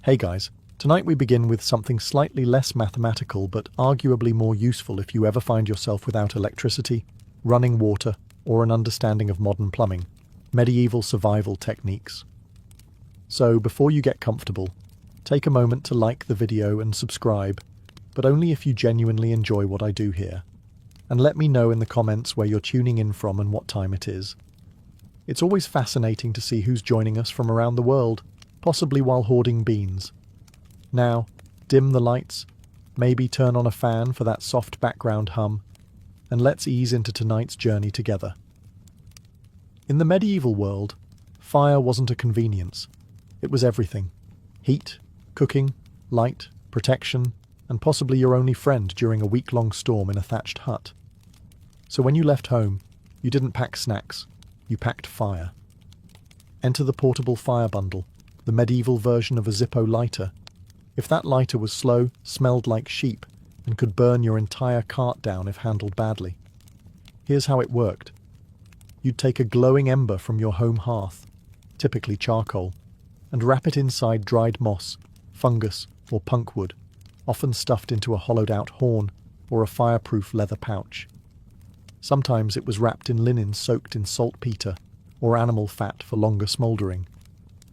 Hey guys, tonight we begin with something slightly less mathematical but arguably more useful if you ever find yourself without electricity, running water, or an understanding of modern plumbing, medieval survival techniques. So before you get comfortable, take a moment to like the video and subscribe, but only if you genuinely enjoy what I do here. And let me know in the comments where you're tuning in from and what time it is. It's always fascinating to see who's joining us from around the world, possibly while hoarding beans. Now, dim the lights, maybe turn on a fan for that soft background hum, and let's ease into tonight's journey together. In the medieval world, fire wasn't a convenience. It was everything. Heat, cooking, light, protection, and possibly your only friend during a week-long storm in a thatched hut. So when you left home, you didn't pack snacks, you packed fire. Enter the portable fire bundle, the medieval version of a Zippo lighter. If that lighter was slow, smelled like sheep, and could burn your entire cart down if handled badly. Here's how it worked. You'd take a glowing ember from your home hearth, typically charcoal, and wrap it inside dried moss, fungus, or punkwood, often stuffed into a hollowed-out horn or a fireproof leather pouch. Sometimes it was wrapped in linen soaked in saltpeter or animal fat for longer smouldering.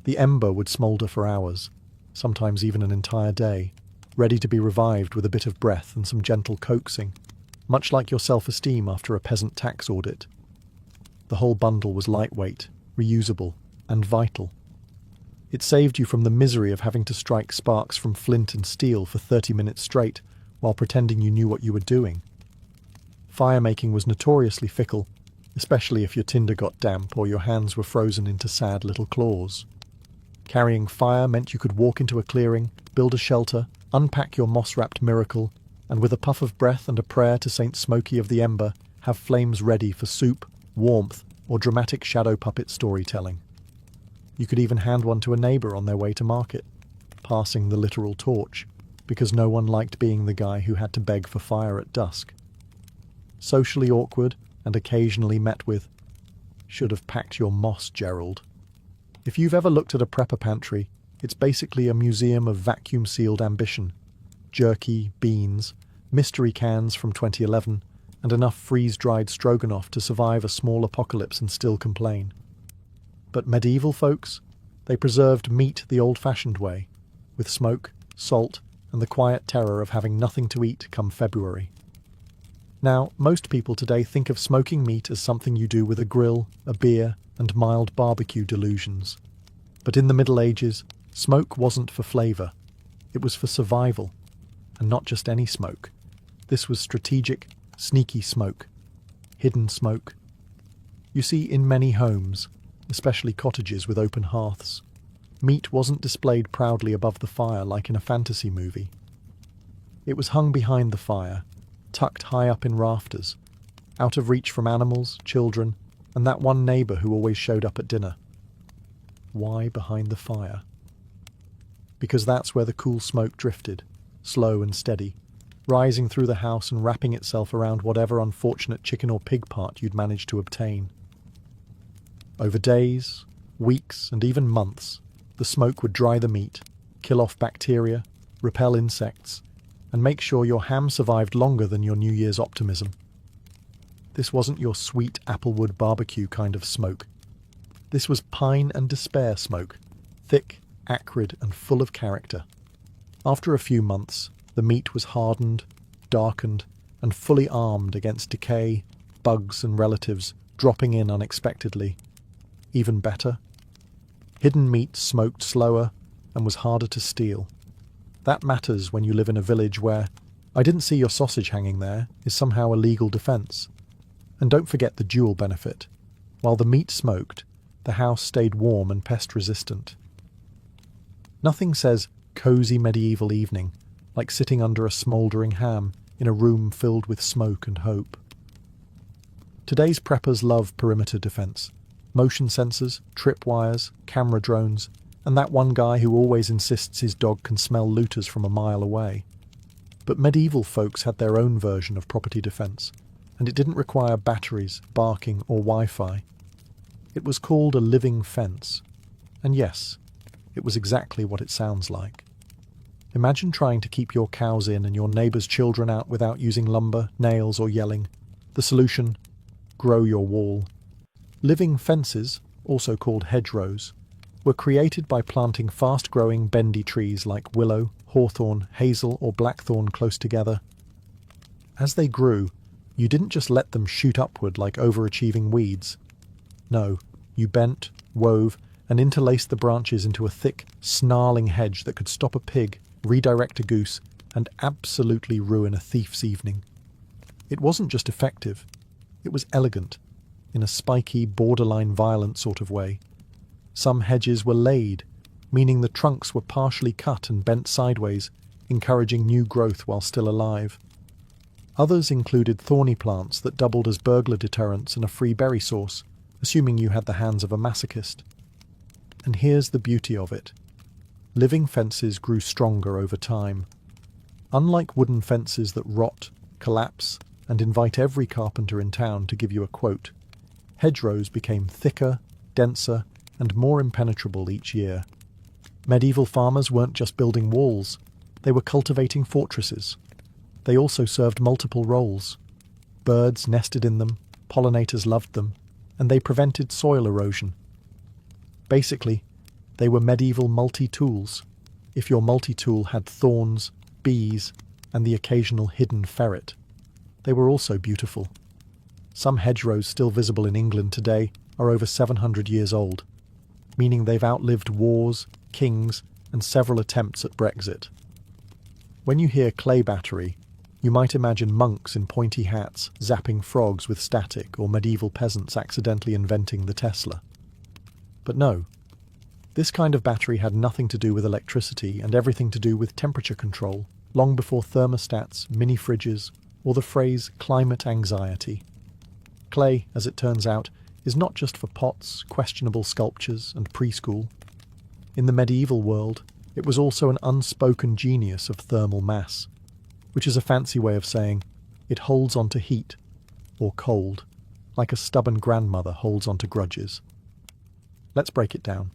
The ember would smoulder for hours, sometimes even an entire day, ready to be revived with a bit of breath and some gentle coaxing, much like your self-esteem after a peasant tax audit. The whole bundle was lightweight, reusable, and vital. It saved you from the misery of having to strike sparks from flint and steel for 30 minutes straight while pretending you knew what you were doing. Fire-making was notoriously fickle, especially if your tinder got damp or your hands were frozen into sad little claws. Carrying fire meant you could walk into a clearing, build a shelter, unpack your moss-wrapped miracle, and with a puff of breath and a prayer to Saint Smoky of the Ember, have flames ready for soup, warmth, or dramatic shadow puppet storytelling. You could even hand one to a neighbour on their way to market, passing the literal torch, because no one liked being the guy who had to beg for fire at dusk. Socially awkward and occasionally met with, "Should have packed your moss, Gerald." If you've ever looked at a prepper pantry, it's basically a museum of vacuum-sealed ambition. Jerky, beans, mystery cans from 2011, and enough freeze-dried stroganoff to survive a small apocalypse and still complain. But medieval folks, they preserved meat the old-fashioned way, with smoke, salt, and the quiet terror of having nothing to eat come February. Now, most people today think of smoking meat as something you do with a grill, a beer, and mild barbecue delusions. But in the Middle Ages, smoke wasn't for flavour. It was for survival. And not just any smoke. This was strategic, sneaky smoke. Hidden smoke. You see, in many homes, especially cottages with open hearths, meat wasn't displayed proudly above the fire like in a fantasy movie. It was hung behind the fire, tucked high up in rafters, out of reach from animals, children, and that one neighbour who always showed up at dinner. Why behind the fire? Because that's where the cool smoke drifted, slow and steady, rising through the house and wrapping itself around whatever unfortunate chicken or pig part you'd managed to obtain. Over days, weeks, and even months, the smoke would dry the meat, kill off bacteria, repel insects, and make sure your ham survived longer than your New Year's optimism. This wasn't your sweet applewood barbecue kind of smoke. This was pine and despair smoke, thick, acrid, and full of character. After a few months, the meat was hardened, darkened, and fully armed against decay, bugs, and relatives dropping in unexpectedly. Even better, hidden meat smoked slower and was harder to steal. That matters when you live in a village where "I didn't see your sausage hanging there" is somehow a legal defence. And don't forget the dual benefit. While the meat smoked, the house stayed warm and pest-resistant. Nothing says cosy medieval evening like sitting under a smouldering ham in a room filled with smoke and hope. Today's preppers love perimeter defence. Motion sensors, tripwires, camera drones, and that one guy who always insists his dog can smell looters from a mile away. But medieval folks had their own version of property defence, and it didn't require batteries, barking, or Wi-Fi. It was called a living fence. And yes, it was exactly what it sounds like. Imagine trying to keep your cows in and your neighbour's children out without using lumber, nails, or yelling. The solution? Grow your wall. Living fences, also called hedgerows, were created by planting fast-growing bendy trees like willow, hawthorn, hazel, or blackthorn close together. As they grew, you didn't just let them shoot upward like overachieving weeds. No, you bent, wove, and interlaced the branches into a thick, snarling hedge that could stop a pig, redirect a goose, and absolutely ruin a thief's evening. It wasn't just effective, it was elegant, in a spiky, borderline violent sort of way. Some hedges were laid, meaning the trunks were partially cut and bent sideways, encouraging new growth while still alive. Others included thorny plants that doubled as burglar deterrents and a free berry source, assuming you had the hands of a masochist. And here's the beauty of it. Living fences grew stronger over time. Unlike wooden fences that rot, collapse, and invite every carpenter in town to give you a quote, hedgerows became thicker, denser, and more impenetrable each year. Medieval farmers weren't just building walls, they were cultivating fortresses. They also served multiple roles. Birds nested in them, pollinators loved them, and they prevented soil erosion. Basically, they were medieval multi-tools, if your multi-tool had thorns, bees, and the occasional hidden ferret. They were also beautiful. Some hedgerows still visible in England today are over 700 years old, meaning they've outlived wars, kings, and several attempts at Brexit. When you hear clay battery, you might imagine monks in pointy hats zapping frogs with static, or medieval peasants accidentally inventing the Tesla. But no. This kind of battery had nothing to do with electricity and everything to do with temperature control, long before thermostats, mini-fridges, or the phrase climate anxiety. Clay, as it turns out, is not just for pots, questionable sculptures, and preschool. In the medieval world, it was also an unspoken genius of thermal mass, which is a fancy way of saying it holds on to heat, or cold, like a stubborn grandmother holds on to grudges. Let's break it down.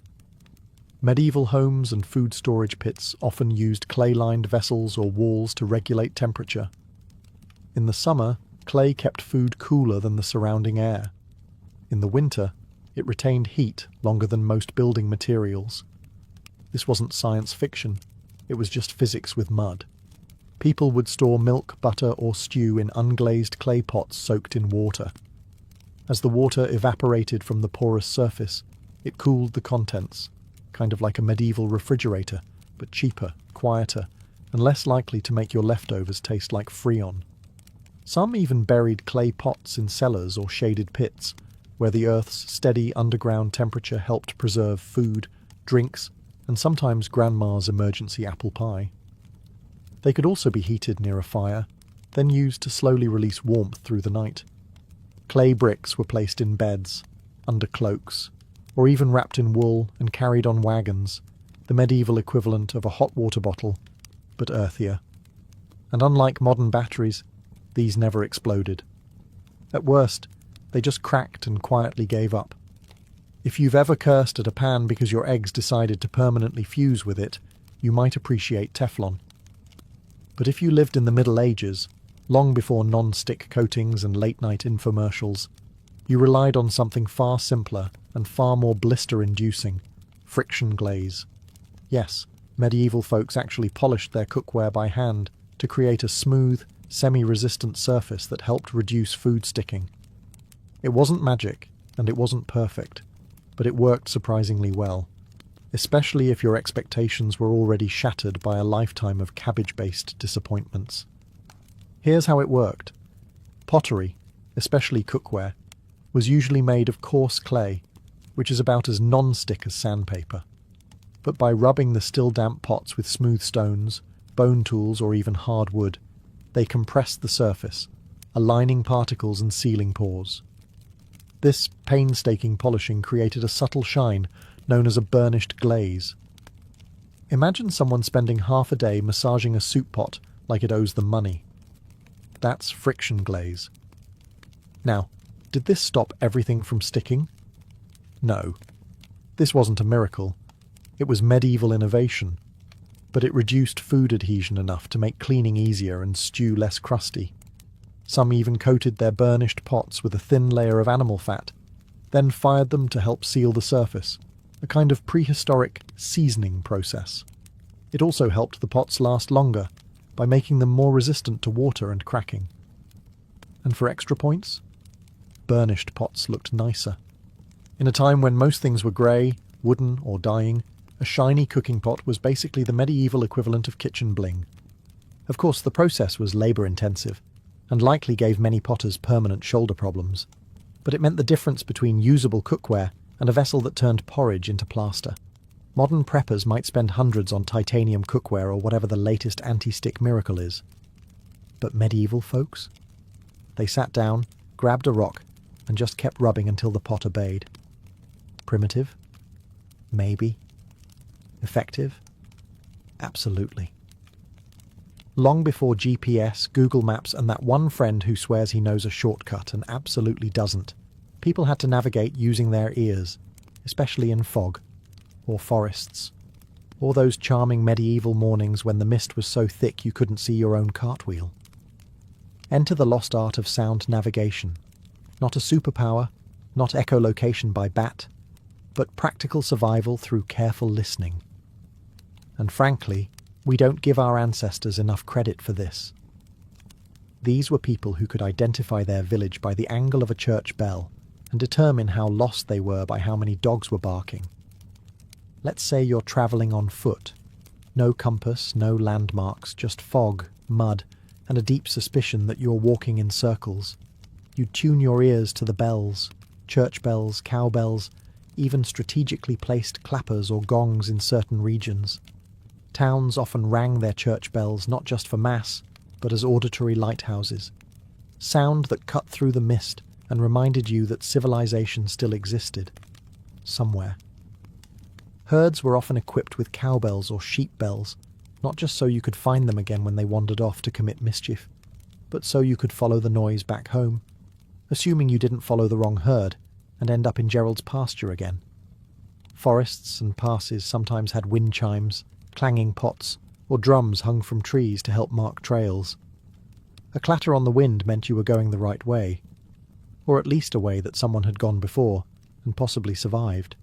Medieval homes and food storage pits often used clay-lined vessels or walls to regulate temperature. In the summer, clay kept food cooler than the surrounding air. In the winter, it retained heat longer than most building materials. This wasn't science fiction, it was just physics with mud. People would store milk, butter, or stew in unglazed clay pots soaked in water. As the water evaporated from the porous surface, it cooled the contents, kind of like a medieval refrigerator, but cheaper, quieter, and less likely to make your leftovers taste like Freon. Some even buried clay pots in cellars or shaded pits, where the Earth's steady underground temperature helped preserve food, drinks, and sometimes Grandma's emergency apple pie. They could also be heated near a fire, then used to slowly release warmth through the night. Clay bricks were placed in beds, under cloaks, or even wrapped in wool and carried on wagons, the medieval equivalent of a hot water bottle, but earthier. And unlike modern batteries, these never exploded. At worst, they just cracked and quietly gave up. If you've ever cursed at a pan because your eggs decided to permanently fuse with it, you might appreciate Teflon. But if you lived in the Middle Ages, long before non-stick coatings and late-night infomercials, you relied on something far simpler and far more blister-inducing: friction glaze. Yes, medieval folks actually polished their cookware by hand to create a smooth, semi-resistant surface that helped reduce food sticking. It wasn't magic, and it wasn't perfect, but it worked surprisingly well, especially if your expectations were already shattered by a lifetime of cabbage-based disappointments. Here's how it worked. Pottery, especially cookware, was usually made of coarse clay, which is about as non-stick as sandpaper. But by rubbing the still damp pots with smooth stones, bone tools, or even hard wood, they compressed the surface, aligning particles and sealing pores. This painstaking polishing created a subtle shine known as a burnished glaze. Imagine someone spending half a day massaging a soup pot like it owes them money. That's friction glaze. Now, did this stop everything from sticking? No. This wasn't a miracle. It was medieval innovation. but it reduced food adhesion enough to make cleaning easier and stew less crusty. Some even coated their burnished pots with a thin layer of animal fat, then fired them to help seal the surface, a kind of prehistoric seasoning process. It also helped the pots last longer by making them more resistant to water and cracking. And for extra points, burnished pots looked nicer. In a time when most things were grey, wooden or dying, a shiny cooking pot was basically the medieval equivalent of kitchen bling. Of course, the process was labour-intensive, and likely gave many potters permanent shoulder problems, but it meant the difference between usable cookware and a vessel that turned porridge into plaster. Modern preppers might spend hundreds on titanium cookware or whatever the latest anti-stick miracle is. But medieval folks? They sat down, grabbed a rock, and just kept rubbing until the pot obeyed. Primitive? Maybe. Effective? Absolutely. Long before GPS, Google Maps, and that one friend who swears he knows a shortcut and absolutely doesn't, people had to navigate using their ears, especially in fog, or forests, or those charming medieval mornings when the mist was so thick you couldn't see your own cartwheel. Enter the lost art of sound navigation. Not a superpower, not echolocation by bat, but practical survival through careful listening. And frankly, we don't give our ancestors enough credit for this. These were people who could identify their village by the angle of a church bell and determine how lost they were by how many dogs were barking. Let's say you're travelling on foot. No compass, no landmarks, just fog, mud, and a deep suspicion that you're walking in circles. You'd tune your ears to the bells, church bells, cowbells, even strategically placed clappers or gongs in certain regions. Towns often rang their church bells not just for mass, but as auditory lighthouses. Sound that cut through the mist and reminded you that civilization still existed. Somewhere. Herds were often equipped with cowbells or sheep bells, not just so you could find them again when they wandered off to commit mischief, but so you could follow the noise back home, assuming you didn't follow the wrong herd and end up in Gerald's pasture again. Forests and passes sometimes had wind chimes, clanging pots, or drums hung from trees to help mark trails. A clatter on the wind meant you were going the right way, or at least a way that someone had gone before and possibly survived.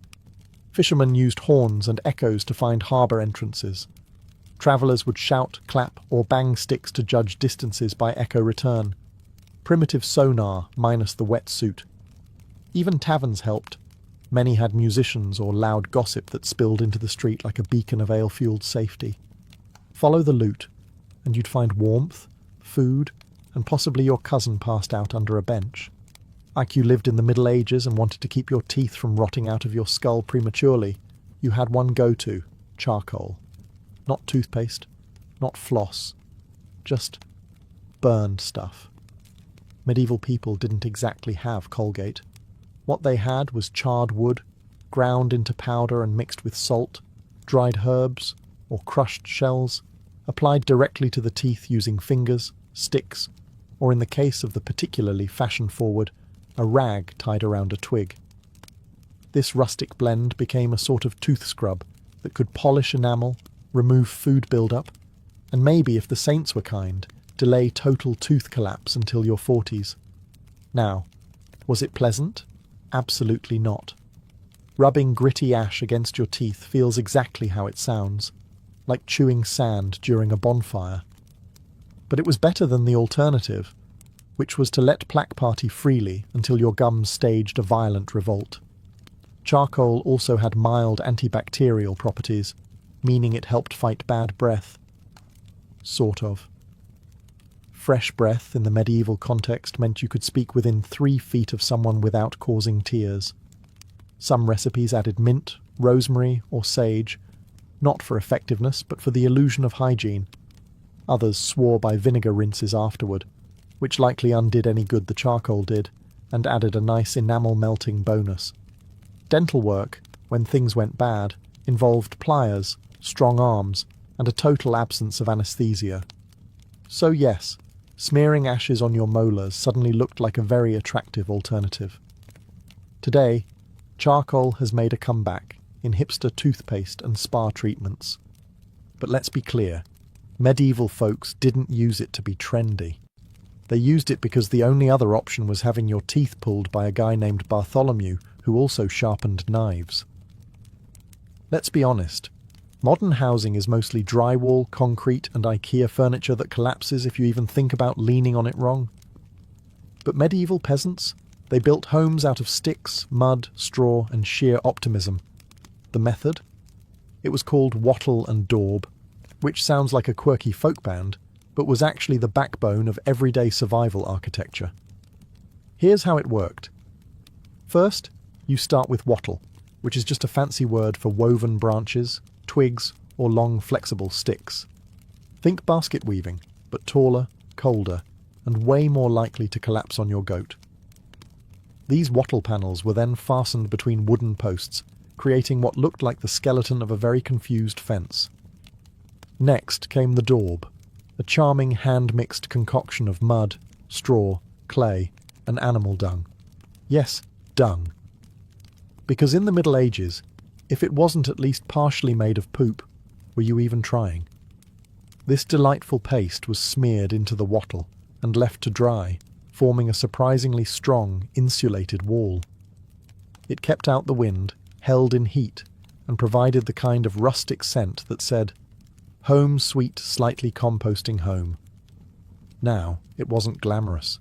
Fishermen used horns and echoes to find harbour entrances. Travellers would shout, clap, or bang sticks to judge distances by echo return. Primitive sonar minus the wetsuit. Even taverns helped. Many had musicians or loud gossip that spilled into the street like a beacon of ale-fueled safety. Follow the loot, and you'd find warmth, food, and possibly your cousin passed out under a bench. Like you lived in the Middle Ages and wanted to keep your teeth from rotting out of your skull prematurely, you had one go-to, charcoal. Not toothpaste, not floss, just burned stuff. Medieval people didn't exactly have Colgate. What they had was charred wood, ground into powder and mixed with salt, dried herbs, or crushed shells, applied directly to the teeth using fingers, sticks, or in the case of the particularly fashion-forward, a rag tied around a twig. This rustic blend became a sort of tooth scrub that could polish enamel, remove food build-up, and maybe, if the saints were kind, delay total tooth collapse until your 40s. Now, was it pleasant? Absolutely not. Rubbing gritty ash against your teeth feels exactly how it sounds, like chewing sand during a bonfire. But it was better than the alternative, which was to let plaque party freely until your gums staged a violent revolt. Charcoal also had mild antibacterial properties, meaning it helped fight bad breath. Sort of. Fresh breath in the medieval context meant you could speak within 3 feet of someone without causing tears. Some recipes added mint, rosemary, or sage, not for effectiveness but for the illusion of hygiene. Others swore by vinegar rinses afterward, which likely undid any good the charcoal did, and added a nice enamel-melting bonus. Dental work, when things went bad, involved pliers, strong arms, and a total absence of anaesthesia. So yes, smearing ashes on your molars suddenly looked like a very attractive alternative. Today, charcoal has made a comeback in hipster toothpaste and spa treatments. But let's be clear, medieval folks didn't use it to be trendy. They used it because the only other option was having your teeth pulled by a guy named Bartholomew who also sharpened knives. Let's be honest, modern housing is mostly drywall, concrete and IKEA furniture that collapses if you even think about leaning on it wrong. But medieval peasants, they built homes out of sticks, mud, straw and sheer optimism. The method? It was called wattle and daub, which sounds like a quirky folk band, but was actually the backbone of everyday survival architecture. Here's how it worked. First, you start with wattle, which is just a fancy word for woven branches, twigs, or long flexible sticks. Think basket weaving, but taller, colder, and way more likely to collapse on your goat. These wattle panels were then fastened between wooden posts, creating what looked like the skeleton of a very confused fence. Next came the daub, a charming hand-mixed concoction of mud, straw, clay, and animal dung. Yes, dung. Because in the Middle Ages, if it wasn't at least partially made of poop, were you even trying? This delightful paste was smeared into the wattle and left to dry, forming a surprisingly strong, insulated wall. It kept out the wind, held in heat, and provided the kind of rustic scent that said, "Home sweet, slightly composting home." Now, it wasn't glamorous.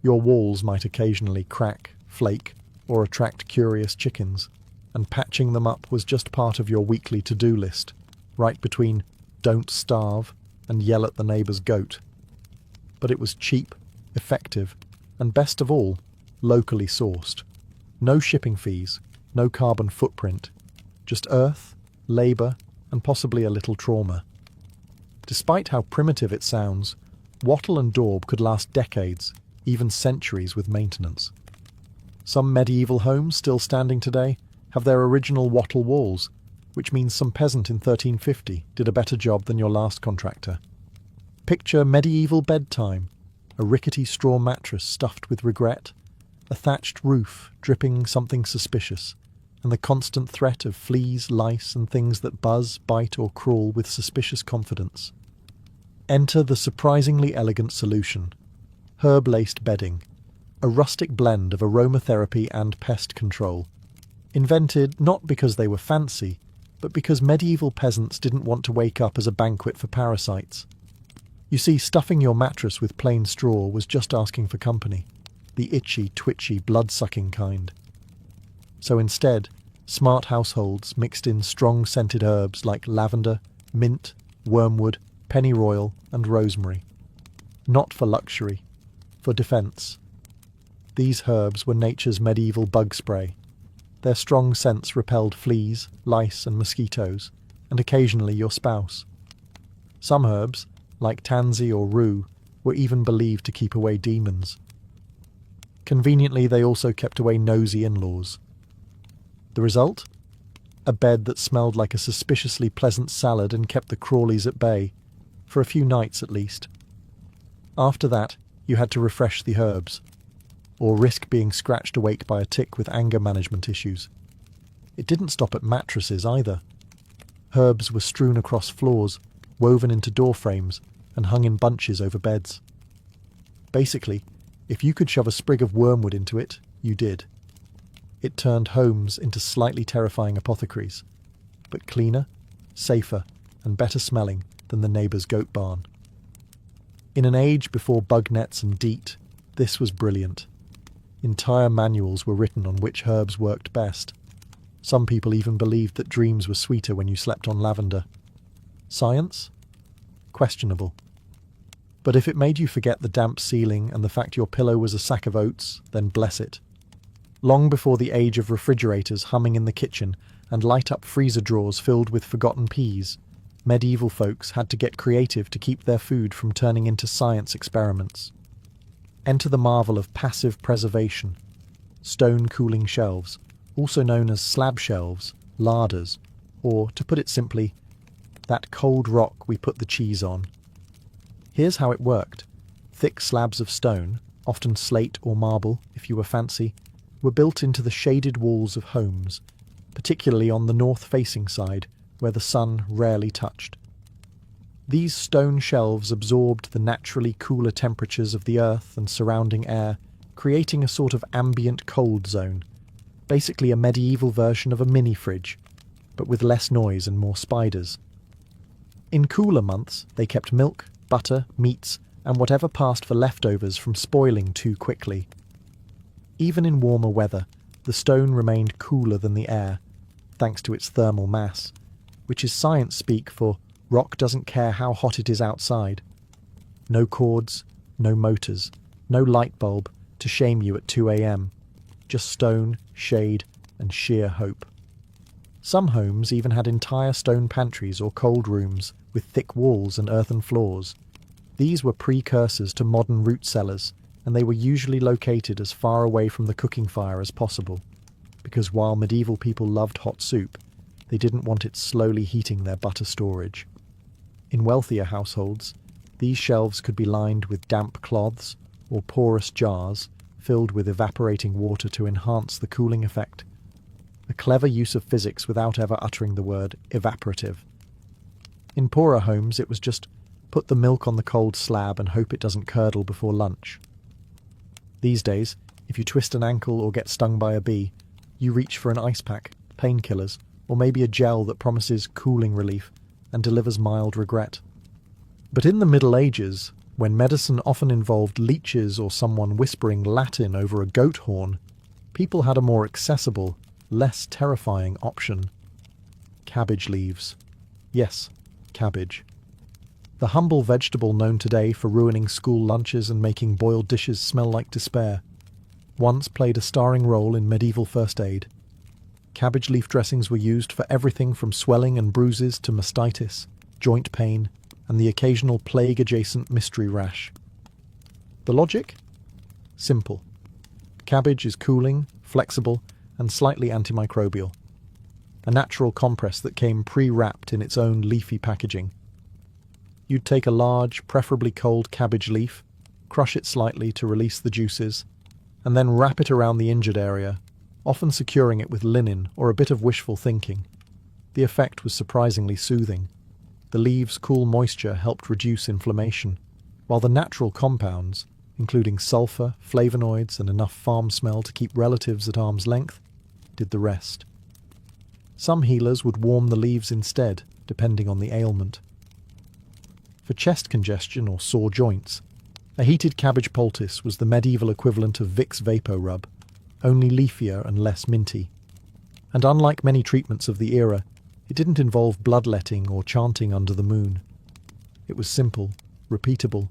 Your walls might occasionally crack, flake, or attract curious chickens, and patching them up was just part of your weekly to-do list, right between "don't starve" and "yell at the neighbour's goat." But it was cheap, effective, and best of all, locally sourced. No shipping fees, no carbon footprint, just earth, labour, and possibly a little trauma. Despite how primitive it sounds, wattle and daub could last decades, even centuries with maintenance. Some medieval homes still standing today have their original wattle walls, which means some peasant in 1350 did a better job than your last contractor. Picture medieval bedtime, a rickety straw mattress stuffed with regret, a thatched roof dripping something suspicious, and the constant threat of fleas, lice, and things that buzz, bite, or crawl with suspicious confidence. Enter the surprisingly elegant solution: herb-laced bedding, a rustic blend of aromatherapy and pest control. Invented not because they were fancy, but because medieval peasants didn't want to wake up as a banquet for parasites. You see, stuffing your mattress with plain straw was just asking for company, the itchy, twitchy, blood-sucking kind. So instead, smart households mixed in strong scented herbs like lavender, mint, wormwood, pennyroyal, and rosemary. Not for luxury, for defence. These herbs were nature's medieval bug spray. Their strong scents repelled fleas, lice, and mosquitoes, and occasionally your spouse. Some herbs, like tansy or rue, were even believed to keep away demons. Conveniently, they also kept away nosy in-laws. The result? A bed that smelled like a suspiciously pleasant salad and kept the Crawleys at bay, for a few nights at least. After that, you had to refresh the herbs, or risk being scratched awake by a tick with anger management issues. It didn't stop at mattresses either. Herbs were strewn across floors, woven into door frames, and hung in bunches over beds. Basically, if you could shove a sprig of wormwood into it, you did. It turned homes into slightly terrifying apothecaries, but cleaner, safer, and better smelling than the neighbour's goat barn. In an age before bug nets and DEET, this was brilliant. Entire manuals were written on which herbs worked best. Some people even believed that dreams were sweeter when you slept on lavender. Science? Questionable. But if it made you forget the damp ceiling and the fact your pillow was a sack of oats, then bless it. Long before the age of refrigerators humming in the kitchen and light-up freezer drawers filled with forgotten peas, medieval folks had to get creative to keep their food from turning into science experiments. Enter the marvel of passive preservation. Stone cooling shelves, also known as slab shelves, larders, or, to put it simply, that cold rock we put the cheese on. Here's how it worked. Thick slabs of stone, often slate or marble if you were fancy, were built into the shaded walls of homes, particularly on the north-facing side where the sun rarely touched. These stone shelves absorbed the naturally cooler temperatures of the earth and surrounding air, creating a sort of ambient cold zone, basically a medieval version of a mini-fridge, but with less noise and more spiders. In cooler months, they kept milk, butter, meats, and whatever passed for leftovers from spoiling too quickly. Even in warmer weather, the stone remained cooler than the air, thanks to its thermal mass, which is science speak for rock doesn't care how hot it is outside. No cords, no motors, no light bulb to shame you at 2 a.m. Just stone, shade, and sheer hope. Some homes even had entire stone pantries or cold rooms with thick walls and earthen floors. These were precursors to modern root cellars, and they were usually located as far away from the cooking fire as possible, because while medieval people loved hot soup, they didn't want it slowly heating their butter storage. In wealthier households, these shelves could be lined with damp cloths or porous jars filled with evaporating water to enhance the cooling effect. A clever use of physics without ever uttering the word evaporative. In poorer homes, it was just put the milk on the cold slab and hope it doesn't curdle before lunch. These days, if you twist an ankle or get stung by a bee, you reach for an ice pack, painkillers, or maybe a gel that promises cooling relief and delivers mild regret. But in the Middle Ages, when medicine often involved leeches or someone whispering Latin over a goat horn, people had a more accessible, less terrifying option. Cabbage leaves. Yes, cabbage. The humble vegetable known today for ruining school lunches and making boiled dishes smell like despair, once played a starring role in medieval first aid. Cabbage leaf dressings were used for everything from swelling and bruises to mastitis, joint pain, and the occasional plague-adjacent mystery rash. The logic? Simple. Cabbage is cooling, flexible, and slightly antimicrobial. A natural compress that came pre-wrapped in its own leafy packaging. You'd take a large, preferably cold cabbage leaf, crush it slightly to release the juices, and then wrap it around the injured area, often securing it with linen or a bit of wishful thinking. The effect was surprisingly soothing. The leaves' cool moisture helped reduce inflammation, while the natural compounds, including sulfur, flavonoids, and enough farm smell to keep relatives at arm's length, did the rest. Some healers would warm the leaves instead, depending on the ailment. For chest congestion or sore joints, a heated cabbage poultice was the medieval equivalent of Vicks Vapo Rub, only leafier and less minty. And unlike many treatments of the era, it didn't involve bloodletting or chanting under the moon. It was simple, repeatable,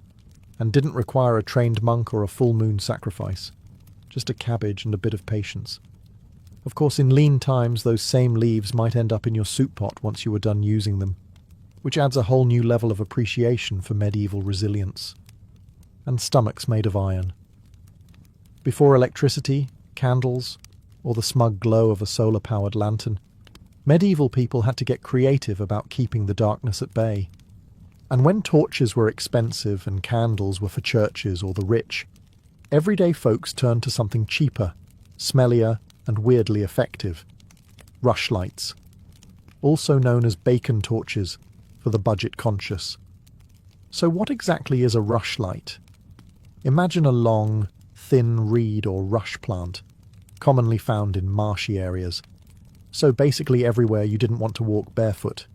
and didn't require a trained monk or a full moon sacrifice. Just a cabbage and a bit of patience. Of course, in lean times, those same leaves might end up in your soup pot once you were done using them, which adds a whole new level of appreciation for medieval resilience. And stomachs made of iron. Before electricity, candles, or the smug glow of a solar-powered lantern, medieval people had to get creative about keeping the darkness at bay. And when torches were expensive and candles were for churches or the rich, everyday folks turned to something cheaper, smellier, and weirdly effective. Rushlights, also known as bacon torches for the budget-conscious. So what exactly is a rushlight? Imagine a long, thin reed or rush plant, commonly found in marshy areas, so basically everywhere you didn't want to walk barefoot.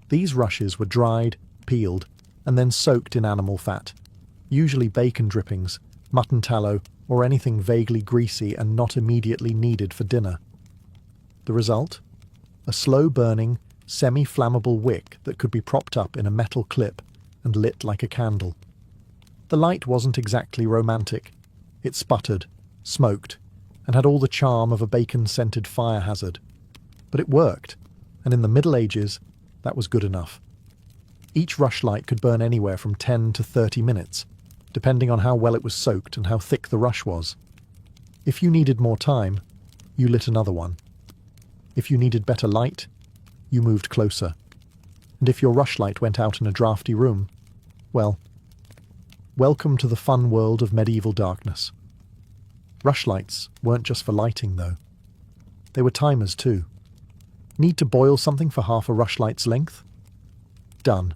These rushes were dried, peeled, and then soaked in animal fat, usually bacon drippings, mutton tallow, or anything vaguely greasy and not immediately needed for dinner. The result? A slow-burning, semi-flammable wick that could be propped up in a metal clip and lit like a candle. The light wasn't exactly romantic. It sputtered, smoked, and had all the charm of a bacon-scented fire hazard. But it worked, and in the Middle Ages, that was good enough. Each rushlight could burn anywhere from 10 to 30 minutes, depending on how well it was soaked and how thick the rush was. If you needed more time, you lit another one. If you needed better light, you moved closer. And if your rushlight went out in a drafty room, well, welcome to the fun world of medieval darkness. Rushlights weren't just for lighting, though. They were timers, too. Need to boil something for half a rushlight's length? Done.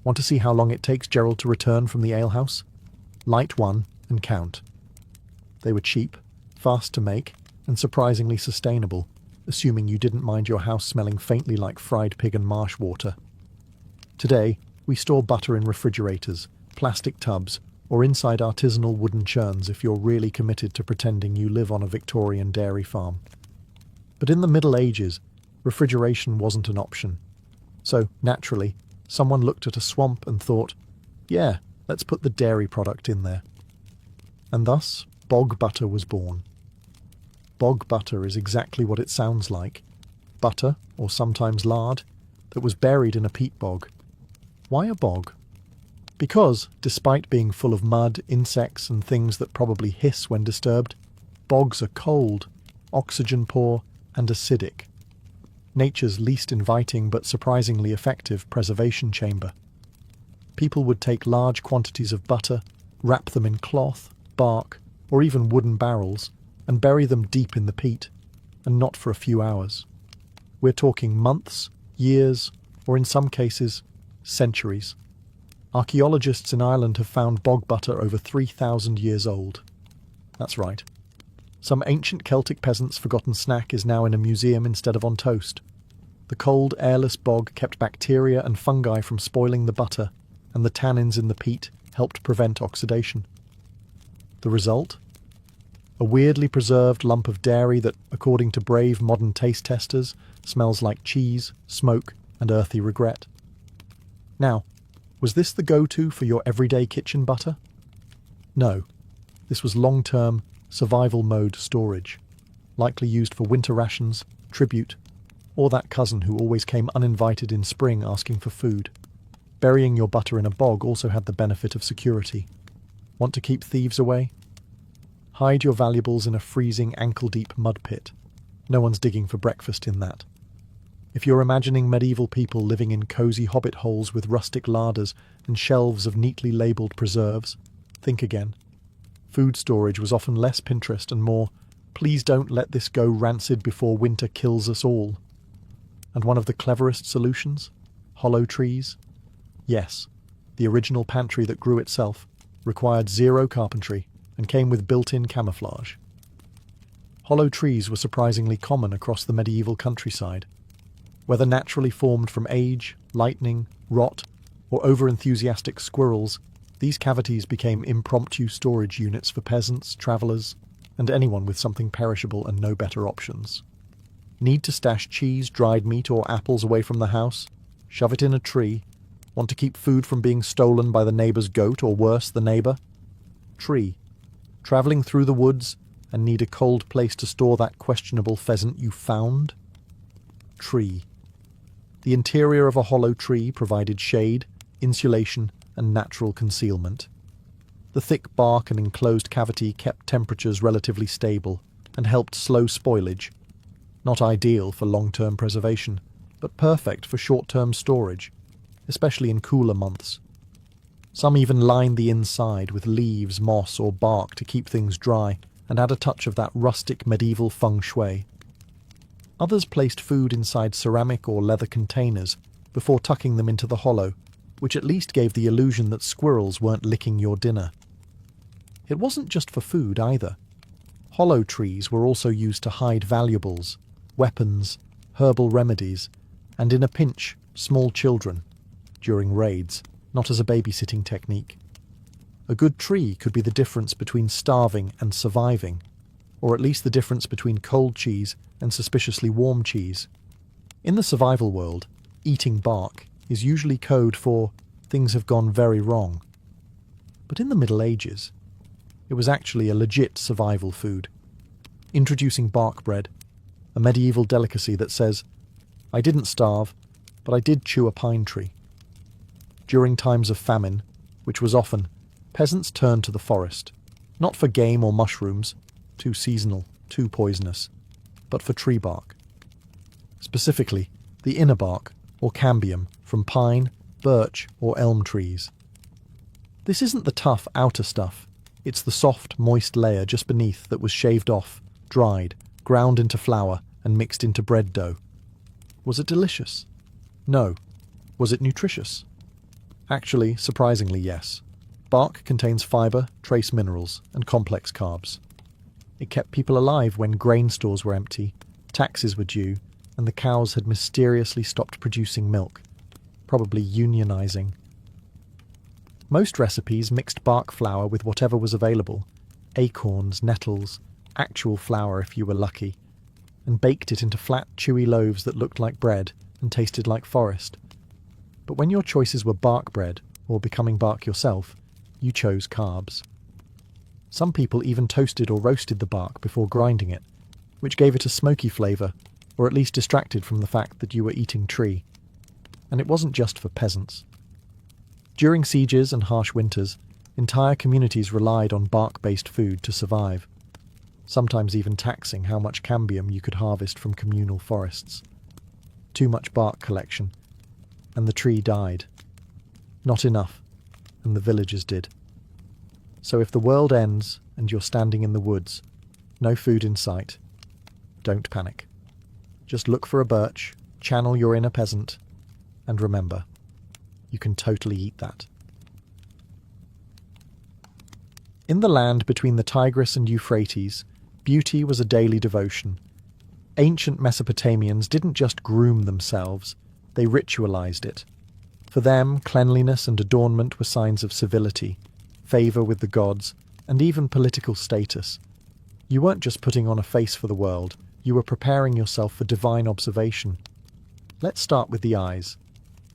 Want to see how long it takes Gerald to return from the alehouse? Light one and count. They were cheap, fast to make, and surprisingly sustainable, assuming you didn't mind your house smelling faintly like fried pig and marsh water. Today, we store butter in refrigerators, plastic tubs, or inside artisanal wooden churns if you're really committed to pretending you live on a Victorian dairy farm. But in the Middle Ages, refrigeration wasn't an option. So, naturally, someone looked at a swamp and thought, yeah, let's put the dairy product in there. And thus, bog butter was born. Bog butter is exactly what it sounds like. Butter, or sometimes lard, that was buried in a peat bog. Why a bog? Because, despite being full of mud, insects, and things that probably hiss when disturbed, bogs are cold, oxygen poor, and acidic. Nature's least inviting but surprisingly effective preservation chamber. People would take large quantities of butter, wrap them in cloth, bark, or even wooden barrels, and bury them deep in the peat, and not for a few hours. We're talking months, years, or in some cases, centuries. Archaeologists in Ireland have found bog butter over 3,000 years old. That's right. Some ancient Celtic peasant's forgotten snack is now in a museum instead of on toast. The cold, airless bog kept bacteria and fungi from spoiling the butter, and the tannins in the peat helped prevent oxidation. The result? A weirdly preserved lump of dairy that, according to brave modern taste testers, smells like cheese, smoke, and earthy regret. Now, was this the go-to for your everyday kitchen butter? No. This was long-term, survival mode storage, likely used for winter rations, tribute, or that cousin who always came uninvited in spring asking for food. Burying your butter in a bog also had the benefit of security. Want to keep thieves away? Hide your valuables in a freezing ankle-deep mud pit. No one's digging for breakfast in that. If you're imagining medieval people living in cosy hobbit holes with rustic larders and shelves of neatly labelled preserves, think again. Food storage was often less Pinterest and more, please don't let this go rancid before winter kills us all. And one of the cleverest solutions? Hollow trees? Yes, the original pantry that grew itself, required zero carpentry, and came with built-in camouflage. Hollow trees were surprisingly common across the medieval countryside. Whether naturally formed from age, lightning, rot, or over-enthusiastic squirrels, these cavities became impromptu storage units for peasants, travellers, and anyone with something perishable and no better options. Need to stash cheese, dried meat, or apples away from the house? Shove it in a tree. Want to keep food from being stolen by the neighbour's goat, or worse, the neighbour? Tree. Travelling through the woods and need a cold place to store that questionable pheasant you found? Tree. The interior of a hollow tree provided shade, insulation, and natural concealment. The thick bark and enclosed cavity kept temperatures relatively stable and helped slow spoilage. Not ideal for long-term preservation, but perfect for short-term storage, especially in cooler months. Some even lined the inside with leaves, moss, or bark to keep things dry and add a touch of that rustic medieval feng shui. Others placed food inside ceramic or leather containers before tucking them into the hollow, which at least gave the illusion that squirrels weren't licking your dinner. It wasn't just for food either. Hollow trees were also used to hide valuables, weapons, herbal remedies, and in a pinch, small children, during raids, not as a babysitting technique. A good tree could be the difference between starving and surviving, or at least the difference between cold cheese and suspiciously warm cheese. In the survival world, eating bark is usually code for things have gone very wrong. But in the Middle Ages, it was actually a legit survival food. Introducing bark bread, a medieval delicacy that says, I didn't starve, but I did chew a pine tree. During times of famine, which was often, peasants turned to the forest, not for game or mushrooms, too seasonal, too poisonous, but for tree bark. Specifically, the inner bark, or cambium, from pine, birch, or elm trees. This isn't the tough outer stuff, it's the soft, moist layer just beneath that was shaved off, dried, ground into flour, and mixed into bread dough. Was it delicious? No. Was it nutritious? Actually, surprisingly, yes. Bark contains fibre, trace minerals, and complex carbs. It kept people alive when grain stores were empty, taxes were due, and the cows had mysteriously stopped producing milk, probably unionizing. Most recipes mixed bark flour with whatever was available, acorns, nettles, actual flour if you were lucky, and baked it into flat, chewy loaves that looked like bread and tasted like forest. But when your choices were bark bread or becoming bark yourself, you chose carbs. Some people even toasted or roasted the bark before grinding it, which gave it a smoky flavour, or at least distracted from the fact that you were eating tree. And it wasn't just for peasants. During sieges and harsh winters, entire communities relied on bark-based food to survive, sometimes even taxing how much cambium you could harvest from communal forests. Too much bark collection, and the tree died. Not enough, and the villagers did. So if the world ends and you're standing in the woods, no food in sight, don't panic. Just look for a birch, channel your inner peasant, and remember, you can totally eat that. In the land between the Tigris and Euphrates, beauty was a daily devotion. Ancient Mesopotamians didn't just groom themselves, they ritualized it. For them, cleanliness and adornment were signs of civility, favour with the gods, and even political status. You weren't just putting on a face for the world, you were preparing yourself for divine observation. Let's start with the eyes.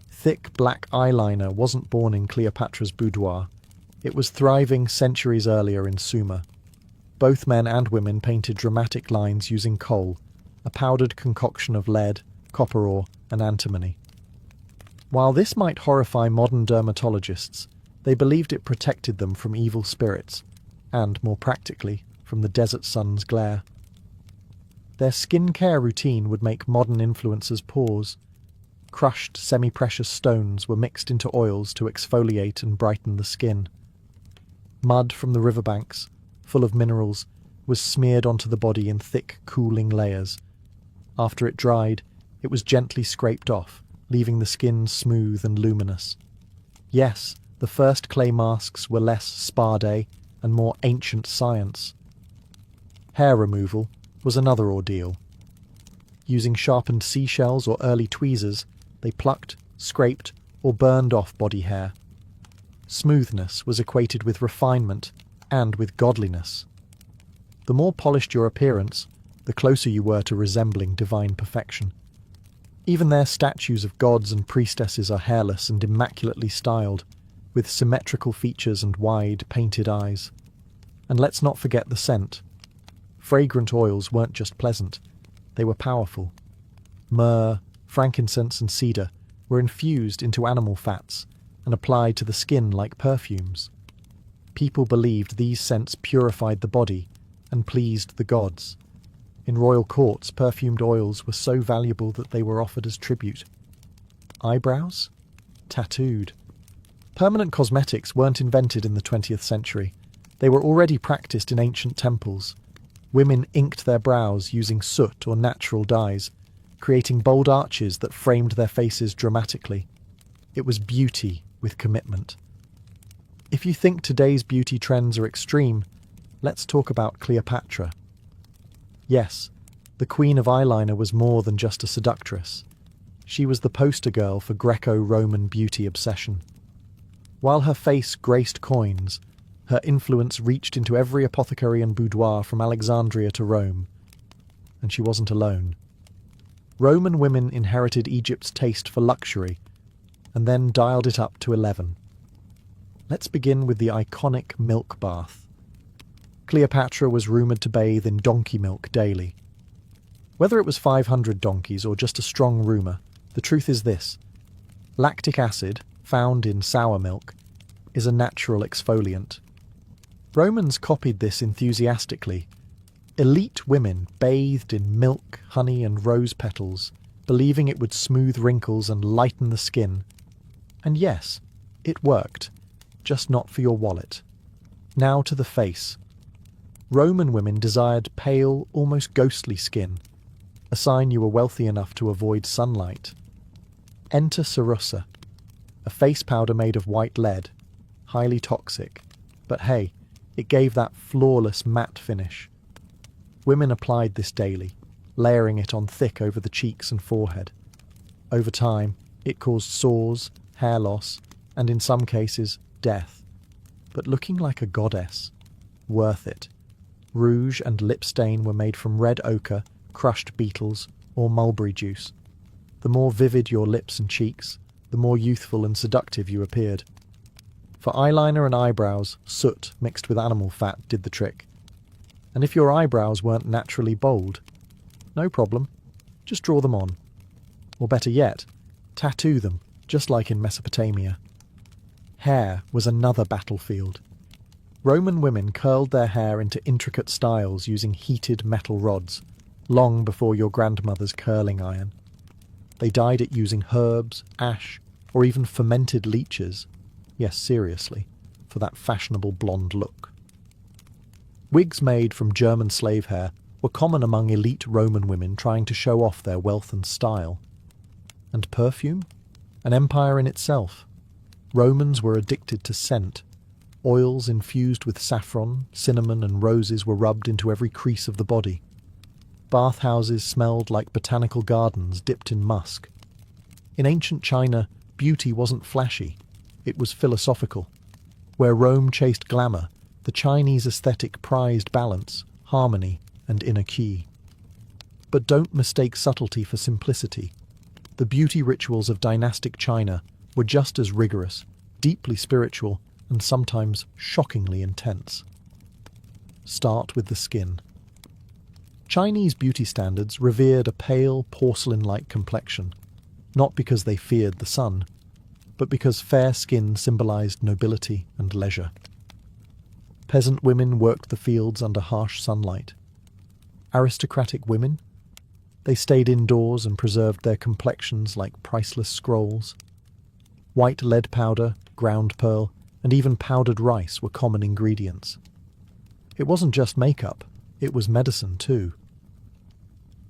Thick black eyeliner wasn't born in Cleopatra's boudoir. It was thriving centuries earlier in Sumer. Both men and women painted dramatic lines using kohl, a powdered concoction of lead, copper ore, and antimony. While this might horrify modern dermatologists, they believed it protected them from evil spirits, and, more practically, from the desert sun's glare. Their skin care routine would make modern influencers pause. Crushed semi-precious stones were mixed into oils to exfoliate and brighten the skin. Mud from the riverbanks, full of minerals, was smeared onto the body in thick, cooling layers. After it dried, it was gently scraped off, leaving the skin smooth and luminous. Yes, the first clay masks were less spa day and more ancient science. Hair removal was another ordeal. Using sharpened seashells or early tweezers, they plucked, scraped, or burned off body hair. Smoothness was equated with refinement and with godliness. The more polished your appearance, the closer you were to resembling divine perfection. Even their statues of gods and priestesses are hairless and immaculately styled, with symmetrical features and wide, painted eyes. And let's not forget the scent. Fragrant oils weren't just pleasant, they were powerful. Myrrh, frankincense and cedar were infused into animal fats and applied to the skin like perfumes. People believed these scents purified the body and pleased the gods. In royal courts, perfumed oils were so valuable that they were offered as tribute. Eyebrows? Tattooed. Permanent cosmetics weren't invented in the 20th century. They were already practiced in ancient temples. Women inked their brows using soot or natural dyes, creating bold arches that framed their faces dramatically. It was beauty with commitment. If you think today's beauty trends are extreme, let's talk about Cleopatra. Yes, the queen of eyeliner was more than just a seductress. She was the poster girl for Greco-Roman beauty obsession. While her face graced coins, her influence reached into every apothecary and boudoir from Alexandria to Rome. And she wasn't alone. Roman women inherited Egypt's taste for luxury, and then dialed it up to 11. Let's begin with the iconic milk bath. Cleopatra was rumoured to bathe in donkey milk daily. Whether it was 500 donkeys or just a strong rumour, the truth is this. Lactic acid, found in sour milk, is a natural exfoliant. Romans copied this enthusiastically. Elite women bathed in milk, honey and rose petals, believing it would smooth wrinkles and lighten the skin. And yes, it worked, just not for your wallet. Now to the face. Roman women desired pale, almost ghostly skin, a sign you were wealthy enough to avoid sunlight. Enter Sarussa. a face powder made of white lead, highly toxic. But hey, it gave that flawless matte finish. Women applied this daily, layering it on thick over the cheeks and forehead. Over time, it caused sores, hair loss, and in some cases, death. But looking like a goddess, worth it. Rouge and lip stain were made from red ochre, crushed beetles, or mulberry juice. The more vivid your lips and cheeks, the more youthful and seductive you appeared. For eyeliner and eyebrows, soot mixed with animal fat did the trick. And if your eyebrows weren't naturally bold, no problem, just draw them on. Or better yet, tattoo them, just like in Mesopotamia. Hair was another battlefield. Roman women curled their hair into intricate styles using heated metal rods, long before your grandmother's curling iron. They dyed it using herbs, ash, or even fermented leeches. Yes, seriously, for that fashionable blonde look. Wigs made from German slave hair were common among elite Roman women trying to show off their wealth and style. And perfume? An empire in itself. Romans were addicted to scent. Oils infused with saffron, cinnamon, and roses were rubbed into every crease of the body. Bathhouses smelled like botanical gardens dipped in musk. In ancient China, beauty wasn't flashy, it was philosophical. Where Rome chased glamour, the Chinese aesthetic prized balance, harmony, and inner key. But don't mistake subtlety for simplicity. The beauty rituals of dynastic China were just as rigorous, deeply spiritual, and sometimes shockingly intense. Start with the skin. Chinese beauty standards revered a pale, porcelain-like complexion, not because they feared the sun, but because fair skin symbolized nobility and leisure. Peasant women worked the fields under harsh sunlight. Aristocratic women? They stayed indoors and preserved their complexions like priceless scrolls. White lead powder, ground pearl, and even powdered rice were common ingredients. It wasn't just makeup, it was medicine too.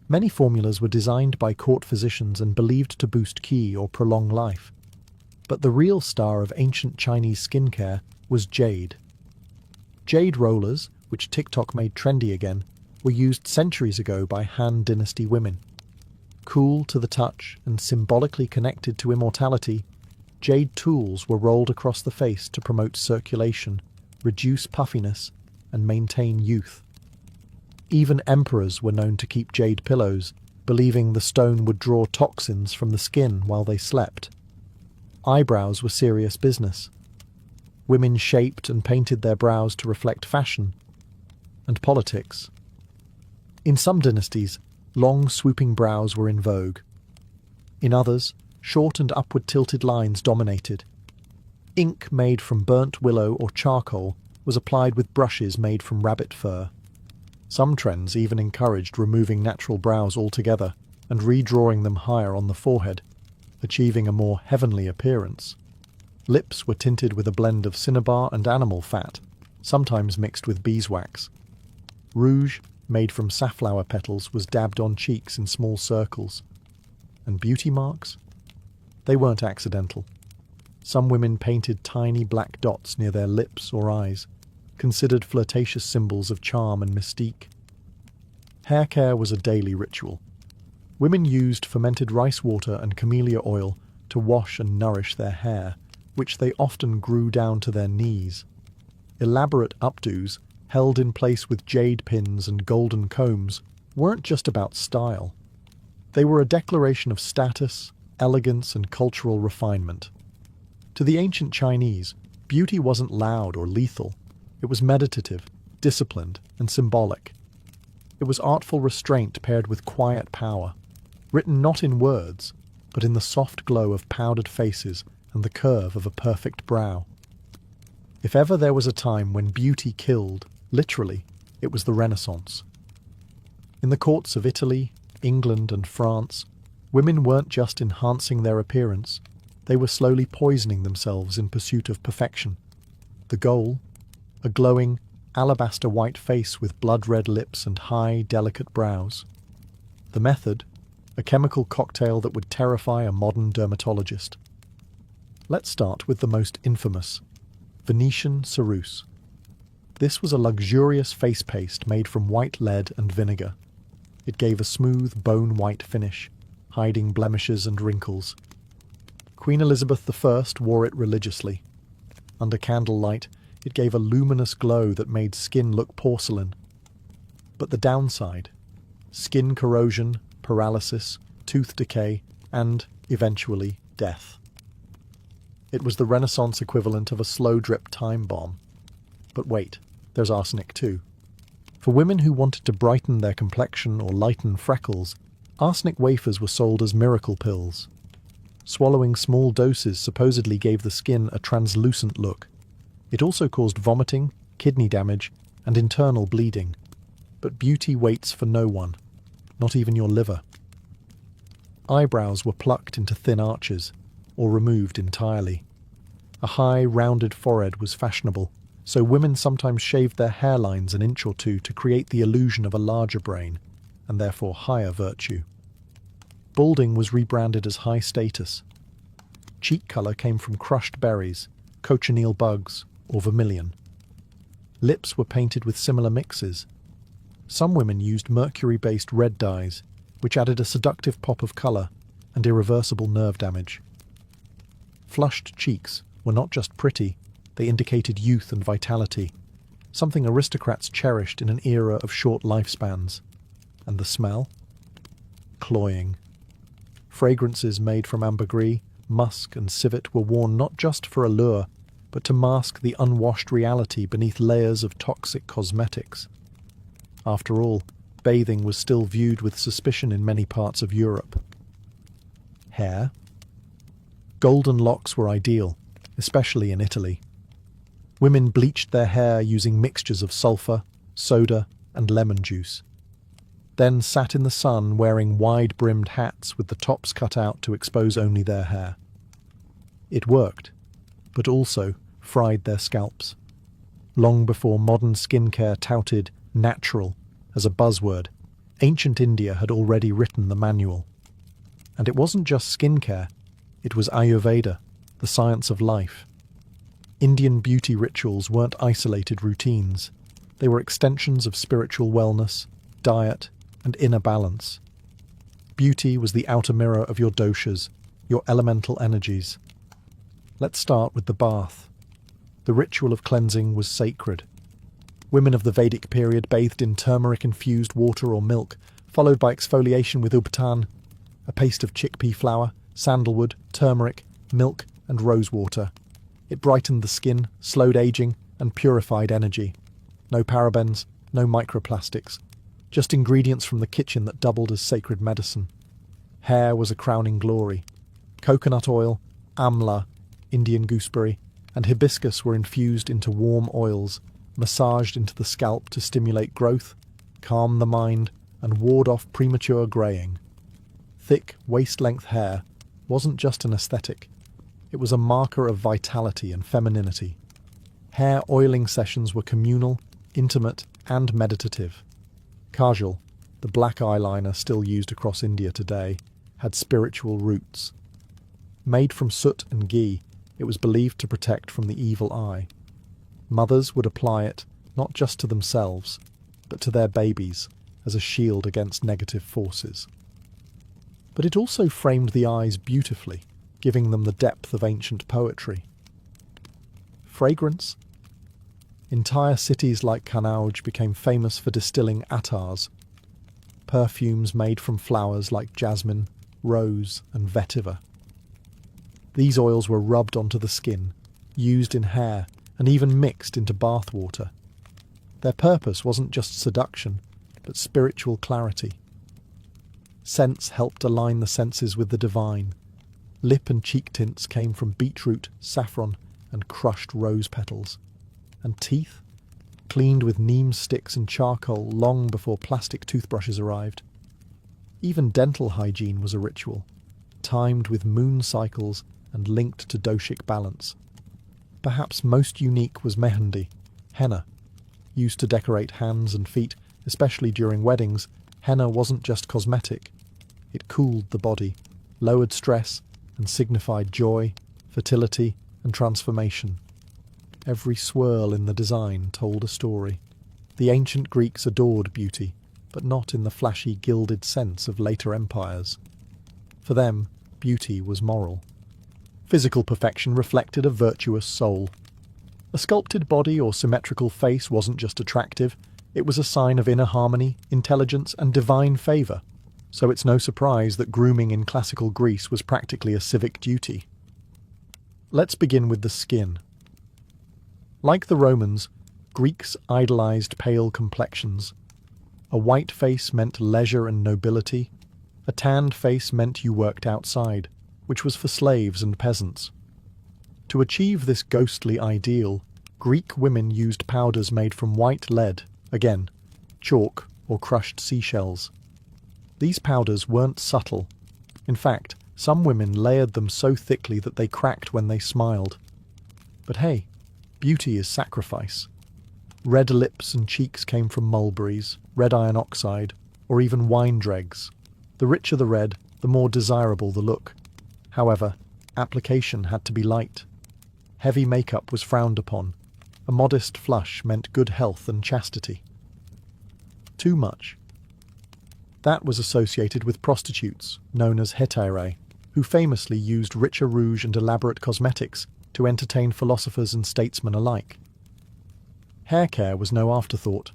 Many formulas were designed by court physicians and believed to boost qi or prolong life. But the real star of ancient Chinese skincare was jade. Jade rollers, which TikTok made trendy again, were used centuries ago by Han Dynasty women. Cool to the touch and symbolically connected to immortality, jade tools were rolled across the face to promote circulation, reduce puffiness, and maintain youth. Even emperors were known to keep jade pillows, believing the stone would draw toxins from the skin while they slept. Eyebrows were serious business. Women shaped and painted their brows to reflect fashion and politics. In some dynasties, long swooping brows were in vogue. In others, short and upward tilted lines dominated. Ink made from burnt willow or charcoal was applied with brushes made from rabbit fur. Some trends even encouraged removing natural brows altogether and redrawing them higher on the forehead, achieving a more heavenly appearance. Lips were tinted with a blend of cinnabar and animal fat, sometimes mixed with beeswax. Rouge, made from safflower petals, was dabbed on cheeks in small circles. And beauty marks? They weren't accidental. Some women painted tiny black dots near their lips or eyes, considered flirtatious symbols of charm and mystique. Hair care was a daily ritual. Women used fermented rice water and camellia oil to wash and nourish their hair, which they often grew down to their knees. Elaborate updos, held in place with jade pins and golden combs, weren't just about style. They were a declaration of status, elegance, and cultural refinement. To the ancient Chinese, beauty wasn't loud or lethal. It was meditative, disciplined, and symbolic. It was artful restraint paired with quiet power, written not in words, but in the soft glow of powdered faces and the curve of a perfect brow. If ever there was a time when beauty killed, literally, it was the Renaissance. In the courts of Italy, England, and France, women weren't just enhancing their appearance, they were slowly poisoning themselves in pursuit of perfection. The goal? A glowing, alabaster white face with blood-red lips and high, delicate brows. The method? A chemical cocktail that would terrify a modern dermatologist. Let's start with the most infamous, Venetian ceruse. This was a luxurious face paste made from white lead and vinegar. It gave a smooth, bone-white finish, hiding blemishes and wrinkles. Queen Elizabeth I wore it religiously. Under candlelight, it gave a luminous glow that made skin look porcelain. But the downside: skin corrosion, paralysis, tooth decay, and, eventually, death. It was the Renaissance equivalent of a slow-drip time bomb. But wait, there's arsenic too. For women who wanted to brighten their complexion or lighten freckles, arsenic wafers were sold as miracle pills. Swallowing small doses supposedly gave the skin a translucent look. It also caused vomiting, kidney damage, and internal bleeding. But beauty waits for no one, not even your liver. Eyebrows were plucked into thin arches, or removed entirely. A high, rounded forehead was fashionable, so women sometimes shaved their hairlines an inch or two to create the illusion of a larger brain, and therefore higher virtue. Balding was rebranded as high status. Cheek colour came from crushed berries, cochineal bugs, or vermilion. Lips were painted with similar mixes. Some women used mercury-based red dyes, which added a seductive pop of colour and irreversible nerve damage. Flushed cheeks were not just pretty, they indicated youth and vitality, something aristocrats cherished in an era of short lifespans. And the smell? Cloying. Fragrances made from ambergris, musk, and civet were worn not just for allure, but to mask the unwashed reality beneath layers of toxic cosmetics. After all, bathing was still viewed with suspicion in many parts of Europe. Hair? Golden locks were ideal, especially in Italy. Women bleached their hair using mixtures of sulfur, soda, and lemon juice. Then sat in the sun wearing wide-brimmed hats with the tops cut out to expose only their hair. It worked, but also fried their scalps. Long before modern skincare touted natural as a buzzword, ancient India had already written the manual. And it wasn't just skincare, it was Ayurveda, the science of life. Indian beauty rituals weren't isolated routines. They were extensions of spiritual wellness, diet, and inner balance. Beauty was the outer mirror of your doshas, your elemental energies. Let's start with the bath. The ritual of cleansing was sacred. Women of the Vedic period bathed in turmeric-infused water or milk, followed by exfoliation with ubtan, a paste of chickpea flour, sandalwood, turmeric, milk, and rose water. It brightened the skin, slowed aging, and purified energy. No parabens, no microplastics. Just ingredients from the kitchen that doubled as sacred medicine. Hair was a crowning glory. Coconut oil, amla, Indian gooseberry, and hibiscus were infused into warm oils, massaged into the scalp to stimulate growth, calm the mind, and ward off premature greying. Thick, waist-length hair wasn't just an aesthetic. It was a marker of vitality and femininity. Hair oiling sessions were communal, intimate, and meditative. Kajal, the black eyeliner still used across India today, had spiritual roots. Made from soot and ghee, it was believed to protect from the evil eye. Mothers would apply it not just to themselves, but to their babies as a shield against negative forces. But it also framed the eyes beautifully, giving them the depth of ancient poetry. Fragrance? Entire cities like Kannauj became famous for distilling attars, perfumes made from flowers like jasmine, rose, and vetiver. These oils were rubbed onto the skin, used in hair, and even mixed into bath water. Their purpose wasn't just seduction, but spiritual clarity. Scents helped align the senses with the divine. Lip and cheek tints came from beetroot, saffron, and crushed rose petals. And teeth? Cleaned with neem sticks and charcoal long before plastic toothbrushes arrived. Even dental hygiene was a ritual, timed with moon cycles and linked to doshic balance. Perhaps most unique was mehendi, henna. Used to decorate hands and feet, especially during weddings, henna wasn't just cosmetic. It cooled the body, lowered stress, and signified joy, fertility, and transformation. Every swirl in the design told a story. The ancient Greeks adored beauty, but not in the flashy, gilded sense of later empires. For them, beauty was moral. Physical perfection reflected a virtuous soul. A sculpted body or symmetrical face wasn't just attractive, it was a sign of inner harmony, intelligence, and divine favour. So it's no surprise that grooming in classical Greece was practically a civic duty. Let's begin with the skin. Like the Romans, Greeks idolised pale complexions. A white face meant leisure and nobility. A tanned face meant you worked outside, which was for slaves and peasants. To achieve this ghostly ideal, Greek women used powders made from white lead, again, chalk or crushed seashells. These powders weren't subtle. In fact, some women layered them so thickly that they cracked when they smiled. But hey, beauty is sacrifice. Red lips and cheeks came from mulberries, red iron oxide, or even wine dregs. The richer the red, the more desirable the look. However, application had to be light. Heavy makeup was frowned upon. A modest flush meant good health and chastity. Too much. That was associated with prostitutes, known as hetairae, who famously used richer rouge and elaborate cosmetics to entertain philosophers and statesmen alike. Hair care was no afterthought.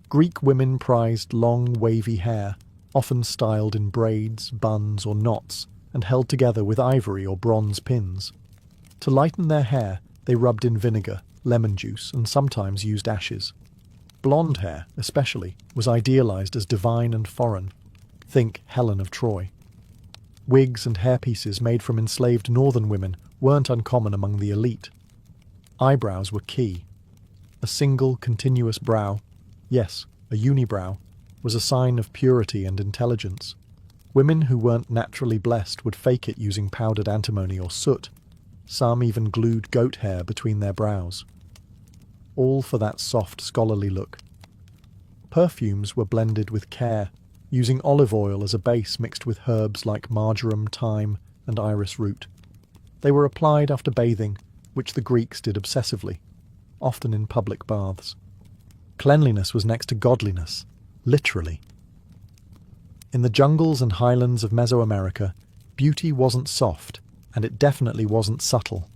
Greek women prized long, wavy hair, often styled in braids, buns, or knots, and held together with ivory or bronze pins. To lighten their hair, they rubbed in vinegar, lemon juice, and sometimes used ashes. Blonde hair, especially, was idealized as divine and foreign. Think Helen of Troy. Wigs and hairpieces made from enslaved northern women weren't uncommon among the elite. Eyebrows were key. A single, continuous brow, yes, a unibrow, was a sign of purity and intelligence. Women who weren't naturally blessed would fake it using powdered antimony or soot. Some even glued goat hair between their brows. All for that soft, scholarly look. Perfumes were blended with care, using olive oil as a base mixed with herbs like marjoram, thyme, and iris root. They were applied after bathing, which the Greeks did obsessively, often in public baths. Cleanliness was next to godliness, literally. In the jungles and highlands of Mesoamerica, beauty wasn't soft, and it definitely wasn't subtle.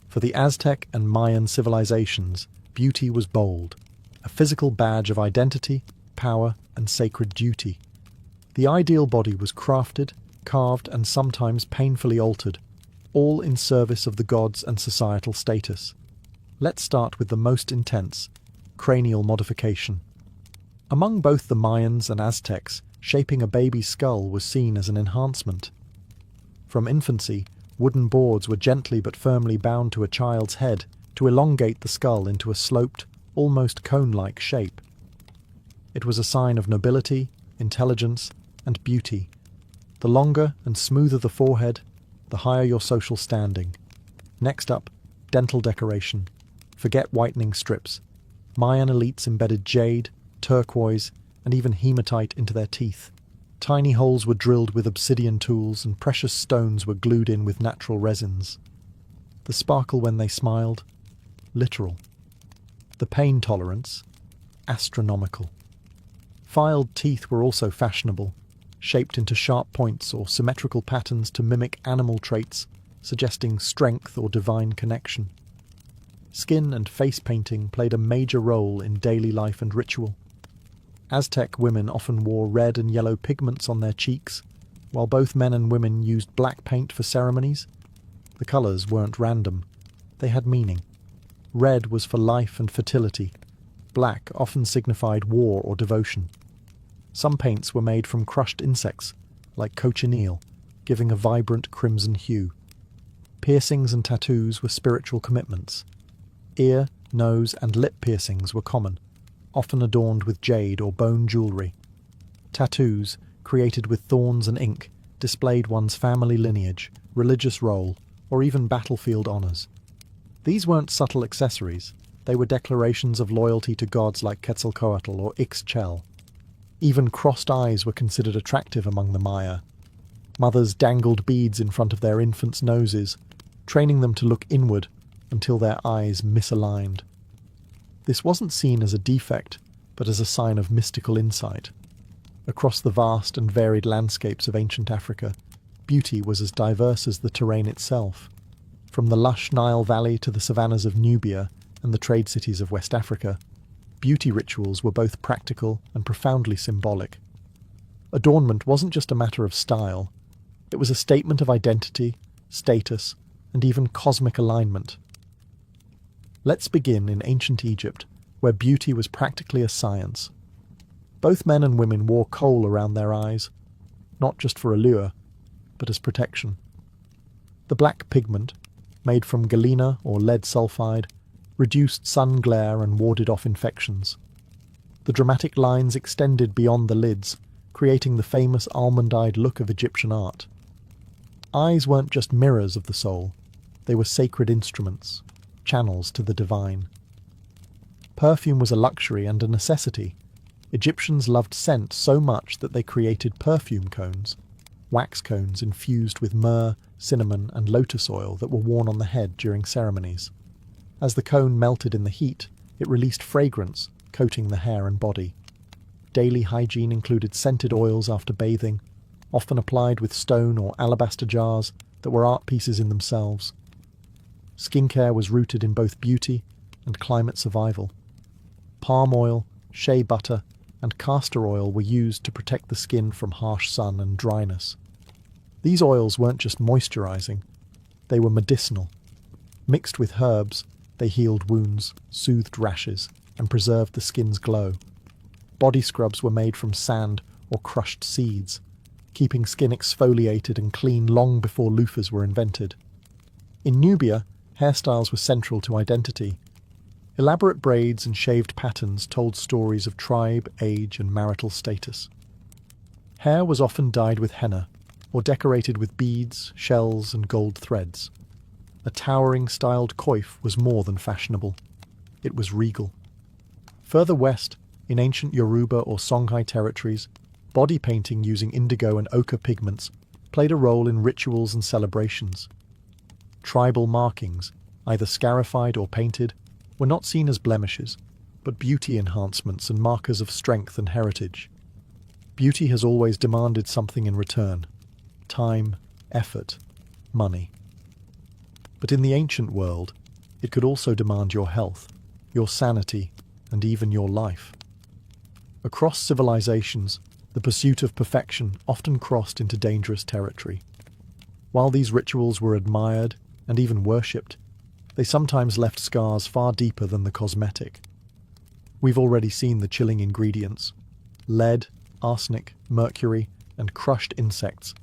For the Aztec and Mayan civilizations, beauty was bold, a physical badge of identity, power, and sacred duty. The ideal body was crafted, carved, and sometimes painfully altered, all in service of the gods and societal status. Let's start with the most intense, cranial modification. Among both the Mayans and Aztecs, shaping a baby's skull was seen as an enhancement. From infancy, wooden boards were gently but firmly bound to a child's head to elongate the skull into a sloped, almost cone-like shape. It was a sign of nobility, intelligence, and beauty. The longer and smoother the forehead, the higher your social standing. Next up, dental decoration. Forget whitening strips. Mayan elites embedded jade, turquoise, and even hematite into their teeth. Tiny holes were drilled with obsidian tools, and precious stones were glued in with natural resins. The sparkle when they smiled, literal. The pain tolerance, astronomical. Filed teeth were also fashionable, shaped into sharp points or symmetrical patterns to mimic animal traits, suggesting strength or divine connection. Skin and face painting played a major role in daily life and ritual. Aztec women often wore red and yellow pigments on their cheeks, while both men and women used black paint for ceremonies. The colours weren't random. They had meaning. Red was for life and fertility. Black often signified war or devotion. Some paints were made from crushed insects, like cochineal, giving a vibrant crimson hue. Piercings and tattoos were spiritual commitments. Ear, nose, and lip piercings were common, often adorned with jade or bone jewellery. Tattoos, created with thorns and ink, displayed one's family lineage, religious role, or even battlefield honours. These weren't subtle accessories, they were declarations of loyalty to gods like Quetzalcoatl or Ixchel. Even crossed eyes were considered attractive among the Maya. Mothers dangled beads in front of their infants' noses, training them to look inward until their eyes misaligned. This wasn't seen as a defect, but as a sign of mystical insight. Across the vast and varied landscapes of ancient Africa, beauty was as diverse as the terrain itself. From the lush Nile Valley to the savannas of Nubia and the trade cities of West Africa, beauty rituals were both practical and profoundly symbolic. Adornment wasn't just a matter of style, it was a statement of identity, status, and even cosmic alignment. Let's begin in ancient Egypt, where beauty was practically a science. Both men and women wore kohl around their eyes, not just for allure, but as protection. The black pigment, made from galena or lead sulfide, reduced sun glare and warded off infections. The dramatic lines extended beyond the lids, creating the famous almond-eyed look of Egyptian art. Eyes weren't just mirrors of the soul, they were sacred instruments, channels to the divine. Perfume was a luxury and a necessity. Egyptians loved scent so much that they created perfume cones, wax cones infused with myrrh, cinnamon, and lotus oil that were worn on the head during ceremonies. As the cone melted in the heat, it released fragrance, coating the hair and body. Daily hygiene included scented oils after bathing, often applied with stone or alabaster jars that were art pieces in themselves. Skincare was rooted in both beauty and climate survival. Palm oil, shea butter, and castor oil were used to protect the skin from harsh sun and dryness. These oils weren't just moisturizing, they were medicinal. Mixed with herbs, they healed wounds, soothed rashes, and preserved the skin's glow. Body scrubs were made from sand or crushed seeds, keeping skin exfoliated and clean long before loofahs were invented. In Nubia, hairstyles were central to identity. Elaborate braids and shaved patterns told stories of tribe, age, and marital status. Hair was often dyed with henna, or decorated with beads, shells, and gold threads. A towering styled coif was more than fashionable. It was regal. Further west, in ancient Yoruba or Songhai territories, body painting using indigo and ochre pigments played a role in rituals and celebrations. Tribal markings, either scarified or painted, were not seen as blemishes, but beauty enhancements and markers of strength and heritage. Beauty has always demanded something in return: time, effort, money. But in the ancient world, it could also demand your health, your sanity, and even your life. Across civilizations, the pursuit of perfection often crossed into dangerous territory. While these rituals were admired and even worshipped, they sometimes left scars far deeper than the cosmetic. We've already seen the chilling ingredients: lead, arsenic, mercury, and crushed insects,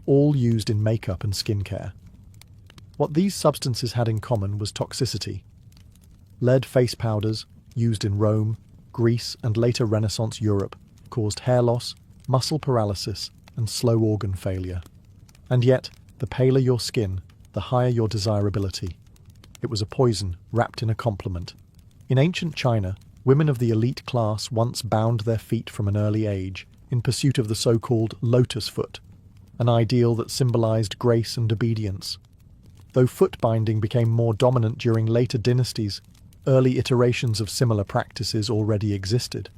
all used in makeup and skincare. What these substances had in common was toxicity. Lead face powders, used in Rome, Greece, and later Renaissance Europe, caused hair loss, muscle paralysis, and slow organ failure. And yet, the paler your skin, the higher your desirability. It was a poison wrapped in a compliment. In ancient China, women of the elite class once bound their feet from an early age in pursuit of the so-called lotus foot, an ideal that symbolized grace and obedience. Though foot binding became more dominant during later dynasties, early iterations of similar practices already existed.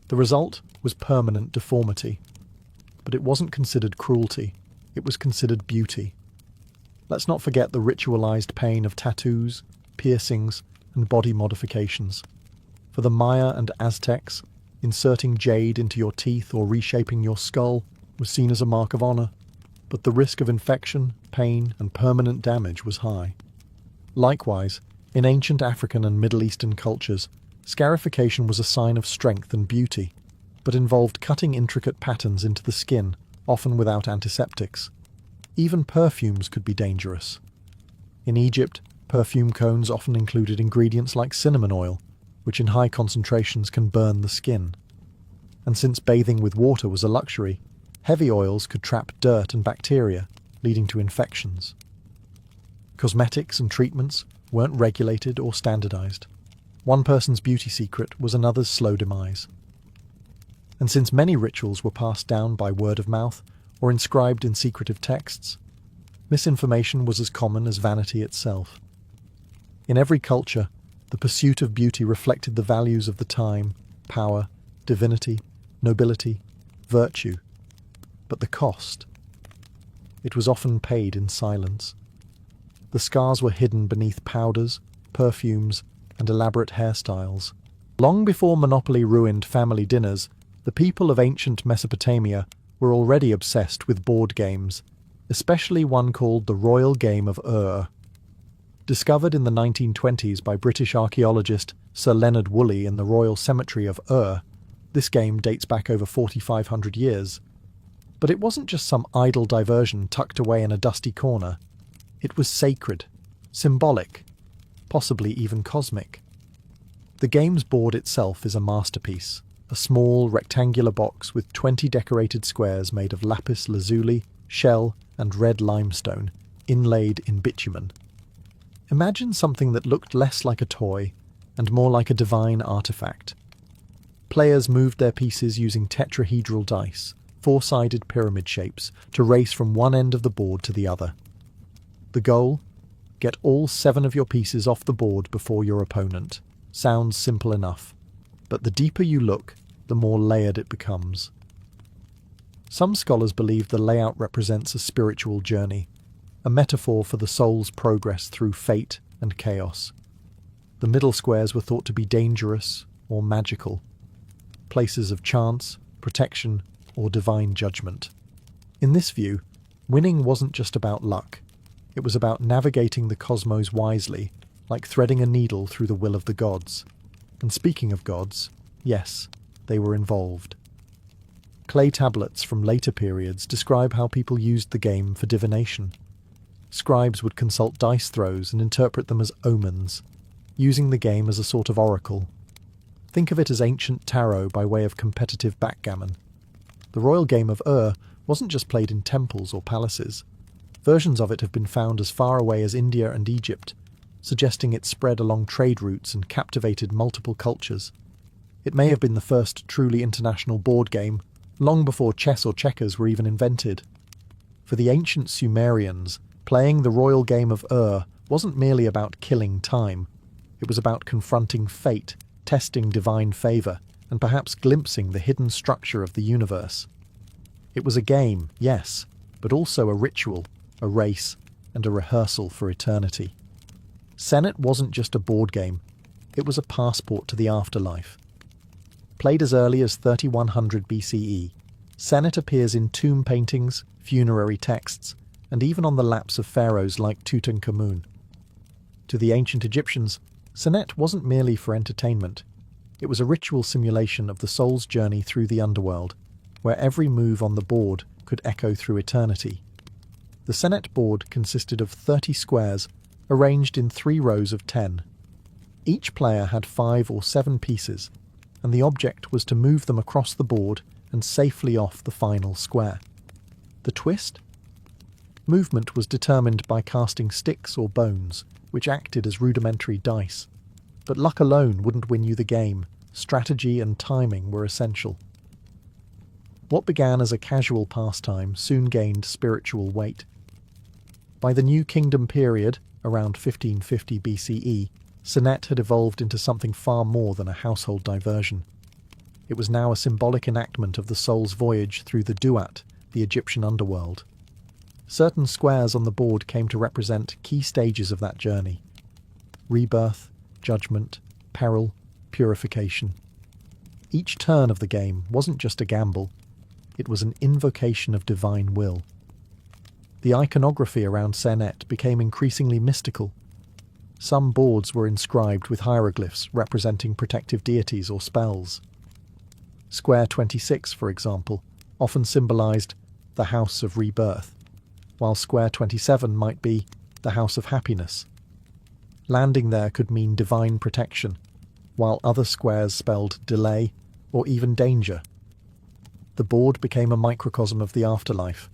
The result was permanent deformity. But it wasn't considered cruelty, it was considered beauty. Let's not forget the ritualized pain of tattoos, piercings, and body modifications. For the Maya and Aztecs, inserting jade into your teeth or reshaping your skull was seen as a mark of honor, but the risk of infection, pain, and permanent damage was high. Likewise, in ancient African and Middle Eastern cultures, scarification was a sign of strength and beauty, but involved cutting intricate patterns into the skin, often without antiseptics. Even perfumes could be dangerous. In Egypt, perfume cones often included ingredients like cinnamon oil, which in high concentrations can burn the skin. And since bathing with water was a luxury, heavy oils could trap dirt and bacteria, leading to infections. Cosmetics and treatments weren't regulated or standardized. One person's beauty secret was another's slow demise. And since many rituals were passed down by word of mouth or inscribed in secretive texts, Misinformation was as common as vanity itself. In every culture, the pursuit of beauty reflected the values of the time: power, divinity, nobility, virtue. But the cost? It was often paid in silence. The scars were hidden beneath powders, perfumes, and elaborate hairstyles. Long before Monopoly ruined family dinners, the people of ancient Mesopotamia were already obsessed with board games, especially one called the Royal Game of Ur. Discovered in the 1920s by British archaeologist Sir Leonard Woolley in the Royal Cemetery of Ur, this game dates back over 4,500 years. But it wasn't just some idle diversion tucked away in a dusty corner. It was sacred, symbolic, possibly even cosmic. The game's board itself is a masterpiece, a small rectangular box with 20 decorated squares made of lapis lazuli, shell, and red limestone, inlaid in bitumen. Imagine something that looked less like a toy and more like a divine artifact. Players moved their pieces using tetrahedral dice, four-sided pyramid shapes, to race from one end of the board to the other. The goal? Get all 7 of your pieces off the board before your opponent. Sounds simple enough, but the deeper you look, the more layered it becomes. Some scholars believe the layout represents a spiritual journey, a metaphor for the soul's progress through fate and chaos. The middle squares were thought to be dangerous or magical, places of chance, protection, or divine judgment. In this view, winning wasn't just about luck. It was about navigating the cosmos wisely, like threading a needle through the will of the gods. And speaking of gods, yes, they were involved. Clay tablets from later periods describe how people used the game for divination. Scribes would consult dice throws and interpret them as omens, using the game as a sort of oracle. Think of it as ancient tarot by way of competitive backgammon. The Royal Game of Ur wasn't just played in temples or palaces. Versions of it have been found as far away as India and Egypt, suggesting it spread along trade routes and captivated multiple cultures. It may have been the first truly international board game, long before chess or checkers were even invented. For the ancient Sumerians, playing the Royal Game of Ur wasn't merely about killing time. It was about confronting fate, testing divine favour, and perhaps glimpsing the hidden structure of the universe. It was a game, yes, but also a ritual, a race, and a rehearsal for eternity. Senet wasn't just a board game, it was a passport to the afterlife. Played as early as 3100 BCE, Senet appears in tomb paintings, funerary texts, and even on the laps of pharaohs like Tutankhamun. To the ancient Egyptians, Senet wasn't merely for entertainment. It was a ritual simulation of the soul's journey through the underworld, where every move on the board could echo through eternity. The Senet board consisted of 30 squares arranged in 3 rows of 10. Each player had 5 or 7 pieces, and the object was to move them across the board and safely off the final square. The twist? Movement was determined by casting sticks or bones, which acted as rudimentary dice. But luck alone wouldn't win you the game. Strategy and timing were essential. What began as a casual pastime soon gained spiritual weight. By the New Kingdom period, around 1550 BCE, Senet had evolved into something far more than a household diversion. It was now a symbolic enactment of the soul's voyage through the Duat, the Egyptian underworld. Certain squares on the board came to represent key stages of that journey: rebirth, judgment, peril, purification. Each turn of the game wasn't just a gamble, it was an invocation of divine will. The iconography around Senet became increasingly mystical. Some boards were inscribed with hieroglyphs representing protective deities or spells. Square 26, for example, often symbolized the House of Rebirth, while Square 27 might be the House of Happiness. Landing there could mean divine protection, while other squares spelled delay or even danger. The board became a microcosm of the afterlife,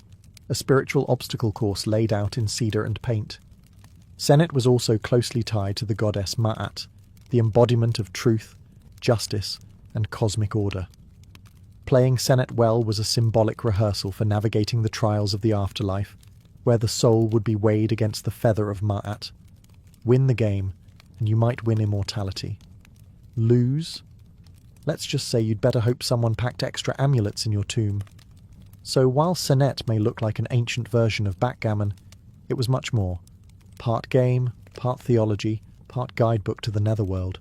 a spiritual obstacle course laid out in cedar and paint. Senet was also closely tied to the goddess Ma'at, the embodiment of truth, justice, and cosmic order. Playing Senet well was a symbolic rehearsal for navigating the trials of the afterlife, where the soul would be weighed against the feather of Ma'at. Win the game, and you might win immortality. Lose? Let's just say you'd better hope someone packed extra amulets in your tomb. So while Senet may look like an ancient version of backgammon, it was much more. Part game, part theology, part guidebook to the netherworld.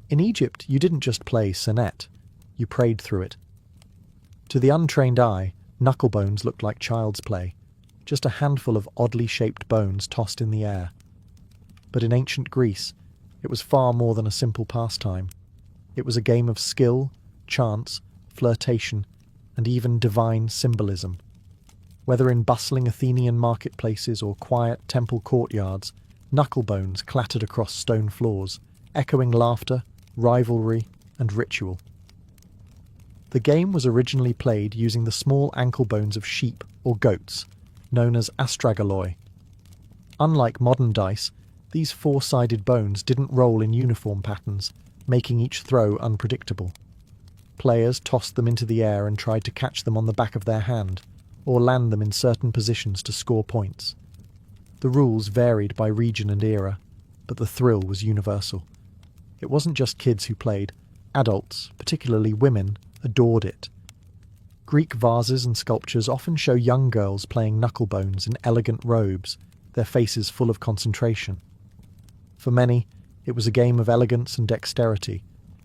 In Egypt, you didn't just play Senet, you prayed through it. To the untrained eye, knucklebones looked like child's play, just a handful of oddly shaped bones tossed in the air. But in ancient Greece, it was far more than a simple pastime. It was a game of skill, chance, flirtation, and even divine symbolism. Whether in bustling Athenian marketplaces or quiet temple courtyards, knucklebones clattered across stone floors, echoing laughter, rivalry, and ritual. The game was originally played using the small ankle bones of sheep or goats, known as astragaloi. Unlike modern dice, these four-sided bones didn't roll in uniform patterns, making each throw unpredictable. Players tossed them into the air and tried to catch them on the back of their hand, or land them in certain positions to score points. The rules varied by region and era, but the thrill was universal. It wasn't just kids who played. Adults, particularly women, adored it. Greek vases and sculptures often show young girls playing knucklebones in elegant robes, their faces full of concentration. For many, it was a game of elegance and dexterity,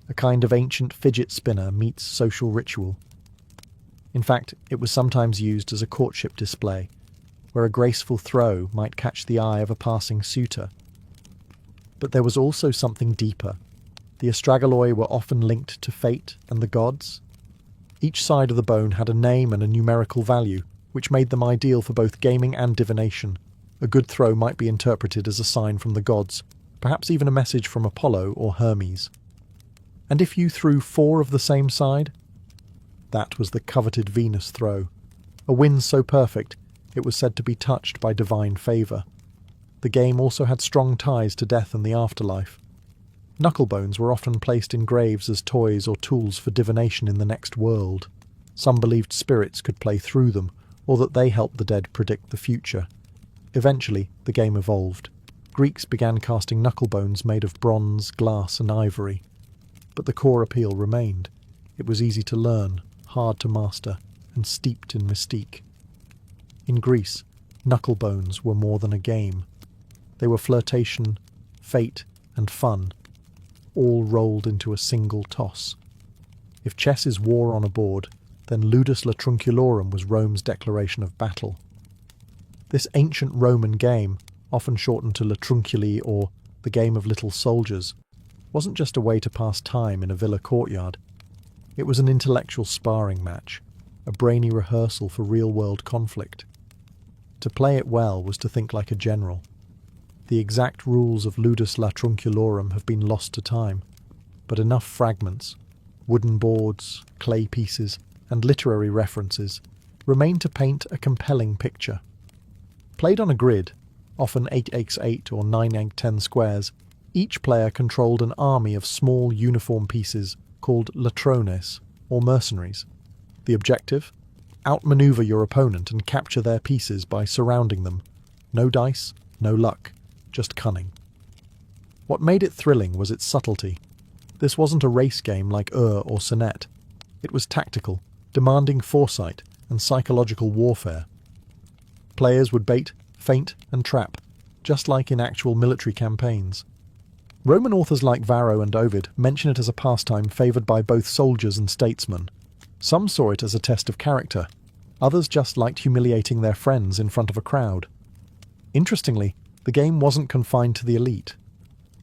a kind of ancient fidget spinner meets social ritual. In fact, it was sometimes used as a courtship display, where a graceful throw might catch the eye of a passing suitor. But there was also something deeper. The astragaloi were often linked to fate and the gods. Each side of the bone had a name and a numerical value, which made them ideal for both gaming and divination. A good throw might be interpreted as a sign from the gods, perhaps even a message from Apollo or Hermes. And if you threw 4 of the same side? That was the coveted Venus throw, a win so perfect it was said to be touched by divine favour. The game also had strong ties to death and the afterlife. Knucklebones were often placed in graves as toys or tools for divination in the next world. Some believed spirits could play through them, or that they helped the dead predict the future. Eventually, the game evolved. Greeks began casting knucklebones made of bronze, glass and ivory. But the core appeal remained. It was easy to learn, hard to master, and steeped in mystique. In Greece, knucklebones were more than a game. They were flirtation, fate, and fun, all rolled into a single toss. If chess is war on a board, then ludus latrunculorum was Rome's declaration of battle. This ancient Roman game, often shortened to latrunculi or the game of little soldiers, wasn't just a way to pass time in a villa courtyard. It was an intellectual sparring match, a brainy rehearsal for real-world conflict. To play it well was to think like a general. The exact rules of ludus latrunculorum have been lost to time, but enough fragments, wooden boards, clay pieces, and literary references remain to paint a compelling picture. Played on a grid, often 8x8 or 9x10 squares, each player controlled an army of small uniform pieces called latrones, or mercenaries. The objective? Outmaneuver your opponent and capture their pieces by surrounding them. No dice, no luck, just cunning. What made it thrilling was its subtlety. This wasn't a race game like or Senet. It was tactical, demanding foresight and psychological warfare. Players would bait, feint, and trap, just like in actual military campaigns. Roman authors like Varro and Ovid mention it as a pastime favoured by both soldiers and statesmen. Some saw it as a test of character. Others just liked humiliating their friends in front of a crowd. Interestingly, the game wasn't confined to the elite.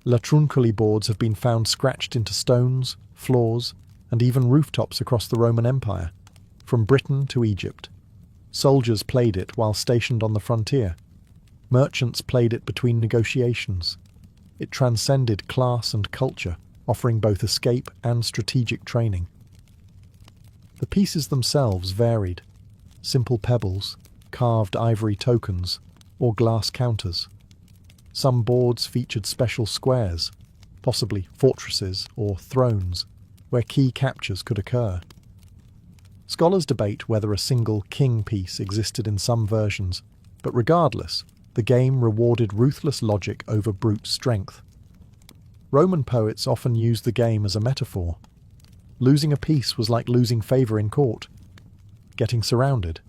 Latrunculi boards have been found scratched into stones, floors, and even rooftops across the Roman Empire, from Britain to Egypt. Soldiers played it while stationed on the frontier. Merchants played it between negotiations. It transcended class and culture, offering both escape and strategic training. The pieces themselves varied. Simple pebbles, carved ivory tokens, or glass counters. Some boards featured special squares, possibly fortresses or thrones, where key captures could occur. Scholars debate whether a single king piece existed in some versions, But regardless, the game rewarded ruthless logic over brute strength. Roman poets often used the game as a metaphor. Losing a piece was like losing favour in court. Getting surrounded,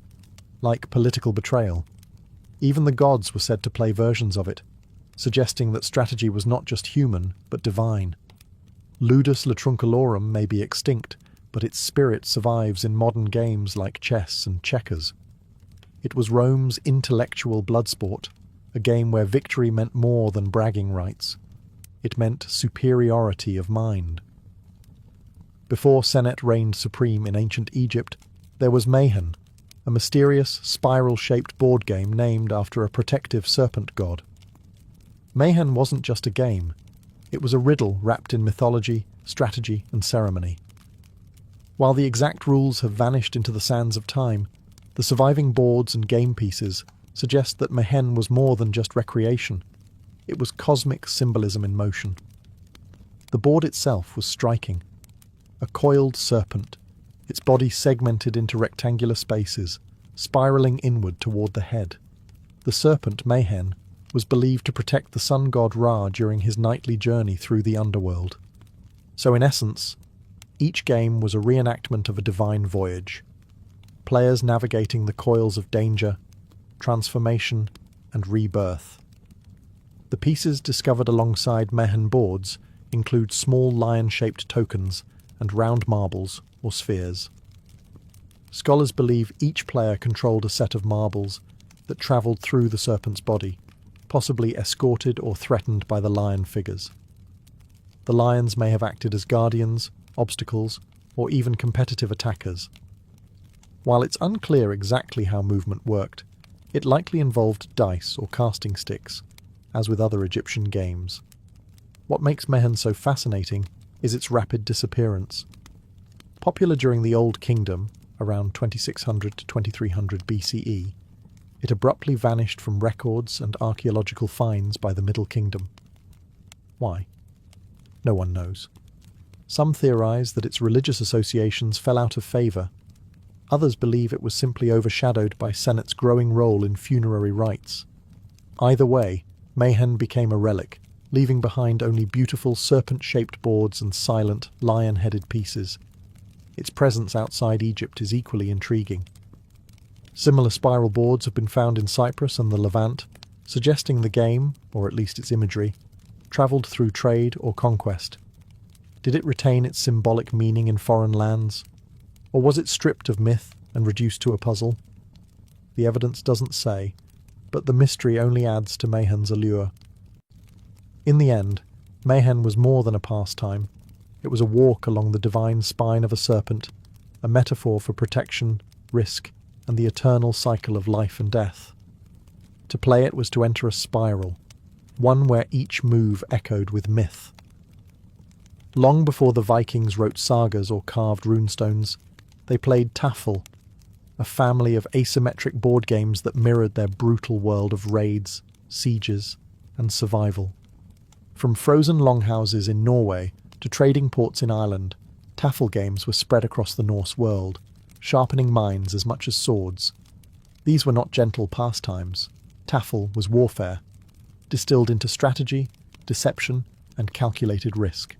like political betrayal. Even the gods were said to play versions of it, suggesting that strategy was not just human, but divine. Ludus Latruncalorum may be extinct, but its spirit survives in modern games like chess and checkers. It was Rome's intellectual bloodsport, a game where victory meant more than bragging rights. It meant superiority of mind. Before Senet reigned supreme in ancient Egypt, there was Mayhen, a mysterious, spiral-shaped board game named after a protective serpent god. Mayhen wasn't just a game. It was a riddle wrapped in mythology, strategy, and ceremony. While the exact rules have vanished into the sands of time, the surviving boards and game pieces suggest that Mayhen was more than just recreation. It was cosmic symbolism in motion. The board itself was striking. A coiled serpent, its body segmented into rectangular spaces, spiralling inward toward the head. The serpent, Mayhen, was believed to protect the sun god Ra during his nightly journey through the underworld. So in essence, each game was a reenactment of a divine voyage. Players navigating the coils of danger, transformation, and rebirth. The pieces discovered alongside Mayhen boards include small lion-shaped tokens and round marbles or spheres. Scholars believe each player controlled a set of marbles that travelled through the serpent's body, possibly escorted or threatened by the lion figures. The lions may have acted as guardians, obstacles, or even competitive attackers. While it's unclear exactly how movement worked, it likely involved dice or casting sticks, as with other Egyptian games. What makes Mayhen so fascinating is its rapid disappearance. Popular during the Old Kingdom, around 2600 to 2300 BCE, it abruptly vanished from records and archaeological finds by the Middle Kingdom. Why? No one knows. Some theorize that its religious associations fell out of favour. Others believe it was simply overshadowed by Senet's growing role in funerary rites. Either way, Mayhen became a relic, leaving behind only beautiful serpent-shaped boards and silent, lion-headed pieces. Its presence outside Egypt is equally intriguing. Similar spiral boards have been found in Cyprus and the Levant, suggesting the game, or at least its imagery, travelled through trade or conquest. Did it retain its symbolic meaning in foreign lands? Or was it stripped of myth and reduced to a puzzle? The evidence doesn't say, but the mystery only adds to Mayhen's allure. In the end, Mayhen was more than a pastime. It was a walk along the divine spine of a serpent, a metaphor for protection, risk, and the eternal cycle of life and death. To play it was to enter a spiral, one where each move echoed with myth. Long before the Vikings wrote sagas or carved runestones, they played Tafel, a family of asymmetric board games that mirrored their brutal world of raids, sieges, and survival. From frozen longhouses in Norway to trading ports in Ireland, Tafel games were spread across the Norse world, sharpening minds as much as swords. These were not gentle pastimes. Tafel was warfare, distilled into strategy, deception, and calculated risk.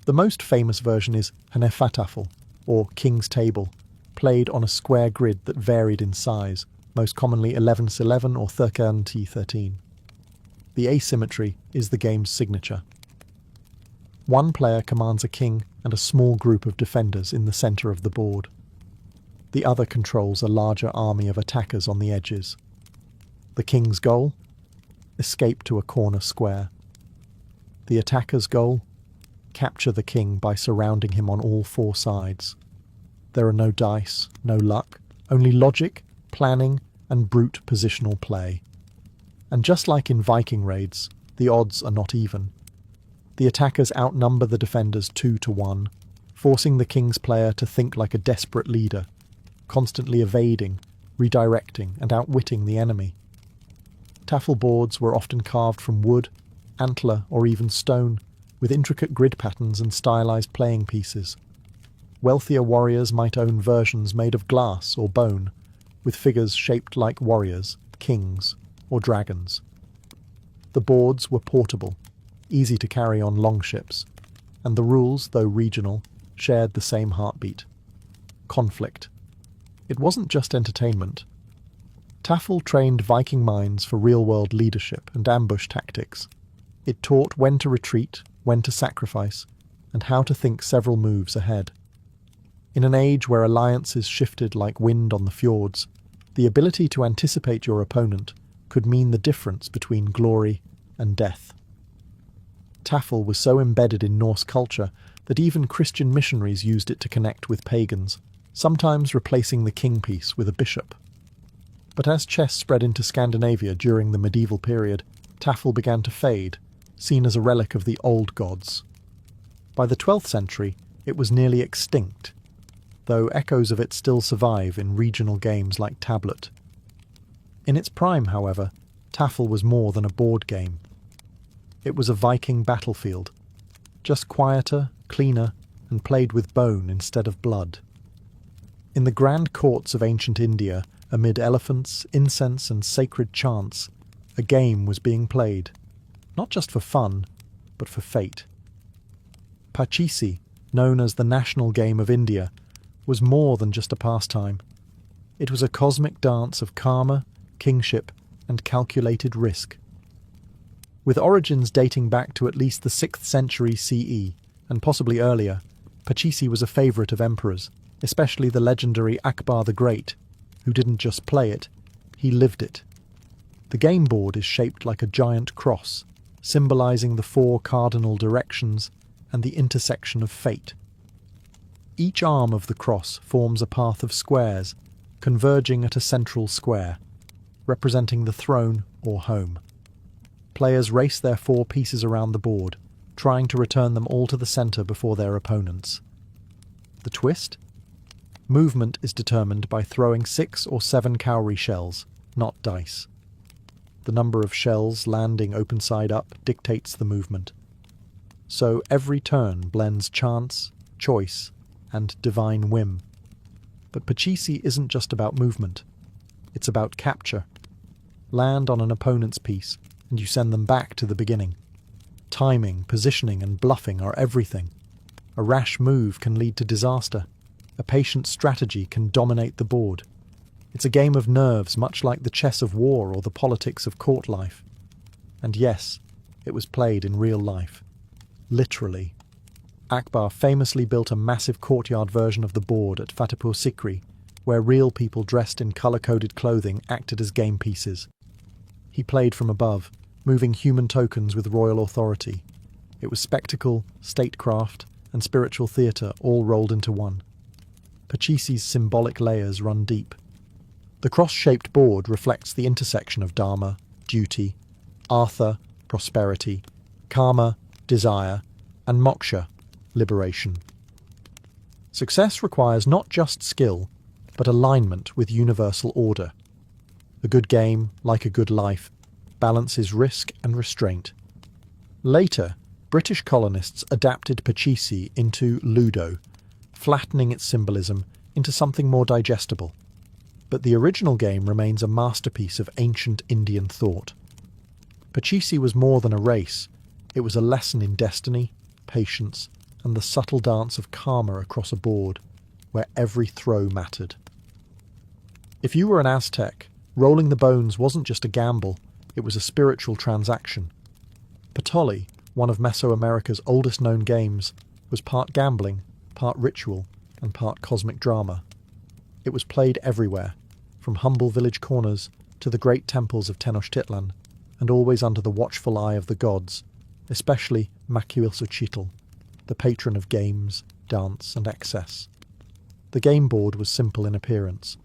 The most famous version is Hnefatafl, or King's Table, played on a square grid that varied in size, most commonly 11x11 or 13x13. The asymmetry is the game's signature. One player commands a king and a small group of defenders in the centre of the board. The other controls a larger army of attackers on the edges. The king's goal? Escape to a corner square. The attacker's goal? Capture the king by surrounding him on all four sides. There are no dice, no luck, only logic, planning, and brute positional play. And just like in Viking raids, the odds are not even. The attackers outnumber the defenders 2-1, forcing the king's player to think like a desperate leader, constantly evading, redirecting, and outwitting the enemy. Tafel boards were often carved from wood, antler, or even stone, with intricate grid patterns and stylized playing pieces. Wealthier warriors might own versions made of glass or bone, with figures shaped like warriors kings, or dragons. The boards were portable, easy to carry on longships, and the rules, though regional, shared the same heartbeat: conflict. It wasn't just entertainment. Tafel trained Viking minds for real-world leadership and ambush tactics. It taught when to retreat, when to sacrifice, and how to think several moves ahead. In an age where alliances shifted like wind on the fjords, the ability to anticipate your opponent could mean the difference between glory and death. Tafel was so embedded in Norse culture that even Christian missionaries used it to connect with pagans, sometimes replacing the king piece with a bishop. But as chess spread into Scandinavia during the medieval period, Tafel began to fade, seen as a relic of the old gods. By the 12th century, it was nearly extinct, though echoes of it still survive in regional games like Tablet. In its prime, however, Tafel was more than a board game. It was a Viking battlefield, just quieter, cleaner, and played with bone instead of blood. In the grand courts of ancient India, amid elephants, incense, and sacred chants, a game was being played, not just for fun, but for fate. Pachisi, known as the national game of India, was more than just a pastime. It was a cosmic dance of karma, kingship, and calculated risk. With origins dating back to at least the 6th century CE, and possibly earlier, Pachisi was a favourite of emperors, especially the legendary Akbar the Great, who didn't just play it, he lived it. The game board is shaped like a giant cross, symbolising the 4 cardinal directions and the intersection of fate. Each arm of the cross forms a path of squares, converging at a central square, representing the throne or home. Players race their 4 pieces around the board, trying to return them all to the centre before their opponents. The twist? Movement is determined by throwing 6 or 7 cowrie shells, not dice. The number of shells landing open side up dictates the movement. So every turn blends chance, choice, and divine whim. But Pachisi isn't just about movement. It's about capture. Land on an opponent's piece, and you send them back to the beginning. Timing, positioning, and bluffing are everything. A rash move can lead to disaster. A patient strategy can dominate the board. It's a game of nerves, much like the chess of war or the politics of court life. And yes, it was played in real life. Literally. Akbar famously built a massive courtyard version of the board at Fatehpur Sikri, where real people dressed in colour-coded clothing acted as game pieces. He played from above, moving human tokens with royal authority. It was spectacle, statecraft, and spiritual theatre all rolled into one. Pachisi's symbolic layers run deep. The cross-shaped board reflects the intersection of dharma, duty, artha, prosperity, karma, desire, and moksha, liberation. Success requires not just skill, but alignment with universal order. A good game, like a good life, balances risk and restraint. Later, British colonists adapted Pachisi into Ludo, flattening its symbolism into something more digestible. But the original game remains a masterpiece of ancient Indian thought. Pachisi was more than a race. It was a lesson in destiny, patience, and the subtle dance of karma across a board, where every throw mattered. If you were an Aztec, rolling the bones wasn't just a gamble, it was a spiritual transaction. Patoli, one of Mesoamerica's oldest known games, was part gambling, part ritual, and part cosmic drama. It was played everywhere, from humble village corners to the great temples of Tenochtitlan, and always under the watchful eye of the gods, especially Macuilxochitl, the patron of games, dance, and excess. The game board was simple in appearance.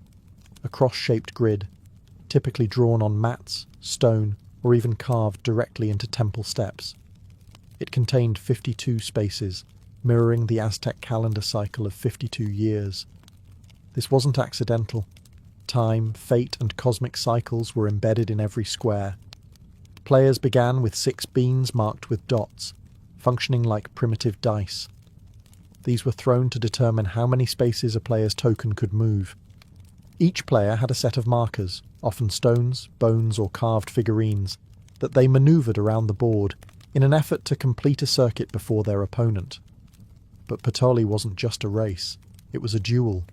A cross-shaped grid, typically drawn on mats, stone, or even carved directly into temple steps. It contained 52 spaces, mirroring the Aztec calendar cycle of 52 years. This wasn't accidental. Time, fate, and cosmic cycles were embedded in every square. Players began with 6 beans marked with dots, functioning like primitive dice. These were thrown to determine how many spaces a player's token could move. Each player had a set of markers, often stones, bones, or carved figurines, that they maneuvered around the board in an effort to complete a circuit before their opponent. But Patoli wasn't just a race, it was a duel.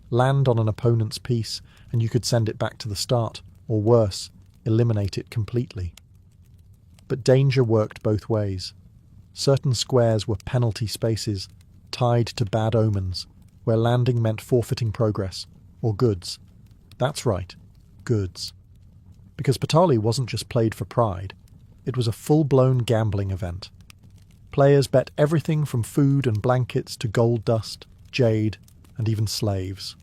Land on an opponent's piece and you could send it back to the start, or worse, eliminate it completely. But danger worked both ways. Certain squares were penalty spaces, tied to bad omens, where landing meant forfeiting progress, or goods. That's right, goods. Because Patoli wasn't just played for pride, it was a full-blown gambling event. Players bet everything from food and blankets to gold dust, jade, and even slaves.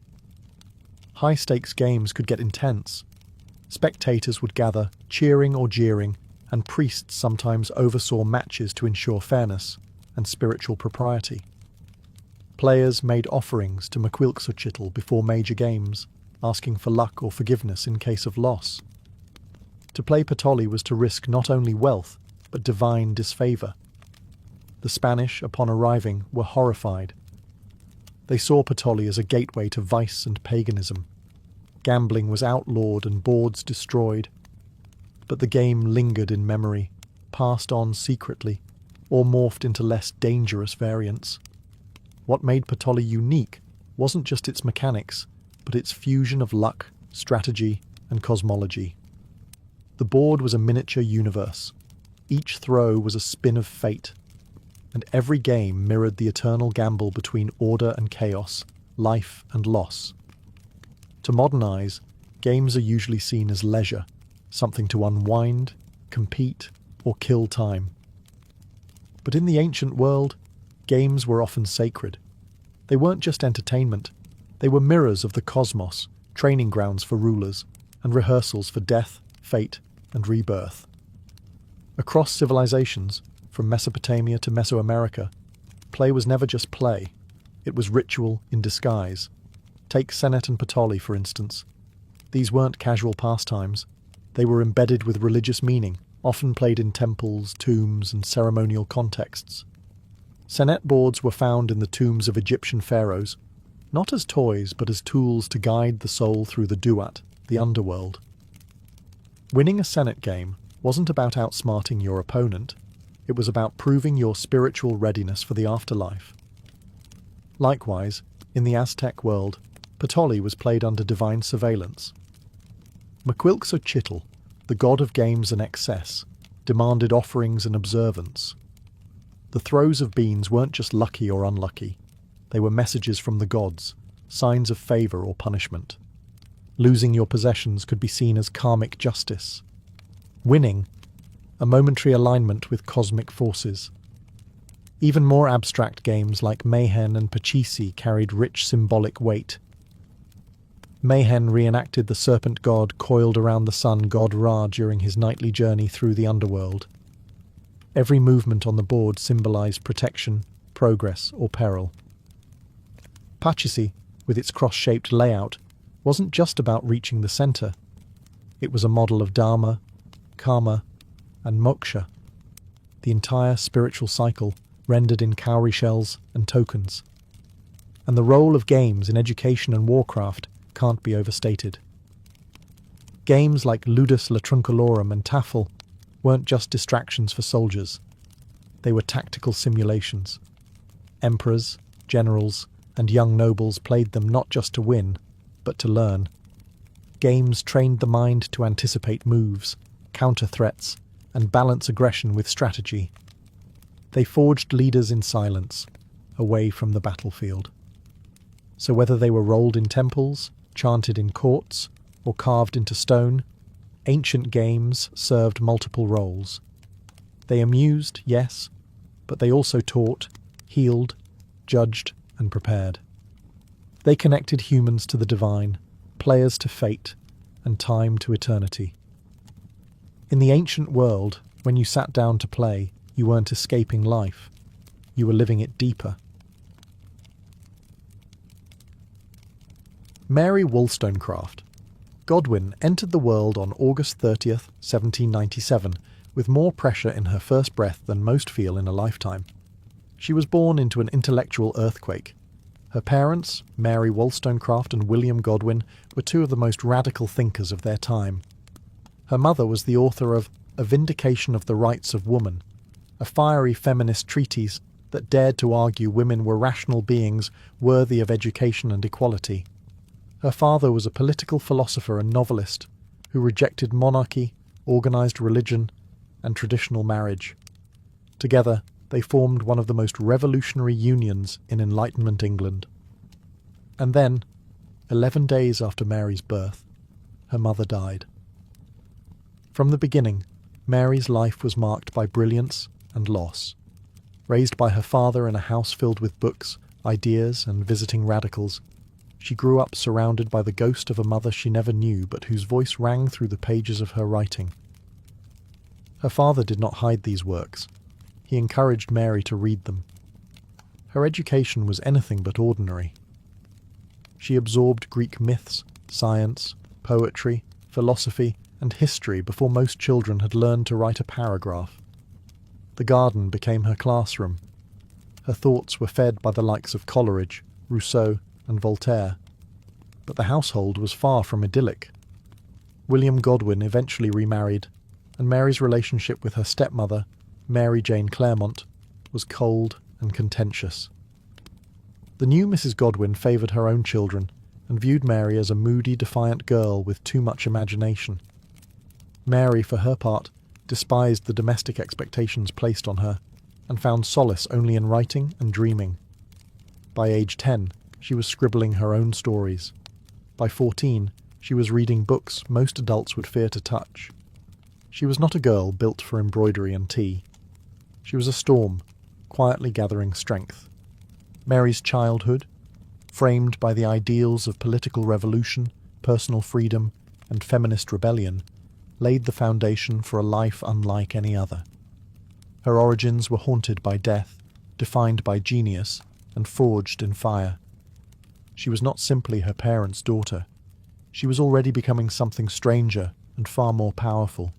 High-stakes games could get intense. Spectators would gather, cheering or jeering, and priests sometimes oversaw matches to ensure fairness and spiritual propriety. Players made offerings to Mquilxochitl before major games, asking for luck or forgiveness in case of loss. To play Patoli was to risk not only wealth, but divine disfavour. The Spanish, upon arriving, were horrified. They saw Patoli as a gateway to vice and paganism. Gambling was outlawed and boards destroyed. But the game lingered in memory, passed on secretly, or morphed into less dangerous variants. What made Patoli unique wasn't just its mechanics, but its fusion of luck, strategy, and cosmology. The board was a miniature universe. Each throw was a spin of fate, and every game mirrored the eternal gamble between order and chaos, life and loss. To modern eyes, games are usually seen as leisure, something to unwind, compete, or kill time. But in the ancient world, games were often sacred. They weren't just entertainment, they were mirrors of the cosmos, training grounds for rulers, and rehearsals for death, fate, and rebirth. Across civilizations, from Mesopotamia to Mesoamerica, play was never just play, it was ritual in disguise. Take Senet and Patoli, for instance. These weren't casual pastimes. They were embedded with religious meaning, often played in temples, tombs, and ceremonial contexts. Senet boards were found in the tombs of Egyptian pharaohs, not as toys but as tools to guide the soul through the duat, the underworld. Winning a Senet game wasn't about outsmarting your opponent, it was about proving your spiritual readiness for the afterlife. Likewise, in the Aztec world, Patoli was played under divine surveillance. Mquilxochitl, the god of games and excess, demanded offerings and observance. The throws of beans weren't just lucky or unlucky, they were messages from the gods, signs of favour or punishment. Losing your possessions could be seen as karmic justice. Winning, a momentary alignment with cosmic forces. Even more abstract games like Mayhen and Pachisi carried rich symbolic weight. Mayhen reenacted the serpent god coiled around the sun god Ra during his nightly journey through the underworld. Every movement on the board symbolized protection, progress, or peril. Pachisi, with its cross-shaped layout, wasn't just about reaching the center. It was a model of dharma, karma, and moksha, the entire spiritual cycle rendered in cowrie shells and tokens. And the role of games in education and warcraft can't be overstated. Games like Ludus Latruncalorum and Tafel weren't just distractions for soldiers. They were tactical simulations. Emperors, generals, and young nobles played them not just to win, but to learn. Games trained the mind to anticipate moves, counter threats, and balance aggression with strategy. They forged leaders in silence, away from the battlefield. So whether they were rolled in temples, chanted in courts, or carved into stone, ancient games served multiple roles. They amused, yes, but they also taught, healed, judged, and prepared. They connected humans to the divine, players to fate, and time to eternity. In the ancient world, when you sat down to play, you weren't escaping life. You were living it deeper. Mary Wollstonecraft. Godwin entered the world on August 30th, 1797, with more pressure in her first breath than most feel in a lifetime. She was born into an intellectual earthquake. Her parents, Mary Wollstonecraft and William Godwin, were two of the most radical thinkers of their time. Her mother was the author of A Vindication of the Rights of Woman, a fiery feminist treatise that dared to argue women were rational beings worthy of education and equality. Her father was a political philosopher and novelist who rejected monarchy, organised religion, and traditional marriage. Together, they formed one of the most revolutionary unions in Enlightenment England. And then, 11 days after Mary's birth, her mother died. From the beginning, Mary's life was marked by brilliance and loss. Raised by her father in a house filled with books, ideas, and visiting radicals, she grew up surrounded by the ghost of a mother she never knew but whose voice rang through the pages of her writing. Her father did not hide these works. He encouraged Mary to read them. Her education was anything but ordinary. She absorbed Greek myths, science, poetry, philosophy, and history before most children had learned to write a paragraph. The garden became her classroom. Her thoughts were fed by the likes of Coleridge, Rousseau, and Voltaire. But the household was far from idyllic. William Godwin eventually remarried, and Mary's relationship with her stepmother, Mary Jane Clairmont, was cold and contentious. The new Mrs. Godwin favoured her own children and viewed Mary as a moody, defiant girl with too much imagination. Mary, for her part, despised the domestic expectations placed on her and found solace only in writing and dreaming. By age 10, she was scribbling her own stories. By 14, she was reading books most adults would fear to touch. She was not a girl built for embroidery and tea. She was a storm, quietly gathering strength. Mary's childhood, framed by the ideals of political revolution, personal freedom, and feminist rebellion, laid the foundation for a life unlike any other. Her origins were haunted by death, defined by genius, and forged in fire. She was not simply her parents' daughter. She was already becoming something stranger and far more powerful.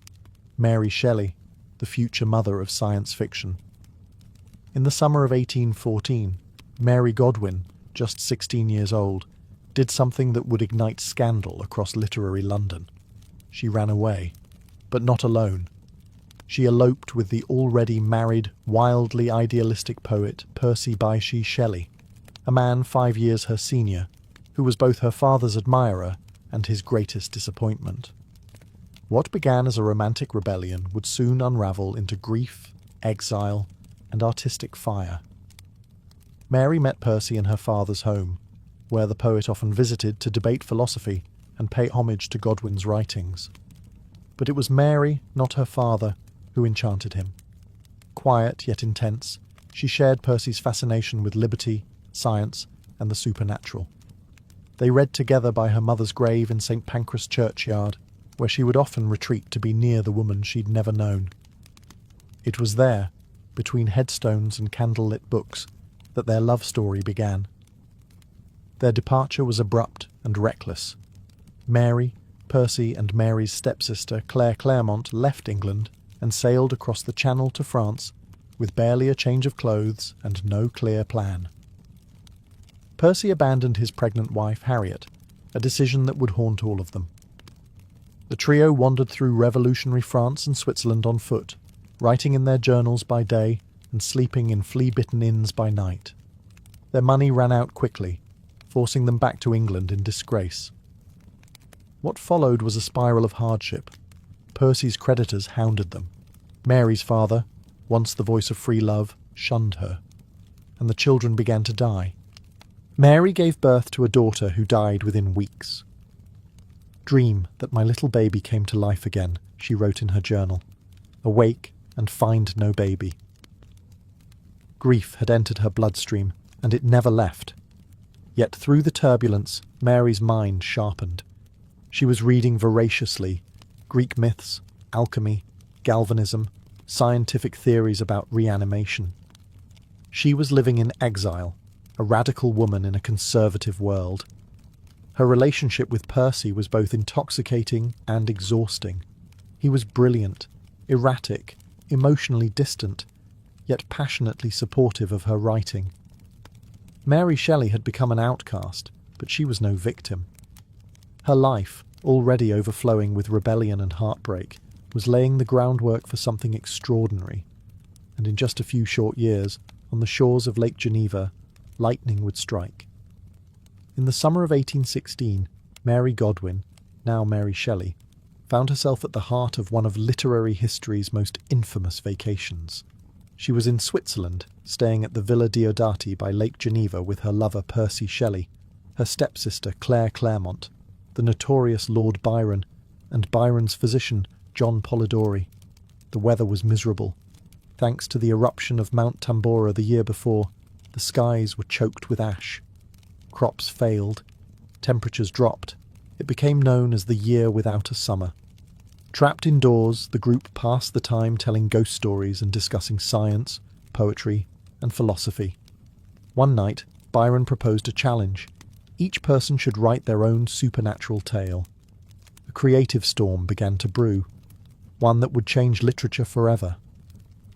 Mary Shelley, the future mother of science fiction. In the summer of 1814, Mary Godwin, just 16 years old, did something that would ignite scandal across literary London. She ran away, but not alone. She eloped with the already married, wildly idealistic poet Percy Bysshe Shelley, a man 5 years her senior, who was both her father's admirer and his greatest disappointment. What began as a romantic rebellion would soon unravel into grief, exile, and artistic fire. Mary met Percy in her father's home, where the poet often visited to debate philosophy and pay homage to Godwin's writings. But it was Mary, not her father, who enchanted him. Quiet yet intense, she shared Percy's fascination with liberty, science, and the supernatural. They read together by her mother's grave in St. Pancras churchyard, where she would often retreat to be near the woman she'd never known. It was there, between headstones and candle-lit books, that their love story began. Their departure was abrupt and reckless. Mary, Percy, and Mary's stepsister Claire Clairmont left England and sailed across the Channel to France with barely a change of clothes and no clear plan. Percy abandoned his pregnant wife Harriet, a decision that would haunt all of them. The trio wandered through revolutionary France and Switzerland on foot, writing in their journals by day and sleeping in flea-bitten inns by night. Their money ran out quickly, forcing them back to England in disgrace. What followed was a spiral of hardship. Percy's creditors hounded them. Mary's father, once the voice of free love, shunned her, and the children began to die. Mary gave birth to a daughter who died within weeks. "Dream that my little baby came to life again," she wrote in her journal. "Awake and find no baby." Grief had entered her bloodstream, and it never left. Yet through the turbulence, Mary's mind sharpened. She was reading voraciously Greek myths, alchemy, galvanism, scientific theories about reanimation. She was living in exile, a radical woman in a conservative world. Her relationship with Percy was both intoxicating and exhausting. He was brilliant, erratic, emotionally distant, yet passionately supportive of her writing. Mary Shelley had become an outcast, but she was no victim. Her life, already overflowing with rebellion and heartbreak, was laying the groundwork for something extraordinary. And in just a few short years, on the shores of Lake Geneva, lightning would strike. In the summer of 1816, Mary Godwin, now Mary Shelley, found herself at the heart of one of literary history's most infamous vacations. She was in Switzerland, staying at the Villa Diodati by Lake Geneva with her lover Percy Shelley, her stepsister Claire Claremont, the notorious Lord Byron, and Byron's physician John Polidori. The weather was miserable. Thanks to the eruption of Mount Tambora the year before, the skies were choked with ash. Crops failed. Temperatures dropped. It became known as the year without a summer. Trapped indoors, the group passed the time telling ghost stories and discussing science, poetry, and philosophy. One night, Byron proposed a challenge. Each person should write their own supernatural tale. A creative storm began to brew, one that would change literature forever.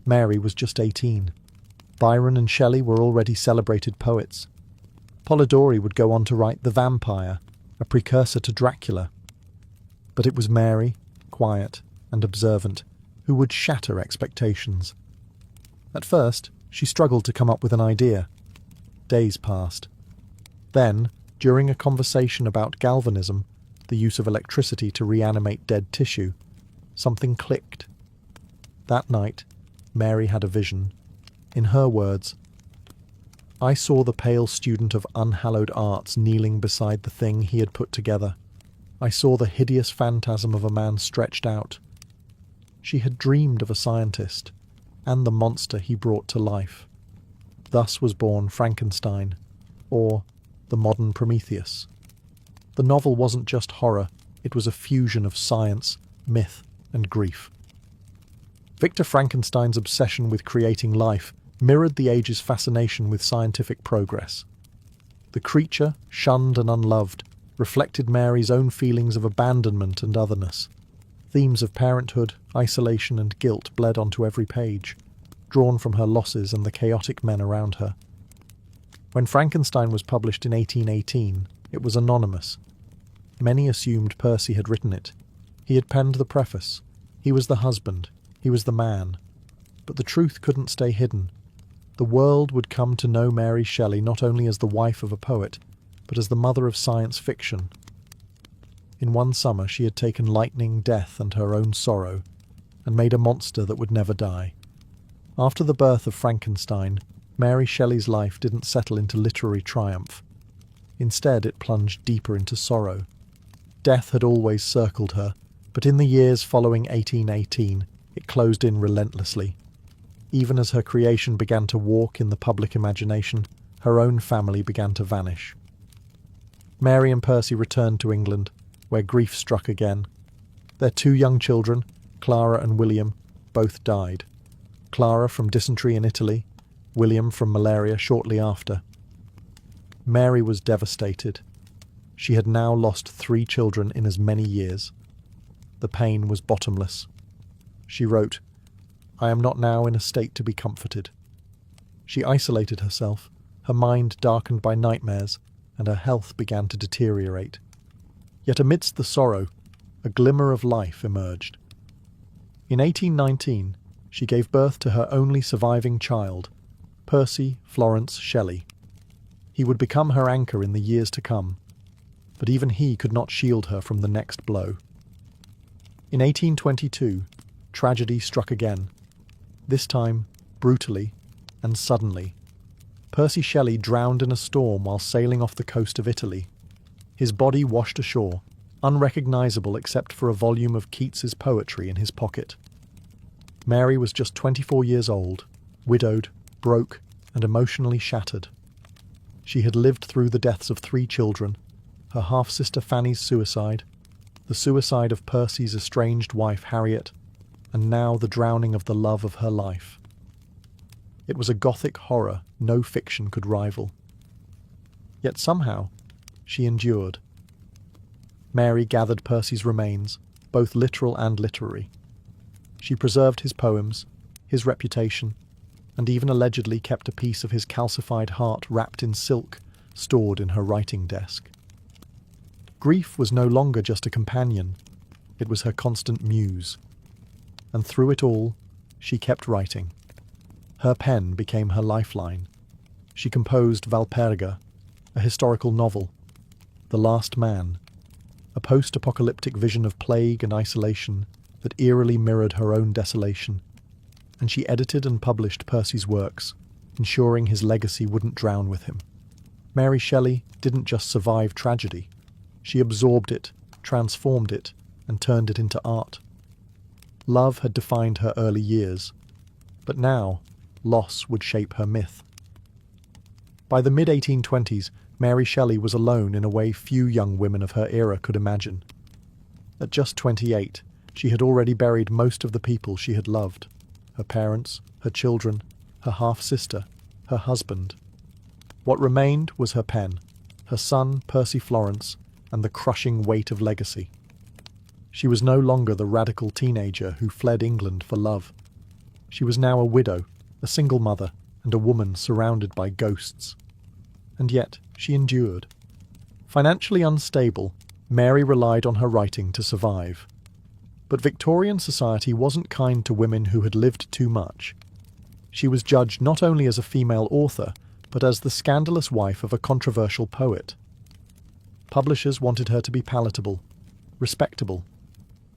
Mary was just 18. Byron and Shelley were already celebrated poets. Polidori would go on to write The Vampire, a precursor to Dracula. But it was Mary, quiet and observant, who would shatter expectations. At first, she struggled to come up with an idea. Days passed. Then, during a conversation about galvanism, the use of electricity to reanimate dead tissue, something clicked. That night, Mary had a vision. In her words, "I saw the pale student of unhallowed arts kneeling beside the thing he had put together. I saw the hideous phantasm of a man stretched out." She had dreamed of a scientist, and the monster he brought to life. Thus was born Frankenstein, or the modern Prometheus. The novel wasn't just horror, it was a fusion of science, myth, and grief. Victor Frankenstein's obsession with creating life mirrored the age's fascination with scientific progress. The creature, shunned and unloved, reflected Mary's own feelings of abandonment and otherness. Themes of parenthood, isolation, and guilt bled onto every page, drawn from her losses and the chaotic men around her. When Frankenstein was published in 1818, it was anonymous. Many assumed Percy had written it. He had penned the preface. He was the husband. He was the man. But the truth couldn't stay hidden. The world would come to know Mary Shelley not only as the wife of a poet, but as the mother of science fiction. In one summer she had taken lightning, death, and her own sorrow, and made a monster that would never die. After the birth of Frankenstein, Mary Shelley's life didn't settle into literary triumph. Instead, it plunged deeper into sorrow. Death had always circled her, but in the years following 1818, it closed in relentlessly. Even as her creation began to walk in the public imagination, her own family began to vanish. Mary and Percy returned to England, where grief struck again. Their two young children, Clara and William, both died. Clara from dysentery in Italy, William from malaria shortly after. Mary was devastated. She had now lost 3 children in as many years. The pain was bottomless. She wrote, "I am not now in a state to be comforted." She isolated herself, her mind darkened by nightmares, and her health began to deteriorate. Yet amidst the sorrow, a glimmer of life emerged. In 1819, she gave birth to her only surviving child, Percy Florence Shelley. He would become her anchor in the years to come, but even he could not shield her from the next blow. In 1822, tragedy struck again, this time brutally and suddenly. Percy Shelley drowned in a storm while sailing off the coast of Italy. His body washed ashore, unrecognizable except for a volume of Keats's poetry in his pocket. Mary was just 24 years old, widowed, broke, and emotionally shattered. She had lived through the deaths of 3 children, her half-sister Fanny's suicide, the suicide of Percy's estranged wife Harriet, and now the drowning of the love of her life. It was a gothic horror no fiction could rival. Yet somehow, she endured. Mary gathered Percy's remains, both literal and literary. She preserved his poems, his reputation, and even allegedly kept a piece of his calcified heart wrapped in silk, stored in her writing desk. Grief was no longer just a companion, it was her constant muse. And through it all, she kept writing. Her pen became her lifeline. She composed Valperga, a historical novel, The Last Man, a post-apocalyptic vision of plague and isolation that eerily mirrored her own desolation, and she edited and published Percy's works, ensuring his legacy wouldn't drown with him. Mary Shelley didn't just survive tragedy. She absorbed it, transformed it, and turned it into art. Love had defined her early years, but now loss would shape her myth. By the mid-1820s, Mary Shelley was alone in a way few young women of her era could imagine. At just 28, she had already buried most of the people she had loved: her parents, her children, her half-sister, her husband. What remained was her pen, her son Percy Florence, and the crushing weight of legacy. She was no longer the radical teenager who fled England for love. She was now a widow, a single mother, and a woman surrounded by ghosts. And yet she endured. Financially unstable, Mary relied on her writing to survive. But Victorian society wasn't kind to women who had lived too much. She was judged not only as a female author, but as the scandalous wife of a controversial poet. Publishers wanted her to be palatable, respectable.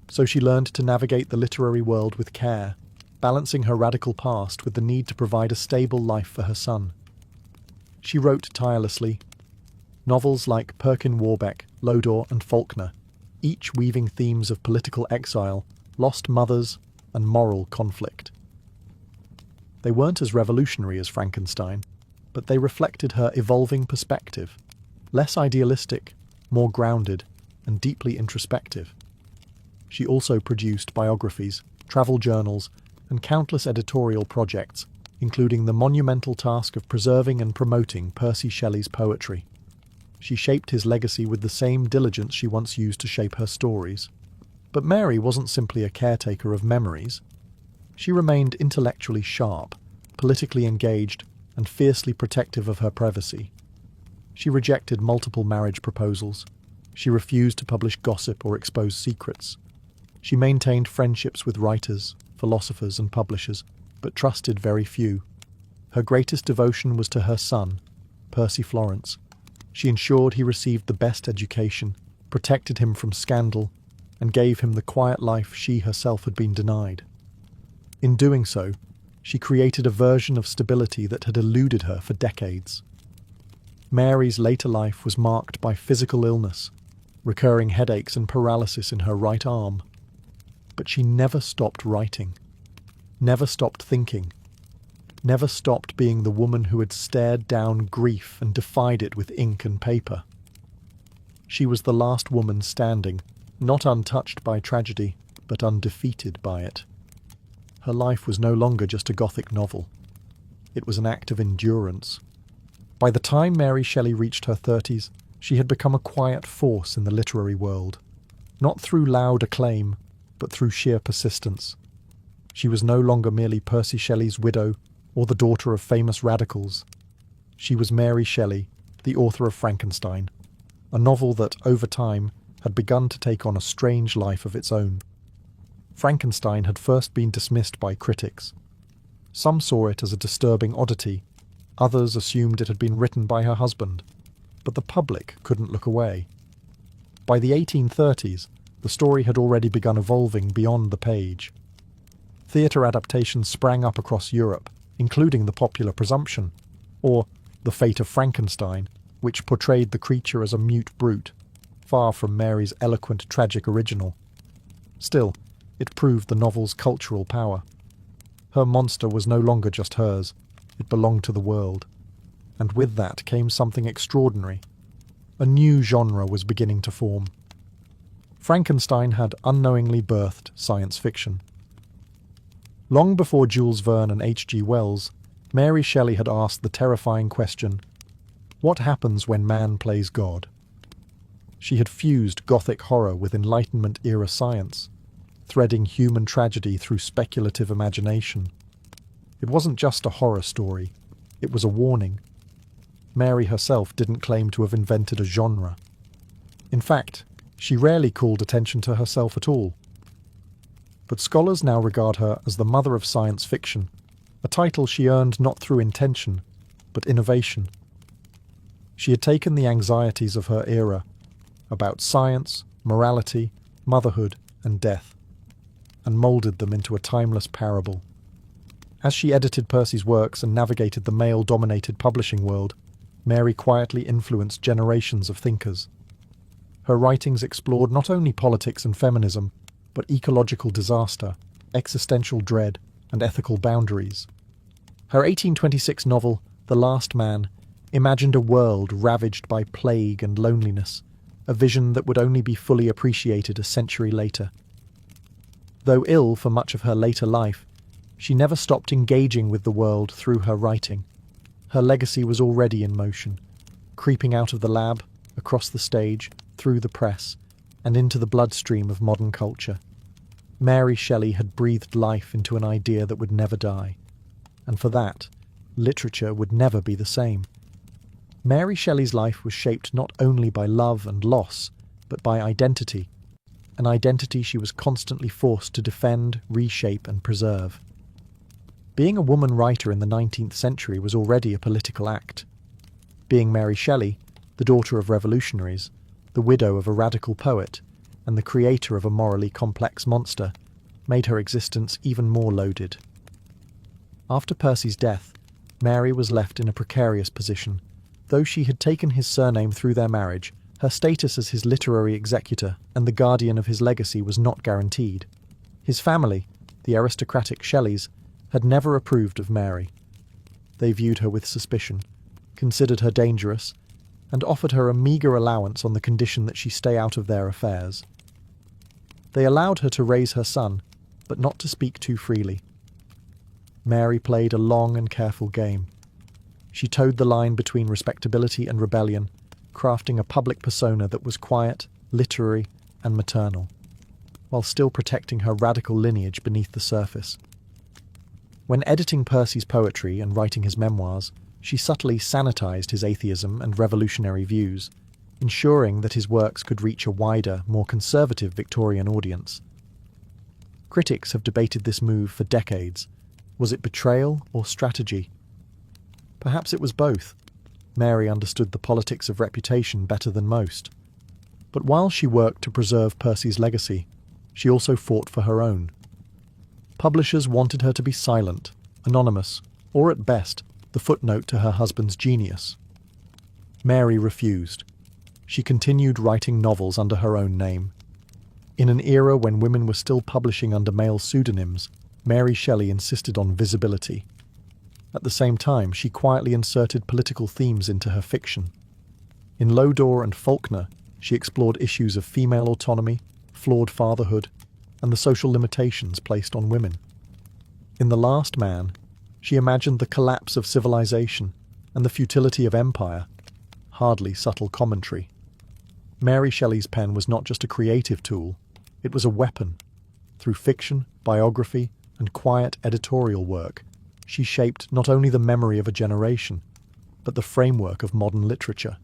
So she learned to navigate the literary world with care, balancing her radical past with the need to provide a stable life for her son. She wrote tirelessly. Novels like Perkin Warbeck, Lodore and Faulkner, each weaving themes of political exile, lost mothers, and moral conflict. They weren't as revolutionary as Frankenstein, but they reflected her evolving perspective, less idealistic, more grounded, and deeply introspective. She also produced biographies, travel journals, and countless editorial projects, including the monumental task of preserving and promoting Percy Shelley's poetry. She shaped his legacy with the same diligence she once used to shape her stories. But Mary wasn't simply a caretaker of memories. She remained intellectually sharp, politically engaged, and fiercely protective of her privacy. She rejected multiple marriage proposals. She refused to publish gossip or expose secrets. She maintained friendships with writers, philosophers, and publishers, but trusted very few. Her greatest devotion was to her son, Percy Florence. She ensured he received the best education, protected him from scandal, and gave him the quiet life she herself had been denied. In doing so, she created a version of stability that had eluded her for decades. Mary's later life was marked by physical illness, recurring headaches and paralysis in her right arm. But she never stopped writing, never stopped thinking, never stopped being the woman who had stared down grief and defied it with ink and paper. She was the last woman standing, not untouched by tragedy, but undefeated by it. Her life was no longer just a Gothic novel. It was an act of endurance. By the time Mary Shelley reached her 30s, she had become a quiet force in the literary world, not through loud acclaim, but through sheer persistence. She was no longer merely Percy Shelley's widow or the daughter of famous radicals. She was Mary Shelley, the author of Frankenstein, a novel that, over time, had begun to take on a strange life of its own. Frankenstein had first been dismissed by critics. Some saw it as a disturbing oddity, others assumed it had been written by her husband, but the public couldn't look away. By the 1830s, the story had already begun evolving beyond the page. Theatre adaptations sprang up across Europe, including The Popular Presumption, or The Fate of Frankenstein, which portrayed the creature as a mute brute, far from Mary's eloquent tragic original. Still, it proved the novel's cultural power. Her monster was no longer just hers, it belonged to the world. And with that came something extraordinary. A new genre was beginning to form. Frankenstein had unknowingly birthed science fiction. Long before Jules Verne and H.G. Wells, Mary Shelley had asked the terrifying question, what happens when man plays God? She had fused Gothic horror with Enlightenment-era science, threading human tragedy through speculative imagination. It wasn't just a horror story, it was a warning. Mary herself didn't claim to have invented a genre. In fact, she rarely called attention to herself at all. But scholars now regard her as the mother of science fiction, a title she earned not through intention, but innovation. She had taken the anxieties of her era, about science, morality, motherhood, and death, and moulded them into a timeless parable. As she edited Percy's works and navigated the male-dominated publishing world, Mary quietly influenced generations of thinkers. Her writings explored not only politics and feminism, but ecological disaster, existential dread, and ethical boundaries. Her 1826 novel, The Last Man, imagined a world ravaged by plague and loneliness, a vision that would only be fully appreciated a century later. Though ill for much of her later life, she never stopped engaging with the world through her writing. Her legacy was already in motion, creeping out of the lab, across the stage, through the press, and into the bloodstream of modern culture. Mary Shelley had breathed life into an idea that would never die, and for that, literature would never be the same. Mary Shelley's life was shaped not only by love and loss, but by identity, an identity she was constantly forced to defend, reshape, and preserve. Being a woman writer in the 19th century was already a political act. Being Mary Shelley, the daughter of revolutionaries, the widow of a radical poet, and the creator of a morally complex monster, made her existence even more loaded. After Percy's death, Mary was left in a precarious position. Though she had taken his surname through their marriage, her status as his literary executor and the guardian of his legacy was not guaranteed. His family, the aristocratic Shelleys, had never approved of Mary. They viewed her with suspicion, considered her dangerous, and offered her a meagre allowance on the condition that she stay out of their affairs. They allowed her to raise her son, but not to speak too freely. Mary played a long and careful game. She towed the line between respectability and rebellion, crafting a public persona that was quiet, literary, and maternal, while still protecting her radical lineage beneath the surface. When editing Percy's poetry and writing his memoirs, she subtly sanitized his atheism and revolutionary views, ensuring that his works could reach a wider, more conservative Victorian audience. Critics have debated this move for decades. Was it betrayal or strategy? Perhaps it was both. Mary understood the politics of reputation better than most. But while she worked to preserve Percy's legacy, she also fought for her own. Publishers wanted her to be silent, anonymous, or at best, the footnote to her husband's genius. Mary refused. She continued writing novels under her own name. In an era when women were still publishing under male pseudonyms, Mary Shelley insisted on visibility. At the same time, she quietly inserted political themes into her fiction. In Lodore and Faulkner, she explored issues of female autonomy, flawed fatherhood, and the social limitations placed on women. In The Last Man, she imagined the collapse of civilization and the futility of empire, hardly subtle commentary. Mary Shelley's pen was not just a creative tool, it was a weapon. Through fiction, biography, and quiet editorial work, she shaped not only the memory of a generation, but the framework of modern literature.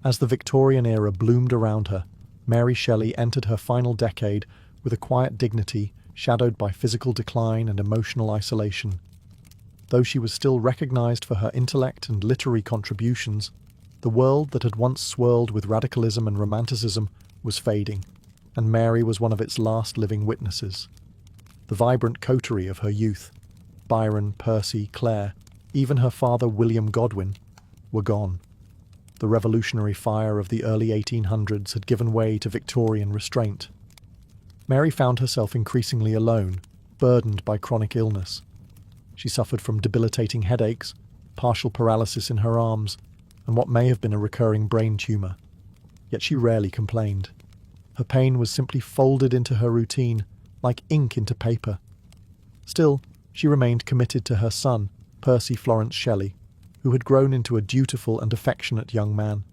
As the Victorian era bloomed around her, Mary Shelley entered her final decade with a quiet dignity shadowed by physical decline and emotional isolation. Though she was still recognized for her intellect and literary contributions, the world that had once swirled with radicalism and romanticism was fading, and Mary was one of its last living witnesses. The vibrant coterie of her youth, Byron, Percy, Clare, even her father William Godwin, were gone. The revolutionary fire of the early 1800s had given way to Victorian restraint. Mary found herself increasingly alone, burdened by chronic illness. She suffered from debilitating headaches, partial paralysis in her arms, and what may have been a recurring brain tumour. Yet she rarely complained. Her pain was simply folded into her routine, like ink into paper. Still, she remained committed to her son, Percy Florence Shelley, who had grown into a dutiful and affectionate young man.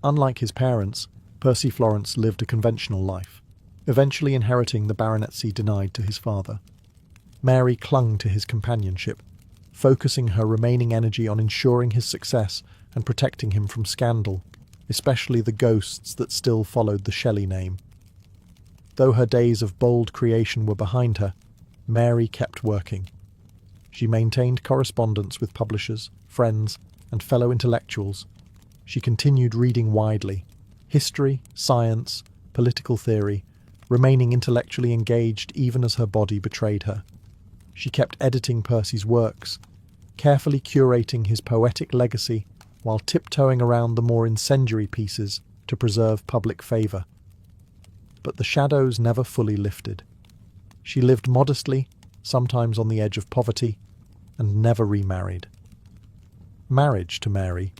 Unlike his parents, Percy Florence lived a conventional life, eventually inheriting the baronetcy denied to his father. Mary clung to his companionship, focusing her remaining energy on ensuring his success and protecting him from scandal, especially the ghosts that still followed the Shelley name. Though her days of bold creation were behind her, Mary kept working. She maintained correspondence with publishers, friends, and fellow intellectuals. She continued reading widely: history, science, political theory, remaining intellectually engaged even as her body betrayed her. She kept editing Percy's works, carefully curating his poetic legacy while tiptoeing around the more incendiary pieces to preserve public favour. But the shadows never fully lifted. She lived modestly, sometimes on the edge of poverty, and never remarried. Marriage, to Mary,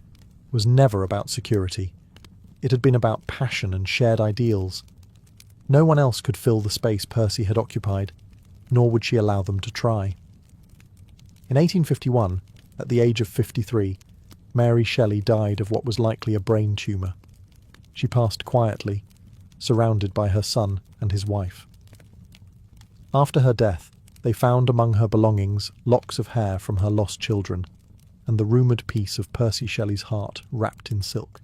was never about security. It had been about passion and shared ideals. No one else could fill the space Percy had occupied, nor would she allow them to try. In 1851, at the age of 53, Mary Shelley died of what was likely a brain tumour. She passed quietly, surrounded by her son and his wife. After her death, they found among her belongings locks of hair from her lost children, and the rumoured piece of Percy Shelley's heart wrapped in silk.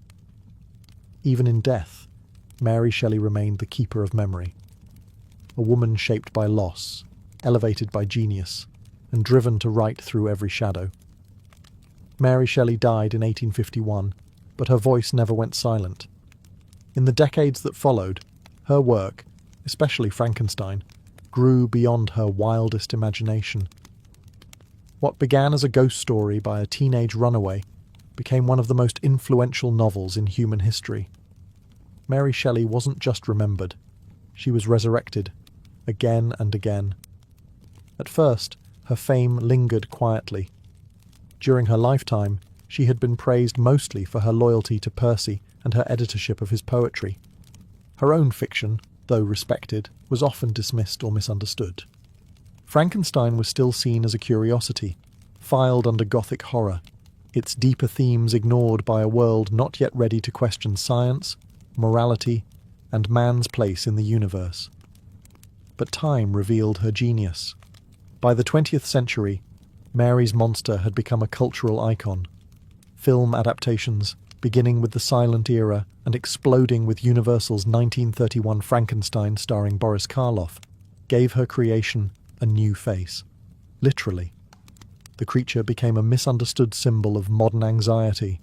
Even in death, Mary Shelley remained the keeper of memory, a woman shaped by loss, elevated by genius, and driven to write through every shadow. Mary Shelley died in 1851, but her voice never went silent. In the decades that followed, her work, especially Frankenstein, grew beyond her wildest imagination. What began as a ghost story by a teenage runaway became one of the most influential novels in human history. Mary Shelley wasn't just remembered, she was resurrected, again and again. At first, her fame lingered quietly. During her lifetime, she had been praised mostly for her loyalty to Percy and her editorship of his poetry. Her own fiction, though respected, was often dismissed or misunderstood. Frankenstein was still seen as a curiosity, filed under Gothic horror, its deeper themes ignored by a world not yet ready to question science, morality, and man's place in the universe. But time revealed her genius. By the 20th century, Mary's monster had become a cultural icon. Film adaptations, beginning with the silent era and exploding with Universal's 1931 Frankenstein starring Boris Karloff, gave her creation a new face. Literally. The creature became a misunderstood symbol of modern anxiety,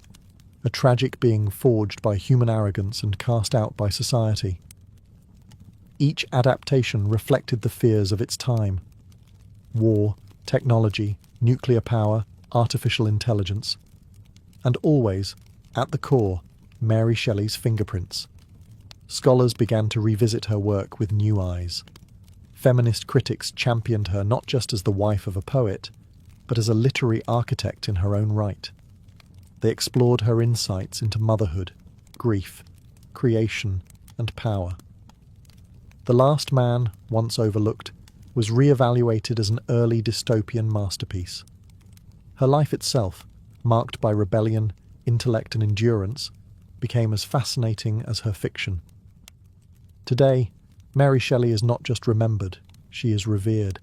a tragic being forged by human arrogance and cast out by society. Each adaptation reflected the fears of its time: war, technology, nuclear power, artificial intelligence, and always, at the core, Mary Shelley's fingerprints. Scholars began to revisit her work with new eyes. Feminist critics championed her not just as the wife of a poet, but as a literary architect in her own right. They explored her insights into motherhood, grief, creation, and power. The Last Man, once overlooked, was re-evaluated as an early dystopian masterpiece. Her life itself, marked by rebellion, intellect and endurance, became as fascinating as her fiction. Today, Mary Shelley is not just remembered, she is revered.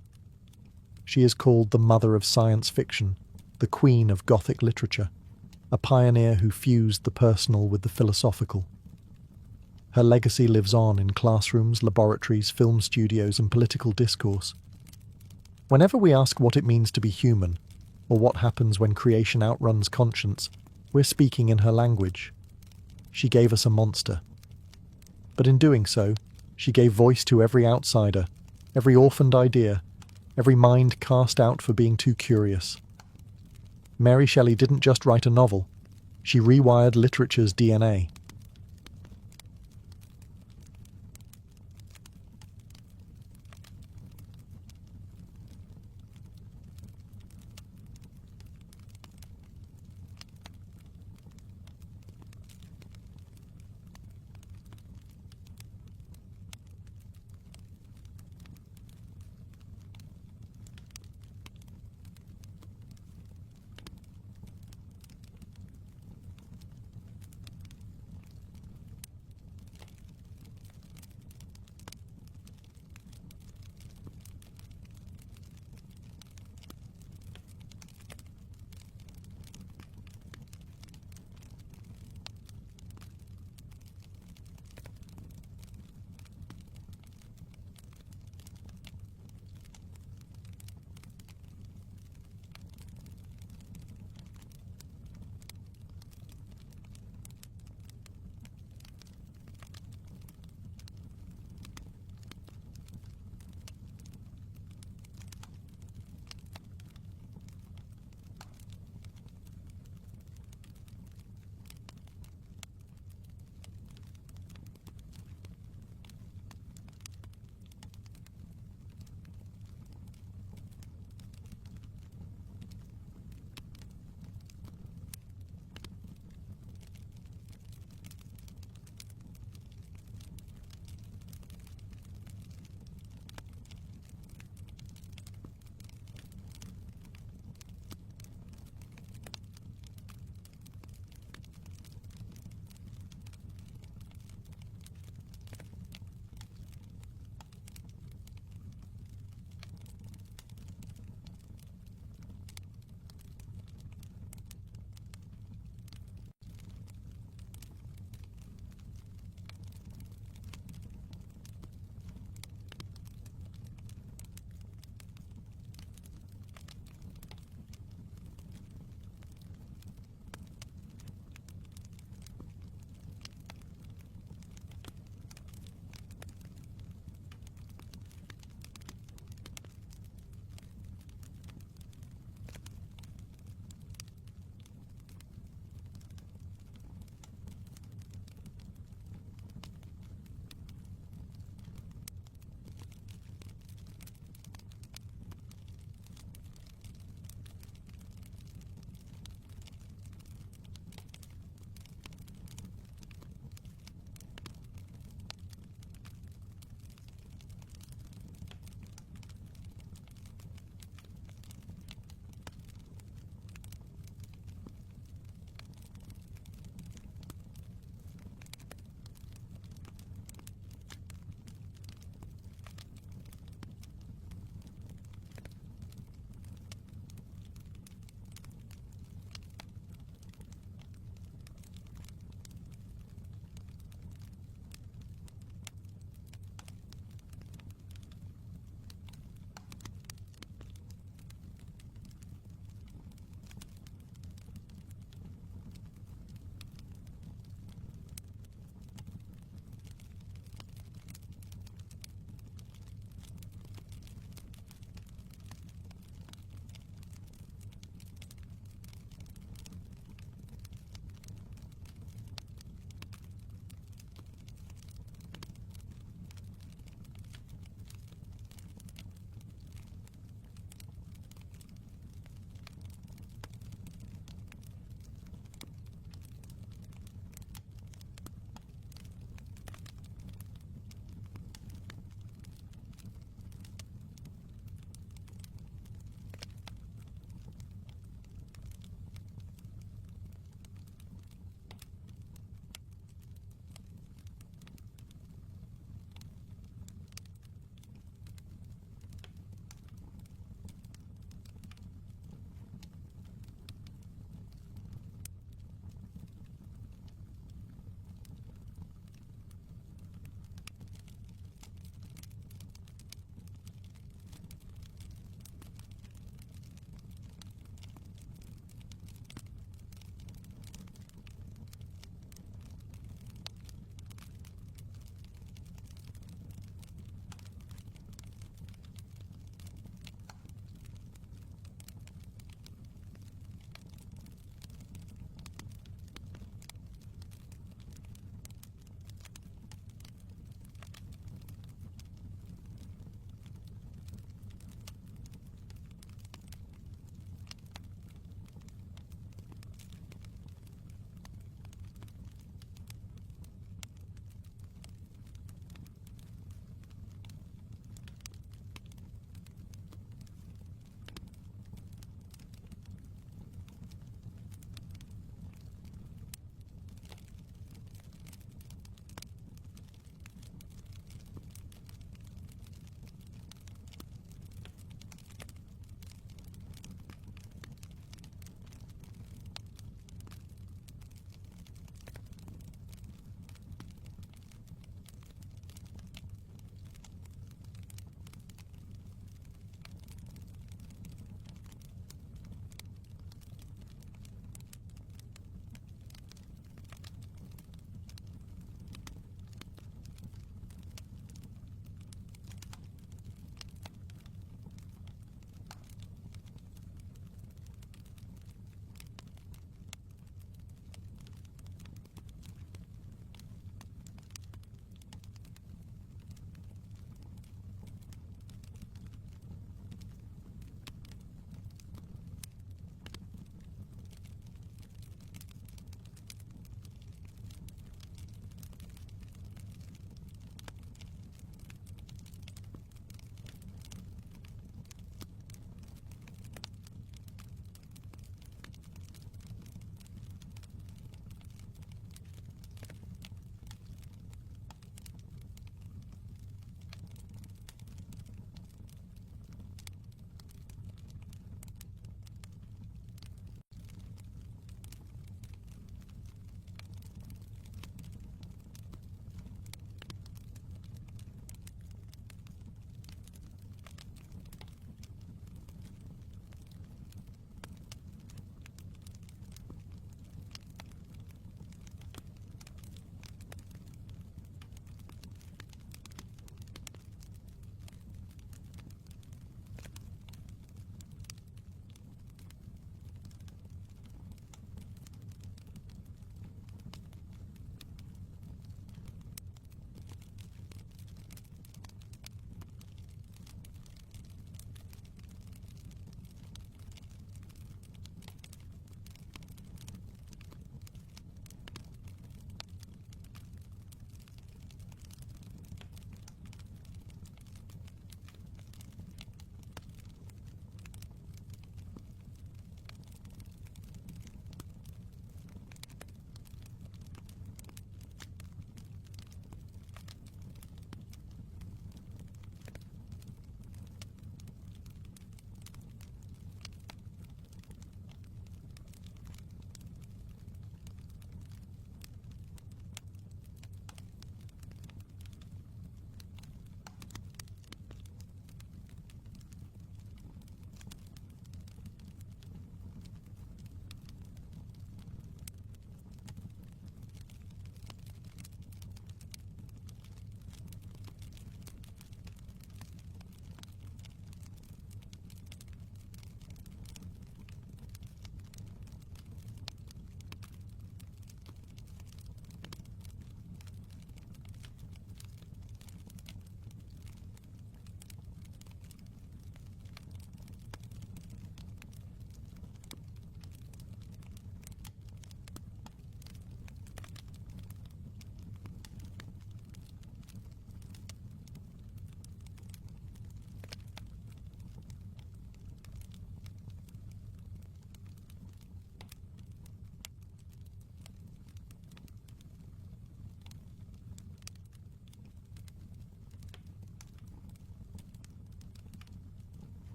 She is called the mother of science fiction, the queen of Gothic literature, a pioneer who fused the personal with the philosophical. Her legacy lives on in classrooms, laboratories, film studios, and political discourse. Whenever we ask what it means to be human, or what happens when creation outruns conscience, we're speaking in her language. She gave us a monster. But in doing so, she gave voice to every outsider, every orphaned idea, every mind cast out for being too curious. Mary Shelley didn't just write a novel, she rewired literature's DNA.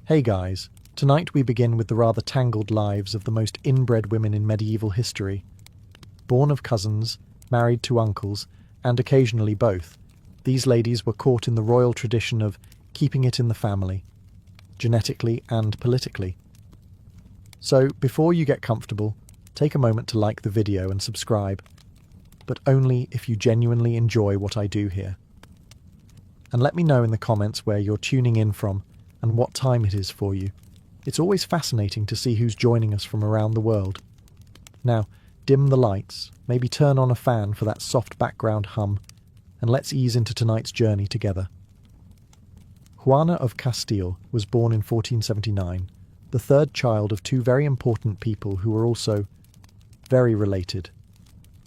Hey guys, tonight we begin with the rather tangled lives of the most inbred women in medieval history. Born of cousins, married to uncles, and occasionally both, these ladies were caught in the royal tradition of keeping it in the family, genetically and politically. So, before you get comfortable, take a moment to like the video and subscribe, but only if you genuinely enjoy what I do here. And let me know in the comments where you're tuning in from and what time it is for you. It's always fascinating to see who's joining us from around the world. Now, dim the lights, maybe turn on a fan for that soft background hum, and let's ease into tonight's journey together. Juana of Castile was born in 1479, the third child of two very important people who were also very related.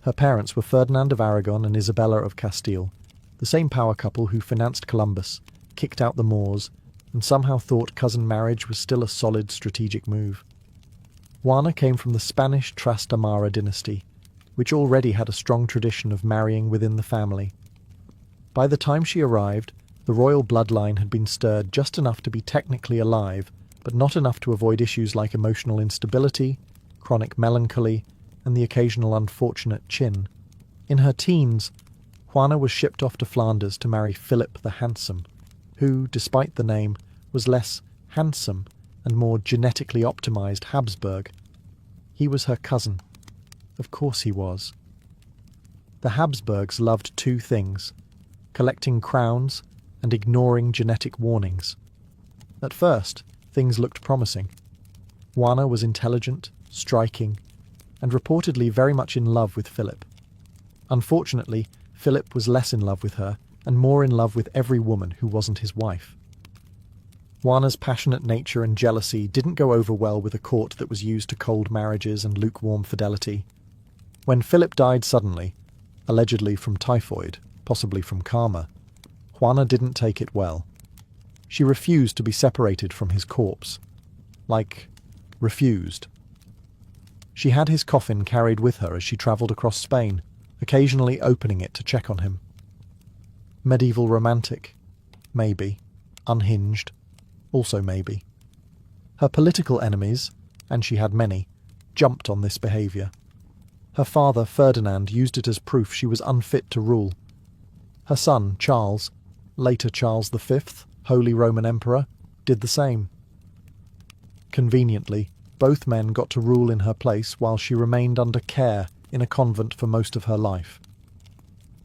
Her parents were Ferdinand of Aragon and Isabella of Castile, the same power couple who financed Columbus, kicked out the Moors, and somehow thought cousin marriage was still a solid strategic move. Juana came from the Spanish Trastamara dynasty, which already had a strong tradition of marrying within the family. By the time she arrived, the royal bloodline had been stirred just enough to be technically alive, but not enough to avoid issues like emotional instability, chronic melancholy, and the occasional unfortunate chin. In her teens, Juana was shipped off to Flanders to marry Philip the Handsome, who, despite the name, was less handsome and more genetically optimized Habsburg. He was her cousin. Of course he was. The Habsburgs loved two things: collecting crowns and ignoring genetic warnings. At first, things looked promising. Juana was intelligent, striking, and reportedly very much in love with Philip. Unfortunately, Philip was less in love with her and more in love with every woman who wasn't his wife. Juana's passionate nature and jealousy didn't go over well with a court that was used to cold marriages and lukewarm fidelity. When Philip died suddenly, allegedly from typhoid, possibly from karma, Juana didn't take it well. She refused to be separated from his corpse. Refused. She had his coffin carried with her as she travelled across Spain, occasionally opening it to check on him. Medieval romantic? Maybe. Unhinged? Also maybe. Her political enemies, and she had many, jumped on this behaviour. Her father, Ferdinand, used it as proof she was unfit to rule. Her son, Charles, later Charles V, Holy Roman Emperor, did the same. Conveniently, both men got to rule in her place while she remained under care in a convent for most of her life.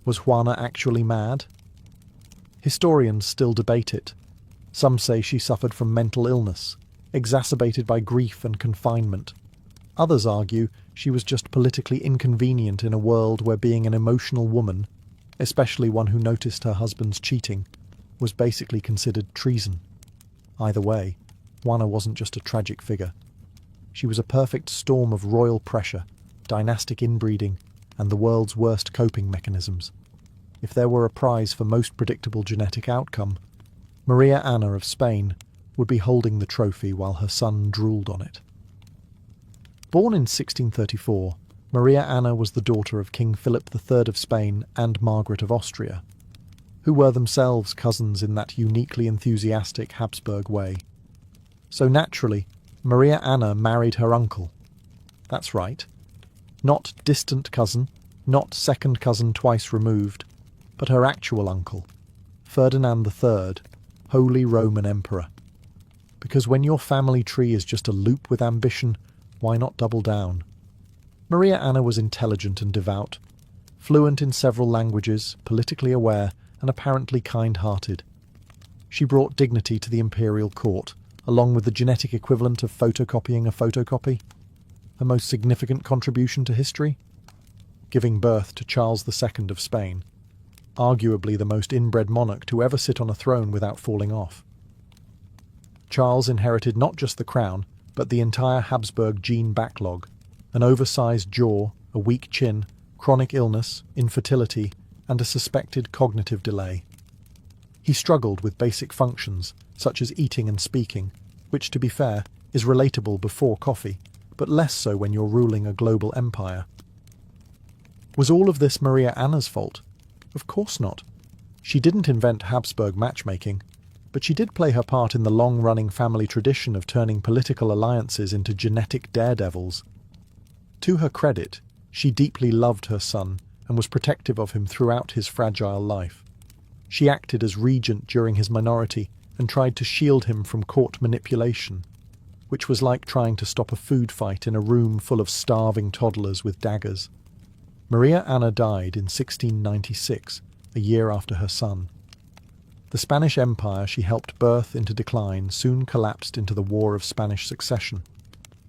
Was Juana actually mad? Historians still debate it. Some say she suffered from mental illness, exacerbated by grief and confinement. Others argue she was just politically inconvenient in a world where being an emotional woman, especially one who noticed her husband's cheating, was basically considered treason. Either way, Juana wasn't just a tragic figure. She was a perfect storm of royal pressure, dynastic inbreeding, and the world's worst coping mechanisms. If there were a prize for most predictable genetic outcome, Maria Anna of Spain would be holding the trophy while her son drooled on it. Born in 1634, Maria Anna was the daughter of King Philip III of Spain and Margaret of Austria, who were themselves cousins in that uniquely enthusiastic Habsburg way. So naturally, Maria Anna married her uncle. That's right. Not distant cousin, not second cousin twice removed, but her actual uncle, Ferdinand III, Holy Roman Emperor. Because when your family tree is just a loop with ambition, why not double down? Maria Anna was intelligent and devout, fluent in several languages, politically aware, and apparently kind-hearted. She brought dignity to the imperial court, along with the genetic equivalent of photocopying a photocopy. Her most significant contribution to history? Giving birth to Charles II of Spain, arguably the most inbred monarch to ever sit on a throne without falling off. Charles inherited not just the crown, but the entire Habsburg gene backlog: an oversized jaw, a weak chin, chronic illness, infertility, and a suspected cognitive delay. He struggled with basic functions, such as eating and speaking, which, to be fair, is relatable before coffee, but less so when you're ruling a global empire. Was all of this Maria Anna's fault? Of course not. She didn't invent Habsburg matchmaking, but she did play her part in the long-running family tradition of turning political alliances into genetic daredevils. To her credit, she deeply loved her son and was protective of him throughout his fragile life. She acted as regent during his minority and tried to shield him from court manipulation, which was like trying to stop a food fight in a room full of starving toddlers with daggers. Maria Anna died in 1696, a year after her son. The Spanish Empire she helped birth into decline soon collapsed into the War of Spanish Succession,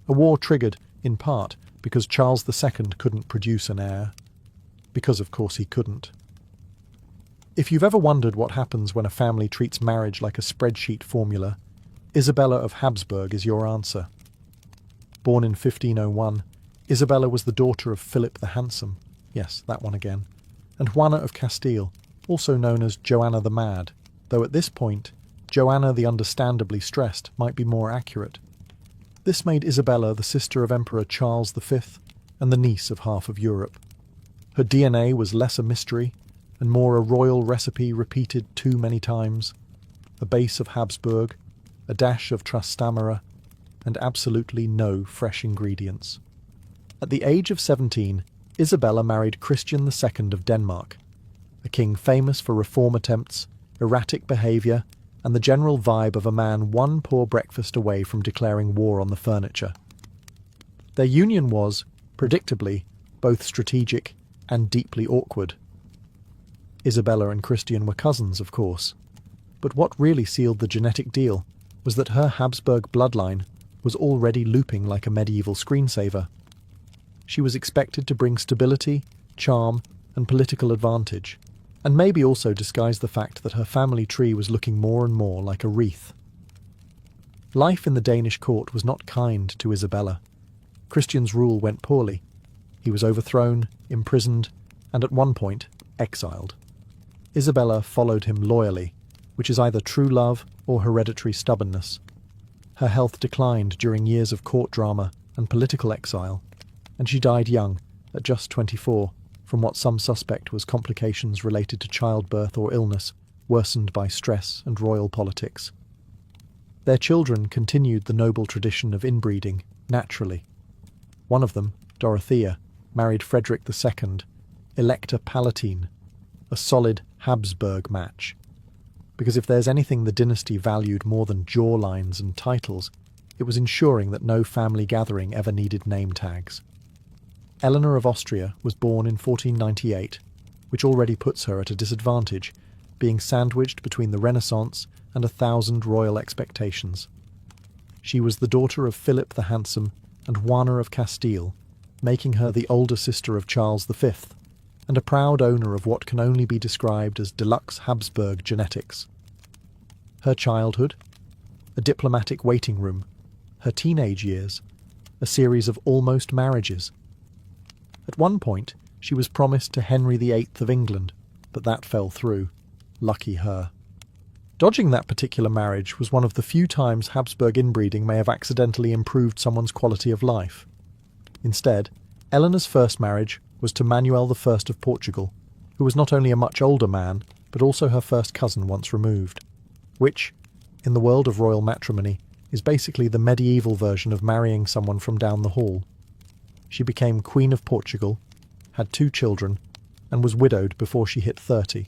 a war triggered, in part, because Charles II couldn't produce an heir. Because, of course, he couldn't. If you've ever wondered what happens when a family treats marriage like a spreadsheet formula, Isabella of Habsburg is your answer. Born in 1501, Isabella was the daughter of Philip the Handsome, yes, that one again, and Juana of Castile, also known as Joanna the Mad, though at this point, Joanna the Understandably Stressed might be more accurate. This made Isabella the sister of Emperor Charles V and the niece of half of Europe. Her DNA was less a mystery and more a royal recipe repeated too many times, a base of Habsburg, a dash of Trastamara, and absolutely no fresh ingredients. At the age of 17, Isabella married Christian II of Denmark, a king famous for reform attempts, erratic behaviour, and the general vibe of a man one poor breakfast away from declaring war on the furniture. Their union was, predictably, both strategic and deeply awkward. Isabella and Christian were cousins, of course, but what really sealed the genetic deal was that her Habsburg bloodline was already looping like a medieval screensaver. She was expected to bring stability, charm, and political advantage, and maybe also disguise the fact that her family tree was looking more and more like a wreath. Life in the Danish court was not kind to Isabella. Christian's rule went poorly. He was overthrown, imprisoned, and at one point, exiled. Isabella followed him loyally, which is either true love or hereditary stubbornness. Her health declined during years of court drama and political exile, and she died young, at just 24, from what some suspect was complications related to childbirth or illness, worsened by stress and royal politics. Their children continued the noble tradition of inbreeding, naturally. One of them, Dorothea, married Frederick II, Elector Palatine, a solid Habsburg match. Because if there's anything the dynasty valued more than jawlines and titles, it was ensuring that no family gathering ever needed name tags. Eleanor of Austria was born in 1498, which already puts her at a disadvantage, being sandwiched between the Renaissance and 1,000 royal expectations. She was the daughter of Philip the Handsome and Juana of Castile, making her the older sister of Charles V, and a proud owner of what can only be described as deluxe Habsburg genetics. Her childhood, a diplomatic waiting room, her teenage years, a series of almost marriages. At one point, she was promised to Henry VIII of England, but that fell through. Lucky her. Dodging that particular marriage was one of the few times Habsburg inbreeding may have accidentally improved someone's quality of life. Instead, Eleanor's first marriage was to Manuel I of Portugal, who was not only a much older man, but also her first cousin once removed, which, in the world of royal matrimony, is basically the medieval version of marrying someone from down the hall. She became Queen of Portugal, had 2 children, and was widowed before she hit 30.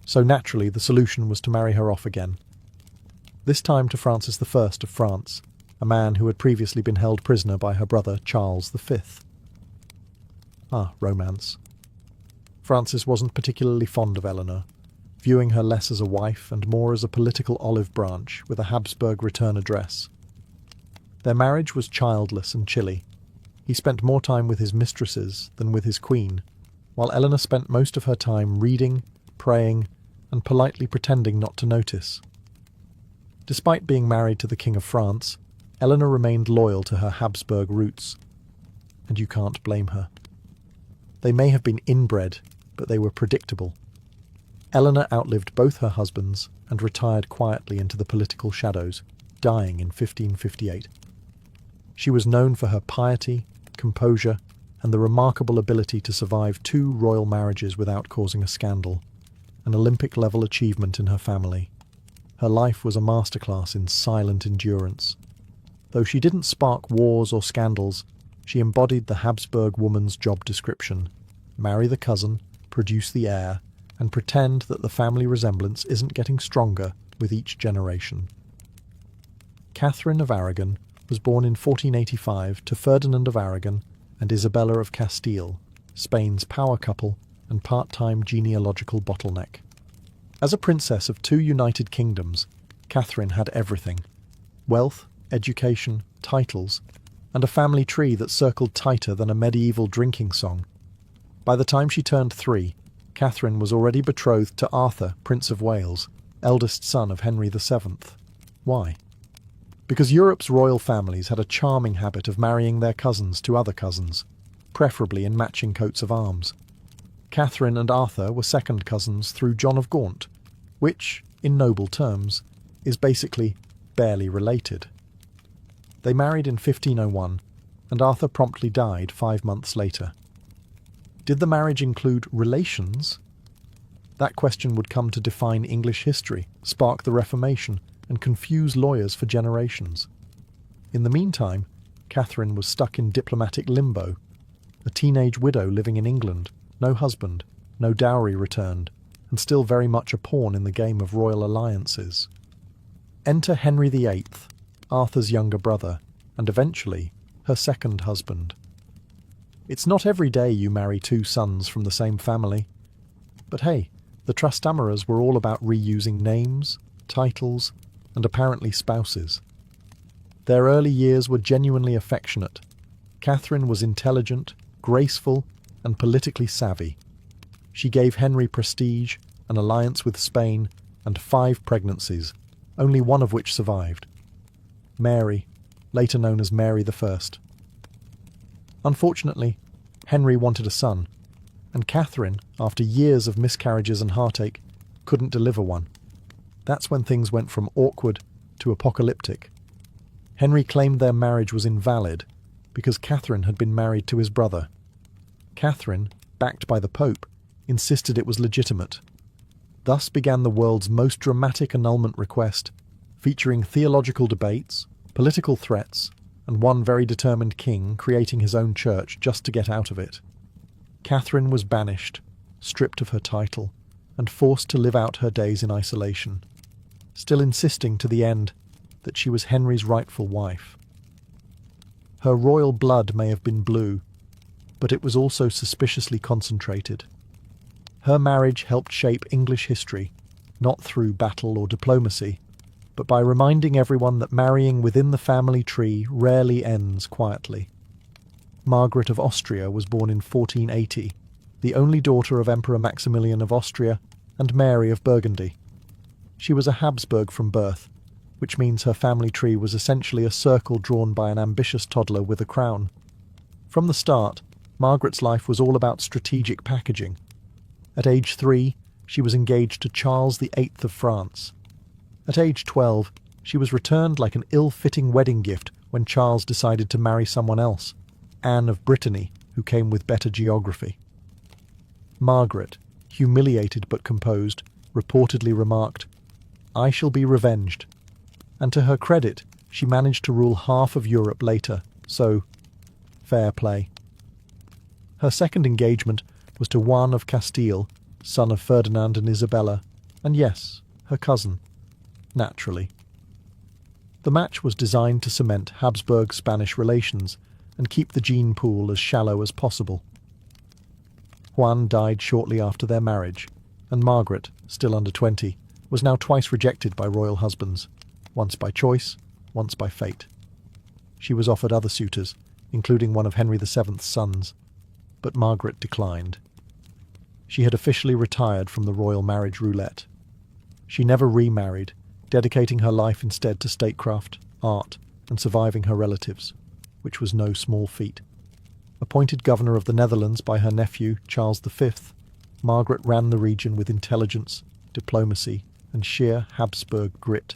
So naturally the solution was to marry her off again. This time to Francis I of France, a man who had previously been held prisoner by her brother Charles V. Romance. Francis wasn't particularly fond of Eleanor, viewing her less as a wife and more as a political olive branch with a Habsburg return address. Their marriage was childless and chilly. He spent more time with his mistresses than with his queen, while Eleanor spent most of her time reading, praying, and politely pretending not to notice. Despite being married to the King of France, Eleanor remained loyal to her Habsburg roots, and you can't blame her. They may have been inbred, but they were predictable. Eleanor outlived both her husbands and retired quietly into the political shadows, dying in 1558. She was known for her piety, composure, and the remarkable ability to survive 2 royal marriages without causing a scandal, an Olympic-level achievement in her family. Her life was a masterclass in silent endurance. Though she didn't spark wars or scandals, she embodied the Habsburg woman's job description: marry the cousin, produce the heir, and pretend that the family resemblance isn't getting stronger with each generation. Catherine of Aragon was born in 1485 to Ferdinand of Aragon and Isabella of Castile, Spain's power couple and part-time genealogical bottleneck. As a princess of two united kingdoms, Catherine had everything: wealth, education, titles, and a family tree that circled tighter than a medieval drinking song. By the time she turned 3, Catherine was already betrothed to Arthur, Prince of Wales, eldest son of Henry VII. Why? Because Europe's royal families had a charming habit of marrying their cousins to other cousins, preferably in matching coats of arms. Catherine and Arthur were second cousins through John of Gaunt, which, in noble terms, is basically barely related. They married in 1501, and Arthur promptly died 5 months later. Did the marriage include relations? That question would come to define English history, spark the Reformation, and confuse lawyers for generations. In the meantime, Catherine was stuck in diplomatic limbo, a teenage widow living in England, no husband, no dowry returned, and still very much a pawn in the game of royal alliances. Enter Henry VIII, Arthur's younger brother, and eventually her second husband. It's not every day you marry 2 sons from the same family. But hey, the Trastamarras were all about reusing names, titles, and apparently spouses. Their early years were genuinely affectionate. Catherine was intelligent, graceful, and politically savvy. She gave Henry prestige, an alliance with Spain, and 5 pregnancies, only one of which survived: Mary, later known as Mary I. Unfortunately, Henry wanted a son, and Catherine, after years of miscarriages and heartache, couldn't deliver one. That's when things went from awkward to apocalyptic. Henry claimed their marriage was invalid because Catherine had been married to his brother. Catherine, backed by the Pope, insisted it was legitimate. Thus began the world's most dramatic annulment request, featuring theological debates, political threats, and one very determined king creating his own church just to get out of it. Catherine was banished, stripped of her title, and forced to live out her days in isolation, still insisting to the end that she was Henry's rightful wife. Her royal blood may have been blue, but it was also suspiciously concentrated. Her marriage helped shape English history, not through battle or diplomacy, but by reminding everyone that marrying within the family tree rarely ends quietly. Margaret of Austria was born in 1480, the only daughter of Emperor Maximilian of Austria and Mary of Burgundy. She was a Habsburg from birth, which means her family tree was essentially a circle drawn by an ambitious toddler with a crown. From the start, Margaret's life was all about strategic packaging. At age 3, she was engaged to Charles VIII of France. At age 12, she was returned like an ill-fitting wedding gift when Charles decided to marry someone else, Anne of Brittany, who came with better geography. Margaret, humiliated but composed, reportedly remarked, "I shall be revenged." And to her credit, she managed to rule half of Europe later, so fair play. Her second engagement was to Juan of Castile, son of Ferdinand and Isabella, and yes, her cousin. Naturally. The match was designed to cement Habsburg-Spanish relations and keep the gene pool as shallow as possible. Juan died shortly after their marriage, and Margaret, still under 20, was now twice rejected by royal husbands, once by choice, once by fate. She was offered other suitors, including one of Henry VII's sons, but Margaret declined. She had officially retired from the royal marriage roulette. She never remarried, dedicating her life instead to statecraft, art, and surviving her relatives, which was no small feat. Appointed governor of the Netherlands by her nephew, Charles V, Margaret ran the region with intelligence, diplomacy, and sheer Habsburg grit.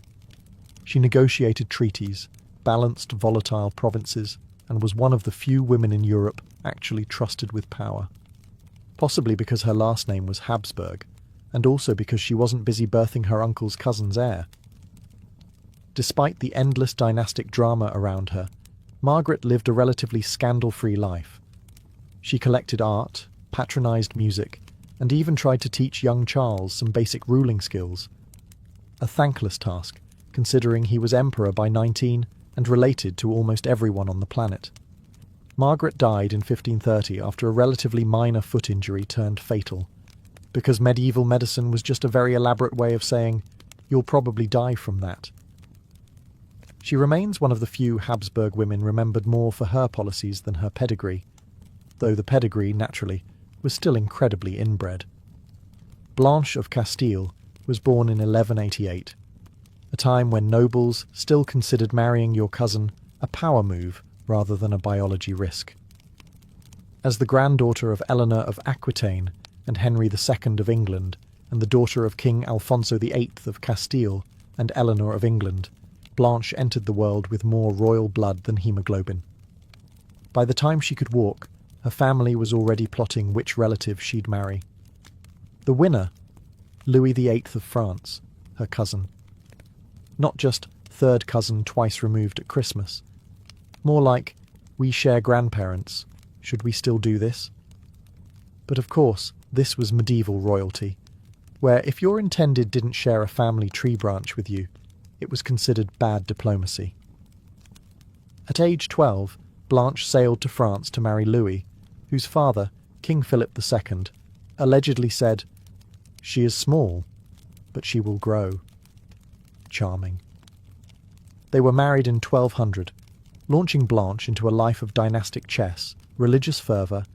She negotiated treaties, balanced volatile provinces, and was one of the few women in Europe actually trusted with power. Possibly because her last name was Habsburg, and also because she wasn't busy birthing her uncle's cousin's heir. Despite the endless dynastic drama around her, Margaret lived a relatively scandal-free life. She collected art, patronised music, and even tried to teach young Charles some basic ruling skills. A thankless task, considering he was emperor by 19 and related to almost everyone on the planet. Margaret died in 1530 after a relatively minor foot injury turned fatal, because medieval medicine was just a very elaborate way of saying, "You'll probably die from that." She remains one of the few Habsburg women remembered more for her policies than her pedigree, though the pedigree, naturally, was still incredibly inbred. Blanche of Castile was born in 1188, a time when nobles still considered marrying your cousin a power move rather than a biology risk. As the granddaughter of Eleanor of Aquitaine and Henry II of England, and the daughter of King Alfonso VIII of Castile and Eleanor of England, Blanche entered the world with more royal blood than hemoglobin. By the time she could walk, her family was already plotting which relative she'd marry. The winner, Louis VIII of France, her cousin. Not just third cousin twice removed at Christmas. More like, we share grandparents, should we still do this? But of course, this was medieval royalty, where if your intended didn't share a family tree branch with you, it was considered bad diplomacy. At age 12, Blanche sailed to France to marry Louis, whose father, King Philip II, allegedly said, "She is small, but she will grow." Charming. They were married in 1200, launching Blanche into a life of dynastic chess, religious fervour,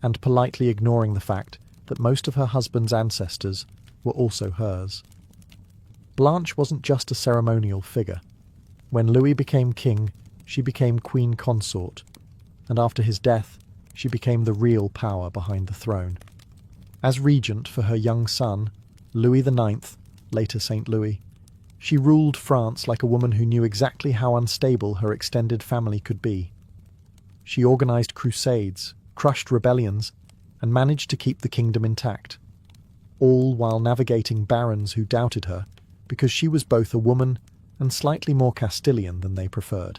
and politely ignoring the fact that most of her husband's ancestors were also hers. Blanche wasn't just a ceremonial figure. When Louis became king, she became queen consort, and after his death, she became the real power behind the throne. As regent for her young son, Louis IX, later Saint Louis, she ruled France like a woman who knew exactly how unstable her extended family could be. She organised crusades, crushed rebellions, and managed to keep the kingdom intact, all while navigating barons who doubted her because she was both a woman and slightly more Castilian than they preferred.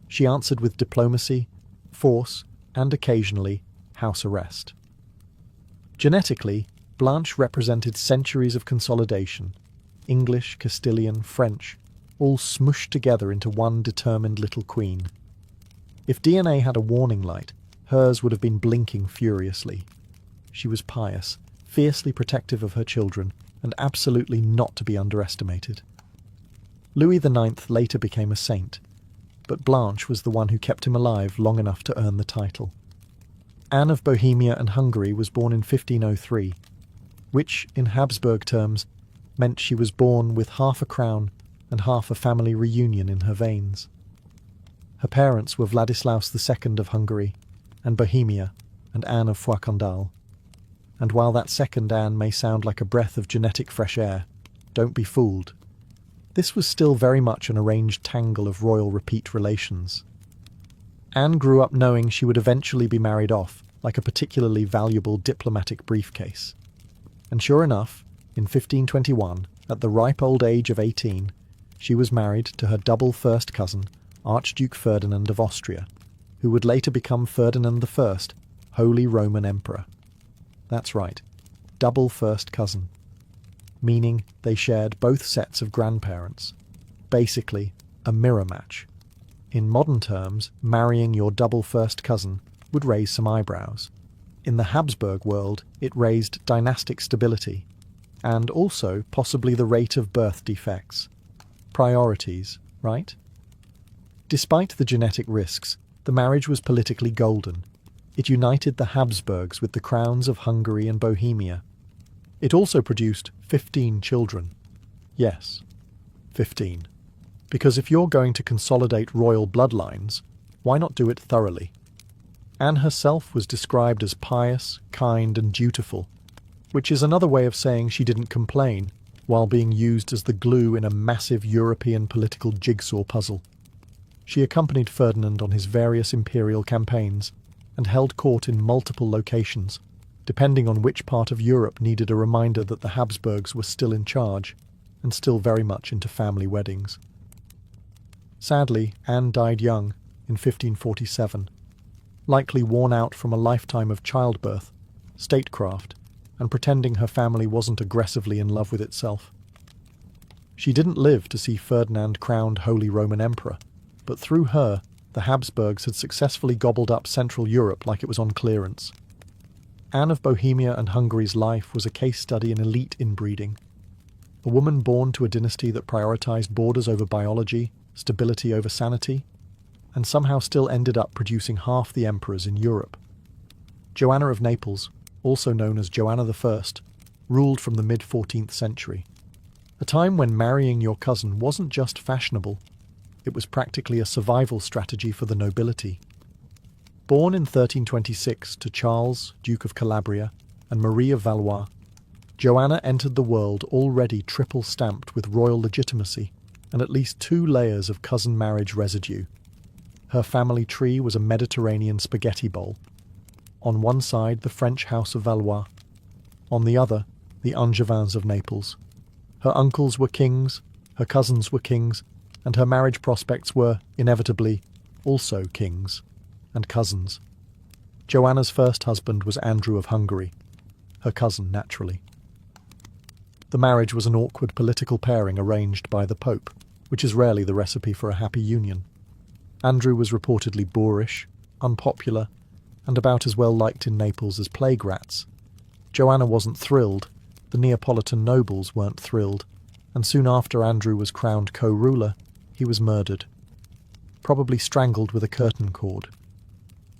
She answered with diplomacy, force, and occasionally house arrest. Genetically, Blanche represented centuries of consolidation, English, Castilian, French, all smooshed together into one determined little queen. If DNA had a warning light, hers would have been blinking furiously. She was pious, fiercely protective of her children, and absolutely not to be underestimated. Louis IX later became a saint, but Blanche was the one who kept him alive long enough to earn the title. Anne of Bohemia and Hungary was born in 1503, which, in Habsburg terms, meant she was born with half a crown and half a family reunion in her veins. Her parents were Vladislaus II of Hungary and Bohemia and Anne of Foix-Condal. And while that second Anne may sound like a breath of genetic fresh air, don't be fooled. This was still very much an arranged tangle of royal repeat relations. Anne grew up knowing she would eventually be married off, like a particularly valuable diplomatic briefcase. And sure enough, in 1521, at the ripe old age of 18, she was married to her double first cousin, Archduke Ferdinand of Austria, who would later become Ferdinand I, Holy Roman Emperor. That's right, double first cousin, meaning they shared both sets of grandparents. Basically, a mirror match. In modern terms, marrying your double first cousin would raise some eyebrows. In the Habsburg world, it raised dynastic stability, and also possibly the rate of birth defects. Priorities, right? Despite the genetic risks, the marriage was politically golden. It united the Habsburgs with the crowns of Hungary and Bohemia. It also produced 15 children. Yes, 15. Because if you're going to consolidate royal bloodlines, why not do it thoroughly? Anne herself was described as pious, kind, and dutiful, which is another way of saying she didn't complain while being used as the glue in a massive European political jigsaw puzzle. She accompanied Ferdinand on his various imperial campaigns and held court in multiple locations, depending on which part of Europe needed a reminder that the Habsburgs were still in charge and still very much into family weddings. Sadly, Anne died young, in 1547, likely worn out from a lifetime of childbirth, statecraft, and pretending her family wasn't aggressively in love with itself. She didn't live to see Ferdinand crowned Holy Roman Emperor, but through her, the Habsburgs had successfully gobbled up Central Europe like it was on clearance. Anne of Bohemia and Hungary's life was a case study in elite inbreeding. A woman born to a dynasty that prioritized borders over biology, stability over sanity, and somehow still ended up producing half the emperors in Europe. Joanna of Naples, also known as Joanna I, ruled from the mid-14th century, a time when marrying your cousin wasn't just fashionable, it was practically a survival strategy for the nobility. Born in 1326 to Charles, Duke of Calabria, and Marie of Valois, Joanna entered the world already triple-stamped with royal legitimacy and at least 2 layers of cousin marriage residue. Her family tree was a Mediterranean spaghetti bowl. On one side, the French House of Valois. On the other, the Angevins of Naples. Her uncles were kings, her cousins were kings, and her marriage prospects were, inevitably, also kings and cousins. Joanna's first husband was Andrew of Hungary, her cousin naturally. The marriage was an awkward political pairing arranged by the Pope, which is rarely the recipe for a happy union. Andrew was reportedly boorish, unpopular, and about as well liked in Naples as plague rats. Joanna wasn't thrilled, the Neapolitan nobles weren't thrilled, and soon after Andrew was crowned co-ruler, he was murdered. Probably strangled with a curtain cord.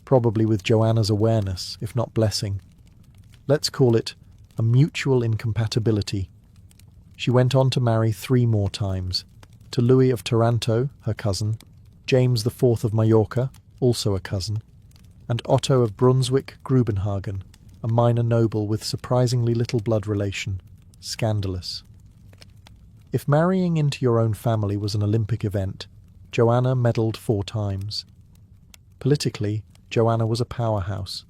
Probably with Joanna's awareness, if not blessing. Let's call it a mutual incompatibility. She went on to marry 3 more times, to Louis of Taranto, her cousin, James IV of Majorca, also a cousin, and Otto of Brunswick-Grubenhagen, a minor noble with surprisingly little blood relation. Scandalous. If marrying into your own family was an Olympic event, Joanna medalled 4 times. Politically, Joanna was a powerhouse.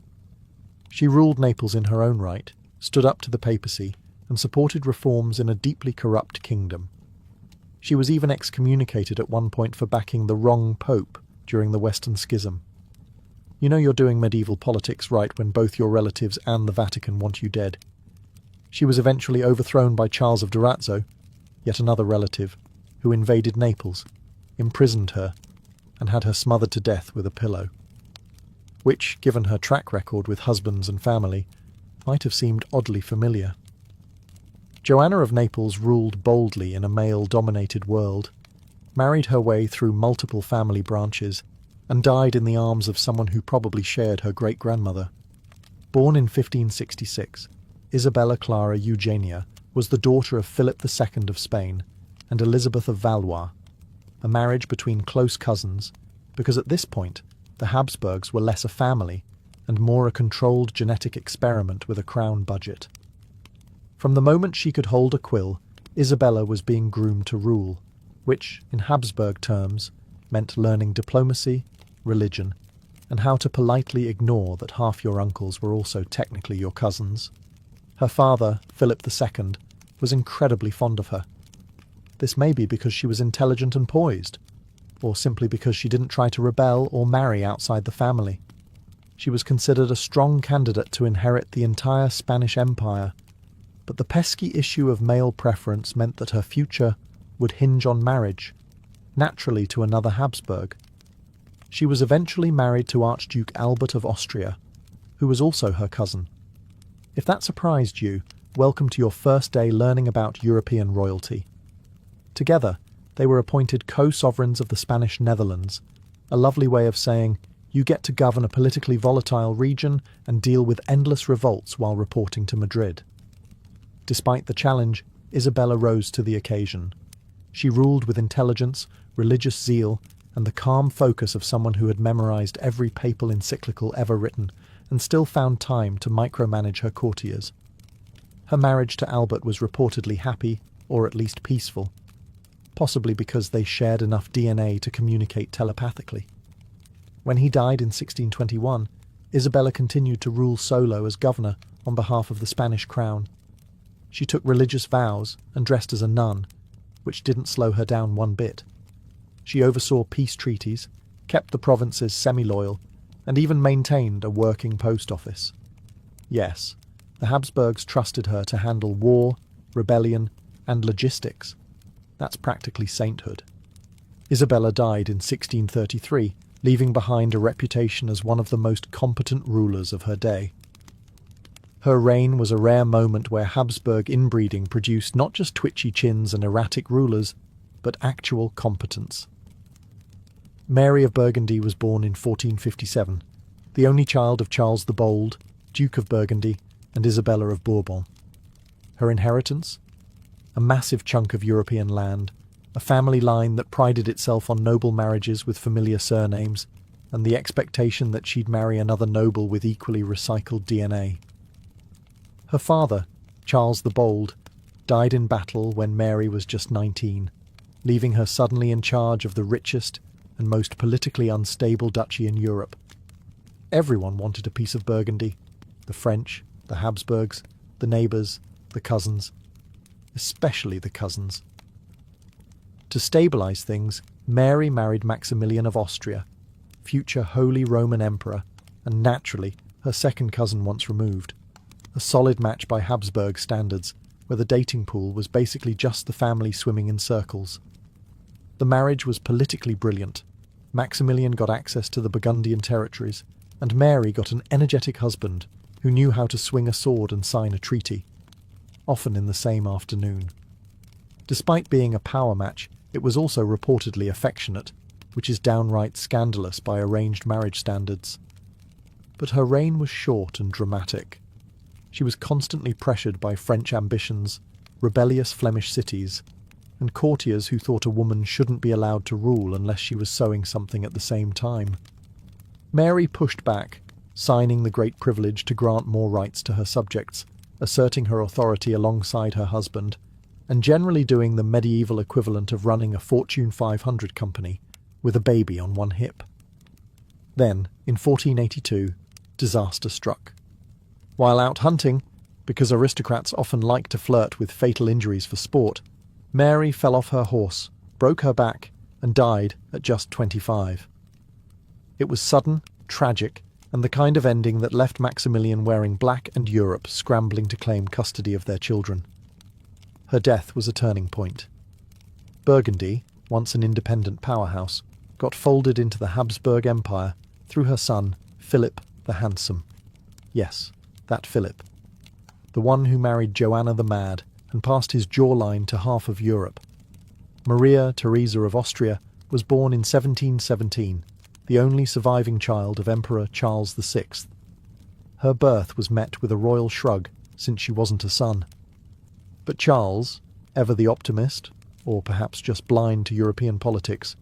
She ruled Naples in her own right, stood up to the papacy, and supported reforms in a deeply corrupt kingdom. She was even excommunicated at one point for backing the wrong pope during the Western Schism. You know you're doing medieval politics right when both your relatives and the Vatican want you dead. She was eventually overthrown by Charles of Durazzo, yet another relative, who invaded Naples, imprisoned her, and had her smothered to death with a pillow. Which, given her track record with husbands and family, might have seemed oddly familiar. Joanna of Naples ruled boldly in a male-dominated world, married her way through multiple family branches, and died in the arms of someone who probably shared her great-grandmother. Born in 1566, Isabella Clara Eugenia was the daughter of Philip II of Spain and Elizabeth of Valois, a marriage between close cousins, because at this point the Habsburgs were less a family and more a controlled genetic experiment with a crown budget. From the moment she could hold a quill, Isabella was being groomed to rule, which, in Habsburg terms, meant learning diplomacy, religion, and how to politely ignore that half your uncles were also technically your cousins. Her father, Philip II, was incredibly fond of her. This may be because she was intelligent and poised, or simply because she didn't try to rebel or marry outside the family. She was considered a strong candidate to inherit the entire Spanish Empire, but the pesky issue of male preference meant that her future would hinge on marriage, naturally to another Habsburg. She was eventually married to Archduke Albert of Austria, who was also her cousin. If that surprised you, welcome to your first day learning about European royalty. Together, they were appointed co-sovereigns of the Spanish Netherlands, a lovely way of saying, you get to govern a politically volatile region and deal with endless revolts while reporting to Madrid. Despite the challenge, Isabella rose to the occasion. She ruled with intelligence, religious zeal, and the calm focus of someone who had memorized every papal encyclical ever written and still found time to micromanage her courtiers. Her marriage to Albert was reportedly happy, or at least peaceful, possibly because they shared enough DNA to communicate telepathically. When he died in 1621, Isabella continued to rule solo as governor on behalf of the Spanish crown. She took religious vows and dressed as a nun, which didn't slow her down one bit. She oversaw peace treaties, kept the provinces semi-loyal, and even maintained a working post office. Yes, the Habsburgs trusted her to handle war, rebellion, and logistics. That's practically sainthood. Isabella died in 1633, leaving behind a reputation as one of the most competent rulers of her day. Her reign was a rare moment where Habsburg inbreeding produced not just twitchy chins and erratic rulers, but actual competence. Mary of Burgundy was born in 1457, the only child of Charles the Bold, Duke of Burgundy, and Isabella of Bourbon. Her inheritance? A massive chunk of European land, a family line that prided itself on noble marriages with familiar surnames, and the expectation that she'd marry another noble with equally recycled DNA. Her father, Charles the Bold, died in battle when Mary was just 19, leaving her suddenly in charge of the richest and most politically unstable duchy in Europe. Everyone wanted a piece of Burgundy. The French, the Habsburgs, the neighbours, the cousins. Especially the cousins. To stabilise things, Mary married Maximilian of Austria, future Holy Roman Emperor, and naturally her second cousin once removed. A solid match by Habsburg standards, where the dating pool was basically just the family swimming in circles. The marriage was politically brilliant. Maximilian got access to the Burgundian territories, and Mary got an energetic husband who knew how to swing a sword and sign a treaty, often in the same afternoon. Despite being a power match, it was also reportedly affectionate, which is downright scandalous by arranged marriage standards. But her reign was short and dramatic. She was constantly pressured by French ambitions, rebellious Flemish cities, and courtiers who thought a woman shouldn't be allowed to rule unless she was sewing something at the same time. Mary pushed back, signing the great privilege to grant more rights to her subjects, asserting her authority alongside her husband, and generally doing the medieval equivalent of running a Fortune 500 company with a baby on one hip. Then, in 1482, disaster struck. While out hunting, because aristocrats often like to flirt with fatal injuries for sport, Mary fell off her horse, broke her back, and died at just 25. It was sudden, tragic, and the kind of ending that left Maximilian wearing black and Europe scrambling to claim custody of their children. Her death was a turning point. Burgundy, once an independent powerhouse, got folded into the Habsburg Empire through her son, Philip the Handsome. Yes, that Philip. The one who married Joanna the Mad and passed his jawline to half of Europe. Maria Theresa of Austria was born in 1717, the only surviving child of Emperor Charles VI. Her birth was met with a royal shrug, since she wasn't a son. But Charles, ever the optimist, or perhaps just blind to European politics,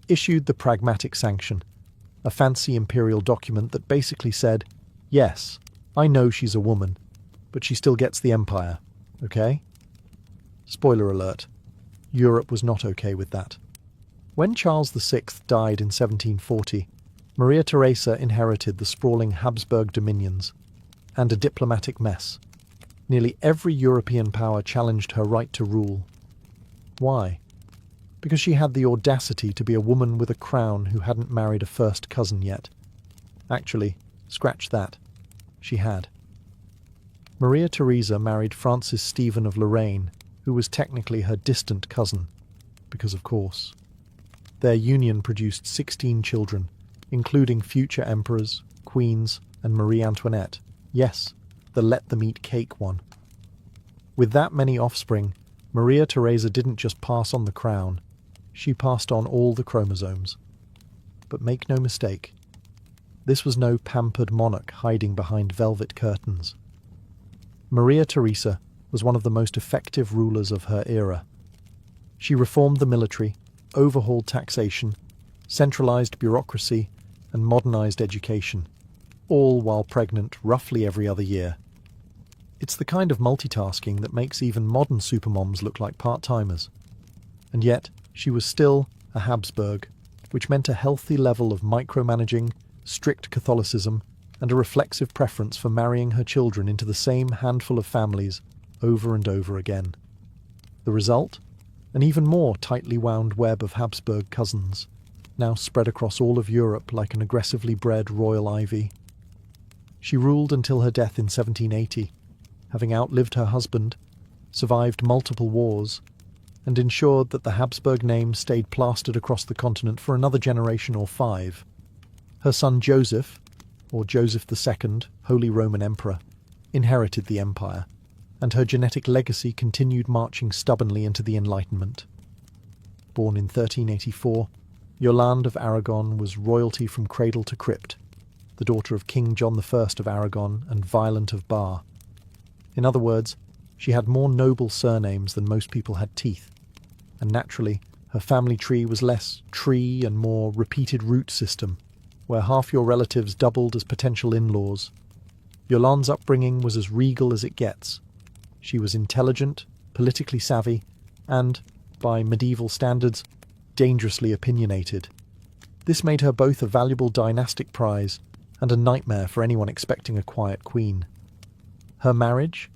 issued the Pragmatic Sanction, a fancy imperial document that basically said, yes, I know she's a woman, but she still gets the empire, okay? Spoiler alert, Europe was not okay with that. When Charles VI died in 1740, Maria Theresa inherited the sprawling Habsburg dominions and a diplomatic mess. Nearly every European power challenged her right to rule. Why? Because she had the audacity to be a woman with a crown who hadn't married a first cousin yet. Actually, scratch that. She had. Maria Theresa married Francis Stephen of Lorraine, who was technically her distant cousin, because of course. Their union produced 16 children, including future emperors, queens, and Marie Antoinette. Yes, the let-them-eat-cake one. With that many offspring, Maria Theresa didn't just pass on the crown, she passed on all the chromosomes. But make no mistake, this was no pampered monarch hiding behind velvet curtains. Maria Theresa was one of the most effective rulers of her era. She reformed the military, overhauled taxation, centralized bureaucracy, and modernized education, all while pregnant roughly every other year. It's the kind of multitasking that makes even modern supermoms look like part-timers. And yet, she was still a Habsburg, which meant a healthy level of micromanaging, strict Catholicism, and a reflexive preference for marrying her children into the same handful of families over and over again. The result? an even more tightly wound web of Habsburg cousins, now spread across all of Europe like an aggressively bred royal ivy. She ruled until her death in 1780, having outlived her husband, survived multiple wars, and ensured that the Habsburg name stayed plastered across the continent for another generation or 5. Her son Joseph, or Joseph II, Holy Roman Emperor, inherited the empire, and her genetic legacy continued marching stubbornly into the Enlightenment. Born in 1384, Yolande of Aragon was royalty from cradle to crypt, the daughter of King John I of Aragon and Violent of Bar. In other words, she had more noble surnames than most people had teeth, and naturally, her family tree was less tree and more repeated root system, where half your relatives doubled as potential in-laws. Yolande's upbringing was as regal as it gets. She was intelligent, politically savvy, and, by medieval standards, dangerously opinionated. This made her both a valuable dynastic prize and a nightmare for anyone expecting a quiet queen. Her marriage?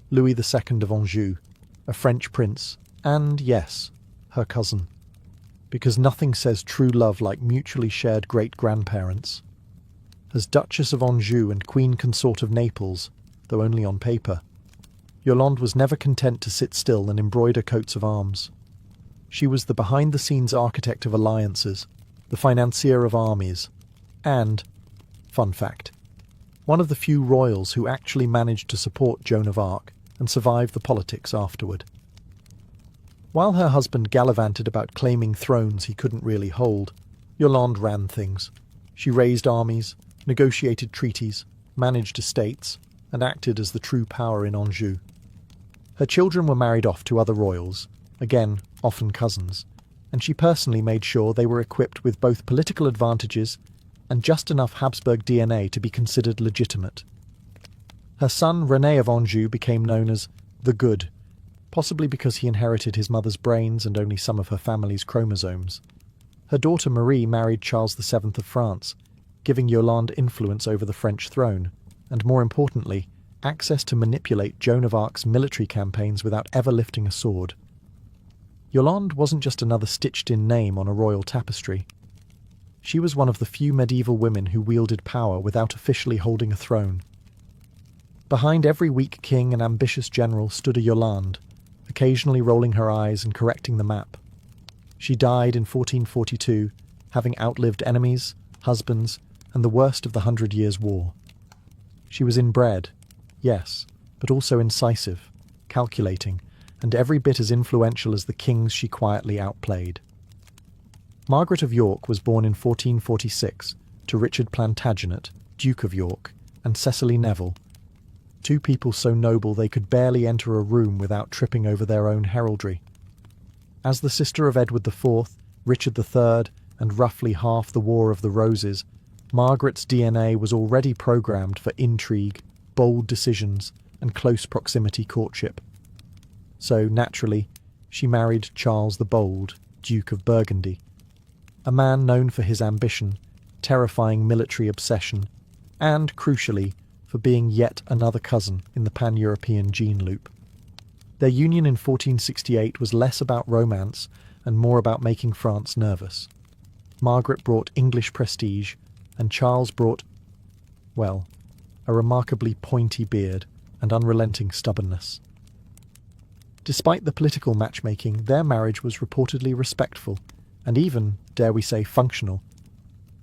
Louis II of Anjou, a French prince, and, yes, her cousin. Because nothing says true love like mutually shared great-grandparents. As Duchess of Anjou and Queen Consort of Naples, though only on paper, Yolande was never content to sit still and embroider coats of arms. She was the behind-the-scenes architect of alliances, the financier of armies, and, fun fact, one of the few royals who actually managed to support Joan of Arc and survive the politics afterward. While her husband gallivanted about claiming thrones he couldn't really hold, Yolande ran things. She raised armies, negotiated treaties, managed estates, and acted as the true power in Anjou. Her children were married off to other royals, again, often cousins, and she personally made sure they were equipped with both political advantages and just enough Habsburg DNA to be considered legitimate. Her son René of Anjou became known as the Good, possibly because he inherited his mother's brains and only some of her family's chromosomes. Her daughter Marie married Charles VII of France, giving Yolande influence over the French throne, and more importantly, access to manipulate Joan of Arc's military campaigns without ever lifting a sword. Yolande wasn't just another stitched-in name on a royal tapestry. She was one of the few medieval women who wielded power without officially holding a throne. Behind every weak king and ambitious general stood a Yolande, occasionally rolling her eyes and correcting the map. She died in 1442, having outlived enemies, husbands, and the worst of the 100 Years' War. She was inbred, yes, but also incisive, calculating, and every bit as influential as the kings she quietly outplayed. Margaret of York was born in 1446 to Richard Plantagenet, Duke of York, and Cecily Neville, two people so noble they could barely enter a room without tripping over their own heraldry. As the sister of Edward IV, Richard III, and roughly half the War of the Roses, Margaret's DNA was already programmed for intrigue, bold decisions, and close proximity courtship. So, naturally, she married Charles the Bold, Duke of Burgundy, a man known for his ambition, terrifying military obsession, and, crucially, for being yet another cousin in the pan-European gene loop. Their union in 1468 was less about romance and more about making France nervous. Margaret brought English prestige, and Charles brought, well, a remarkably pointy beard and unrelenting stubbornness. Despite the political matchmaking, their marriage was reportedly respectful, and even, dare we say, functional.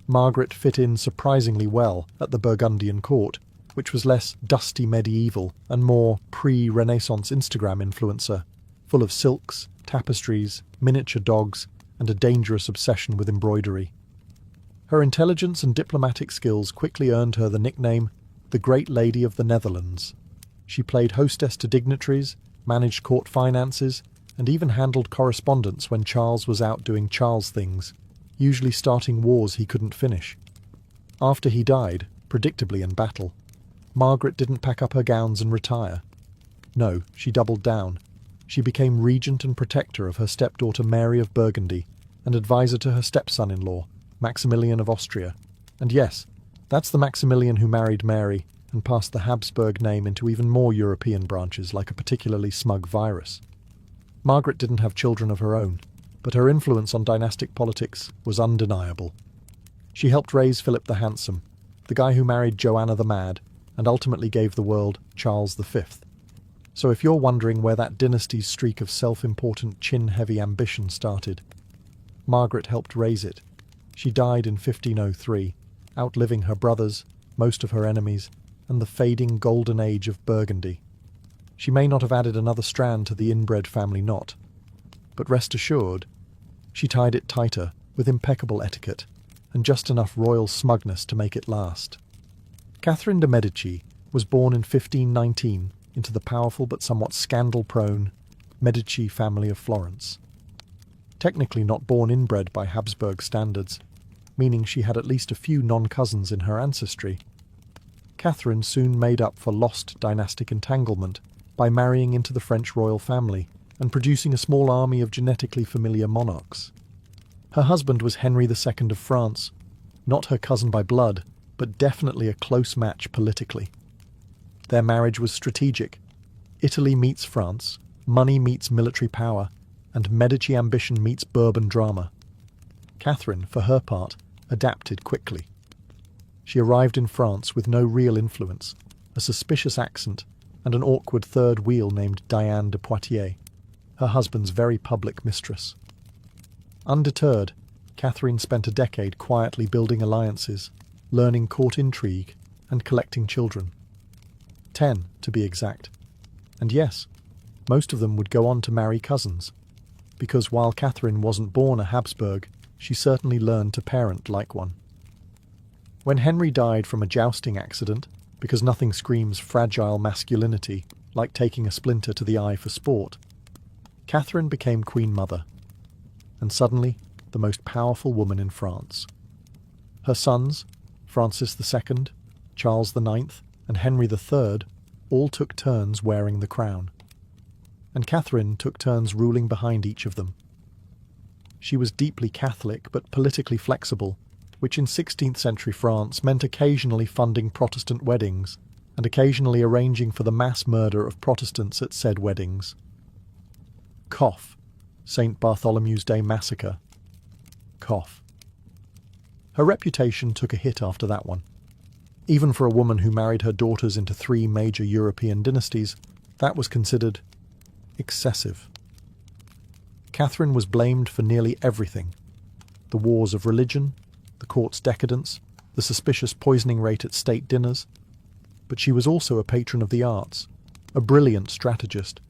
Margaret fit in surprisingly well at the Burgundian court, which was less dusty medieval and more pre-Renaissance Instagram influencer, full of silks, tapestries, miniature dogs, and a dangerous obsession with embroidery. Her intelligence and diplomatic skills quickly earned her the nickname the Great Lady of the Netherlands. She played hostess to dignitaries, managed court finances, and even handled correspondence when Charles was out doing Charles things, usually starting wars he couldn't finish. After he died, predictably in battle, Margaret didn't pack up her gowns and retire. No, she doubled down. She became regent and protector of her stepdaughter Mary of Burgundy and advisor to her stepson-in-law, Maximilian of Austria. And yes, that's the Maximilian who married Mary and passed the Habsburg name into even more European branches like a particularly smug virus. Margaret didn't have children of her own, but her influence on dynastic politics was undeniable. She helped raise Philip the Handsome, the guy who married Joanna the Mad and ultimately gave the world Charles V. So if you're wondering where that dynasty's streak of self-important chin-heavy ambition started, Margaret helped raise it. She died in 1503, outliving her brothers, most of her enemies, and the fading golden age of Burgundy. She may not have added another strand to the inbred family knot, but rest assured, she tied it tighter with impeccable etiquette and just enough royal smugness to make it last. Catherine de' Medici was born in 1519 into the powerful but somewhat scandal-prone Medici family of Florence. Technically not born inbred by Habsburg standards, meaning she had at least a few non-cousins in her ancestry, Catherine soon made up for lost dynastic entanglement by marrying into the French royal family and producing a small army of genetically familiar monarchs. Her husband was Henry II of France, not her cousin by blood, but definitely a close match politically. Their marriage was strategic. Italy meets France, money meets military power, and Medici ambition meets Bourbon drama. Catherine, for her part, adapted quickly. She arrived in France with no real influence, a suspicious accent, and an awkward third wheel named Diane de Poitiers, her husband's very public mistress. Undeterred, Catherine spent a decade quietly building alliances, learning court intrigue, and collecting children. 10, to be exact. And yes, most of them would go on to marry cousins, because while Catherine wasn't born a Habsburg, she certainly learned to parent like one. When Henry died from a jousting accident, because nothing screams fragile masculinity like taking a splinter to the eye for sport, Catherine became Queen Mother, and suddenly the most powerful woman in France. Her sons, Francis II, Charles IX, and Henry III, all took turns wearing the crown, and Catherine took turns ruling behind each of them. She was deeply Catholic but politically flexible, which in 16th century France meant occasionally funding Protestant weddings and occasionally arranging for the mass murder of Protestants at said weddings. Cough. St. Bartholomew's Day Massacre. Cough. Her reputation took a hit after that one. Even for a woman who married her daughters into 3 major European dynasties, that was considered excessive. Catherine was blamed for nearly everything: the wars of religion, the court's decadence, the suspicious poisoning rate at state dinners. But she was also a patron of the arts, a brilliant strategist,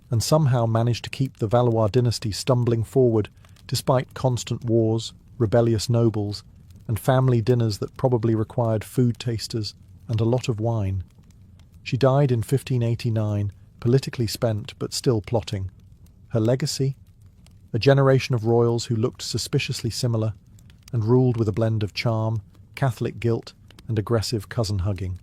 and somehow managed to keep the Valois dynasty stumbling forward despite constant wars, rebellious nobles, and family dinners that probably required food tasters and a lot of wine. She died in 1589, politically spent but still plotting. Her legacy? A generation of royals who looked suspiciously similar and ruled with a blend of charm, Catholic guilt, and aggressive cousin-hugging.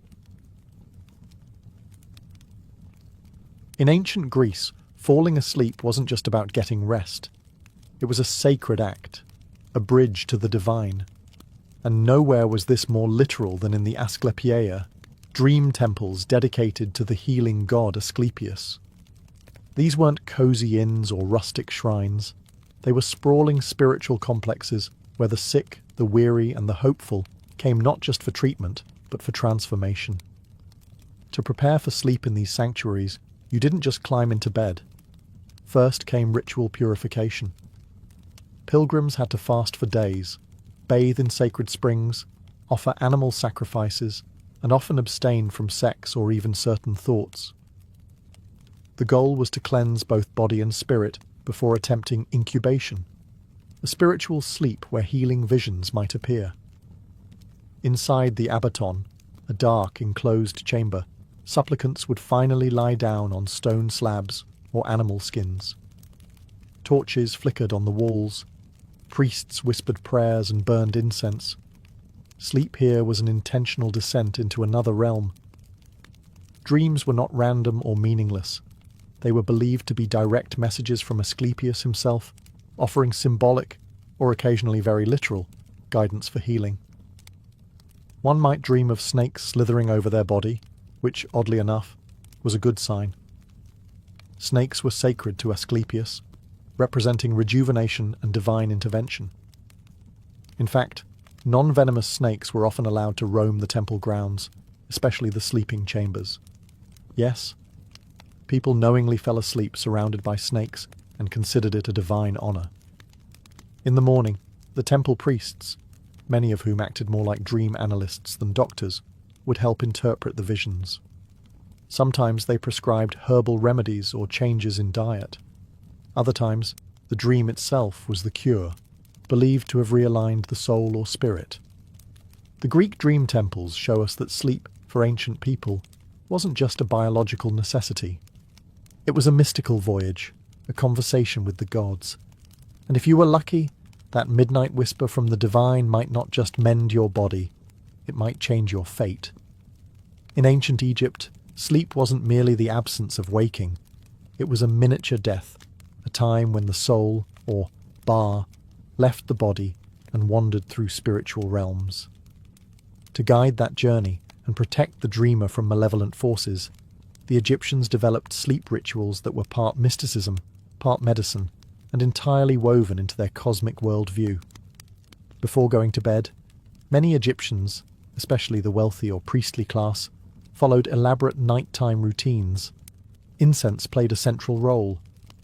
In ancient Greece, falling asleep wasn't just about getting rest. It was a sacred act, a bridge to the divine. And nowhere was this more literal than in the Asclepieia, dream temples dedicated to the healing god Asclepius. These weren't cozy inns or rustic shrines. They were sprawling spiritual complexes where the sick, the weary, and the hopeful came not just for treatment, but for transformation. To prepare for sleep in these sanctuaries, you didn't just climb into bed. First came ritual purification. Pilgrims had to fast for days, bathe in sacred springs, offer animal sacrifices, and often abstain from sex or even certain thoughts. The goal was to cleanse both body and spirit before attempting incubation, a spiritual sleep where healing visions might appear. Inside the abaton, a dark, enclosed chamber, supplicants would finally lie down on stone slabs or animal skins. Torches flickered on the walls. Priests whispered prayers and burned incense. Sleep here was an intentional descent into another realm. Dreams were not random or meaningless. They were believed to be direct messages from Asclepius himself, offering symbolic, or occasionally very literal, guidance for healing. One might dream of snakes slithering over their body, which, oddly enough, was a good sign. Snakes were sacred to Asclepius, representing rejuvenation and divine intervention. In fact, non-venomous snakes were often allowed to roam the temple grounds, especially the sleeping chambers. Yes, people knowingly fell asleep surrounded by snakes and considered it a divine honor. In the morning, the temple priests, many of whom acted more like dream analysts than doctors, would help interpret the visions. Sometimes they prescribed herbal remedies or changes in diet. Other times, the dream itself was the cure, believed to have realigned the soul or spirit. The Greek dream temples show us that sleep, for ancient people, wasn't just a biological necessity. It was a mystical voyage, a conversation with the gods. And if you were lucky, that midnight whisper from the divine might not just mend your body, it might change your fate. In ancient Egypt, sleep wasn't merely the absence of waking. It was a miniature death, a time when the soul, or Ba, left the body and wandered through spiritual realms. To guide that journey and protect the dreamer from malevolent forces, the Egyptians developed sleep rituals that were part mysticism, part medicine, and entirely woven into their cosmic worldview. Before going to bed, many Egyptians, especially the wealthy or priestly class, followed elaborate nighttime routines. Incense played a central role.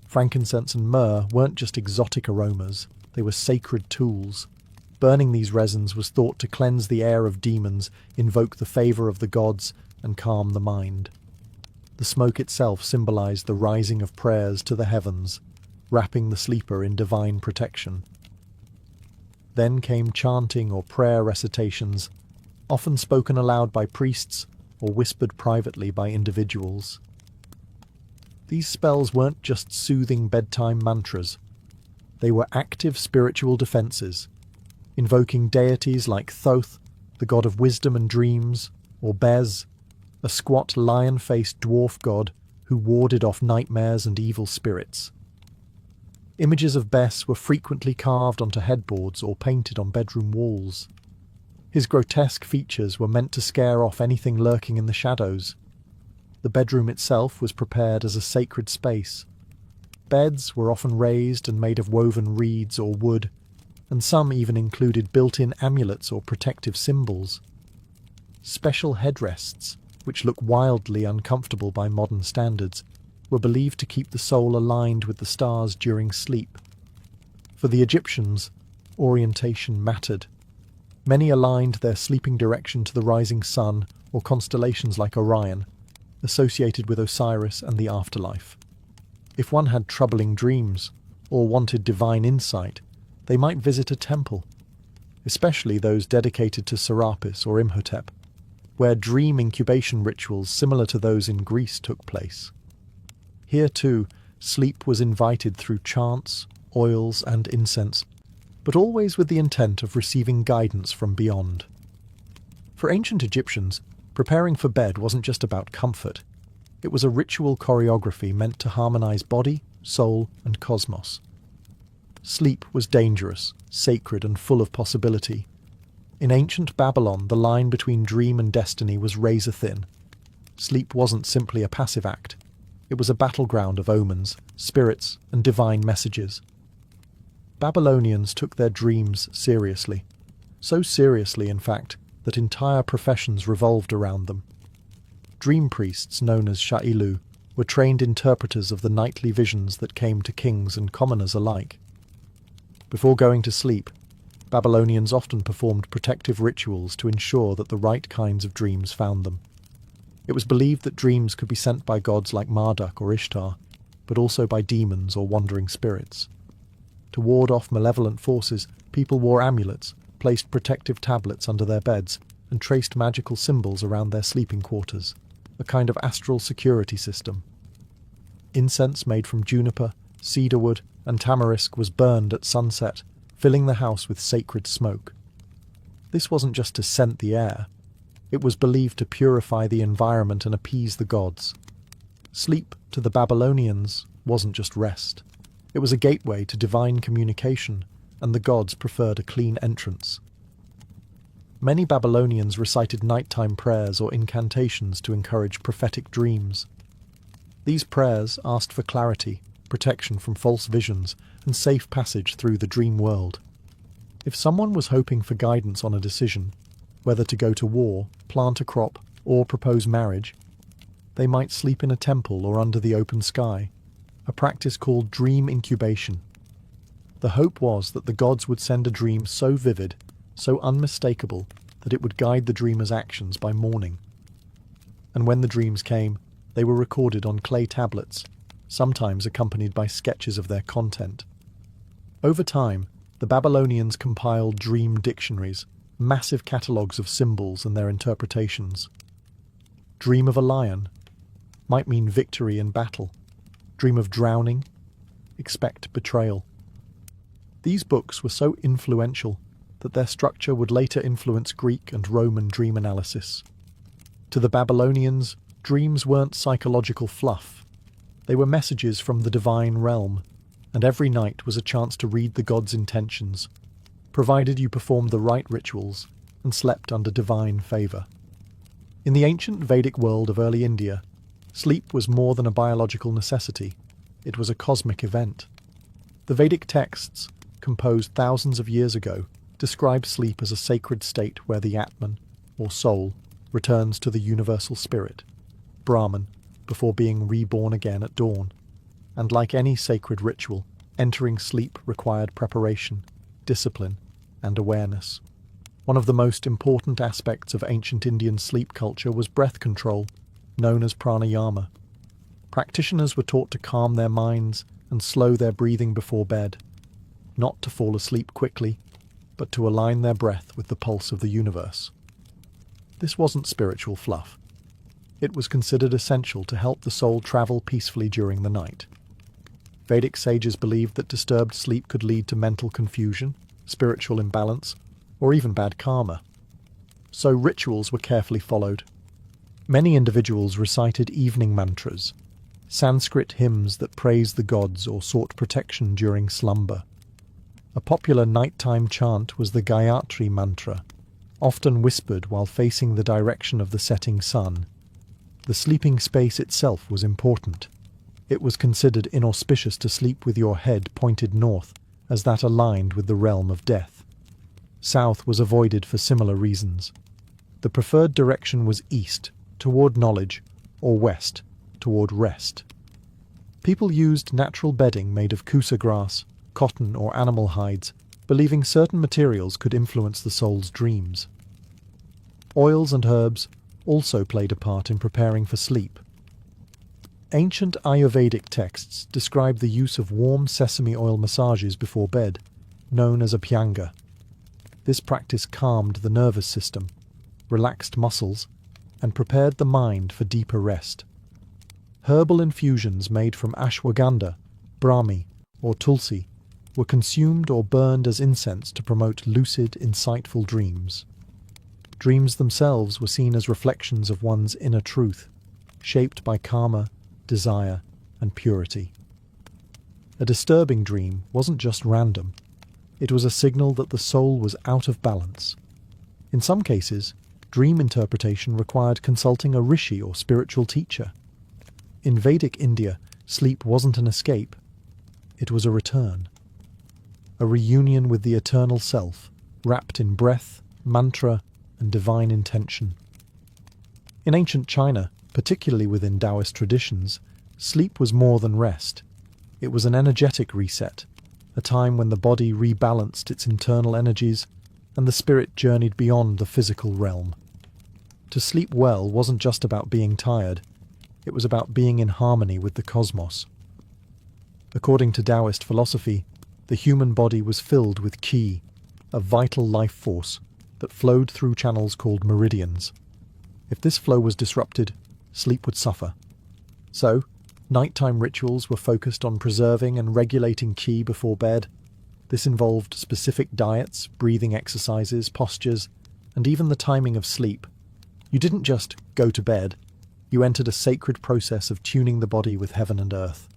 Frankincense and myrrh weren't just exotic aromas, they were sacred tools. Burning these resins was thought to cleanse the air of demons, invoke the favour of the gods, and calm the mind. The smoke itself symbolized the rising of prayers to the heavens, wrapping the sleeper in divine protection. Then came chanting or prayer recitations, often spoken aloud by priests or whispered privately by individuals. These spells weren't just soothing bedtime mantras. They were active spiritual defences, invoking deities like Thoth, the god of wisdom and dreams, or Bez, a squat lion-faced dwarf god who warded off nightmares and evil spirits. Images of Bes were frequently carved onto headboards or painted on bedroom walls. His grotesque features were meant to scare off anything lurking in the shadows. The bedroom itself was prepared as a sacred space. Beds were often raised and made of woven reeds or wood, and some even included built-in amulets or protective symbols. Special headrests, which look wildly uncomfortable by modern standards, were believed to keep the soul aligned with the stars during sleep. For the Egyptians, orientation mattered. Many aligned their sleeping direction to the rising sun or constellations like Orion, associated with Osiris and the afterlife. If one had troubling dreams or wanted divine insight, they might visit a temple, especially those dedicated to Serapis or Imhotep, where dream incubation rituals similar to those in Greece took place. Here too, sleep was invited through chants, oils, and incense, but always with the intent of receiving guidance from beyond. For ancient Egyptians, preparing for bed wasn't just about comfort. It was a ritual choreography meant to harmonize body, soul, and cosmos. Sleep was dangerous, sacred, and full of possibility. In ancient Babylon, the line between dream and destiny was razor-thin. Sleep wasn't simply a passive act. It was a battleground of omens, spirits, and divine messages. Babylonians took their dreams seriously. So seriously, in fact, that entire professions revolved around them. Dream priests, known as sha'ilu, were trained interpreters of the nightly visions that came to kings and commoners alike. Before going to sleep, Babylonians often performed protective rituals to ensure that the right kinds of dreams found them. It was believed that dreams could be sent by gods like Marduk or Ishtar, but also by demons or wandering spirits. To ward off malevolent forces, people wore amulets, placed protective tablets under their beds, and traced magical symbols around their sleeping quarters, a kind of astral security system. Incense made from juniper, cedarwood, and tamarisk was burned at sunset, filling the house with sacred smoke. This wasn't just to scent the air. It was believed to purify the environment and appease the gods. Sleep, to the Babylonians, wasn't just rest. It was a gateway to divine communication, and the gods preferred a clean entrance. Many Babylonians recited nighttime prayers or incantations to encourage prophetic dreams. These prayers asked for clarity, protection from false visions, and safe passage through the dream world. If someone was hoping for guidance on a decision, whether to go to war, plant a crop, or propose marriage, they might sleep in a temple or under the open sky, a practice called dream incubation. The hope was that the gods would send a dream so vivid, so unmistakable, that it would guide the dreamer's actions by morning. And when the dreams came, they were recorded on clay tablets, sometimes accompanied by sketches of their content. Over time, the Babylonians compiled dream dictionaries, massive catalogues of symbols and their interpretations. Dream of a lion might mean victory in battle. Dream of drowning, expect betrayal. These books were so influential that their structure would later influence Greek and Roman dream analysis. To the Babylonians, dreams weren't psychological fluff. They were messages from the divine realm, and every night was a chance to read the gods' intentions, provided you performed the right rituals and slept under divine favour. In the ancient Vedic world of early India, sleep was more than a biological necessity. It was a cosmic event. The Vedic texts, composed thousands of years ago, describe sleep as a sacred state where the Atman, or soul, returns to the universal spirit, Brahman, before being reborn again at dawn. And like any sacred ritual, entering sleep required preparation, discipline, and awareness. One of the most important aspects of ancient Indian sleep culture was breath control, known as pranayama. Practitioners were taught to calm their minds and slow their breathing before bed, not to fall asleep quickly, but to align their breath with the pulse of the universe. This wasn't spiritual fluff. It was considered essential to help the soul travel peacefully during the night. Vedic sages believed that disturbed sleep could lead to mental confusion, spiritual imbalance, or even bad karma. So rituals were carefully followed. Many individuals recited evening mantras, Sanskrit hymns that praised the gods or sought protection during slumber. A popular nighttime chant was the Gayatri mantra, often whispered while facing the direction of the setting sun. The sleeping space itself was important. It was considered inauspicious to sleep with your head pointed north, as that aligned with the realm of death. South was avoided for similar reasons. The preferred direction was east, toward knowledge, or west, toward rest. People used natural bedding made of kusa grass, cotton or animal hides, believing certain materials could influence the soul's dreams. Oils and herbs also played a part in preparing for sleep. Ancient Ayurvedic texts describe the use of warm sesame oil massages before bed, known as abhyanga. This practice calmed the nervous system, relaxed muscles, and prepared the mind for deeper rest. Herbal infusions made from ashwagandha, brahmi, or tulsi were consumed or burned as incense to promote lucid, insightful dreams. Dreams themselves were seen as reflections of one's inner truth, shaped by karma, desire, and purity. A disturbing dream wasn't just random. It was a signal that the soul was out of balance. In some cases, dream interpretation required consulting a rishi or spiritual teacher. In Vedic India, sleep wasn't an escape. It was a return. A reunion with the eternal self, wrapped in breath, mantra, and divine intention. In ancient China, particularly within Taoist traditions, sleep was more than rest. It was an energetic reset, a time when the body rebalanced its internal energies and the spirit journeyed beyond the physical realm. To sleep well wasn't just about being tired, it was about being in harmony with the cosmos. According to Taoist philosophy, the human body was filled with qi, a vital life force that flowed through channels called meridians. If this flow was disrupted, sleep would suffer. So, nighttime rituals were focused on preserving and regulating qi before bed. This involved specific diets, breathing exercises, postures, and even the timing of sleep. You didn't just go to bed. You entered a sacred process of tuning the body with heaven and earth.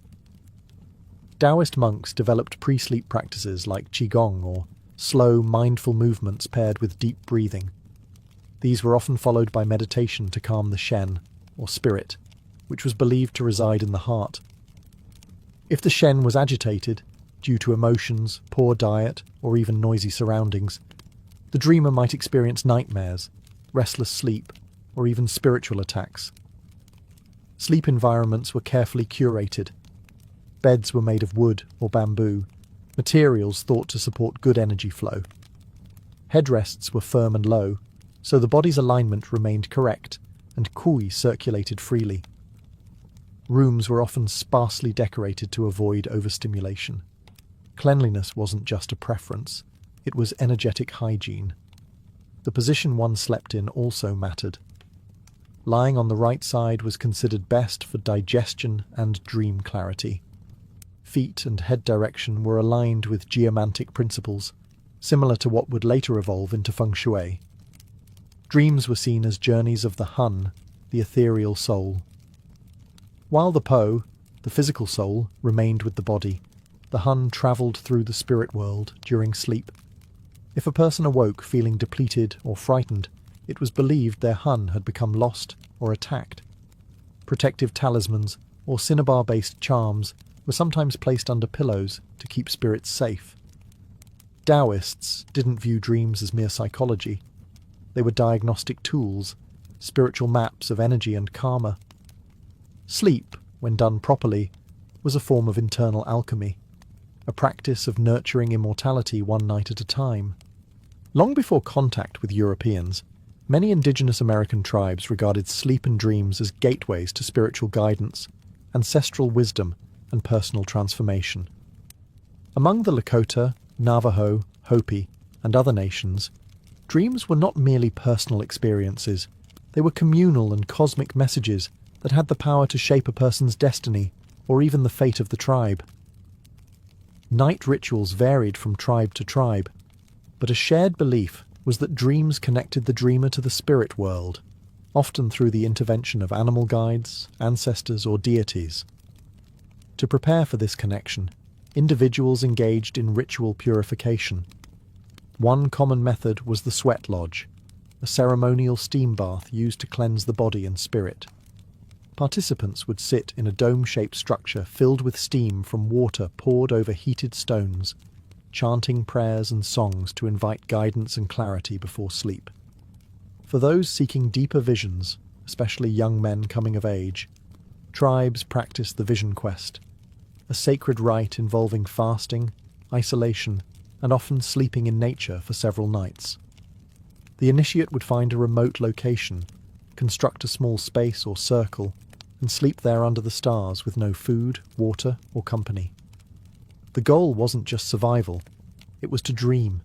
Taoist monks developed pre-sleep practices like qigong or slow, mindful movements paired with deep breathing. These were often followed by meditation to calm the shen, or spirit. which was believed to reside in the heart. If the shen was agitated, due to emotions, poor diet, or even noisy surroundings, the dreamer might experience nightmares, restless sleep, or even spiritual attacks. Sleep environments were carefully curated. Beds were made of wood or bamboo, materials thought to support good energy flow. Headrests were firm and low, so the body's alignment remained correct and kui circulated freely. Rooms were often sparsely decorated to avoid overstimulation. Cleanliness wasn't just a preference, it was energetic hygiene. The position one slept in also mattered. Lying on the right side was considered best for digestion and dream clarity. Feet and head direction were aligned with geomantic principles, similar to what would later evolve into feng shui. Dreams were seen as journeys of the hun, the ethereal soul. While the po, the physical soul, remained with the body, the hun travelled through the spirit world during sleep. If a person awoke feeling depleted or frightened, it was believed their hun had become lost or attacked. Protective talismans or cinnabar-based charms were sometimes placed under pillows to keep spirits safe. Taoists didn't view dreams as mere psychology. They were diagnostic tools, spiritual maps of energy and karma. Sleep, when done properly, was a form of internal alchemy, a practice of nurturing immortality one night at a time. Long before contact with Europeans, many indigenous American tribes regarded sleep and dreams as gateways to spiritual guidance, ancestral wisdom, and personal transformation. Among the Lakota, Navajo, Hopi, and other nations, dreams were not merely personal experiences, they were communal and cosmic messages that had the power to shape a person's destiny or even the fate of the tribe. Night rituals varied from tribe to tribe, but a shared belief was that dreams connected the dreamer to the spirit world, often through the intervention of animal guides, ancestors, or deities. To prepare for this connection, individuals engaged in ritual purification. One common method was the sweat lodge, a ceremonial steam bath used to cleanse the body and spirit. Participants would sit in a dome-shaped structure filled with steam from water poured over heated stones, chanting prayers and songs to invite guidance and clarity before sleep. For those seeking deeper visions, especially young men coming of age, tribes practiced the vision quest, a sacred rite involving fasting, isolation, and often sleeping in nature for several nights. The initiate would find a remote location, construct a small space or circle, and sleep there under the stars with no food, water, or company. The goal wasn't just survival, it was to dream.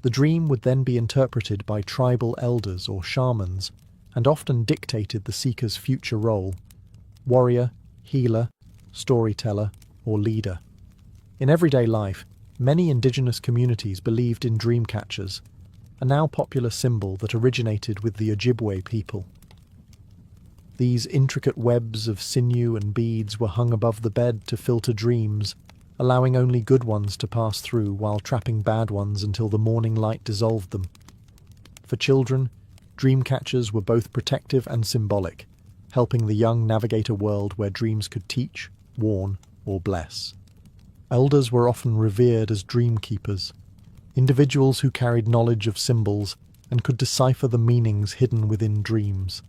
The dream would then be interpreted by tribal elders or shamans, and often dictated the seeker's future role: warrior, healer, storyteller, or leader. In everyday life, many indigenous communities believed in dream catchers, a now popular symbol that originated with the Ojibwe people. These intricate webs of sinew and beads were hung above the bed to filter dreams, allowing only good ones to pass through while trapping bad ones until the morning light dissolved them. For children, dream catchers were both protective and symbolic, helping the young navigate a world where dreams could teach, warn, or bless. Elders were often revered as dream keepers, individuals who carried knowledge of symbols and could decipher the meanings hidden within dreams.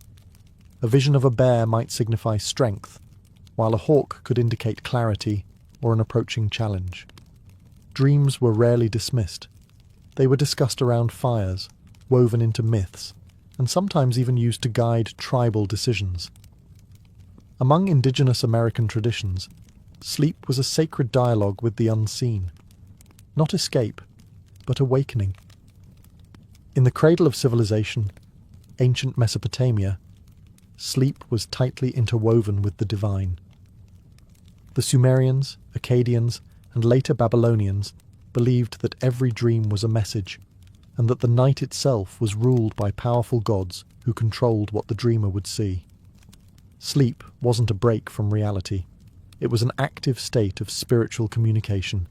A vision of a bear might signify strength, while a hawk could indicate clarity or an approaching challenge. Dreams were rarely dismissed. They were discussed around fires, woven into myths, and sometimes even used to guide tribal decisions. Among indigenous American traditions, sleep was a sacred dialogue with the unseen. Not escape, but awakening. In the cradle of civilization, ancient Mesopotamia, sleep was tightly interwoven with the divine. The Sumerians, Akkadians, and later Babylonians believed that every dream was a message, and that the night itself was ruled by powerful gods who controlled what the dreamer would see. Sleep wasn't a break from reality. It was an active state of spiritual communication,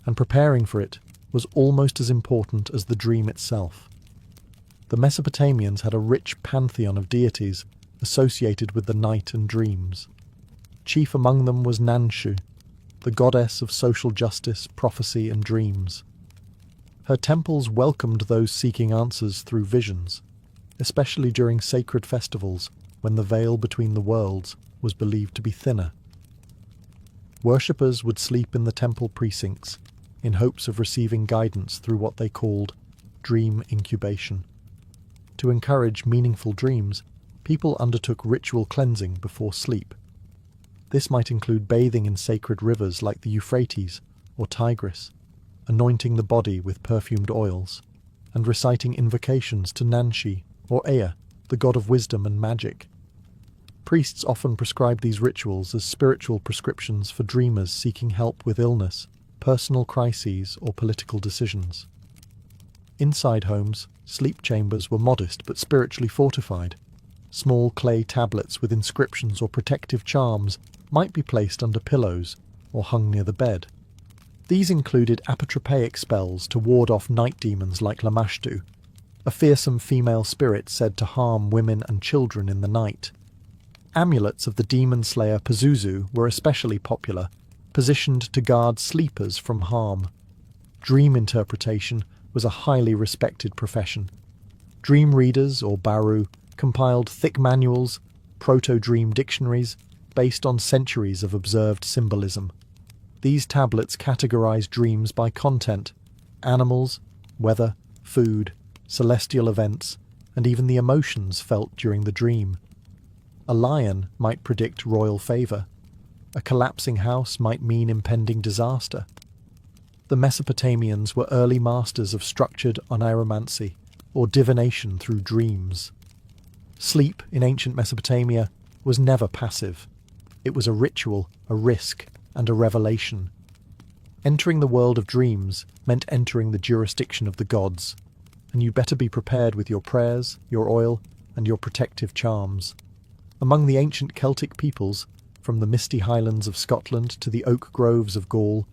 and preparing for it was almost as important as the dream itself. The Mesopotamians had a rich pantheon of deities associated with the night and dreams. Chief among them was Nanshu, the goddess of social justice, prophecy, and dreams. Her temples welcomed those seeking answers through visions, especially during sacred festivals when the veil between the worlds was believed to be thinner. Worshippers would sleep in the temple precincts in hopes of receiving guidance through what they called dream incubation. To encourage meaningful dreams, people undertook ritual cleansing before sleep. This might include bathing in sacred rivers like the Euphrates or Tigris, anointing the body with perfumed oils, and reciting invocations to Nanshi or Ea, the god of wisdom and magic. Priests often prescribed these rituals as spiritual prescriptions for dreamers seeking help with illness, personal crises, or political decisions. Inside homes, sleep chambers were modest but spiritually fortified. Small clay tablets with inscriptions or protective charms might be placed under pillows or hung near the bed. These included apotropaic spells to ward off night demons like Lamashtu, a fearsome female spirit said to harm women and children in the night. Amulets of the demon slayer Pazuzu were especially popular, positioned to guard sleepers from harm. Dream interpretation was a highly respected profession. Dream readers, or baru, compiled thick manuals, proto-dream dictionaries, based on centuries of observed symbolism. These tablets categorized dreams by content: animals, weather, food, celestial events, and even the emotions felt during the dream. A lion might predict royal favor. A collapsing house might mean impending disaster. The Mesopotamians were early masters of structured oneiromancy, or divination through dreams. Sleep in ancient Mesopotamia was never passive. It was a ritual, a risk, and a revelation. Entering the world of dreams meant entering the jurisdiction of the gods, and you'd better be prepared with your prayers, your oil, and your protective charms. Among the ancient Celtic peoples, from the misty highlands of Scotland to the oak groves of Gaul,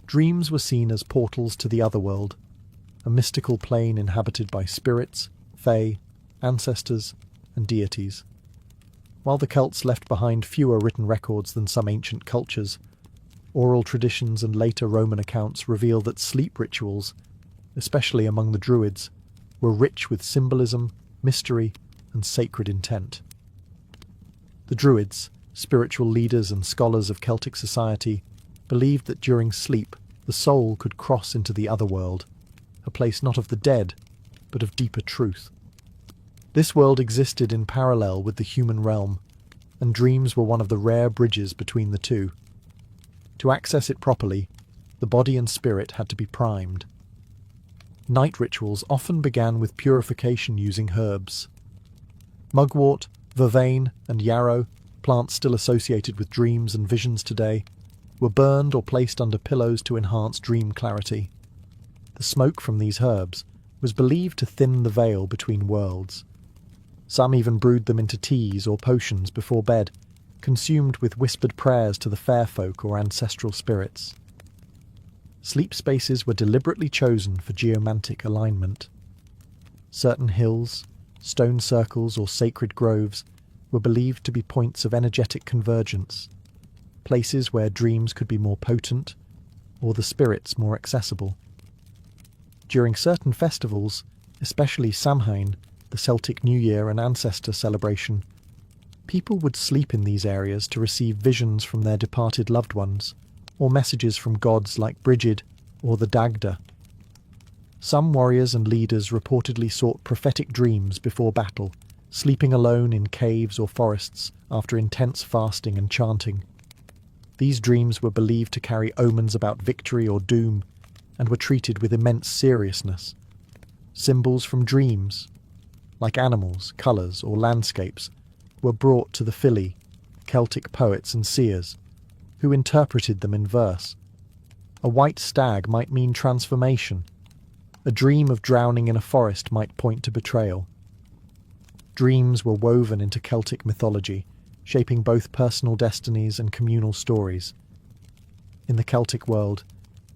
dreams were seen as portals to the otherworld, a mystical plane inhabited by spirits, fae, ancestors, and deities. While the Celts left behind fewer written records than some ancient cultures, oral traditions and later Roman accounts reveal that sleep rituals, especially among the Druids, were rich with symbolism, mystery, and sacred intent. The Druids, spiritual leaders and scholars of Celtic society, believed that during sleep the soul could cross into the other world, a place not of the dead, but of deeper truth. This world existed in parallel with the human realm, and dreams were one of the rare bridges between the two. To access it properly, the body and spirit had to be primed. Night rituals often began with purification using herbs. Mugwort, vervain, and yarrow, plants still associated with dreams and visions today, were burned or placed under pillows to enhance dream clarity. The smoke from these herbs was believed to thin the veil between worlds. Some even brewed them into teas or potions before bed, consumed with whispered prayers to the fair folk or ancestral spirits. Sleep spaces were deliberately chosen for geomantic alignment. Certain hills, stone circles, or sacred groves were believed to be points of energetic convergence, places where dreams could be more potent or the spirits more accessible. During certain festivals, especially Samhain, the Celtic New Year and ancestor celebration, people would sleep in these areas to receive visions from their departed loved ones, or messages from gods like Brigid or the Dagda. Some warriors and leaders reportedly sought prophetic dreams before battle, sleeping alone in caves or forests after intense fasting and chanting. These dreams were believed to carry omens about victory or doom, and were treated with immense seriousness. Symbols from dreams, like animals, colours, or landscapes, were brought to the Fili, Celtic poets and seers, who interpreted them in verse. A white stag might mean transformation. A dream of drowning in a forest might point to betrayal. Dreams were woven into Celtic mythology, shaping both personal destinies and communal stories. In the Celtic world,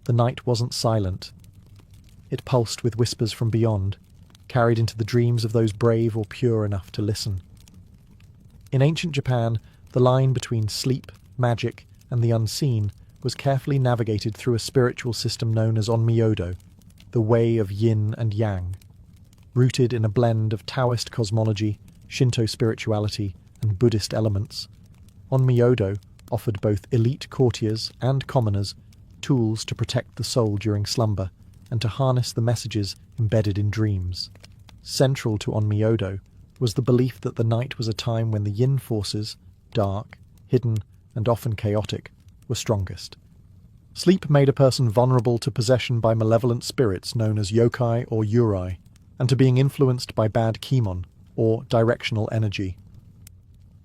the night wasn't silent. It pulsed with whispers from beyond, carried into the dreams of those brave or pure enough to listen. In ancient Japan, the line between sleep, magic, and the unseen was carefully navigated through a spiritual system known as onmyodo, the way of yin and yang. Rooted in a blend of Taoist cosmology, Shinto spirituality, and Buddhist elements, onmyodo offered both elite courtiers and commoners tools to protect the soul during slumber and to harness the messages embedded in dreams. Central to onmyodo was the belief that the night was a time when the yin forces, dark, hidden, and often chaotic, were strongest. Sleep made a person vulnerable to possession by malevolent spirits known as yokai or yurei, and to being influenced by bad kimon, or directional energy.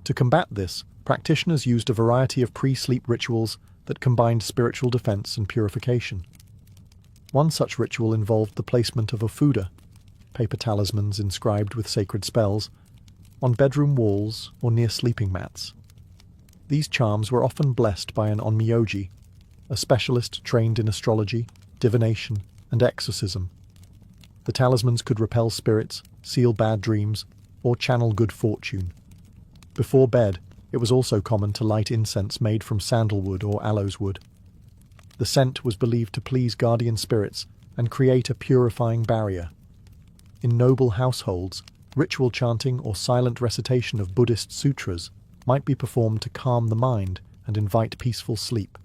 To combat this, practitioners used a variety of pre-sleep rituals that combined spiritual defense and purification. One such ritual involved the placement of ofuda, paper talismans inscribed with sacred spells, on bedroom walls or near sleeping mats. These charms were often blessed by an onmyoji, a specialist trained in astrology, divination, and exorcism. The talismans could repel spirits, seal bad dreams, or channel good fortune. Before bed, it was also common to light incense made from sandalwood or aloes wood. The scent was believed to please guardian spirits and create a purifying barrier. In noble households, ritual chanting or silent recitation of Buddhist sutras might be performed to calm the mind and invite peaceful sleep.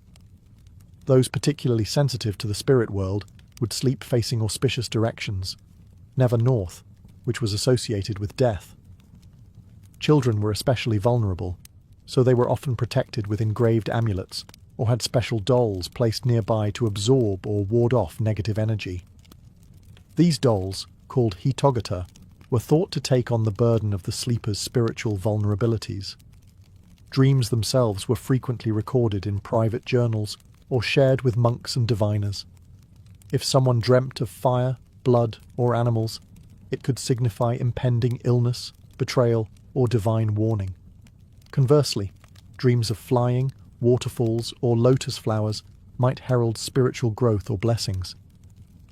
Those particularly sensitive to the spirit world would sleep facing auspicious directions, never north, which was associated with death. Children were especially vulnerable, so they were often protected with engraved amulets or had special dolls placed nearby to absorb or ward off negative energy. These dolls, called hitogata, were thought to take on the burden of the sleeper's spiritual vulnerabilities. Dreams themselves were frequently recorded in private journals or shared with monks and diviners. If someone dreamt of fire, blood, or animals, it could signify impending illness, betrayal, or divine warning. Conversely, dreams of flying, waterfalls, or lotus flowers might herald spiritual growth or blessings.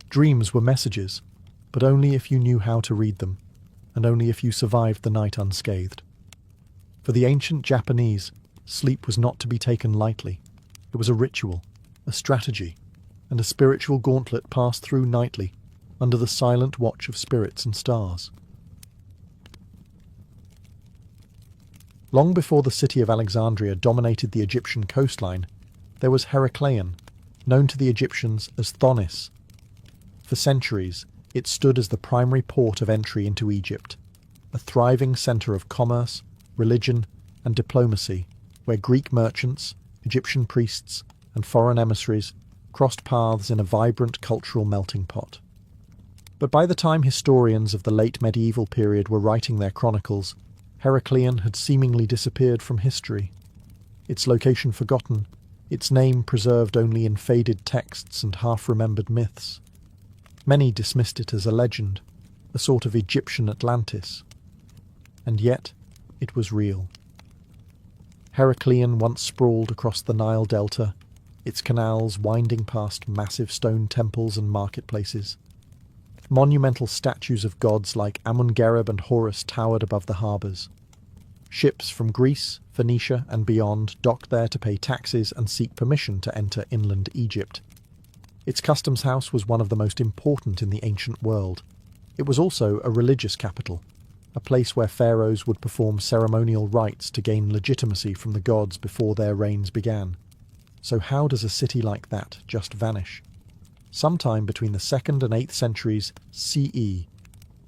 Dreams were messages, but only if you knew how to read them, and only if you survived the night unscathed. For the ancient Japanese, sleep was not to be taken lightly. It was a ritual, a strategy, and a spiritual gauntlet passed through nightly under the silent watch of spirits and stars. Long before the city of Alexandria dominated the Egyptian coastline, there was Heracleion, known to the Egyptians as Thonis. For centuries, it stood as the primary port of entry into Egypt, a thriving centre of commerce, religion, and diplomacy, where Greek merchants, Egyptian priests, and foreign emissaries crossed paths in a vibrant cultural melting pot. But by the time historians of the late medieval period were writing their chronicles, Heracleion had seemingly disappeared from history. Its location forgotten, its name preserved only in faded texts and half-remembered myths. Many dismissed it as a legend, a sort of Egyptian Atlantis. And yet, it was real. Heracleion once sprawled across the Nile Delta, its canals winding past massive stone temples and marketplaces. Monumental statues of gods like Amun-Gereb and Horus towered above the harbours. Ships from Greece, Phoenicia, and beyond docked there to pay taxes and seek permission to enter inland Egypt. Its customs house was one of the most important in the ancient world. It was also a religious capital, a place where pharaohs would perform ceremonial rites to gain legitimacy from the gods before their reigns began. So how does a city like that just vanish? Sometime between the 2nd and 8th centuries CE,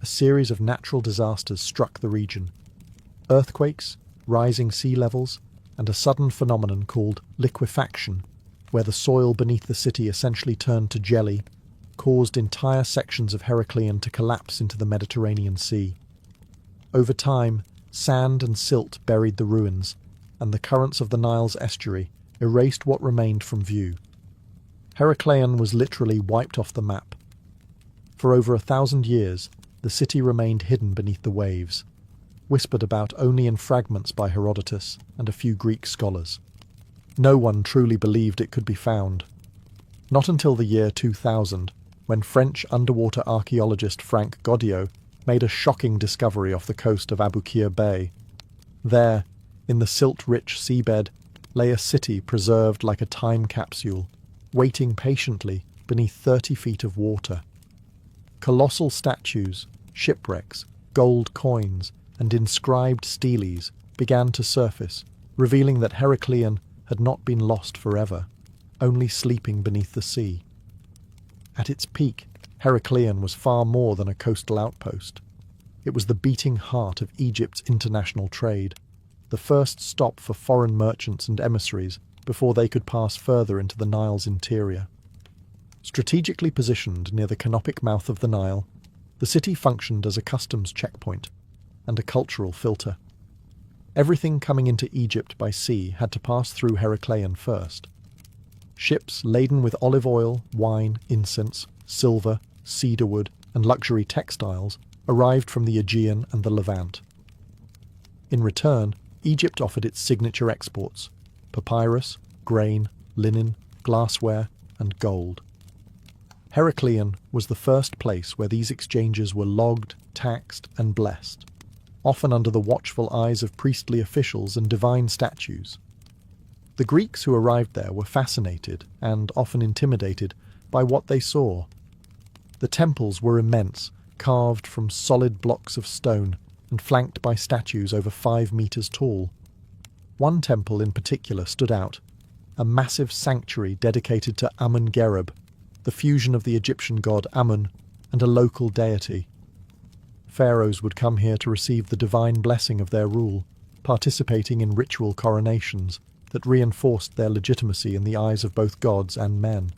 a series of natural disasters struck the region. Earthquakes, rising sea levels, and a sudden phenomenon called liquefaction, where the soil beneath the city essentially turned to jelly, caused entire sections of Heracleion to collapse into the Mediterranean Sea. Over time, sand and silt buried the ruins, and the currents of the Nile's estuary erased what remained from view. Heracleion was literally wiped off the map. For over 1,000 years, the city remained hidden beneath the waves, whispered about only in fragments by Herodotus and a few Greek scholars. No one truly believed it could be found. Not until the year 2000, when French underwater archaeologist Frank Goddio made a shocking discovery off the coast of Abukir Bay. There, In the silt-rich seabed lay a city preserved like a time capsule, waiting patiently beneath 30 feet of water. Colossal statues, shipwrecks, gold coins, and inscribed steles began to surface, revealing that Heracleion had not been lost forever, only sleeping beneath the sea. At its peak, Heracleion was far more than a coastal outpost. It was the beating heart of Egypt's international trade, the first stop for foreign merchants and emissaries before they could pass further into the Nile's interior. Strategically positioned near the canopic mouth of the Nile, the city functioned as a customs checkpoint and a cultural filter. Everything coming into Egypt by sea had to pass through Heracleion first. Ships laden with olive oil, wine, incense, silver, cedarwood, and luxury textiles arrived from the Aegean and the Levant. In return, Egypt offered its signature exports: papyrus, grain, linen, glassware, and gold. Heracleion was the first place where these exchanges were logged, taxed, and blessed, often under the watchful eyes of priestly officials and divine statues. The Greeks who arrived there were fascinated and often intimidated by what they saw. The temples were immense, carved from solid blocks of stone and flanked by statues over 5 meters tall. One temple in particular stood out, a massive sanctuary dedicated to Amun-Gereb, the fusion of the Egyptian god Amun and a local deity. Pharaohs would come here to receive the divine blessing of their rule, participating in ritual coronations that reinforced their legitimacy in the eyes of both gods and men.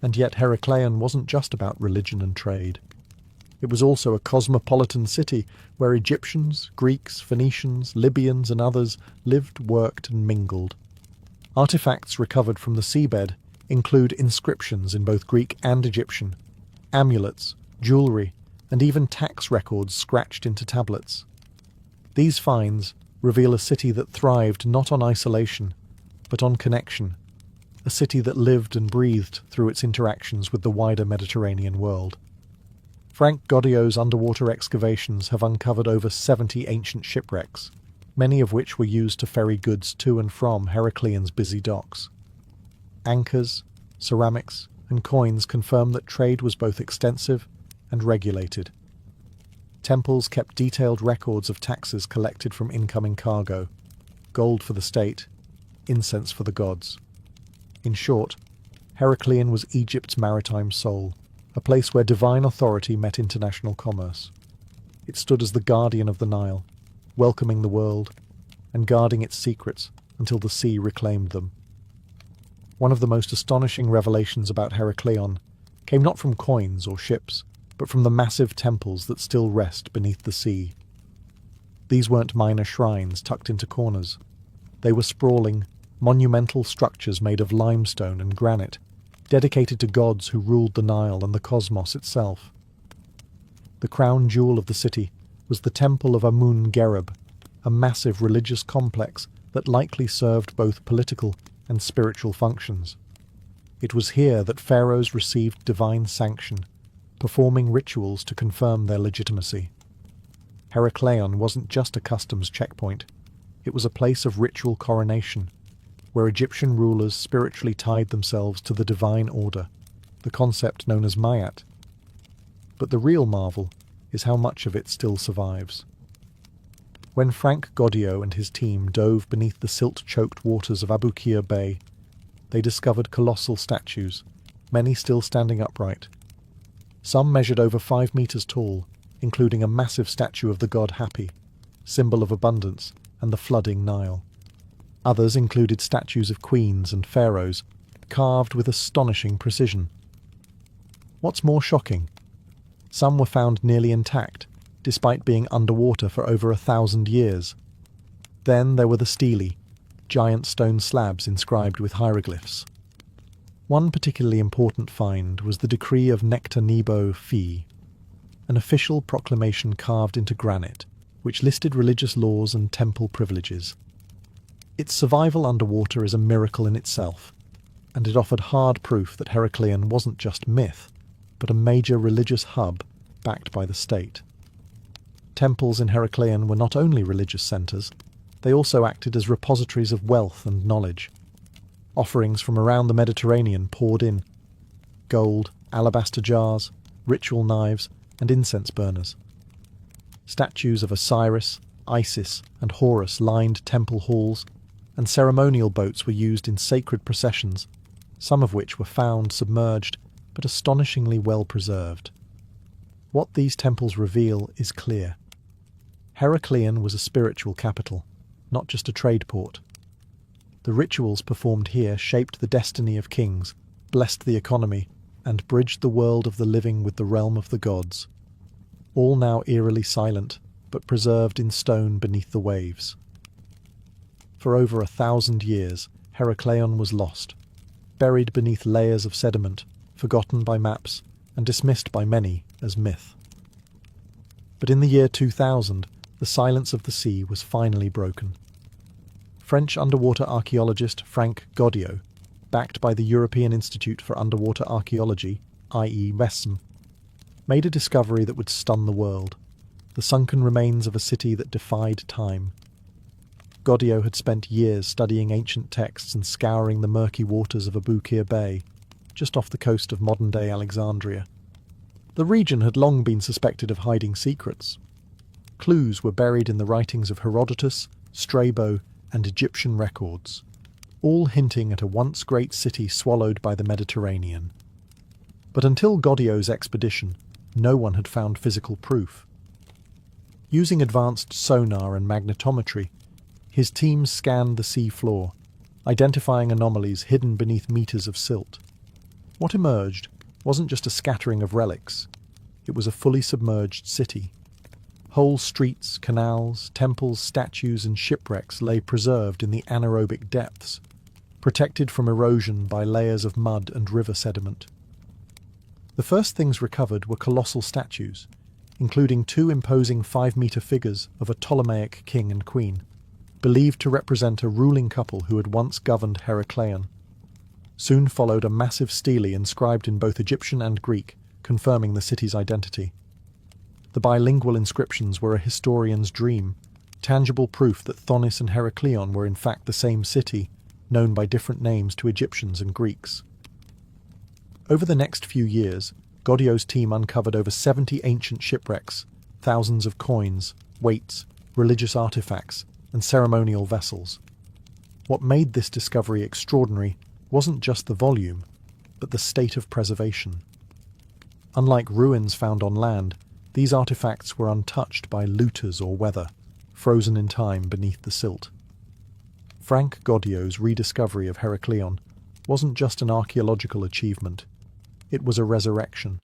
And yet Heracleion wasn't just about religion and trade. It was also a cosmopolitan city where Egyptians, Greeks, Phoenicians, Libyans and others lived, worked and mingled. Artifacts recovered from the seabed include inscriptions in both Greek and Egyptian, amulets, jewellery, and even tax records scratched into tablets. These finds reveal a city that thrived not on isolation, but on connection, a city that lived and breathed through its interactions with the wider Mediterranean world. Frank Goddeau's underwater excavations have uncovered over 70 ancient shipwrecks, many of which were used to ferry goods to and from Heracleion's busy docks. Anchors, ceramics, and coins confirm that trade was both extensive and regulated. Temples kept detailed records of taxes collected from incoming cargo, gold for the state, incense for the gods. In short, Heracleion was Egypt's maritime soul, a place where divine authority met international commerce. It stood as the guardian of the Nile, welcoming the world and guarding its secrets until the sea reclaimed them. One of the most astonishing revelations about Heracleion came not from coins or ships, but from the massive temples that still rest beneath the sea. These weren't minor shrines tucked into corners. They were sprawling, monumental structures made of limestone and granite, dedicated to gods who ruled the Nile and the cosmos itself. The crown jewel of the city was the Temple of Amun-Gereb, a massive religious complex that likely served both political and spiritual functions. It was here that pharaohs received divine sanction, performing rituals to confirm their legitimacy. Heracleion wasn't just a customs checkpoint, it was a place of ritual coronation, where Egyptian rulers spiritually tied themselves to the divine order, the concept known as Mayat. But the real marvel is how much of it still survives. When Frank Goddeau and his team dove beneath the silt-choked waters of Abukir Bay, they discovered colossal statues, many still standing upright. Some measured over 5 meters tall, including a massive statue of the god Hapi, symbol of abundance and the flooding Nile. Others included statues of queens and pharaohs, carved with astonishing precision. What's more shocking? Some were found nearly intact, despite being underwater for over 1,000 years. Then there were the stelae, giant stone slabs inscribed with hieroglyphs. One particularly important find was the Decree of Nectar Nebo Phi, an official proclamation carved into granite, which listed religious laws and temple privileges. Its survival underwater is a miracle in itself, and it offered hard proof that Heracleion wasn't just myth, but a major religious hub backed by the state. Temples in Heracleion were not only religious centres, They also acted as repositories of wealth and knowledge. Offerings from around the Mediterranean poured in: gold, alabaster jars, ritual knives, and incense burners. Statues of Osiris, Isis, and Horus lined temple halls, and ceremonial boats were used in sacred processions, some of which were found submerged but astonishingly well preserved. What these temples reveal is clear. Heracleion was a spiritual capital, not just a trade port. The rituals performed here shaped the destiny of kings, blessed the economy, and bridged the world of the living with the realm of the gods. All now eerily silent, but preserved in stone beneath the waves. For over 1,000 years, Heracleion was lost, buried beneath layers of sediment, forgotten by maps, and dismissed by many as myth. But in the year 2000, the silence of the sea was finally broken. French underwater archaeologist Frank Goddio, backed by the European Institute for Underwater Archaeology, i.e. WESM, made a discovery that would stun the world: the sunken remains of a city that defied time. Goddio had spent years studying ancient texts and scouring the murky waters of Abukir Bay, just off the coast of modern-day Alexandria. The region had long been suspected of hiding secrets. Clues were buried in the writings of Herodotus, Strabo, and Egyptian records, all hinting at a once great city swallowed by the Mediterranean. But until Goddio's expedition, no one had found physical proof. Using advanced sonar and magnetometry, his team scanned the sea floor, identifying anomalies hidden beneath meters of silt. What emerged wasn't just a scattering of relics. It was a fully submerged city. Whole streets, canals, temples, statues, and shipwrecks lay preserved in the anaerobic depths, protected from erosion by layers of mud and river sediment. The first things recovered were colossal statues, including 2 imposing 5-meter figures of a Ptolemaic king and queen, believed to represent a ruling couple who had once governed Heracleion. Soon followed a massive stele inscribed in both Egyptian and Greek, confirming the city's identity. The bilingual inscriptions were a historian's dream, tangible proof that Thonis and Heracleion were in fact the same city, known by different names to Egyptians and Greeks. Over the next few years, Goddio's team uncovered over 70 ancient shipwrecks, thousands of coins, weights, religious artifacts, and ceremonial vessels. What made this discovery extraordinary wasn't just the volume, but the state of preservation. Unlike ruins found on land, these artifacts were untouched by looters or weather, frozen in time beneath the silt. Frank Goddio's rediscovery of Heracleion wasn't just an archaeological achievement, it was a resurrection.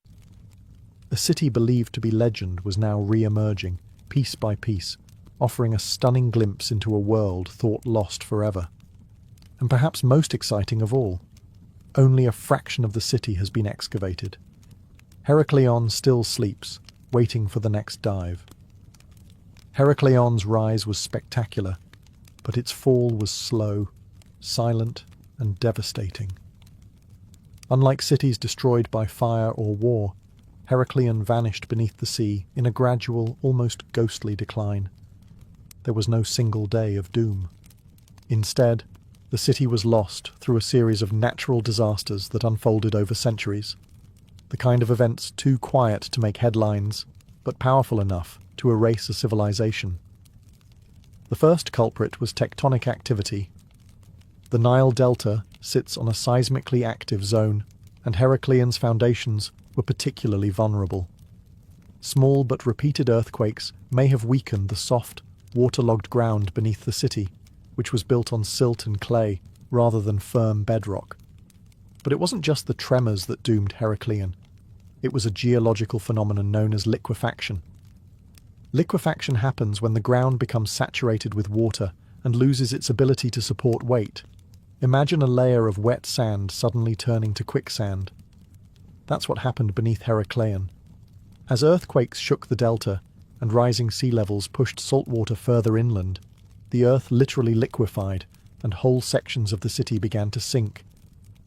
A city believed to be legend was now re-emerging, piece by piece, offering a stunning glimpse into a world thought lost forever. And perhaps most exciting of all, only a fraction of the city has been excavated. Heracleion still sleeps, waiting for the next dive. Heracleion's rise was spectacular, but its fall was slow, silent, and devastating. Unlike cities destroyed by fire or war, Heracleion vanished beneath the sea in a gradual, almost ghostly decline. There was no single day of doom. Instead, the city was lost through a series of natural disasters that unfolded over centuries, the kind of events too quiet to make headlines, but powerful enough to erase a civilization. The first culprit was tectonic activity. The Nile Delta sits on a seismically active zone, and Heracleion's foundations were particularly vulnerable. Small but repeated earthquakes may have weakened the soft, waterlogged ground beneath the city, which was built on silt and clay rather than firm bedrock. But it wasn't just the tremors that doomed Heracleion. It was a geological phenomenon known as liquefaction. Liquefaction happens when the ground becomes saturated with water and loses its ability to support weight. Imagine a layer of wet sand suddenly turning to quicksand. That's what happened beneath Heracleion. As earthquakes shook the delta and rising sea levels pushed salt water further inland, the earth literally liquefied and whole sections of the city began to sink.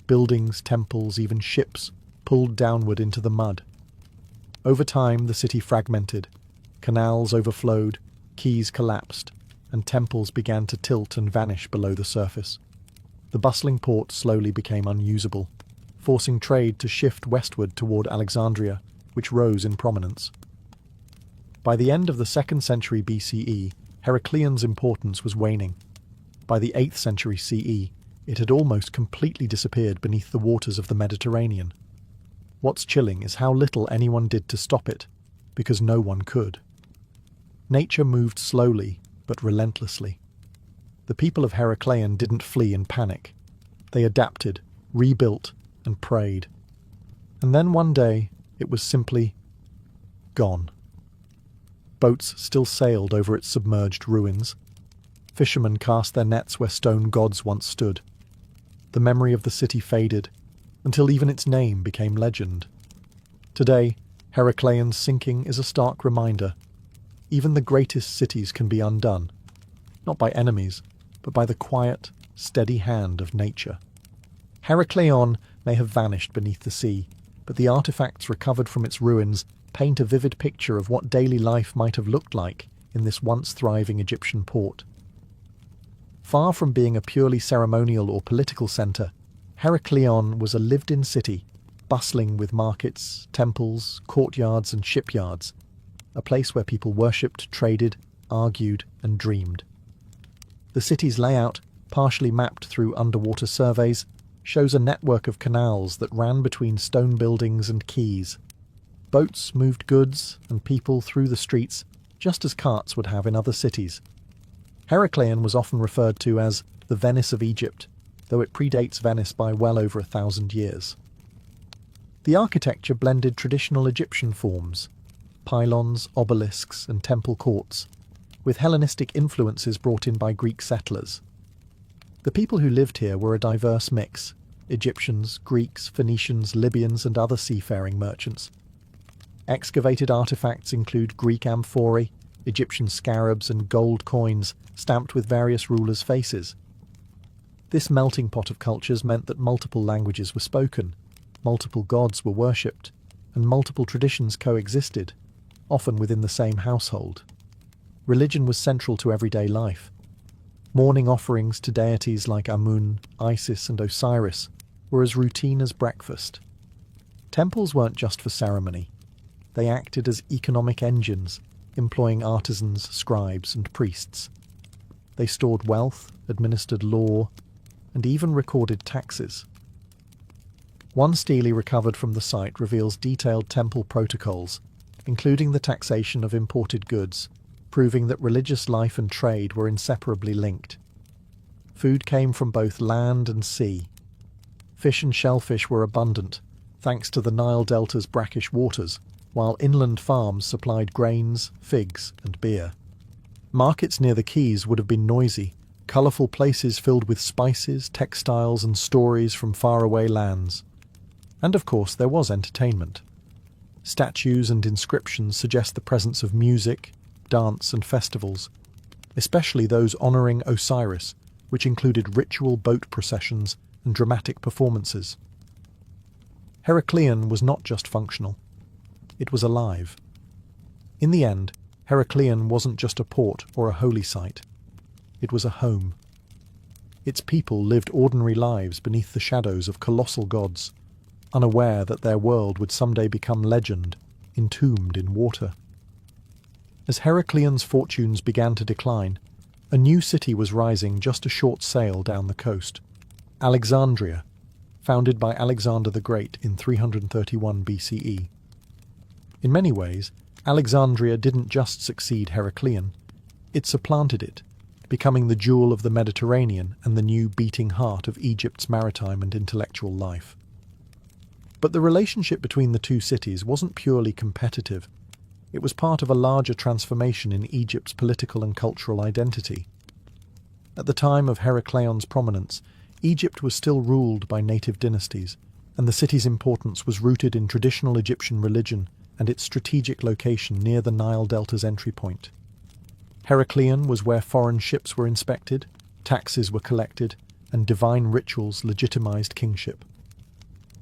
Buildings, temples, even ships pulled downward into the mud. Over time, the city fragmented. Canals overflowed, quays collapsed, and temples began to tilt and vanish below the surface. The bustling port slowly became unusable, forcing trade to shift westward toward Alexandria, which rose in prominence. By the end of the 2nd century BCE, Heracleon's importance was waning. By the 8th century CE, it had almost completely disappeared beneath the waters of the Mediterranean. What's chilling is how little anyone did to stop it, because no one could. Nature moved slowly, but relentlessly. The people of Heracleion didn't flee in panic. They adapted, rebuilt, and prayed. And then one day, it was simply gone. Boats still sailed over its submerged ruins. Fishermen cast their nets where stone gods once stood. The memory of the city faded, until even its name became legend. Today, Heracleion's sinking is a stark reminder. Even the greatest cities can be undone, not by enemies, but by the quiet, steady hand of nature. Heracleion may have vanished beneath the sea, but the artifacts recovered from its ruins paint a vivid picture of what daily life might have looked like in this once thriving Egyptian port. Far from being a purely ceremonial or political centre, Heracleion was a lived-in city, bustling with markets, temples, courtyards and shipyards, a place where people worshipped, traded, argued and dreamed. The city's layout, partially mapped through underwater surveys, shows a network of canals that ran between stone buildings and quays. Boats moved goods and people through the streets, just as carts would have in other cities. Heracleion was often referred to as the Venice of Egypt, though it predates Venice by well over 1,000 years. The architecture blended traditional Egyptian forms, pylons, obelisks, and temple courts, with Hellenistic influences brought in by Greek settlers. The people who lived here were a diverse mix: Egyptians, Greeks, Phoenicians, Libyans, and other seafaring merchants. Excavated artifacts include Greek amphorae, Egyptian scarabs, and gold coins stamped with various rulers' faces. This melting pot of cultures meant that multiple languages were spoken, multiple gods were worshipped, and multiple traditions coexisted, often within the same household. Religion was central to everyday life. Morning offerings to deities like Amun, Isis, and Osiris were as routine as breakfast. Temples weren't just for ceremony. They acted as economic engines, employing artisans, scribes, and priests. They stored wealth, administered law, and even recorded taxes. One stele recovered from the site reveals detailed temple protocols, including the taxation of imported goods, proving that religious life and trade were inseparably linked. Food came from both land and sea. Fish and shellfish were abundant, thanks to the Nile Delta's brackish waters, while inland farms supplied grains, figs, and beer. Markets near the quays would have been noisy, colourful places filled with spices, textiles, and stories from faraway lands. And of course there was entertainment. Statues and inscriptions suggest the presence of music, dance, and festivals, especially those honouring Osiris, which included ritual boat processions and dramatic performances. Heracleion was not just functional. It was alive. In the end, Heracleion wasn't just a port or a holy site. It was a home. Its people lived ordinary lives beneath the shadows of colossal gods, unaware that their world would someday become legend, entombed in water. As Heracleion's fortunes began to decline, a new city was rising just a short sail down the coast: Alexandria, founded by Alexander the Great in 331 BCE. In many ways, Alexandria didn't just succeed Heracleion, it supplanted it, becoming the jewel of the Mediterranean and the new beating heart of Egypt's maritime and intellectual life. But the relationship between the two cities wasn't purely competitive. It was part of a larger transformation in Egypt's political and cultural identity. At the time of Heracleion's prominence, Egypt was still ruled by native dynasties, and the city's importance was rooted in traditional Egyptian religion and its strategic location near the Nile Delta's entry point. Heracleion was where foreign ships were inspected, taxes were collected, and divine rituals legitimized kingship.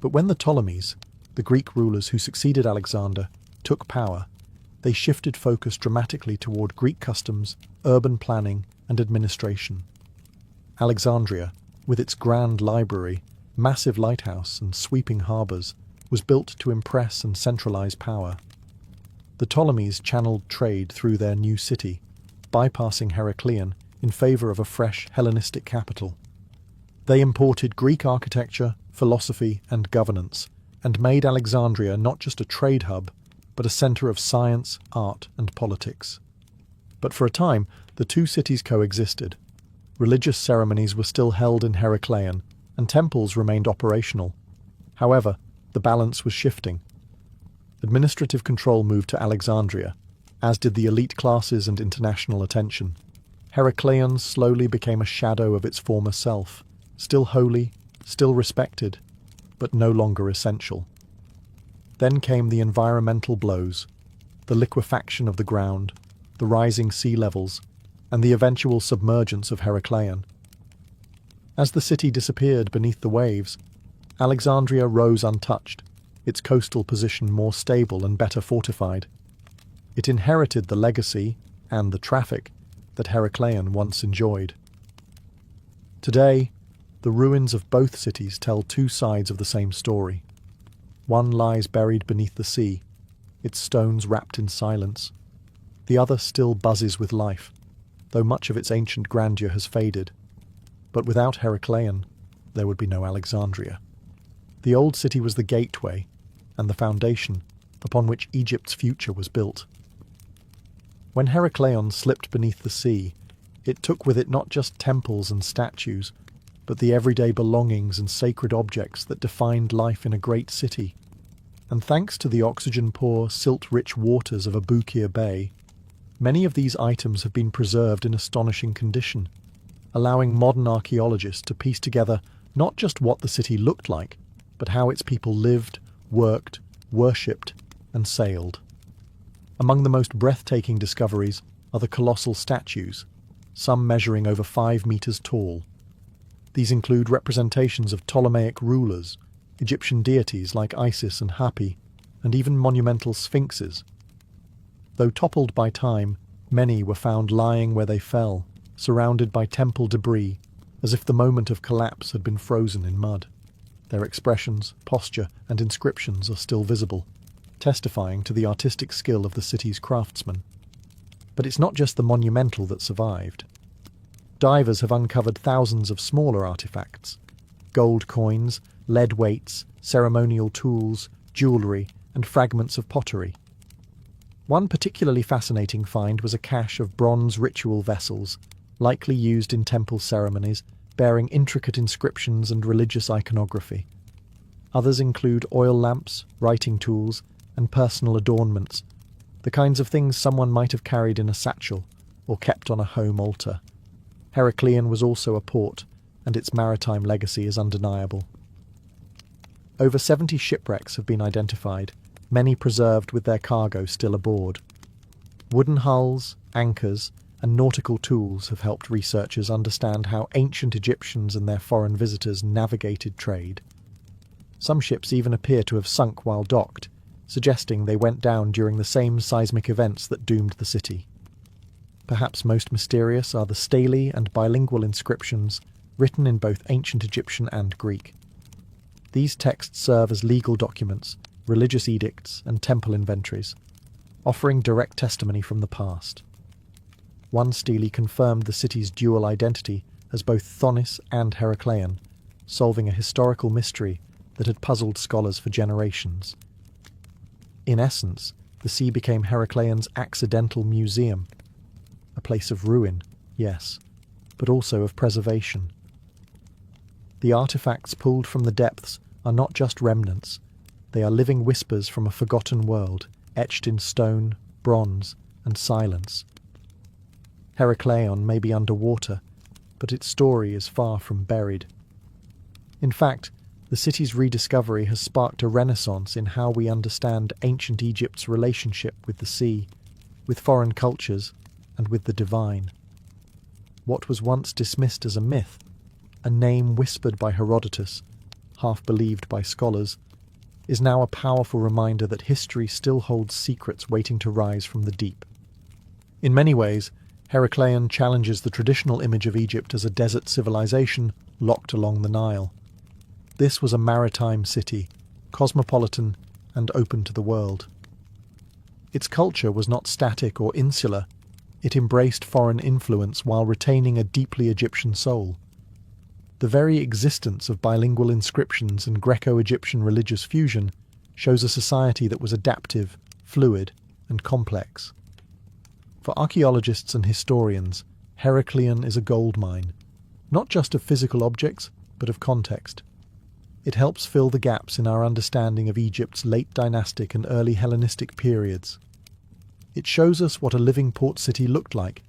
But when the Ptolemies, the Greek rulers who succeeded Alexander, took power, they shifted focus dramatically toward Greek customs, urban planning, and administration. Alexandria, with its grand library, massive lighthouse, and sweeping harbours, was built to impress and centralize power. The Ptolemies channeled trade through their new city, bypassing Heracleion in favour of a fresh Hellenistic capital. They imported Greek architecture, philosophy, and governance, and made Alexandria not just a trade hub, but a centre of science, art, and politics. But for a time, the two cities coexisted. Religious ceremonies were still held in Heracleion, and temples remained operational. However, the balance was shifting. Administrative control moved to Alexandria, as did the elite classes and international attention. Heracleion slowly became a shadow of its former self, still holy, still respected, but no longer essential. Then came the environmental blows, the liquefaction of the ground, the rising sea levels, and the eventual submergence of Heracleion. As the city disappeared beneath the waves, Alexandria rose untouched, its coastal position more stable and better fortified. It inherited the legacy and the traffic that Heracleion once enjoyed. Today, the ruins of both cities tell two sides of the same story. One lies buried beneath the sea, its stones wrapped in silence. The other still buzzes with life, though much of its ancient grandeur has faded. But without Heracleion, there would be no Alexandria. The old city was the gateway and the foundation upon which Egypt's future was built. When Heracleion slipped beneath the sea, it took with it not just temples and statues, but the everyday belongings and sacred objects that defined life in a great city. And thanks to the oxygen-poor, silt-rich waters of Abukir Bay, many of these items have been preserved in astonishing condition, allowing modern archaeologists to piece together not just what the city looked like, but how its people lived, worked, worshipped, and sailed. Among the most breathtaking discoveries are the colossal statues, some measuring over 5 meters tall. These include representations of Ptolemaic rulers, Egyptian deities like Isis and Hapi, and even monumental sphinxes. Though toppled by time, many were found lying where they fell, surrounded by temple debris, as if the moment of collapse had been frozen in mud. Their expressions, posture, and inscriptions are still visible, testifying to the artistic skill of the city's craftsmen. But it's not just the monumental that survived. Divers have uncovered thousands of smaller artifacts: gold coins, lead weights, ceremonial tools, jewellery, and fragments of pottery. One particularly fascinating find was a cache of bronze ritual vessels, likely used in temple ceremonies, bearing intricate inscriptions and religious iconography. Others include oil lamps, writing tools, and personal adornments, the kinds of things someone might have carried in a satchel or kept on a home altar. Heracleion was also a port, and its maritime legacy is undeniable. Over 70 shipwrecks have been identified, many preserved with their cargo still aboard. Wooden hulls, anchors, and nautical tools have helped researchers understand how ancient Egyptians and their foreign visitors navigated trade. Some ships even appear to have sunk while docked, suggesting they went down during the same seismic events that doomed the city. Perhaps most mysterious are the stelae and bilingual inscriptions written in both ancient Egyptian and Greek. These texts serve as legal documents, religious edicts, and temple inventories, offering direct testimony from the past. One stele confirmed the city's dual identity as both Thonis and Heracleion, solving a historical mystery that had puzzled scholars for generations. In essence, the sea became Heracleion's accidental museum, a place of ruin, yes, but also of preservation. The artifacts pulled from the depths are not just remnants, they are living whispers from a forgotten world, etched in stone, bronze, and silence. Heracleion may be underwater, but its story is far from buried. In fact, the city's rediscovery has sparked a renaissance in how we understand ancient Egypt's relationship with the sea, with foreign cultures, and with the divine. What was once dismissed as a myth, a name whispered by Herodotus, half believed by scholars, is now a powerful reminder that history still holds secrets waiting to rise from the deep. In many ways, Heracleion challenges the traditional image of Egypt as a desert civilization locked along the Nile. This was a maritime city, cosmopolitan and open to the world. Its culture was not static or insular. It embraced foreign influence while retaining a deeply Egyptian soul. The very existence of bilingual inscriptions and Greco-Egyptian religious fusion shows a society that was adaptive, fluid, and complex. For archaeologists and historians, Heracleion is a goldmine, not just of physical objects, but of context. It helps fill the gaps in our understanding of Egypt's late dynastic and early Hellenistic periods. It shows us what a living port city looked like,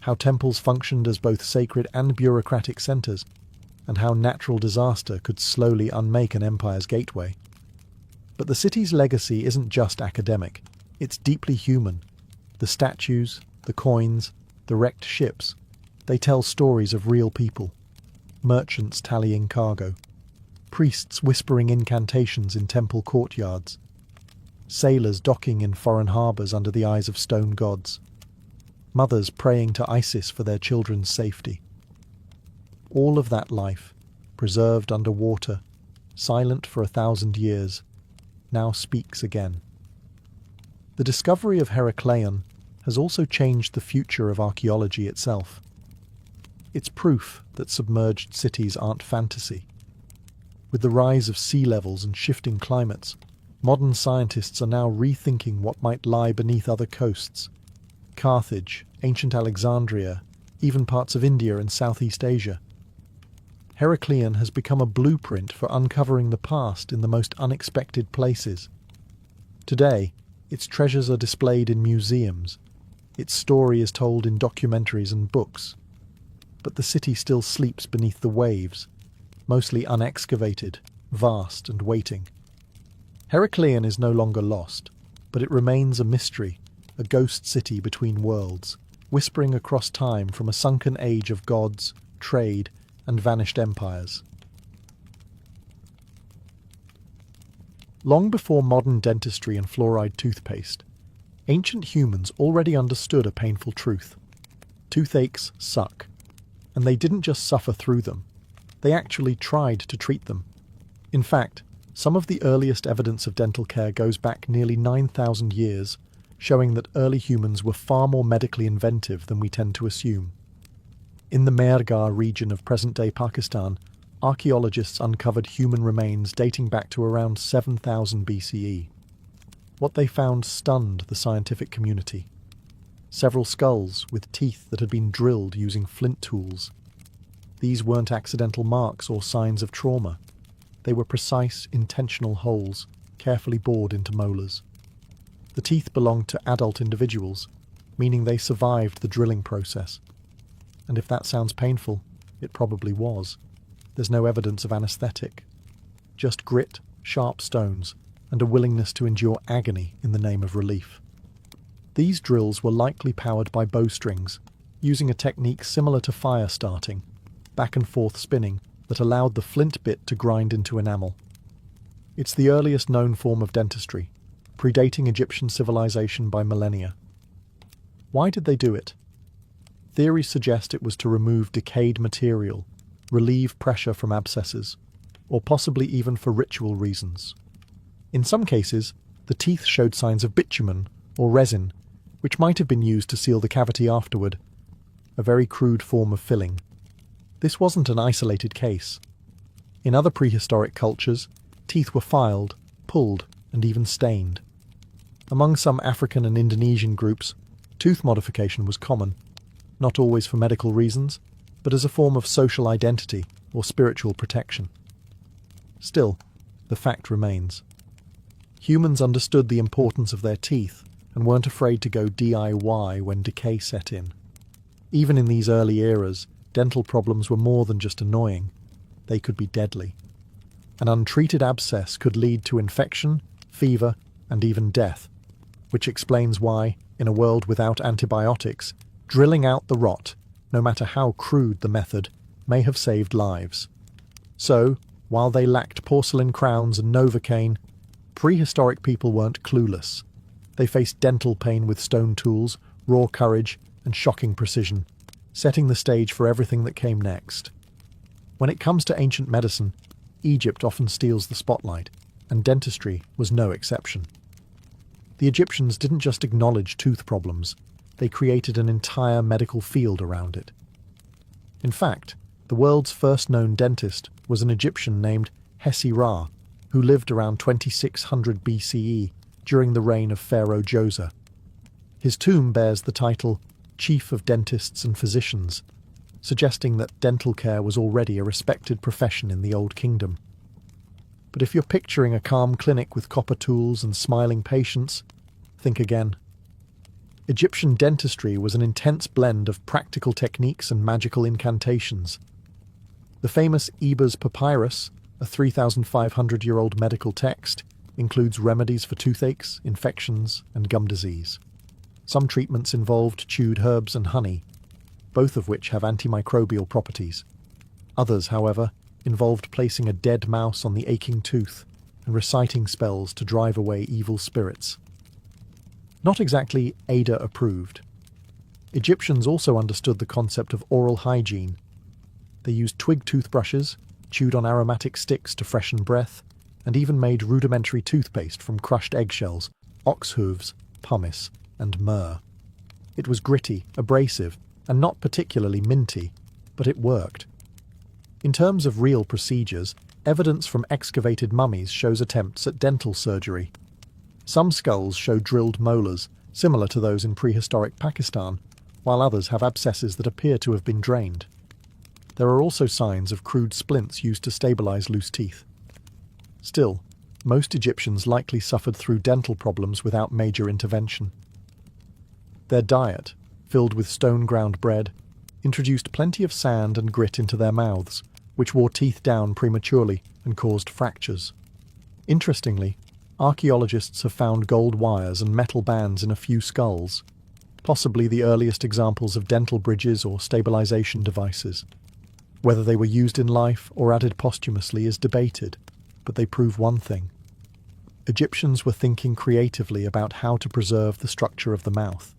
how temples functioned as both sacred and bureaucratic centres, and how natural disaster could slowly unmake an empire's gateway. But the city's legacy isn't just academic, it's deeply human. The statues, the coins, the wrecked ships, they tell stories of real people. Merchants tallying cargo, priests whispering incantations in temple courtyards, sailors docking in foreign harbours under the eyes of stone gods, mothers praying to Isis for their children's safety. All of that life, preserved under water, silent for 1,000 years, now speaks again. The discovery of Heracleion has also changed the future of archaeology itself. It's proof that submerged cities aren't fantasy. With the rise of sea levels and shifting climates, modern scientists are now rethinking what might lie beneath other coasts. Carthage, ancient Alexandria, even parts of India and Southeast Asia. Heracleion has become a blueprint for uncovering the past in the most unexpected places. Today, its treasures are displayed in museums. Its story is told in documentaries and books. But the city still sleeps beneath the waves, mostly unexcavated, vast and waiting. Heracleion is no longer lost, but it remains a mystery, a ghost city between worlds, whispering across time from a sunken age of gods, trade, and vanished empires. Long before modern dentistry and fluoride toothpaste, ancient humans already understood a painful truth. Toothaches suck, and they didn't just suffer through them, they actually tried to treat them. In fact, some of the earliest evidence of dental care goes back nearly 9,000 years, showing that early humans were far more medically inventive than we tend to assume. In the Mehrgarh region of present-day Pakistan, archaeologists uncovered human remains dating back to around 7,000 BCE. What they found stunned the scientific community. Several skulls with teeth that had been drilled using flint tools. These weren't accidental marks or signs of trauma. They were precise, intentional holes, carefully bored into molars. The teeth belonged to adult individuals, meaning they survived the drilling process. And if that sounds painful, it probably was. There's no evidence of anesthetic. Just grit, sharp stones, and a willingness to endure agony in the name of relief. These drills were likely powered by bowstrings, using a technique similar to fire starting, back and forth spinning, that allowed the flint bit to grind into enamel. It's the earliest known form of dentistry, predating Egyptian civilization by millennia. Why did they do it? Theories suggest it was to remove decayed material, relieve pressure from abscesses, or possibly even for ritual reasons. In some cases, the teeth showed signs of bitumen or resin, which might have been used to seal the cavity afterward, a very crude form of filling. This wasn't an isolated case. In other prehistoric cultures, teeth were filed, pulled, and even stained. Among some African and Indonesian groups, tooth modification was common, not always for medical reasons, but as a form of social identity or spiritual protection. Still, the fact remains. Humans understood the importance of their teeth and weren't afraid to go DIY when decay set in. Even in these early eras, dental problems were more than just annoying. They could be deadly. An untreated abscess could lead to infection, fever, and even death, which explains why, in a world without antibiotics, drilling out the rot, no matter how crude the method, may have saved lives. So, while they lacked porcelain crowns and Novocaine, prehistoric people weren't clueless. They faced dental pain with stone tools, raw courage, and shocking precision, setting the stage for everything that came next. When it comes to ancient medicine, Egypt often steals the spotlight, and dentistry was no exception. The Egyptians didn't just acknowledge tooth problems, they created an entire medical field around it. In fact, the world's first known dentist was an Egyptian named Hesi-Ra, who lived around 2600 BCE during the reign of Pharaoh Djoser. His tomb bears the title Chief of Dentists and Physicians, suggesting that dental care was already a respected profession in the Old Kingdom. But if you're picturing a calm clinic with copper tools and smiling patients, think again. Egyptian dentistry was an intense blend of practical techniques and magical incantations. The famous Ebers Papyrus, a 3,500-year-old medical text, includes remedies for toothaches, infections, and gum disease. Some treatments involved chewed herbs and honey, both of which have antimicrobial properties. Others, however, involved placing a dead mouse on the aching tooth and reciting spells to drive away evil spirits. Not exactly Ada approved. Egyptians also understood the concept of oral hygiene. They used twig toothbrushes, chewed on aromatic sticks to freshen breath, and even made rudimentary toothpaste from crushed eggshells, ox hooves, pumice, and myrrh. It was gritty, abrasive, and not particularly minty, but it worked. In terms of real procedures, evidence from excavated mummies shows attempts at dental surgery. Some skulls show drilled molars, similar to those in prehistoric Pakistan, while others have abscesses that appear to have been drained. There are also signs of crude splints used to stabilize loose teeth. Still, most Egyptians likely suffered through dental problems without major intervention. Their diet, filled with stone-ground bread, introduced plenty of sand and grit into their mouths, which wore teeth down prematurely and caused fractures. Interestingly, archaeologists have found gold wires and metal bands in a few skulls, possibly the earliest examples of dental bridges or stabilization devices. Whether they were used in life or added posthumously is debated, but they prove one thing. Egyptians were thinking creatively about how to preserve the structure of the mouth.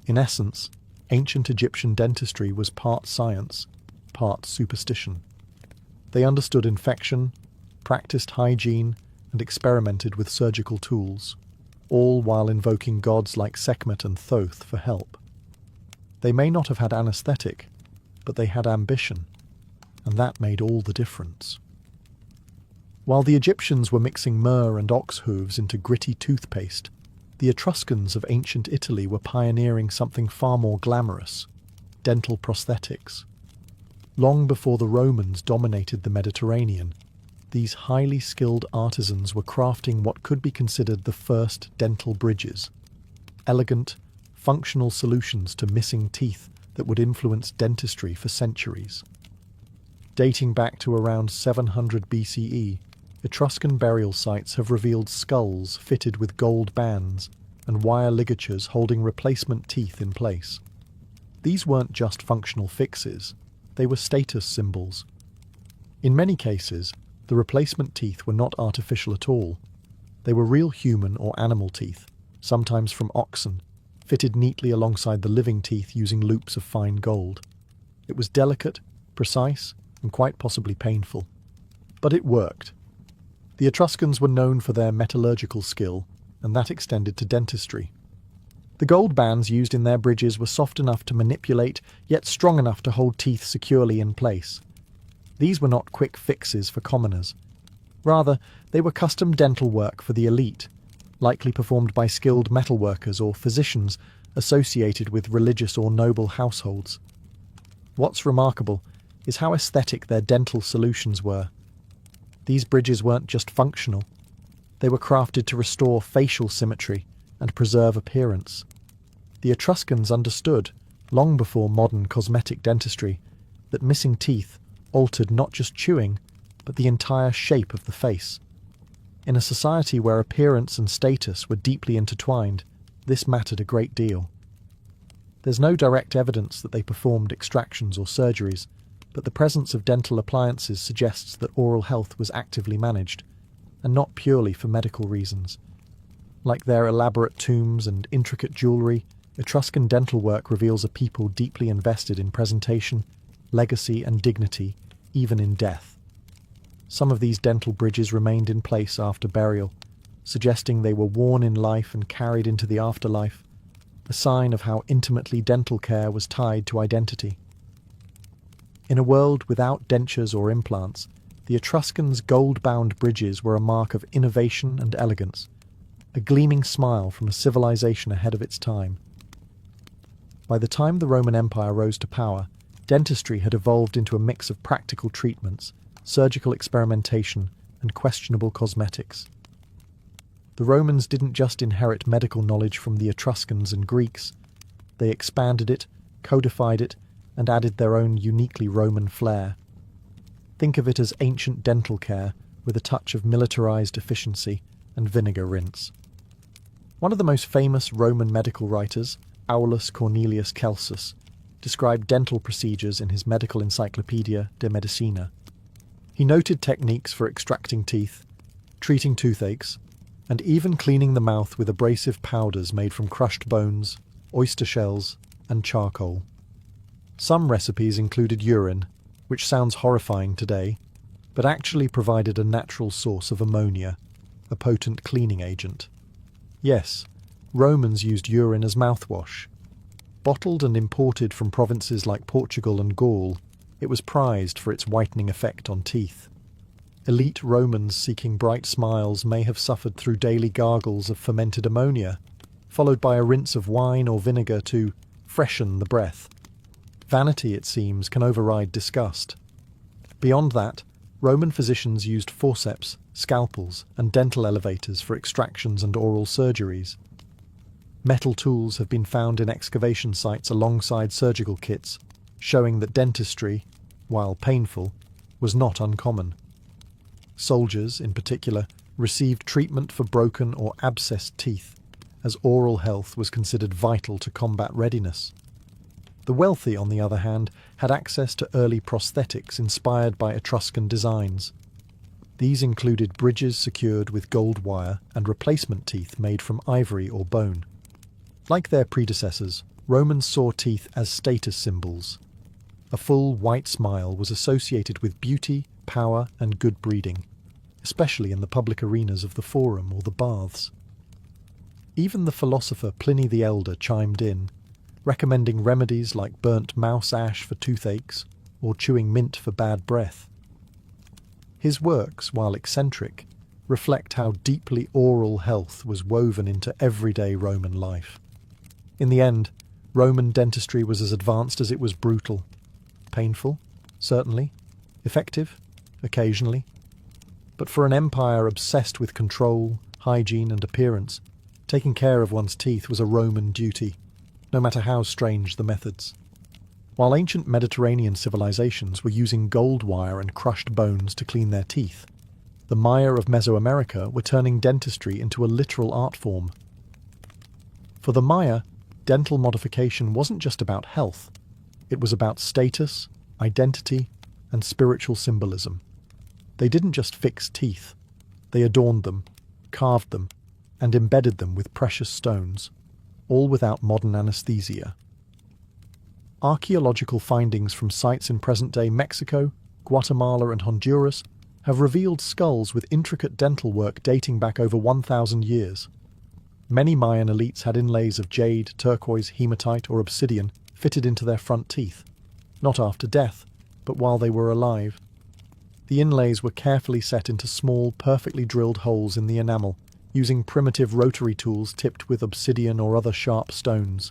In essence, ancient Egyptian dentistry was part science, part superstition. They understood infection, practiced hygiene, and experimented with surgical tools, all while invoking gods like Sekhmet and Thoth for help. They may not have had anesthetic, but they had ambition, and that made all the difference. While the Egyptians were mixing myrrh and ox hooves into gritty toothpaste, the Etruscans of ancient Italy were pioneering something far more glamorous: dental prosthetics. Long before the Romans dominated the Mediterranean, these highly skilled artisans were crafting what could be considered the first dental bridges, elegant, functional solutions to missing teeth that would influence dentistry for centuries. Dating back to around 700 BCE, Etruscan burial sites have revealed skulls fitted with gold bands and wire ligatures holding replacement teeth in place. These weren't just functional fixes, they were status symbols. In many cases, the replacement teeth were not artificial at all. They were real human or animal teeth, sometimes from oxen, fitted neatly alongside the living teeth using loops of fine gold. It was delicate, precise, and quite possibly painful. But it worked. The Etruscans were known for their metallurgical skill, and that extended to dentistry. The gold bands used in their bridges were soft enough to manipulate, yet strong enough to hold teeth securely in place. These were not quick fixes for commoners. Rather, they were custom dental work for the elite, likely performed by skilled metalworkers or physicians associated with religious or noble households. What's remarkable is how aesthetic their dental solutions were. These bridges weren't just functional. They were crafted to restore facial symmetry and preserve appearance. The Etruscans understood, long before modern cosmetic dentistry, that missing teeth altered not just chewing, but the entire shape of the face. In a society where appearance and status were deeply intertwined, this mattered a great deal. There's no direct evidence that they performed extractions or surgeries, but the presence of dental appliances suggests that oral health was actively managed. and not purely for medical reasons. Like their elaborate tombs and intricate jewellery, Etruscan dental work reveals a people deeply invested in presentation, legacy and dignity, even in death. Some of these dental bridges remained in place after burial, suggesting they were worn in life and carried into the afterlife, a sign of how intimately dental care was tied to identity. In a world without dentures or implants, the Etruscans' gold-bound bridges were a mark of innovation and elegance, a gleaming smile from a civilization ahead of its time. By the time the Roman Empire rose to power, dentistry had evolved into a mix of practical treatments, surgical experimentation, and questionable cosmetics. The Romans didn't just inherit medical knowledge from the Etruscans and Greeks, they expanded it, codified it, and added their own uniquely Roman flair. Think of it as ancient dental care with a touch of militarized efficiency and vinegar rinse. One of the most famous Roman medical writers, Aulus Cornelius Celsus, described dental procedures in his medical encyclopedia De Medicina. He noted techniques for extracting teeth, treating toothaches, and even cleaning the mouth with abrasive powders made from crushed bones, oyster shells, and charcoal. Some recipes included urine, which sounds horrifying today, but actually provided a natural source of ammonia, a potent cleaning agent. Yes, Romans used urine as mouthwash. Bottled and imported from provinces like Portugal and Gaul, it was prized for its whitening effect on teeth. Elite Romans seeking bright smiles may have suffered through daily gargles of fermented ammonia, followed by a rinse of wine or vinegar to freshen the breath. Vanity, it seems, can override disgust. Beyond that, Roman physicians used forceps, scalpels, and dental elevators for extractions and oral surgeries. Metal tools have been found in excavation sites alongside surgical kits, showing that dentistry, while painful, was not uncommon. Soldiers, in particular, received treatment for broken or abscessed teeth, as oral health was considered vital to combat readiness. The wealthy, on the other hand, had access to early prosthetics inspired by Etruscan designs. These included bridges secured with gold wire and replacement teeth made from ivory or bone. Like their predecessors, Romans saw teeth as status symbols. A full white smile was associated with beauty, power, and good breeding, especially in the public arenas of the forum or the baths. Even the philosopher Pliny the Elder chimed in, recommending remedies like burnt mouse ash for toothaches or chewing mint for bad breath. His works, while eccentric, reflect how deeply oral health was woven into everyday Roman life. In the end, Roman dentistry was as advanced as it was brutal. Painful, certainly. Effective, occasionally. But for an empire obsessed with control, hygiene, and appearance, taking care of one's teeth was a Roman duty, no matter how strange the methods. While ancient Mediterranean civilizations were using gold wire and crushed bones to clean their teeth, the Maya of Mesoamerica were turning dentistry into a literal art form. For the Maya, dental modification wasn't just about health. It was about status, identity, and spiritual symbolism. They didn't just fix teeth. They adorned them, carved them, and embedded them with precious stones, all without modern anesthesia. Archaeological findings from sites in present-day Mexico, Guatemala, and Honduras have revealed skulls with intricate dental work dating back over 1,000 years. Many Mayan elites had inlays of jade, turquoise, hematite, or obsidian fitted into their front teeth, not after death, but while they were alive. The inlays were carefully set into small, perfectly drilled holes in the enamel, using primitive rotary tools tipped with obsidian or other sharp stones.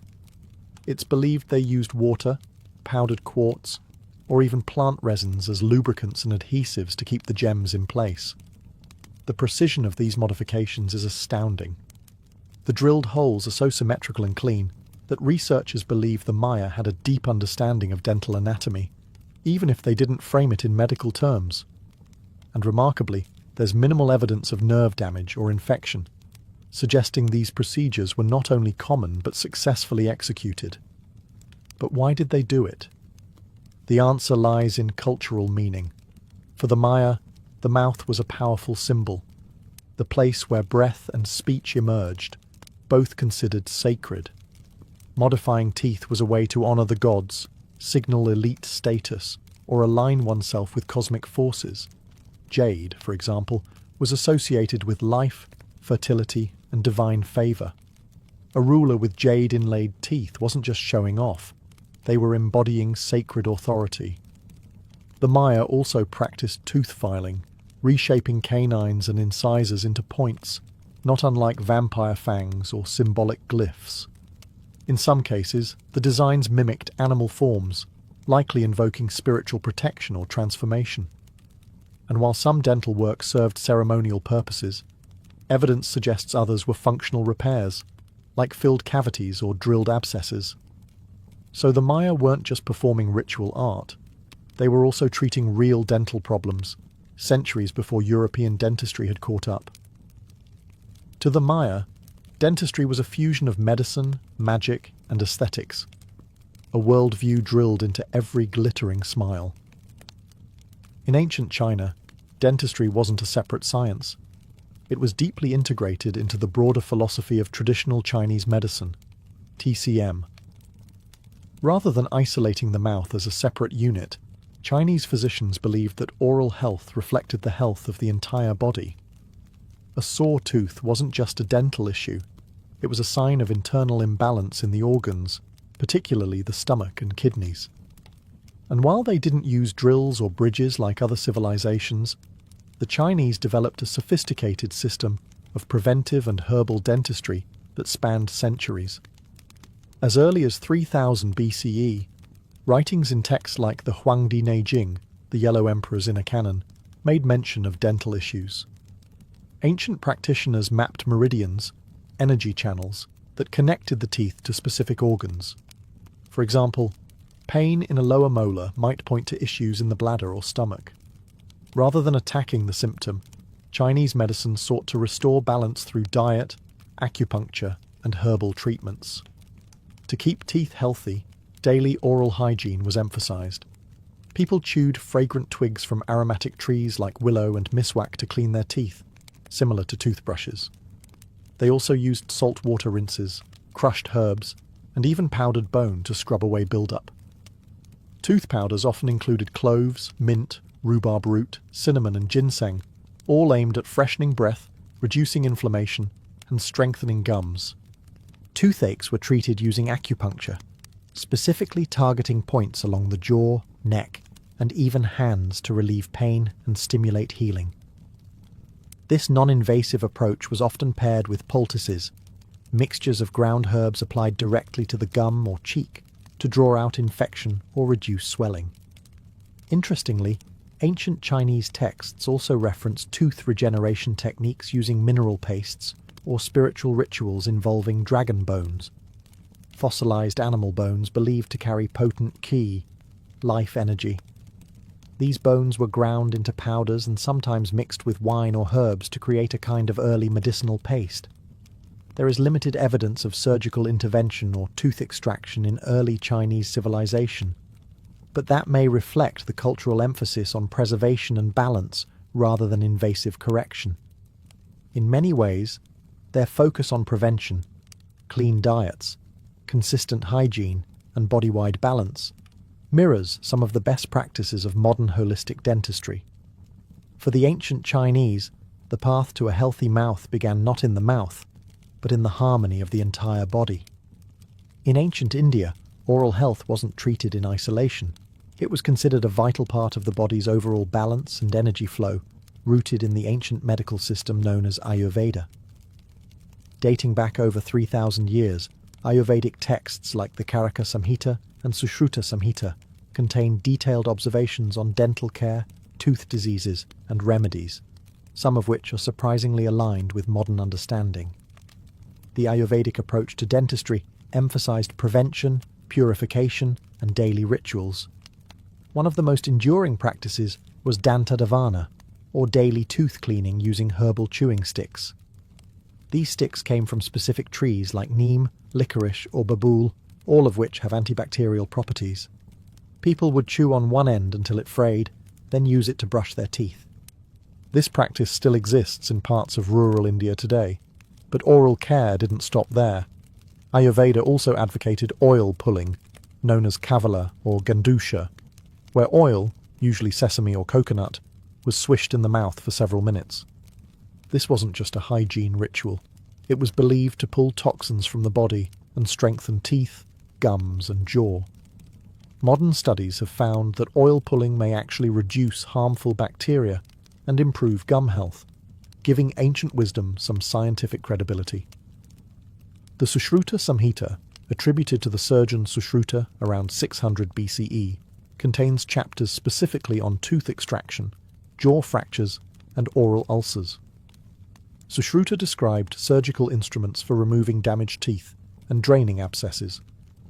It's believed they used water, powdered quartz, or even plant resins as lubricants and adhesives to keep the gems in place. The precision of these modifications is astounding. The drilled holes are so symmetrical and clean that researchers believe the Maya had a deep understanding of dental anatomy, even if they didn't frame it in medical terms. And remarkably, there's minimal evidence of nerve damage or infection, suggesting these procedures were not only common but successfully executed. But why did they do it? The answer lies in cultural meaning. For the Maya, the mouth was a powerful symbol, the place where breath and speech emerged, both considered sacred. Modifying teeth was a way to honor the gods, signal elite status, or align oneself with cosmic forces. Jade, for example, was associated with life, fertility, and divine favor. A ruler with jade-inlaid teeth wasn't just showing off, they were embodying sacred authority. The Maya also practiced tooth filing, reshaping canines and incisors into points, not unlike vampire fangs or symbolic glyphs. In some cases, the designs mimicked animal forms, likely invoking spiritual protection or transformation. And while some dental work served ceremonial purposes, evidence suggests others were functional repairs, like filled cavities or drilled abscesses. So the Maya weren't just performing ritual art, they were also treating real dental problems, centuries before European dentistry had caught up. To the Maya, dentistry was a fusion of medicine, magic, and aesthetics, a worldview drilled into every glittering smile. In ancient China, dentistry wasn't a separate science. It was deeply integrated into the broader philosophy of traditional Chinese medicine, TCM. Rather than isolating the mouth as a separate unit, Chinese physicians believed that oral health reflected the health of the entire body. A sore tooth wasn't just a dental issue, it was a sign of internal imbalance in the organs, particularly the stomach and kidneys. And while they didn't use drills or bridges like other civilizations, the Chinese developed a sophisticated system of preventive and herbal dentistry that spanned centuries. As early as 3000 BCE, writings in texts like the Huangdi Neijing, the Yellow Emperor's inner canon, made mention of dental issues. Ancient practitioners mapped meridians, energy channels, that connected the teeth to specific organs. For example, pain in a lower molar might point to issues in the bladder or stomach. Rather than attacking the symptom, Chinese medicine sought to restore balance through diet, acupuncture, and herbal treatments. To keep teeth healthy, daily oral hygiene was emphasized. People chewed fragrant twigs from aromatic trees like willow and miswak to clean their teeth, similar to toothbrushes. They also used salt water rinses, crushed herbs, and even powdered bone to scrub away buildup. Tooth powders often included cloves, mint, rhubarb root, cinnamon, and ginseng, all aimed at freshening breath, reducing inflammation, and strengthening gums. Toothaches were treated using acupuncture, specifically targeting points along the jaw, neck, and even hands to relieve pain and stimulate healing. This non-invasive approach was often paired with poultices, mixtures of ground herbs applied directly to the gum or cheek to draw out infection or reduce swelling. Interestingly, ancient Chinese texts also reference tooth regeneration techniques using mineral pastes or spiritual rituals involving dragon bones, fossilized animal bones believed to carry potent qi, life energy. These bones were ground into powders and sometimes mixed with wine or herbs to create a kind of early medicinal paste. There is limited evidence of surgical intervention or tooth extraction in early Chinese civilization, but that may reflect the cultural emphasis on preservation and balance rather than invasive correction. In many ways, their focus on prevention, clean diets, consistent hygiene, and body-wide balance mirrors some of the best practices of modern holistic dentistry. For the ancient Chinese, the path to a healthy mouth began not in the mouth, but in the harmony of the entire body. In ancient India, oral health wasn't treated in isolation. It was considered a vital part of the body's overall balance and energy flow, rooted in the ancient medical system known as Ayurveda. Dating back over 3,000 years, Ayurvedic texts like the Karaka Samhita and Sushruta Samhita contain detailed observations on dental care, tooth diseases, and remedies, some of which are surprisingly aligned with modern understanding. The Ayurvedic approach to dentistry emphasized prevention, purification, and daily rituals. One of the most enduring practices was dantadavana, or daily tooth cleaning using herbal chewing sticks. These sticks came from specific trees like neem, licorice, or babool, all of which have antibacterial properties. People would chew on one end until it frayed, then use it to brush their teeth. This practice still exists in parts of rural India today, but oral care didn't stop there. Ayurveda also advocated oil pulling, known as kavala or gandusha, where oil, usually sesame or coconut, was swished in the mouth for several minutes. This wasn't just a hygiene ritual. It was believed to pull toxins from the body and strengthen teeth, gums, and jaw. Modern studies have found that oil pulling may actually reduce harmful bacteria and improve gum health, giving ancient wisdom some scientific credibility. The Sushruta Samhita, attributed to the surgeon Sushruta around 600 BCE, contains chapters specifically on tooth extraction, jaw fractures, and oral ulcers. Sushruta described surgical instruments for removing damaged teeth and draining abscesses,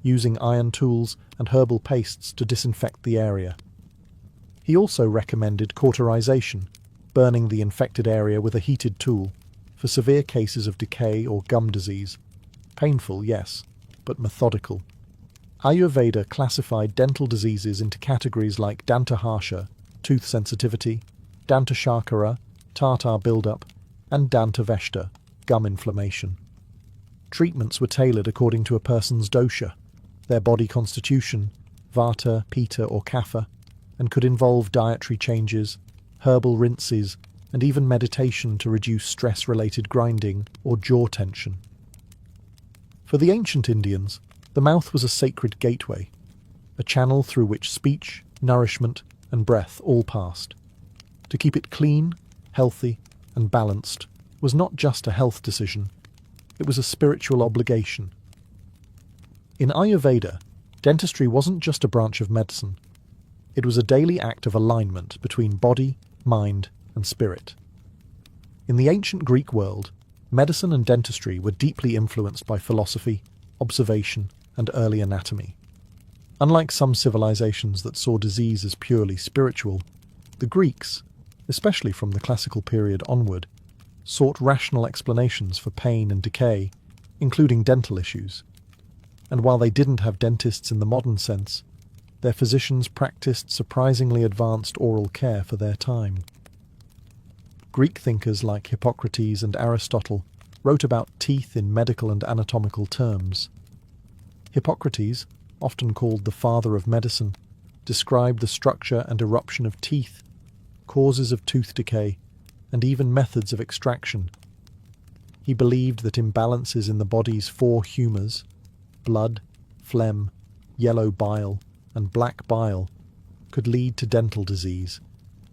using iron tools and herbal pastes to disinfect the area. He also recommended cauterization, burning the infected area with a heated tool, for severe cases of decay or gum disease. Painful, yes, but methodical. Ayurveda classified dental diseases into categories like dantaharsha, tooth sensitivity, dantashakara, tartar buildup, and dantaveshta, gum inflammation. Treatments were tailored according to a person's dosha, their body constitution, vata, pitta or kapha, and could involve dietary changes, herbal rinses, and even meditation to reduce stress-related grinding or jaw tension. For the ancient Indians, the mouth was a sacred gateway, a channel through which speech, nourishment, and breath all passed. To keep it clean, healthy, and balanced was not just a health decision, it was a spiritual obligation. In Ayurveda, dentistry wasn't just a branch of medicine. It was a daily act of alignment between body, mind, and spirit. In the ancient Greek world, medicine and dentistry were deeply influenced by philosophy, observation, and early anatomy. Unlike some civilizations that saw disease as purely spiritual, the Greeks, especially from the classical period onward, sought rational explanations for pain and decay, including dental issues. And while they didn't have dentists in the modern sense, their physicians practiced surprisingly advanced oral care for their time. Greek thinkers like Hippocrates and Aristotle wrote about teeth in medical and anatomical terms. Hippocrates, often called the father of medicine, described the structure and eruption of teeth, causes of tooth decay, and even methods of extraction. He believed that imbalances in the body's four humours, blood, phlegm, yellow bile, and black bile, could lead to dental disease,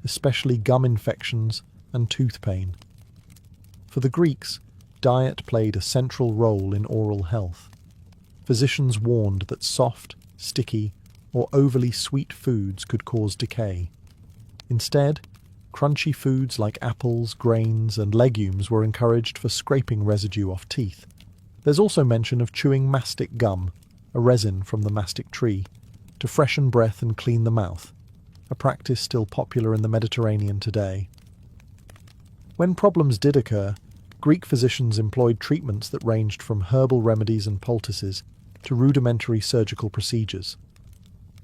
especially gum infections and tooth pain. For the Greeks, diet played a central role in oral health. Physicians warned that soft, sticky, or overly sweet foods could cause decay. Instead, crunchy foods like apples, grains, and legumes were encouraged for scraping residue off teeth. There's also mention of chewing mastic gum, a resin from the mastic tree, to freshen breath and clean the mouth, a practice still popular in the Mediterranean today. When problems did occur, Greek physicians employed treatments that ranged from herbal remedies and poultices to rudimentary surgical procedures.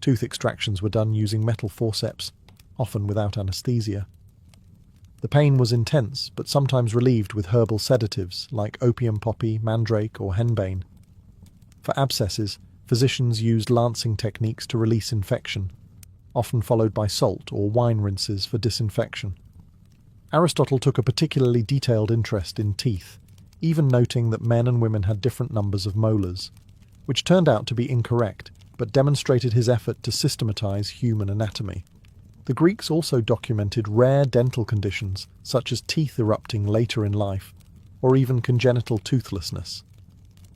Tooth extractions were done using metal forceps, often without anesthesia. The pain was intense, but sometimes relieved with herbal sedatives like opium poppy, mandrake, or henbane. For abscesses, physicians used lancing techniques to release infection, often followed by salt or wine rinses for disinfection. Aristotle took a particularly detailed interest in teeth, even noting that men and women had different numbers of molars, which turned out to be incorrect, but demonstrated his effort to systematize human anatomy. The Greeks also documented rare dental conditions, such as teeth erupting later in life, or even congenital toothlessness.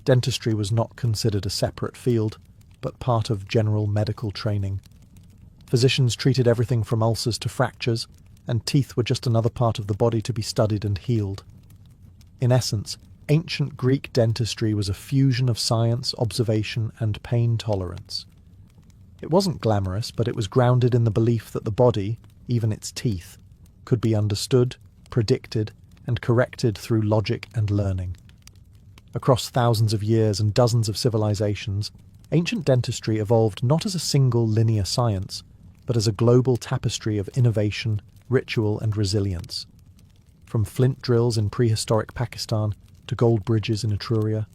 Dentistry was not considered a separate field, but part of general medical training. Physicians treated everything from ulcers to fractures, and teeth were just another part of the body to be studied and healed. In essence, ancient Greek dentistry was a fusion of science, observation, and pain tolerance. It wasn't glamorous, but it was grounded in the belief that the body, even its teeth, could be understood, predicted, and corrected through logic and learning. Across thousands of years and dozens of civilizations, ancient dentistry evolved not as a single linear science, but as a global tapestry of innovation, ritual, and resilience. From flint drills in prehistoric Pakistan to gold bridges in Etruria,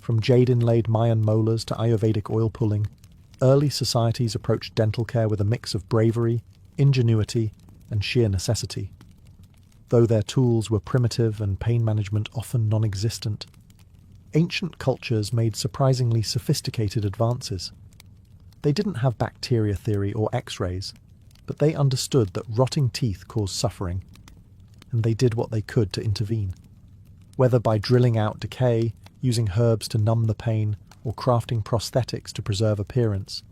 from jade-inlaid Mayan molars to Ayurvedic oil pulling, early societies approached dental care with a mix of bravery, ingenuity, and sheer necessity. Though their tools were primitive and pain management often non-existent, ancient cultures made surprisingly sophisticated advances. They didn't have bacteria theory or X-rays, but they understood that rotting teeth caused suffering, and they did what they could to intervene. Whether by drilling out decay, using herbs to numb the pain, or crafting prosthetics to preserve appearance,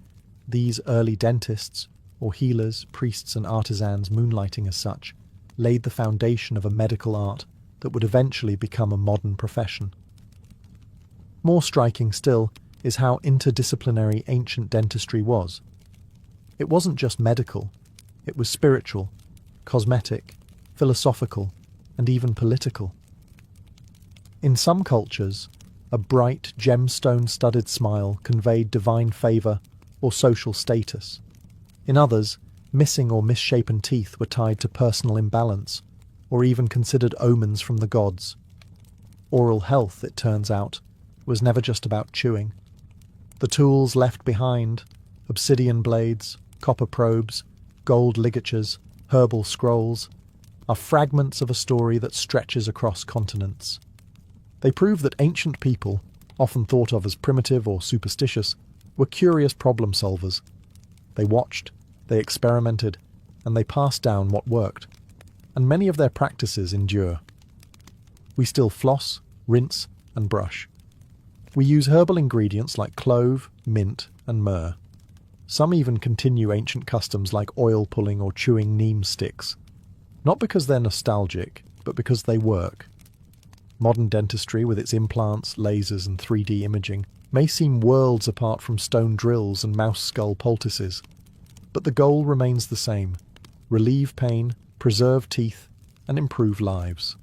these early dentists, or healers, priests and artisans moonlighting as such, laid the foundation of a medical art that would eventually become a modern profession. More striking still is how interdisciplinary ancient dentistry was. It wasn't just medical, it was spiritual, cosmetic, philosophical, and even political. In some cultures, a bright, gemstone-studded smile conveyed divine favour or social status. In others, missing or misshapen teeth were tied to personal imbalance, or even considered omens from the gods. Oral health, it turns out, was never just about chewing. The tools left behind, obsidian blades, copper probes, gold ligatures, herbal scrolls, are fragments of a story that stretches across continents. They prove that ancient people, often thought of as primitive or superstitious, were curious problem solvers. They watched, they experimented, and they passed down what worked. And many of their practices endure. We still floss, rinse, and brush. We use herbal ingredients like clove, mint, and myrrh. Some even continue ancient customs like oil pulling or chewing neem sticks. Not because they're nostalgic, but because they work. Modern dentistry, with its implants, lasers, and 3D imaging, may seem worlds apart from stone drills and mouse skull poultices. But the goal remains the same: relieve pain, preserve teeth, and improve lives.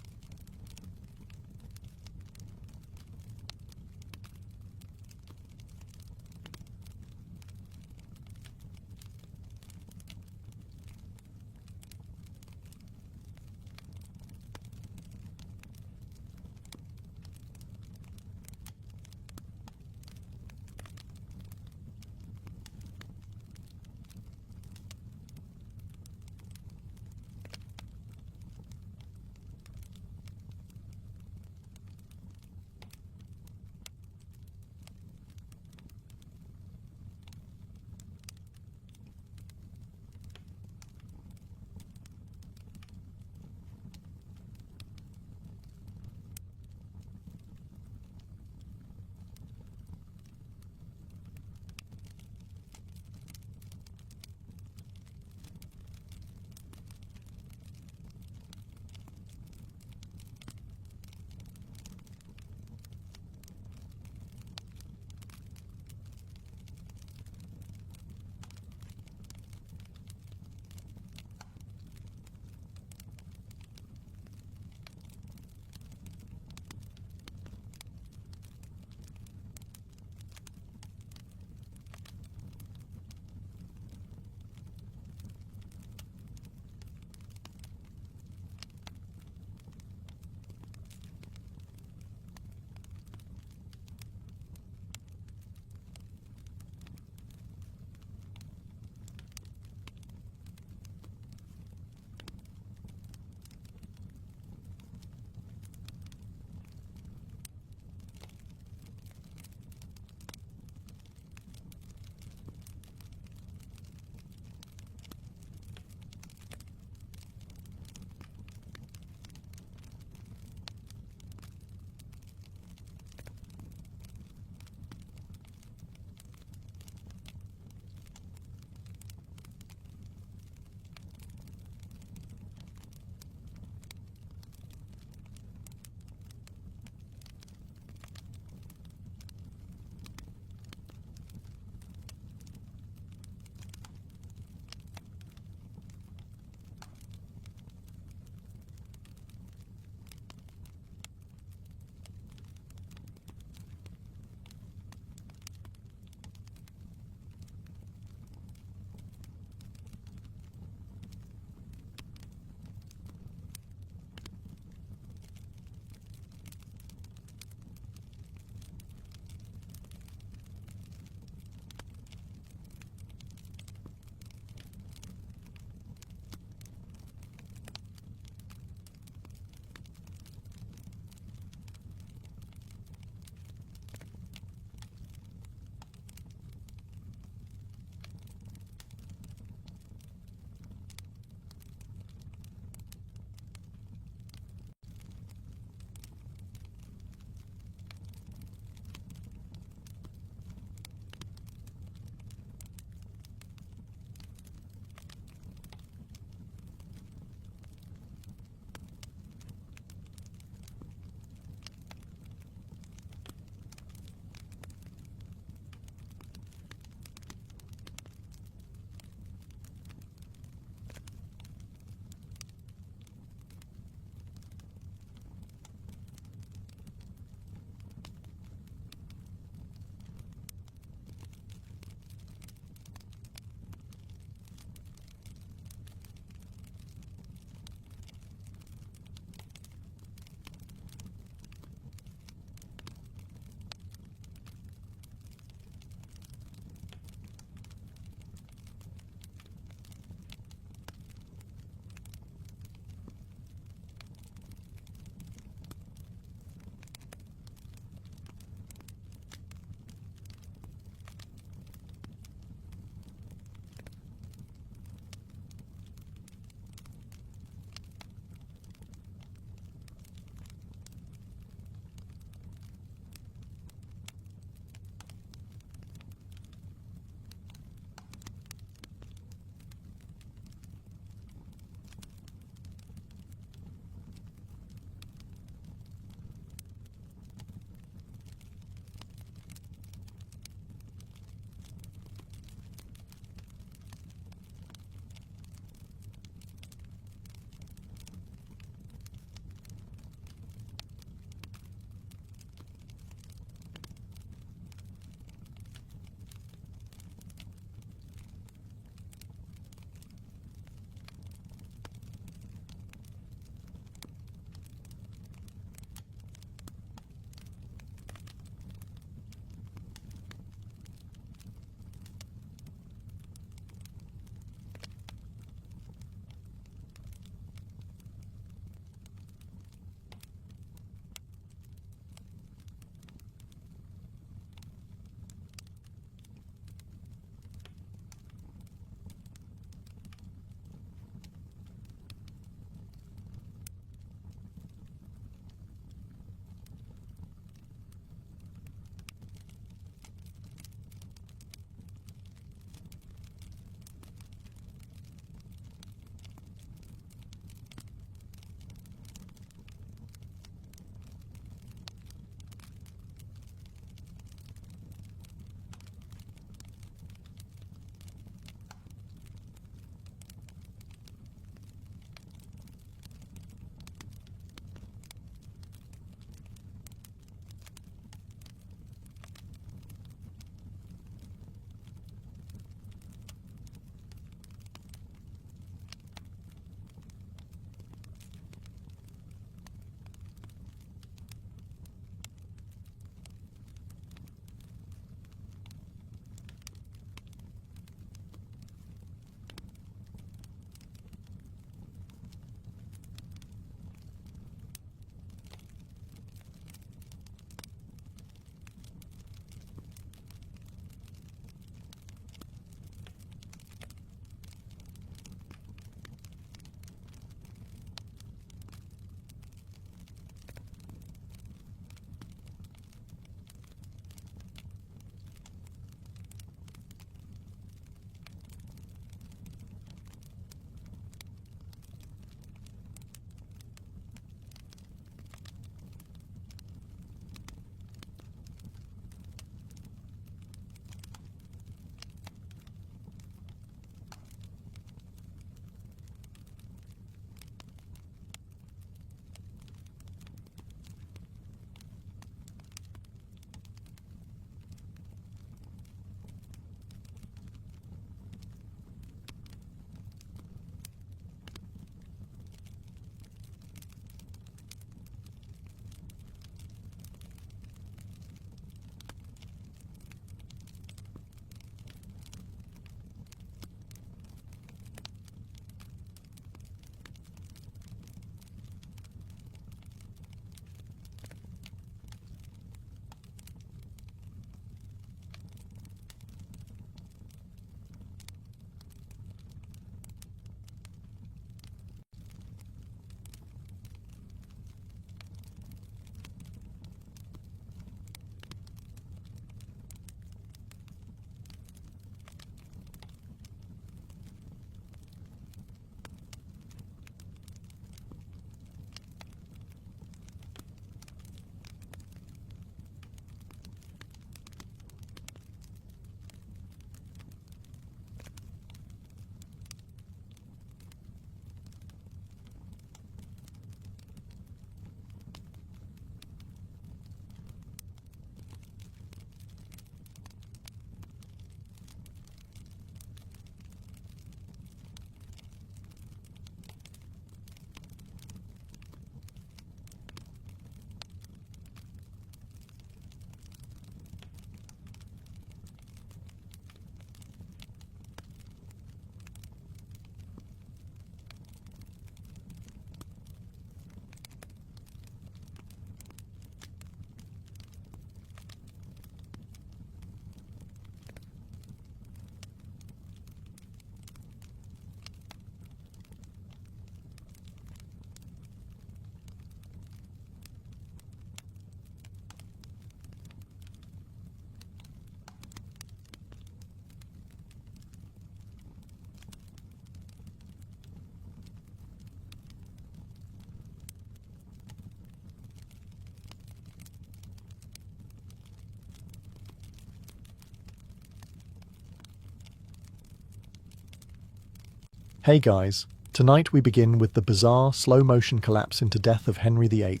Hey guys, tonight we begin with the bizarre slow-motion collapse into death of Henry VIII,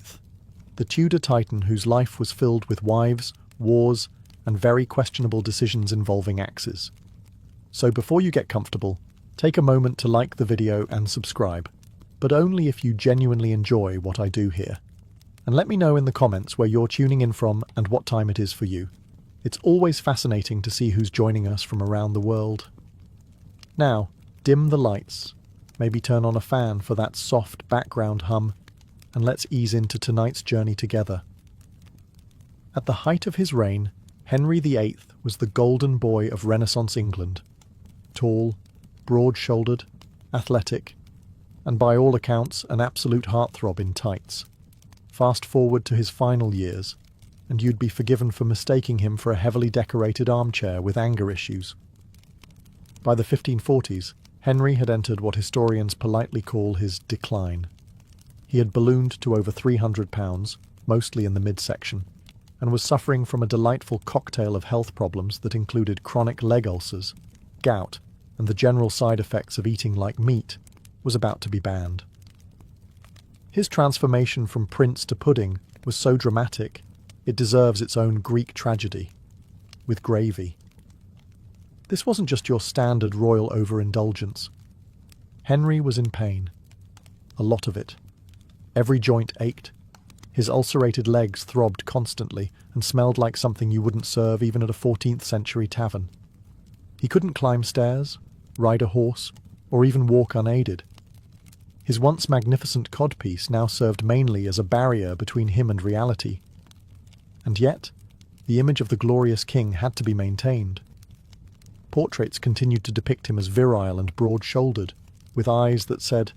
the Tudor titan whose life was filled with wives, wars, and very questionable decisions involving axes. So before you get comfortable, take a moment to like the video and subscribe, but only if you genuinely enjoy what I do here. And let me know in the comments where you're tuning in from and what time it is for you. It's always fascinating to see who's joining us from around the world. Now, dim the lights, maybe turn on a fan for that soft background hum, and let's ease into tonight's journey together. At the height of his reign, Henry VIII was the golden boy of Renaissance England. Tall, broad-shouldered, athletic, and by all accounts an absolute heartthrob in tights. Fast forward to his final years, and you'd be forgiven for mistaking him for a heavily decorated armchair with anger issues. By the 1540s, Henry had entered what historians politely call his decline. He had ballooned to over 300 pounds, mostly in the midsection, and was suffering from a delightful cocktail of health problems that included chronic leg ulcers, gout, and the general side effects of eating like meat was about to be banned. His transformation from prince to pudding was so dramatic, it deserves its own Greek tragedy, with gravy. This wasn't just your standard royal overindulgence. Henry was in pain. A lot of it. Every joint ached. His ulcerated legs throbbed constantly and smelled like something you wouldn't serve even at a 14th century tavern. He couldn't climb stairs, ride a horse, or even walk unaided. His once magnificent codpiece now served mainly as a barrier between him and reality. And yet, the image of the glorious king had to be maintained. Portraits continued to depict him as virile and broad-shouldered, with eyes that said,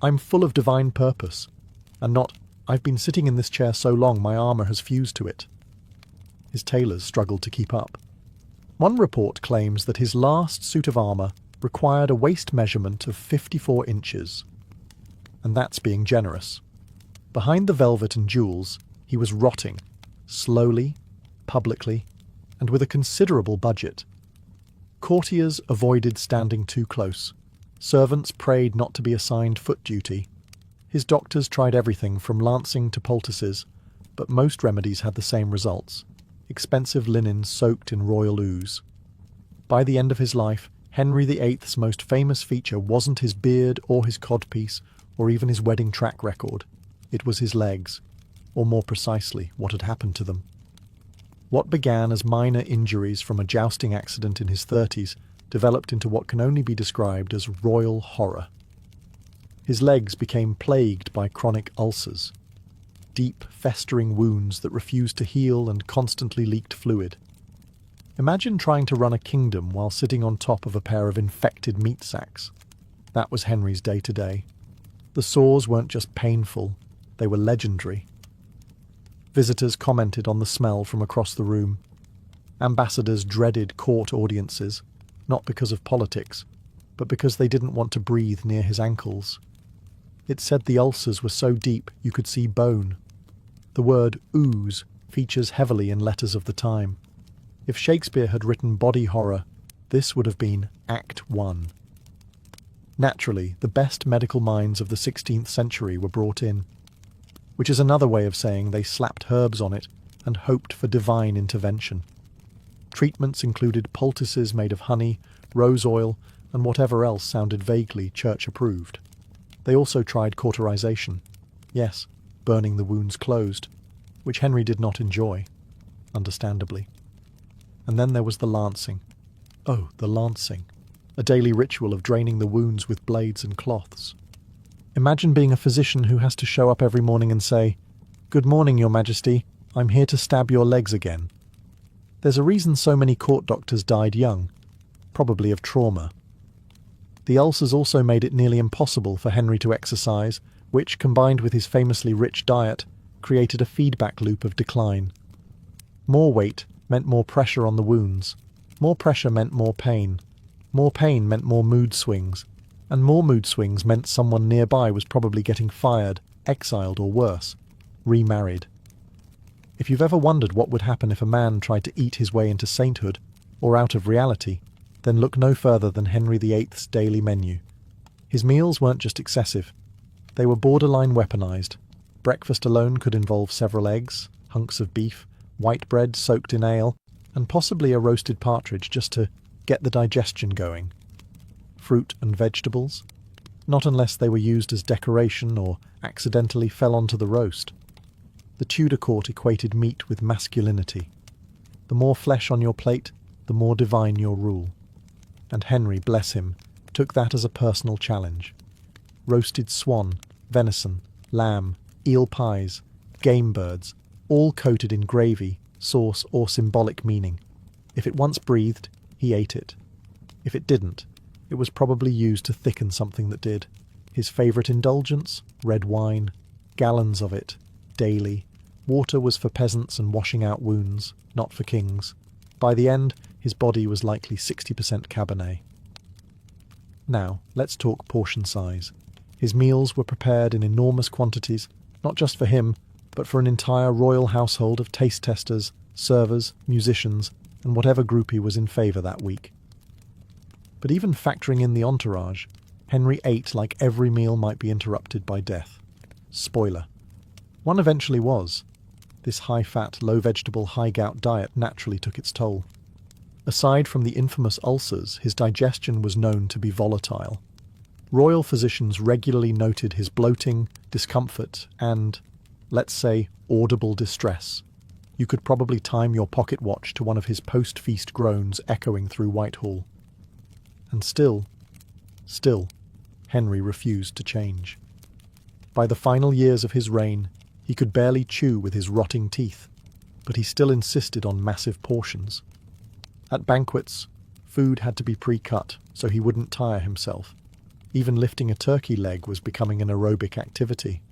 "I'm full of divine purpose," and not, "I've been sitting in this chair so long my armour has fused to it." His tailors struggled to keep up. One report claims that his last suit of armour required a waist measurement of 54 inches. And that's being generous. Behind the velvet and jewels, he was rotting, slowly, publicly, and with a considerable budget. Courtiers avoided standing too close. Servants prayed not to be assigned foot duty. His doctors tried everything from lancing to poultices, but most remedies had the same results: expensive linen soaked in royal ooze. By the end of his life, Henry VIII's most famous feature wasn't his beard or his codpiece, or even his wedding track record. It was his legs, or more precisely, what had happened to them. What began as minor injuries from a jousting accident in his 30s developed into what can only be described as royal horror. His legs became plagued by chronic ulcers, deep, festering wounds that refused to heal and constantly leaked fluid. Imagine trying to run a kingdom while sitting on top of a pair of infected meat sacks. That was Henry's day-to-day. The sores weren't just painful, they were legendary. Visitors commented on the smell from across the room. Ambassadors dreaded court audiences, not because of politics, but because they didn't want to breathe near his ankles. It said the ulcers were so deep you could see bone. The word ooze features heavily in letters of the time. If Shakespeare had written body horror, this would have been Act 1. Naturally, the best medical minds of the 16th century were brought in, which is another way of saying they slapped herbs on it and hoped for divine intervention. Treatments included poultices made of honey, rose oil, and whatever else sounded vaguely church-approved. They also tried cauterization. Yes, burning the wounds closed, which Henry did not enjoy, understandably. And then there was the lancing. Oh, the lancing. A daily ritual of draining the wounds with blades and cloths. Imagine being a physician who has to show up every morning and say, "Good morning, Your Majesty, I'm here to stab your legs again." There's a reason so many court doctors died young, probably of trauma. The ulcers also made it nearly impossible for Henry to exercise, which, combined with his famously rich diet, created a feedback loop of decline. More weight meant more pressure on the wounds. More pressure meant more pain. More pain meant more mood swings, and more mood swings meant someone nearby was probably getting fired, exiled, or worse, remarried. If you've ever wondered what would happen if a man tried to eat his way into sainthood, or out of reality, then look no further than Henry VIII's daily menu. His meals weren't just excessive, they were borderline weaponized. Breakfast alone could involve several eggs, hunks of beef, white bread soaked in ale, and possibly a roasted partridge just to get the digestion going. Fruit and vegetables? Not unless they were used as decoration or accidentally fell onto the roast. The Tudor court equated meat with masculinity. The more flesh on your plate, the more divine your rule. And Henry, bless him, took that as a personal challenge. Roasted swan, venison, lamb, eel pies, game birds, all coated in gravy, sauce, or symbolic meaning. If it once breathed, he ate it. If it didn't, it was probably used to thicken something that did. His favourite indulgence? Red wine. Gallons of it. Daily. Water was for peasants and washing out wounds, not for kings. By the end, his body was likely 60% Cabernet. Now, let's talk portion size. His meals were prepared in enormous quantities, not just for him, but for an entire royal household of taste testers, servers, musicians, and whatever group he was in favour that week. But even factoring in the entourage, Henry ate like every meal might be interrupted by death. Spoiler. One eventually was. This high-fat, low-vegetable, high-gout diet naturally took its toll. Aside from the infamous ulcers, his digestion was known to be volatile. Royal physicians regularly noted his bloating, discomfort, and, let's say, audible distress. You could probably time your pocket watch to one of his post-feast groans echoing through Whitehall. And still, Henry refused to change. By the final years of his reign, he could barely chew with his rotting teeth, but he still insisted on massive portions. At banquets, food had to be pre-cut so he wouldn't tire himself. Even lifting a turkey leg was becoming an aerobic activity.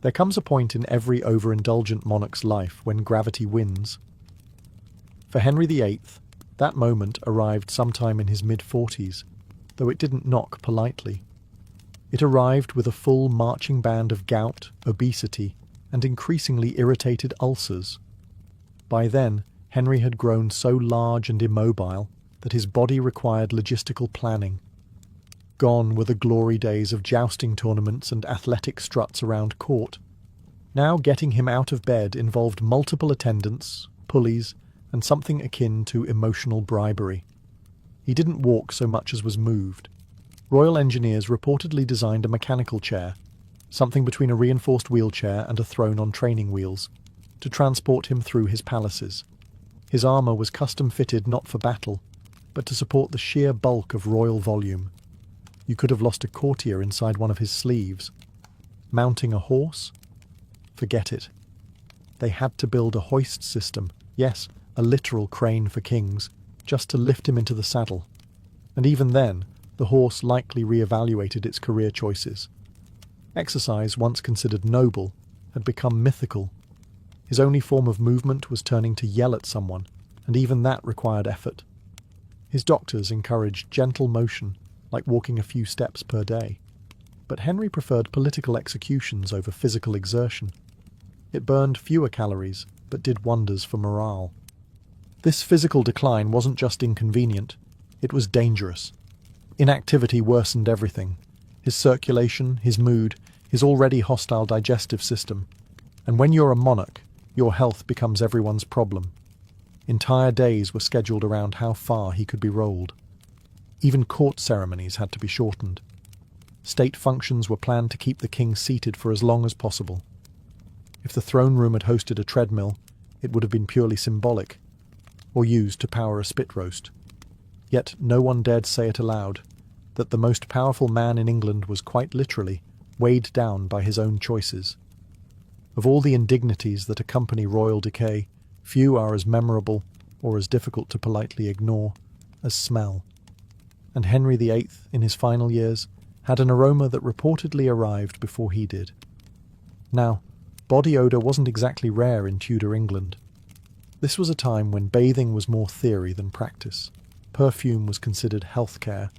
There comes a point in every overindulgent monarch's life when gravity wins. For Henry VIII, that moment arrived sometime in his mid-40s, though it didn't knock politely. It arrived with a full marching band of gout, obesity, and increasingly irritated ulcers. By then, Henry had grown so large and immobile that his body required logistical planning. Gone were the glory days of jousting tournaments and athletic struts around court. Now getting him out of bed involved multiple attendants, pulleys, and something akin to emotional bribery. He didn't walk so much as was moved. Royal engineers reportedly designed a mechanical chair, something between a reinforced wheelchair and a throne on training wheels, to transport him through his palaces. His armour was custom-fitted not for battle, but to support the sheer bulk of royal volume. You could have lost a courtier inside one of his sleeves. Mounting a horse? Forget it. They had to build a hoist system, yes, a literal crane for kings, just to lift him into the saddle. And even then, the horse likely re-evaluated its career choices. Exercise, once considered noble, had become mythical. His only form of movement was turning to yell at someone, and even that required effort. His doctors encouraged gentle motion, like walking a few steps per day. But Henry preferred political executions over physical exertion. It burned fewer calories, but did wonders for morale. This physical decline wasn't just inconvenient, it was dangerous. Inactivity worsened everything. His circulation, his mood, his already hostile digestive system. And when you're a monarch, your health becomes everyone's problem. Entire days were scheduled around how far he could be rolled. Even court ceremonies had to be shortened. State functions were planned to keep the king seated for as long as possible. If the throne room had hosted a treadmill, it would have been purely symbolic, or used to power a spit roast. Yet no one dared say it aloud, that the most powerful man in England was quite literally weighed down by his own choices. Of all the indignities that accompany royal decay, few are as memorable, or as difficult to politely ignore, as smell. And Henry VIII, in his final years, had an aroma that reportedly arrived before he did. Now, body odour wasn't exactly rare in Tudor England. This was a time when bathing was more theory than practice. Perfume was considered healthcare,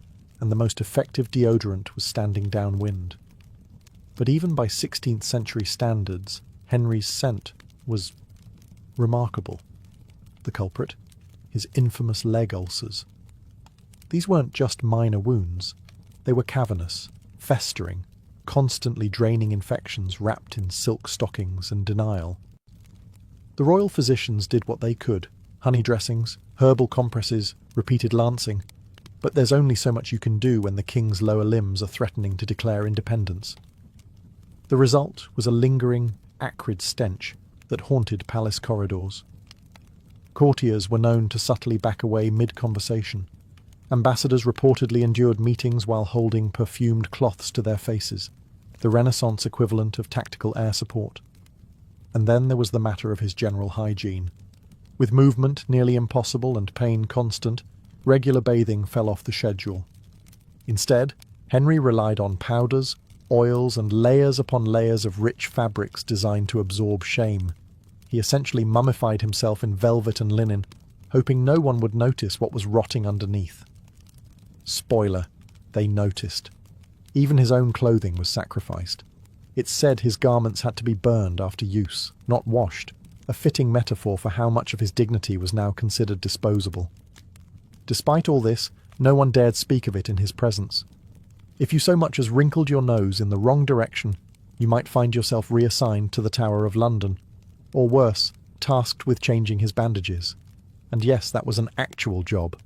and the most effective deodorant was standing downwind. But even by 16th century standards, Henry's scent was remarkable. The culprit? His infamous leg ulcers. These weren't just minor wounds. They were cavernous, festering, constantly draining infections wrapped in silk stockings and denial. The royal physicians did what they could: honey dressings, herbal compresses, repeated lancing. But there's only so much you can do when the king's lower limbs are threatening to declare independence. The result was a lingering, acrid stench that haunted palace corridors. Courtiers were known to subtly back away mid-conversation. Ambassadors reportedly endured meetings while holding perfumed cloths to their faces, the Renaissance equivalent of tactical air support. And then there was the matter of his general hygiene. With movement nearly impossible and pain constant, regular bathing fell off the schedule. Instead, Henry relied on powders, oils, and layers upon layers of rich fabrics designed to absorb shame. He essentially mummified himself in velvet and linen, hoping no one would notice what was rotting underneath. Spoiler, they noticed. Even his own clothing was sacrificed. It's said his garments had to be burned after use, not washed, a fitting metaphor for how much of his dignity was now considered disposable. Despite all this, no one dared speak of it in his presence. If you so much as wrinkled your nose in the wrong direction, you might find yourself reassigned to the Tower of London, or worse, tasked with changing his bandages. And yes, that was an actual job.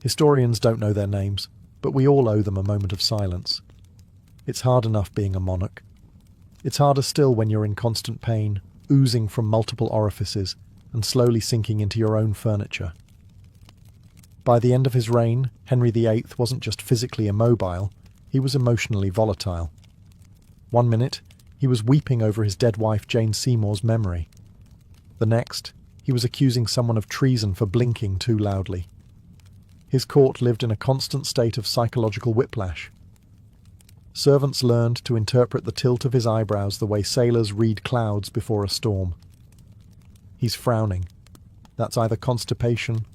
Historians don't know their names, but we all owe them a moment of silence. It's hard enough being a monarch. It's harder still when you're in constant pain, oozing from multiple orifices, and slowly sinking into your own furniture. By the end of his reign, Henry VIII wasn't just physically immobile, he was emotionally volatile. One minute, he was weeping over his dead wife Jane Seymour's memory. The next, he was accusing someone of treason for blinking too loudly. His court lived in a constant state of psychological whiplash. Servants learned to interpret the tilt of his eyebrows the way sailors read clouds before a storm. He's frowning. That's either constipation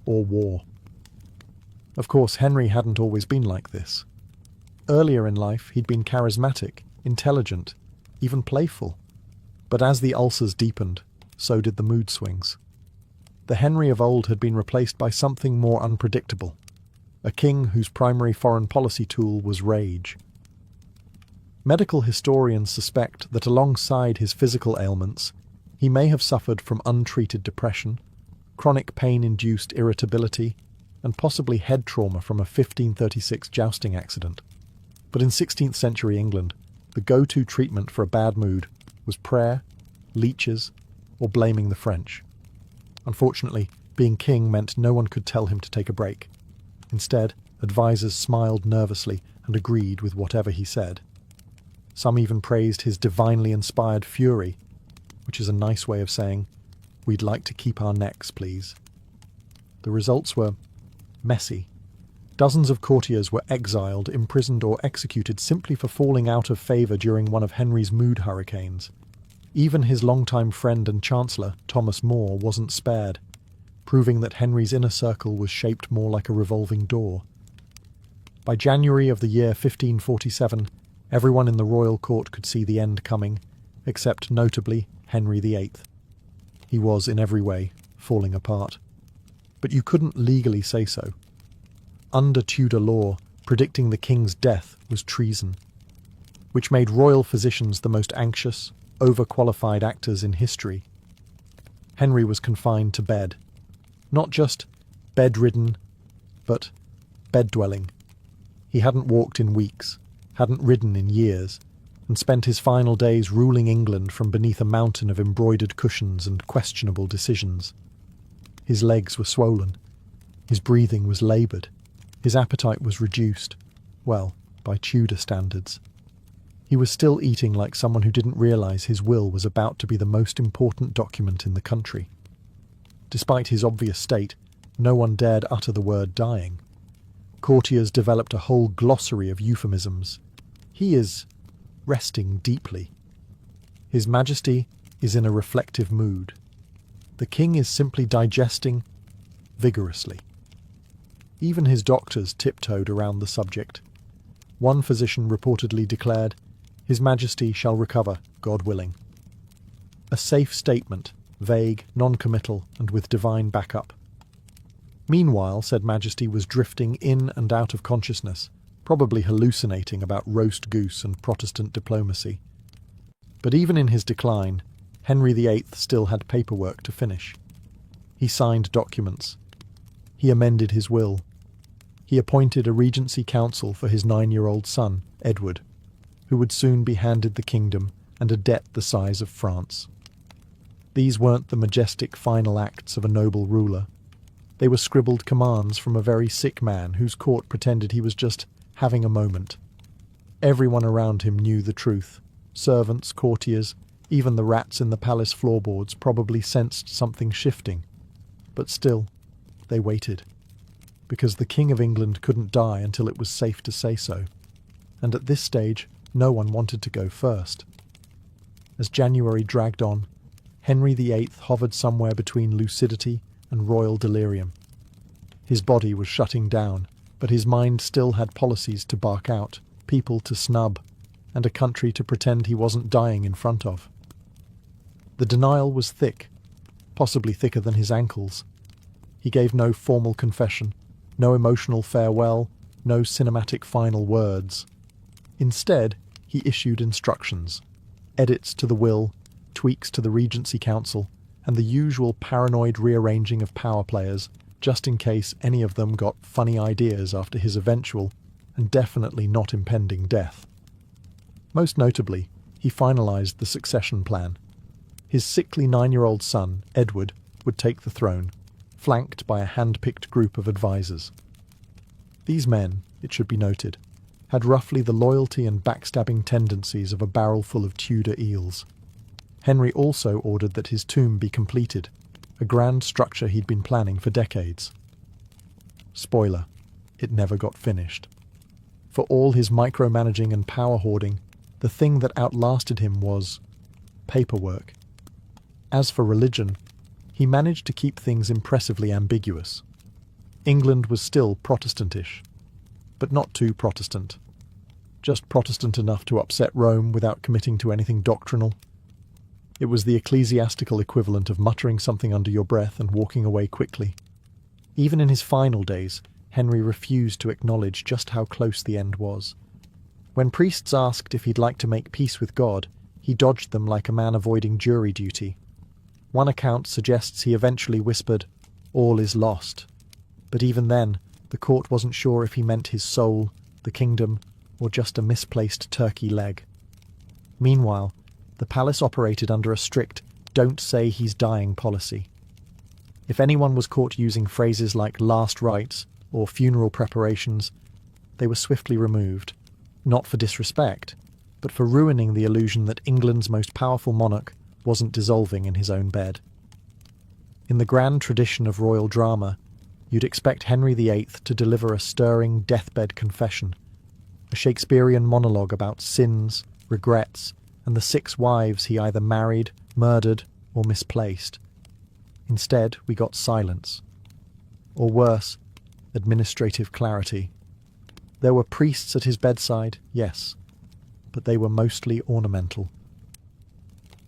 or war. Of course, Henry hadn't always been like this. Earlier in life, he'd been charismatic, intelligent, even playful. But as the ulcers deepened, so did the mood swings. The Henry of old had been replaced by something more unpredictable, a king whose primary foreign policy tool was rage. Medical historians suspect that alongside his physical ailments, he may have suffered from untreated depression, chronic pain-induced irritability, and possibly head trauma from a 1536 jousting accident. But in 16th century England, the go-to treatment for a bad mood was prayer, leeches, or blaming the French. Unfortunately, being king meant no one could tell him to take a break. Instead, advisors smiled nervously and agreed with whatever he said. Some even praised his divinely inspired fury, which is a nice way of saying, "We'd like to keep our necks, please." The results were messy. Dozens of courtiers were exiled, imprisoned, or executed simply for falling out of favour during one of Henry's mood hurricanes. Even his longtime friend and chancellor, Thomas More, wasn't spared, proving that Henry's inner circle was shaped more like a revolving door. By January of the year 1547, everyone in the royal court could see the end coming, except notably Henry VIII. He was, in every way, falling apart. But you couldn't legally say so. Under Tudor law, predicting the king's death was treason, which made royal physicians the most anxious, overqualified actors in history. Henry was confined to bed. Not just bedridden, but bed-dwelling. He hadn't walked in weeks, hadn't ridden in years, and spent his final days ruling England from beneath a mountain of embroidered cushions and questionable decisions. His legs were swollen. His breathing was laboured. His appetite was reduced. Well, by Tudor standards. He was still eating like someone who didn't realise his will was about to be the most important document in the country. Despite his obvious state, no one dared utter the word dying. Courtiers developed a whole glossary of euphemisms. He is resting deeply. His Majesty is in a reflective mood. The king is simply digesting vigorously. Even his doctors tiptoed around the subject. One physician reportedly declared, "His Majesty shall recover, God willing." A safe statement, vague, non-committal, and with divine backup. Meanwhile, said Majesty was drifting in and out of consciousness, probably hallucinating about roast goose and Protestant diplomacy. But even in his decline, Henry VIII still had paperwork to finish. He signed documents. He amended his will. He appointed a regency council for his 9-year-old son, Edward, who would soon be handed the kingdom and a debt the size of France. These weren't the majestic final acts of a noble ruler. They were scribbled commands from a very sick man whose court pretended he was just having a moment. Everyone around him knew the truth. Servants, courtiers, even the rats in the palace floorboards probably sensed something shifting. But still, they waited. Because the King of England couldn't die until it was safe to say so. And at this stage, no one wanted to go first. As January dragged on, Henry VIII hovered somewhere between lucidity and royal delirium. His body was shutting down, but his mind still had policies to bark out, people to snub, and a country to pretend he wasn't dying in front of. The denial was thick, possibly thicker than his ankles. He gave no formal confession, no emotional farewell, no cinematic final words. Instead, he issued instructions, edits to the will, tweaks to the Regency Council, and the usual paranoid rearranging of power players, just in case any of them got funny ideas after his eventual, and definitely not impending death. Most notably, he finalised the succession plan. His sickly 9-year-old son, Edward, would take the throne, flanked by a hand-picked group of advisors. These men, it should be noted, had roughly the loyalty and backstabbing tendencies of a barrel full of Tudor eels. Henry also ordered that his tomb be completed, a grand structure he'd been planning for decades. Spoiler, it never got finished. For all his micromanaging and power hoarding, the thing that outlasted him was paperwork. As for religion, he managed to keep things impressively ambiguous. England was still Protestantish, but not too Protestant. Just Protestant enough to upset Rome without committing to anything doctrinal. It was the ecclesiastical equivalent of muttering something under your breath and walking away quickly. Even in his final days, Henry refused to acknowledge just how close the end was. When priests asked if he'd like to make peace with God, he dodged them like a man avoiding jury duty. One account suggests he eventually whispered, "All is lost." But even then, the court wasn't sure if he meant his soul, the kingdom, or just a misplaced turkey leg. Meanwhile, the palace operated under a strict "don't say he's dying" policy. If anyone was caught using phrases like "last rites" or "funeral preparations," they were swiftly removed, not for disrespect, but for ruining the illusion that England's most powerful monarch wasn't dissolving in his own bed. In the grand tradition of royal drama, you'd expect Henry VIII to deliver a stirring deathbed confession, a Shakespearean monologue about sins, regrets, and the 6 wives he either married, murdered, or misplaced. Instead, we got silence. Or worse, administrative clarity. There were priests at his bedside, yes, but they were mostly ornamental.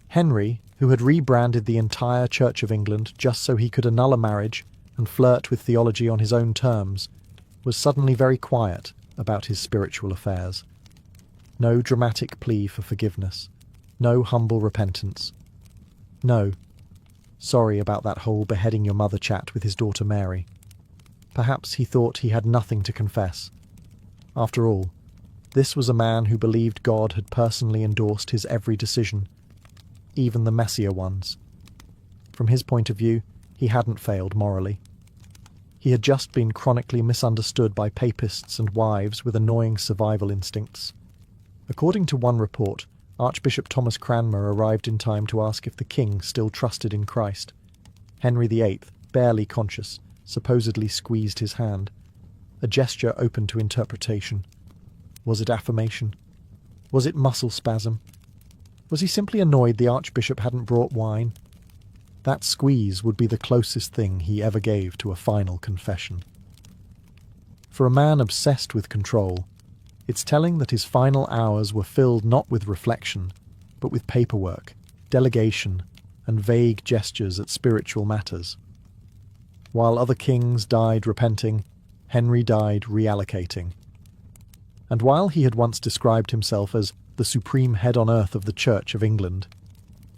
Henry, who had rebranded the entire Church of England just so he could annul a marriage and flirt with theology on his own terms, was suddenly very quiet about his spiritual affairs. No dramatic plea for forgiveness. No humble repentance. No, sorry about that whole beheading your mother chat with his daughter Mary. Perhaps he thought he had nothing to confess. After all, this was a man who believed God had personally endorsed his every decision, even the messier ones. From his point of view, he hadn't failed morally. He had just been chronically misunderstood by papists and wives with annoying survival instincts. According to one report, Archbishop Thomas Cranmer arrived in time to ask if the king still trusted in Christ. Henry VIII, barely conscious, supposedly squeezed his hand, a gesture open to interpretation. Was it affirmation? Was it muscle spasm? Was he simply annoyed the Archbishop hadn't brought wine? That squeeze would be the closest thing he ever gave to a final confession. For a man obsessed with control, it's telling that his final hours were filled not with reflection, but with paperwork, delegation, and vague gestures at spiritual matters. While other kings died repenting, Henry died reallocating. And while he had once described himself as the supreme head on earth of the Church of England,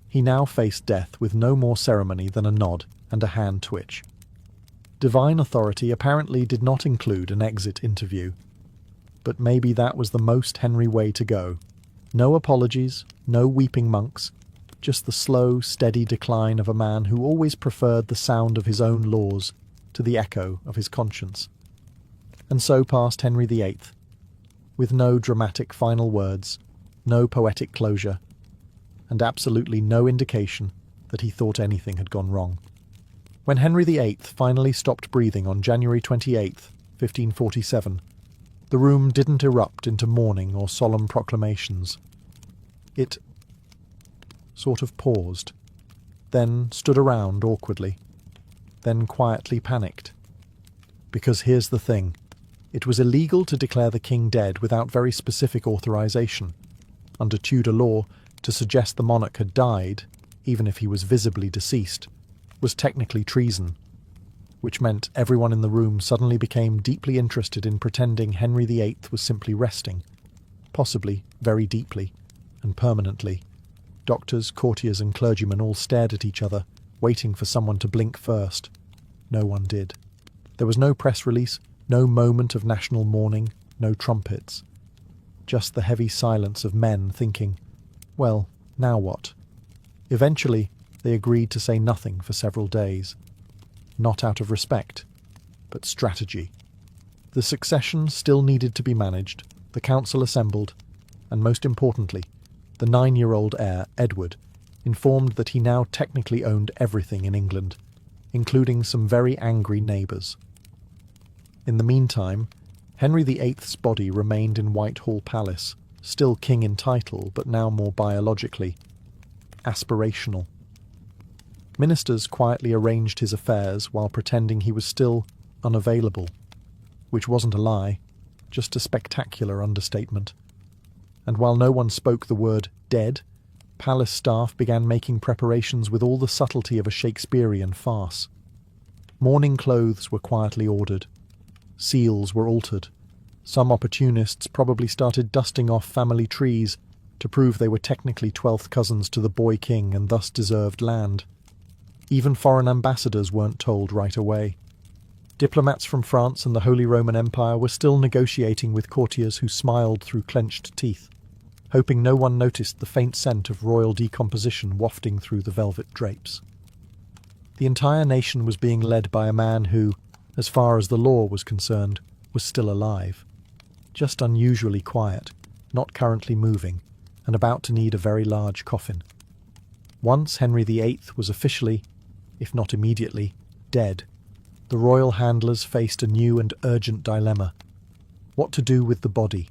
he now faced death with no more ceremony than a nod and a hand twitch. Divine authority apparently did not include an exit interview. But maybe that was the most Henry way to go. No apologies, no weeping monks, just the slow, steady decline of a man who always preferred the sound of his own laws to the echo of his conscience. And so passed Henry VIII, with no dramatic final words, no poetic closure, and absolutely no indication that he thought anything had gone wrong. When Henry VIII finally stopped breathing on January 28, 1547, the room didn't erupt into mourning or solemn proclamations. It sort of paused, then stood around awkwardly, then quietly panicked. Because here's the thing, it was illegal to declare the king dead without very specific authorization. Under Tudor law, to suggest the monarch had died, even if he was visibly deceased, was technically treason, which meant everyone in the room suddenly became deeply interested in pretending Henry VIII was simply resting, possibly very deeply and permanently. Doctors, courtiers and clergymen all stared at each other, waiting for someone to blink first. No one did. There was no press release, no moment of national mourning, no trumpets. Just the heavy silence of men thinking, well, now what? Eventually, they agreed to say nothing for several days. Not out of respect, but strategy. The succession still needed to be managed, the council assembled, and most importantly, the 9-year-old heir, Edward, informed that he now technically owned everything in England, including some very angry neighbours. In the meantime, Henry VIII's body remained in Whitehall Palace, still king in title, but now more biologically aspirational. Ministers quietly arranged his affairs while pretending he was still unavailable, which wasn't a lie, just a spectacular understatement. And while no one spoke the word dead, palace staff began making preparations with all the subtlety of a Shakespearean farce. Mourning clothes were quietly ordered. Seals were altered. Some opportunists probably started dusting off family trees to prove they were technically 12th cousins to the boy king and thus deserved land. Even foreign ambassadors weren't told right away. Diplomats from France and the Holy Roman Empire were still negotiating with courtiers who smiled through clenched teeth, hoping no one noticed the faint scent of royal decomposition wafting through the velvet drapes. The entire nation was being led by a man who, as far as the law was concerned, was still alive. Just unusually quiet, not currently moving, and about to need a very large coffin. Once Henry VIII was officially, if not immediately, dead, the royal handlers faced a new and urgent dilemma: what to do with the body.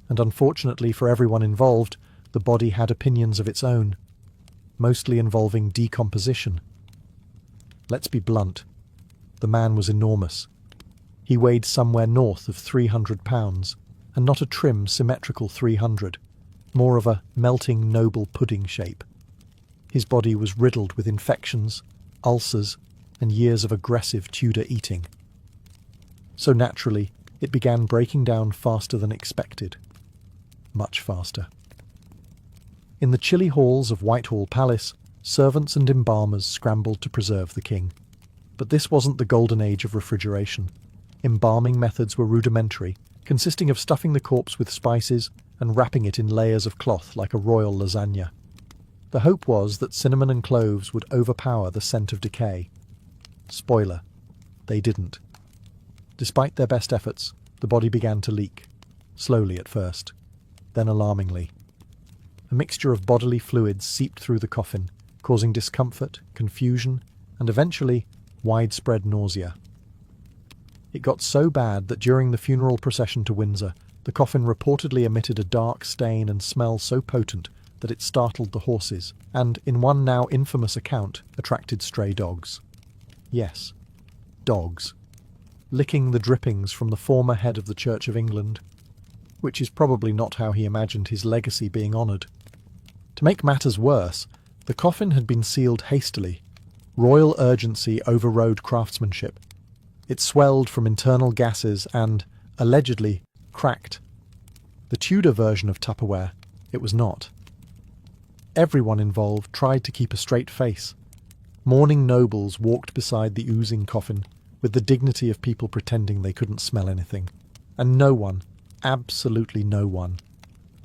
And unfortunately for everyone involved, the body had opinions of its own, mostly involving decomposition. Let's be blunt. The man was enormous. He weighed somewhere north of 300 pounds, and not a trim, symmetrical 300, more of a melting noble pudding shape. His body was riddled with infections, ulcers, and years of aggressive Tudor eating. So naturally, it began breaking down faster than expected. Much faster. In the chilly halls of Whitehall Palace, servants and embalmers scrambled to preserve the king. But this wasn't the golden age of refrigeration. Embalming methods were rudimentary, consisting of stuffing the corpse with spices and wrapping it in layers of cloth like a royal lasagna. The hope was that cinnamon and cloves would overpower the scent of decay. Spoiler, they didn't. Despite their best efforts, the body began to leak, slowly at first, then alarmingly. A mixture of bodily fluids seeped through the coffin, causing discomfort, confusion, and eventually widespread nausea. It got so bad that during the funeral procession to Windsor, the coffin reportedly emitted a dark stain and smell so potent that it startled the horses, and, in one now infamous account, attracted stray dogs. Yes, dogs. Licking the drippings from the former head of the Church of England, which is probably not how he imagined his legacy being honoured. To make matters worse, the coffin had been sealed hastily. Royal urgency overrode craftsmanship. It swelled from internal gases and, allegedly, cracked, The Tudor version of Tupperware, it was not. Everyone involved tried to keep a straight face. Mourning nobles walked beside the oozing coffin with the dignity of people pretending they couldn't smell anything. And no one, absolutely no one,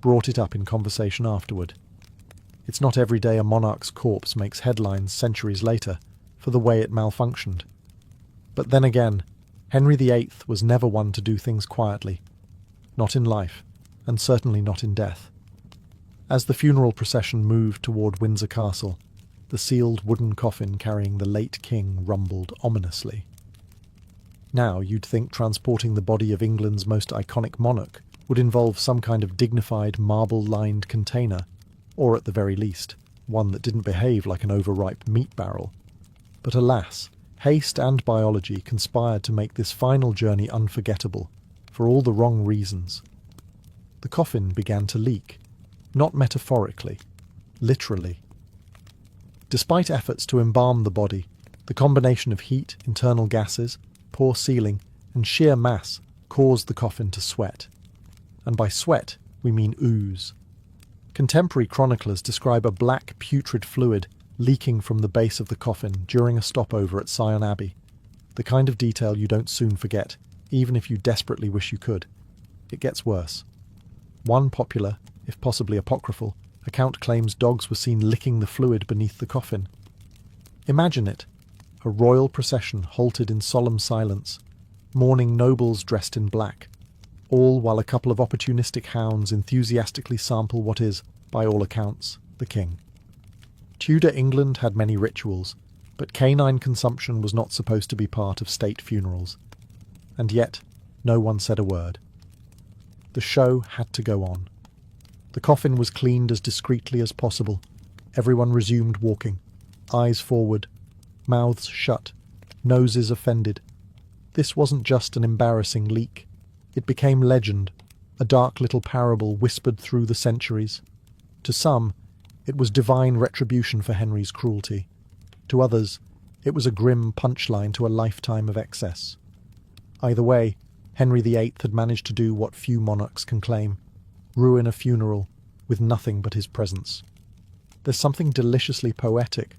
brought it up in conversation afterward. It's not every day a monarch's corpse makes headlines centuries later for the way it malfunctioned. But then again, Henry VIII was never one to do things quietly. Not in life, and certainly not in death. As the funeral procession moved toward Windsor Castle, the sealed wooden coffin carrying the late king rumbled ominously. Now you'd think transporting the body of England's most iconic monarch would involve some kind of dignified marble-lined container, or at the very least, one that didn't behave like an overripe meat barrel. But alas, haste and biology conspired to make this final journey unforgettable, for all the wrong reasons. The coffin began to leak, not metaphorically, literally. Despite efforts to embalm the body, the combination of heat, internal gases, poor sealing, and sheer mass caused the coffin to sweat. And by sweat, we mean ooze. Contemporary chroniclers describe a black, putrid fluid leaking from the base of the coffin during a stopover at Sion Abbey, the kind of detail you don't soon forget, even if you desperately wish you could. It gets worse. One popular, if possibly apocryphal, account claims dogs were seen licking the fluid beneath the coffin. Imagine it. A royal procession halted in solemn silence, mourning nobles dressed in black, all while a couple of opportunistic hounds enthusiastically sample what is, by all accounts, the king. Tudor England had many rituals, but canine consumption was not supposed to be part of state funerals. And yet, no one said a word. The show had to go on. The coffin was cleaned as discreetly as possible. Everyone resumed walking, eyes forward, mouths shut, noses offended. This wasn't just an embarrassing leak. It became legend, a dark little parable whispered through the centuries. To some, it was divine retribution for Henry's cruelty. To others, it was a grim punchline to a lifetime of excess. Either way, Henry VIII had managed to do what few monarchs can claim: ruin a funeral with nothing but his presence. There's something deliciously poetic,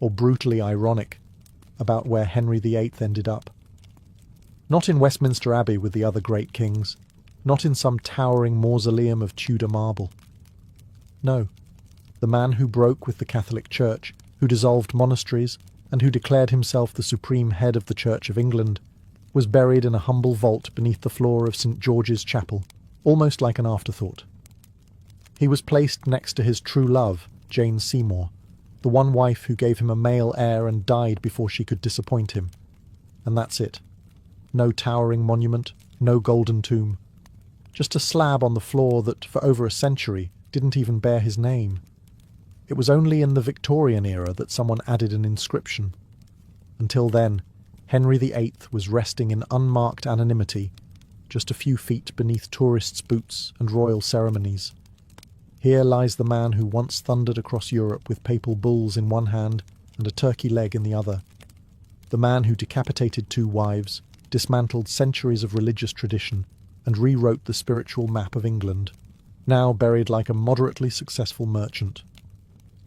or brutally ironic, about where Henry VIII ended up. Not in Westminster Abbey with the other great kings, not in some towering mausoleum of Tudor marble. No, the man who broke with the Catholic Church, who dissolved monasteries, and who declared himself the supreme head of the Church of England, was buried in a humble vault beneath the floor of St. George's Chapel, almost like an afterthought. He was placed next to his true love, Jane Seymour, the one wife who gave him a male heir and died before she could disappoint him. And that's it. No towering monument, no golden tomb. Just a slab on the floor that, for over a century, didn't even bear his name. It was only in the Victorian era that someone added an inscription. Until then, Henry VIII was resting in unmarked anonymity, just a few feet beneath tourists' boots and royal ceremonies. Here lies the man who once thundered across Europe with papal bulls in one hand and a turkey leg in the other. The man who decapitated 2 wives, dismantled centuries of religious tradition, and rewrote the spiritual map of England, now buried like a moderately successful merchant.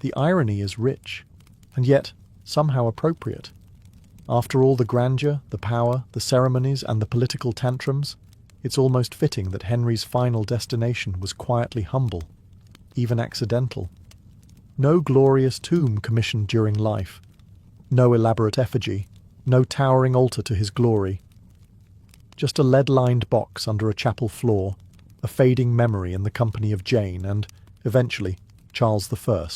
The irony is rich, and yet somehow appropriate. After all the grandeur, the power, the ceremonies, and the political tantrums, it's almost fitting that Henry's final destination was quietly humble, even accidental. No glorious tomb commissioned during life, no elaborate effigy, no towering altar to his glory. Just a lead-lined box under a chapel floor, a fading memory in the company of Jane and, eventually, Charles I,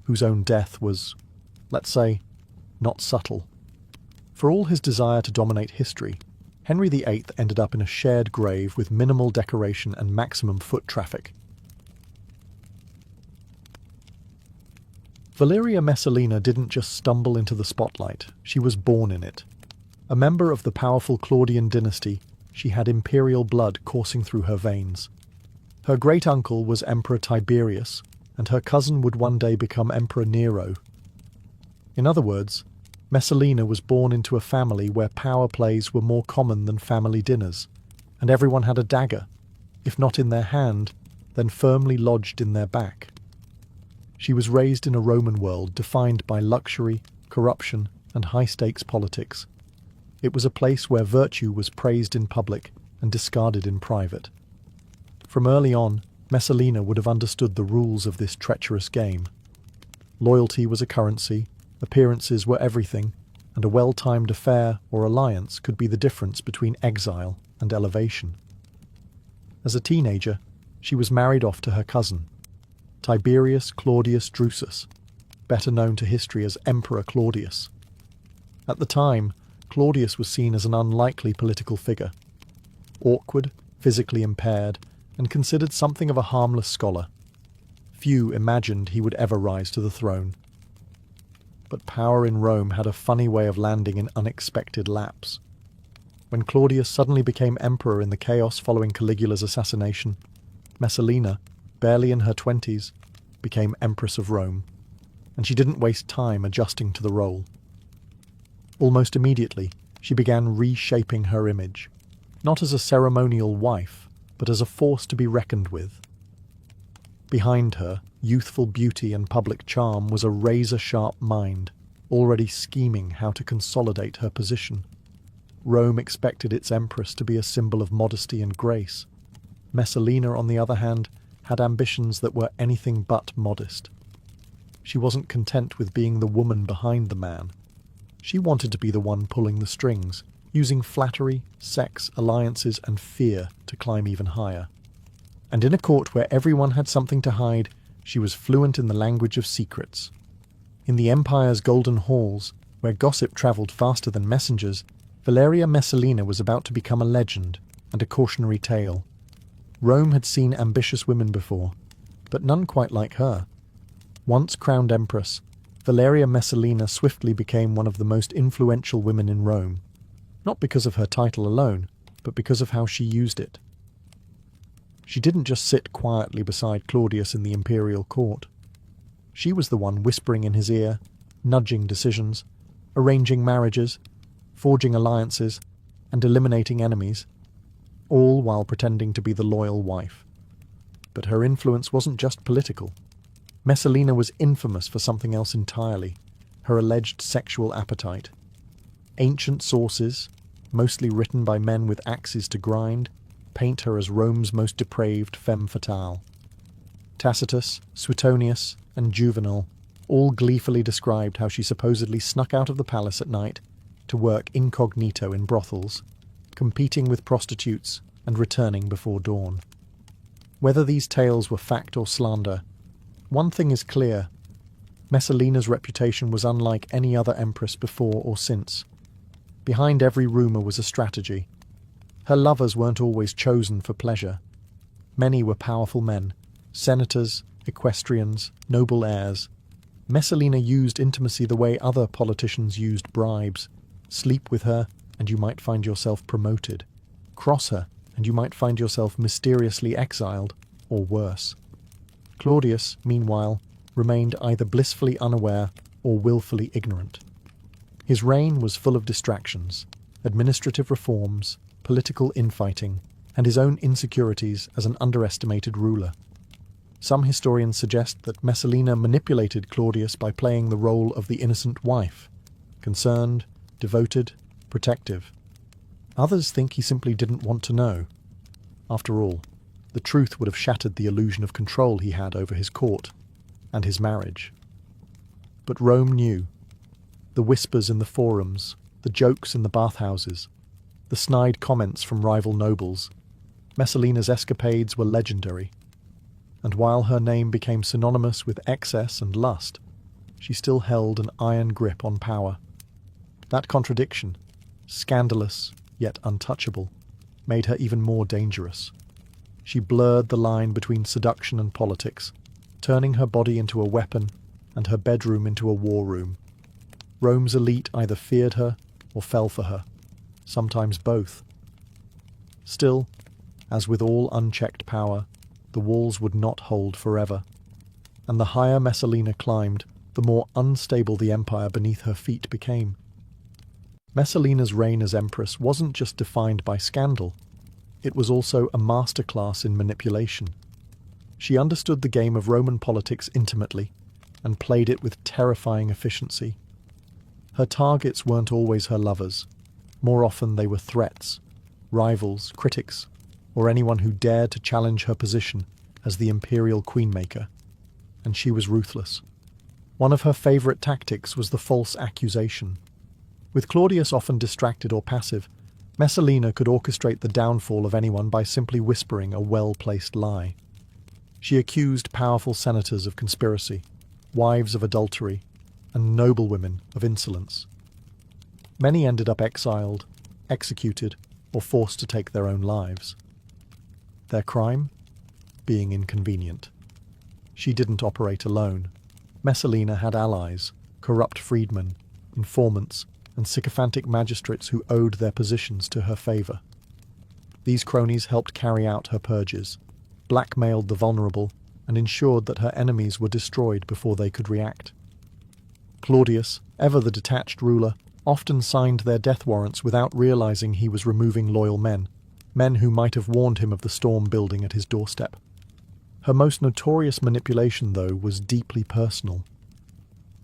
whose own death was, let's say, not subtle. For all his desire to dominate history, Henry VIII ended up in a shared grave with minimal decoration and maximum foot traffic. Valeria Messalina didn't just stumble into the spotlight, she was born in it. A member of the powerful Claudian dynasty, she had imperial blood coursing through her veins. Her great-uncle was Emperor Tiberius, and her cousin would one day become Emperor Nero. In other words, Messalina was born into a family where power plays were more common than family dinners, and everyone had a dagger. if not in their hand, then firmly lodged in their back. She was raised in a Roman world defined by luxury, corruption, and high-stakes politics. It was a place where virtue was praised in public and discarded in private. From early on, Messalina would have understood the rules of this treacherous game. Loyalty was a currency, appearances were everything, and a well-timed affair or alliance could be the difference between exile and elevation. As a teenager, she was married off to her cousin, Tiberius Claudius Drusus, better known to history as Emperor Claudius. At the time, Claudius was seen as an unlikely political figure. Awkward, physically impaired, and considered something of a harmless scholar. Few imagined he would ever rise to the throne. But power in Rome had a funny way of landing in unexpected laps. When Claudius suddenly became emperor in the chaos following Caligula's assassination, Messalina, barely in her 20s, became Empress of Rome, and she didn't waste time adjusting to the role. Almost immediately, she began reshaping her image, not as a ceremonial wife, but as a force to be reckoned with. Behind her, youthful beauty and public charm was a razor-sharp mind, already scheming how to consolidate her position. Rome expected its empress to be a symbol of modesty and grace. Messalina, on the other hand, had ambitions that were anything but modest. She wasn't content with being the woman behind the man. She wanted to be the one pulling the strings, using flattery, sex, alliances, and fear to climb even higher. And in a court where everyone had something to hide, she was fluent in the language of secrets. In the empire's golden halls, where gossip travelled faster than messengers, Valeria Messalina was about to become a legend and a cautionary tale. Rome had seen ambitious women before, but none quite like her. Once crowned empress, Valeria Messalina swiftly became one of the most influential women in Rome, not because of her title alone, but because of how she used it. She didn't just sit quietly beside Claudius in the imperial court. She was the one whispering in his ear, nudging decisions, arranging marriages, forging alliances, and eliminating enemies, all while pretending to be the loyal wife. But her influence wasn't just political. Messalina was infamous for something else entirely, her alleged sexual appetite. Ancient sources, mostly written by men with axes to grind, paint her as Rome's most depraved femme fatale. Tacitus, Suetonius, and Juvenal all gleefully described how she supposedly snuck out of the palace at night to work incognito in brothels, competing with prostitutes and returning before dawn. Whether these tales were fact or slander, one thing is clear: Messalina's reputation was unlike any other empress before or since. Behind every rumour was a strategy. Her lovers weren't always chosen for pleasure. Many were powerful men, senators, equestrians, noble heirs. Messalina used intimacy the way other politicians used bribes. Sleep with her, and you might find yourself promoted. Cross her, and you might find yourself mysteriously exiled, or worse. Claudius, meanwhile, remained either blissfully unaware or willfully ignorant. His reign was full of distractions, administrative reforms, political infighting, and his own insecurities as an underestimated ruler. Some historians suggest that Messalina manipulated Claudius by playing the role of the innocent wife, concerned, devoted, protective. Others think he simply didn't want to know. After all, the truth would have shattered the illusion of control he had over his court and his marriage. But Rome knew. The whispers in the forums, the jokes in the bathhouses, the snide comments from rival nobles. Messalina's escapades were legendary. And while her name became synonymous with excess and lust, she still held an iron grip on power. That contradiction, scandalous yet untouchable, made her even more dangerous. She blurred the line between seduction and politics, turning her body into a weapon and her bedroom into a war room. Rome's elite either feared her or fell for her, sometimes both. Still, as with all unchecked power, the walls would not hold forever, and the higher Messalina climbed, the more unstable the empire beneath her feet became. Messalina's reign as empress wasn't just defined by scandal. it was also a masterclass in manipulation. She understood the game of Roman politics intimately and played it with terrifying efficiency. Her targets weren't always her lovers. More often they were threats, rivals, critics, or anyone who dared to challenge her position as the imperial queenmaker. And she was ruthless. One of her favourite tactics was the false accusation. With Claudius often distracted or passive, Messalina could orchestrate the downfall of anyone by simply whispering a well-placed lie. She accused powerful senators of conspiracy, wives of adultery, and noblewomen of insolence. Many ended up exiled, executed, or forced to take their own lives. Their crime? Being inconvenient. She didn't operate alone. Messalina had allies, corrupt freedmen, informants, and sycophantic magistrates who owed their positions to her favour. These cronies helped carry out her purges, blackmailed the vulnerable, and ensured that her enemies were destroyed before they could react. Claudius, ever the detached ruler, often signed their death warrants without realizing he was removing loyal men who might have warned him of the storm building at his doorstep. Her most notorious manipulation, though, was deeply personal.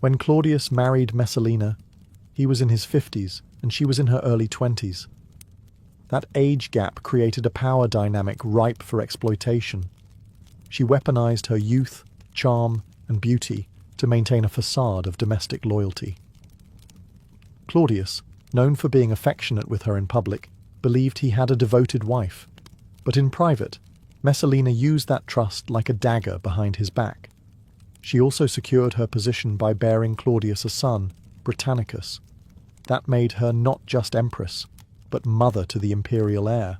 When Claudius married Messalina, he was in his 50s and she was in her early 20s. That age gap created a power dynamic ripe for exploitation. She weaponized her youth, charm, and beauty to maintain a facade of domestic loyalty. Claudius, known for being affectionate with her in public, believed he had a devoted wife, but in private, Messalina used that trust like a dagger behind his back. She also secured her position by bearing Claudius a son, Britannicus. That made her not just empress, but mother to the imperial heir.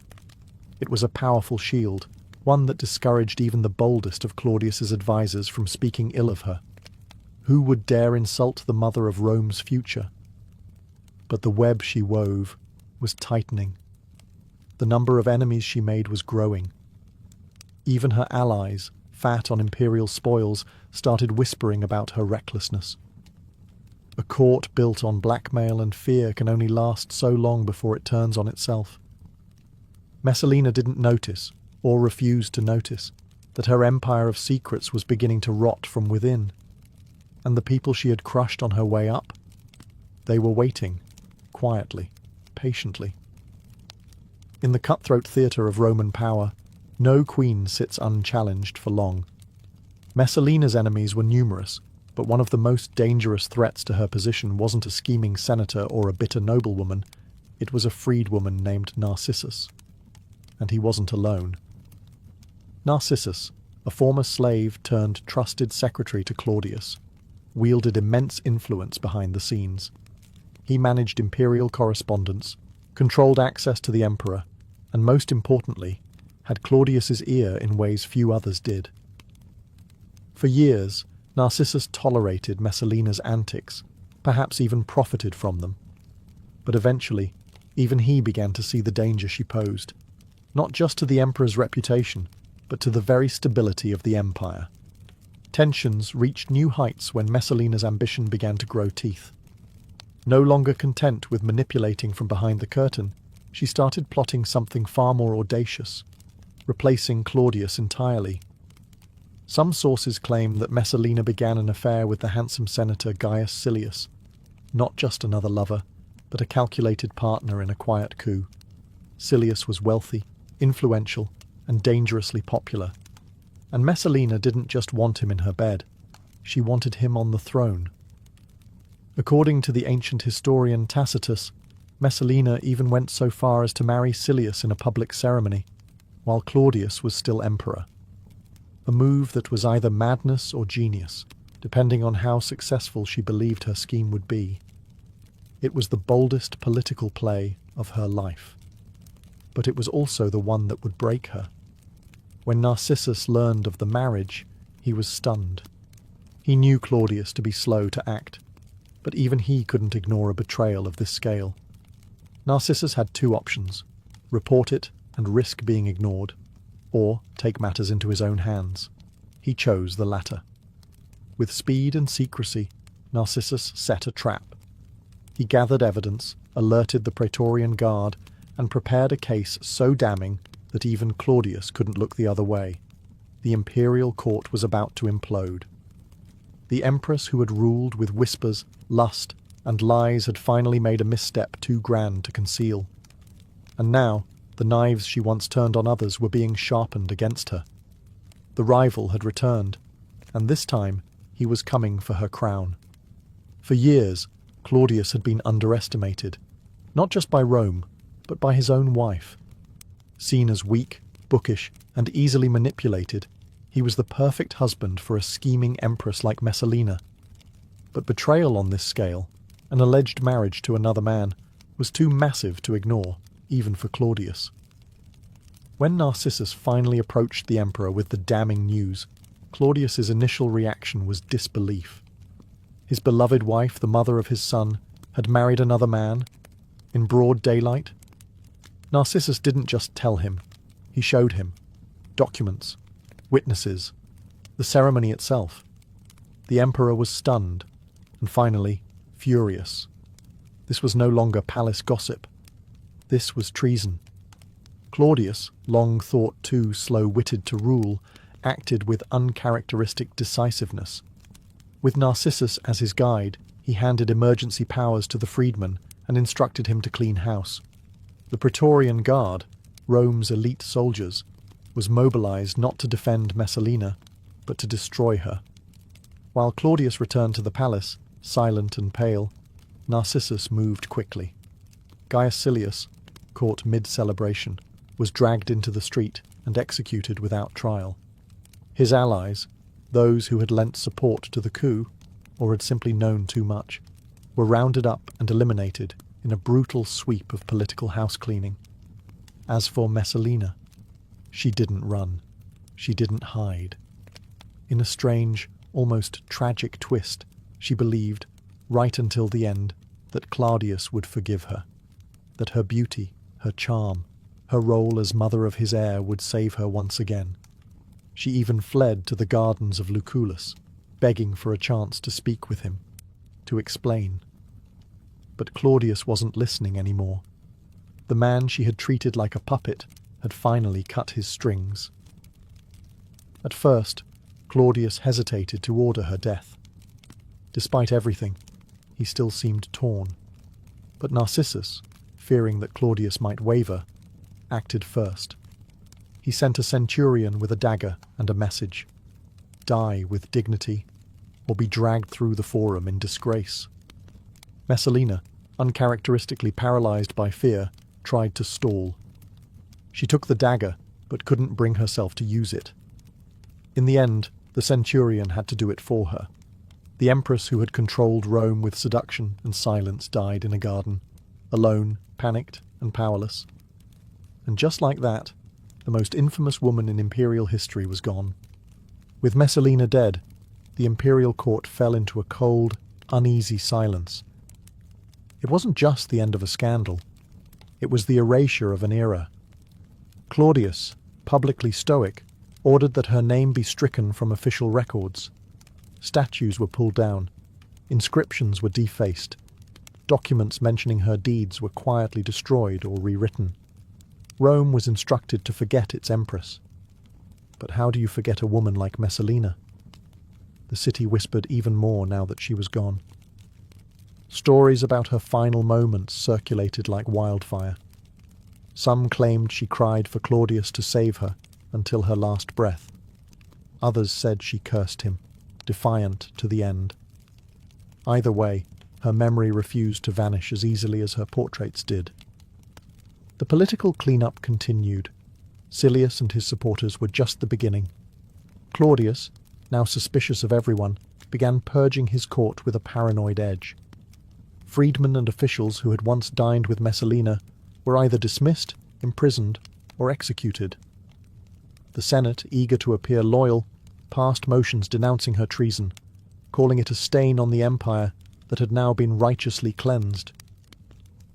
It was a powerful shield, one that discouraged even the boldest of Claudius's advisors from speaking ill of her. Who would dare insult the mother of Rome's future? But the web she wove was tightening. The number of enemies she made was growing. Even her allies, fat on imperial spoils, started whispering about her recklessness. A court built on blackmail and fear can only last so long before it turns on itself. Messalina didn't notice, or refused to notice, that her empire of secrets was beginning to rot from within. And the people she had crushed on her way up, they were waiting, quietly, patiently. In the cutthroat theatre of Roman power, no queen sits unchallenged for long. Messalina's enemies were numerous, but one of the most dangerous threats to her position wasn't a scheming senator or a bitter noblewoman, it was a freedwoman named Narcissus. And he wasn't alone. Narcissus, a former slave turned trusted secretary to Claudius, wielded immense influence behind the scenes. He managed imperial correspondence, controlled access to the emperor, and most importantly, had Claudius's ear in ways few others did. For years, Narcissus tolerated Messalina's antics, perhaps even profited from them. But eventually, even he began to see the danger she posed, not just to the emperor's reputation, but to the very stability of the empire. Tensions reached new heights when Messalina's ambition began to grow teeth. No longer content with manipulating from behind the curtain, she started plotting something far more audacious, replacing Claudius entirely. Some sources claim that Messalina began an affair with the handsome senator Gaius Silius, not just another lover, but a calculated partner in a quiet coup. Silius was wealthy, influential, and dangerously popular. And Messalina didn't just want him in her bed, she wanted him on the throne. According to the ancient historian Tacitus, Messalina even went so far as to marry Silius in a public ceremony, while Claudius was still emperor. A move that was either madness or genius, depending on how successful she believed her scheme would be. It was the boldest political play of her life. But it was also the one that would break her. When Narcissus learned of the marriage, he was stunned. He knew Claudius to be slow to act, but even he couldn't ignore a betrayal of this scale. Narcissus had two options: report it and risk being ignored, or take matters into his own hands. He chose the latter. With speed and secrecy, Narcissus set a trap. He gathered evidence, alerted the Praetorian Guard, and prepared a case so damning that even Claudius couldn't look the other way. The imperial court was about to implode. The empress who had ruled with whispers, lust, and lies had finally made a misstep too grand to conceal. And now, the knives she once turned on others were being sharpened against her. The rival had returned, and this time he was coming for her crown. For years, Claudius had been underestimated, not just by Rome, but by his own wife. Seen as weak, bookish, and easily manipulated, he was the perfect husband for a scheming empress like Messalina. But betrayal on this scale, an alleged marriage to another man, was too massive to ignore, even for Claudius. When Narcissus finally approached the emperor with the damning news, Claudius's initial reaction was disbelief. His beloved wife, the mother of his son, had married another man, in broad daylight. Narcissus didn't just tell him, he showed him. Documents, witnesses, the ceremony itself. The emperor was stunned, and finally, furious. This was no longer palace gossip. This was treason. Claudius, long thought too slow-witted to rule, acted with uncharacteristic decisiveness. With Narcissus as his guide, he handed emergency powers to the freedman and instructed him to clean house. The Praetorian Guard, Rome's elite soldiers, was mobilized not to defend Messalina, but to destroy her. While Claudius returned to the palace, silent and pale, Narcissus moved quickly. Gaius Silius, caught mid-celebration, was dragged into the street and executed without trial. His allies, those who had lent support to the coup, or had simply known too much, were rounded up and eliminated in a brutal sweep of political housecleaning. As for Messalina, she didn't run. She didn't hide. In a strange, almost tragic twist, she believed, right until the end, that Claudius would forgive her, that her beauty, her charm, her role as mother of his heir would save her once again. She even fled to the gardens of Lucullus, begging for a chance to speak with him, to explain. But Claudius wasn't listening anymore. The man she had treated like a puppet had finally cut his strings. At first, Claudius hesitated to order her death. Despite everything, he still seemed torn. But Narcissus, fearing that Claudius might waver, acted first. He sent a centurion with a dagger and a message. Die with dignity, or be dragged through the forum in disgrace. Messalina, uncharacteristically paralyzed by fear, tried to stall. She took the dagger, but couldn't bring herself to use it. In the end, the centurion had to do it for her. The empress who had controlled Rome with seduction and silence died in a garden, alone, panicked, and powerless. And just like that, the most infamous woman in imperial history was gone. With Messalina dead, the imperial court fell into a cold, uneasy silence. It wasn't just the end of a scandal. It was the erasure of an era. Claudius, publicly stoic, ordered that her name be stricken from official records. Statues were pulled down. Inscriptions were defaced. Documents mentioning her deeds were quietly destroyed or rewritten. Rome was instructed to forget its empress. But how do you forget a woman like Messalina? The city whispered even more now that she was gone. Stories about her final moments circulated like wildfire. Some claimed she cried for Claudius to save her until her last breath. Others said she cursed him, defiant to the end. Either way, her memory refused to vanish as easily as her portraits did. The political clean-up continued. Silius and his supporters were just the beginning. Claudius, now suspicious of everyone, began purging his court with a paranoid edge. Freedmen and officials who had once dined with Messalina were either dismissed, imprisoned, or executed. The Senate, eager to appear loyal, passed motions denouncing her treason, calling it a stain on the empire that had now been righteously cleansed.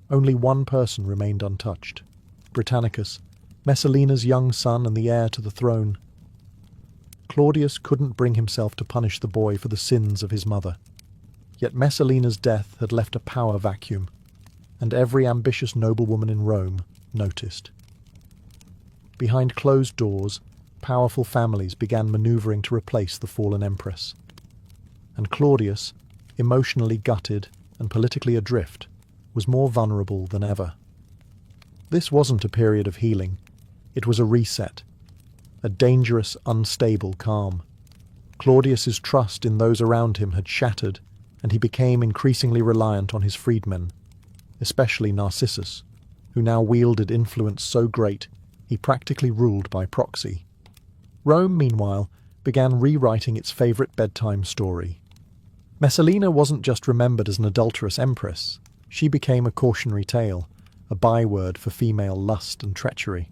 Only one person remained untouched, Britannicus, Messalina's young son and the heir to the throne. Claudius couldn't bring himself to punish the boy for the sins of his mother. Yet Messalina's death had left a power vacuum, and every ambitious noblewoman in Rome noticed. Behind closed doors, powerful families began maneuvering to replace the fallen empress. And Claudius, emotionally gutted and politically adrift, was more vulnerable than ever. This wasn't a period of healing. It was a reset, a dangerous, unstable calm. Claudius's trust in those around him had shattered, and he became increasingly reliant on his freedmen, especially Narcissus, who now wielded influence so great he practically ruled by proxy. Rome, meanwhile, began rewriting its favourite bedtime story. Messalina wasn't just remembered as an adulterous empress. She became a cautionary tale, a byword for female lust and treachery.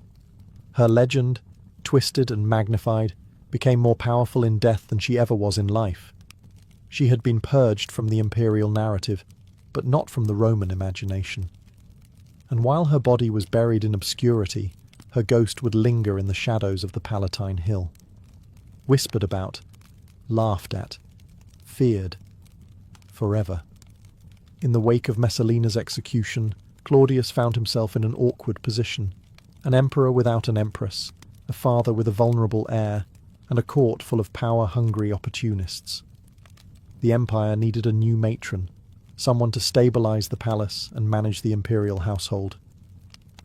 Her legend, twisted and magnified, became more powerful in death than she ever was in life. She had been purged from the imperial narrative, but not from the Roman imagination. And while her body was buried in obscurity, her ghost would linger in the shadows of the Palatine Hill. Whispered about, laughed at, feared, forever. In the wake of Messalina's execution, Claudius found himself in an awkward position. An emperor without an empress, a father with a vulnerable heir, and a court full of power-hungry opportunists. The empire needed a new matron, someone to stabilize the palace and manage the imperial household.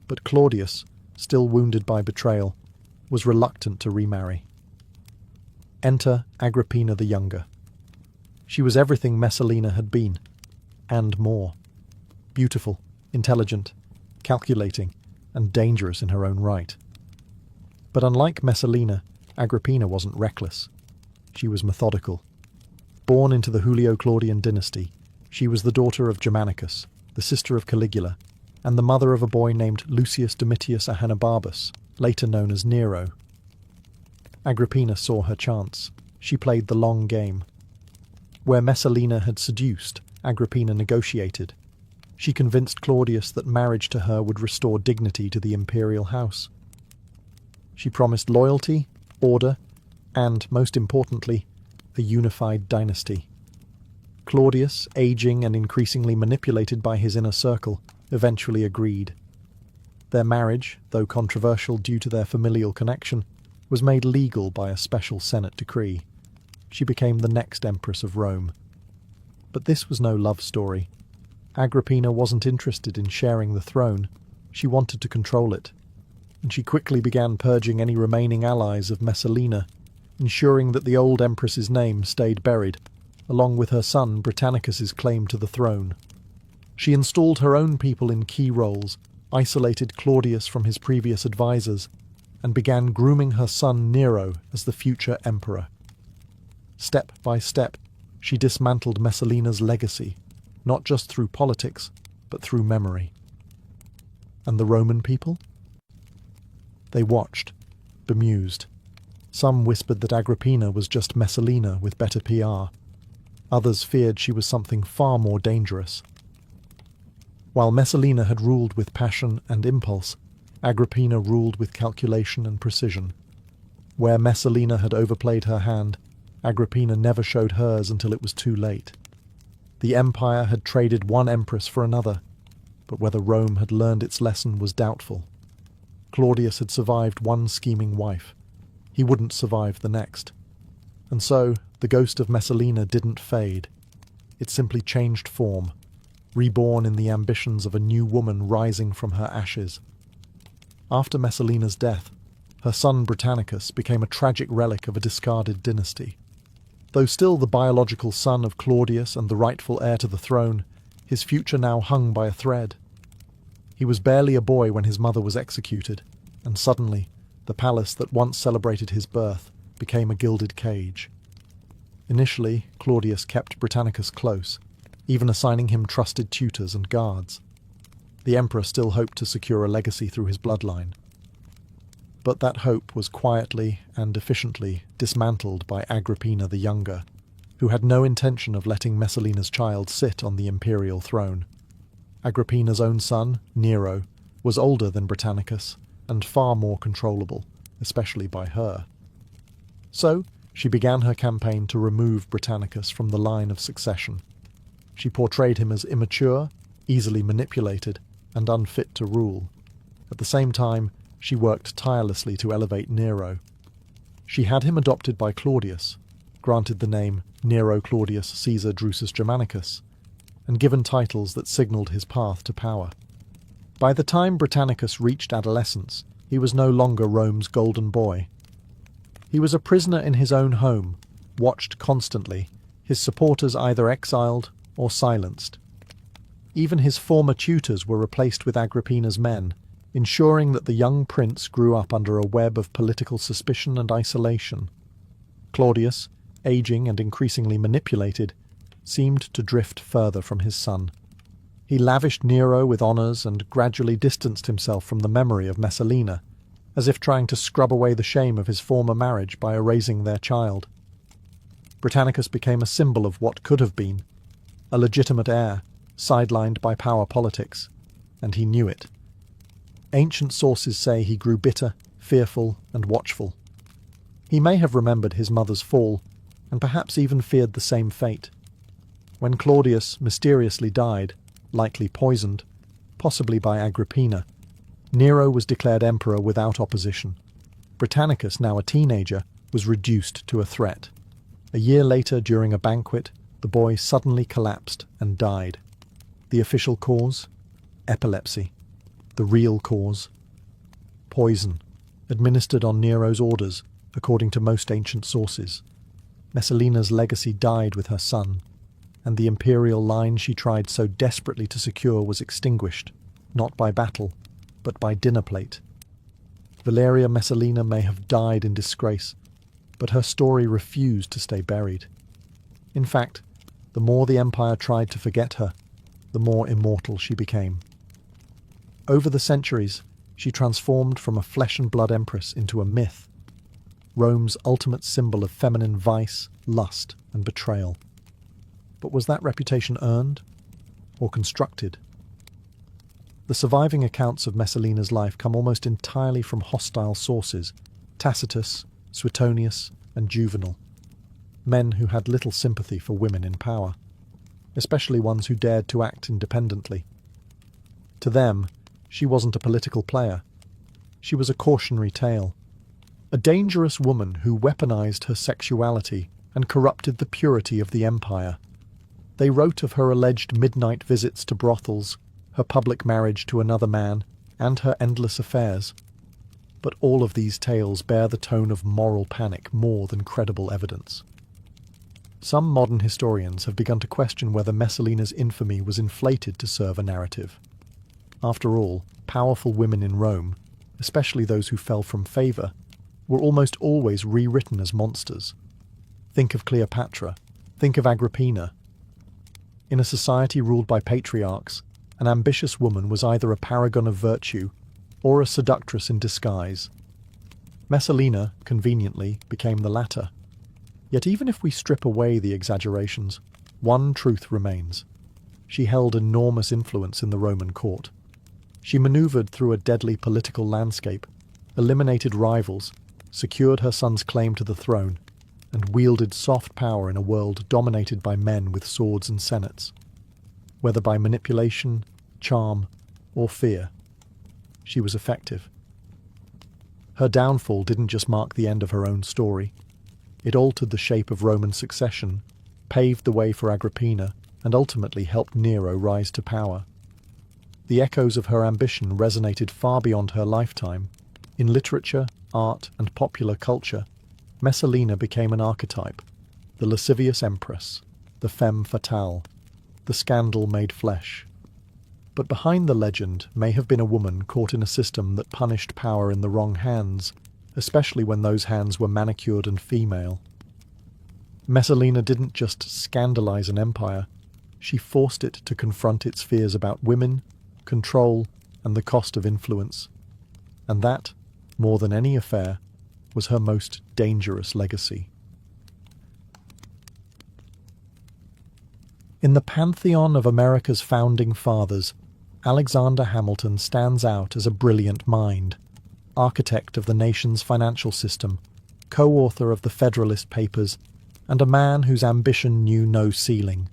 But Claudius, still wounded by betrayal, was reluctant to remarry. Enter Agrippina the Younger. She was everything Messalina had been, and more. Beautiful, intelligent, calculating, and dangerous in her own right. But unlike Messalina, Agrippina wasn't reckless. She was methodical. Born into the Julio-Claudian dynasty, she was the daughter of Germanicus, the sister of Caligula, and the mother of a boy named Lucius Domitius Ahenobarbus, later known as Nero. Agrippina saw her chance. She played the long game. Where Messalina had seduced, Agrippina negotiated. She convinced Claudius that marriage to her would restore dignity to the imperial house. She promised loyalty, order, and, most importantly, a unified dynasty. Claudius, aging and increasingly manipulated by his inner circle, eventually agreed. Their marriage, though controversial due to their familial connection, was made legal by a special Senate decree. She became the next empress of Rome. But this was no love story. Agrippina wasn't interested in sharing the throne. She wanted to control it. And she quickly began purging any remaining allies of Messalina, ensuring that the old empress's name stayed buried, along with her son Britannicus's claim to the throne. She installed her own people in key roles, isolated Claudius from his previous advisors, and began grooming her son Nero as the future emperor. Step by step, she dismantled Messalina's legacy, not just through politics, but through memory. And the Roman people? They watched, bemused. Some whispered that Agrippina was just Messalina with better PR. Others feared she was something far more dangerous. While Messalina had ruled with passion and impulse, Agrippina ruled with calculation and precision. Where Messalina had overplayed her hand, Agrippina never showed hers until it was too late. The empire had traded one empress for another, but whether Rome had learned its lesson was doubtful. Claudius had survived one scheming wife. He wouldn't survive the next. And so, the ghost of Messalina didn't fade. It simply changed form, reborn in the ambitions of a new woman rising from her ashes. After Messalina's death, her son Britannicus became a tragic relic of a discarded dynasty. Though still the biological son of Claudius and the rightful heir to the throne, his future now hung by a thread. He was barely a boy when his mother was executed, and suddenly, the palace that once celebrated his birth became a gilded cage. Initially, Claudius kept Britannicus close, even assigning him trusted tutors and guards. The emperor still hoped to secure a legacy through his bloodline. But that hope was quietly and efficiently dismantled by Agrippina the Younger, who had no intention of letting Messalina's child sit on the imperial throne. Agrippina's own son, Nero, was older than Britannicus and far more controllable, especially by her. So, she began her campaign to remove Britannicus from the line of succession. She portrayed him as immature, easily manipulated, and unfit to rule. At the same time, she worked tirelessly to elevate Nero. She had him adopted by Claudius, granted the name Nero Claudius Caesar Drusus Germanicus, and given titles that signalled his path to power. By the time Britannicus reached adolescence, he was no longer Rome's golden boy. He was a prisoner in his own home, watched constantly, his supporters either exiled or silenced. Even his former tutors were replaced with Agrippina's men, ensuring that the young prince grew up under a web of political suspicion and isolation. Claudius, aging and increasingly manipulated, seemed to drift further from his son. He lavished Nero with honours and gradually distanced himself from the memory of Messalina, as if trying to scrub away the shame of his former marriage by erasing their child. Britannicus became a symbol of what could have been, a legitimate heir, sidelined by power politics, and he knew it. Ancient sources say he grew bitter, fearful, and watchful. He may have remembered his mother's fall, and perhaps even feared the same fate. When Claudius mysteriously died, likely poisoned, possibly by Agrippina, Nero was declared emperor without opposition. Britannicus, now a teenager, was reduced to a threat. A year later, during a banquet, the boy suddenly collapsed and died. The official cause? Epilepsy. The real cause? Poison, administered on Nero's orders, according to most ancient sources. Messalina's legacy died with her son, and the imperial line she tried so desperately to secure was extinguished, not by battle, but by dinner plate. Valeria Messalina may have died in disgrace, but her story refused to stay buried. In fact, the more the empire tried to forget her, the more immortal she became. Over the centuries, she transformed from a flesh-and-blood empress into a myth, Rome's ultimate symbol of feminine vice, lust, and betrayal. But was that reputation earned or constructed? The surviving accounts of Messalina's life come almost entirely from hostile sources: Tacitus, Suetonius, and Juvenal, men who had little sympathy for women in power, especially ones who dared to act independently. To them, she wasn't a political player. She was a cautionary tale, a dangerous woman who weaponized her sexuality and corrupted the purity of the empire. They wrote of her alleged midnight visits to brothels, her public marriage to another man, and her endless affairs. But all of these tales bear the tone of moral panic more than credible evidence. Some modern historians have begun to question whether Messalina's infamy was inflated to serve a narrative. After all, powerful women in Rome, especially those who fell from favour, were almost always rewritten as monsters. Think of Cleopatra. Think of Agrippina. In a society ruled by patriarchs, an ambitious woman was either a paragon of virtue or a seductress in disguise. Messalina, conveniently, became the latter. Yet even if we strip away the exaggerations, one truth remains. She held enormous influence in the Roman court. She manoeuvred through a deadly political landscape, eliminated rivals, secured her son's claim to the throne, and wielded soft power in a world dominated by men with swords and senates. Whether by manipulation, charm, or fear, she was effective. Her downfall didn't just mark the end of her own story. It altered the shape of Roman succession, paved the way for Agrippina, and ultimately helped Nero rise to power. The echoes of her ambition resonated far beyond her lifetime. In literature, art, and popular culture, Messalina became an archetype: the lascivious empress, the femme fatale, the scandal made flesh. But behind the legend may have been a woman caught in a system that punished power in the wrong hands, especially when those hands were manicured and female. Messalina didn't just scandalize an empire, she forced it to confront its fears about women, control, and the cost of influence. And that, more than any affair, was her most dangerous legacy. In the pantheon of America's founding fathers, Alexander Hamilton stands out as a brilliant mind, architect of the nation's financial system, co-author of the Federalist Papers, and a man whose ambition knew no ceiling.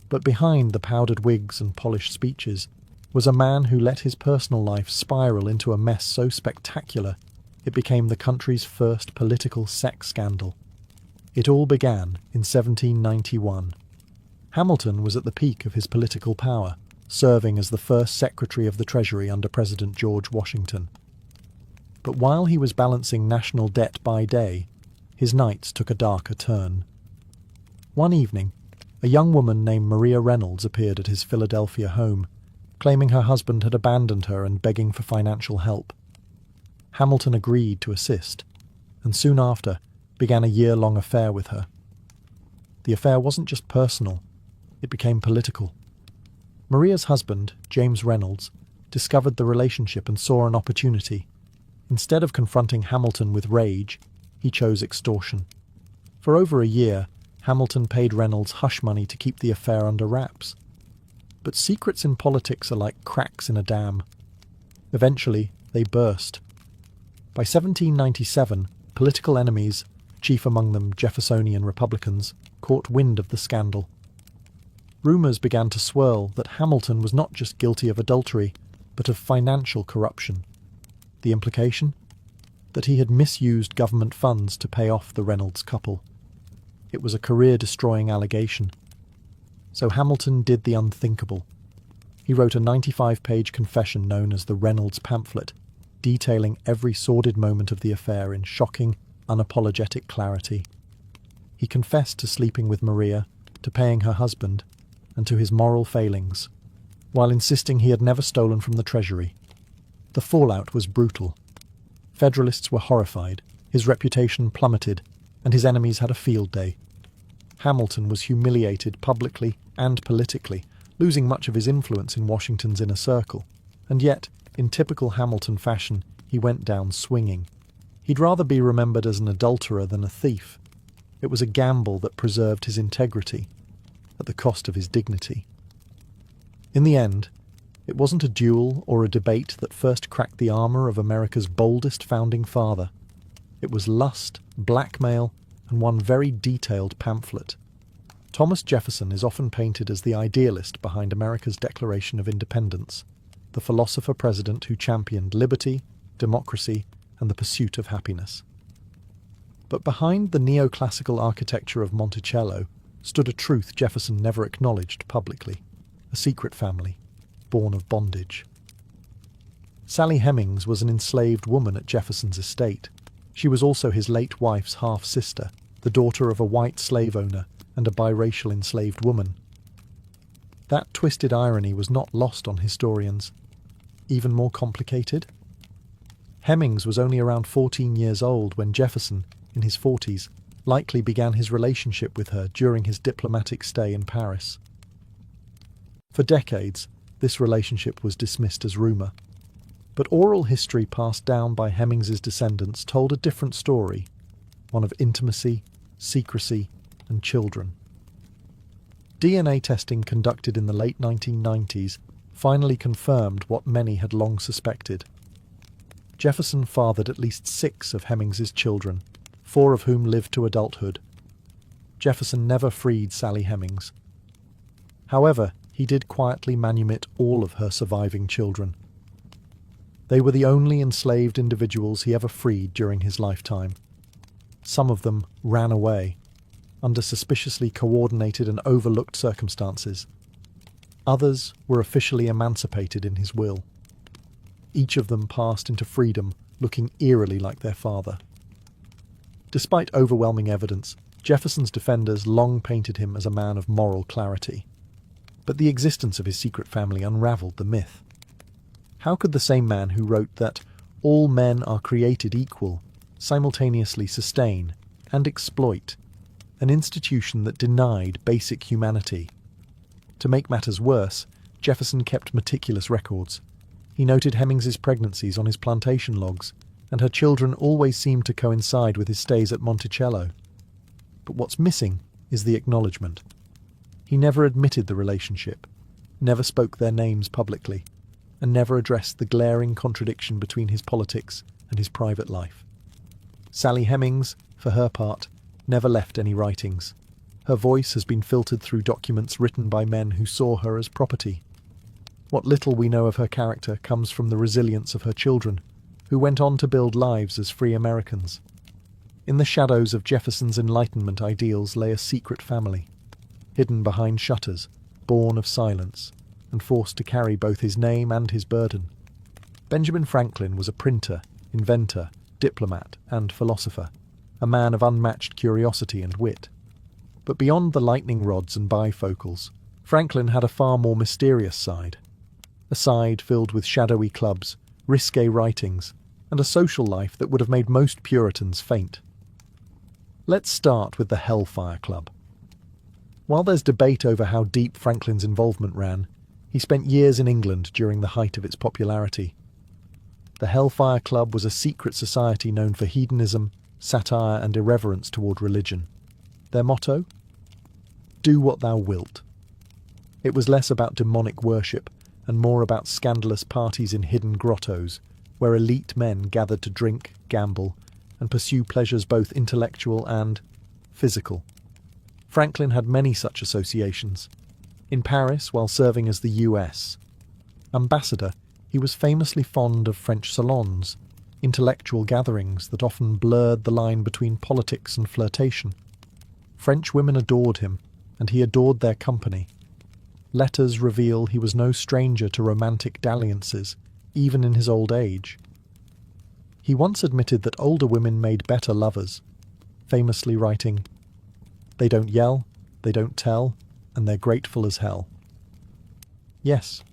But behind the powdered wigs and polished speeches, was a man who let his personal life spiral into a mess so spectacular it became the country's first political sex scandal. It all began in 1791. Hamilton was at the peak of his political power, serving as the first Secretary of the Treasury under President George Washington. But while he was balancing national debt by day, his nights took a darker turn. One evening, a young woman named Maria Reynolds appeared at his Philadelphia home, claiming her husband had abandoned her and begging for financial help. Hamilton agreed to assist, and soon after began a year-long affair with her. The affair wasn't just personal, it became political. Maria's husband, James Reynolds, discovered the relationship and saw an opportunity. Instead of confronting Hamilton with rage, he chose extortion. For over a year, Hamilton paid Reynolds hush money to keep the affair under wraps. But secrets in politics are like cracks in a dam. Eventually, they burst. By 1797, political enemies, chief among them Jeffersonian Republicans, caught wind of the scandal. Rumours began to swirl that Hamilton was not just guilty of adultery, but of financial corruption. The implication? That he had misused government funds to pay off the Reynolds couple. It was a career-destroying allegation. So Hamilton did the unthinkable. He wrote a 95-page confession known as the Reynolds pamphlet, detailing every sordid moment of the affair in shocking, unapologetic clarity. He confessed to sleeping with Maria, to paying her husband, and to his moral failings, while insisting he had never stolen from the Treasury. The fallout was brutal. Federalists were horrified, his reputation plummeted, and his enemies had a field day. Hamilton was humiliated publicly and politically, losing much of his influence in Washington's inner circle, and yet, in typical Hamilton fashion, he went down swinging. He'd rather be remembered as an adulterer than a thief. It was a gamble that preserved his integrity, at the cost of his dignity. In the end, it wasn't a duel or a debate that first cracked the armour of America's boldest founding father. It was lust, blackmail, and one very detailed pamphlet. Thomas Jefferson is often painted as the idealist behind America's Declaration of Independence, the philosopher-president who championed liberty, democracy, and the pursuit of happiness. But behind the neoclassical architecture of Monticello stood a truth Jefferson never acknowledged publicly, a secret family, born of bondage. Sally Hemings was an enslaved woman at Jefferson's estate. She was also his late wife's half-sister, the daughter of a white slave owner and a biracial enslaved woman. That twisted irony was not lost on historians. Even more complicated? Hemings was only around 14 years old when Jefferson, in his 40s, likely began his relationship with her during his diplomatic stay in Paris. For decades, this relationship was dismissed as rumour. But oral history passed down by Hemings's descendants told a different story, one of intimacy, secrecy, and children. DNA testing conducted in the late 1990s finally confirmed what many had long suspected. Jefferson fathered at least 6 of Hemings's children, 4 of whom lived to adulthood. Jefferson never freed Sally Hemings. However, he did quietly manumit all of her surviving children. They were the only enslaved individuals he ever freed during his lifetime. Some of them ran away, under suspiciously coordinated and overlooked circumstances. Others were officially emancipated in his will. Each of them passed into freedom, looking eerily like their father. Despite overwhelming evidence, Jefferson's defenders long painted him as a man of moral clarity. But the existence of his secret family unravelled the myth. How could the same man who wrote that all men are created equal simultaneously sustain and exploit an institution that denied basic humanity? To make matters worse, Jefferson kept meticulous records. He noted Hemings's pregnancies on his plantation logs, and her children always seemed to coincide with his stays at Monticello. But what's missing is the acknowledgement. He never admitted the relationship, never spoke their names publicly, and never addressed the glaring contradiction between his politics and his private life. Sally Hemings, for her part, never left any writings. Her voice has been filtered through documents written by men who saw her as property. What little we know of her character comes from the resilience of her children, who went on to build lives as free Americans. In the shadows of Jefferson's Enlightenment ideals lay a secret family, hidden behind shutters, born of silence, and forced to carry both his name and his burden. Benjamin Franklin was a printer, inventor, diplomat, and philosopher, a man of unmatched curiosity and wit. But beyond the lightning rods and bifocals, Franklin had a far more mysterious side. A side filled with shadowy clubs, risque writings, and a social life that would have made most Puritans faint. Let's start with the Hellfire Club. While there's debate over how deep Franklin's involvement ran, he spent years in England during the height of its popularity. The Hellfire Club was a secret society known for hedonism, satire, and irreverence toward religion. Their motto? Do what thou wilt. It was less about demonic worship and more about scandalous parties in hidden grottos, where elite men gathered to drink, gamble, and pursue pleasures both intellectual and physical. Franklin had many such associations. In Paris, while serving as the U.S. ambassador, he was famously fond of French salons, intellectual gatherings that often blurred the line between politics and flirtation. French women adored him, and he adored their company. Letters reveal he was no stranger to romantic dalliances, even in his old age. He once admitted that older women made better lovers, famously writing, "They don't yell, they don't tell, and they're grateful as hell." Yes,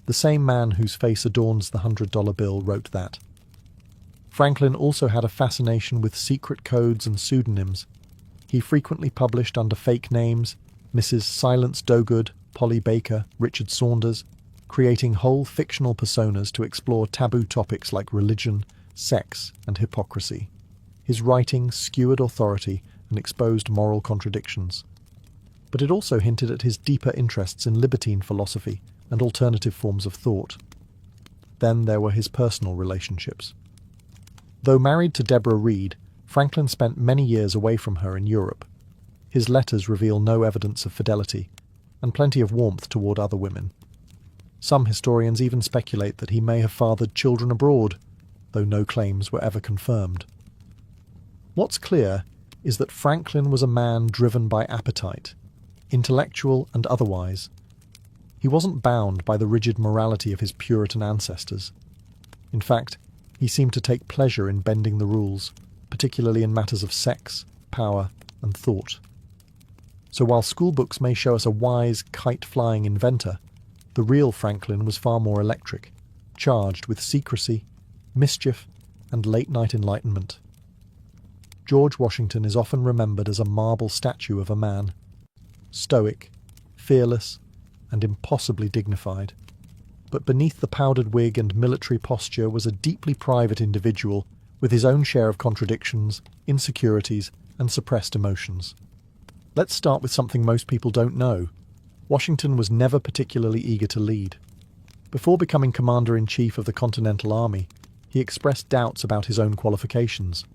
the same man whose face adorns the $100 bill wrote that. Franklin also had a fascination with secret codes and pseudonyms. He frequently published under fake names, Mrs. Silence Dogood, Polly Baker, Richard Saunders, creating whole fictional personas to explore taboo topics like religion, sex, and hypocrisy. His writing skewered authority and exposed moral contradictions. But it also hinted at his deeper interests in libertine philosophy and alternative forms of thought. Then there were his personal relationships. Though married to Deborah Reed, Franklin spent many years away from her in Europe. His letters reveal no evidence of fidelity, and plenty of warmth toward other women. Some historians even speculate that he may have fathered children abroad, though no claims were ever confirmed. What's clear is that Franklin was a man driven by appetite, intellectual and otherwise. He wasn't bound by the rigid morality of his Puritan ancestors. In fact, he seemed to take pleasure in bending the rules, particularly in matters of sex, power, and thought. So while schoolbooks may show us a wise, kite-flying inventor, the real Franklin was far more electric, charged with secrecy, mischief, and late-night enlightenment. George Washington is often remembered as a marble statue of a man, stoic, fearless, and impossibly dignified. But beneath the powdered wig and military posture was a deeply private individual with his own share of contradictions, insecurities, and suppressed emotions. Let's start with something most people don't know. Washington was never particularly eager to lead. Before becoming Commander-in-Chief of the Continental Army, he expressed doubts about his own qualifications.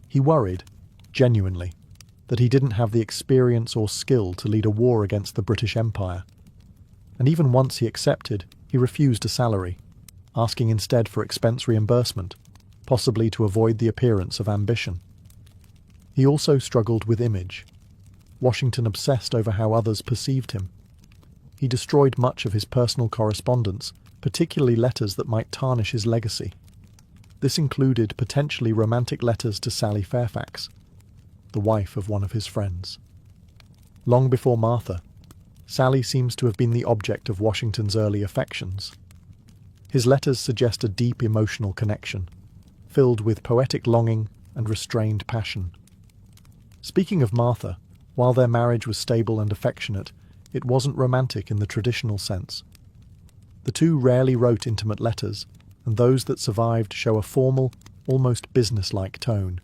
He worried, genuinely, that he didn't have the experience or skill to lead a war against the British Empire. And even once he accepted, he refused a salary, asking instead for expense reimbursement, possibly to avoid the appearance of ambition. He also struggled with image. Washington obsessed over how others perceived him. He destroyed much of his personal correspondence, particularly letters that might tarnish his legacy. This included potentially romantic letters to Sally Fairfax, the wife of one of his friends. Long before Martha, Sally seems to have been the object of Washington's early affections. His letters suggest a deep emotional connection, filled with poetic longing and restrained passion. Speaking of Martha, while their marriage was stable and affectionate, it wasn't romantic in the traditional sense. The two rarely wrote intimate letters, and those that survived show a formal, almost business-like tone.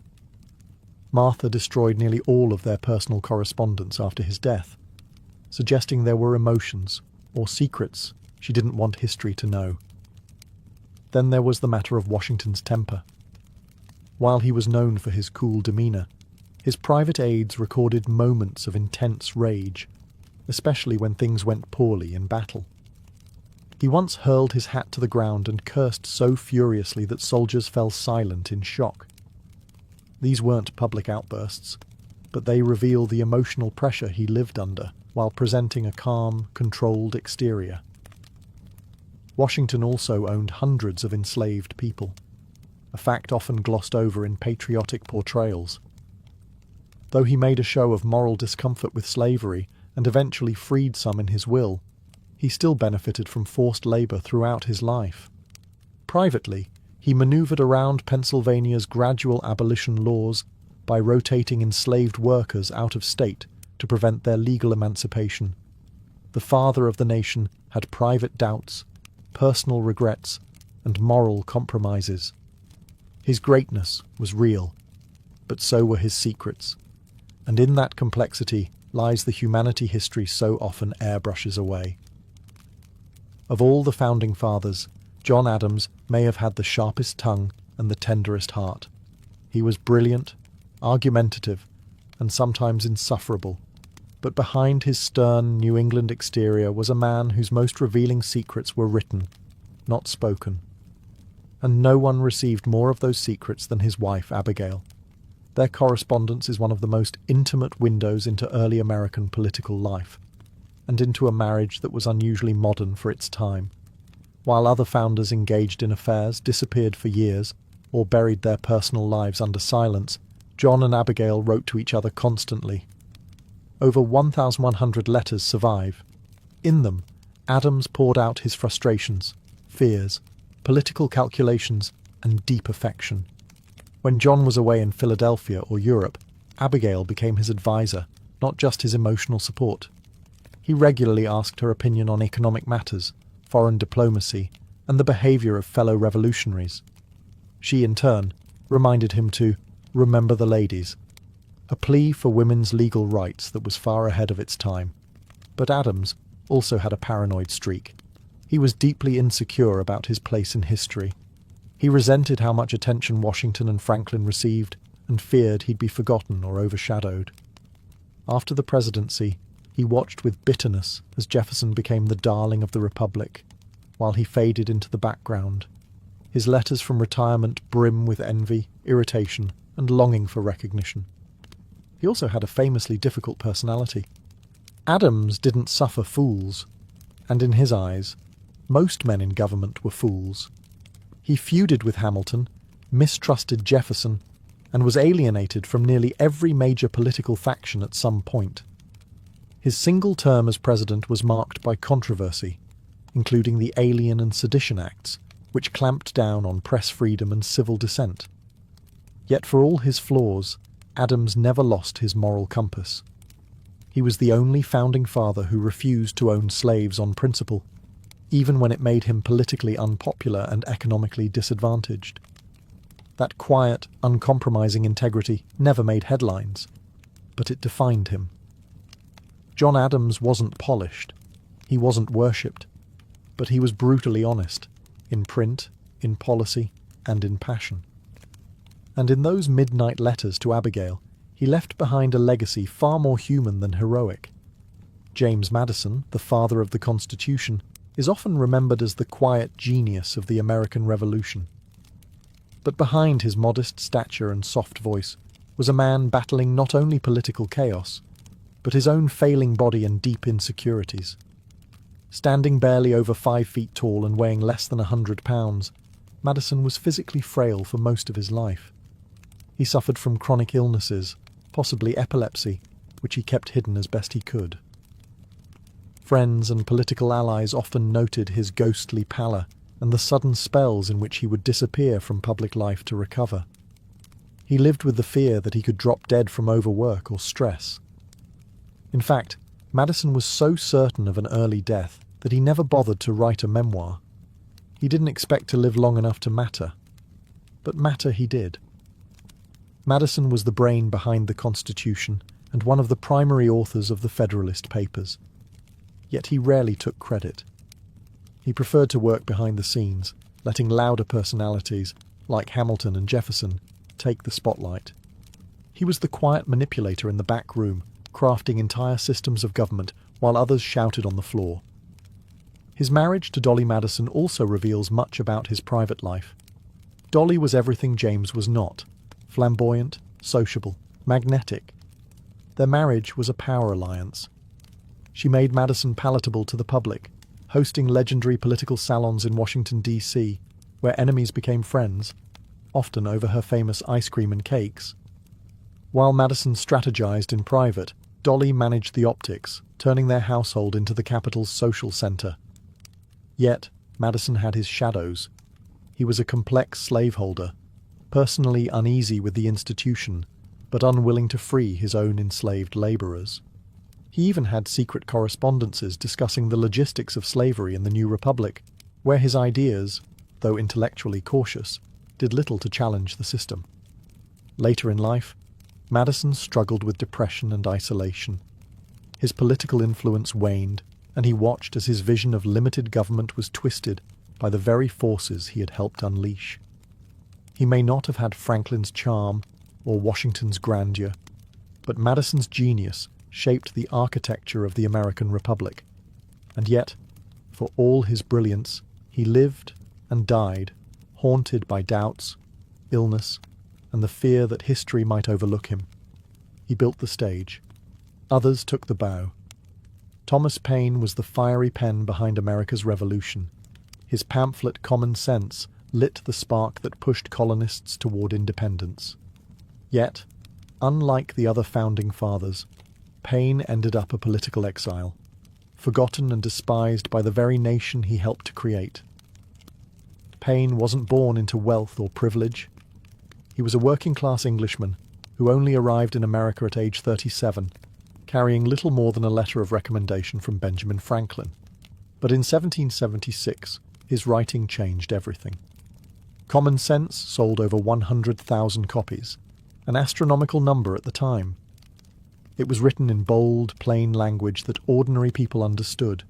Martha destroyed nearly all of their personal correspondence after his death, suggesting there were emotions, or secrets, she didn't want history to know. Then there was the matter of Washington's temper. While he was known for his cool demeanour, his private aides recorded moments of intense rage, especially when things went poorly in battle. He once hurled his hat to the ground and cursed so furiously that soldiers fell silent in shock. These weren't public outbursts, but they reveal the emotional pressure he lived under while presenting a calm, controlled exterior. Washington also owned hundreds of enslaved people, a fact often glossed over in patriotic portrayals. Though he made a show of moral discomfort with slavery and eventually freed some in his will, he still benefited from forced labor throughout his life. Privately, he maneuvered around Pennsylvania's gradual abolition laws by rotating enslaved workers out of state to prevent their legal emancipation. The father of the nation had private doubts, personal regrets, and moral compromises. His greatness was real, but so were his secrets, and in that complexity lies the humanity history so often airbrushes away. Of all the founding fathers, John Adams may have had the sharpest tongue and the tenderest heart. He was brilliant, argumentative, and sometimes insufferable, but behind his stern New England exterior was a man whose most revealing secrets were written, not spoken. And no one received more of those secrets than his wife, Abigail. Their correspondence is one of the most intimate windows into early American political life, and into a marriage that was unusually modern for its time. While other founders engaged in affairs disappeared for years, or buried their personal lives under silence, John and Abigail wrote to each other constantly. Over 1,100 letters survive. In them, Adams poured out his frustrations, fears, political calculations, and deep affection. When John was away in Philadelphia or Europe, Abigail became his advisor, not just his emotional support. He regularly asked her opinion on economic matters, foreign diplomacy, and the behaviour of fellow revolutionaries. She, in turn, reminded him to remember the ladies, a plea for women's legal rights that was far ahead of its time. But Adams also had a paranoid streak. He was deeply insecure about his place in history. He resented how much attention Washington and Franklin received, and feared he'd be forgotten or overshadowed. After the presidency, he watched with bitterness as Jefferson became the darling of the Republic, while he faded into the background. His letters from retirement brim with envy, irritation, and longing for recognition. He also had a famously difficult personality. Adams didn't suffer fools, and in his eyes, most men in government were fools. He feuded with Hamilton, mistrusted Jefferson, and was alienated from nearly every major political faction at some point. His single term as president was marked by controversy, including the Alien and Sedition Acts, which clamped down on press freedom and civil dissent. Yet for all his flaws, Adams never lost his moral compass. He was the only founding father who refused to own slaves on principle, even when it made him politically unpopular and economically disadvantaged. That quiet, uncompromising integrity never made headlines, but it defined him. John Adams wasn't polished, he wasn't worshipped, but he was brutally honest, in print, in policy, and in passion. And in those midnight letters to Abigail, he left behind a legacy far more human than heroic. James Madison, the father of the Constitution, is often remembered as the quiet genius of the American Revolution. But behind his modest stature and soft voice was a man battling not only political chaos, but his own failing body and deep insecurities. Standing barely over 5 feet tall and weighing less than 100 pounds, Madison was physically frail for most of his life. He suffered from chronic illnesses, possibly epilepsy, which he kept hidden as best he could. Friends and political allies often noted his ghostly pallor and the sudden spells in which he would disappear from public life to recover. He lived with the fear that he could drop dead from overwork or stress. In fact, Madison was so certain of an early death that he never bothered to write a memoir. He didn't expect to live long enough to matter, but matter he did. Madison was the brain behind the Constitution and one of the primary authors of the Federalist Papers. Yet he rarely took credit. He preferred to work behind the scenes, letting louder personalities, like Hamilton and Jefferson, take the spotlight. He was the quiet manipulator in the back room, crafting entire systems of government while others shouted on the floor. His marriage to Dolly Madison also reveals much about his private life. Dolly was everything James was not: flamboyant, sociable, magnetic. Their marriage was a power alliance. She made Madison palatable to the public, hosting legendary political salons in Washington, D.C., where enemies became friends, often over her famous ice cream and cakes. While Madison strategized in private, Dolly managed the optics, turning their household into the capital's social center. Yet, Madison had his shadows. He was a complex slaveholder, personally uneasy with the institution, but unwilling to free his own enslaved laborers. He even had secret correspondences discussing the logistics of slavery in the New Republic, where his ideas, though intellectually cautious, did little to challenge the system. Later in life, Madison struggled with depression and isolation. His political influence waned, and he watched as his vision of limited government was twisted by the very forces he had helped unleash. He may not have had Franklin's charm or Washington's grandeur, but Madison's genius shaped the architecture of the American Republic. And yet, for all his brilliance, he lived and died, haunted by doubts, illness, and the fear that history might overlook him. He built the stage. Others took the bow. Thomas Paine was the fiery pen behind America's Revolution. His pamphlet Common Sense lit the spark that pushed colonists toward independence. Yet, unlike the other founding fathers, Paine ended up a political exile, forgotten and despised by the very nation he helped to create. Paine wasn't born into wealth or privilege. He was a working-class Englishman who only arrived in America at age 37, carrying little more than a letter of recommendation from Benjamin Franklin. But in 1776, his writing changed everything. Common Sense sold over 100,000 copies, an astronomical number at the time. It was written in bold, plain language that ordinary people understood.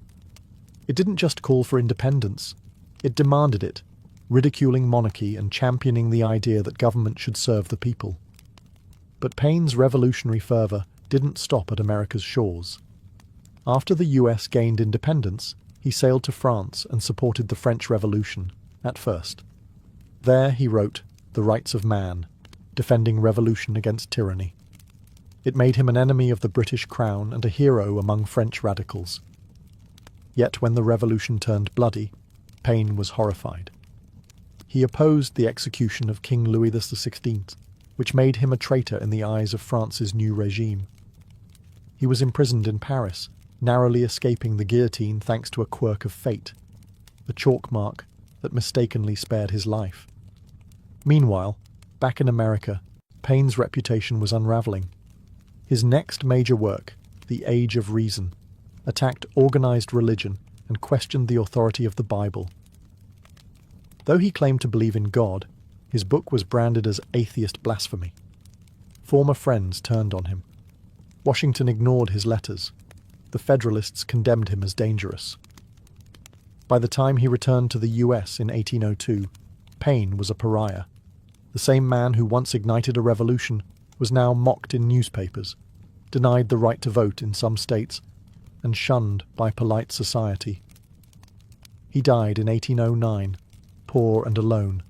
It didn't just call for independence, it demanded it, ridiculing monarchy and championing the idea that government should serve the people. But Paine's revolutionary fervour didn't stop at America's shores. After the US gained independence, he sailed to France and supported the French Revolution, at first. There he wrote The Rights of Man, defending revolution against tyranny. It made him an enemy of the British Crown and a hero among French radicals. Yet when the revolution turned bloody, Paine was horrified. He opposed the execution of King Louis XVI, which made him a traitor in the eyes of France's new regime. He was imprisoned in Paris, narrowly escaping the guillotine thanks to a quirk of fate, a chalk mark that mistakenly spared his life. Meanwhile, back in America, Paine's reputation was unraveling. His next major work, The Age of Reason, attacked organized religion and questioned the authority of the Bible. Though he claimed to believe in God, his book was branded as atheist blasphemy. Former friends turned on him. Washington ignored his letters. The Federalists condemned him as dangerous. By the time he returned to the US in 1802, Paine was a pariah. The same man who once ignited a revolution was now mocked in newspapers, denied the right to vote in some states, and shunned by polite society. He died in 1809, poor and alone,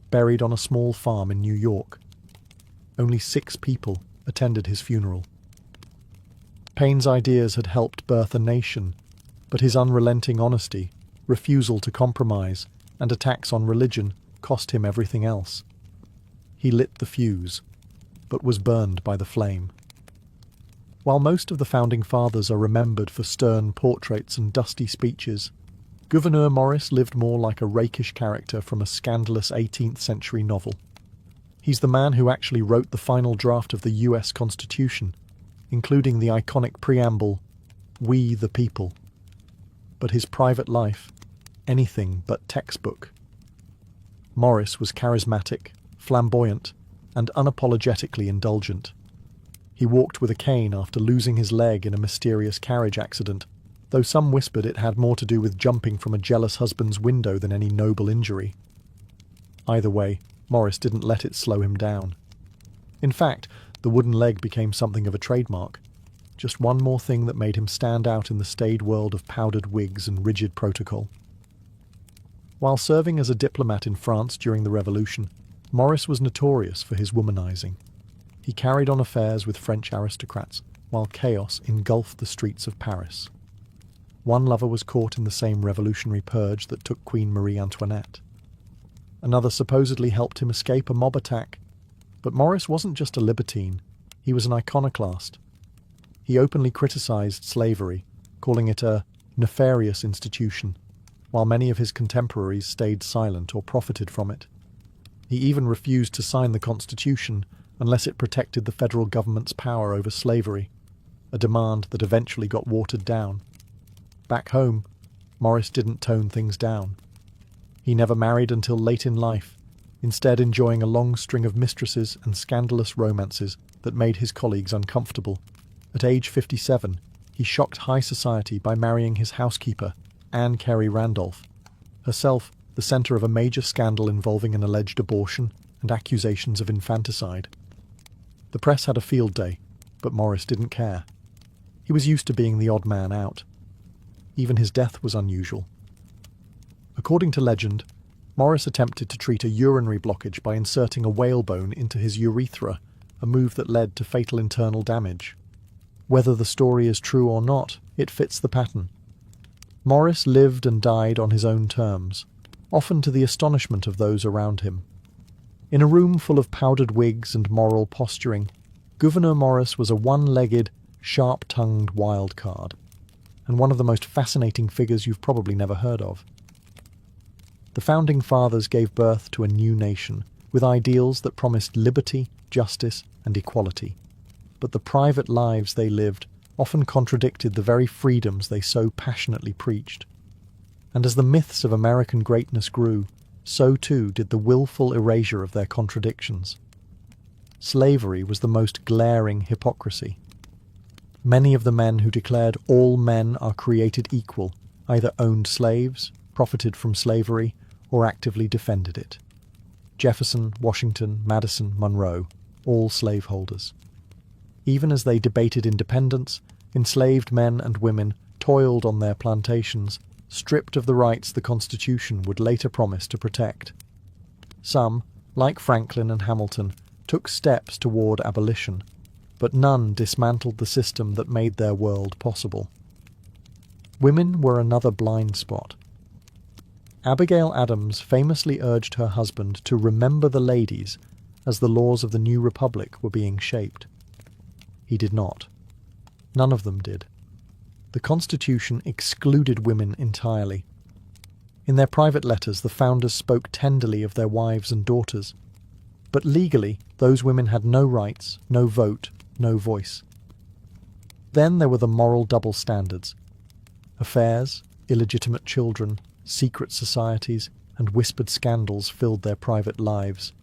buried on a small farm in New York. Only 6 people attended his funeral. Paine's ideas had helped birth a nation, but his unrelenting honesty, refusal to compromise, and attacks on religion cost him everything else. He lit the fuse, but was burned by the flame. While most of the Founding Fathers are remembered for stern portraits and dusty speeches, Gouverneur Morris lived more like a rakish character from a scandalous 18th century novel. He's the man who actually wrote the final draft of the US Constitution, including the iconic preamble, "We the People." But his private life, anything but textbook. Morris was charismatic, flamboyant, and unapologetically indulgent. He walked with a cane after losing his leg in a mysterious carriage accident, though some whispered it had more to do with jumping from a jealous husband's window than any noble injury. Either way, Morris didn't let it slow him down. In fact, the wooden leg became something of a trademark. just one more thing that made him stand out in the staid world of powdered wigs and rigid protocol. While serving as a diplomat in France during the Revolution, Maurice was notorious for his womanizing. He carried on affairs with French aristocrats, while chaos engulfed the streets of Paris. One lover was caught in the same revolutionary purge that took Queen Marie Antoinette. Another supposedly helped him escape a mob attack. But Maurice wasn't just a libertine, he was an iconoclast. He openly criticized slavery, calling it a nefarious institution, while many of his contemporaries stayed silent or profited from it. He even refused to sign the Constitution unless it protected the federal government's power over slavery, a demand that eventually got watered down. Back home, Maurice didn't tone things down. He never married until late in life, instead enjoying a long string of mistresses and scandalous romances that made his colleagues uncomfortable. At age 57, he shocked high society by marrying his housekeeper, Anne Carey Randolph, herself the centre of a major scandal involving an alleged abortion and accusations of infanticide. The press had a field day, but Maurice didn't care. He was used to being the odd man out. Even his death was unusual. According to legend, Maurice attempted to treat a urinary blockage by inserting a whalebone into his urethra, a move that led to fatal internal damage. Whether the story is true or not, it fits the pattern. Maurice lived and died on his own terms, often to the astonishment of those around him. In a room full of powdered wigs and moral posturing, Gouverneur Maurice was a one-legged, sharp-tongued wild card, and one of the most fascinating figures you've probably never heard of. The Founding Fathers gave birth to a new nation, with ideals that promised liberty, justice, and equality. But the private lives they lived often contradicted the very freedoms they so passionately preached. And as the myths of American greatness grew, so too did the willful erasure of their contradictions. Slavery was the most glaring hypocrisy. Many of the men who declared all men are created equal either owned slaves, profited from slavery, or actively defended it. Jefferson, Washington, Madison, Monroe, all slaveholders. Even as they debated independence, enslaved men and women toiled on their plantations, stripped of the rights the Constitution would later promise to protect. Some, like Franklin and Hamilton, took steps toward abolition, but none dismantled the system that made their world possible. Women were another blind spot. Abigail Adams famously urged her husband to remember the ladies as the laws of the new republic were being shaped. He did not. None of them did. The Constitution excluded women entirely. In their private letters, the founders spoke tenderly of their wives and daughters. But legally, those women had no rights, no vote, no voice. Then there were the moral double standards. Affairs, illegitimate children, secret societies, and whispered scandals filled their private lives.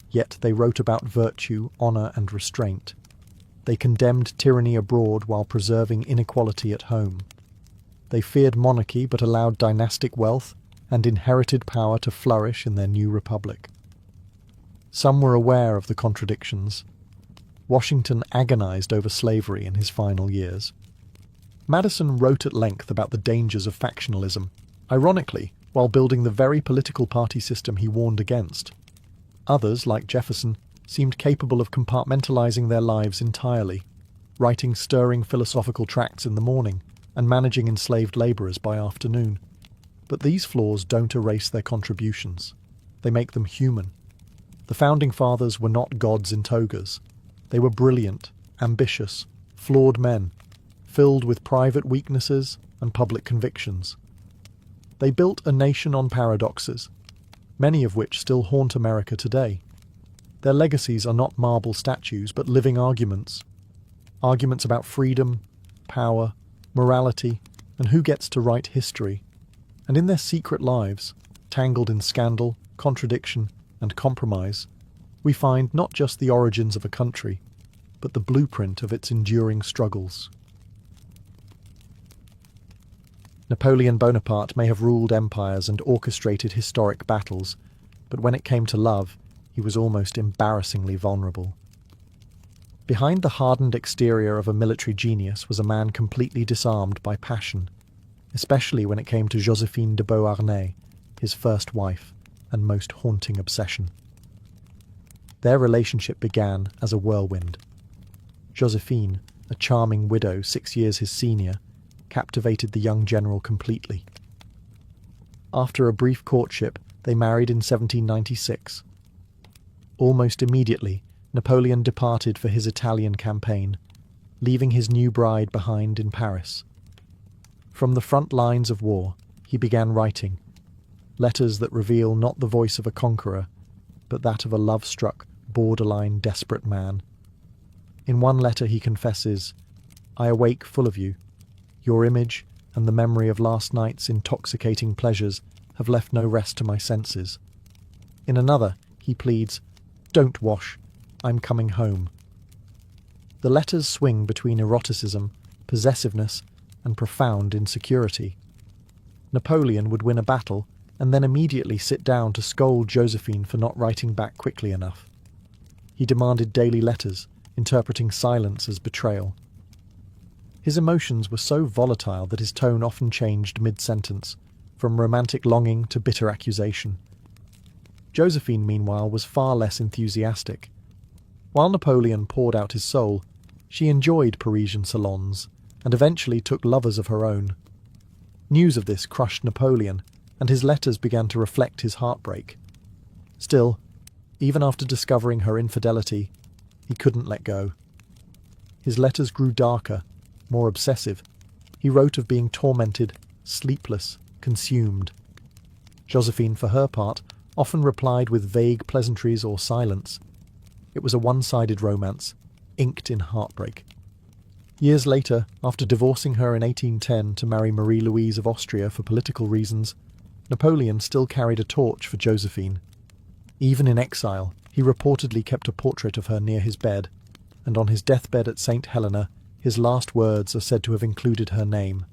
Yet they wrote about virtue, honour, and restraint. They condemned tyranny abroad while preserving inequality at home. They feared monarchy but allowed dynastic wealth and inherited power to flourish in their new republic. Some were aware of the contradictions. Washington agonized over slavery in his final years. Madison wrote at length about the dangers of factionalism, ironically, while building the very political party system he warned against. Others, like Jefferson, seemed capable of compartmentalizing their lives entirely, writing stirring philosophical tracts in the morning and managing enslaved laborers by afternoon. But these flaws don't erase their contributions. They make them human. The Founding Fathers were not gods in togas. They were brilliant, ambitious, flawed men, filled with private weaknesses and public convictions. They built a nation on paradoxes, many of which still haunt America today. Their legacies are not marble statues, but living arguments. Arguments about freedom, power, morality, and who gets to write history. And in their secret lives, tangled in scandal, contradiction, and compromise, we find not just the origins of a country, but the blueprint of its enduring struggles. Napoleon Bonaparte may have ruled empires and orchestrated historic battles, but when it came to love, he was almost embarrassingly vulnerable. Behind the hardened exterior of a military genius was a man completely disarmed by passion, especially when it came to Joséphine de Beauharnais, his first wife and most haunting obsession. Their relationship began as a whirlwind. Joséphine, a charming widow 6 years his senior, captivated the young general completely. After a brief courtship, they married in 1796. Almost immediately, Napoleon departed for his Italian campaign, leaving his new bride behind in Paris. From the front lines of war, he began writing, letters that reveal not the voice of a conqueror, but that of a love-struck, borderline desperate man. In one letter he confesses, "I awake full of you. Your image and the memory of last night's intoxicating pleasures have left no rest to my senses." In another, he pleads, "Don't wash, I'm coming home." The letters swing between eroticism, possessiveness, and profound insecurity. Napoleon would win a battle and then immediately sit down to scold Joséphine for not writing back quickly enough. He demanded daily letters, interpreting silence as betrayal. His emotions were so volatile that his tone often changed mid-sentence, from romantic longing to bitter accusation. Joséphine, meanwhile, was far less enthusiastic. While Napoleon poured out his soul, she enjoyed Parisian salons, and eventually took lovers of her own. News of this crushed Napoleon, and his letters began to reflect his heartbreak. Still, even after discovering her infidelity, he couldn't let go. His letters grew darker, more obsessive. He wrote of being tormented, sleepless, consumed. Joséphine, for her part, often replied with vague pleasantries or silence. It was a one-sided romance, inked in heartbreak. Years later, after divorcing her in 1810 to marry Marie-Louise of Austria for political reasons, Napoleon still carried a torch for Joséphine. Even in exile, he reportedly kept a portrait of her near his bed, and on his deathbed at St. Helena, his last words are said to have included her name.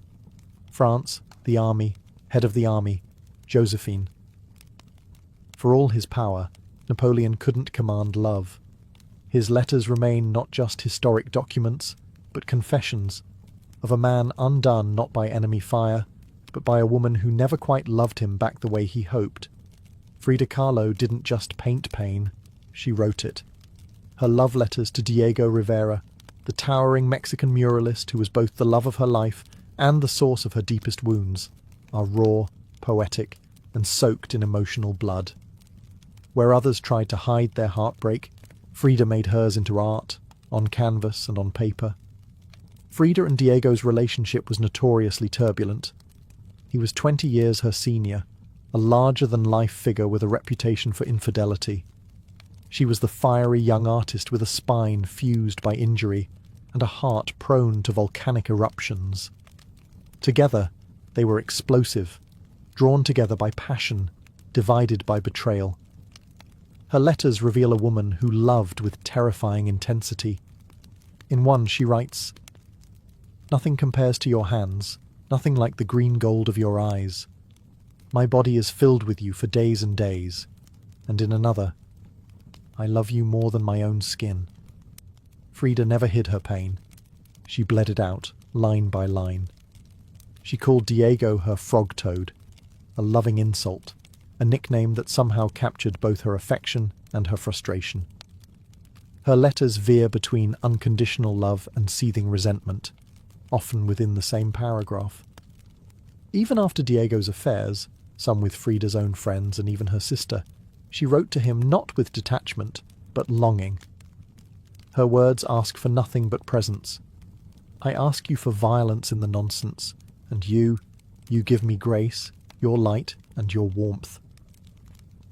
France, the army, head of the army, Joséphine. For all his power, Napoleon couldn't command love. His letters remain not just historic documents, but confessions of a man undone not by enemy fire, but by a woman who never quite loved him back the way he hoped. Frida Kahlo didn't just paint pain, she wrote it. Her love letters to Diego Rivera, the towering Mexican muralist who was both the love of her life and the source of her deepest wounds, are raw, poetic, and soaked in emotional blood. Where others tried to hide their heartbreak, Frida made hers into art, on canvas and on paper. Frida and Diego's relationship was notoriously turbulent. He was 20 years her senior, a larger-than-life figure with a reputation for infidelity. She was the fiery young artist with a spine fused by injury and a heart prone to volcanic eruptions. Together, they were explosive, drawn together by passion, divided by betrayal. Her letters reveal a woman who loved with terrifying intensity. In one, she writes, "Nothing compares to your hands, nothing like the green gold of your eyes. My body is filled with you for days and days." And in another, "I love you more than my own skin." Frida never hid her pain. She bled it out, line by line. She called Diego her frog-toad, a loving insult, a nickname that somehow captured both her affection and her frustration. Her letters veer between unconditional love and seething resentment, often within the same paragraph. Even after Diego's affairs, some with Frida's own friends and even her sister, she wrote to him not with detachment, but longing. Her words ask for nothing but presence. "I ask you for violence in the nonsense, and you give me grace, your light, and your warmth."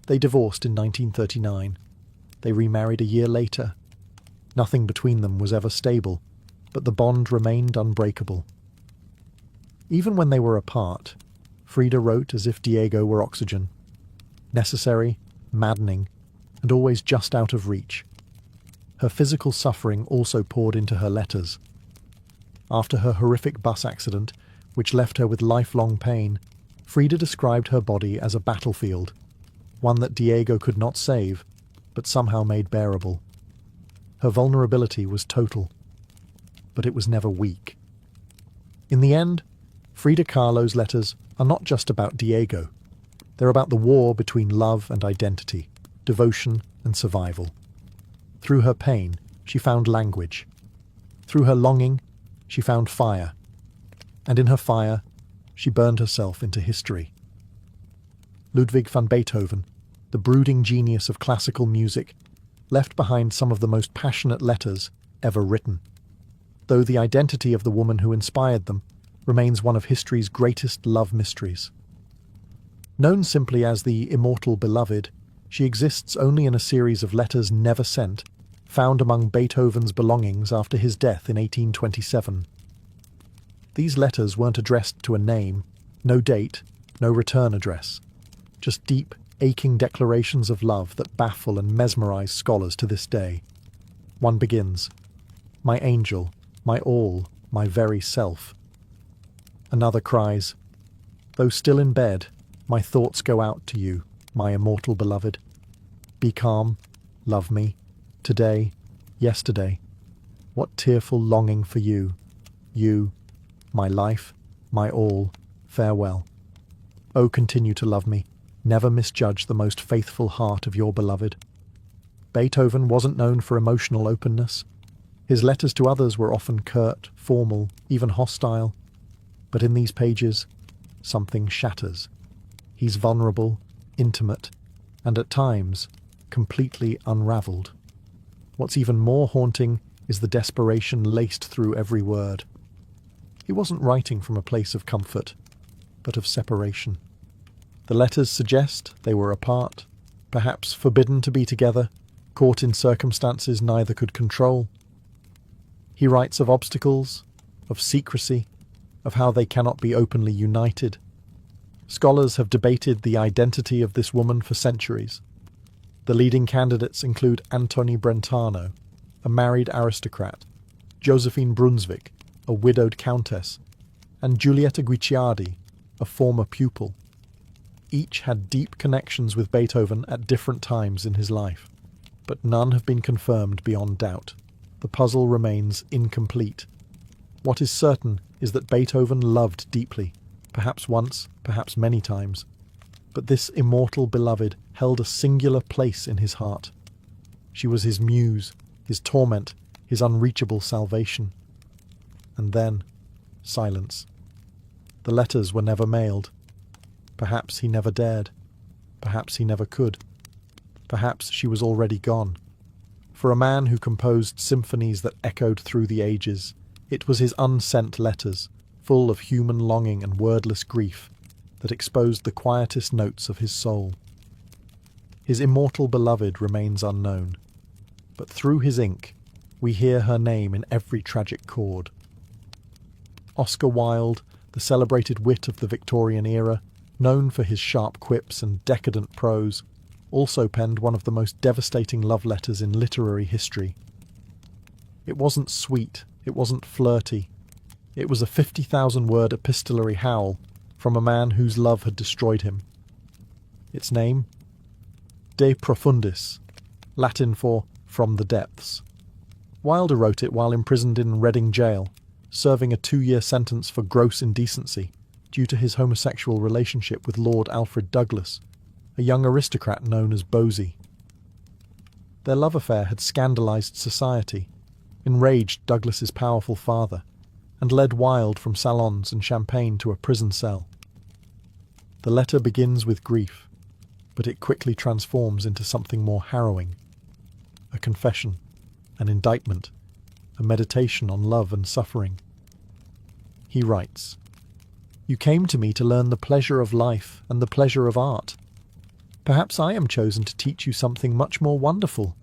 They divorced in 1939. They remarried a year later. Nothing between them was ever stable, but the bond remained unbreakable. Even when they were apart, Frida wrote as if Diego were oxygen. Necessary, maddening, and always just out of reach. Her physical suffering also poured into her letters. After her horrific bus accident, which left her with lifelong pain, Frida described her body as a battlefield, one that Diego could not save, but somehow made bearable. Her vulnerability was total, but it was never weak. In the end, Frida Kahlo's letters are not just about Diego. They're about the war between love and identity, devotion and survival. Through her pain, she found language. Through her longing, she found fire. And in her fire, she burned herself into history. Ludwig van Beethoven, the brooding genius of classical music, left behind some of the most passionate letters ever written, though the identity of the woman who inspired them remains one of history's greatest love mysteries. Known simply as the immortal beloved, she exists only in a series of letters never sent, found among Beethoven's belongings after his death in 1827. These letters weren't addressed to a name, no date, no return address, just deep, aching declarations of love that baffle and mesmerize scholars to this day. One begins, "My angel, my all, my very self." Another cries, "Though still in bed, my thoughts go out to you, my immortal beloved. Be calm, love me, today, yesterday. What tearful longing for you, you, my life, my all, farewell. Oh, continue to love me, never misjudge the most faithful heart of your beloved." Beethoven wasn't known for emotional openness. His letters to others were often curt, formal, even hostile. But in these pages, something shatters. He's vulnerable, intimate, and at times, completely unraveled. What's even more haunting is the desperation laced through every word. He wasn't writing from a place of comfort, but of separation. The letters suggest they were apart, perhaps forbidden to be together, caught in circumstances neither could control. He writes of obstacles, of secrecy, of how they cannot be openly united. Scholars have debated the identity of this woman for centuries. The leading candidates include Antoni Brentano, a married aristocrat, Josephine Brunswick, a widowed countess, and Giulietta Guicciardi, a former pupil. Each had deep connections with Beethoven at different times in his life, but none have been confirmed beyond doubt. The puzzle remains incomplete. What is certain is that Beethoven loved deeply, perhaps once, perhaps many times, but this immortal beloved held a singular place in his heart. She was his muse, his torment, his unreachable salvation. And then, silence. The letters were never mailed. Perhaps he never dared. Perhaps he never could. Perhaps she was already gone. For a man who composed symphonies that echoed through the ages, it was his unsent letters, full of human longing and wordless grief, that exposed the quietest notes of his soul. His immortal beloved remains unknown, but through his ink we hear her name in every tragic chord. Oscar Wilde, the celebrated wit of the Victorian era, known for his sharp quips and decadent prose, also penned one of the most devastating love letters in literary history. It wasn't sweet, it wasn't flirty. It was a 50,000-word epistolary howl from a man whose love had destroyed him. Its name? De Profundis, Latin for from the depths. Wilde wrote it while imprisoned in Reading jail, serving a 2-year sentence for gross indecency due to his homosexual relationship with Lord Alfred Douglas, a young aristocrat known as Bosie. Their love affair had scandalized society, enraged Douglas's powerful father, and led Wilde from salons and champagne to a prison cell. The letter begins with grief, but it quickly transforms into something more harrowing. A confession, an indictment, a meditation on love and suffering. He writes, "You came to me to learn the pleasure of life and the pleasure of art. Perhaps I am chosen to teach you something much more wonderful,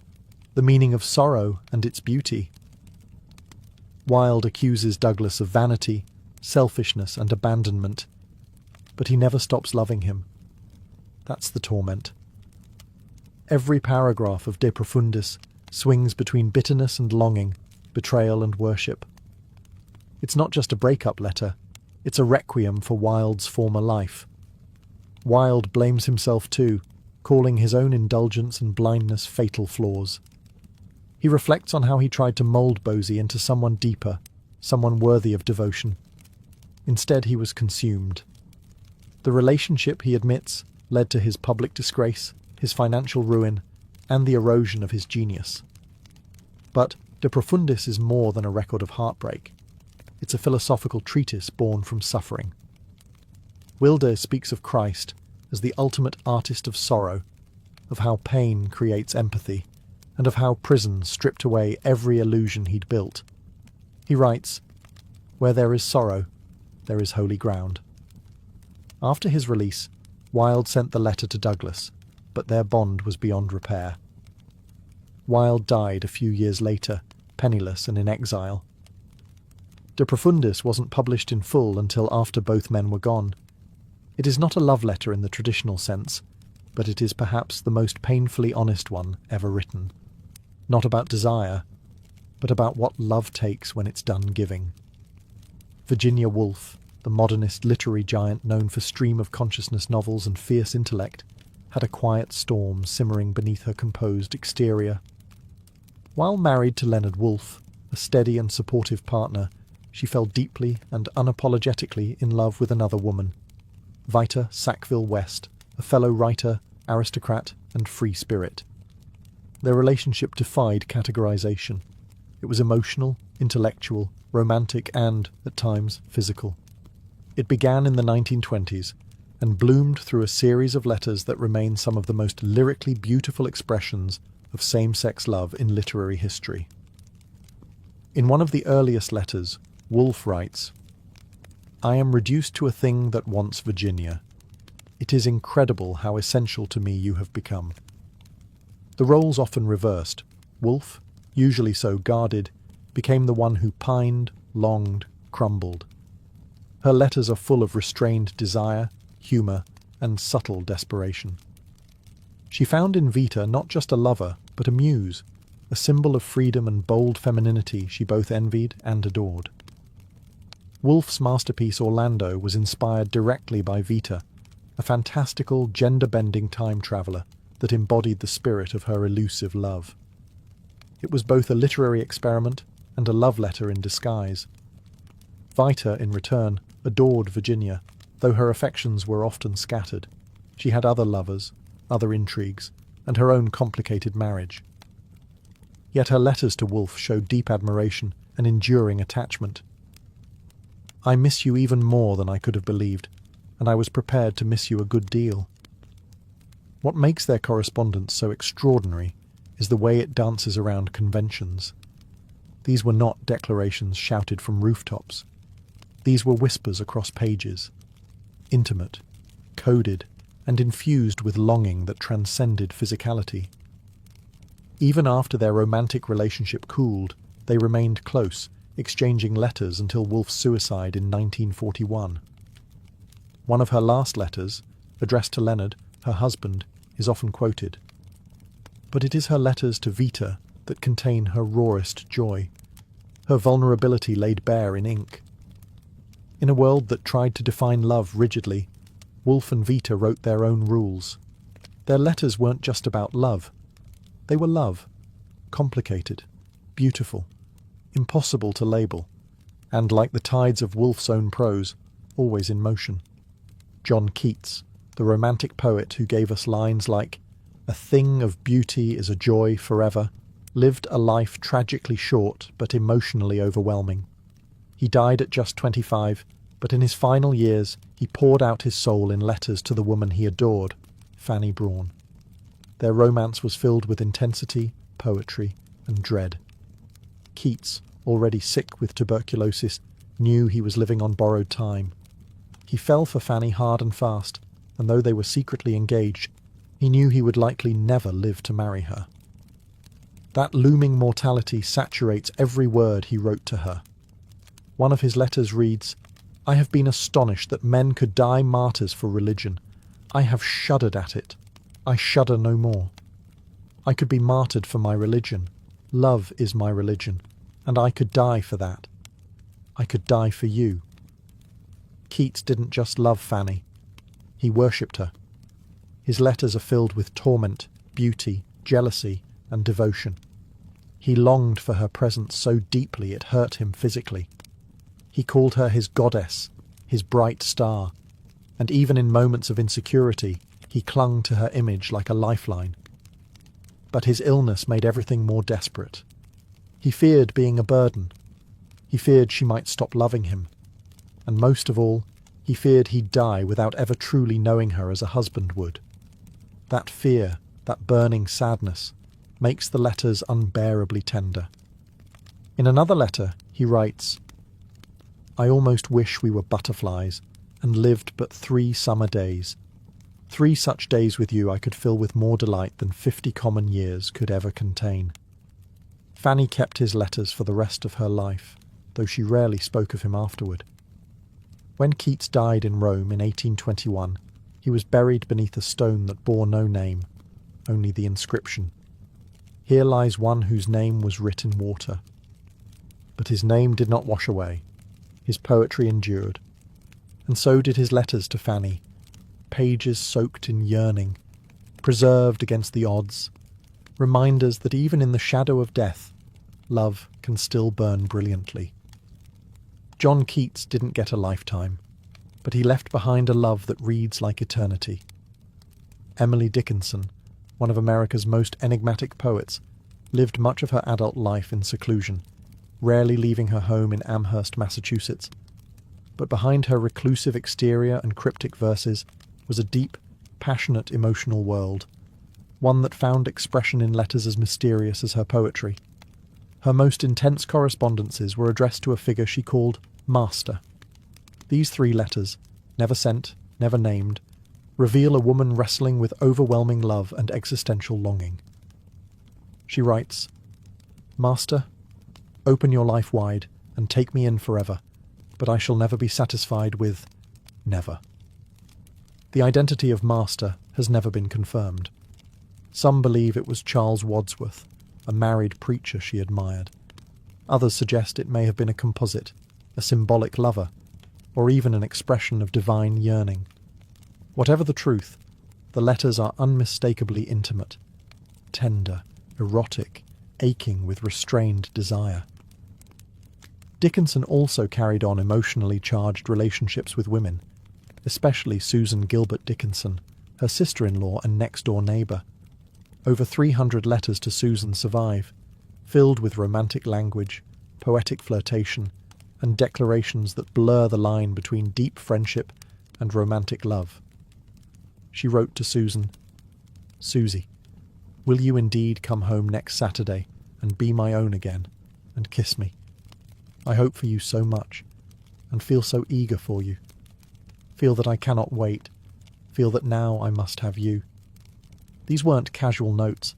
the meaning of sorrow and its beauty." Wilde accuses Douglas of vanity, selfishness, and abandonment, but he never stops loving him. That's the torment. Every paragraph of De Profundis swings between bitterness and longing, betrayal and worship. It's not just a breakup letter, it's a requiem for Wilde's former life. Wilde blames himself too, calling his own indulgence and blindness fatal flaws. He reflects on how he tried to mould Bosie into someone deeper, someone worthy of devotion. Instead, he was consumed. The relationship, he admits, led to his public disgrace, his financial ruin, and the erosion of his genius. But De Profundis is more than a record of heartbreak. It's a philosophical treatise born from suffering. Wilde speaks of Christ as the ultimate artist of sorrow, of how pain creates empathy, and of how prison stripped away every illusion he'd built. He writes, "Where there is sorrow, there is holy ground." After his release, Wilde sent the letter to Douglas, but their bond was beyond repair. Wilde died a few years later, penniless and in exile. De Profundis wasn't published in full until after both men were gone. It is not a love letter in the traditional sense, but it is perhaps the most painfully honest one ever written. Not about desire, but about what love takes when it's done giving. Virginia Woolf, the modernist literary giant known for stream-of-consciousness novels and fierce intellect, had a quiet storm simmering beneath her composed exterior. While married to Leonard Woolf, a steady and supportive partner, she fell deeply and unapologetically in love with another woman, Vita Sackville West, a fellow writer, aristocrat, and free spirit. Their relationship defied categorization. It was emotional, intellectual, romantic, and, at times, physical. It began in the 1920s and bloomed through a series of letters that remain some of the most lyrically beautiful expressions of same-sex love in literary history. In one of the earliest letters, Woolf writes, "I am reduced to a thing that wants Virginia. It is incredible how essential to me you have become." The roles often reversed. Woolf, usually so guarded, became the one who pined, longed, crumbled. Her letters are full of restrained desire, humour, and subtle desperation. She found in Vita not just a lover, but a muse, a symbol of freedom and bold femininity she both envied and adored. Woolf's masterpiece Orlando was inspired directly by Vita, a fantastical, gender-bending time traveller that embodied the spirit of her elusive love. It was both a literary experiment and a love letter in disguise. Vita, in return, adored Virginia, though her affections were often scattered. She had other lovers, other intrigues, and her own complicated marriage. Yet her letters to Woolf show deep admiration and enduring attachment. "I miss you even more than I could have believed, and I was prepared to miss you a good deal." What makes their correspondence so extraordinary is the way it dances around conventions. These were not declarations shouted from rooftops. These were whispers across pages, intimate, coded, and infused with longing that transcended physicality. Even after their romantic relationship cooled, they remained close, exchanging letters until Woolf's suicide in 1941. One of her last letters, addressed to Leonard, her husband, is often quoted. But it is her letters to Vita that contain her rawest joy, her vulnerability laid bare in ink. In a world that tried to define love rigidly, Woolf and Vita wrote their own rules. Their letters weren't just about love. They were love, complicated, beautiful, impossible to label, and, like the tides of Woolf's own prose, always in motion. John Keats, the romantic poet who gave us lines like, "A thing of beauty is a joy forever," lived a life tragically short but emotionally overwhelming. He died at just 25, but in his final years he poured out his soul in letters to the woman he adored, Fanny Brawne. Their romance was filled with intensity, poetry, and dread. Keats, already sick with tuberculosis, knew he was living on borrowed time. He fell for Fanny hard and fast, and though they were secretly engaged, he knew he would likely never live to marry her. That looming mortality saturates every word he wrote to her. One of his letters reads, "I have been astonished that men could die martyrs for religion. I have shuddered at it. I shudder no more. I could be martyred for my religion. Love is my religion, and I could die for that. I could die for you." Keats didn't just love Fanny. He worshipped her. His letters are filled with torment, beauty, jealousy, and devotion. He longed for her presence so deeply it hurt him physically. He called her his goddess, his bright star, and even in moments of insecurity, he clung to her image like a lifeline. But his illness made everything more desperate. He feared being a burden. He feared she might stop loving him. And most of all, he feared he'd die without ever truly knowing her as a husband would. That fear, that burning sadness, makes the letters unbearably tender. In another letter, he writes, "I almost wish we were butterflies and lived but 3 summer days. 3 such days with you I could fill with more delight than 50 common years could ever contain." Fanny kept his letters for the rest of her life, though she rarely spoke of him afterward. When Keats died in Rome in 1821, he was buried beneath a stone that bore no name, only the inscription, "Here lies one whose name was writ in water." But his name did not wash away. His poetry endured. And so did his letters to Fanny, pages soaked in yearning, preserved against the odds, reminders that even in the shadow of death, love can still burn brilliantly. John Keats didn't get a lifetime, but he left behind a love that reads like eternity. Emily Dickinson, one of America's most enigmatic poets, lived much of her adult life in seclusion, rarely leaving her home in Amherst, Massachusetts. But behind her reclusive exterior and cryptic verses was a deep, passionate emotional world, one that found expression in letters as mysterious as her poetry. Her most intense correspondences were addressed to a figure she called Master. These 3 letters, never sent, never named, reveal a woman wrestling with overwhelming love and existential longing. She writes, "Master, open your life wide and take me in forever, but I shall never be satisfied with never." The identity of Master has never been confirmed. Some believe it was Charles Wadsworth, a married preacher she admired. Others suggest it may have been a composite, a symbolic lover, or even an expression of divine yearning. Whatever the truth, the letters are unmistakably intimate, tender, erotic, aching with restrained desire. Dickinson also carried on emotionally charged relationships with women, especially Susan Gilbert Dickinson, her sister-in-law and next-door neighbour. Over 300 letters to Susan survive, filled with romantic language, poetic flirtation, and declarations that blur the line between deep friendship and romantic love. She wrote to Susan, "Susie, will you indeed come home next Saturday and be my own again, and kiss me? I hope for you so much, and feel so eager for you. Feel that I cannot wait, feel that now I must have you." These weren't casual notes.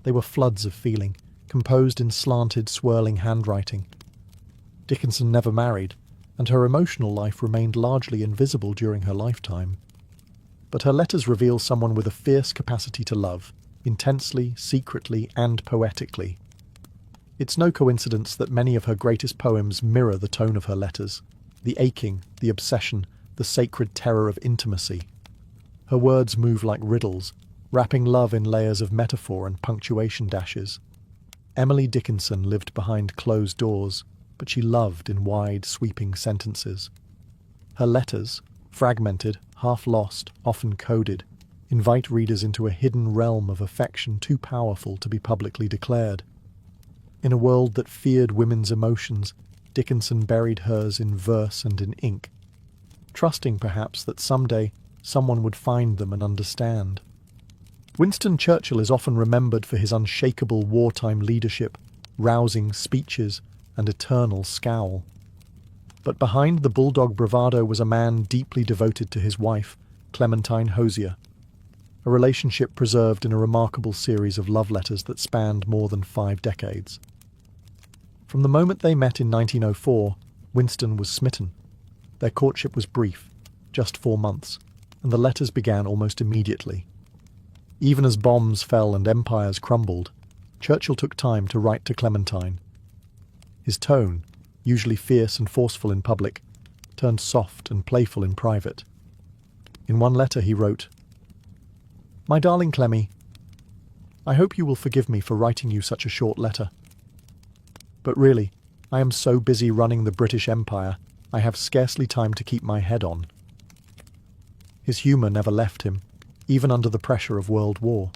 They were floods of feeling, composed in slanted, swirling handwriting. Dickinson never married, and her emotional life remained largely invisible during her lifetime. But her letters reveal someone with a fierce capacity to love, intensely, secretly, and poetically. It's no coincidence that many of her greatest poems mirror the tone of her letters, the aching, the obsession, the sacred terror of intimacy. Her words move like riddles, wrapping love in layers of metaphor and punctuation dashes. Emily Dickinson lived behind closed doors, but she loved in wide, sweeping sentences. Her letters, fragmented, half-lost, often coded, invite readers into a hidden realm of affection too powerful to be publicly declared. In a world that feared women's emotions, Dickinson buried hers in verse and in ink, trusting perhaps that someday someone would find them and understand. Winston Churchill is often remembered for his unshakable wartime leadership, rousing speeches, and eternal scowl. But behind the bulldog bravado was a man deeply devoted to his wife, Clementine Hozier, a relationship preserved in a remarkable series of love letters that spanned more than 5 decades. From the moment they met in 1904, Winston was smitten. Their courtship was brief, just 4 months, and the letters began almost immediately. Even as bombs fell and empires crumbled, Churchill took time to write to Clementine. His tone, usually fierce and forceful in public, turned soft and playful in private. In one letter he wrote, "My darling Clemmy, I hope you will forgive me for writing you such a short letter. But really, I am so busy running the British Empire, I have scarcely time to keep my head on. His humour never left him, even under the pressure of World War.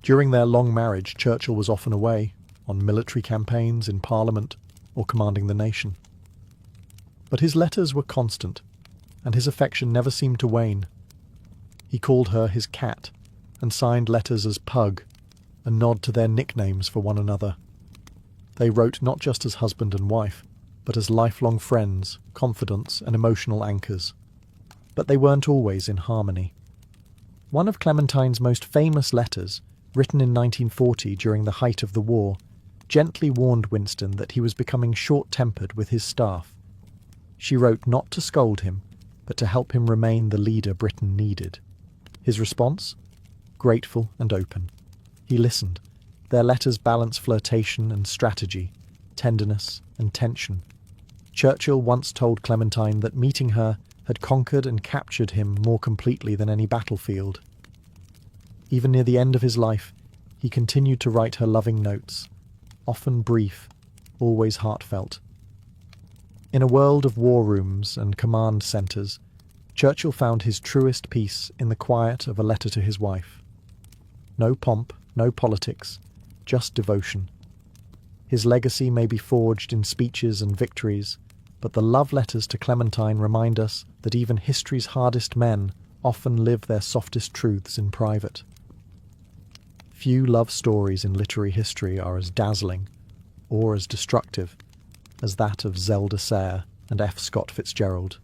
During their long marriage, Churchill was often away, on military campaigns, in Parliament, or commanding the nation. But his letters were constant, and his affection never seemed to wane. He called her his cat, and signed letters as Pug, a nod to their nicknames for one another. They wrote not just as husband and wife, but as lifelong friends, confidants, and emotional anchors. But they weren't always in harmony. One of Clementine's most famous letters, written in 1940 during the height of the war, gently warned Winston that he was becoming short-tempered with his staff. She wrote not to scold him, but to help him remain the leader Britain needed. His response? Grateful and open. He listened. Their letters balance flirtation and strategy, tenderness and tension. Churchill once told Clementine that meeting her had conquered and captured him more completely than any battlefield. Even near the end of his life, he continued to write her loving notes, often brief, always heartfelt. In a world of war rooms and command centres, Churchill found his truest peace in the quiet of a letter to his wife. No pomp, no politics, just devotion. His legacy may be forged in speeches and victories, but the love letters to Clementine remind us that even history's hardest men often live their softest truths in private. Few love stories in literary history are as dazzling, or as destructive, as that of Zelda Sayre and F. Scott Fitzgerald.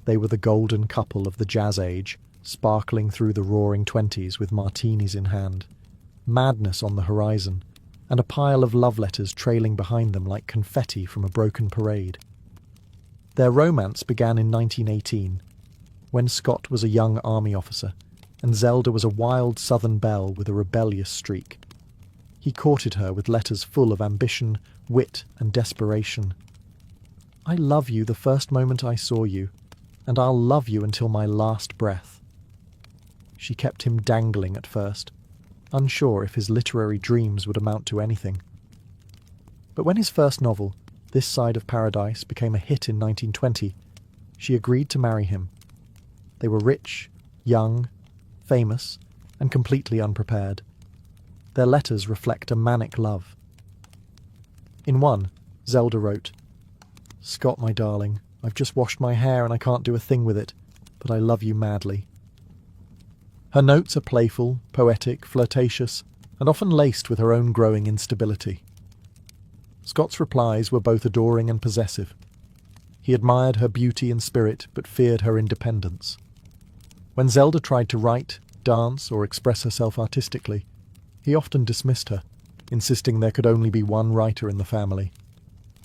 They were the golden couple of the jazz age, sparkling through the roaring 20s with martinis in hand, madness on the horizon, and a pile of love letters trailing behind them like confetti from a broken parade. Their romance began in 1918, when Scott was a young army officer, and Zelda was a wild southern belle with a rebellious streak. He courted her with letters full of ambition, wit, and desperation. "I love you the first moment I saw you, and I'll love you until my last breath." She kept him dangling at first, unsure if his literary dreams would amount to anything. But when his first novel, This Side of Paradise, became a hit in 1920, she agreed to marry him. They were rich, young, famous, and completely unprepared. Their letters reflect a manic love. In one, Zelda wrote, "Scott, my darling, I've just washed my hair and I can't do a thing with it, but I love you madly." Her notes are playful, poetic, flirtatious, and often laced with her own growing instability. Scott's replies were both adoring and possessive. He admired her beauty and spirit, but feared her independence. When Zelda tried to write, dance, or express herself artistically, he often dismissed her, insisting there could only be one writer in the family.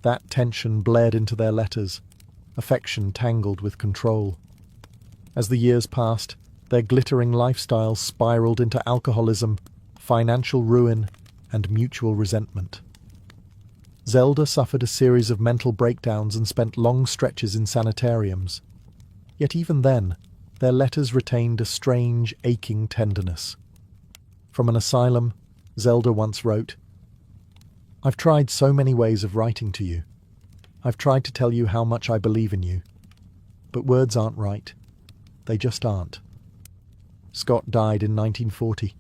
That tension blared into their letters, affection tangled with control. As the years passed, their glittering lifestyles spiraled into alcoholism, financial ruin, and mutual resentment. Zelda suffered a series of mental breakdowns and spent long stretches in sanitariums. Yet even then, their letters retained a strange, aching tenderness. From an asylum, Zelda once wrote, "I've tried so many ways of writing to you. I've tried to tell you how much I believe in you. But words aren't right. They just aren't." Scott died in 1940,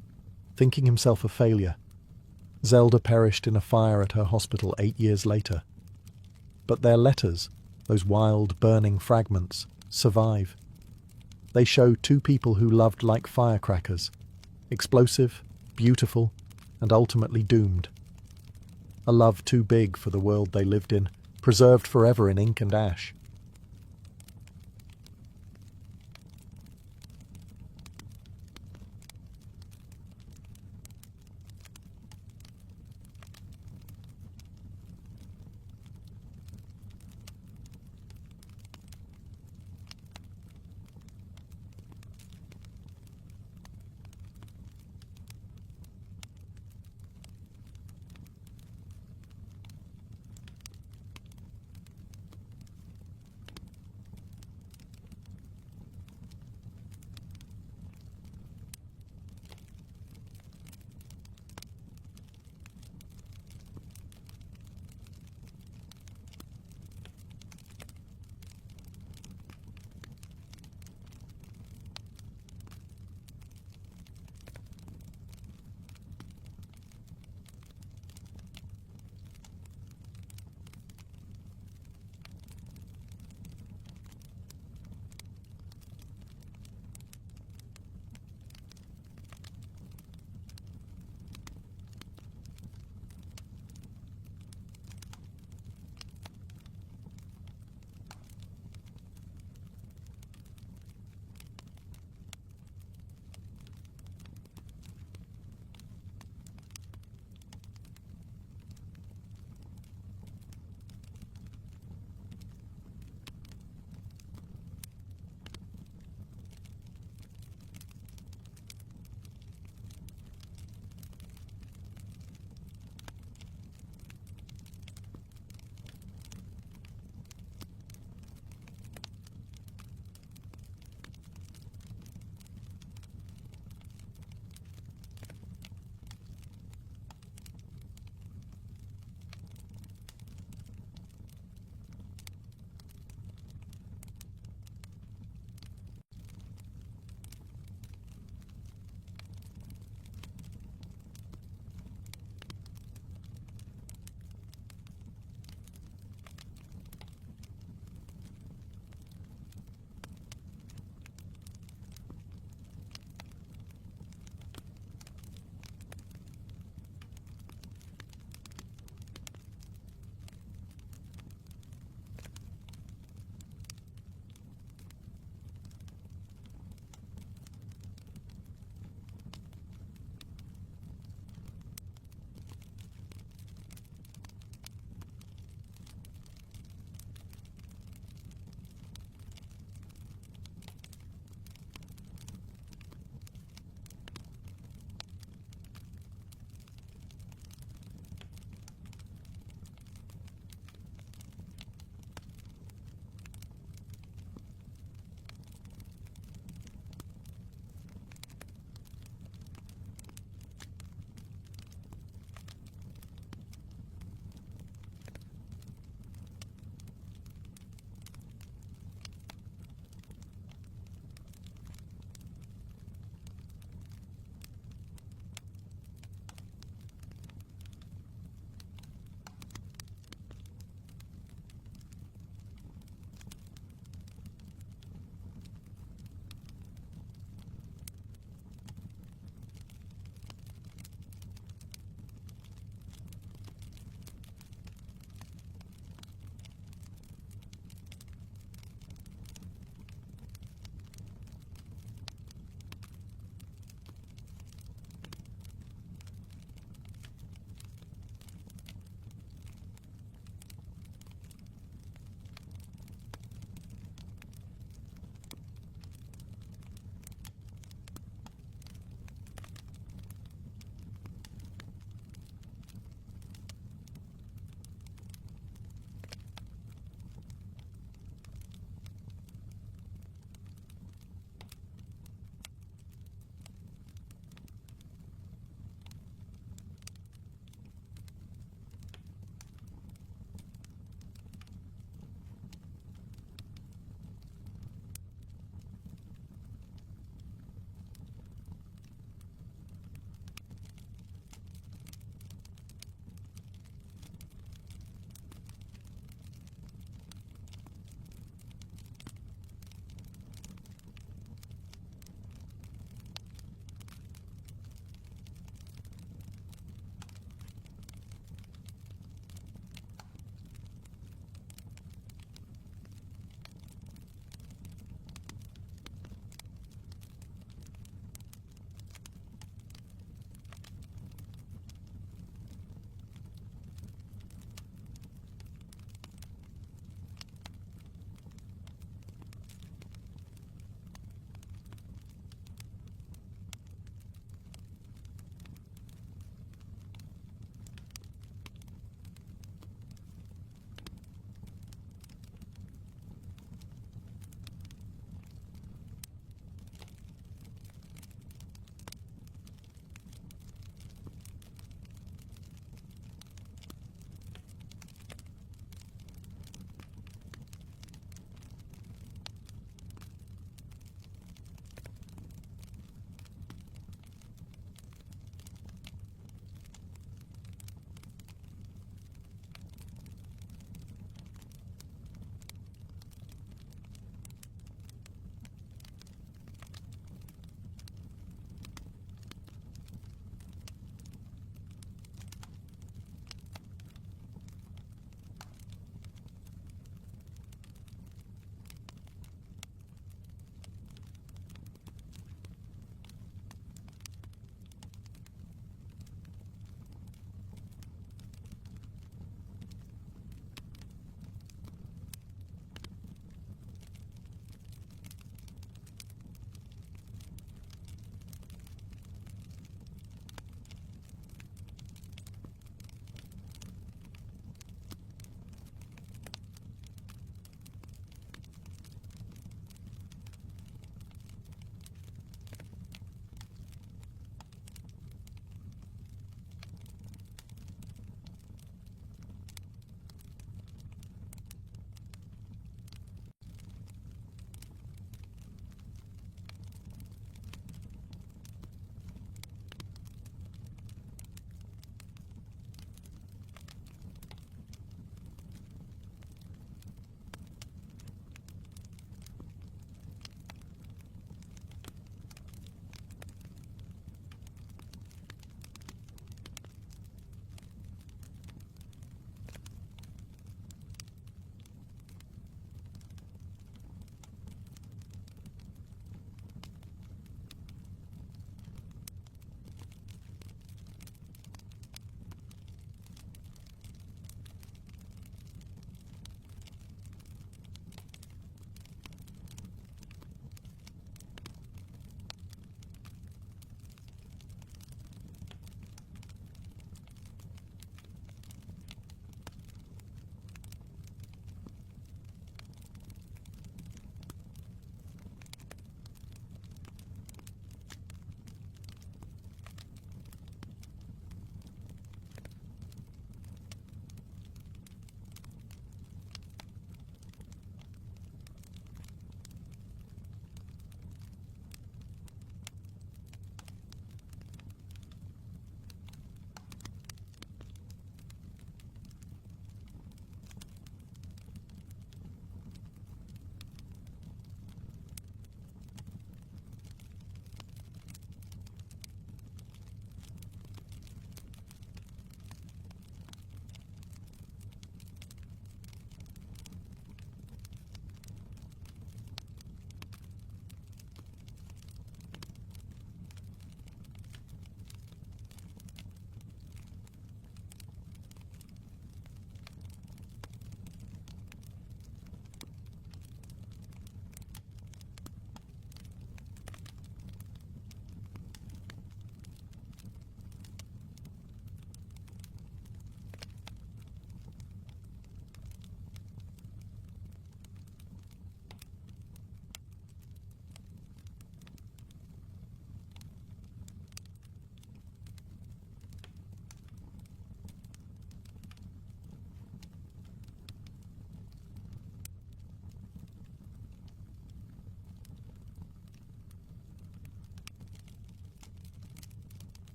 thinking himself a failure. Zelda perished in a fire at her hospital 8 years later. But their letters, those wild, burning fragments, survive. They show two people who loved like firecrackers, explosive, beautiful, and ultimately doomed. A love too big for the world they lived in, preserved forever in ink and ash.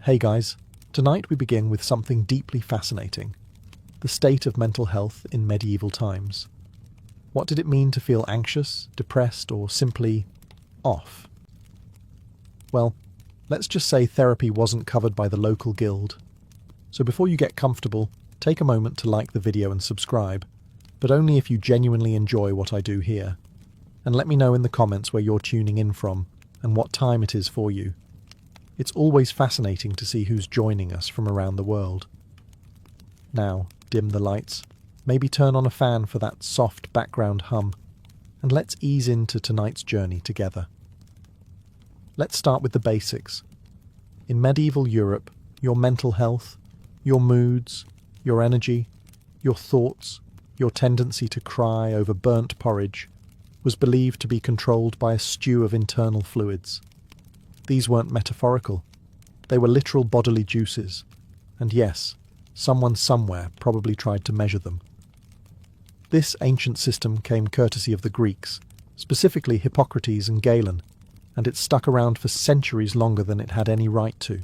Hey guys, tonight we begin with something deeply fascinating: the state of mental health in medieval times. What did it mean to feel anxious, depressed, or simply off? Well, let's just say therapy wasn't covered by the local guild. So before you get comfortable, take a moment to like the video and subscribe, but only if you genuinely enjoy what I do here. And let me know in the comments where you're tuning in from and what time it is for you. It's always fascinating to see who's joining us from around the world. Now, dim the lights, maybe turn on a fan for that soft background hum, and let's ease into tonight's journey together. Let's start with the basics. In medieval Europe, your mental health, your moods, your energy, your thoughts, your tendency to cry over burnt porridge was believed to be controlled by a stew of internal fluids. These weren't metaphorical. They were literal bodily juices. And yes, someone somewhere probably tried to measure them. This ancient system came courtesy of the Greeks, specifically Hippocrates and Galen, and it stuck around for centuries longer than it had any right to.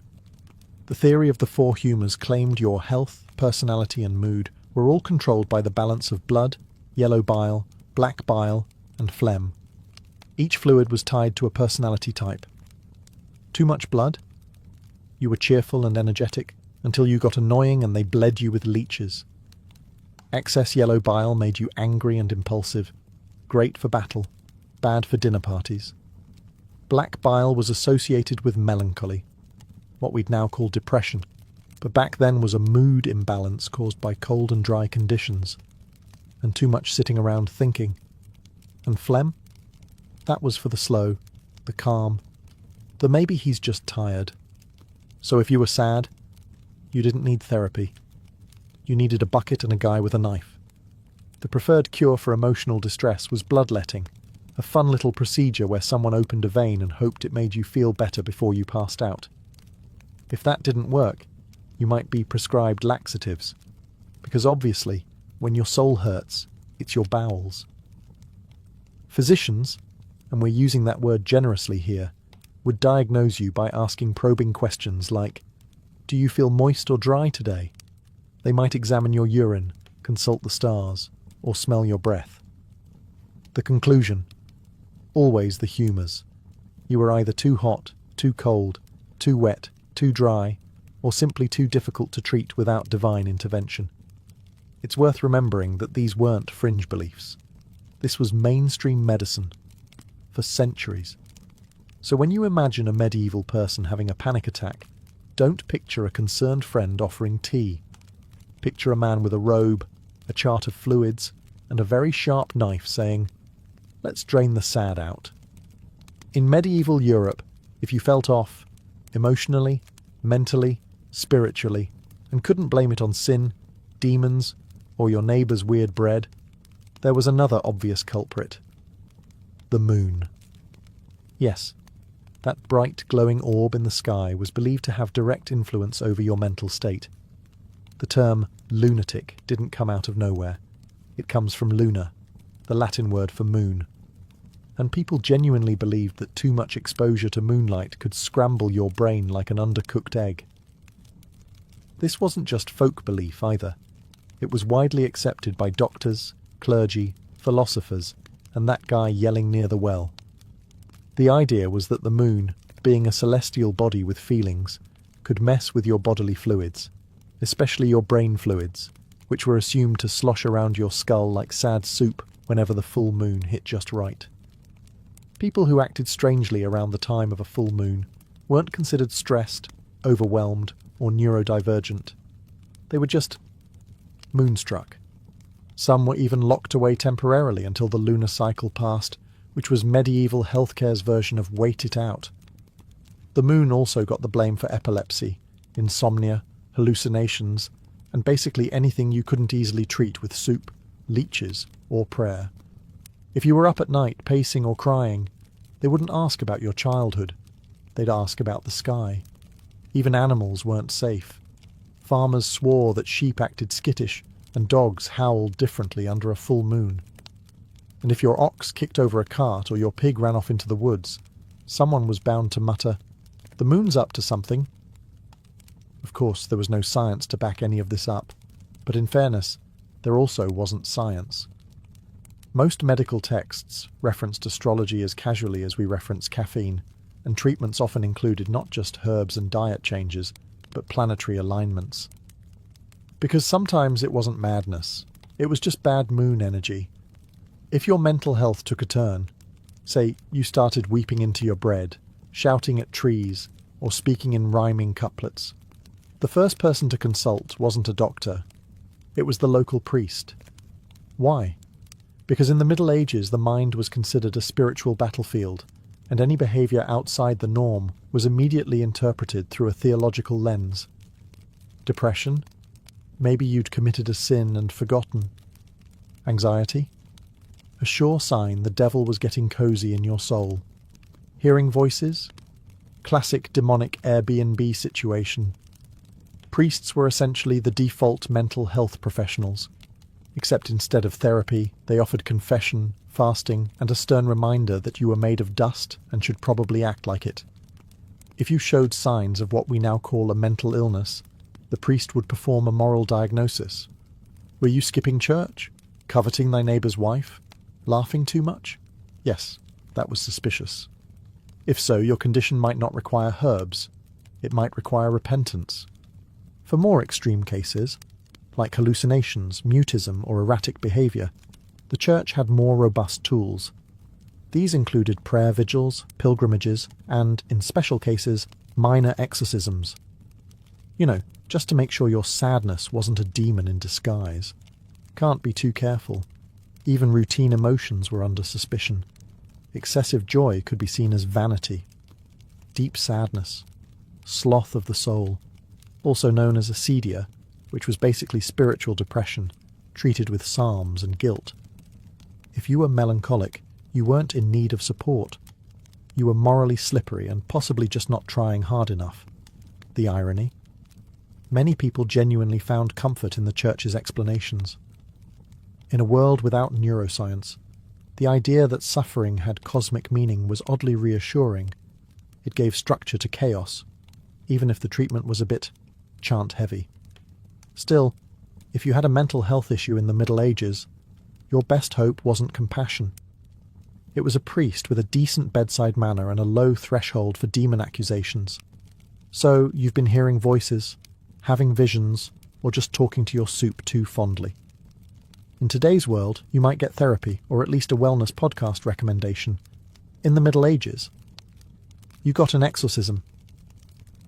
The theory of the four humours claimed your health, personality and mood were all controlled by the balance of blood, yellow bile, black bile, and phlegm. Each fluid was tied to a personality type. Too much blood? You were cheerful and energetic until you got annoying and they bled you with leeches. Excess yellow bile made you angry and impulsive, great for battle, bad for dinner parties. Black bile was associated with melancholy, what we'd now call depression, but back then was a mood imbalance caused by cold and dry conditions, and too much sitting around thinking. And phlegm? That was for the slow, the calm, the maybe he's just tired. So if you were sad, you didn't need therapy. You needed a bucket and a guy with a knife. The preferred cure for emotional distress was bloodletting, a fun little procedure where someone opened a vein and hoped it made you feel better before you passed out. If that didn't work, you might be prescribed laxatives, because obviously, when your soul hurts, it's your bowels. Physicians, and we're using that word generously here, would diagnose you by asking probing questions like, do you feel moist or dry today? They might examine your urine, consult the stars, or smell your breath. The conclusion: always the humours. You were either too hot, too cold, too wet, too dry, or simply too difficult to treat without divine intervention. It's worth remembering that these weren't fringe beliefs. This was mainstream medicine for centuries. So when you imagine a medieval person having a panic attack, don't picture a concerned friend offering tea. Picture a man with a robe, a chart of fluids, and a very sharp knife saying, let's drain the sad out. In medieval Europe, if you felt off, emotionally, mentally, spiritually, and couldn't blame it on sin, demons, or your neighbour's weird bread, there was another obvious culprit: the moon. Yes, that bright glowing orb in the sky was believed to have direct influence over your mental state. The term lunatic didn't come out of nowhere. It comes from luna, the Latin word for moon. And people genuinely believed that too much exposure to moonlight could scramble your brain like an undercooked egg. This wasn't just folk belief either. It was widely accepted by doctors, clergy, philosophers, and that guy yelling near the well. The idea was that the moon, being a celestial body with feelings, could mess with your bodily fluids, especially your brain fluids, which were assumed to slosh around your skull like sad soup whenever the full moon hit just right. People who acted strangely around the time of a full moon weren't considered stressed, overwhelmed, or neurodivergent. They were just moonstruck. Some were even locked away temporarily until the lunar cycle passed, which was medieval healthcare's version of wait it out. The moon also got the blame for epilepsy, insomnia, hallucinations, and basically anything you couldn't easily treat with soup, leeches, or prayer. If you were up at night pacing or crying, they wouldn't ask about your childhood. They'd ask about the sky. Even animals weren't safe. Farmers swore that sheep acted skittish and dogs howled differently under a full moon. And if your ox kicked over a cart or your pig ran off into the woods, someone was bound to mutter, "The moon's up to something." course, there was no science to back any of this up, but in fairness, there also wasn't science. Most medical texts referenced astrology as casually as we reference caffeine, and treatments often included not just herbs and diet changes, but planetary alignments. Because sometimes it wasn't madness, it was just bad moon energy. If your mental health took a turn, say you started weeping into your bread, shouting at trees, or speaking in rhyming couplets, the first person to consult wasn't a doctor, it was the local priest. Why? Because in the Middle Ages the mind was considered a spiritual battlefield, and any behaviour outside the norm was immediately interpreted through a theological lens. Depression? Maybe you'd committed a sin and forgotten. Anxiety? A sure sign the devil was getting cozy in your soul. Hearing voices? Classic demonic Airbnb situation. Priests were essentially the default mental health professionals, except instead of therapy, they offered confession, fasting, and a stern reminder that you were made of dust and should probably act like it. If you showed signs of what we now call a mental illness, the priest would perform a moral diagnosis. Were you skipping church? Coveting thy neighbour's wife? Laughing too much? Yes, that was suspicious. If so, your condition might not require herbs. It might require repentance. For more extreme cases, like hallucinations, mutism, or erratic behaviour, the church had more robust tools. These included prayer vigils, pilgrimages, and, in special cases, minor exorcisms. You know, just to make sure your sadness wasn't a demon in disguise. Can't be too careful. Even routine emotions were under suspicion. Excessive joy could be seen as vanity. Deep sadness, sloth of the soul, also known as acedia, which was basically spiritual depression, treated with psalms and guilt. If you were melancholic, you weren't in need of support. You were morally slippery and possibly just not trying hard enough. The irony? Many people genuinely found comfort in the church's explanations. In a world without neuroscience, the idea that suffering had cosmic meaning was oddly reassuring. It gave structure to chaos, even if the treatment was a bit chant-heavy. Still, if you had a mental health issue in the Middle Ages, your best hope wasn't compassion. It was a priest with a decent bedside manner and a low threshold for demon accusations. So you've been hearing voices, having visions, or just talking to your soup too fondly. In today's world, you might get therapy, or at least a wellness podcast recommendation. In the Middle Ages, you got an exorcism.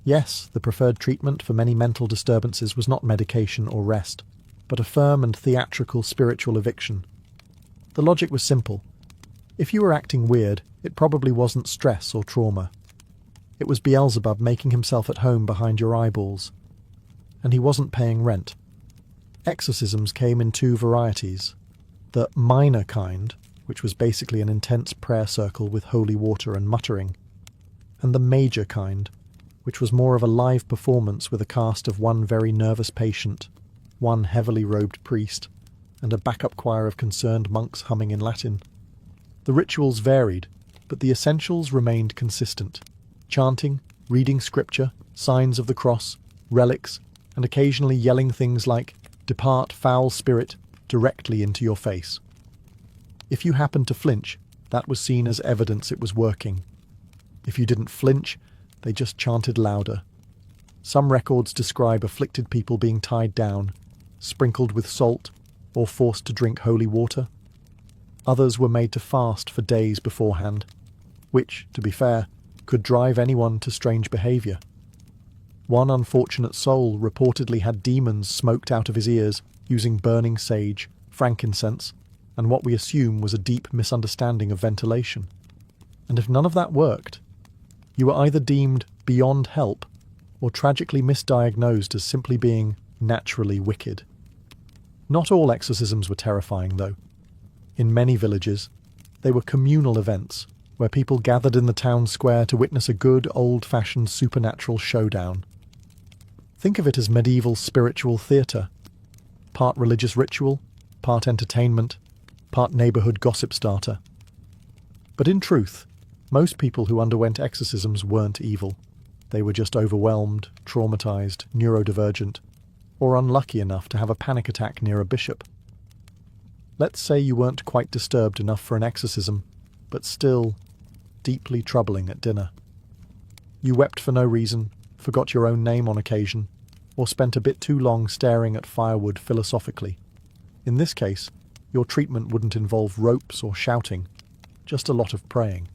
Yes, the preferred treatment for many mental disturbances was not medication or rest, but a firm and theatrical spiritual eviction. The logic was simple. If you were acting weird, it probably wasn't stress or trauma. It was Beelzebub making himself at home behind your eyeballs. And he wasn't paying rent. Exorcisms came in two varieties. The minor kind, which was basically an intense prayer circle with holy water and muttering, and the major kind, which was more of a live performance with a cast of one very nervous patient, one heavily robed priest, and a backup choir of concerned monks humming in Latin. The rituals varied, but the essentials remained consistent. Chanting, reading scripture, signs of the cross, relics, and occasionally yelling things like, "Depart, foul spirit," directly into your face. If you happened to flinch, that was seen as evidence it was working. If you didn't flinch, they just chanted louder. Some records describe afflicted people being tied down, sprinkled with salt, or forced to drink holy water. Others were made to fast for days beforehand, which, to be fair, could drive anyone to strange behaviour. One unfortunate soul reportedly had demons smoked out of his ears using burning sage, frankincense, and what we assume was a deep misunderstanding of ventilation. And if none of that worked, you were either deemed beyond help or tragically misdiagnosed as simply being naturally wicked. Not all exorcisms were terrifying, though. In many villages, they were communal events where people gathered in the town square to witness a good, old-fashioned supernatural showdown. Think of it as medieval spiritual theatre. Part religious ritual, part entertainment, part neighbourhood gossip starter. But in truth, most people who underwent exorcisms weren't evil. They were just overwhelmed, traumatized, neurodivergent, or unlucky enough to have a panic attack near a bishop. Let's say you weren't quite disturbed enough for an exorcism, but still deeply troubling at dinner. You wept for no reason, forgot your own name on occasion, or spent a bit too long staring at firewood philosophically. In this case, your treatment wouldn't involve ropes or shouting, just a lot of praying.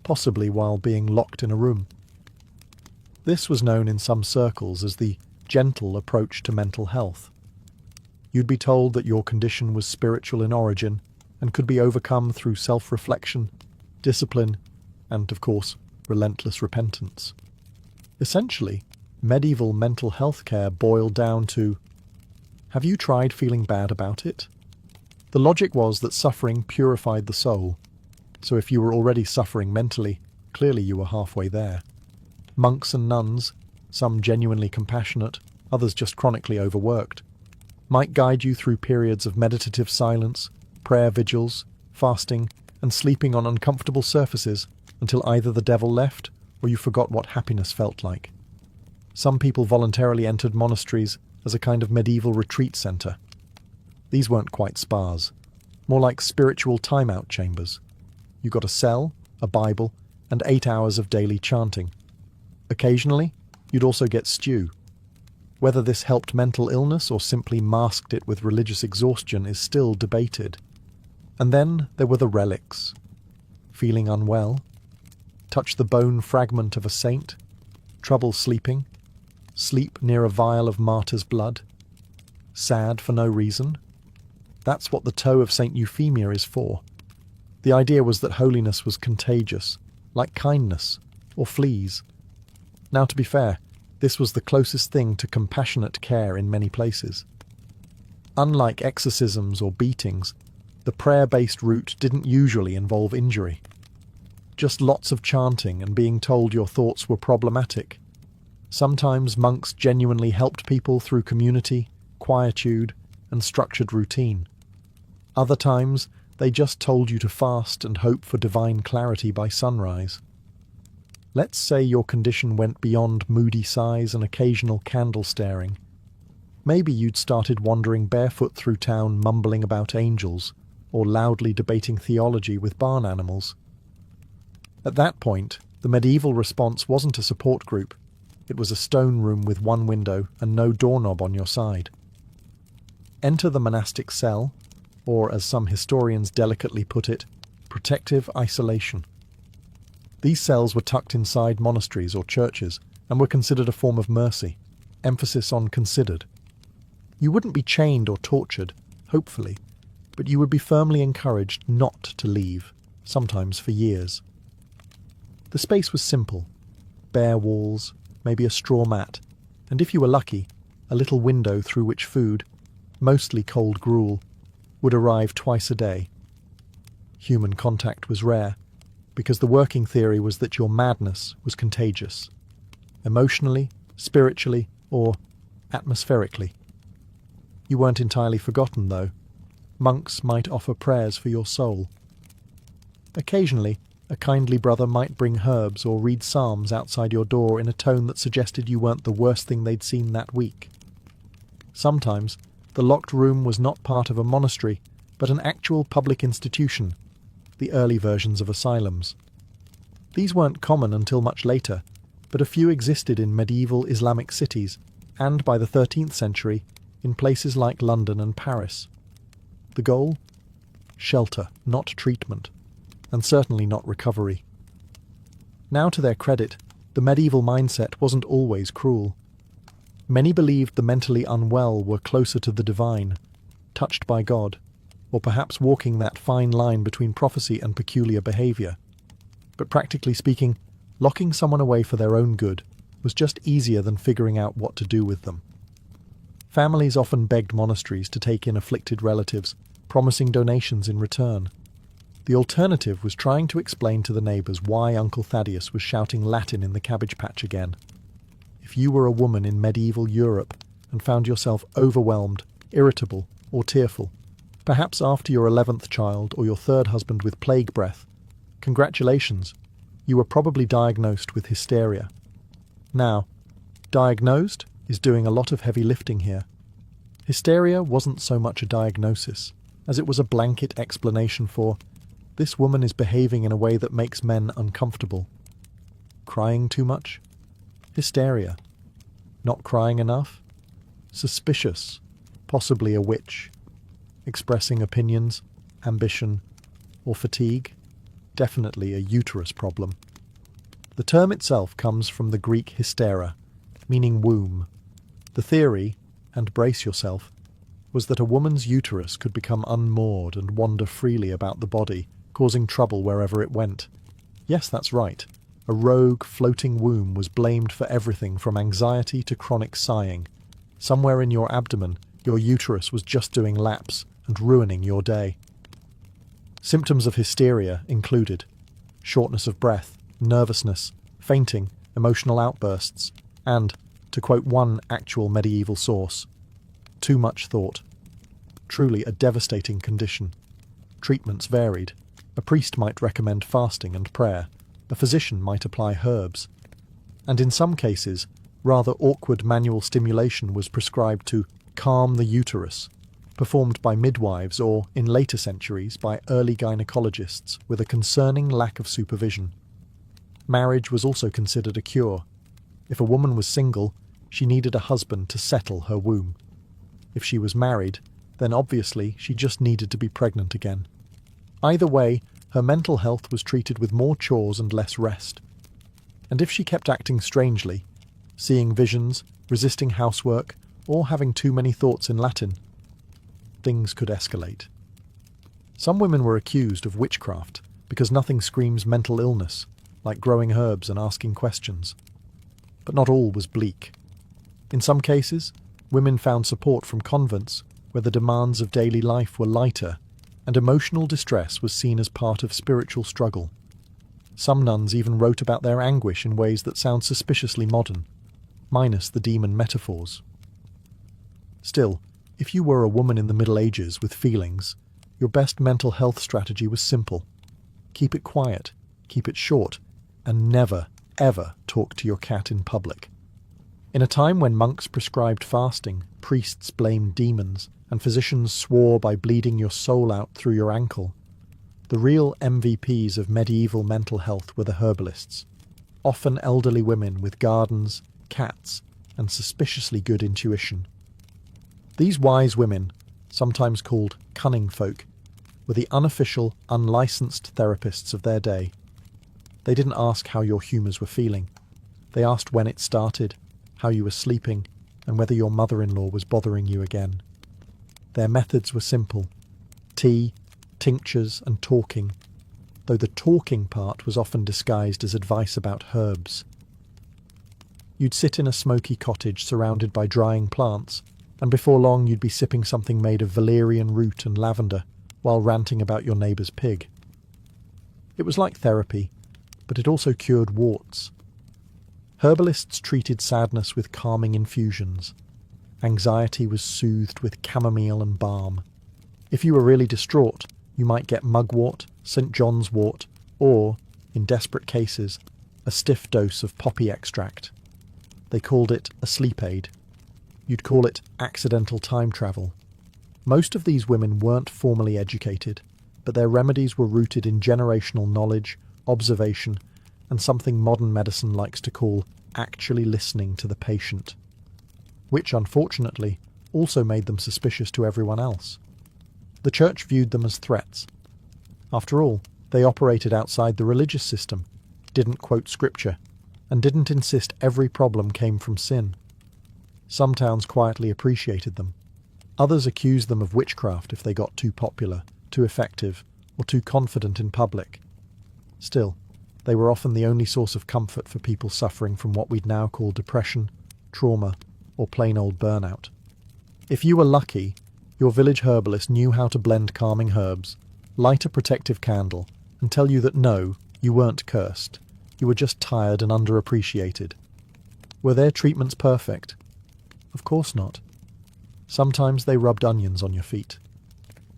Possibly while being locked in a room. This was known in some circles as the gentle approach to mental health. You'd be told that your condition was spiritual in origin and could be overcome through self-reflection, discipline, and, of course, relentless repentance. Essentially, medieval mental health care boiled down to, have you tried feeling bad about it? The logic was that suffering purified the soul, so if you were already suffering mentally, clearly you were halfway there. Monks and nuns, some genuinely compassionate, others just chronically overworked, might guide you through periods of meditative silence, prayer vigils, fasting, and sleeping on uncomfortable surfaces until either the devil left or you forgot what happiness felt like. Some people voluntarily entered monasteries as a kind of medieval retreat centre. These weren't quite spas, more like spiritual time-out chambers. You got a cell, a Bible, and 8 hours of daily chanting. Occasionally, you'd also get stew. Whether this helped mental illness or simply masked it with religious exhaustion is still debated. And then there were the relics. Feeling unwell? Touch the bone fragment of a saint? Trouble sleeping? Sleep near a vial of martyr's blood? Sad for no reason? That's what the toe of St. Euphemia is for. The idea was that holiness was contagious, like kindness, or fleas. Now, to be fair, this was the closest thing to compassionate care in many places. Unlike exorcisms or beatings, the prayer-based route didn't usually involve injury. Just lots of chanting and being told your thoughts were problematic. Sometimes monks genuinely helped people through community, quietude, and structured routine. Other times, they just told you to fast and hope for divine clarity by sunrise. Let's say your condition went beyond moody sighs and occasional candle staring. Maybe you'd started wandering barefoot through town mumbling about angels, or loudly debating theology with barn animals. At that point, the medieval response wasn't a support group. It was a stone room with one window and no doorknob on your side. Enter the monastic cell, or as some historians delicately put it, protective isolation. These cells were tucked inside monasteries or churches and were considered a form of mercy, emphasis on considered. You wouldn't be chained or tortured, hopefully, but you would be firmly encouraged not to leave, sometimes for years. The space was simple, bare walls, maybe a straw mat, and if you were lucky, a little window through which food, mostly cold gruel, would arrive twice a day. Human contact was rare, because the working theory was that your madness was contagious, emotionally, spiritually, or atmospherically. You weren't entirely forgotten, though. Monks might offer prayers for your soul. Occasionally, a kindly brother might bring herbs or read psalms outside your door in a tone that suggested you weren't the worst thing they'd seen that week. Sometimes, the locked room was not part of a monastery, but an actual public institution, the early versions of asylums. These weren't common until much later, but a few existed in medieval Islamic cities, and by the 13th century, in places like London and Paris. The goal? Shelter, not treatment, and certainly not recovery. Now, to their credit, the medieval mindset wasn't always cruel. Many believed the mentally unwell were closer to the divine, touched by God, or perhaps walking that fine line between prophecy and peculiar behaviour. But practically speaking, locking someone away for their own good was just easier than figuring out what to do with them. Families often begged monasteries to take in afflicted relatives, promising donations in return. The alternative was trying to explain to the neighbours why Uncle Thaddeus was shouting Latin in the cabbage patch again. If you were a woman in medieval Europe and found yourself overwhelmed, irritable, or tearful, perhaps after your 11th child or your 3rd husband with plague breath, congratulations, you were probably diagnosed with hysteria, Now, diagnosed is doing a lot of heavy lifting here. Hysteria wasn't so much a diagnosis, as it was a blanket explanation for, this woman is behaving in a way that makes men uncomfortable. Crying too much? Hysteria. Not crying enough? Suspicious, possibly a witch. Expressing opinions, ambition, or fatigue? Definitely a uterus problem. The term itself comes from the Greek hystera, meaning womb. The theory, and brace yourself, was that a woman's uterus could become unmoored and wander freely about the body, causing trouble wherever it went. Yes, that's right. A rogue, floating womb was blamed for everything from anxiety to chronic sighing. Somewhere in your abdomen, your uterus was just doing laps and ruining your day. Symptoms of hysteria included shortness of breath, nervousness, fainting, emotional outbursts, and, to quote one actual medieval source, too much thought. Truly a devastating condition. Treatments varied. A priest might recommend fasting and prayer. A physician might apply herbs. And in some cases, rather awkward manual stimulation was prescribed to calm the uterus, performed by midwives or, in later centuries, by early gynecologists with a concerning lack of supervision. Marriage was also considered a cure. If a woman was single, she needed a husband to settle her womb. If she was married, then obviously she just needed to be pregnant again. Either way, her mental health was treated with more chores and less rest. And if she kept acting strangely, seeing visions, resisting housework, or having too many thoughts in Latin, things could escalate. Some women were accused of witchcraft because nothing screams mental illness, like growing herbs and asking questions. But not all was bleak. In some cases, women found support from convents where the demands of daily life were lighter and emotional distress was seen as part of spiritual struggle. Some nuns even wrote about their anguish in ways that sound suspiciously modern, minus the demon metaphors. Still, if you were a woman in the Middle Ages with feelings, your best mental health strategy was simple. Keep it quiet, keep it short, and never, ever talk to your cat in public. In a time when monks prescribed fasting, priests blamed demons, and physicians swore by bleeding your soul out through your ankle, the real MVPs of medieval mental health were the herbalists, often elderly women with gardens, cats, and suspiciously good intuition. These wise women, sometimes called cunning folk, were the unofficial, unlicensed therapists of their day. They didn't ask how your humours were feeling. They asked when it started, how you were sleeping, and whether your mother-in-law was bothering you again. Their methods were simple: tea, tinctures, and talking, though the talking part was often disguised as advice about herbs. You'd sit in a smoky cottage surrounded by drying plants, and before long you'd be sipping something made of valerian root and lavender, while ranting about your neighbour's pig. It was like therapy, but it also cured warts. Herbalists treated sadness with calming infusions. Anxiety was soothed with chamomile and balm. If you were really distraught, you might get mugwort, St. John's wort, or, in desperate cases, a stiff dose of poppy extract. They called it a sleep aid. You'd call it accidental time travel. Most of these women weren't formally educated, but their remedies were rooted in generational knowledge, observation, and something modern medicine likes to call actually listening to the patient, which, unfortunately, also made them suspicious to everyone else. The church viewed them as threats. After all, they operated outside the religious system, didn't quote scripture, and didn't insist every problem came from sin. Some towns quietly appreciated them. Others accused them of witchcraft if they got too popular, too effective, or too confident in public. Still, they were often the only source of comfort for people suffering from what we'd now call depression, trauma, or plain old burnout. If you were lucky, your village herbalist knew how to blend calming herbs, light a protective candle, and tell you that no, you weren't cursed. You were just tired and underappreciated. Were their treatments perfect? Of course not. Sometimes they rubbed onions on your feet.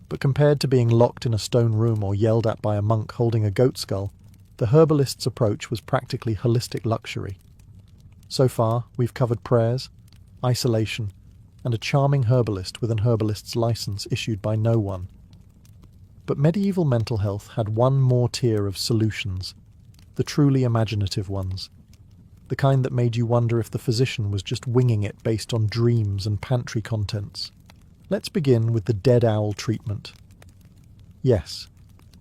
But compared to being locked in a stone room or yelled at by a monk holding a goat skull, the herbalist's approach was practically holistic luxury. So far, we've covered prayers, isolation, and a charming herbalist with an herbalist's license issued by no one. But medieval mental health had one more tier of solutions, the truly imaginative ones, the kind that made you wonder if the physician was just winging it based on dreams and pantry contents. Let's begin with the dead owl treatment. Yes,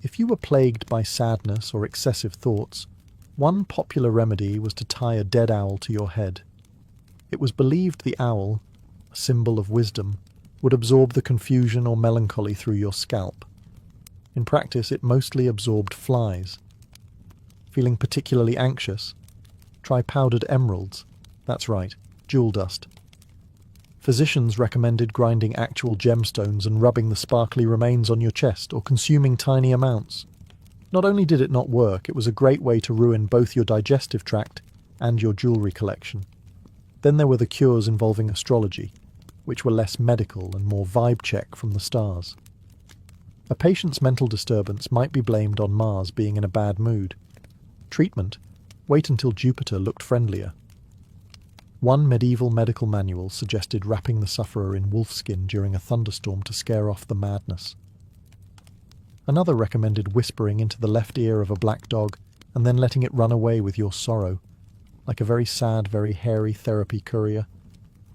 if you were plagued by sadness or excessive thoughts, one popular remedy was to tie a dead owl to your head. It was believed the owl, a symbol of wisdom, would absorb the confusion or melancholy through your scalp. In practice, it mostly absorbed flies. Feeling particularly anxious? Try powdered emeralds. That's right, jewel dust. Physicians recommended grinding actual gemstones and rubbing the sparkly remains on your chest or consuming tiny amounts. Not only did it not work, it was a great way to ruin both your digestive tract and your jewellery collection. Then there were the cures involving astrology, which were less medical and more vibe check from the stars. A patient's mental disturbance might be blamed on Mars being in a bad mood. Treatment: wait until Jupiter looked friendlier. One medieval medical manual suggested wrapping the sufferer in wolfskin during a thunderstorm to scare off the madness. Another recommended whispering into the left ear of a black dog and then letting it run away with your sorrow, like a very sad, very hairy therapy courier.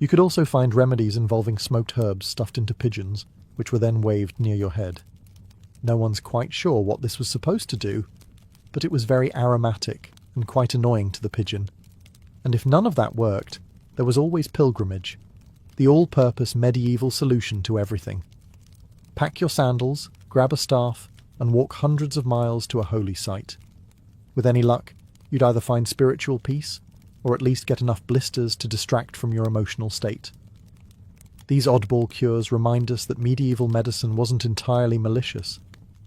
You could also find remedies involving smoked herbs stuffed into pigeons, which were then waved near your head. No one's quite sure what this was supposed to do, but it was very aromatic and quite annoying to the pigeon. And if none of that worked, there was always pilgrimage, the all-purpose medieval solution to everything. Pack your sandals, grab a staff, and walk hundreds of miles to a holy site. With any luck, you'd either find spiritual peace, or at least get enough blisters to distract from your emotional state. These oddball cures remind us that medieval medicine wasn't entirely malicious,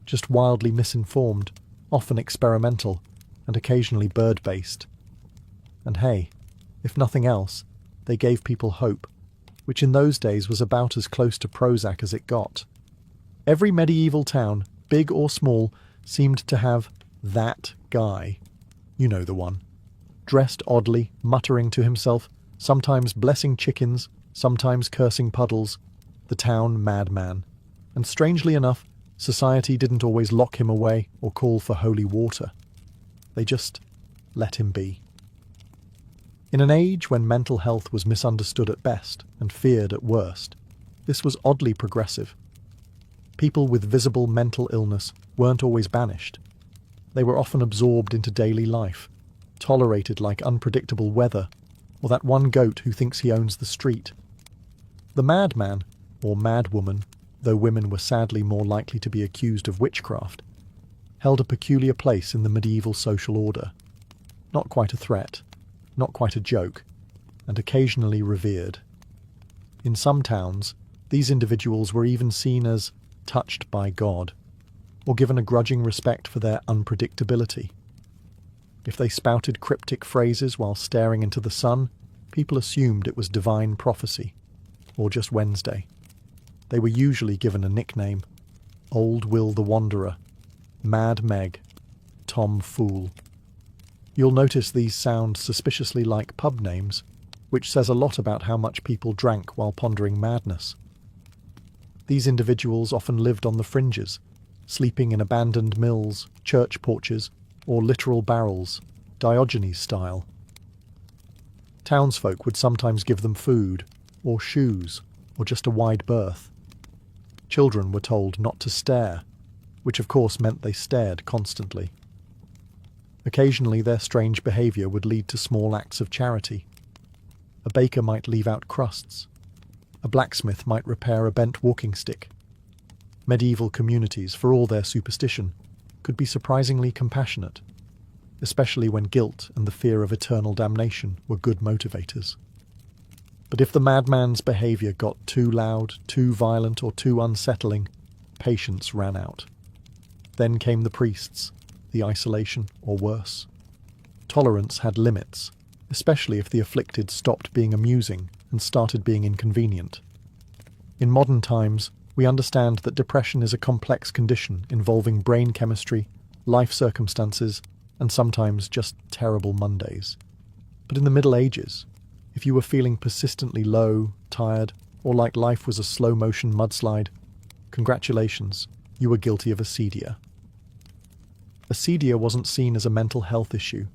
just wildly misinformed, often experimental, and occasionally bird-based. And hey, if nothing else, they gave people hope, which in those days was about as close to Prozac as it got. Every medieval town, big or small, seemed to have that guy. You know the one. Dressed oddly, muttering to himself, sometimes blessing chickens, sometimes cursing puddles, the town madman. And strangely enough, society didn't always lock him away or call for holy water. They just let him be. In an age when mental health was misunderstood at best and feared at worst, this was oddly progressive. People with visible mental illness weren't always banished. They were often absorbed into daily life, tolerated like unpredictable weather, or that one goat who thinks he owns the street. The madman, or madwoman, though women were sadly more likely to be accused of witchcraft, held a peculiar place in the medieval social order. Not quite a threat, not quite a joke, and occasionally revered. In some towns, these individuals were even seen as touched by God, or given a grudging respect for their unpredictability. If they spouted cryptic phrases while staring into the sun, people assumed it was divine prophecy, or just Wednesday. They were usually given a nickname: Old Will the Wanderer, Mad Meg, Tom Fool. You'll notice these sound suspiciously like pub names, which says a lot about how much people drank while pondering madness. These individuals often lived on the fringes, sleeping in abandoned mills, church porches, or literal barrels, Diogenes style. Townsfolk would sometimes give them food, or shoes, or just a wide berth. Children were told not to stare, which of course meant they stared constantly. Occasionally their strange behaviour would lead to small acts of charity. A baker might leave out crusts. A blacksmith might repair a bent walking stick. Medieval communities, for all their superstition, could be surprisingly compassionate, especially when guilt and the fear of eternal damnation were good motivators. But if the madman's behaviour got too loud, too violent, or too unsettling, patience ran out. Then came the priests, the isolation, or worse. Tolerance had limits, especially if the afflicted stopped being amusing and started being inconvenient. In modern times, we understand that depression is a complex condition involving brain chemistry, life circumstances, and sometimes just terrible Mondays. But in the Middle Ages, if you were feeling persistently low, tired, or like life was a slow-motion mudslide, congratulations, you were guilty of acedia. Acedia wasn't seen as a mental health issue.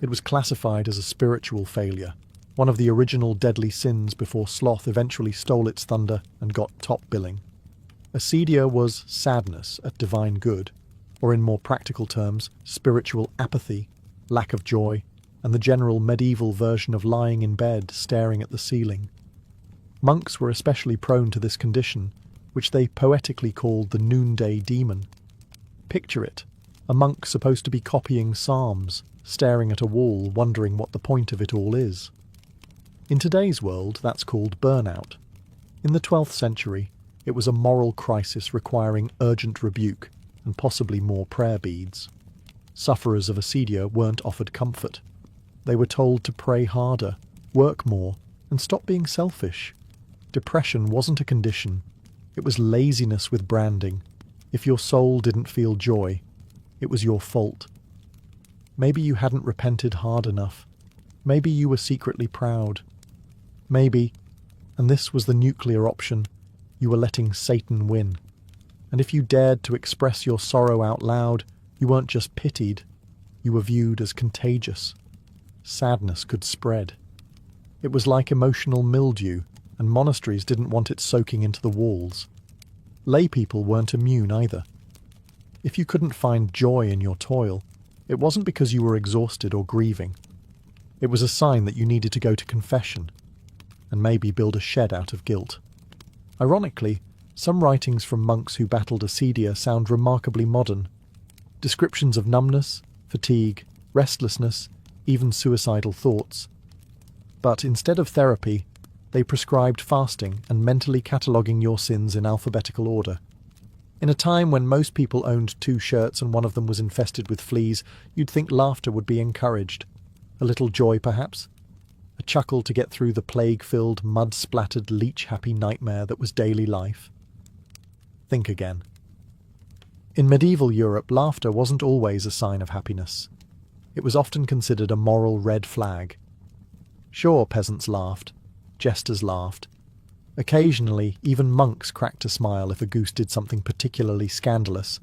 It was classified as a spiritual failure, one of the original deadly sins before sloth eventually stole its thunder and got top billing. Acedia was sadness at divine good, or in more practical terms, spiritual apathy, lack of joy, and the general medieval version of lying in bed staring at the ceiling. Monks were especially prone to this condition, which they poetically called the noonday demon. Picture it, a monk supposed to be copying psalms, staring at a wall, wondering what the point of it all is. In today's world, that's called burnout. In the 12th century, it was a moral crisis requiring urgent rebuke and possibly more prayer beads. Sufferers of acedia weren't offered comfort. They were told to pray harder, work more, and stop being selfish. Depression wasn't a condition. It was laziness with branding. If your soul didn't feel joy, it was your fault. Maybe you hadn't repented hard enough. Maybe you were secretly proud. Maybe, and this was the nuclear option, you were letting Satan win. And if you dared to express your sorrow out loud, you weren't just pitied, you were viewed as contagious. Sadness could spread. It was like emotional mildew, and monasteries didn't want it soaking into the walls. Lay people weren't immune either. If you couldn't find joy in your toil, it wasn't because you were exhausted or grieving. It was a sign that you needed to go to confession, and maybe build a shed out of guilt. Ironically, some writings from monks who battled acedia sound remarkably modern. Descriptions of numbness, fatigue, restlessness, even suicidal thoughts. But instead of therapy, they prescribed fasting and mentally cataloguing your sins in alphabetical order. In a time when most people owned 2 shirts and one of them was infested with fleas, you'd think laughter would be encouraged. A little joy, perhaps? A chuckle to get through the plague-filled, mud-splattered, leech-happy nightmare that was daily life? Think again. In medieval Europe, laughter wasn't always a sign of happiness. It was often considered a moral red flag. Sure, peasants laughed. Jesters laughed. Occasionally, even monks cracked a smile if a goose did something particularly scandalous.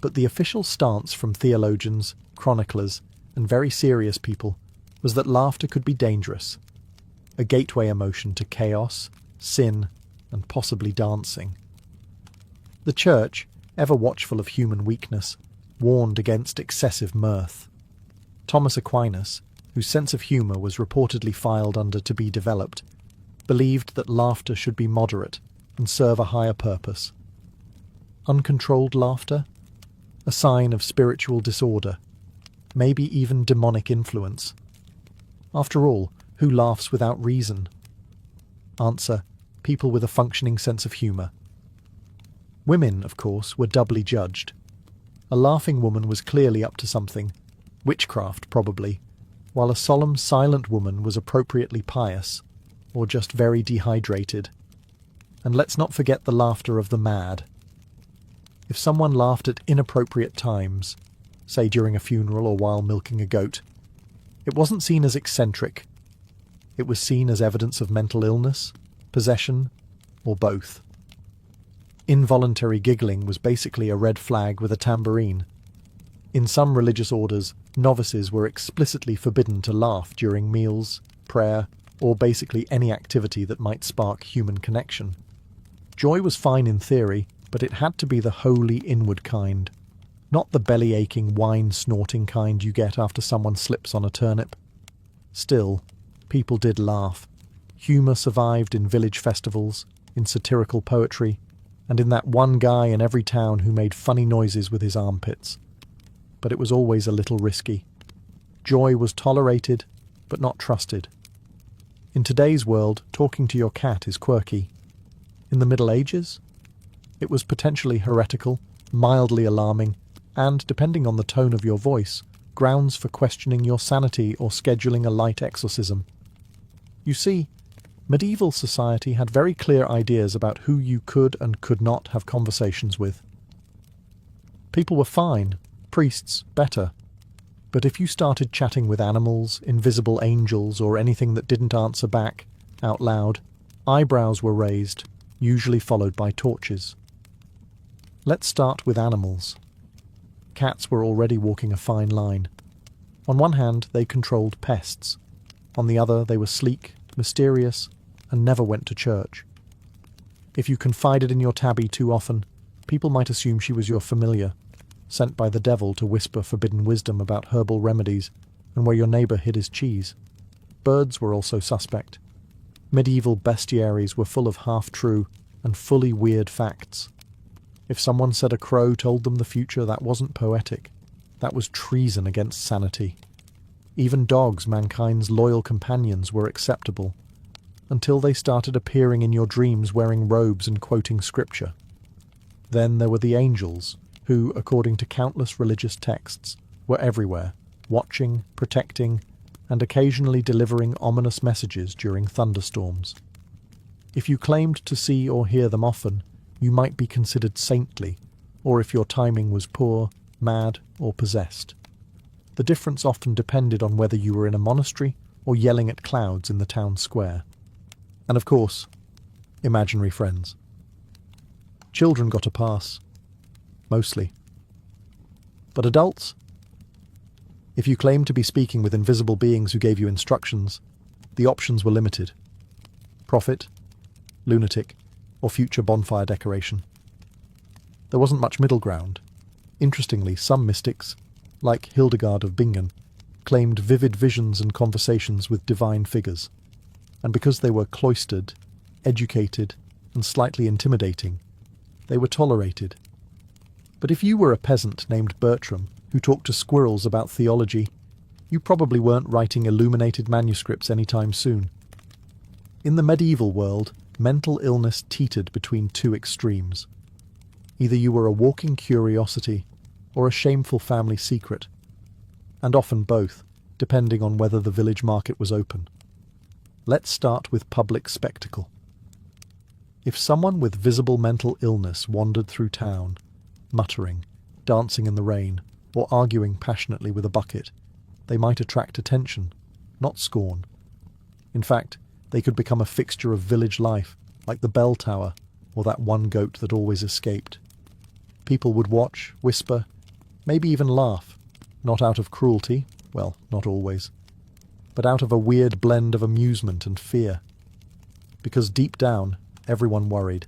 But the official stance from theologians, chroniclers, and very serious people was that laughter could be dangerous, a gateway emotion to chaos, sin, and possibly dancing. The Church, ever watchful of human weakness, warned against excessive mirth. Thomas Aquinas, whose sense of humour was reportedly filed under to be developed, believed that laughter should be moderate and serve a higher purpose. Uncontrolled laughter? A sign of spiritual disorder, maybe even demonic influence. After all, who laughs without reason? Answer: people with a functioning sense of humour. Women, of course, were doubly judged. A laughing woman was clearly up to something, witchcraft probably, while a solemn, silent woman was appropriately pious, or just very dehydrated. And let's not forget the laughter of the mad. If someone laughed at inappropriate times, say during a funeral or while milking a goat, it wasn't seen as eccentric. It was seen as evidence of mental illness, possession, or both. Involuntary giggling was basically a red flag with a tambourine. In some religious orders, novices were explicitly forbidden to laugh during meals, prayer, or basically any activity that might spark human connection. Joy was fine in theory, but it had to be the wholly inward kind, not the belly-aching, wine-snorting kind you get after someone slips on a turnip. Still, people did laugh. Humour survived in village festivals, in satirical poetry, and in that one guy in every town who made funny noises with his armpits. But it was always a little risky. Joy was tolerated, but not trusted. In today's world, talking to your cat is quirky. In the Middle Ages, it was potentially heretical, mildly alarming, and, depending on the tone of your voice, grounds for questioning your sanity or scheduling a light exorcism. You see, medieval society had very clear ideas about who you could and could not have conversations with. People were fine, priests better, But if you started chatting with animals, invisible angels, or anything that didn't answer back out loud, eyebrows were raised, usually followed by torches. Let's start with animals. Cats were already walking a fine line. On one hand, they controlled pests. On the other, they were sleek, mysterious, and never went to church. If you confided in your tabby too often, people might assume she was your familiar, sent by the devil to whisper forbidden wisdom about herbal remedies and where your neighbour hid his cheese. Birds were also suspect. Medieval bestiaries were full of half-true and fully weird facts. If someone said a crow told them the future, that wasn't poetic. That was treason against sanity. Even dogs, mankind's loyal companions, were acceptable, until they started appearing in your dreams wearing robes and quoting scripture. Then there were the angels, who, according to countless religious texts, were everywhere, watching, protecting, and occasionally delivering ominous messages during thunderstorms. If you claimed to see or hear them often, you might be considered saintly, or if your timing was poor, mad, or possessed. The difference often depended on whether you were in a monastery or yelling at clouds in the town square. And of course, imaginary friends. Children got a pass. Mostly. But adults? If you claimed to be speaking with invisible beings who gave you instructions, the options were limited. Prophet, lunatic, or future bonfire decoration. There wasn't much middle ground. Interestingly, some mystics, like Hildegard of Bingen, claimed vivid visions and conversations with divine figures, and because they were cloistered, educated, and slightly intimidating, they were tolerated. But if you were a peasant named Bertram who talked to squirrels about theology, you probably weren't writing illuminated manuscripts anytime soon. In the medieval world, mental illness teetered between two extremes. Either you were a walking curiosity or a shameful family secret, and often both, depending on whether the village market was open. Let's start with public spectacle. If someone with visible mental illness wandered through town, muttering, dancing in the rain, or arguing passionately with a bucket, they might attract attention, not scorn. In fact, they could become a fixture of village life, like the bell tower or that one goat that always escaped. People would watch, whisper, maybe even laugh, not out of cruelty, well, not always, but out of a weird blend of amusement and fear. Because deep down, everyone worried.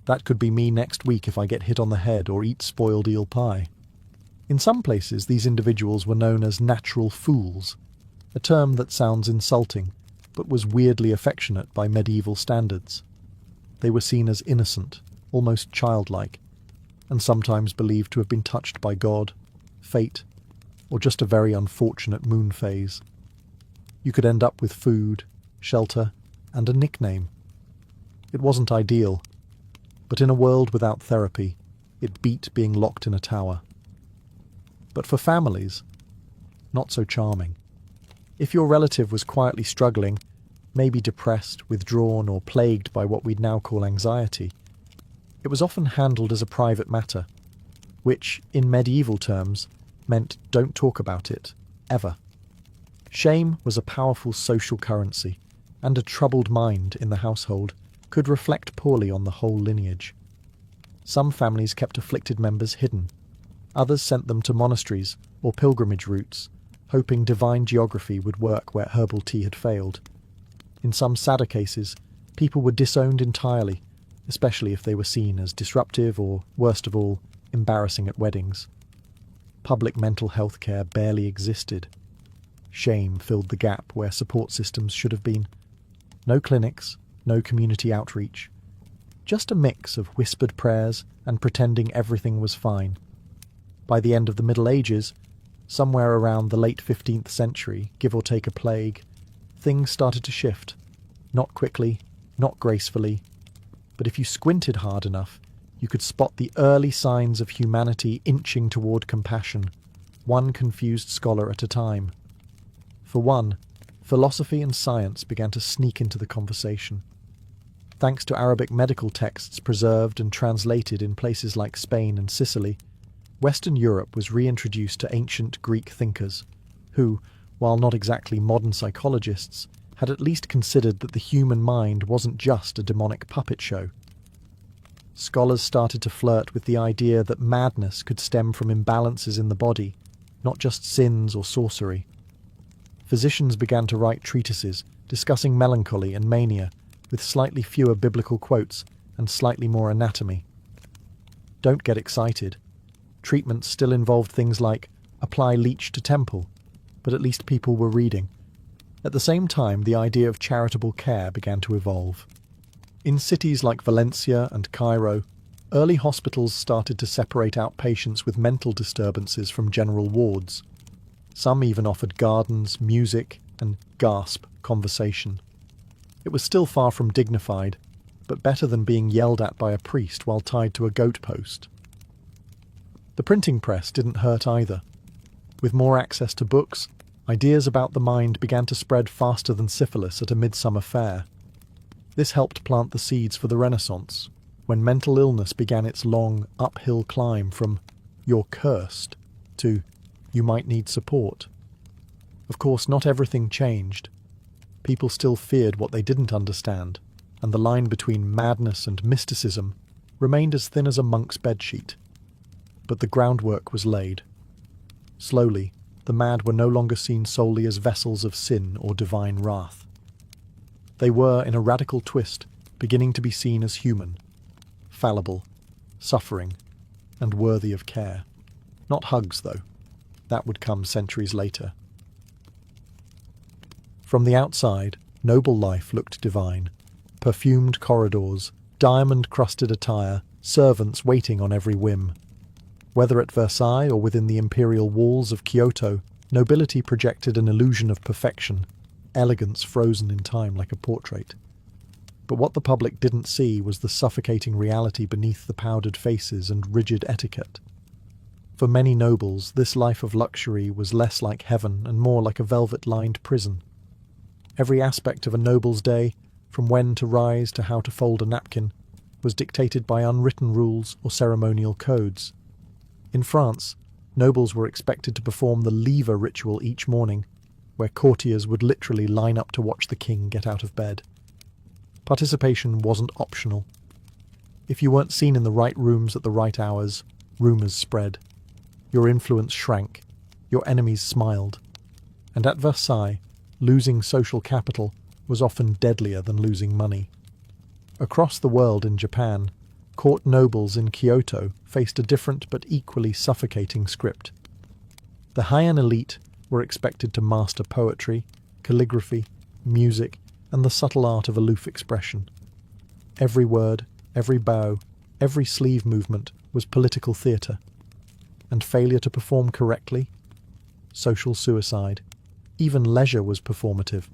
That could be me next week if I get hit on the head or eat spoiled eel pie. In some places, these individuals were known as natural fools, a term that sounds insulting, but was weirdly affectionate by medieval standards. They were seen as innocent, almost childlike, and sometimes believed to have been touched by God, fate, or just a very unfortunate moon phase. You could end up with food, shelter, and a nickname. It wasn't ideal, but in a world without therapy, it beat being locked in a tower. But for families, not so charming. If your relative was quietly struggling, maybe depressed, withdrawn, or plagued by what we'd now call anxiety, it was often handled as a private matter, which, in medieval terms, meant don't talk about it, ever. Shame was a powerful social currency, and a troubled mind in the household could reflect poorly on the whole lineage. Some families kept afflicted members hidden. Others sent them to monasteries or pilgrimage routes, hoping divine geography would work where herbal tea had failed. In some sadder cases, people were disowned entirely, especially if they were seen as disruptive or, worst of all, embarrassing at weddings. Public mental health care barely existed. Shame filled the gap where support systems should have been. No clinics, no community outreach. Just a mix of whispered prayers and pretending everything was fine. By the end of the Middle Ages, somewhere around the late 15th century, give or take a plague, things started to shift. Not quickly, not gracefully, but if you squinted hard enough, you could spot the early signs of humanity inching toward compassion, one confused scholar at a time. For one, philosophy and science began to sneak into the conversation. Thanks to Arabic medical texts preserved and translated in places like Spain and Sicily, Western Europe was reintroduced to ancient Greek thinkers, who, while not exactly modern psychologists, had at least considered that the human mind wasn't just a demonic puppet show. Scholars started to flirt with the idea that madness could stem from imbalances in the body, not just sins or sorcery. Physicians began to write treatises discussing melancholy and mania, with slightly fewer biblical quotes and slightly more anatomy. Don't get excited. Treatments still involved things like apply leech to temple, but at least people were reading. At the same time, the idea of charitable care began to evolve. In cities like Valencia and Cairo, early hospitals started to separate out patients with mental disturbances from general wards. Some even offered gardens, music, and gasp conversation. It was still far from dignified, but better than being yelled at by a priest while tied to a goat post. The printing press didn't hurt either. With more access to books, ideas about the mind began to spread faster than syphilis at a midsummer fair. This helped plant the seeds for the Renaissance, when mental illness began its long, uphill climb from "you're cursed" to "you might need support." Of course, not everything changed. People still feared what they didn't understand, and the line between madness and mysticism remained as thin as a monk's bedsheet. But the groundwork was laid. Slowly, the mad were no longer seen solely as vessels of sin or divine wrath. They were, in a radical twist, beginning to be seen as human, fallible, suffering, and worthy of care. Not hugs, though. That would come centuries later. From the outside, noble life looked divine. Perfumed corridors, diamond-crusted attire, servants waiting on every whim. Whether at Versailles or within the imperial walls of Kyoto, nobility projected an illusion of perfection, elegance frozen in time like a portrait. But what the public didn't see was the suffocating reality beneath the powdered faces and rigid etiquette. For many nobles, this life of luxury was less like heaven and more like a velvet-lined prison. Every aspect of a noble's day, from when to rise to how to fold a napkin, was dictated by unwritten rules or ceremonial codes. In France, nobles were expected to perform the lever ritual each morning, where courtiers would literally line up to watch the king get out of bed. Participation wasn't optional. If you weren't seen in the right rooms at the right hours, rumours spread. Your influence shrank. Your enemies smiled. And at Versailles, losing social capital was often deadlier than losing money. Across the world in Japan, court nobles in Kyoto faced a different but equally suffocating script. The high-end elite were expected to master poetry, calligraphy, music, and the subtle art of aloof expression. Every word, every bow, every sleeve movement was political theatre. And failure to perform correctly? Social suicide. Even leisure was performative.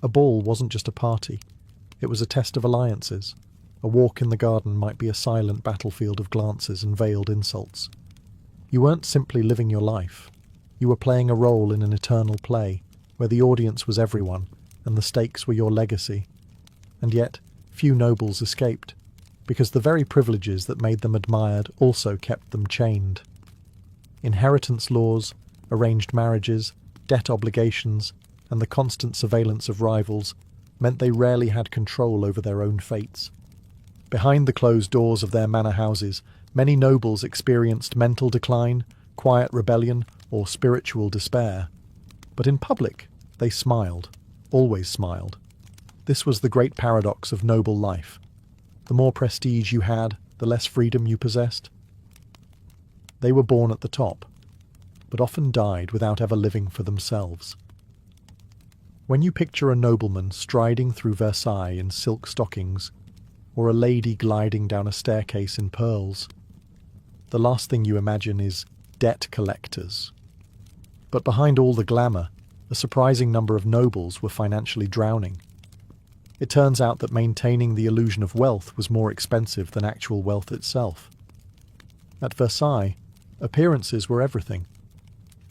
A ball wasn't just a party. It was a test of alliances. A walk in the garden might be a silent battlefield of glances and veiled insults. You weren't simply living your life. You were playing a role in an eternal play, where the audience was everyone, and the stakes were your legacy. And yet, few nobles escaped, because the very privileges that made them admired also kept them chained. Inheritance laws, arranged marriages, debt obligations, and the constant surveillance of rivals meant they rarely had control over their own fates. Behind the closed doors of their manor houses, many nobles experienced mental decline, quiet rebellion, or spiritual despair. But in public, they smiled, always smiled. This was the great paradox of noble life. The more prestige you had, the less freedom you possessed. They were born at the top, but often died without ever living for themselves. When you picture a nobleman striding through Versailles in silk stockings, or a lady gliding down a staircase in pearls, the last thing you imagine is debt collectors. But behind all the glamour, a surprising number of nobles were financially drowning. It turns out that maintaining the illusion of wealth was more expensive than actual wealth itself. At Versailles, appearances were everything.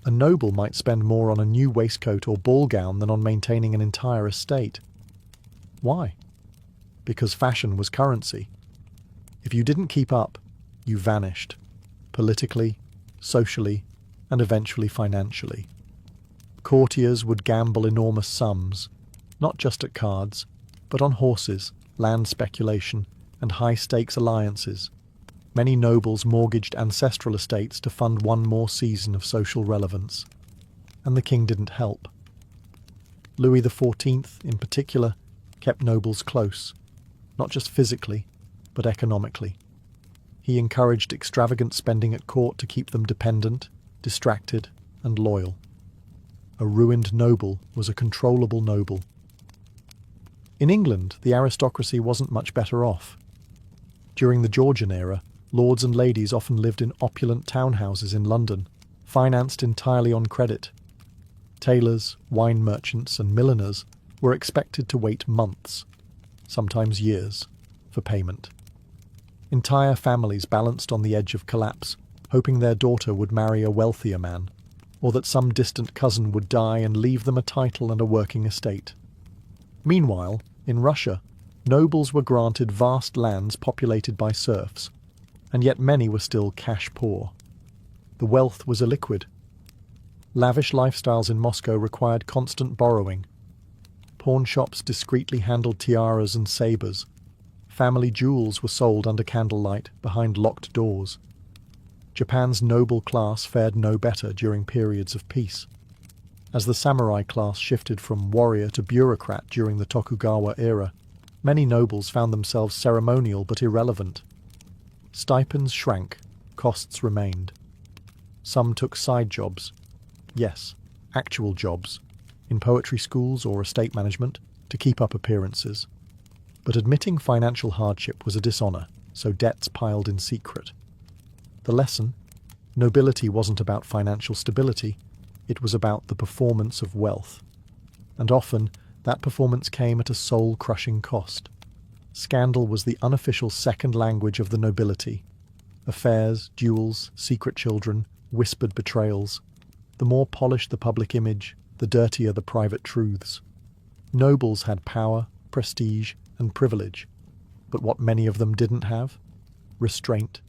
A noble might spend more on a new waistcoat or ball gown than on maintaining an entire estate. Why? Because fashion was currency. If you didn't keep up, you vanished. politically, socially, and eventually financially. Courtiers would gamble enormous sums, not just at cards, but on horses, land speculation, and high-stakes alliances. Many nobles mortgaged ancestral estates to fund one more season of social relevance. And the king didn't help. Louis XIV, in particular, kept nobles close, not just physically, but economically. He encouraged extravagant spending at court to keep them dependent, distracted, and loyal. A ruined noble was a controllable noble. In England, the aristocracy wasn't much better off. During the Georgian era, lords and ladies often lived in opulent townhouses in London, financed entirely on credit. Tailors, wine merchants, and milliners were expected to wait months, sometimes years, for payment. Entire families balanced on the edge of collapse, hoping their daughter would marry a wealthier man, or that some distant cousin would die and leave them a title and a working estate. Meanwhile, in Russia, nobles were granted vast lands populated by serfs, and yet many were still cash poor. The wealth was illiquid. Lavish lifestyles in Moscow required constant borrowing. Pawn shops discreetly handled tiaras and sabres. Family jewels were sold under candlelight behind locked doors. Japan's noble class fared no better during periods of peace. As the samurai class shifted from warrior to bureaucrat during the Tokugawa era, many nobles found themselves ceremonial but irrelevant. Stipends shrank, costs remained. Some took side jobs. Yes, actual jobs, in poetry schools or estate management, to keep up appearances. But admitting financial hardship was a dishonour, so debts piled in secret. The lesson? Nobility wasn't about financial stability, it was about the performance of wealth. And often, that performance came at a soul-crushing cost. Scandal was the unofficial second language of the nobility. Affairs, duels, secret children, whispered betrayals. The more polished the public image, the dirtier the private truths. Nobles had power, prestige, and privilege. But what many of them didn't have? Restraint.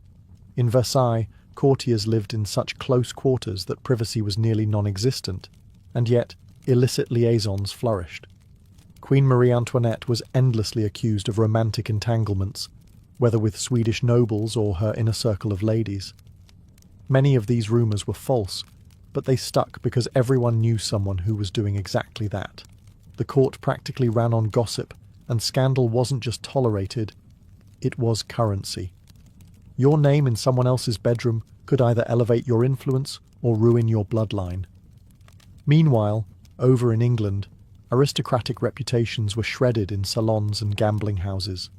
In Versailles, courtiers lived in such close quarters that privacy was nearly non-existent, and yet illicit liaisons flourished. Queen Marie Antoinette was endlessly accused of romantic entanglements, whether with Swedish nobles or her inner circle of ladies. Many of these rumours were false, but they stuck because everyone knew someone who was doing exactly that. The court practically ran on gossip, and scandal wasn't just tolerated, it was currency. Your name in someone else's bedroom could either elevate your influence or ruin your bloodline. Meanwhile, over in England, aristocratic reputations were shredded in salons and gambling houses.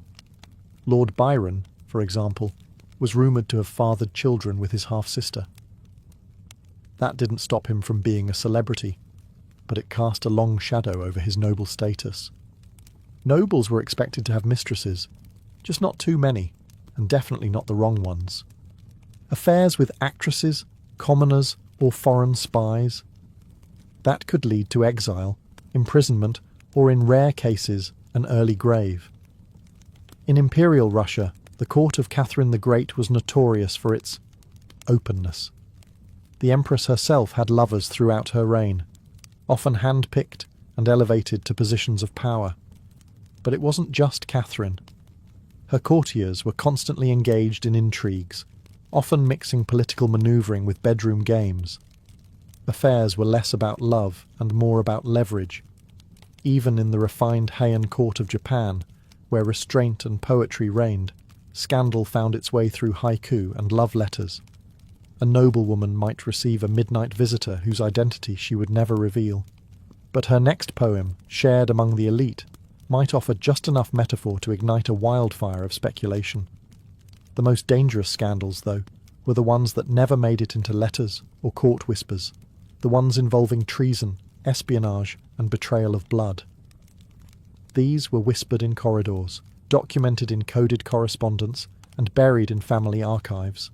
Lord Byron, for example, was rumoured to have fathered children with his half-sister. That didn't stop him from being a celebrity, but it cast a long shadow over his noble status. Nobles were expected to have mistresses, just not too many, and definitely not the wrong ones. Affairs with actresses, commoners, or foreign spies. That could lead to exile, imprisonment, or in rare cases, an early grave. In Imperial Russia, the court of Catherine the Great was notorious for its openness. The Empress herself had lovers throughout her reign, often hand-picked and elevated to positions of power. But it wasn't just Catherine. Her courtiers were constantly engaged in intrigues, often mixing political manoeuvring with bedroom games. Affairs were less about love and more about leverage. Even in the refined Heian court of Japan, where restraint and poetry reigned, scandal found its way through haiku and love letters. A noblewoman might receive a midnight visitor whose identity she would never reveal. But her next poem, shared among the elite, might offer just enough metaphor to ignite a wildfire of speculation. The most dangerous scandals, though, were the ones that never made it into letters or court whispers, the ones involving treason, espionage, and betrayal of blood. These were whispered in corridors, documented in coded correspondence, and buried in family archives.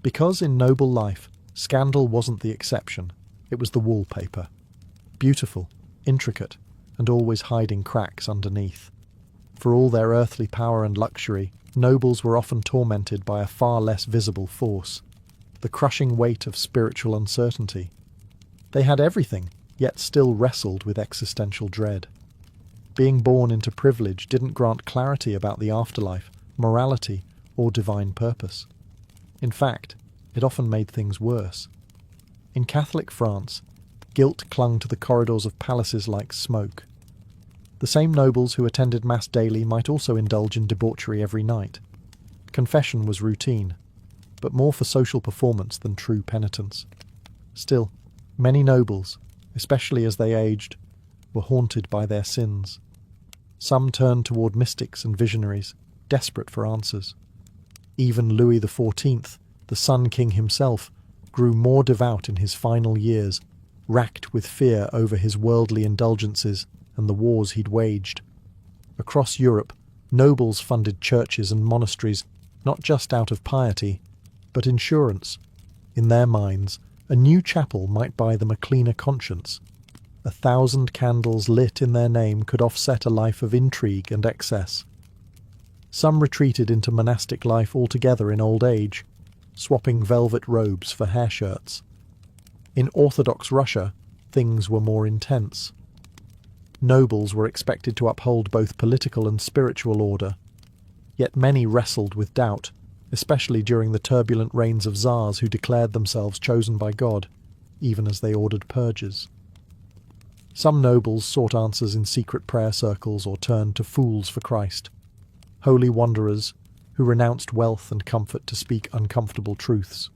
Because in noble life, scandal wasn't the exception, it was the wallpaper. Beautiful, intricate, and always hiding cracks underneath. For all their earthly power and luxury, nobles were often tormented by a far less visible force, the crushing weight of spiritual uncertainty. They had everything, yet still wrestled with existential dread. Being born into privilege didn't grant clarity about the afterlife, morality, or divine purpose. In fact, it often made things worse. In Catholic France, guilt clung to the corridors of palaces like smoke. The same nobles who attended Mass daily might also indulge in debauchery every night. Confession was routine, but more for social performance than true penitence. Still, many nobles, especially as they aged, were haunted by their sins. Some turned toward mystics and visionaries, desperate for answers. Even Louis XIV, the Sun King himself, grew more devout in his final years, racked with fear over his worldly indulgences and the wars he'd waged. Across Europe, nobles funded churches and monasteries not just out of piety, but insurance. In their minds, a new chapel might buy them a cleaner conscience. 1,000 candles lit in their name could offset a life of intrigue and excess. Some retreated into monastic life altogether in old age, swapping velvet robes for hair shirts. In Orthodox Russia, things were more intense. Nobles were expected to uphold both political and spiritual order, yet many wrestled with doubt, especially during the turbulent reigns of czars who declared themselves chosen by God, even as they ordered purges. Some nobles sought answers in secret prayer circles or turned to fools for Christ, holy wanderers who renounced wealth and comfort to speak uncomfortable truths.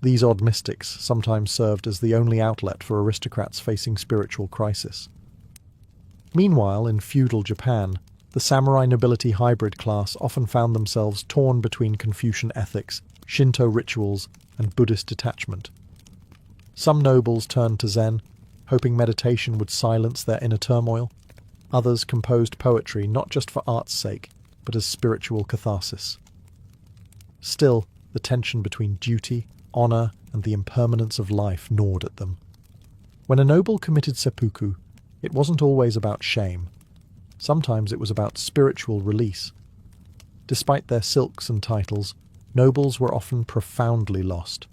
These odd mystics sometimes served as the only outlet for aristocrats facing spiritual crisis. Meanwhile, in feudal Japan, the samurai nobility hybrid class often found themselves torn between Confucian ethics, Shinto rituals, and Buddhist detachment. Some nobles turned to Zen, hoping meditation would silence their inner turmoil. Others composed poetry not just for art's sake, but as spiritual catharsis. Still, the tension between duty, honor, and the impermanence of life gnawed at them. When a noble committed seppuku, it wasn't always about shame. Sometimes it was about spiritual release. Despite their silks and titles, nobles were often profoundly lost.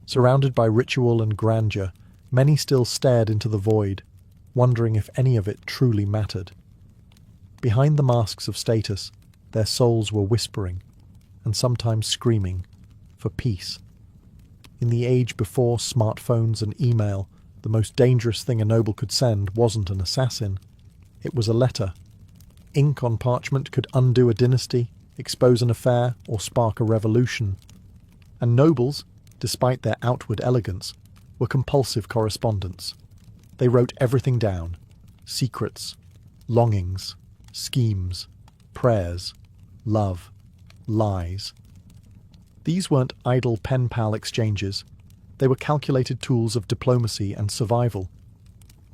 Surrounded by ritual and grandeur, many still stared into the void, wondering if any of it truly mattered. Behind the masks of status, their souls were whispering, and sometimes screaming, for peace. In the age before smartphones and email, the most dangerous thing a noble could send wasn't an assassin. It was a letter. Ink on parchment could undo a dynasty, expose an affair, or spark a revolution. And nobles, despite their outward elegance, were compulsive correspondents. They wrote everything down: secrets, longings, schemes, prayers, love, lies. These weren't idle pen-pal exchanges. They were calculated tools of diplomacy and survival.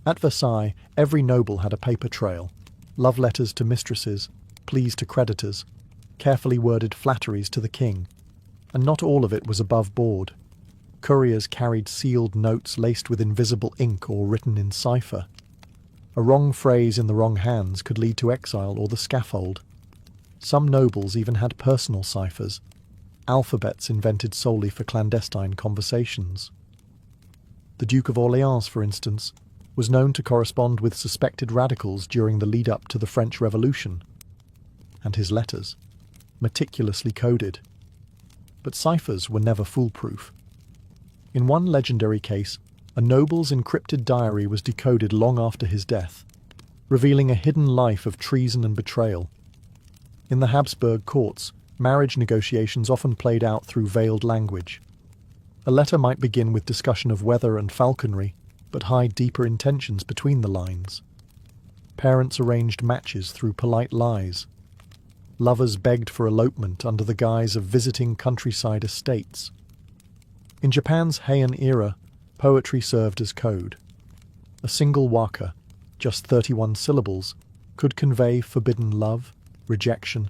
At Versailles, every noble had a paper trail: love letters to mistresses, pleas to creditors, carefully worded flatteries to the king. And not all of it was above board. Couriers carried sealed notes laced with invisible ink or written in cipher. A wrong phrase in the wrong hands could lead to exile or the scaffold. Some nobles even had personal ciphers, alphabets invented solely for clandestine conversations. The Duke of Orleans, for instance, was known to correspond with suspected radicals during the lead-up to the French Revolution, and his letters, meticulously coded. But ciphers were never foolproof. In one legendary case, a noble's encrypted diary was decoded long after his death, revealing a hidden life of treason and betrayal. In the Habsburg courts, marriage negotiations often played out through veiled language. A letter might begin with discussion of weather and falconry, but hide deeper intentions between the lines. Parents arranged matches through polite lies. Lovers begged for elopement under the guise of visiting countryside estates. In Japan's Heian era, poetry served as code. A single waka, just 31 syllables, could convey forbidden love, rejection,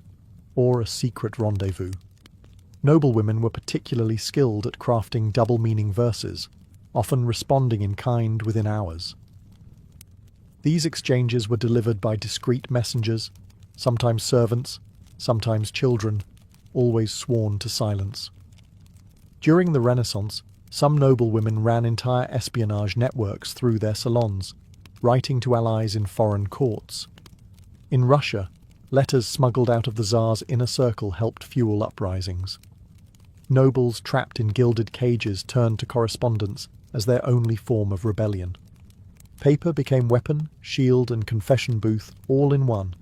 or a secret rendezvous. Noblewomen were particularly skilled at crafting double-meaning verses, often responding in kind within hours. These exchanges were delivered by discreet messengers, sometimes servants, sometimes children, always sworn to silence. During the Renaissance, some noblewomen ran entire espionage networks through their salons, writing to allies in foreign courts. In Russia, letters smuggled out of the Tsar's inner circle helped fuel uprisings. Nobles trapped in gilded cages turned to correspondence as their only form of rebellion. Paper became weapon, shield, and confession booth all in one.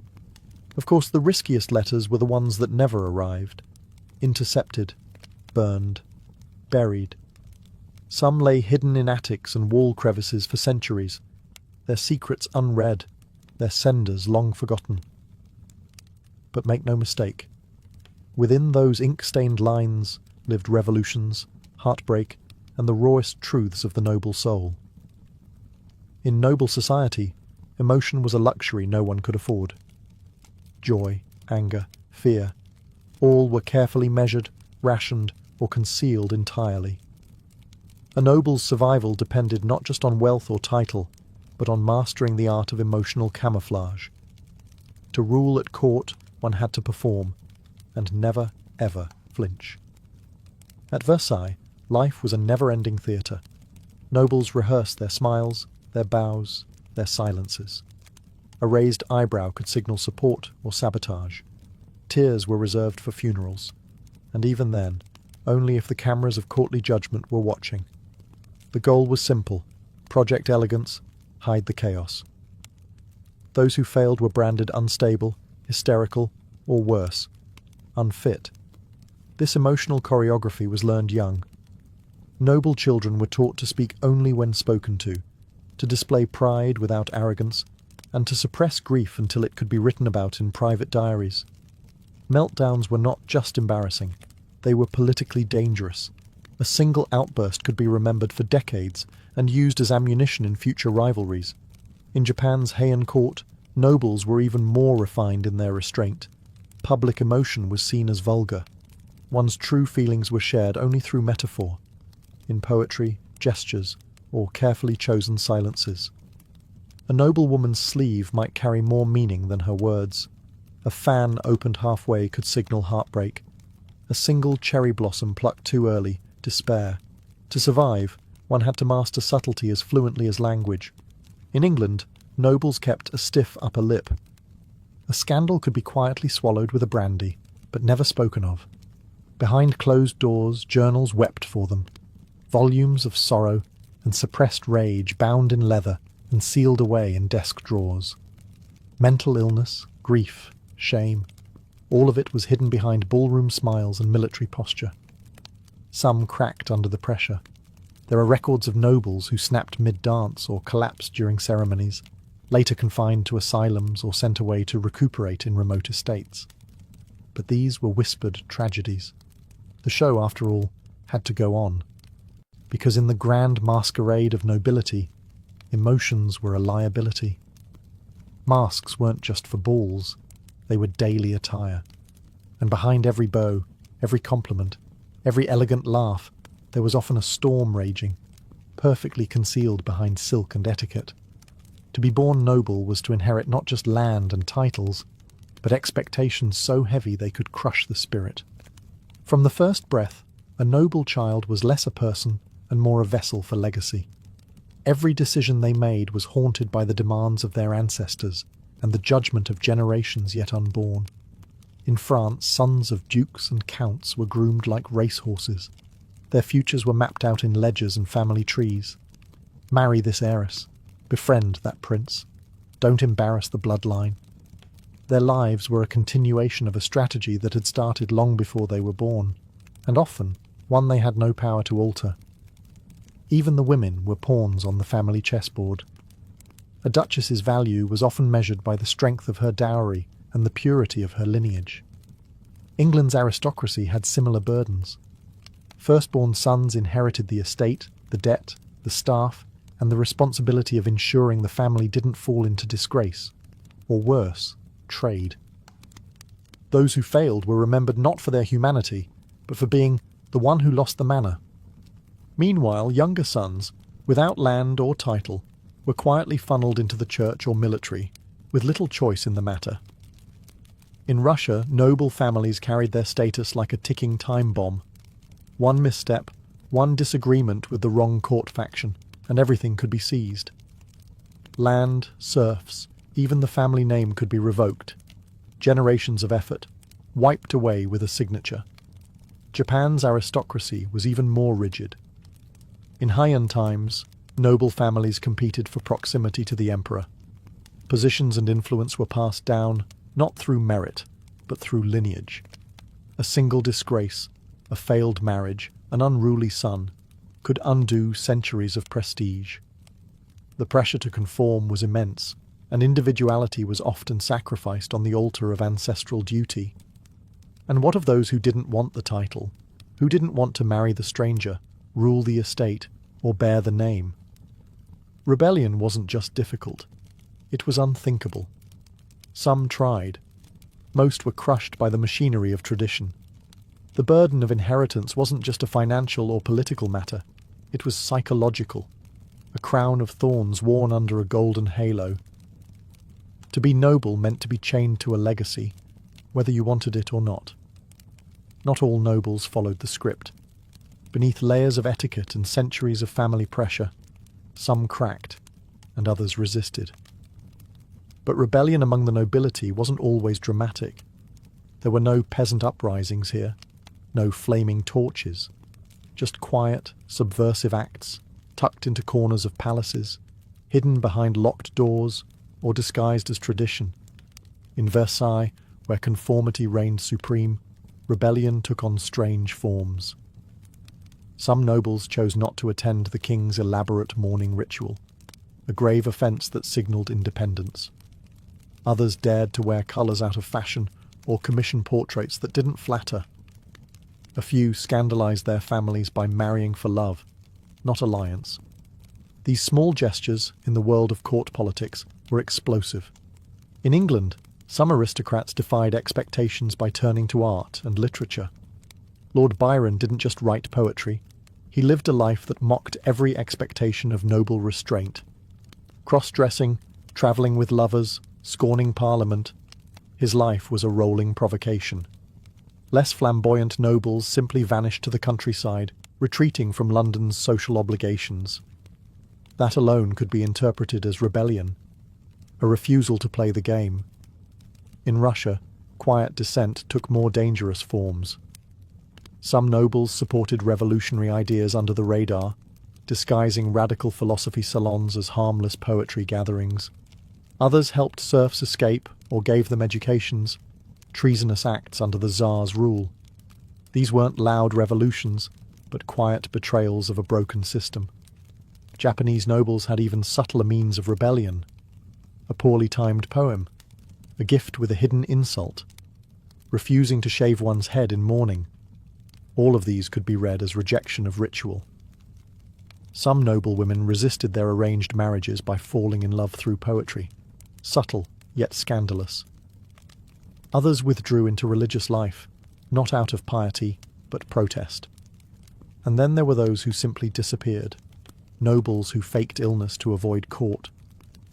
Of course, the riskiest letters were the ones that never arrived. Intercepted, burned, buried. Some lay hidden in attics and wall crevices for centuries, their secrets unread, their senders long forgotten. But make no mistake, within those ink-stained lines lived revolutions, heartbreak, and the rawest truths of the noble soul. In noble society, emotion was a luxury no one could afford. Joy, anger, fear, all were carefully measured, rationed, or concealed entirely. A noble's survival depended not just on wealth or title, but on mastering the art of emotional camouflage. To rule at court, one had to perform, and never, ever flinch. At Versailles, life was a never-ending theatre. Nobles rehearsed their smiles, their bows, their silences. A raised eyebrow could signal support or sabotage. Tears were reserved for funerals, and even then, only if the cameras of courtly judgment were watching. The goal was simple: project elegance, hide the chaos. Those who failed were branded unstable, hysterical, or worse, unfit. This emotional choreography was learned young. Noble children were taught to speak only when spoken to display pride without arrogance, and to suppress grief until it could be written about in private diaries. Meltdowns were not just embarrassing, they were politically dangerous. A single outburst could be remembered for decades and used as ammunition in future rivalries. In Japan's Heian court, nobles were even more refined in their restraint. Public emotion was seen as vulgar. One's true feelings were shared only through metaphor, in poetry, gestures, or carefully chosen silences. A noblewoman's sleeve might carry more meaning than her words. A fan opened halfway could signal heartbreak. A single cherry blossom plucked too early, despair. To survive, one had to master subtlety as fluently as language. In England, nobles kept a stiff upper lip. A scandal could be quietly swallowed with a brandy, but never spoken of. Behind closed doors, journals wept for them. Volumes of sorrow and suppressed rage bound in leather and sealed away in desk drawers. Mental illness, grief, shame, all of it was hidden behind ballroom smiles and military posture. Some cracked under the pressure. There are records of nobles who snapped mid-dance or collapsed during ceremonies, later confined to asylums or sent away to recuperate in remote estates. But these were whispered tragedies. The show, after all, had to go on. Because in the grand masquerade of nobility, emotions were a liability. Masks weren't just for balls, they were daily attire. And behind every bow, every compliment, every elegant laugh, there was often a storm raging, perfectly concealed behind silk and etiquette. To be born noble was to inherit not just land and titles, but expectations so heavy they could crush the spirit. From the first breath, a noble child was less a person and more a vessel for legacy. Every decision they made was haunted by the demands of their ancestors and the judgment of generations yet unborn. In France, sons of dukes and counts were groomed like racehorses. Their futures were mapped out in ledgers and family trees. Marry this heiress. Befriend that prince. Don't embarrass the bloodline. Their lives were a continuation of a strategy that had started long before they were born, and often one they had no power to alter. Even the women were pawns on the family chessboard. A duchess's value was often measured by the strength of her dowry and the purity of her lineage. England's aristocracy had similar burdens. Firstborn sons inherited the estate, the debt, the staff, and the responsibility of ensuring the family didn't fall into disgrace, or worse, trade. Those who failed were remembered not for their humanity, but for being the one who lost the manor. Meanwhile, younger sons, without land or title, were quietly funneled into the church or military, with little choice in the matter. In Russia, noble families carried their status like a ticking time bomb. One misstep, one disagreement with the wrong court faction, and everything could be seized. Land, serfs, even the family name could be revoked. Generations of effort, wiped away with a signature. Japan's aristocracy was even more rigid. In Heian times, noble families competed for proximity to the emperor. Positions and influence were passed down not through merit, but through lineage. A single disgrace, a failed marriage, an unruly son, could undo centuries of prestige. The pressure to conform was immense, and individuality was often sacrificed on the altar of ancestral duty. And what of those who didn't want the title, who didn't want to marry the stranger, rule the estate, or bear the name? Rebellion wasn't just difficult, it was unthinkable. Some tried. Most were crushed by the machinery of tradition. The burden of inheritance wasn't just a financial or political matter, it was psychological, a crown of thorns worn under a golden halo. To be noble meant to be chained to a legacy, whether you wanted it or not. Not all nobles followed the script. Beneath layers of etiquette and centuries of family pressure, some cracked, and others resisted. But rebellion among the nobility wasn't always dramatic. There were no peasant uprisings here, no flaming torches, just quiet, subversive acts, tucked into corners of palaces, hidden behind locked doors, or disguised as tradition. In Versailles, where conformity reigned supreme, rebellion took on strange forms. Some nobles chose not to attend the king's elaborate mourning ritual, a grave offence that signalled independence. Others dared to wear colours out of fashion or commission portraits that didn't flatter. A few scandalised their families by marrying for love, not alliance. These small gestures in the world of court politics were explosive. In England, some aristocrats defied expectations by turning to art and literature. Lord Byron didn't just write poetry, he lived a life that mocked every expectation of noble restraint. Cross-dressing, travelling with lovers, scorning Parliament, his life was a rolling provocation. Less flamboyant nobles simply vanished to the countryside, retreating from London's social obligations. That alone could be interpreted as rebellion, a refusal to play the game. In Russia, quiet dissent took more dangerous forms. Some nobles supported revolutionary ideas under the radar, disguising radical philosophy salons as harmless poetry gatherings. Others helped serfs escape or gave them educations, treasonous acts under the Tsar's rule. These weren't loud revolutions, but quiet betrayals of a broken system. Japanese nobles had even subtler means of rebellion. A poorly timed poem, a gift with a hidden insult, refusing to shave one's head in mourning. All of these could be read as rejection of ritual. Some noble women resisted their arranged marriages by falling in love through poetry, subtle yet scandalous. Others withdrew into religious life, not out of piety, but protest. And then there were those who simply disappeared, nobles who faked illness to avoid court,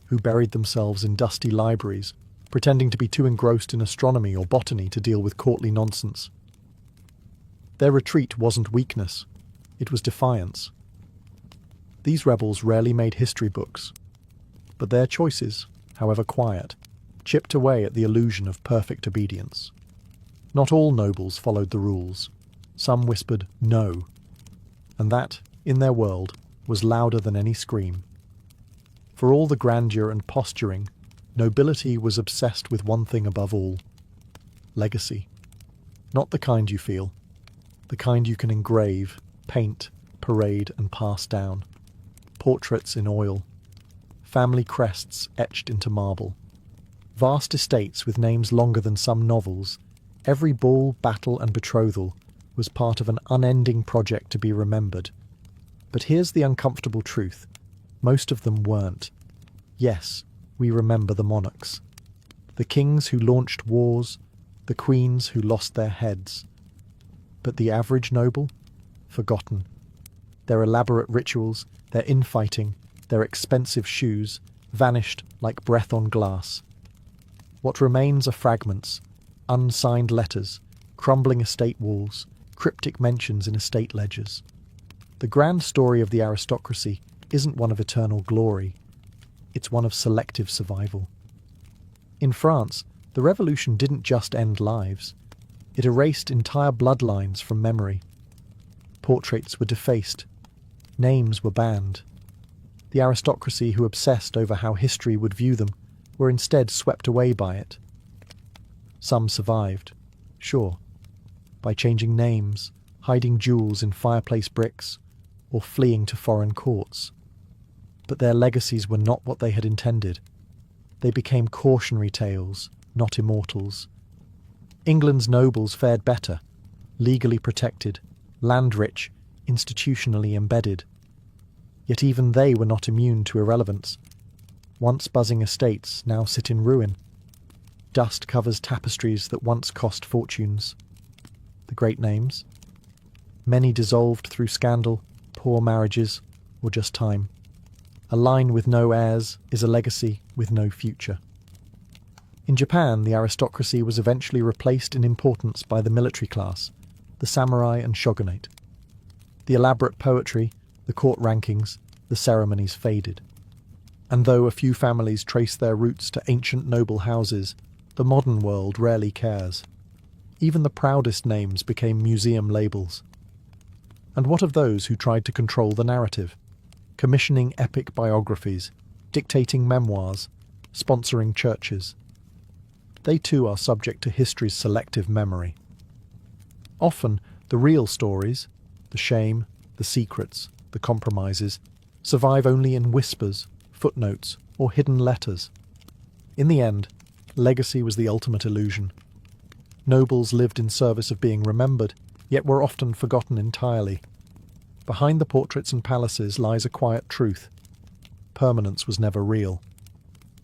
who buried themselves in dusty libraries, pretending to be too engrossed in astronomy or botany to deal with courtly nonsense. Their retreat wasn't weakness, it was defiance. These rebels rarely made history books, but their choices, however quiet, chipped away at the illusion of perfect obedience. Not all nobles followed the rules. Some whispered no, and that, in their world, was louder than any scream. For all the grandeur and posturing, nobility was obsessed with one thing above all: legacy. Not the kind you feel, the kind you can engrave, paint, parade, and pass down. Portraits in oil, family crests etched into marble. Vast estates with names longer than some novels, every ball, battle, and betrothal was part of an unending project to be remembered. But here's the uncomfortable truth: most of them weren't. Yes, we remember the monarchs. The kings who launched wars, the queens who lost their heads. But the average noble? Forgotten. Their elaborate rituals, their infighting, their expensive shoes, vanished like breath on glass. What remains are fragments, unsigned letters, crumbling estate walls, cryptic mentions in estate ledgers. The grand story of the aristocracy isn't one of eternal glory, it's one of selective survival. In France, the revolution didn't just end lives, it erased entire bloodlines from memory. Portraits were defaced, names were banned. The aristocracy who obsessed over how history would view them were instead swept away by it. Some survived, sure, by changing names, hiding jewels in fireplace bricks, or fleeing to foreign courts. But their legacies were not what they had intended. They became cautionary tales, not immortals. England's nobles fared better, legally protected, land-rich, institutionally embedded. Yet even they were not immune to irrelevance. Once buzzing estates now sit in ruin. Dust covers tapestries that once cost fortunes. The great names? Many dissolved through scandal, poor marriages, or just time. A line with no heirs is a legacy with no future. In Japan, the aristocracy was eventually replaced in importance by the military class, the samurai and shogunate. The elaborate poetry, the court rankings, the ceremonies faded. And though a few families trace their roots to ancient noble houses, the modern world rarely cares. Even the proudest names became museum labels. And what of those who tried to control the narrative? Commissioning epic biographies, dictating memoirs, sponsoring churches. They too are subject to history's selective memory. Often, the real stories, the shame, the secrets, the compromises, survive only in whispers, footnotes, or hidden letters. In the end, legacy was the ultimate illusion. Nobles lived in service of being remembered, yet were often forgotten entirely. Behind the portraits and palaces lies a quiet truth. Permanence was never real.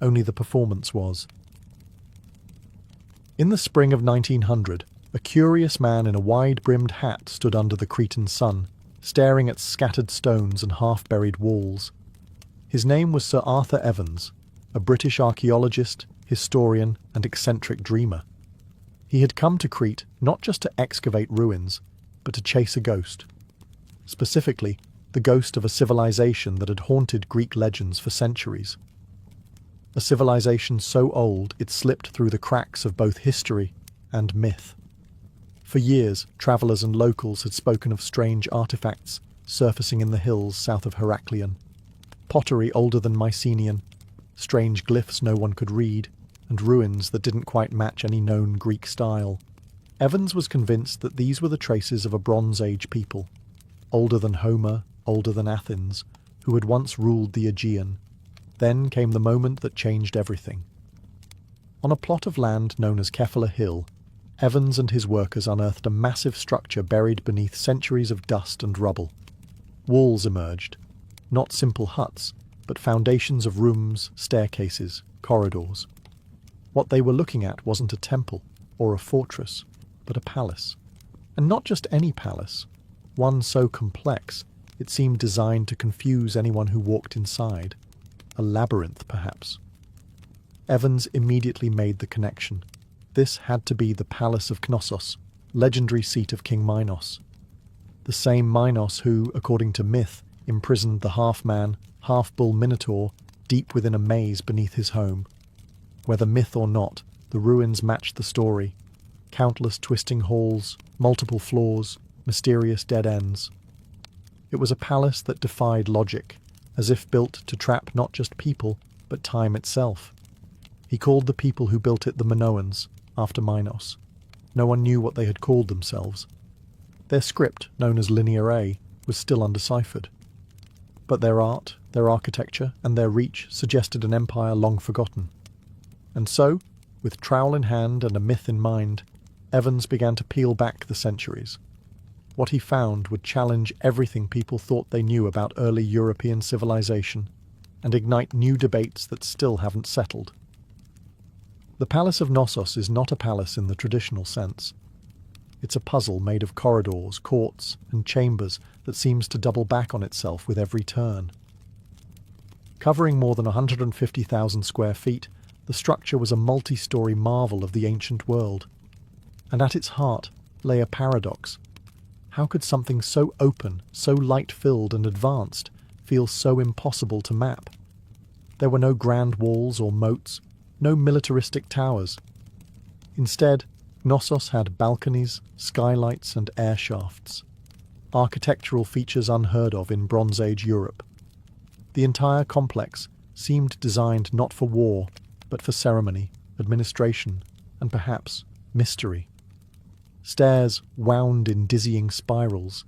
Only the performance was. In the spring of 1900, a curious man in a wide-brimmed hat stood under the Cretan sun, staring at scattered stones and half-buried walls. His name was Sir Arthur Evans, a British archaeologist, historian, and eccentric dreamer. He had come to Crete not just to excavate ruins, but to chase a ghost. Specifically, the ghost of a civilization that had haunted Greek legends for centuries. A civilization so old it slipped through the cracks of both history and myth. For years, travellers and locals had spoken of strange artefacts surfacing in the hills south of Heraklion. Pottery older than Mycenaean, strange glyphs no one could read, and ruins that didn't quite match any known Greek style. Evans was convinced that these were the traces of a Bronze Age people, older than Homer, older than Athens, who had once ruled the Aegean. Then came the moment that changed everything. On a plot of land known as Kefala Hill, Evans and his workers unearthed a massive structure buried beneath centuries of dust and rubble. Walls emerged, not simple huts, but foundations of rooms, staircases, corridors. What they were looking at wasn't a temple or a fortress, but a palace. And not just any palace, one so complex it seemed designed to confuse anyone who walked inside. A labyrinth, perhaps. Evans immediately made the connection. This had to be the Palace of Knossos, legendary seat of King Minos. The same Minos who, according to myth, imprisoned the half-man, half-bull Minotaur deep within a maze beneath his home. Whether myth or not, the ruins matched the story. Countless twisting halls, multiple floors, mysterious dead ends. It was a palace that defied logic, as if built to trap not just people, but time itself. He called the people who built it the Minoans, after Minos. No one knew what they had called themselves. Their script, known as Linear A, was still undeciphered. But their art, their architecture, and their reach suggested an empire long forgotten. And so, with trowel in hand and a myth in mind, Evans began to peel back the centuries. What he found would challenge everything people thought they knew about early European civilization, and ignite new debates that still haven't settled. The Palace of Knossos is not a palace in the traditional sense. It's a puzzle made of corridors, courts, and chambers that seems to double back on itself with every turn. Covering more than 150,000 square feet, the structure was a multi-story marvel of the ancient world. And at its heart lay a paradox. How could something so open, so light-filled and advanced feel so impossible to map? There were no grand walls or moats, no militaristic towers. Instead, Knossos had balconies, skylights and air shafts, architectural features unheard of in Bronze Age Europe. The entire complex seemed designed not for war, but for ceremony, administration, and perhaps mystery. Stairs wound in dizzying spirals.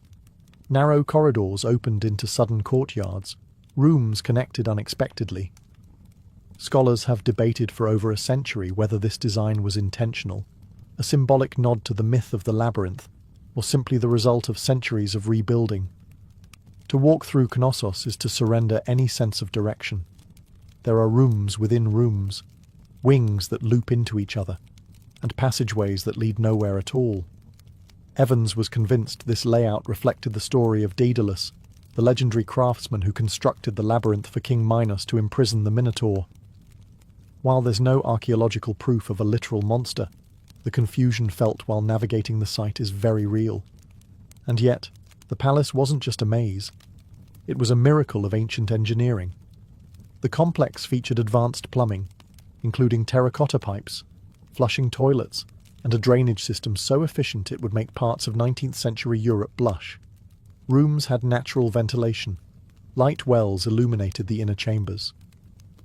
Narrow corridors opened into sudden courtyards, rooms connected unexpectedly. Scholars have debated for over a century whether this design was intentional, a symbolic nod to the myth of the labyrinth, or simply the result of centuries of rebuilding. To walk through Knossos is to surrender any sense of direction. There are rooms within rooms, wings that loop into each other, and passageways that lead nowhere at all. Evans was convinced this layout reflected the story of Daedalus, the legendary craftsman who constructed the labyrinth for King Minos to imprison the Minotaur. While there's no archaeological proof of a literal monster, the confusion felt while navigating the site is very real. And yet, the palace wasn't just a maze. It was a miracle of ancient engineering. The complex featured advanced plumbing, including terracotta pipes, flushing toilets, and a drainage system so efficient it would make parts of 19th century Europe blush. Rooms had natural ventilation. Light wells illuminated the inner chambers.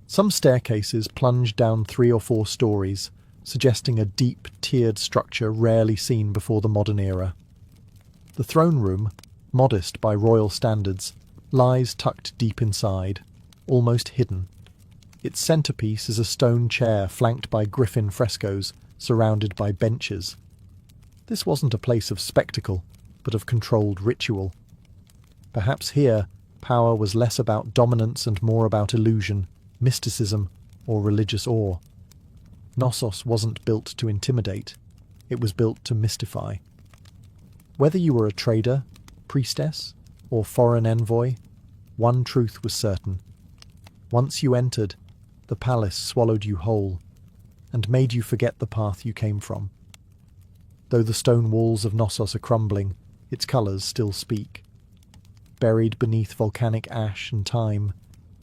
Some staircases plunged down 3 or 4 stories, suggesting a deep, tiered structure rarely seen before the modern era. The throne room, modest by royal standards, lies tucked deep inside, almost hidden. Its centerpiece is a stone chair flanked by griffin frescoes, surrounded by benches. This wasn't a place of spectacle, but of controlled ritual. Perhaps here, power was less about dominance and more about illusion, mysticism, or religious awe. Knossos wasn't built to intimidate, it was built to mystify. Whether you were a trader, priestess, or foreign envoy, one truth was certain. Once you entered, the palace swallowed you whole, and made you forget the path you came from. Though the stone walls of Knossos are crumbling, its colours still speak. Buried beneath volcanic ash and time,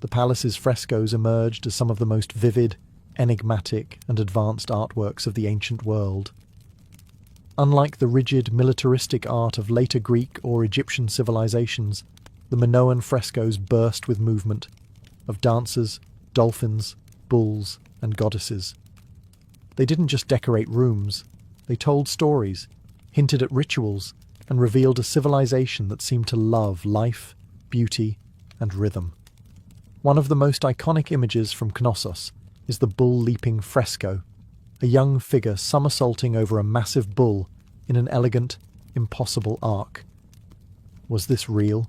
the palace's frescoes emerged as some of the most vivid, enigmatic and advanced artworks of the ancient world. Unlike the rigid, militaristic art of later Greek or Egyptian civilizations, the Minoan frescoes burst with movement, of dancers, dolphins, bulls, and goddesses. They didn't just decorate rooms, they told stories, hinted at rituals, and revealed a civilization that seemed to love life, beauty, and rhythm. One of the most iconic images from Knossos is the bull-leaping fresco, a young figure somersaulting over a massive bull in an elegant, impossible arc. Was this real?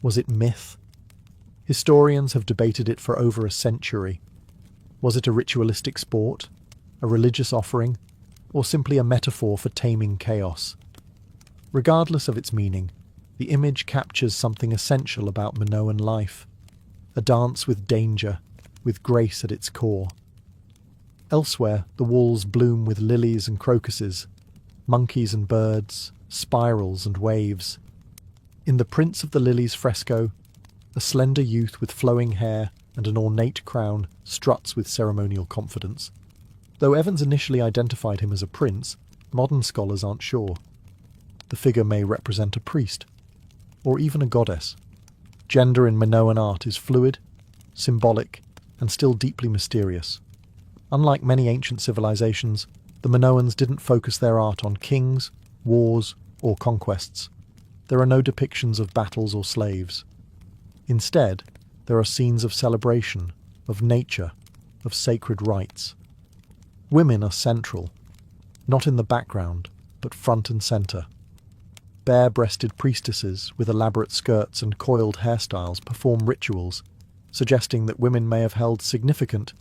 Was it myth? Historians have debated it for over a century. Was it a ritualistic sport, a religious offering, or simply a metaphor for taming chaos? Regardless of its meaning, the image captures something essential about Minoan life, a dance with danger, with grace at its core. Elsewhere, the walls bloom with lilies and crocuses, monkeys and birds, spirals and waves. In the Prince of the Lilies fresco, a slender youth with flowing hair and an ornate crown struts with ceremonial confidence. Though Evans initially identified him as a prince, modern scholars aren't sure. The figure may represent a priest, or even a goddess. Gender in Minoan art is fluid, symbolic, and still deeply mysterious. Unlike many ancient civilizations, the Minoans didn't focus their art on kings, wars, or conquests. There are no depictions of battles or slaves. Instead, there are scenes of celebration, of nature, of sacred rites. Women are central, not in the background, but front and centre. Bare-breasted priestesses with elaborate skirts and coiled hairstyles perform rituals, suggesting that women may have held significant,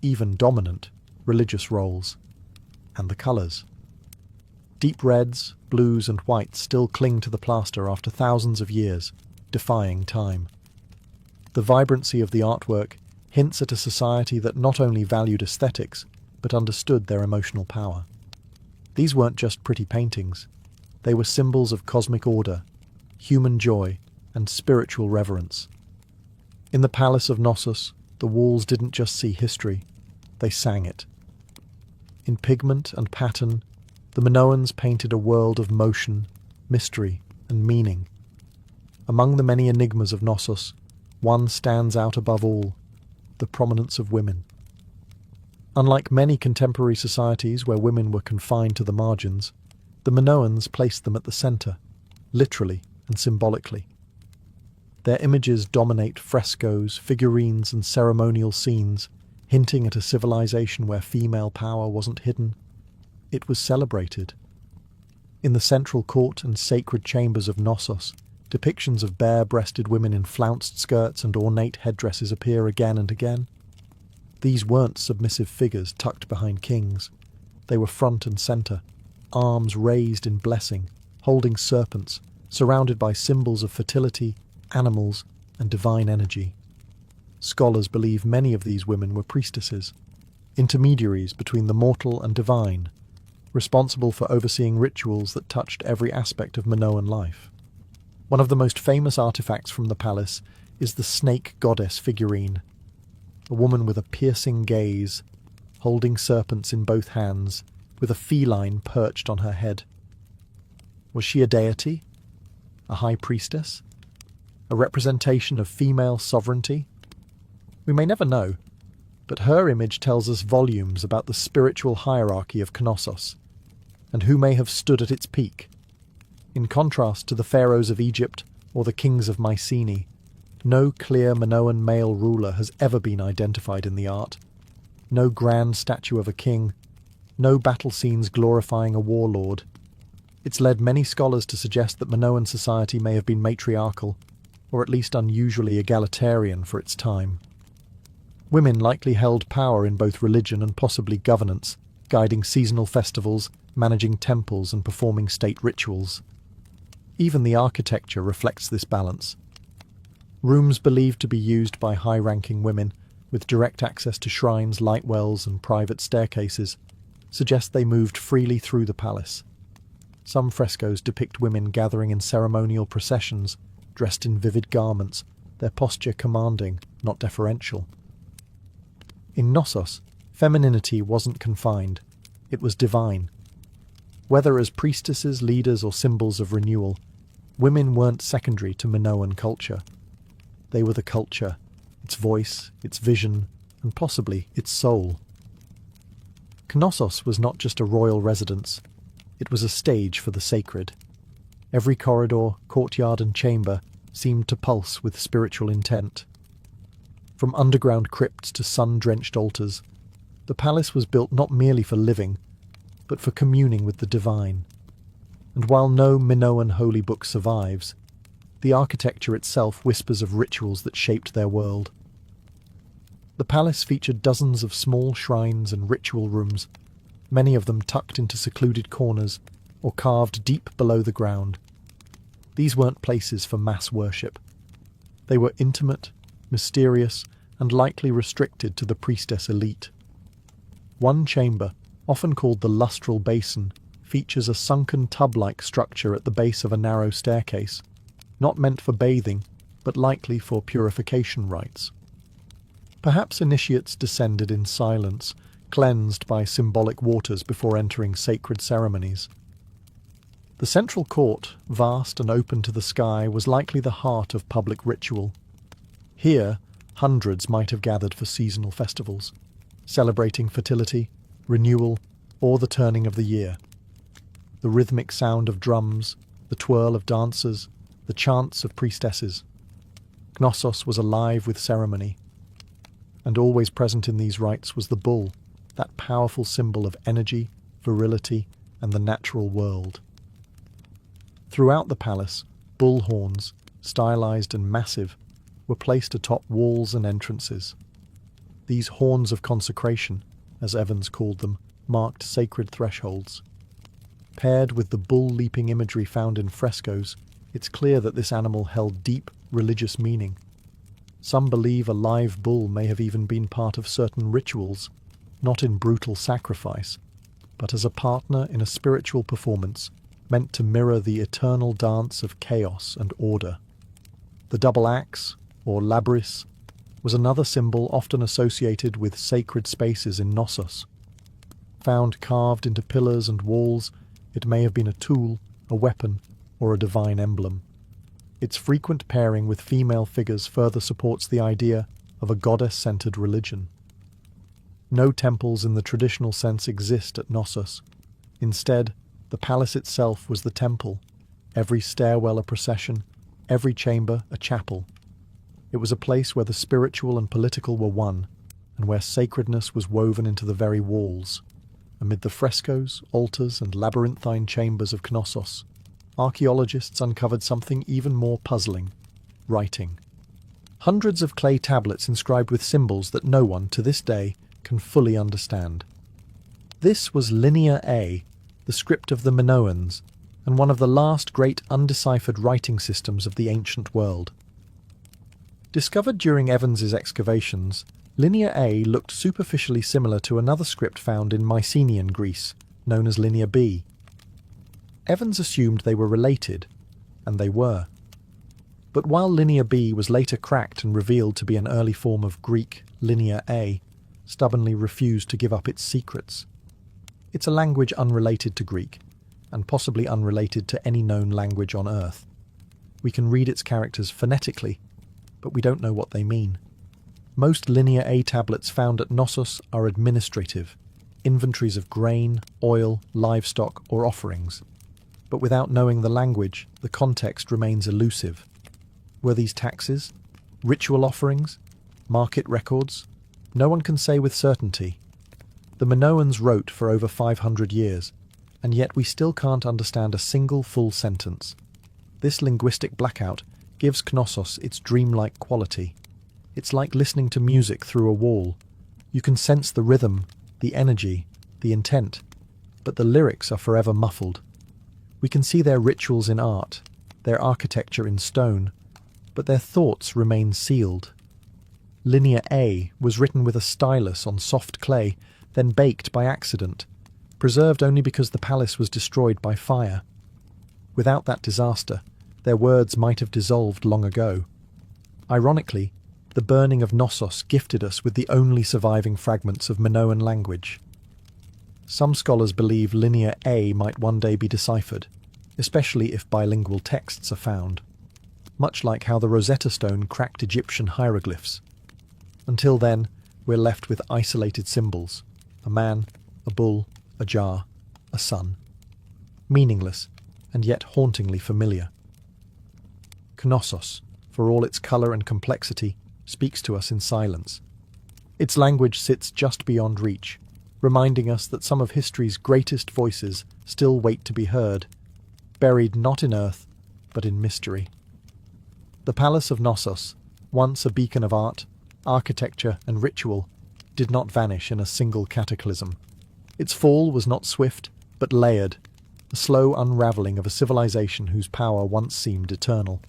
even dominant, religious roles. And the colours. Deep reds, blues and whites still cling to the plaster after thousands of years, defying time. The vibrancy of the artwork hints at a society that not only valued aesthetics, but understood their emotional power. These weren't just pretty paintings. They were symbols of cosmic order, human joy, and spiritual reverence. In the palace of Knossos, the walls didn't just see history, they sang it. In pigment and pattern, the Minoans painted a world of motion, mystery, and meaning. Among the many enigmas of Knossos, one stands out above all: the prominence of women. Unlike many contemporary societies where women were confined to the margins, the Minoans placed them at the centre, literally and symbolically. Their images dominate frescoes, figurines, and ceremonial scenes, hinting at a civilization where female power wasn't hidden. It was celebrated. In the central court and sacred chambers of Knossos, depictions of bare-breasted women in flounced skirts and ornate headdresses appear again and again. These weren't submissive figures tucked behind kings. They were front and centre, arms raised in blessing, holding serpents, surrounded by symbols of fertility, animals, and divine energy. Scholars believe many of these women were priestesses, intermediaries between the mortal and divine, responsible for overseeing rituals that touched every aspect of Minoan life. One of the most famous artifacts from the palace is the snake goddess figurine, a woman with a piercing gaze, holding serpents in both hands, with a feline perched on her head. Was she a deity? A high priestess? A representation of female sovereignty? We may never know, but her image tells us volumes about the spiritual hierarchy of Knossos, and who may have stood at its peak. In contrast to the pharaohs of Egypt or the kings of Mycenae, no clear Minoan male ruler has ever been identified in the art. No grand statue of a king, no battle scenes glorifying a warlord. It's led many scholars to suggest that Minoan society may have been matriarchal, or at least unusually egalitarian for its time. Women likely held power in both religion and possibly governance, guiding seasonal festivals, managing temples, and performing state rituals. Even the architecture reflects this balance. Rooms believed to be used by high-ranking women, with direct access to shrines, light wells, and private staircases, suggest they moved freely through the palace. Some frescoes depict women gathering in ceremonial processions, dressed in vivid garments, their posture commanding, not deferential. In Knossos, femininity wasn't confined, it was divine. Whether as priestesses, leaders, or symbols of renewal, women weren't secondary to Minoan culture. They were the culture, its voice, its vision, and possibly its soul. Knossos was not just a royal residence, it was a stage for the sacred. Every corridor, courtyard, and chamber seemed to pulse with spiritual intent. From underground crypts to sun-drenched altars, the palace was built not merely for living, but for communing with the divine. And while no Minoan holy book survives, the architecture itself whispers of rituals that shaped their world. The palace featured dozens of small shrines and ritual rooms, many of them tucked into secluded corners or carved deep below the ground. These weren't places for mass worship. They were intimate, mysterious, and likely restricted to the priestess elite. One chamber, often called the lustral basin, features a sunken tub-like structure at the base of a narrow staircase, not meant for bathing, but likely for purification rites. Perhaps initiates descended in silence, cleansed by symbolic waters before entering sacred ceremonies. The central court, vast and open to the sky, was likely the heart of public ritual. Here, hundreds might have gathered for seasonal festivals, celebrating fertility, renewal, or the turning of the year. The rhythmic sound of drums, the twirl of dancers, the chants of priestesses. Knossos was alive with ceremony. And always present in these rites was the bull, that powerful symbol of energy, virility, and the natural world. Throughout the palace, bull horns, stylized and massive, were placed atop walls and entrances. These horns of consecration, as Evans called them, marked sacred thresholds. Paired with the bull-leaping imagery found in frescoes, it's clear that this animal held deep religious meaning. Some believe a live bull may have even been part of certain rituals, not in brutal sacrifice, but as a partner in a spiritual performance, meant to mirror the eternal dance of chaos and order. The double axe, or labrys, was another symbol often associated with sacred spaces in Knossos. Found carved into pillars and walls, it may have been a tool, a weapon, or a divine emblem. Its frequent pairing with female figures further supports the idea of a goddess-centered religion. No temples in the traditional sense exist at Knossos. Instead, the palace itself was the temple, every stairwell a procession, every chamber a chapel. It was a place where the spiritual and political were one, and where sacredness was woven into the very walls. Amid the frescoes, altars, and labyrinthine chambers of Knossos, archaeologists uncovered something even more puzzling: writing. Hundreds of clay tablets inscribed with symbols that no one, to this day, can fully understand. This was Linear A, the script of the Minoans, and one of the last great undeciphered writing systems of the ancient world. Discovered during Evans's excavations, Linear A looked superficially similar to another script found in Mycenaean Greece, known as Linear B. Evans assumed they were related, and they were. But while Linear B was later cracked and revealed to be an early form of Greek, Linear A stubbornly refused to give up its secrets. It's a language unrelated to Greek, and possibly unrelated to any known language on Earth. We can read its characters phonetically, but we don't know what they mean. Most Linear A tablets found at Knossos are administrative, inventories of grain, oil, livestock, or offerings. But without knowing the language, the context remains elusive. Were these taxes? Ritual offerings? Market records? No one can say with certainty. The Minoans wrote for over 500 years, and yet we still can't understand a single full sentence. This linguistic blackout gives Knossos its dreamlike quality. It's like listening to music through a wall. You can sense the rhythm, the energy, the intent, but the lyrics are forever muffled. We can see their rituals in art, their architecture in stone, but their thoughts remain sealed. Linear A was written with a stylus on soft clay, then baked by accident, preserved only because the palace was destroyed by fire. Without that disaster, their words might have dissolved long ago. Ironically, the burning of Knossos gifted us with the only surviving fragments of Minoan language. Some scholars believe Linear A might one day be deciphered, especially if bilingual texts are found, much like how the Rosetta Stone cracked Egyptian hieroglyphs. Until then, we're left with isolated symbols: a man, a bull, a jar, a sun. Meaningless, and yet hauntingly familiar. Knossos, for all its colour and complexity, speaks to us in silence. Its language sits just beyond reach, reminding us that some of history's greatest voices still wait to be heard, buried not in earth, but in mystery. The Palace of Knossos, once a beacon of art, architecture and ritual, did not vanish in a single cataclysm. Its fall was not swift, but layered, a slow unravelling of a civilization whose power once seemed eternal.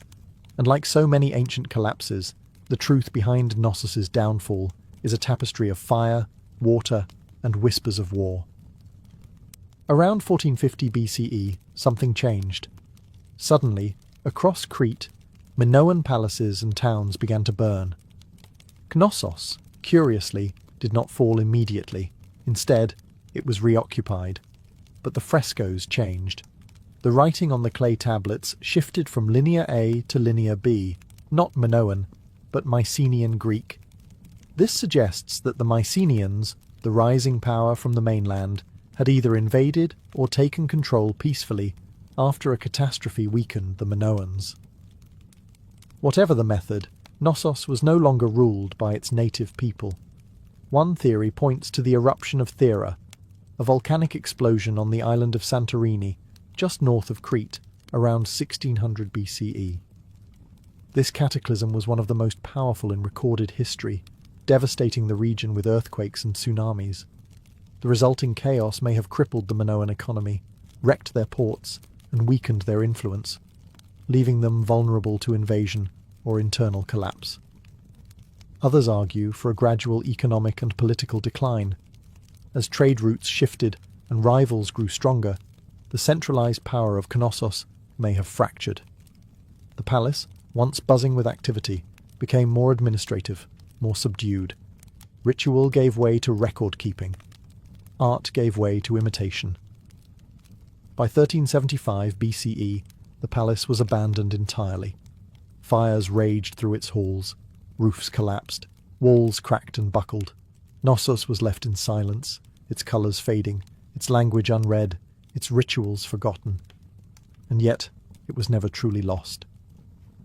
And like so many ancient collapses, the truth behind Knossos' downfall is a tapestry of fire, water, and whispers of war. Around 1450 BCE, something changed. Suddenly, across Crete, Minoan palaces and towns began to burn. Knossos, curiously, did not fall immediately. Instead, it was reoccupied. But the frescoes changed. The writing on the clay tablets shifted from Linear A to Linear B, not Minoan, but Mycenaean Greek. This suggests that the Mycenaeans, the rising power from the mainland, had either invaded or taken control peacefully after a catastrophe weakened the Minoans. Whatever the method, Knossos was no longer ruled by its native people. One theory points to the eruption of Thera, a volcanic explosion on the island of Santorini, just north of Crete, around 1600 BCE. This cataclysm was one of the most powerful in recorded history, devastating the region with earthquakes and tsunamis. The resulting chaos may have crippled the Minoan economy, wrecked their ports, and weakened their influence, leaving them vulnerable to invasion or internal collapse. Others argue for a gradual economic and political decline. As trade routes shifted and rivals grew stronger, the centralized power of Knossos may have fractured. The palace, once buzzing with activity, became more administrative, more subdued. Ritual gave way to record-keeping. Art gave way to imitation. By 1375 BCE, the palace was abandoned entirely. Fires raged through its halls, roofs collapsed, walls cracked and buckled. Knossos was left in silence, its colours fading, its language unread, its rituals forgotten. And yet, it was never truly lost.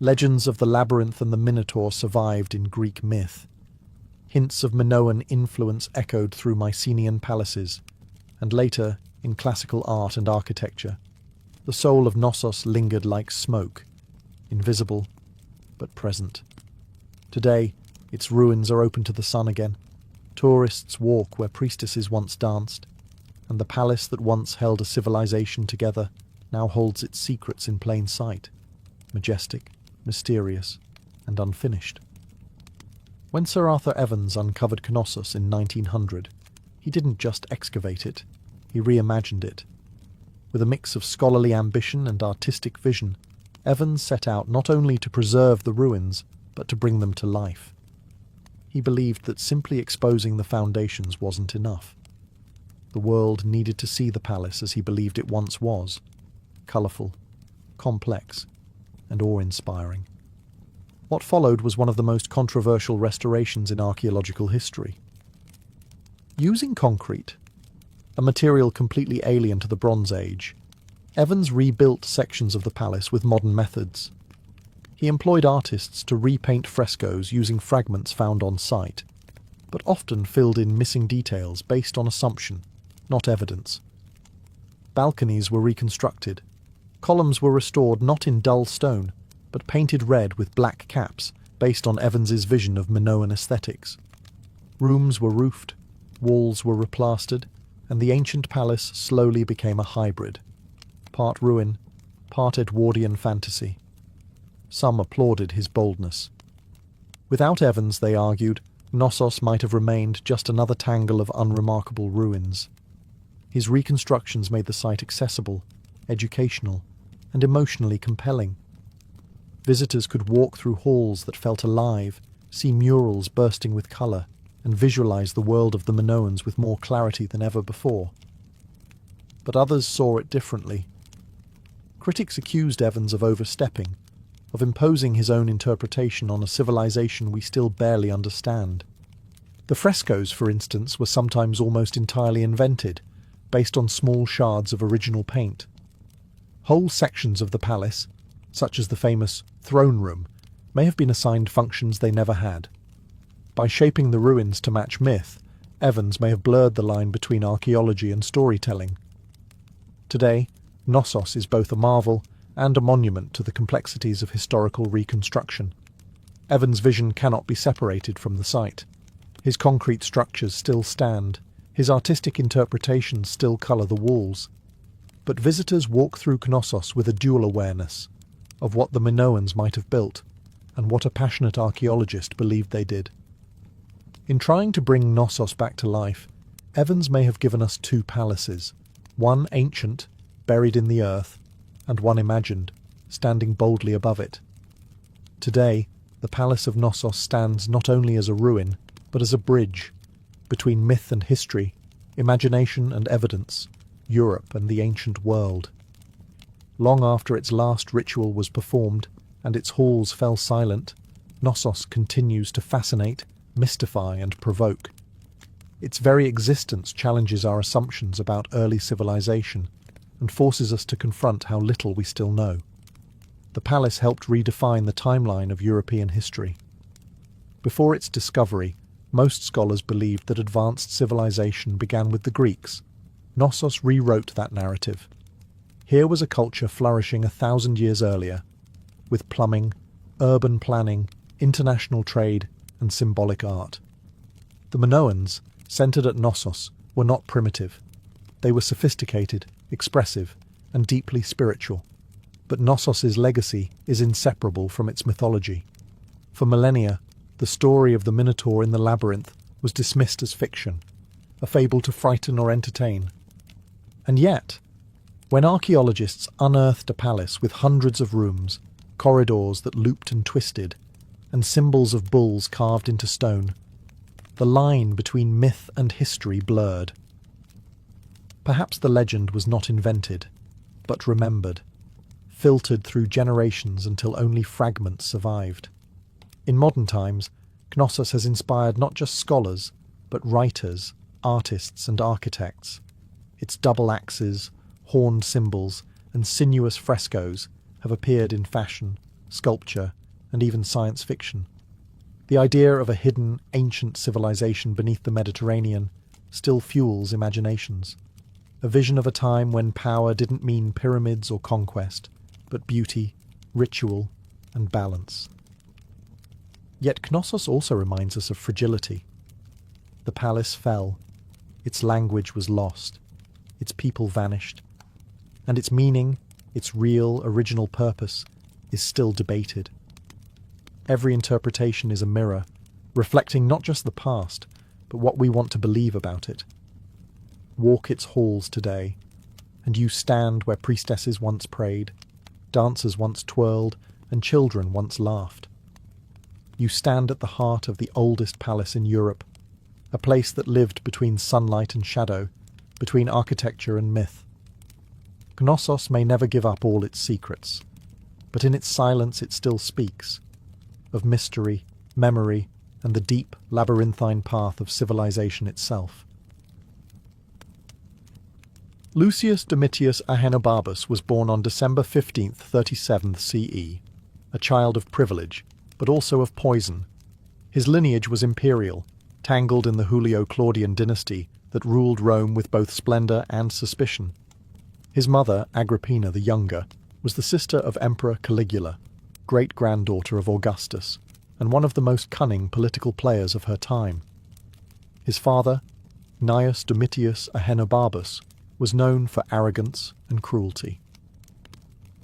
Legends of the labyrinth and the Minotaur survived in Greek myth. Hints of Minoan influence echoed through Mycenaean palaces, and later, in classical art and architecture, the soul of Knossos lingered like smoke, invisible but present. Today, its ruins are open to the sun again. Tourists walk where priestesses once danced, and the palace that once held a civilization together now holds its secrets in plain sight, majestic, mysterious, and unfinished. When Sir Arthur Evans uncovered Knossos in 1900, he didn't just excavate it, he reimagined it. With a mix of scholarly ambition and artistic vision, Evans set out not only to preserve the ruins, but to bring them to life. He believed that simply exposing the foundations wasn't enough. The world needed to see the palace as he believed it once was, colourful, complex, and awe-inspiring. What followed was one of the most controversial restorations in archaeological history. Using concrete, a material completely alien to the Bronze Age, Evans rebuilt sections of the palace with modern methods. He employed artists to repaint frescoes using fragments found on site, but often filled in missing details based on assumption, not evidence. Balconies were reconstructed. Columns were restored not in dull stone, but painted red with black caps based on Evans's vision of Minoan aesthetics. Rooms were roofed, walls were replastered, and the ancient palace slowly became a hybrid, part ruin, part Edwardian fantasy. Some applauded his boldness. Without Evans, they argued, Knossos might have remained just another tangle of unremarkable ruins. His reconstructions made the site accessible, educational, and emotionally compelling. Visitors could walk through halls that felt alive, see murals bursting with colour, and visualize the world of the Minoans with more clarity than ever before. But others saw it differently. Critics accused Evans of overstepping, of imposing his own interpretation on a civilization we still barely understand. The frescoes, for instance, were sometimes almost entirely invented, based on small shards of original paint. Whole sections of the palace, such as the famous throne room, may have been assigned functions they never had. By shaping the ruins to match myth, Evans may have blurred the line between archaeology and storytelling. Today, Knossos is both a marvel and a monument to the complexities of historical reconstruction. Evans' vision cannot be separated from the site. His concrete structures still stand, his artistic interpretations still colour the walls. But visitors walk through Knossos with a dual awareness of what the Minoans might have built and what a passionate archaeologist believed they did. In trying to bring Knossos back to life, Evans may have given us two palaces, one ancient, buried in the earth, and one imagined, standing boldly above it. Today, the Palace of Knossos stands not only as a ruin, but as a bridge between myth and history, imagination and evidence, Europe and the ancient world. Long after its last ritual was performed and its halls fell silent, Knossos continues to fascinate, mystify and provoke. Its very existence challenges our assumptions about early civilization and forces us to confront how little we still know. The palace helped redefine the timeline of European history. Before its discovery, most scholars believed that advanced civilization began with the Greeks. Knossos rewrote that narrative. Here was a culture flourishing 1,000 years earlier, with plumbing, urban planning, international trade, and symbolic art. The Minoans, centered at Knossos, were not primitive. They were sophisticated, expressive, and deeply spiritual. But Knossos's legacy is inseparable from its mythology. For millennia, the story of the Minotaur in the labyrinth was dismissed as fiction, a fable to frighten or entertain. And yet, When archaeologists unearthed a palace with hundreds of rooms, corridors that looped and twisted, and symbols of bulls carved into stone, the line between myth and history blurred. Perhaps the legend was not invented, but remembered, filtered through generations until only fragments survived. In modern times, Knossos has inspired not just scholars, but writers, artists and architects. Its double axes, horned symbols, and sinuous frescoes have appeared in fashion, sculpture, and even science fiction. The idea of a hidden, ancient civilization beneath the Mediterranean still fuels imaginations. A vision of a time when power didn't mean pyramids or conquest, but beauty, ritual, and balance. Yet Knossos also reminds us of fragility. The palace fell, its language was lost, its people vanished, and its meaning, its real, original purpose, is still debated. Every interpretation is a mirror, reflecting not just the past, but what we want to believe about it. Walk its halls today, and you stand where priestesses once prayed, dancers once twirled, and children once laughed. You stand at the heart of the oldest palace in Europe, a place that lived between sunlight and shadow, between architecture and myth. Knossos may never give up all its secrets, but in its silence it still speaks, of mystery, memory, and the deep, labyrinthine path of civilization itself. Lucius Domitius Ahenobarbus was born on December 15th, 37th CE, a child of privilege, but also of poison. His lineage was imperial, tangled in the Julio-Claudian dynasty that ruled Rome with both splendor and suspicion. His mother, Agrippina the Younger, was the sister of Emperor Caligula, great-granddaughter of Augustus, and one of the most cunning political players of her time. His father, Gnaeus Domitius Ahenobarbus, was known for arrogance and cruelty.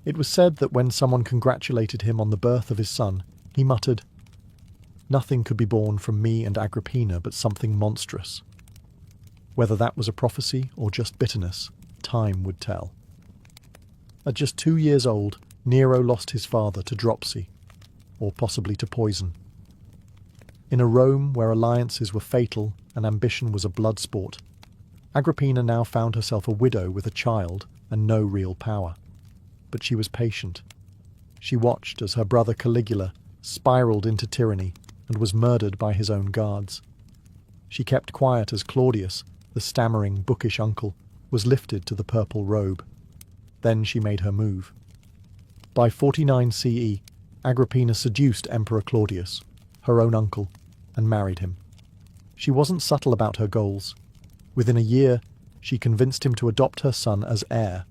It was said that when someone congratulated him on the birth of his son, he muttered, "Nothing could be born from me and Agrippina but something monstrous." Whether that was a prophecy or just bitterness, time would tell. At just 2 years old, Nero lost his father to dropsy, or possibly to poison. In a Rome where alliances were fatal and ambition was a blood sport, Agrippina now found herself a widow with a child and no real power. But she was patient. She watched as her brother Caligula spiraled into tyranny and was murdered by his own guards. She kept quiet as Claudius, the stammering, bookish uncle, was lifted to the purple robe. Then she made her move. By 49 CE, Agrippina seduced Emperor Claudius, her own uncle, and married him. She wasn't subtle about her goals. Within a year, she convinced him to adopt her son as heir,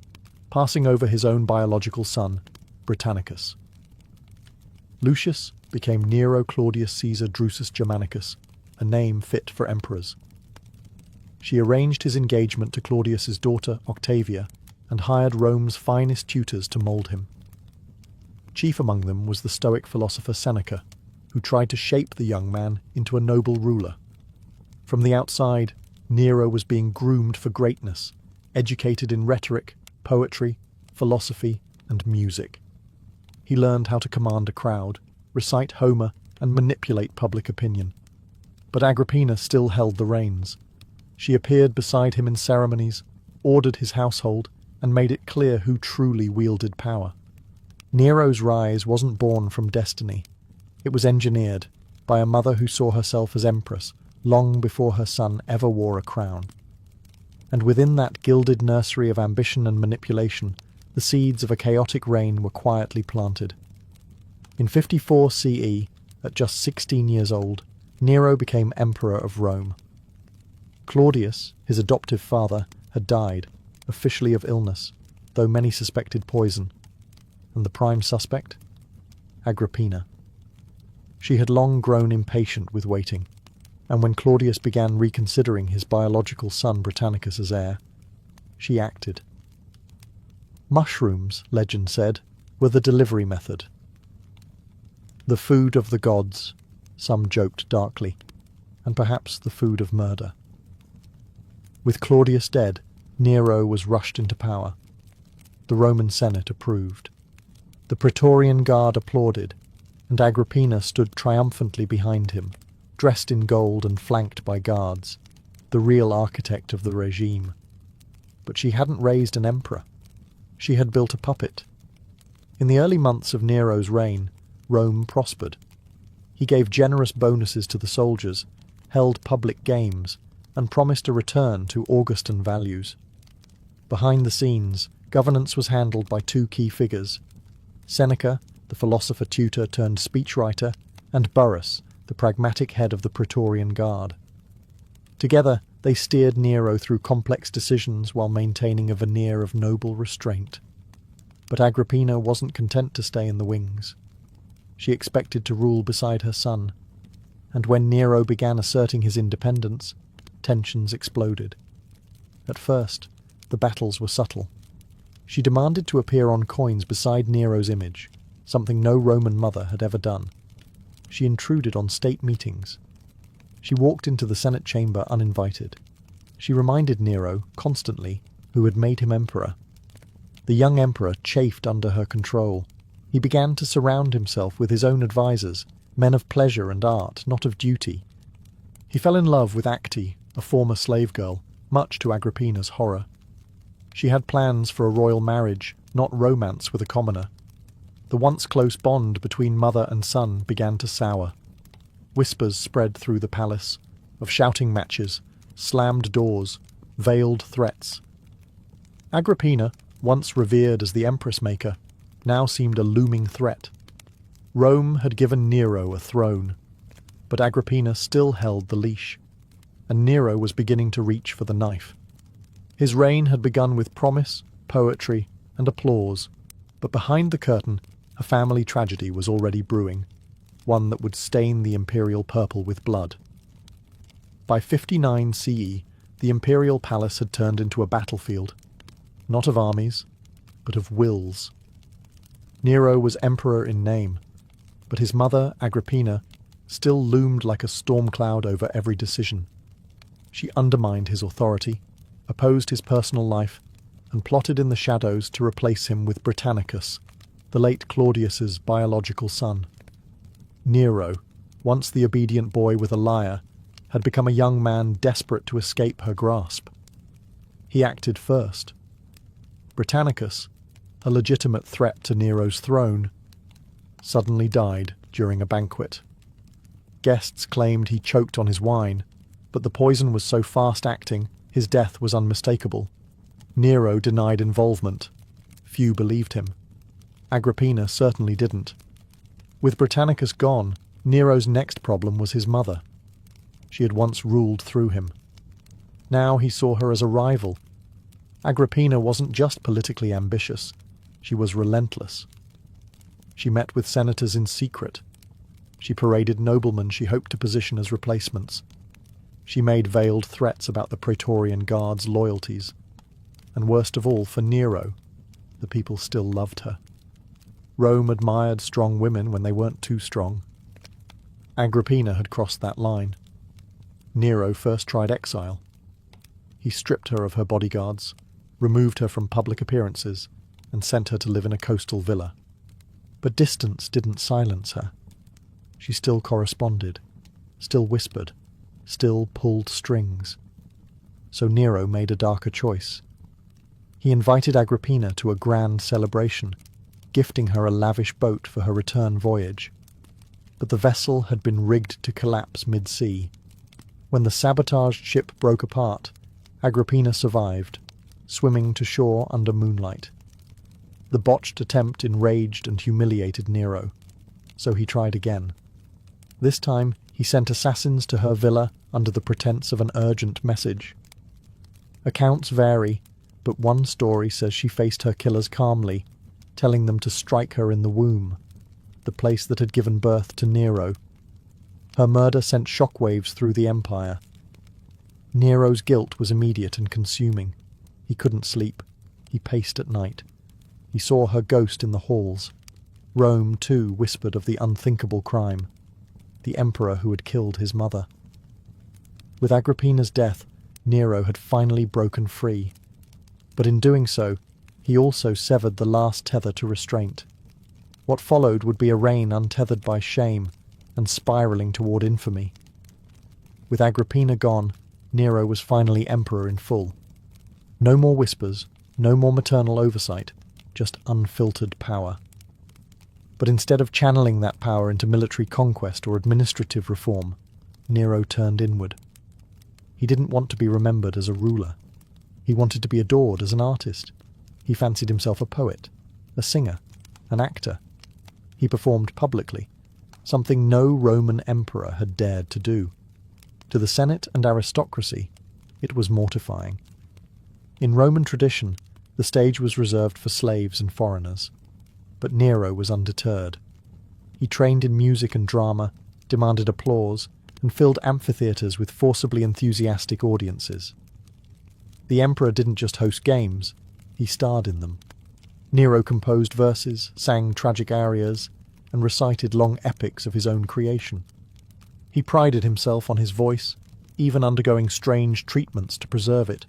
passing over his own biological son, Britannicus. Lucius became Nero Claudius Caesar Drusus Germanicus, a name fit for emperors. She arranged his engagement to Claudius's daughter Octavia and hired Rome's finest tutors to mould him. Chief among them was the Stoic philosopher Seneca, who tried to shape the young man into a noble ruler. From the outside, Nero was being groomed for greatness, educated in rhetoric, poetry, philosophy, and music. He learned how to command a crowd, recite Homer, and manipulate public opinion. But Agrippina still held the reins. She appeared beside him in ceremonies, ordered his household, and made it clear who truly wielded power. Nero's rise wasn't born from destiny. It was engineered by a mother who saw herself as empress long before her son ever wore a crown. And within that gilded nursery of ambition and manipulation, the seeds of a chaotic reign were quietly planted. In 54 CE, at just 16 years old, Nero became emperor of Rome. Claudius, his adoptive father, had died, officially of illness, though many suspected poison. And the prime suspect? Agrippina. She had long grown impatient with waiting, and when Claudius began reconsidering his biological son Britannicus as heir, she acted. Mushrooms, legend said, were the delivery method. The food of the gods, some joked darkly, and perhaps the food of murder. With Claudius dead, Nero was rushed into power. The Roman Senate approved. The Praetorian Guard applauded, and Agrippina stood triumphantly behind him, dressed in gold and flanked by guards, the real architect of the regime. But she hadn't raised an emperor. She had built a puppet. In the early months of Nero's reign, Rome prospered. He gave generous bonuses to the soldiers, held public games, and promised a return to Augustan values. Behind the scenes, governance was handled by two key figures: Seneca, the philosopher tutor turned speechwriter, and Burrus, the pragmatic head of the Praetorian Guard. Together, they steered Nero through complex decisions while maintaining a veneer of noble restraint. But Agrippina wasn't content to stay in the wings. She expected to rule beside her son, and when Nero began asserting his independence, tensions exploded. At first, the battles were subtle. She demanded to appear on coins beside Nero's image, something no Roman mother had ever done. She intruded on state meetings. She walked into the Senate chamber uninvited. She reminded Nero, constantly, who had made him emperor. The young emperor chafed under her control. He began to surround himself with his own advisors, men of pleasure and art, not of duty. He fell in love with Acte, a former slave girl, much to Agrippina's horror. She had plans for a royal marriage, not romance with a commoner. The once close bond between mother and son began to sour. Whispers spread through the palace, of shouting matches, slammed doors, veiled threats. Agrippina, once revered as the empress-maker, now seemed a looming threat. Rome had given Nero a throne, but Agrippina still held the leash, and Nero was beginning to reach for the knife. His reign had begun with promise, poetry, and applause, but behind the curtain, a family tragedy was already brewing, one that would stain the imperial purple with blood. By 59 CE, the imperial palace had turned into a battlefield, not of armies, but of wills. Nero was emperor in name, but his mother, Agrippina, still loomed like a storm cloud over every decision. She undermined his authority, opposed his personal life, and plotted in the shadows to replace him with Britannicus, the late Claudius's biological son. Nero, once the obedient boy with a lyre, had become a young man desperate to escape her grasp. He acted first. Britannicus, a legitimate threat to Nero's throne, suddenly died during a banquet. Guests claimed he choked on his wine, but the poison was so fast-acting, his death was unmistakable. Nero denied involvement. Few believed him. Agrippina certainly didn't. With Britannicus gone, Nero's next problem was his mother. She had once ruled through him. Now he saw her as a rival. Agrippina wasn't just politically ambitious, she was relentless. She met with senators in secret. She paraded noblemen she hoped to position as replacements. She made veiled threats about the Praetorian Guard's loyalties. And worst of all, for Nero, the people still loved her. Rome admired strong women when they weren't too strong. Agrippina had crossed that line. Nero first tried exile. He stripped her of her bodyguards, removed her from public appearances, and sent her to live in a coastal villa. But distance didn't silence her. She still corresponded, still whispered, still pulled strings. So Nero made a darker choice. He invited Agrippina to a grand celebration, gifting her a lavish boat for her return voyage. But the vessel had been rigged to collapse mid-sea. When the sabotaged ship broke apart, Agrippina survived, swimming to shore under moonlight. The botched attempt enraged and humiliated Nero, so he tried again. This time, he sent assassins to her villa under the pretense of an urgent message. Accounts vary, but one story says she faced her killers calmly, telling them to strike her in the womb, the place that had given birth to Nero. Her murder sent shockwaves through the empire. Nero's guilt was immediate and consuming. He couldn't sleep. He paced at night. He saw her ghost in the halls. Rome, too, whispered of the unthinkable crime, the emperor who had killed his mother. With Agrippina's death, Nero had finally broken free. But in doing so, he also severed the last tether to restraint. What followed would be a reign untethered by shame and spiralling toward infamy. With Agrippina gone, Nero was finally emperor in full. No more whispers, no more maternal oversight, just unfiltered power. But instead of channeling that power into military conquest or administrative reform, Nero turned inward. He didn't want to be remembered as a ruler. He wanted to be adored as an artist. He fancied himself a poet, a singer, an actor. He performed publicly, something no Roman emperor had dared to do. To the Senate and aristocracy, it was mortifying. In Roman tradition, the stage was reserved for slaves and foreigners. But Nero was undeterred. He trained in music and drama, demanded applause, and filled amphitheatres with forcibly enthusiastic audiences. The emperor didn't just host games, he starred in them. Nero composed verses, sang tragic arias, and recited long epics of his own creation. He prided himself on his voice, even undergoing strange treatments to preserve it,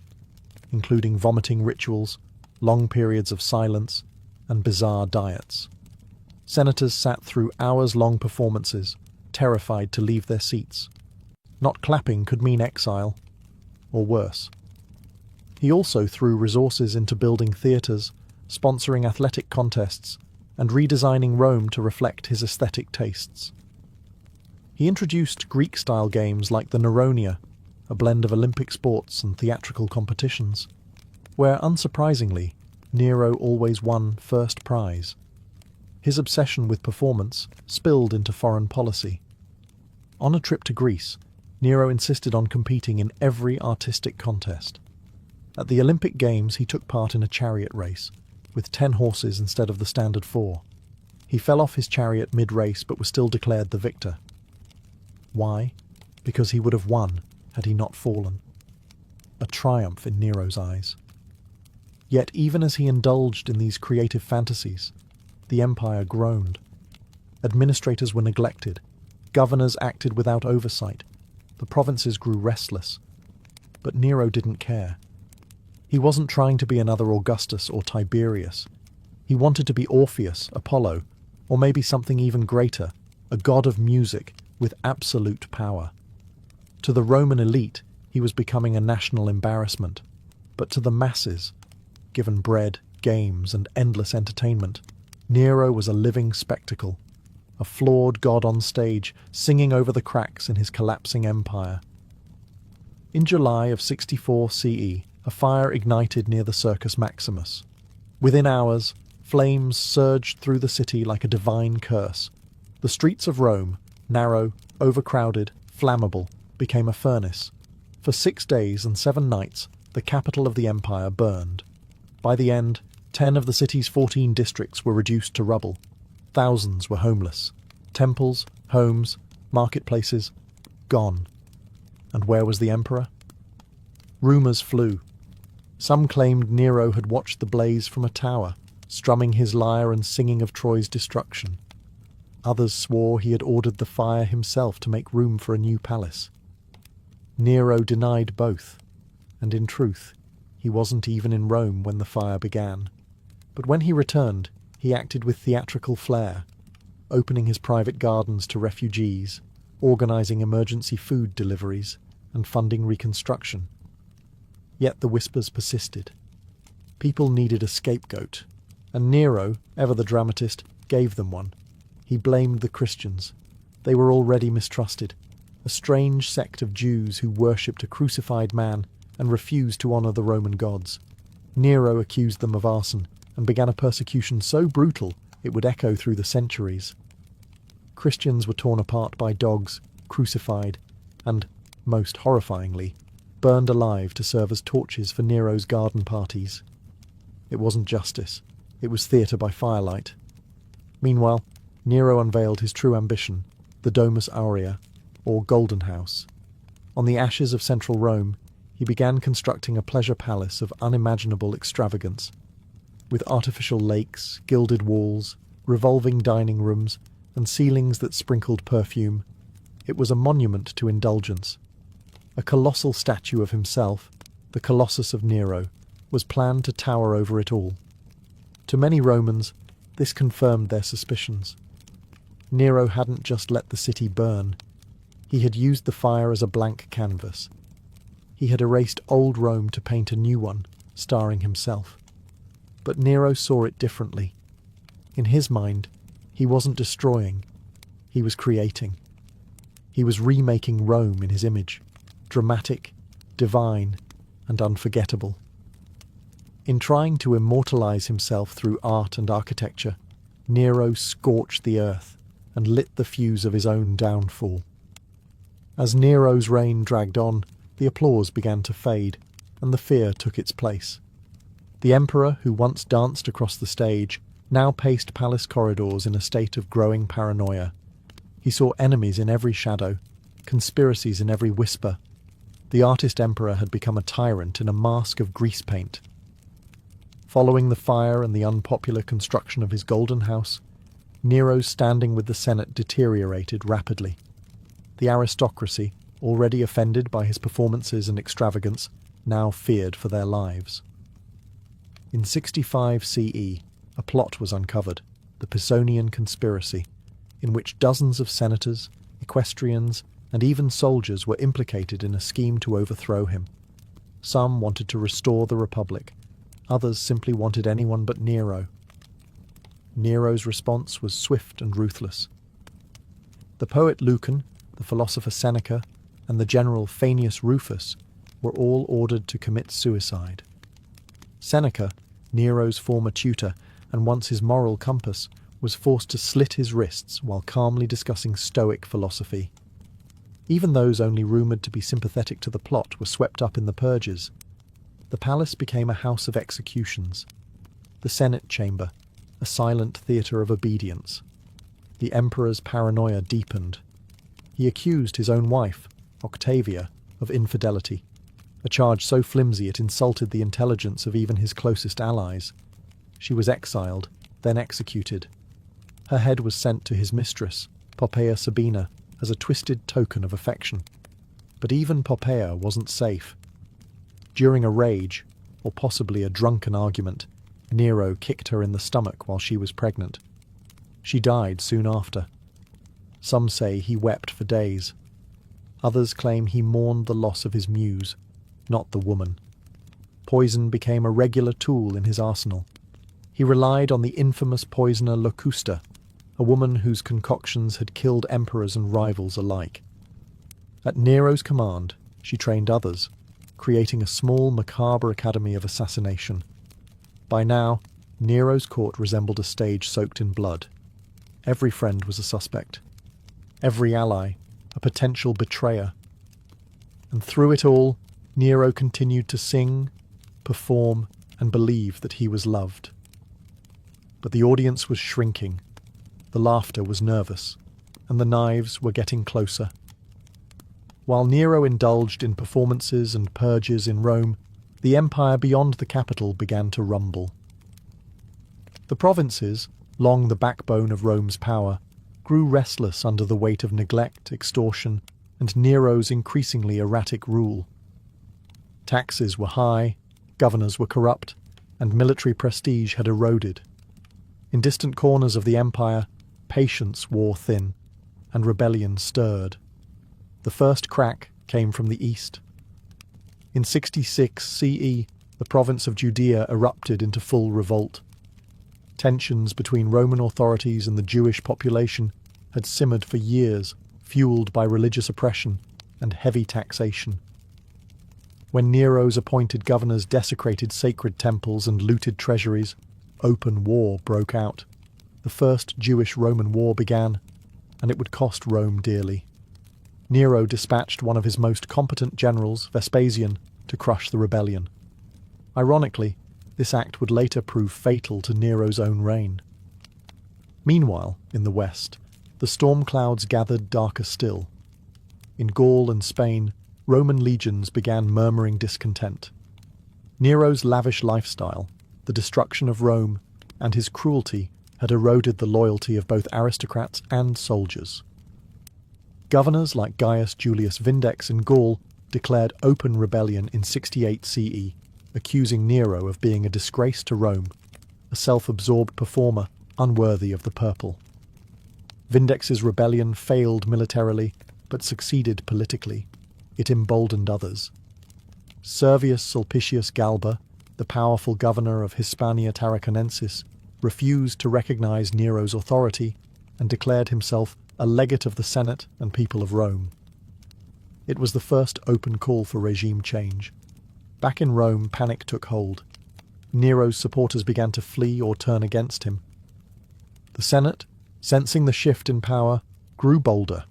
including vomiting rituals, long periods of silence, and bizarre diets. Senators sat through hours-long performances, terrified to leave their seats. Not clapping could mean exile, or worse. He also threw resources into building theatres, sponsoring athletic contests, and redesigning Rome to reflect his aesthetic tastes. He introduced Greek-style games like the Neronia, a blend of Olympic sports and theatrical competitions, where, unsurprisingly, Nero always won first prize. His obsession with performance spilled into foreign policy. On a trip to Greece, Nero insisted on competing in every artistic contest. At the Olympic Games, he took part in a chariot race, with 10 horses instead of the standard 4. He fell off his chariot mid-race but was still declared the victor. Why? Because he would have won had he not fallen. A triumph in Nero's eyes. Yet even as he indulged in these creative fantasies, the empire groaned. Administrators were neglected, governors acted without oversight, the provinces grew restless. But Nero didn't care. He wasn't trying to be another Augustus or Tiberius. He wanted to be Orpheus, Apollo, or maybe something even greater, a god of music with absolute power. To the Roman elite, he was becoming a national embarrassment. But to the masses, given bread, games, and endless entertainment, Nero was a living spectacle, a flawed god on stage singing over the cracks in his collapsing empire. In July of 64 CE, a fire ignited near the Circus Maximus. Within hours, flames surged through the city like a divine curse. The streets of Rome, narrow, overcrowded, flammable, became a furnace. For 6 days and 7 nights, the capital of the empire burned. By the end, 10 of the city's 14 districts were reduced to rubble. Thousands were homeless. Temples, homes, marketplaces, gone. And where was the emperor? Rumours flew. Some claimed Nero had watched the blaze from a tower, strumming his lyre and singing of Troy's destruction. Others swore he had ordered the fire himself to make room for a new palace. Nero denied both, and in truth, he wasn't even in Rome when the fire began. But when he returned, he acted with theatrical flair, opening his private gardens to refugees, organising emergency food deliveries, and funding reconstruction. Yet the whispers persisted. People needed a scapegoat, and Nero, ever the dramatist, gave them one. He blamed the Christians. They were already mistrusted, a strange sect of Jews who worshipped a crucified man and refused to honour the Roman gods. Nero accused them of arson and began a persecution so brutal it would echo through the centuries. Christians were torn apart by dogs, crucified, and, most horrifyingly, burned alive to serve as torches for Nero's garden parties. It wasn't justice, it was theatre by firelight. Meanwhile, Nero unveiled his true ambition, the Domus Aurea, or Golden House. On the ashes of central Rome, he began constructing a pleasure palace of unimaginable extravagance, with artificial lakes, gilded walls, revolving dining rooms, and ceilings that sprinkled perfume. It was a monument to indulgence. A colossal statue of himself, the Colossus of Nero, was planned to tower over it all. To many Romans, this confirmed their suspicions. Nero hadn't just let the city burn. He had used the fire as a blank canvas. He had erased old Rome to paint a new one, starring himself. But Nero saw it differently. In his mind, he wasn't destroying, he was creating. He was remaking Rome in his image, dramatic, divine, and unforgettable. In trying to immortalize himself through art and architecture, Nero scorched the earth and lit the fuse of his own downfall. As Nero's reign dragged on, the applause began to fade, and the fear took its place. The emperor, who once danced across the stage, now paced palace corridors in a state of growing paranoia. He saw enemies in every shadow, conspiracies in every whisper. The artist emperor had become a tyrant in a mask of grease paint. Following the fire and the unpopular construction of his golden house, Nero's standing with the Senate deteriorated rapidly. The aristocracy, already offended by his performances and extravagance, now feared for their lives. In 65 CE, a plot was uncovered, the Pisonian conspiracy, in which dozens of senators, equestrians, and even soldiers were implicated in a scheme to overthrow him. Some wanted to restore the Republic, others simply wanted anyone but Nero. Nero's response was swift and ruthless. The poet Lucan, the philosopher Seneca, and the general Faenius Rufus were all ordered to commit suicide. Seneca, Nero's former tutor and once his moral compass, was forced to slit his wrists while calmly discussing Stoic philosophy. Even those only rumoured to be sympathetic to the plot were swept up in the purges. The palace became a house of executions. The Senate chamber, a silent theatre of obedience. The emperor's paranoia deepened. He accused his own wife, Octavia, of infidelity, a charge so flimsy it insulted the intelligence of even his closest allies. She was exiled, then executed. Her head was sent to his mistress, Poppaea Sabina, as a twisted token of affection. But even Poppaea wasn't safe. During a rage, or possibly a drunken argument, Nero kicked her in the stomach while she was pregnant. She died soon after. Some say he wept for days. Others claim he mourned the loss of his muse, not the woman. Poison became a regular tool in his arsenal. He relied on the infamous poisoner Locusta, a woman whose concoctions had killed emperors and rivals alike. At Nero's command, she trained others, creating a small, macabre academy of assassination. By now, Nero's court resembled a stage soaked in blood. Every friend was a suspect. Every ally, a potential betrayer. And through it all, Nero continued to sing, perform, and believe that he was loved. But the audience was shrinking. The laughter was nervous, and the knives were getting closer. While Nero indulged in performances and purges in Rome, the empire beyond the capital began to rumble. The provinces, long the backbone of Rome's power, grew restless under the weight of neglect, extortion, and Nero's increasingly erratic rule. Taxes were high, governors were corrupt, and military prestige had eroded. In distant corners of the empire, patience wore thin, and rebellion stirred. The first crack came from the east. In 66 CE, the province of Judea erupted into full revolt. Tensions between Roman authorities and the Jewish population had simmered for years, fueled by religious oppression and heavy taxation. When Nero's appointed governors desecrated sacred temples and looted treasuries, open war broke out. The First Jewish-Roman War began, and it would cost Rome dearly. Nero dispatched one of his most competent generals, Vespasian, to crush the rebellion. Ironically, this act would later prove fatal to Nero's own reign. Meanwhile, in the west, the storm clouds gathered darker still. In Gaul and Spain, Roman legions began murmuring discontent. Nero's lavish lifestyle, the destruction of Rome, and his cruelty had eroded the loyalty of both aristocrats and soldiers. Governors like Gaius Julius Vindex in Gaul declared open rebellion in 68 CE, accusing Nero of being a disgrace to Rome, a self-absorbed performer unworthy of the purple. Vindex's rebellion failed militarily, but succeeded politically. It emboldened others. Servius Sulpicius Galba, the powerful governor of Hispania Tarraconensis, refused to recognize Nero's authority and declared himself a legate of the Senate and people of Rome. It was the first open call for regime change. Back in Rome, panic took hold. Nero's supporters began to flee or turn against him. The Senate, sensing the shift in power, grew bolder.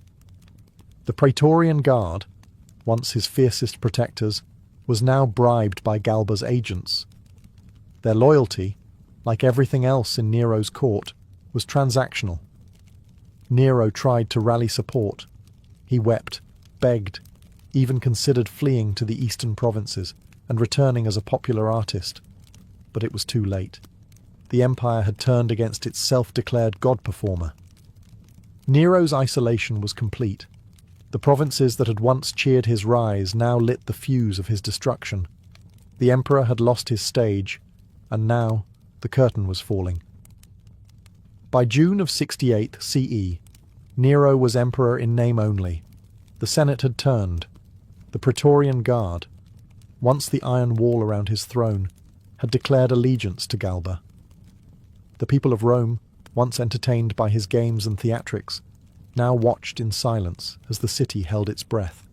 The Praetorian Guard, once his fiercest protectors, was now bribed by Galba's agents. Their loyalty, like everything else in Nero's court, was transactional. Nero tried to rally support. He wept, begged, even considered fleeing to the eastern provinces and returning as a popular artist. But it was too late. The empire had turned against its self-declared god performer. Nero's isolation was complete. The provinces that had once cheered his rise now lit the fuse of his destruction. The emperor had lost his stage, and now the curtain was falling. By June of 68 CE, Nero was emperor in name only. The Senate had turned. The Praetorian Guard, once the iron wall around his throne, had declared allegiance to Galba. The people of Rome, once entertained by his games and theatrics, now watched in silence as the city held its breath.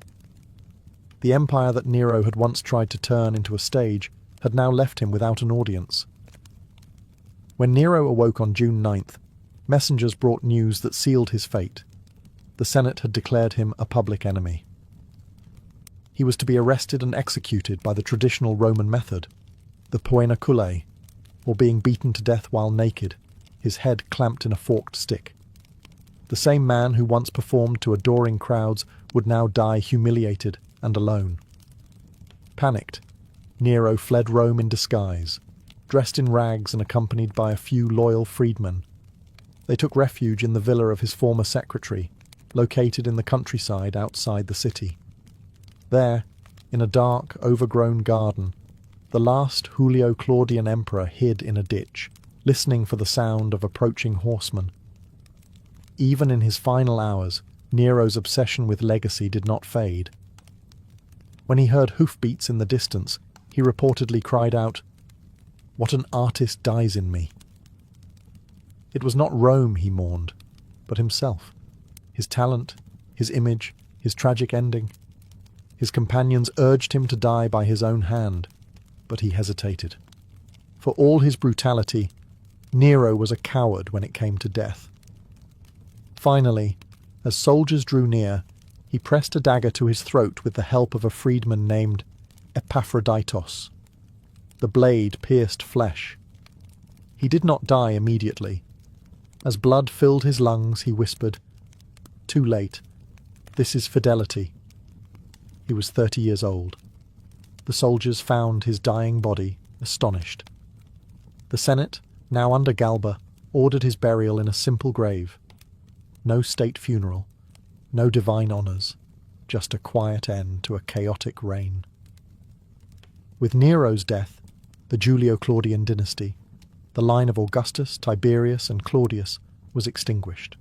The empire that Nero had once tried to turn into a stage had now left him without an audience. When Nero awoke on June 9th, messengers brought news that sealed his fate. The Senate had declared him a public enemy. He was to be arrested and executed by the traditional Roman method, the poenaculae, or being beaten to death while naked, his head clamped in a forked stick. The same man who once performed to adoring crowds would now die humiliated and alone. Panicked, Nero fled Rome in disguise, dressed in rags and accompanied by a few loyal freedmen. They took refuge in the villa of his former secretary, located in the countryside outside the city. There, in a dark, overgrown garden, the last Julio Claudian emperor hid in a ditch, listening for the sound of approaching horsemen. Even in his final hours, Nero's obsession with legacy did not fade. When he heard hoofbeats in the distance, he reportedly cried out, "What an artist dies in me!" It was not Rome he mourned, but himself, his talent, his image, his tragic ending. His companions urged him to die by his own hand, but he hesitated. For all his brutality, Nero was a coward when it came to death. Finally, as soldiers drew near, he pressed a dagger to his throat with the help of a freedman named Epaphroditos. The blade pierced flesh. He did not die immediately. As blood filled his lungs, he whispered, "Too late. This is fidelity." He was 30 years old. The soldiers found his dying body, astonished. The Senate, now under Galba, ordered his burial in a simple grave. No state funeral, no divine honours, just a quiet end to a chaotic reign. With Nero's death, the Julio-Claudian dynasty, the line of Augustus, Tiberius and Claudius, was extinguished.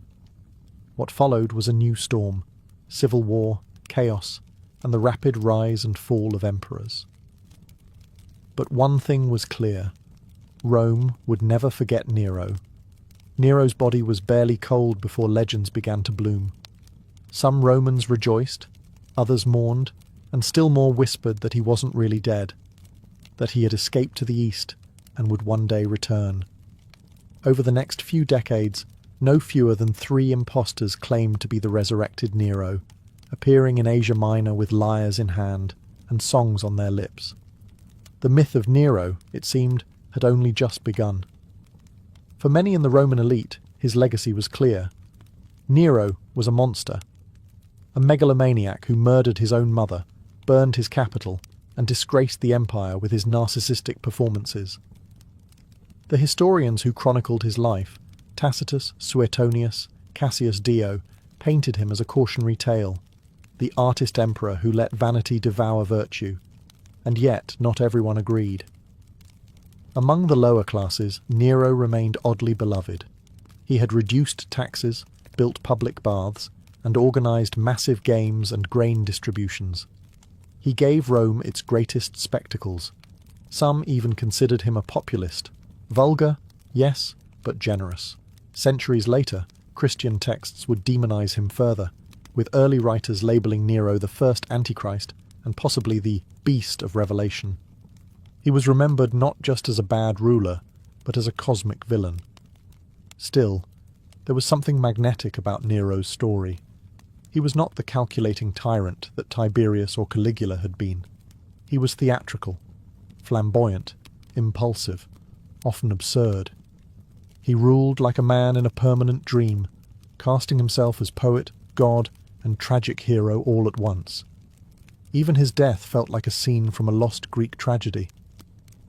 What followed was a new storm, civil war, chaos, and the rapid rise and fall of emperors. But one thing was clear. Rome would never forget Nero. Nero's body was barely cold before legends began to bloom. Some Romans rejoiced, others mourned, and still more whispered that he wasn't really dead, that he had escaped to the east and would one day return. Over the next few decades, no fewer than 3 impostors claimed to be the resurrected Nero, appearing in Asia Minor with lyres in hand and songs on their lips. The myth of Nero, it seemed, had only just begun. For many in the Roman elite, his legacy was clear. Nero was a monster, a megalomaniac who murdered his own mother, burned his capital, and disgraced the empire with his narcissistic performances. The historians who chronicled his life, Tacitus, Suetonius, Cassius Dio, painted him as a cautionary tale, the artist emperor who let vanity devour virtue, and yet not everyone agreed. Among the lower classes, Nero remained oddly beloved. He had reduced taxes, built public baths, and organized massive games and grain distributions. He gave Rome its greatest spectacles. Some even considered him a populist. Vulgar, yes, but generous. Centuries later, Christian texts would demonize him further, with early writers labeling Nero the first Antichrist and possibly the beast of Revelation. He was remembered not just as a bad ruler, but as a cosmic villain. Still, there was something magnetic about Nero's story. He was not the calculating tyrant that Tiberius or Caligula had been. He was theatrical, flamboyant, impulsive, often absurd. He ruled like a man in a permanent dream, casting himself as poet, god, and tragic hero all at once. Even his death felt like a scene from a lost Greek tragedy.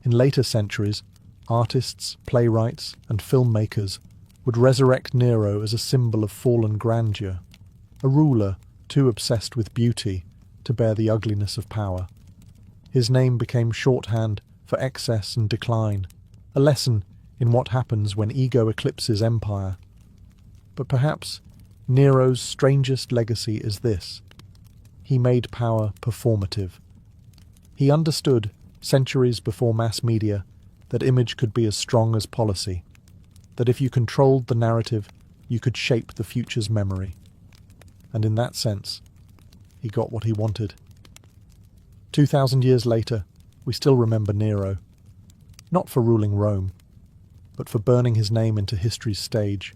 In later centuries, artists, playwrights, and filmmakers would resurrect Nero as a symbol of fallen grandeur, a ruler too obsessed with beauty to bear the ugliness of power. His name became shorthand for excess and decline, a lesson in what happens when ego eclipses empire. But perhaps Nero's strangest legacy is this: he made power performative. He understood, centuries before mass media, that image could be as strong as policy, that if you controlled the narrative, you could shape the future's memory. And in that sense, he got what he wanted. 2,000 years later, we still remember Nero, not for ruling Rome, but for burning his name into history's stage.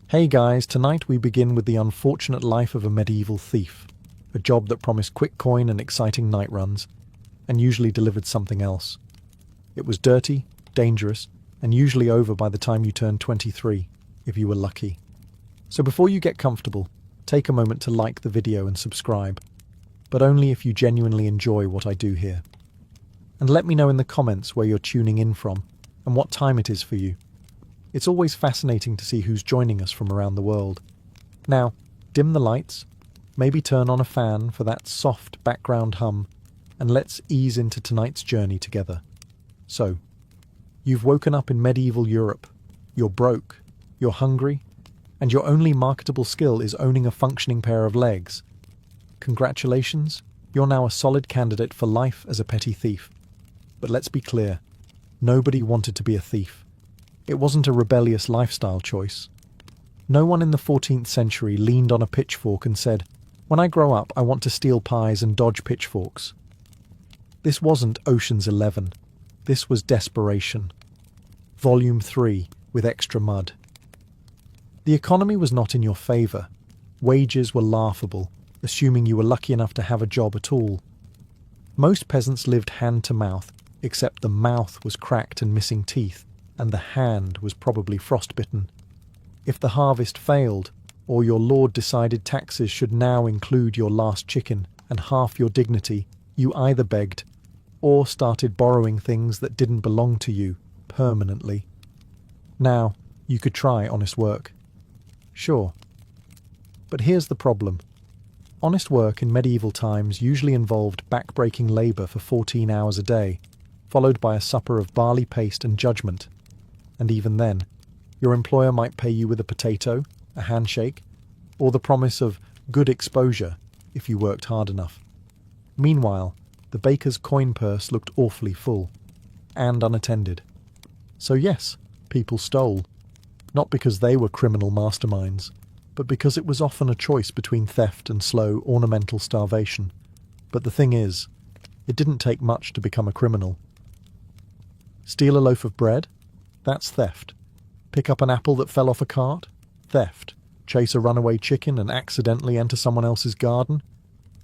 Hey guys, tonight we begin with the unfortunate life of a medieval thief, a job that promised quick coin and exciting night runs, and usually delivered something else. It was dirty, dangerous, and usually over by the time you turned 23, if you were lucky. So before you get comfortable, take a moment to like the video and subscribe, but only if you genuinely enjoy what I do here. And let me know in the comments where you're tuning in from and what time it is for you. It's always fascinating to see who's joining us from around the world. Now, dim the lights, maybe turn on a fan for that soft background hum, and let's ease into tonight's journey together. So, you've woken up in medieval Europe, you're broke, you're hungry, and your only marketable skill is owning a functioning pair of legs. Congratulations, you're now a solid candidate for life as a petty thief. But let's be clear, nobody wanted to be a thief. It wasn't a rebellious lifestyle choice. No one in the 14th century leaned on a pitchfork and said, "When I grow up, I want to steal pies and dodge pitchforks." This wasn't Ocean's 11. This was desperation. Volume 3, with extra mud. The economy was not in your favour. Wages were laughable, assuming you were lucky enough to have a job at all. Most peasants lived hand to mouth, except the mouth was cracked and missing teeth, and the hand was probably frostbitten. If the harvest failed, or your lord decided taxes should now include your last chicken and half your dignity, you either begged or started borrowing things that didn't belong to you permanently. Now, you could try honest work. Sure. But here's the problem. Honest work in medieval times usually involved back-breaking labour for 14 hours a day, followed by a supper of barley paste and judgment. And even then, your employer might pay you with a potato, a handshake, or the promise of good exposure if you worked hard enough. Meanwhile, the baker's coin purse looked awfully full, and unattended. So yes, people stole, not because they were criminal masterminds, but because it was often a choice between theft and slow, ornamental starvation. But the thing is, it didn't take much to become a criminal. Steal a loaf of bread? That's theft. Pick up an apple that fell off a cart? Theft. Chase a runaway chicken and accidentally enter someone else's garden?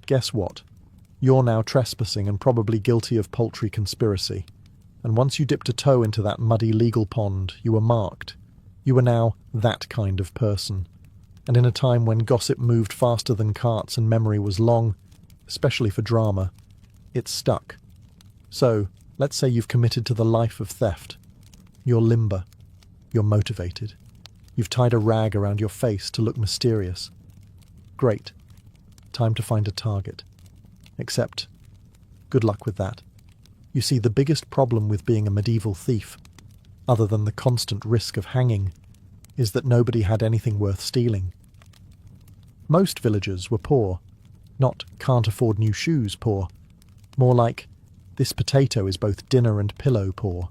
Guess what? You're now trespassing and probably guilty of poultry conspiracy. And once you dipped a toe into that muddy legal pond, you were marked. You were now that kind of person. And in a time when gossip moved faster than carts and memory was long, especially for drama, it stuck. So, let's say you've committed to the life of theft. You're limber. You're motivated. You've tied a rag around your face to look mysterious. Great. Time to find a target. Except, good luck with that. You see, the biggest problem with being a medieval thief, other than the constant risk of hanging, is that nobody had anything worth stealing. Most villagers were poor. Not can't afford new shoes poor. More like, this potato is both dinner and pillow poor.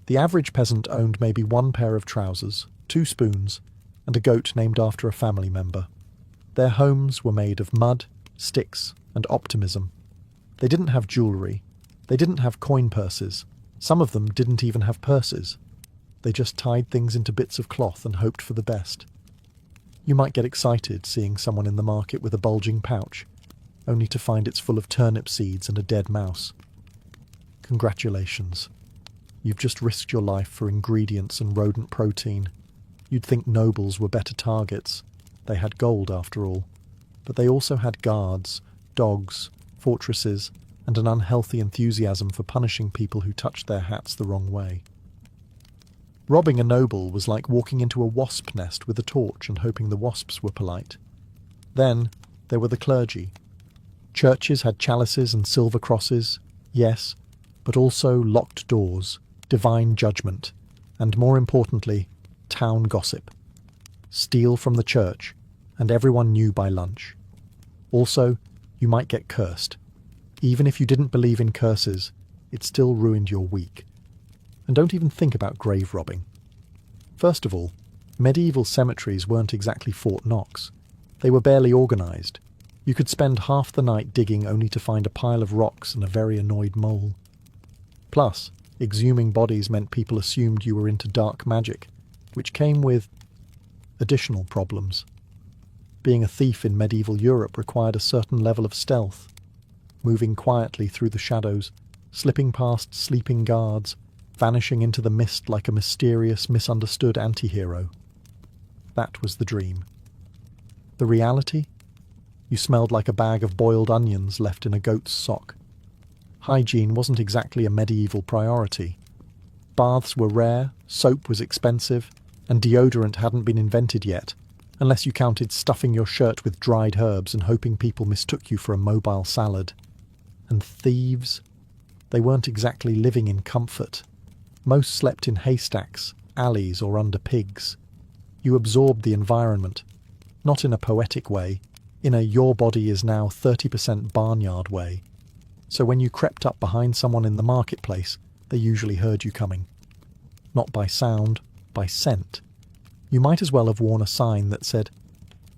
The average peasant owned maybe one pair of trousers, 2 spoons, and a goat named after a family member. Their homes were made of mud, sticks, and optimism. They didn't have jewellery. They didn't have coin purses. Some of them didn't even have purses. They just tied things into bits of cloth and hoped for the best. You might get excited seeing someone in the market with a bulging pouch, only to find it's full of turnip seeds and a dead mouse. Congratulations. You've just risked your life for ingredients and rodent protein. You'd think nobles were better targets. They had gold, after all. But they also had guards, dogs, fortresses, and an unhealthy enthusiasm for punishing people who touched their hats the wrong way. Robbing a noble was like walking into a wasp nest with a torch and hoping the wasps were polite. Then there were the clergy. Churches had chalices and silver crosses, yes, but also locked doors, divine judgment, and more importantly, town gossip. Steal from the church, and everyone knew by lunch. Also, you might get cursed. Even if you didn't believe in curses, it still ruined your week. And don't even think about grave robbing. First of all, medieval cemeteries weren't exactly Fort Knox. They were barely organised. You could spend half the night digging only to find a pile of rocks and a very annoyed mole. Plus, exhuming bodies meant people assumed you were into dark magic, which came with additional problems. Being a thief in medieval Europe required a certain level of stealth, moving quietly through the shadows, slipping past sleeping guards, vanishing into the mist like a mysterious, misunderstood anti-hero. That was the dream. The reality? You smelled like a bag of boiled onions left in a goat's sock. Hygiene wasn't exactly a medieval priority. Baths were rare, soap was expensive, and deodorant hadn't been invented yet, unless you counted stuffing your shirt with dried herbs and hoping people mistook you for a mobile salad. And thieves? They weren't exactly living in comfort. Most slept in haystacks, alleys, or under pigs. You absorbed the environment, not in a poetic way, in a your body is now 30% barnyard way. So when you crept up behind someone in the marketplace, they usually heard you coming. Not by sound, by scent. You might as well have worn a sign that said,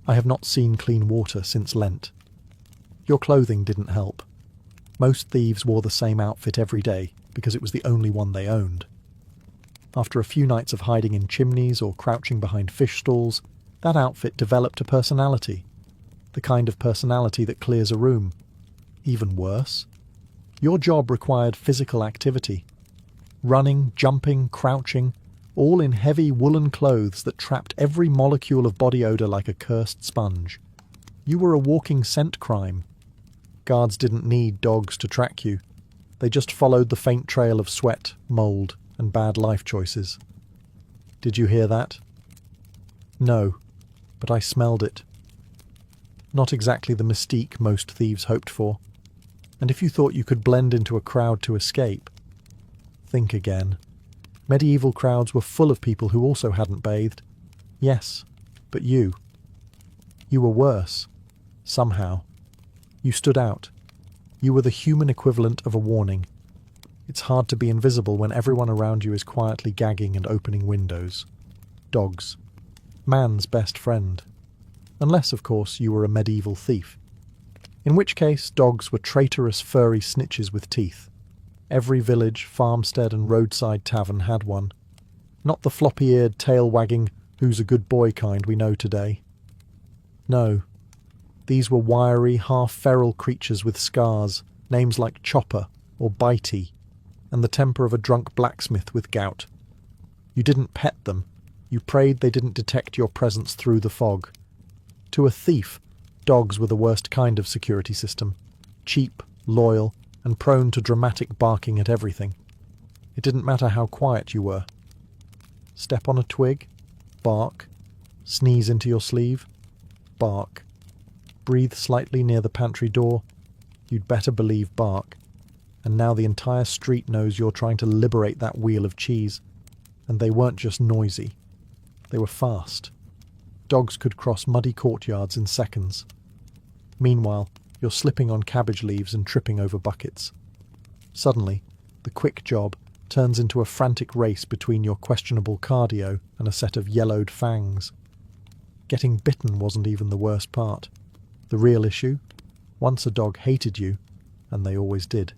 "I have not seen clean water since Lent." Your clothing didn't help. Most thieves wore the same outfit every day because it was the only one they owned. After a few nights of hiding in chimneys or crouching behind fish stalls, that outfit developed a personality. The kind of personality that clears a room. Even worse. Your job required physical activity. Running, jumping, crouching, all in heavy woolen clothes that trapped every molecule of body odour like a cursed sponge. You were a walking scent crime. Guards didn't need dogs to track you. They just followed the faint trail of sweat, mould, and bad life choices. Did you hear that? No, but I smelled it. Not exactly the mystique most thieves hoped for. And if you thought you could blend into a crowd to escape, think again. Medieval crowds were full of people who also hadn't bathed. Yes, but you. You were worse. Somehow. You stood out. You were the human equivalent of a warning. It's hard to be invisible when everyone around you is quietly gagging and opening windows. Dogs. Man's best friend. Unless, of course, you were a medieval thief. In which case, dogs were traitorous furry snitches with teeth. Every village, farmstead and roadside tavern had one. Not the floppy-eared, tail-wagging, who's a good boy kind we know today. No. These were wiry, half-feral creatures with scars, names like Chopper or Bitey, and the temper of a drunk blacksmith with gout. You didn't pet them. You prayed they didn't detect your presence through the fog. To a thief, dogs were the worst kind of security system. Cheap, loyal, and prone to dramatic barking at everything. It didn't matter how quiet you were. Step on a twig? Bark. Sneeze into your sleeve? Bark. Breathe slightly near the pantry door? You'd better believe bark. And now the entire street knows you're trying to liberate that wheel of cheese. And they weren't just noisy. They were fast. Dogs could cross muddy courtyards in seconds. Meanwhile, you're slipping on cabbage leaves and tripping over buckets. Suddenly, the quick job turns into a frantic race between your questionable cardio and a set of yellowed fangs. Getting bitten wasn't even the worst part. The real issue? Once a dog hated you, and they always did.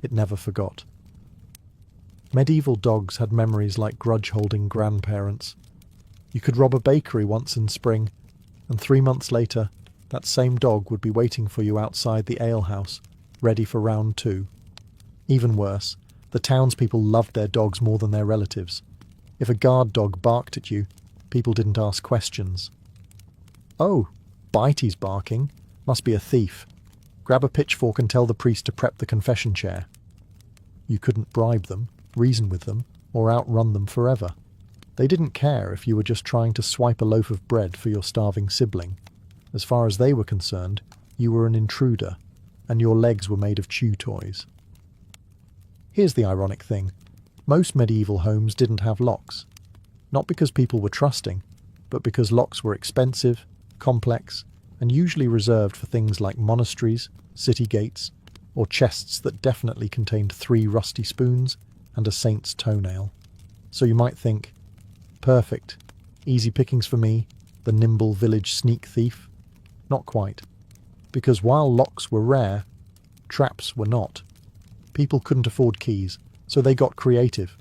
It never forgot. Medieval dogs had memories like grudge-holding grandparents. You could rob a bakery once in spring, and 3 months later, that same dog would be waiting for you outside the alehouse, ready for round 2. Even worse, the townspeople loved their dogs more than their relatives. If a guard dog barked at you, people didn't ask questions. Oh, Bitey's barking. Must be a thief. Grab a pitchfork and tell the priest to prep the confession chair. You couldn't bribe them, reason with them, or outrun them forever. They didn't care if you were just trying to swipe a loaf of bread for your starving sibling. As far as they were concerned, you were an intruder, and your legs were made of chew toys. Here's the ironic thing. Most medieval homes didn't have locks. Not because people were trusting, but because locks were expensive, complex, and usually reserved for things like monasteries, city gates, or chests that definitely contained 3 rusty spoons and a saint's toenail. So you might think, perfect, easy pickings for me, the nimble village sneak thief. Not quite. Because while locks were rare, traps were not. People couldn't afford keys, so they got creative.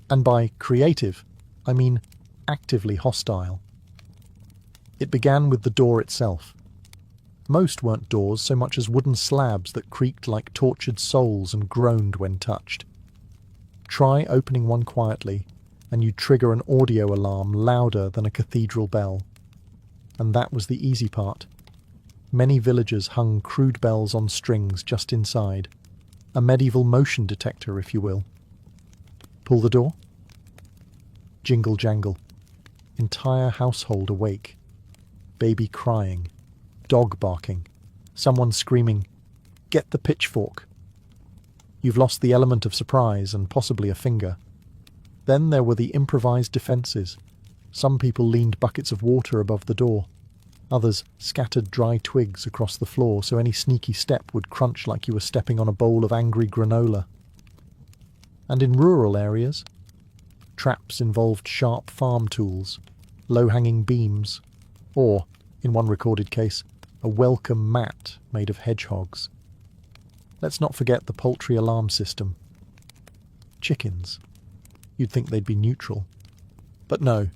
And by creative, I mean actively hostile. It began with the door itself. Most weren't doors so much as wooden slabs that creaked like tortured souls and groaned when touched. Try opening one quietly, and you'd trigger an audio alarm louder than a cathedral bell. And that was the easy part. Many villagers hung crude bells on strings just inside. A medieval motion detector, if you will. Pull the door. Jingle jangle. Entire household awake. Baby crying. Dog barking. Someone screaming, "Get the pitchfork." You've lost the element of surprise and possibly a finger. Then there were the improvised defences. Some people leaned buckets of water above the door. Others scattered dry twigs across the floor so any sneaky step would crunch like you were stepping on a bowl of angry granola. And in rural areas, traps involved sharp farm tools, low-hanging beams, or, in one recorded case, a welcome mat made of hedgehogs. Let's not forget the poultry alarm system. Chickens. You'd think they'd be neutral. But no.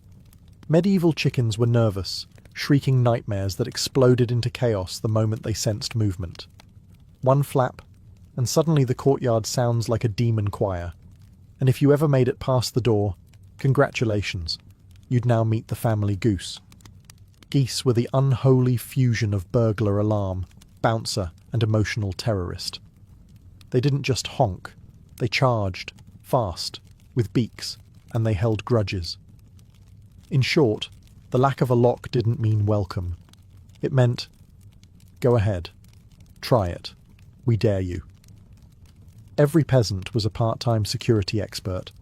Medieval chickens were nervous, shrieking nightmares that exploded into chaos the moment they sensed movement. One flap, and suddenly the courtyard sounds like a demon choir. And if you ever made it past the door, congratulations, you'd now meet the family goose. Geese were the unholy fusion of burglar alarm, bouncer, and emotional terrorist. They didn't just honk, they charged, fast, with beaks, and they held grudges. In short, the lack of a lock didn't mean welcome. It meant, go ahead, try it, we dare you. Every peasant was a part-time security expert,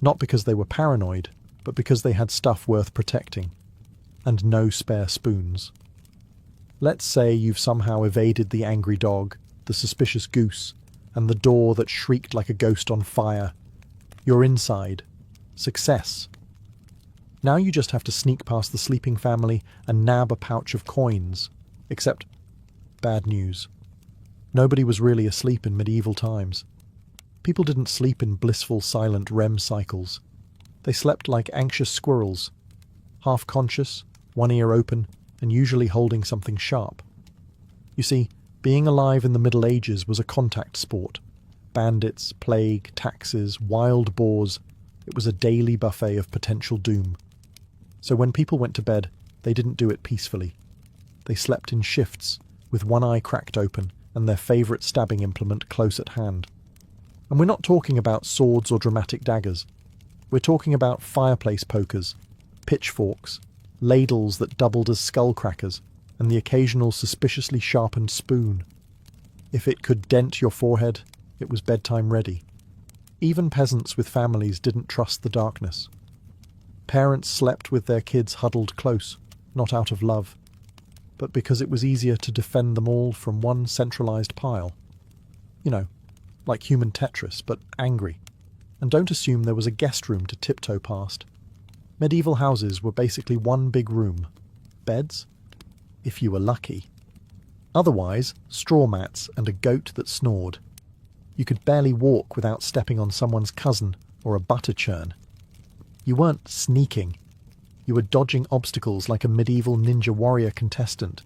not because they were paranoid, but because they had stuff worth protecting. And no spare spoons. Let's say you've somehow evaded the angry dog, the suspicious goose, and the door that shrieked like a ghost on fire. You're inside. Success. Now you just have to sneak past the sleeping family and nab a pouch of coins. Except, bad news. Nobody was really asleep in medieval times. People didn't sleep in blissful, silent REM cycles. They slept like anxious squirrels, half-conscious, one ear open, and usually holding something sharp. You see, being alive in the Middle Ages was a contact sport. Bandits, plague, taxes, wild boars. It was a daily buffet of potential doom. So when people went to bed, they didn't do it peacefully. They slept in shifts, with one eye cracked open and their favourite stabbing implement close at hand. And we're not talking about swords or dramatic daggers. We're talking about fireplace pokers, pitchforks, ladles that doubled as skull crackers, and the occasional suspiciously sharpened spoon. If it could dent your forehead, it was bedtime ready. Even peasants with families didn't trust the darkness. Parents slept with their kids huddled close, not out of love, but because it was easier to defend them all from one centralised pile. You know, like human Tetris, but angry. And don't assume there was a guest room to tiptoe past. Medieval houses were basically one big room. Beds? If you were lucky. Otherwise, straw mats and a goat that snored. You could barely walk without stepping on someone's cousin or a butter churn. You weren't sneaking. You were dodging obstacles like a medieval ninja warrior contestant.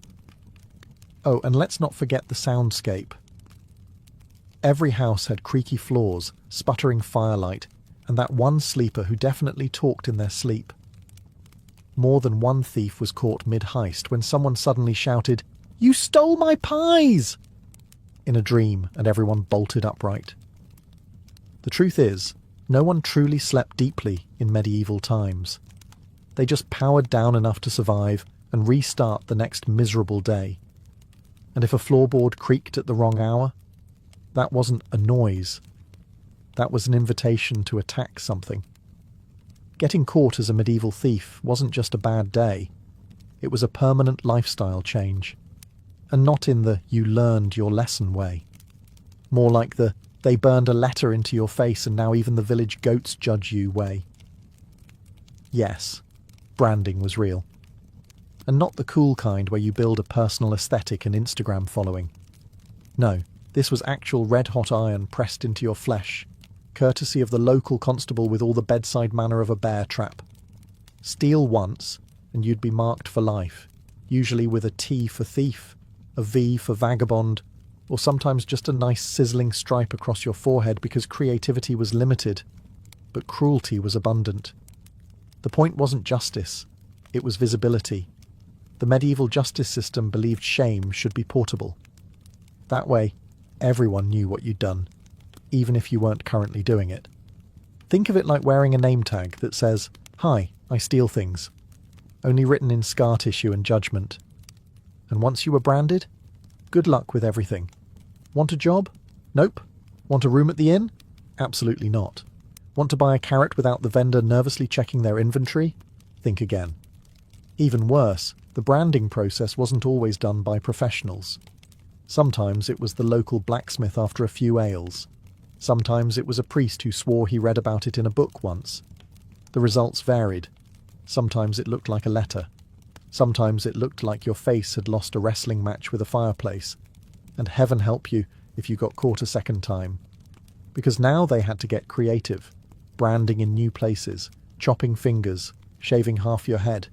Oh, and let's not forget the soundscape. Every house had creaky floors, sputtering firelight, and that one sleeper who definitely talked in their sleep. More than one thief was caught mid-heist when someone suddenly shouted, "You stole my pies!" in a dream, and everyone bolted upright. The truth is, no one truly slept deeply in medieval times. They just powered down enough to survive and restart the next miserable day. And if a floorboard creaked at the wrong hour, that wasn't a noise. That was an invitation to attack something. Getting caught as a medieval thief wasn't just a bad day. It was a permanent lifestyle change. And not in the "you learned your lesson" way. More like the "they burned a letter into your face and now even the village goats judge you" way. Yes, branding was real. And not the cool kind where you build a personal aesthetic and Instagram following. No, this was actual red-hot iron pressed into your flesh, courtesy of the local constable with all the bedside manner of a bear trap. Steal once, and you'd be marked for life, usually with a T for thief, a V for vagabond, or sometimes just a nice sizzling stripe across your forehead because creativity was limited, but cruelty was abundant. The point wasn't justice, it was visibility. The medieval justice system believed shame should be portable. That way, everyone knew what you'd done, even if you weren't currently doing it. Think of it like wearing a name tag that says, "Hi, I steal things," only written in scar tissue and judgment. And once you were branded, good luck with everything. Want a job? Nope. Want a room at the inn? Absolutely not. Want to buy a carrot without the vendor nervously checking their inventory? Think again. Even worse, the branding process wasn't always done by professionals. Sometimes it was the local blacksmith after a few ales. Sometimes it was a priest who swore he read about it in a book once. The results varied. Sometimes it looked like a letter. Sometimes it looked like your face had lost a wrestling match with a fireplace. And heaven help you if you got caught a second time. Because now they had to get creative, branding in new places, chopping fingers, shaving half your head,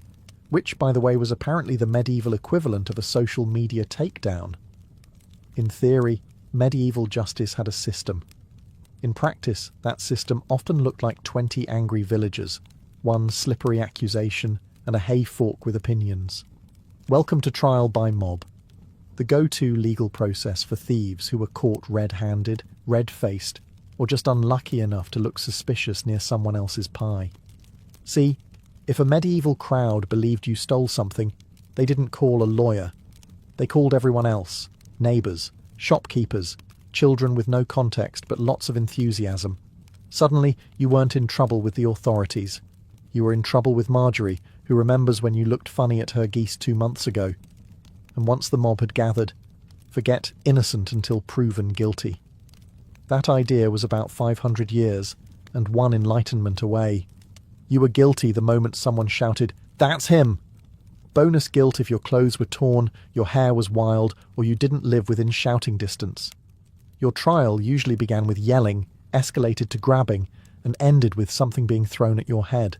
which, by the way, was apparently the medieval equivalent of a social media takedown. In theory, medieval justice had a system. In practice, that system often looked like 20 angry villagers, one slippery accusation, and a hay fork with opinions. Welcome to trial by mob, the go-to legal process for thieves who were caught red-handed, red-faced, or just unlucky enough to look suspicious near someone else's pie. See, if a medieval crowd believed you stole something, they didn't call a lawyer. They called everyone else, neighbours, shopkeepers, children with no context but lots of enthusiasm. Suddenly, you weren't in trouble with the authorities. You were in trouble with Marjorie, who remembers when you looked funny at her geese 2 months ago. And once the mob had gathered, forget innocent until proven guilty. That idea was about 500 years, and one enlightenment away. You were guilty the moment someone shouted, "That's him!" Bonus guilt if your clothes were torn, your hair was wild, or you didn't live within shouting distance. Your trial usually began with yelling, escalated to grabbing, and ended with something being thrown at your head.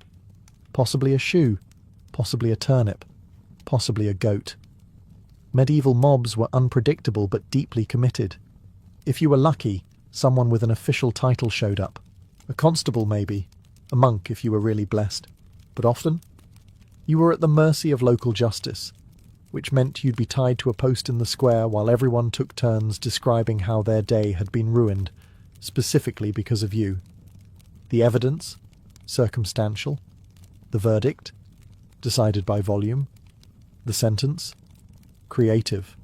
Possibly a shoe, possibly a turnip, possibly a goat. Medieval mobs were unpredictable but deeply committed. If you were lucky, someone with an official title showed up. A constable maybe, a monk if you were really blessed. But often, you were at the mercy of local justice, which meant you'd be tied to a post in the square while everyone took turns describing how their day had been ruined, specifically because of you. The evidence? Circumstantial. The verdict? Decided by volume. The sentence? Creative.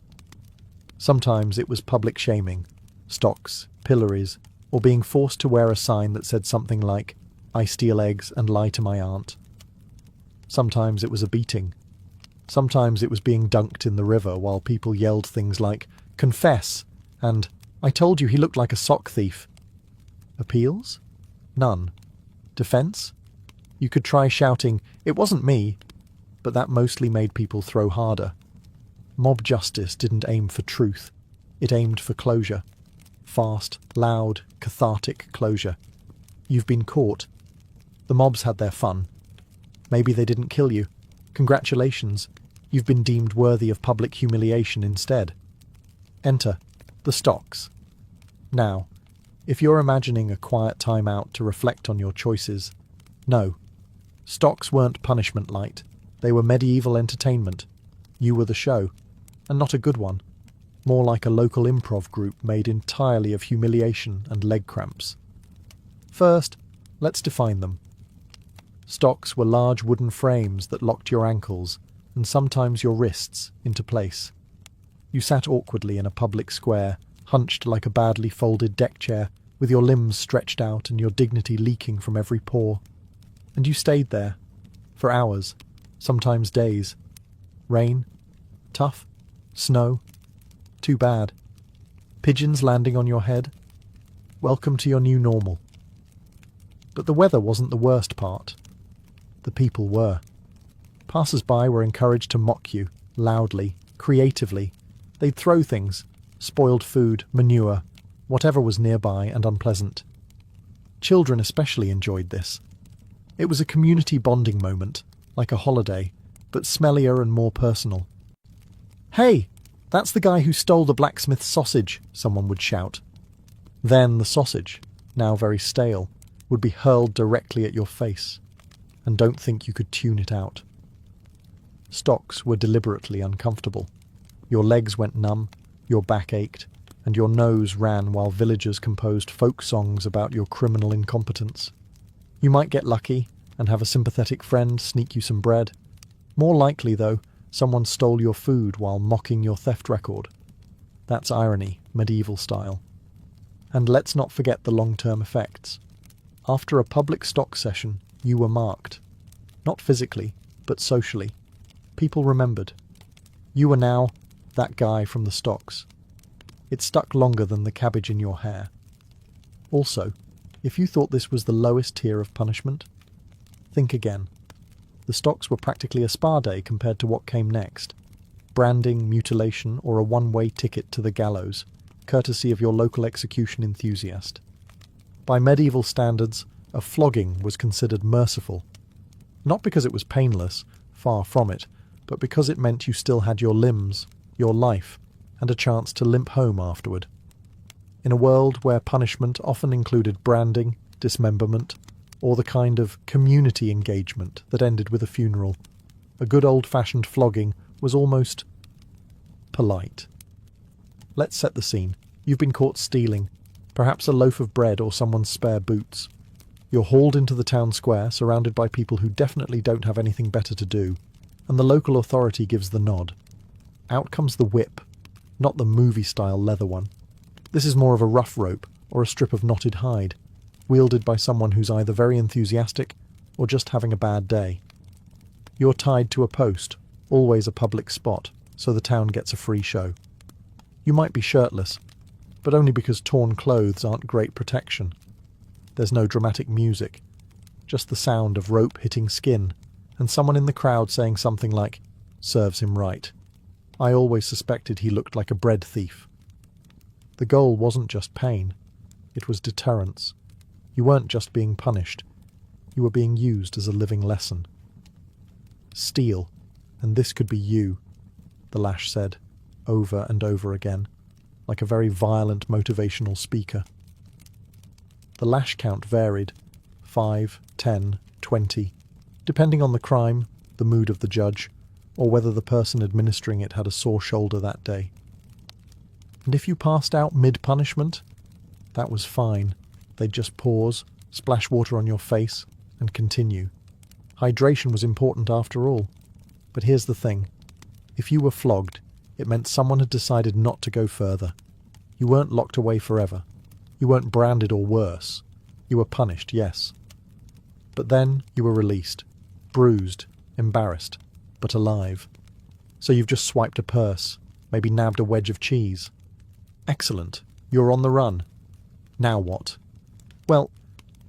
Sometimes it was public shaming, stocks, pillories, or being forced to wear a sign that said something like, "I steal eggs and lie to my aunt." Sometimes it was a beating. Sometimes it was being dunked in the river while people yelled things like, "Confess!" and "I told you he looked like a sock thief." Appeals? None. Defense? You could try shouting, "It wasn't me," but that mostly made people throw harder. Mob justice didn't aim for truth. It aimed for closure. Fast, loud, cathartic closure. You've been caught. The mobs had their fun. Maybe they didn't kill you. Congratulations. You've been deemed worthy of public humiliation instead. Enter the stocks. Now, if you're imagining a quiet time out to reflect on your choices, no. Stocks weren't punishment light. They were medieval entertainment. You were the show, and not a good one. More like a local improv group made entirely of humiliation and leg cramps. First, let's define them. Stocks were large wooden frames that locked your ankles, and sometimes your wrists, into place. You sat awkwardly in a public square, hunched like a badly folded deck chair, with your limbs stretched out and your dignity leaking from every pore. And you stayed there, for hours, sometimes days. Rain? Tough? Snow? Too bad. Pigeons landing on your head? Welcome to your new normal. But the weather wasn't the worst part. The people were. Passers-by were encouraged to mock you, loudly, creatively. They'd throw things, spoiled food, manure, whatever was nearby and unpleasant. Children especially enjoyed this. It was a community bonding moment, like a holiday, but smellier and more personal. "Hey, that's the guy who stole the blacksmith's sausage," someone would shout. Then the sausage, now very stale, would be hurled directly at your face, and don't think you could tune it out. Stocks were deliberately uncomfortable. Your legs went numb, your back ached, and your nose ran while villagers composed folk songs about your criminal incompetence. You might get lucky and have a sympathetic friend sneak you some bread. More likely, though, someone stole your food while mocking your theft record. That's irony, medieval style. And let's not forget the long-term effects. After a public stock session, you were marked. Not physically, but socially. People remembered. You were now that guy from the stocks. It stuck longer than the cabbage in your hair. Also, if you thought this was the lowest tier of punishment, think again. The stocks were practically a spa day compared to what came next. Branding, mutilation, or a one-way ticket to the gallows, courtesy of your local execution enthusiast. By medieval standards, a flogging was considered merciful. Not because it was painless, far from it, but because it meant you still had your limbs, your life, and a chance to limp home afterward. In a world where punishment often included branding, dismemberment, or the kind of community engagement that ended with a funeral, a good old-fashioned flogging was almost polite. Let's set the scene. You've been caught stealing, perhaps a loaf of bread or someone's spare boots. You're hauled into the town square, surrounded by people who definitely don't have anything better to do, and the local authority gives the nod. Out comes the whip, not the movie-style leather one. This is more of a rough rope or a strip of knotted hide, wielded by someone who's either very enthusiastic or just having a bad day. You're tied to a post, always a public spot, so the town gets a free show. You might be shirtless, but only because torn clothes aren't great protection. There's no dramatic music, just the sound of rope hitting skin, and someone in the crowd saying something like, "Serves him right." I always suspected he looked like a bread thief. The goal wasn't just pain, it was deterrence. You weren't just being punished, you were being used as a living lesson. "Steal, and this could be you," the lash said, over and over again, like a very violent motivational speaker. The lash count varied, 5, 10, 20, depending on the crime, the mood of the judge, or whether the person administering it had a sore shoulder that day. And if you passed out mid-punishment, that was fine. They'd just pause, splash water on your face, and continue. Hydration was important after all. But here's the thing. If you were flogged, it meant someone had decided not to go further. You weren't locked away forever. You weren't branded or worse. You were punished, yes. But then you were released, bruised, embarrassed, but alive. So you've just swiped a purse, maybe nabbed a wedge of cheese. Excellent. You're on the run. Now what? Well,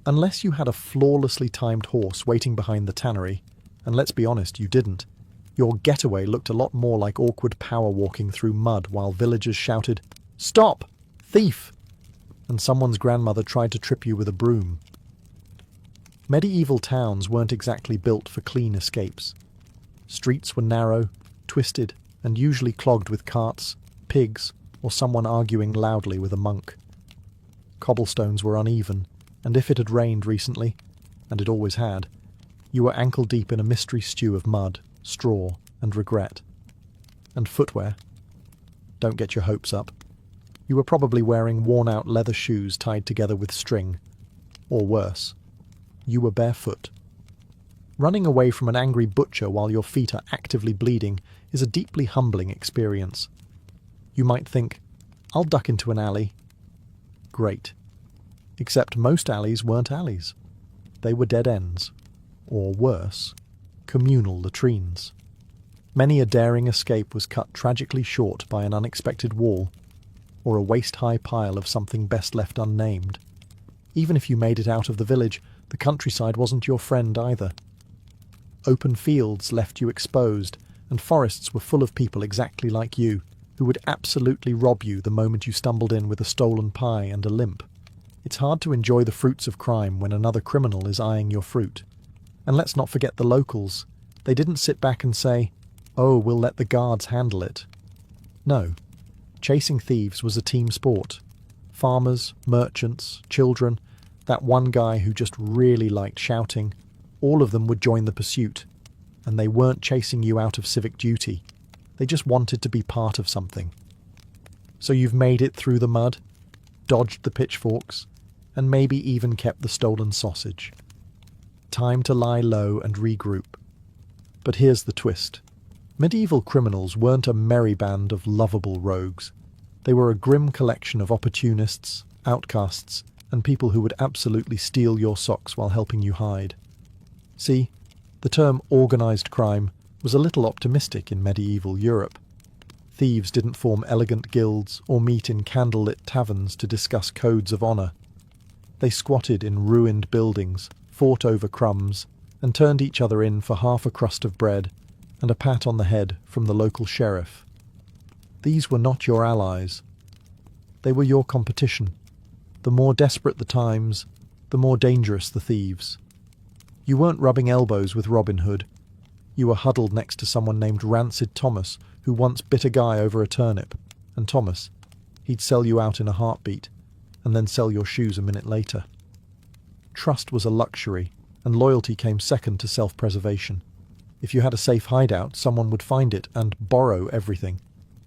unless you had a flawlessly timed horse waiting behind the tannery, and let's be honest, you didn't, your getaway looked a lot more like awkward power walking through mud while villagers shouted, "Stop! Thief!" and someone's grandmother tried to trip you with a broom. Medieval towns weren't exactly built for clean escapes. Streets were narrow, twisted, and usually clogged with carts, pigs, or someone arguing loudly with a monk. Cobblestones were uneven, and if it had rained recently, and it always had, you were ankle-deep in a mystery stew of mud, straw, and regret. And footwear. Don't get your hopes up. You were probably wearing worn-out leather shoes tied together with string. Or worse, you were barefoot. Running away from an angry butcher while your feet are actively bleeding is a deeply humbling experience. You might think, "I'll duck into an alley." Great. Except most alleys weren't alleys. They were dead ends. Or worse, communal latrines. Many a daring escape was cut tragically short by an unexpected wall, or a waist-high pile of something best left unnamed. Even if you made it out of the village, the countryside wasn't your friend either. Open fields left you exposed, and forests were full of people exactly like you, who would absolutely rob you the moment you stumbled in with a stolen pie and a limp. It's hard to enjoy the fruits of crime when another criminal is eyeing your fruit. And let's not forget the locals. They didn't sit back and say, "Oh, we'll let the guards handle it." No. Chasing thieves was a team sport. Farmers, merchants, children, that one guy who just really liked shouting, all of them would join the pursuit. And they weren't chasing you out of civic duty. They just wanted to be part of something. So you've made it through the mud, dodged the pitchforks, and maybe even kept the stolen sausage. Time to lie low and regroup. But here's the twist. Medieval criminals weren't a merry band of lovable rogues. They were a grim collection of opportunists, outcasts, and people who would absolutely steal your socks while helping you hide. See, the term organised crime was a little optimistic in medieval Europe. Thieves didn't form elegant guilds or meet in candlelit taverns to discuss codes of honour. They squatted in ruined buildings, fought over crumbs, and turned each other in for half a crust of bread and a pat on the head from the local sheriff. These were not your allies. They were your competition. The more desperate the times, the more dangerous the thieves. You weren't rubbing elbows with Robin Hood. You were huddled next to someone named Rancid Thomas, who once bit a guy over a turnip. And Thomas, he'd sell you out in a heartbeat, and then sell your shoes a minute later. Trust was a luxury, and loyalty came second to self-preservation. If you had a safe hideout, someone would find it and borrow everything.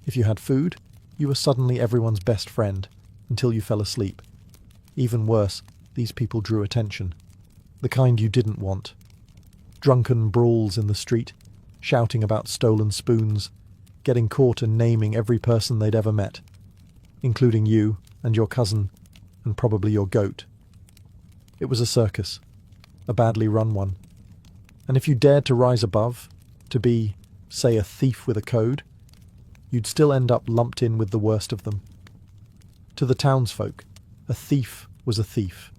If you had food, you were suddenly everyone's best friend, until you fell asleep. Even worse, these people drew attention. The kind you didn't want. Drunken brawls in the street, shouting about stolen spoons, getting caught and naming every person they'd ever met, including you and your cousin and probably your goat. It was a circus, a badly run one. And if you dared to rise above, to be, say, a thief with a code, you'd still end up lumped in with the worst of them. To the townsfolk, a thief was a thief.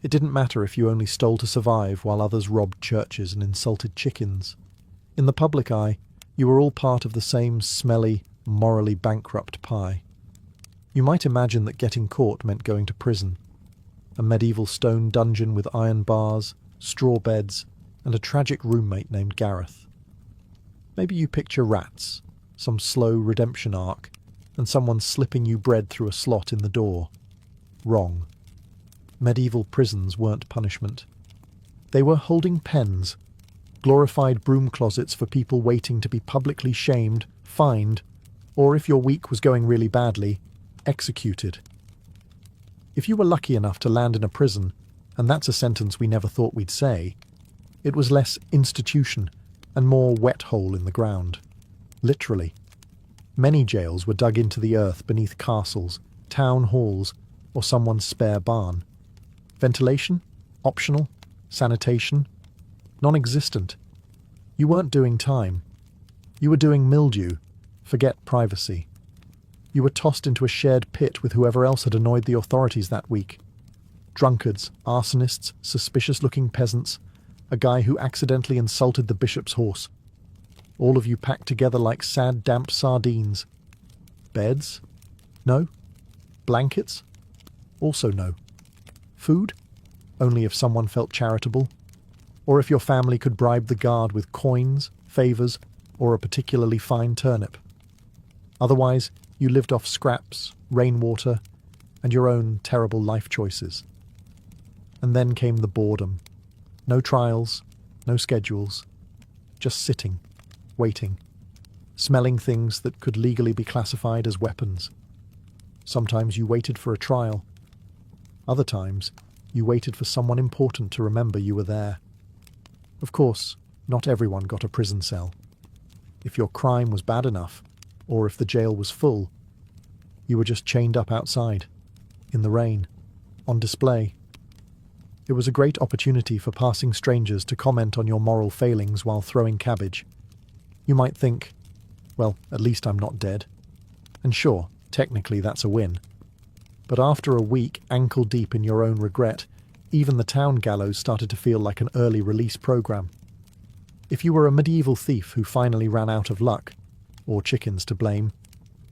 It didn't matter if you only stole to survive while others robbed churches and insulted chickens. In the public eye, you were all part of the same smelly, morally bankrupt pie. You might imagine that getting caught meant going to prison. A medieval stone dungeon with iron bars, straw beds, and a tragic roommate named Gareth. Maybe you picture rats, some slow redemption arc, and someone slipping you bread through a slot in the door. Wrong. Medieval prisons weren't punishment. They were holding pens, glorified broom closets for people waiting to be publicly shamed, fined, or if your week was going really badly, executed. If you were lucky enough to land in a prison, and that's a sentence we never thought we'd say, it was less institution and more wet hole in the ground. Literally. Many jails were dug into the earth beneath castles, town halls, or someone's spare barn. Ventilation? Optional? Sanitation? Non-existent. You weren't doing time. You were doing mildew. Forget privacy. You were tossed into a shared pit with whoever else had annoyed the authorities that week. Drunkards, arsonists, suspicious-looking peasants, a guy who accidentally insulted the bishop's horse. All of you packed together like sad, damp sardines. Beds? No. Blankets? Also no. Food? Only if someone felt charitable. Or if your family could bribe the guard with coins, favours, or a particularly fine turnip. Otherwise, you lived off scraps, rainwater, and your own terrible life choices. And then came the boredom. No trials, no schedules, just sitting, waiting, smelling things that could legally be classified as weapons. Sometimes you waited for a trial. Other times, you waited for someone important to remember you were there. Of course, not everyone got a prison cell. If your crime was bad enough, or if the jail was full, you were just chained up outside, in the rain, on display. It was a great opportunity for passing strangers to comment on your moral failings while throwing cabbage. You might think, well, at least I'm not dead. And sure, technically that's a win. But after a week ankle-deep in your own regret, even the town gallows started to feel like an early release program. If you were a medieval thief who finally ran out of luck, or chickens to blame,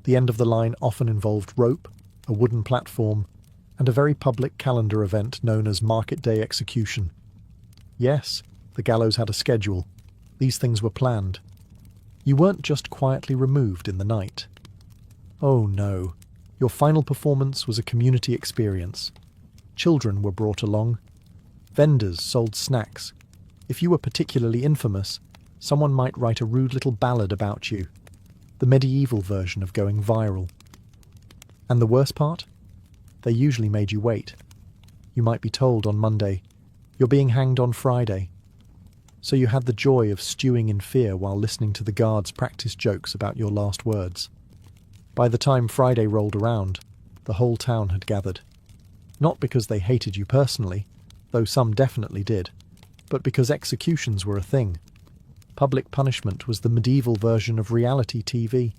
the end of the line often involved rope, a wooden platform, and a very public calendar event known as Market Day Execution. Yes, the gallows had a schedule. These things were planned. You weren't just quietly removed in the night. Oh no, your final performance was a community experience. Children were brought along. Vendors sold snacks. If you were particularly infamous, someone might write a rude little ballad about you. The medieval version of going viral. And the worst part? They usually made you wait. You might be told on Monday, "You're being hanged on Friday." So you had the joy of stewing in fear while listening to the guards practice jokes about your last words. By the time Friday rolled around, the whole town had gathered. Not because they hated you personally, though some definitely did, but because executions were a thing. Public punishment was the medieval version of reality TV.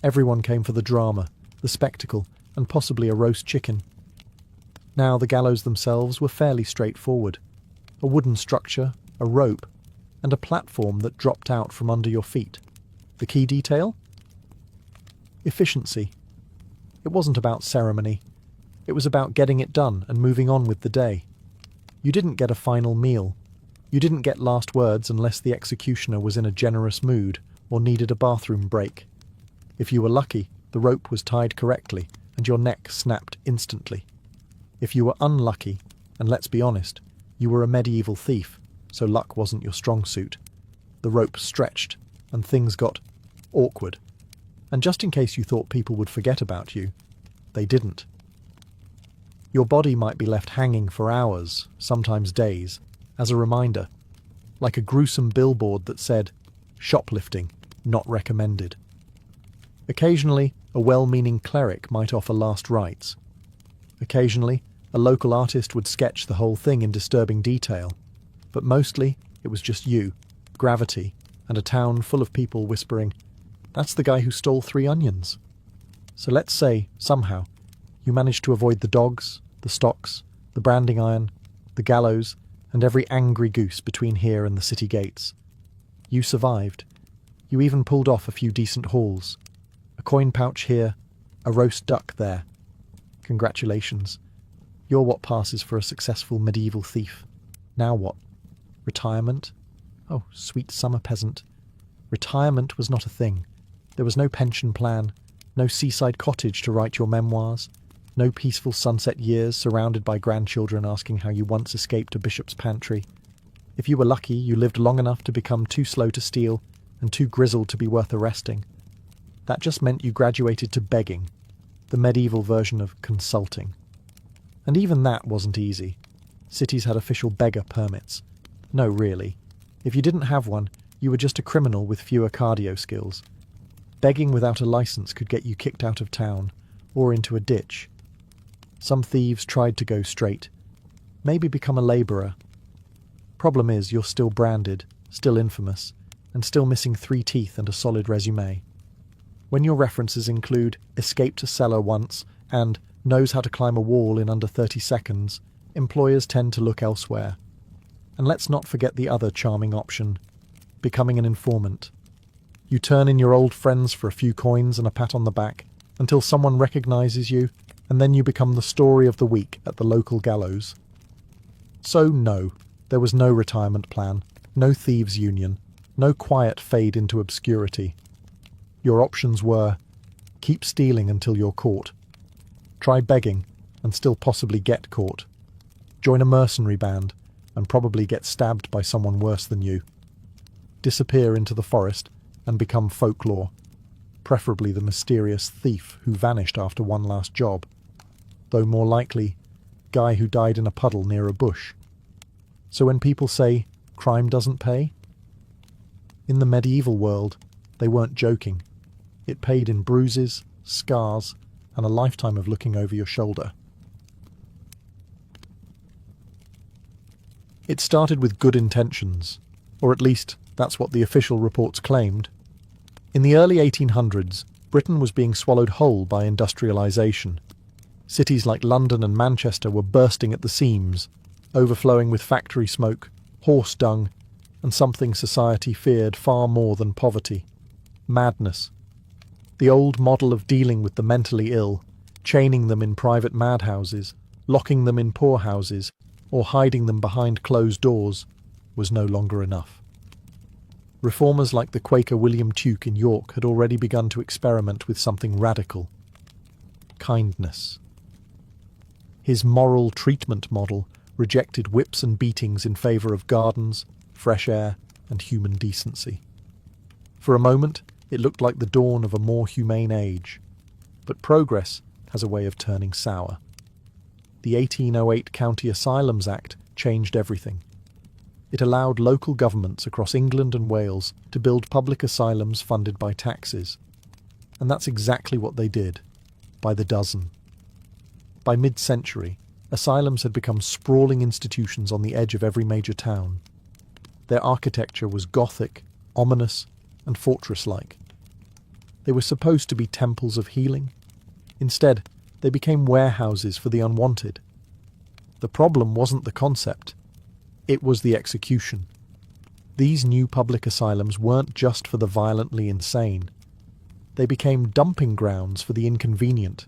Everyone came for the drama, the spectacle, and possibly a roast chicken. Now the gallows themselves were fairly straightforward. A wooden structure, a rope, and a platform that dropped out from under your feet. The key detail? Efficiency. It wasn't about ceremony. It was about getting it done and moving on with the day. You didn't get a final meal. You didn't get last words unless the executioner was in a generous mood or needed a bathroom break. If you were lucky, the rope was tied correctly and your neck snapped instantly. If you were unlucky, and let's be honest, you were a medieval thief, so luck wasn't your strong suit, the rope stretched and things got awkward. And just in case you thought people would forget about you, they didn't. Your body might be left hanging for hours, sometimes days, as a reminder, like a gruesome billboard that said, "Shoplifting, not recommended." Occasionally, a well-meaning cleric might offer last rites. Occasionally, a local artist would sketch the whole thing in disturbing detail. But mostly, it was just you, gravity, and a town full of people whispering, "That's the guy who stole 3 onions." So let's say, somehow, you managed to avoid the dogs, the stocks, the branding iron, the gallows, and every angry goose between here and the city gates. You survived. You even pulled off a few decent hauls. A coin pouch here, a roast duck there. Congratulations. You're what passes for a successful medieval thief. Now what? Retirement? Oh, sweet summer peasant. Retirement was not a thing. There was no pension plan, no seaside cottage to write your memoirs, no peaceful sunset years surrounded by grandchildren asking how you once escaped a bishop's pantry. If you were lucky, you lived long enough to become too slow to steal and too grizzled to be worth arresting. That just meant you graduated to begging, the medieval version of consulting. And even that wasn't easy. Cities had official beggar permits. No, really. If you didn't have one, you were just a criminal with fewer cardio skills. Begging without a license could get you kicked out of town, or into a ditch. Some thieves tried to go straight. Maybe become a labourer. Problem is, you're still branded, still infamous, and still missing 3 teeth and a solid resume. When your references include escaped a cellar once and knows how to climb a wall in under 30 seconds, employers tend to look elsewhere. And let's not forget the other charming option, becoming an informant. You turn in your old friends for a few coins and a pat on the back until someone recognises you, and then you become the story of the week at the local gallows. So no, there was no retirement plan, no thieves' union, no quiet fade into obscurity. Your options were, keep stealing until you're caught. Try begging and still possibly get caught. Join a mercenary band and probably get stabbed by someone worse than you. Disappear into the forest and become folklore, preferably the mysterious thief who vanished after one last job, though more likely, guy who died in a puddle near a bush. So when people say, crime doesn't pay, in the medieval world, they weren't joking. It paid in bruises, scars, and a lifetime of looking over your shoulder. It started with good intentions, or at least that's what the official reports claimed. In the early 1800s, Britain was being swallowed whole by industrialisation. Cities like London and Manchester were bursting at the seams, overflowing with factory smoke, horse dung, and something society feared far more than poverty: madness. The old model of dealing with the mentally ill, chaining them in private madhouses, locking them in poorhouses, or hiding them behind closed doors, was no longer enough. Reformers like the Quaker William Tuke in York had already begun to experiment with something radical: kindness. His moral treatment model rejected whips and beatings in favour of gardens, fresh air, and human decency. For a moment, it looked like the dawn of a more humane age, but progress has a way of turning sour. The 1808 County Asylums Act changed everything. It allowed local governments across England and Wales to build public asylums funded by taxes. And that's exactly what they did, by the dozen. By mid-century, asylums had become sprawling institutions on the edge of every major town. Their architecture was Gothic, ominous, and fortress-like. They were supposed to be temples of healing. Instead, they became warehouses for the unwanted. The problem wasn't the concept. It was the execution. These new public asylums weren't just for the violently insane. They became dumping grounds for the inconvenient.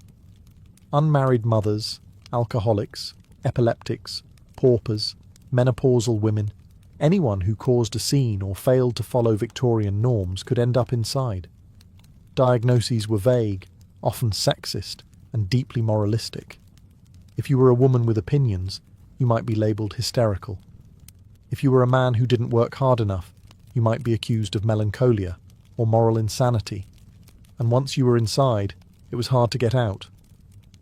Unmarried mothers, alcoholics, epileptics, paupers, menopausal women, anyone who caused a scene or failed to follow Victorian norms could end up inside. Diagnoses were vague, often sexist, and deeply moralistic. If you were a woman with opinions, you might be labelled hysterical. If you were a man who didn't work hard enough, you might be accused of melancholia or moral insanity. And once you were inside, it was hard to get out.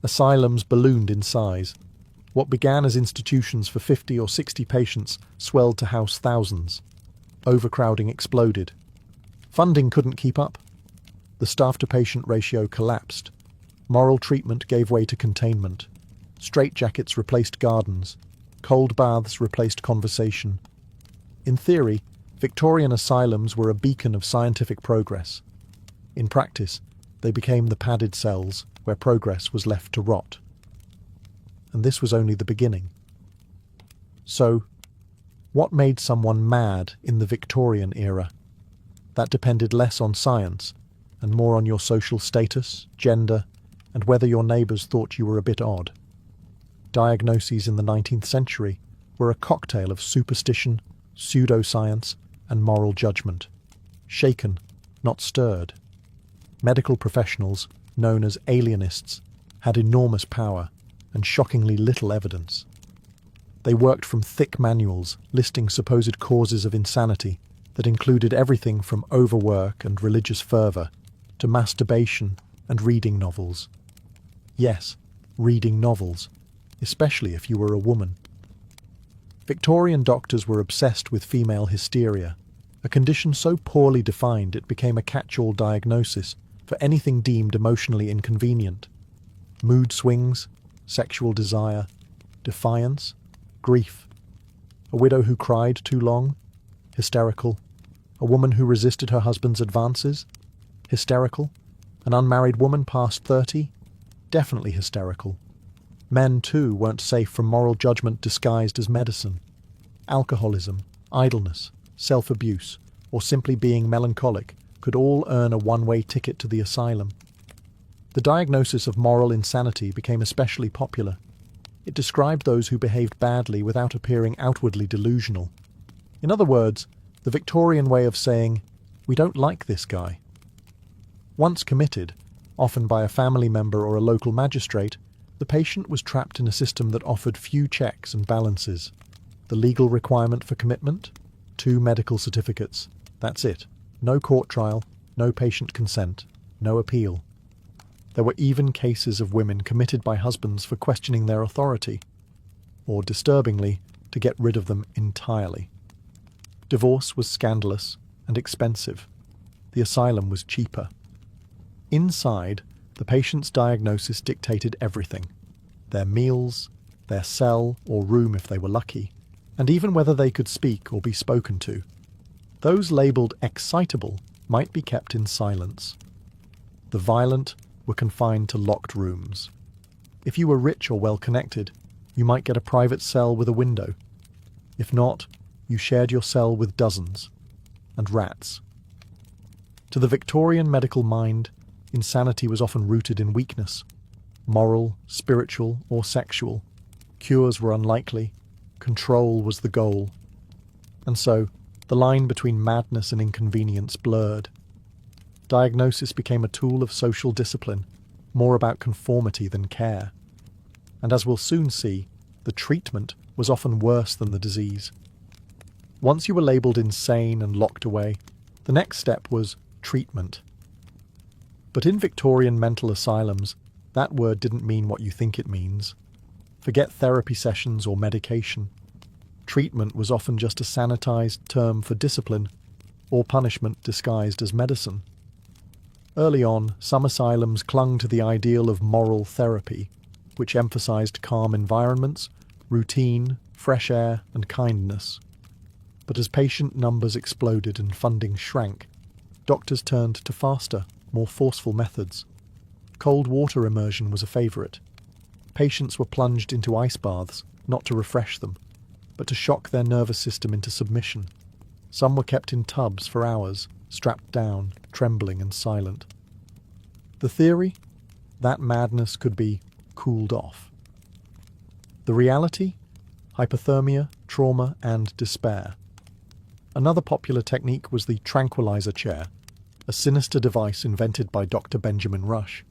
Asylums ballooned in size. What began as institutions for 50 or 60 patients swelled to house thousands. Overcrowding exploded. Funding couldn't keep up. The staff-to-patient ratio collapsed. Moral treatment gave way to containment. Straitjackets replaced gardens. Cold baths replaced conversation. In theory, Victorian asylums were a beacon of scientific progress. In practice, they became the padded cells where progress was left to rot. And this was only the beginning. So, what made someone mad in the Victorian era? That depended less on science and more on your social status, gender, and whether your neighbours thought you were a bit odd. Diagnoses in the 19th century were a cocktail of superstition, pseudoscience, and moral judgment. Shaken, not stirred. Medical professionals, known as alienists, had enormous power and shockingly little evidence. They worked from thick manuals listing supposed causes of insanity that included everything from overwork and religious fervour to masturbation and reading novels. Yes, reading novels, especially if you were a woman. Victorian doctors were obsessed with female hysteria, a condition so poorly defined it became a catch-all diagnosis for anything deemed emotionally inconvenient. Mood swings, sexual desire, defiance, grief. A widow who cried too long, hysterical. A woman who resisted her husband's advances, hysterical. An unmarried woman past 30, definitely hysterical. Men, too, weren't safe from moral judgment disguised as medicine. Alcoholism, idleness, self-abuse, or simply being melancholic could all earn a one-way ticket to the asylum. The diagnosis of moral insanity became especially popular. It described those who behaved badly without appearing outwardly delusional. In other words, the Victorian way of saying, "We don't like this guy." Once committed, often by a family member or a local magistrate, the patient was trapped in a system that offered few checks and balances. The legal requirement for commitment? 2 medical certificates. That's it. No court trial, no patient consent, no appeal. There were even cases of women committed by husbands for questioning their authority, or, disturbingly, to get rid of them entirely. Divorce was scandalous and expensive. The asylum was cheaper. Inside, the patient's diagnosis dictated everything: their meals, their cell or room if they were lucky, and even whether they could speak or be spoken to. Those labelled excitable might be kept in silence. The violent were confined to locked rooms. If you were rich or well-connected, you might get a private cell with a window. If not, you shared your cell with dozens, and rats. To the Victorian medical mind, insanity was often rooted in weakness, moral, spiritual, or sexual. Cures were unlikely, control was the goal. And so, The line between madness and inconvenience blurred. Diagnosis became a tool of social discipline, more about conformity than care. And as we'll soon see, the treatment was often worse than the disease. Once you were labelled insane and locked away, the next step was treatment. But in Victorian mental asylums, that word didn't mean what you think it means. Forget therapy sessions or medication. Treatment was often just a sanitised term for discipline, or punishment disguised as medicine. Early on, some asylums clung to the ideal of moral therapy, which emphasised calm environments, routine, fresh air, and kindness. But as patient numbers exploded and funding shrank, doctors turned to faster, more forceful methods. Cold water immersion was a favourite. Patients were plunged into ice baths, not to refresh them, but to shock their nervous system into submission. Some were kept in tubs for hours, strapped down, trembling and silent. The theory? That madness could be cooled off. The reality? Hypothermia, trauma, and despair. Another popular technique was the tranquilizer chair, a sinister device invented by Dr. Benjamin Rush.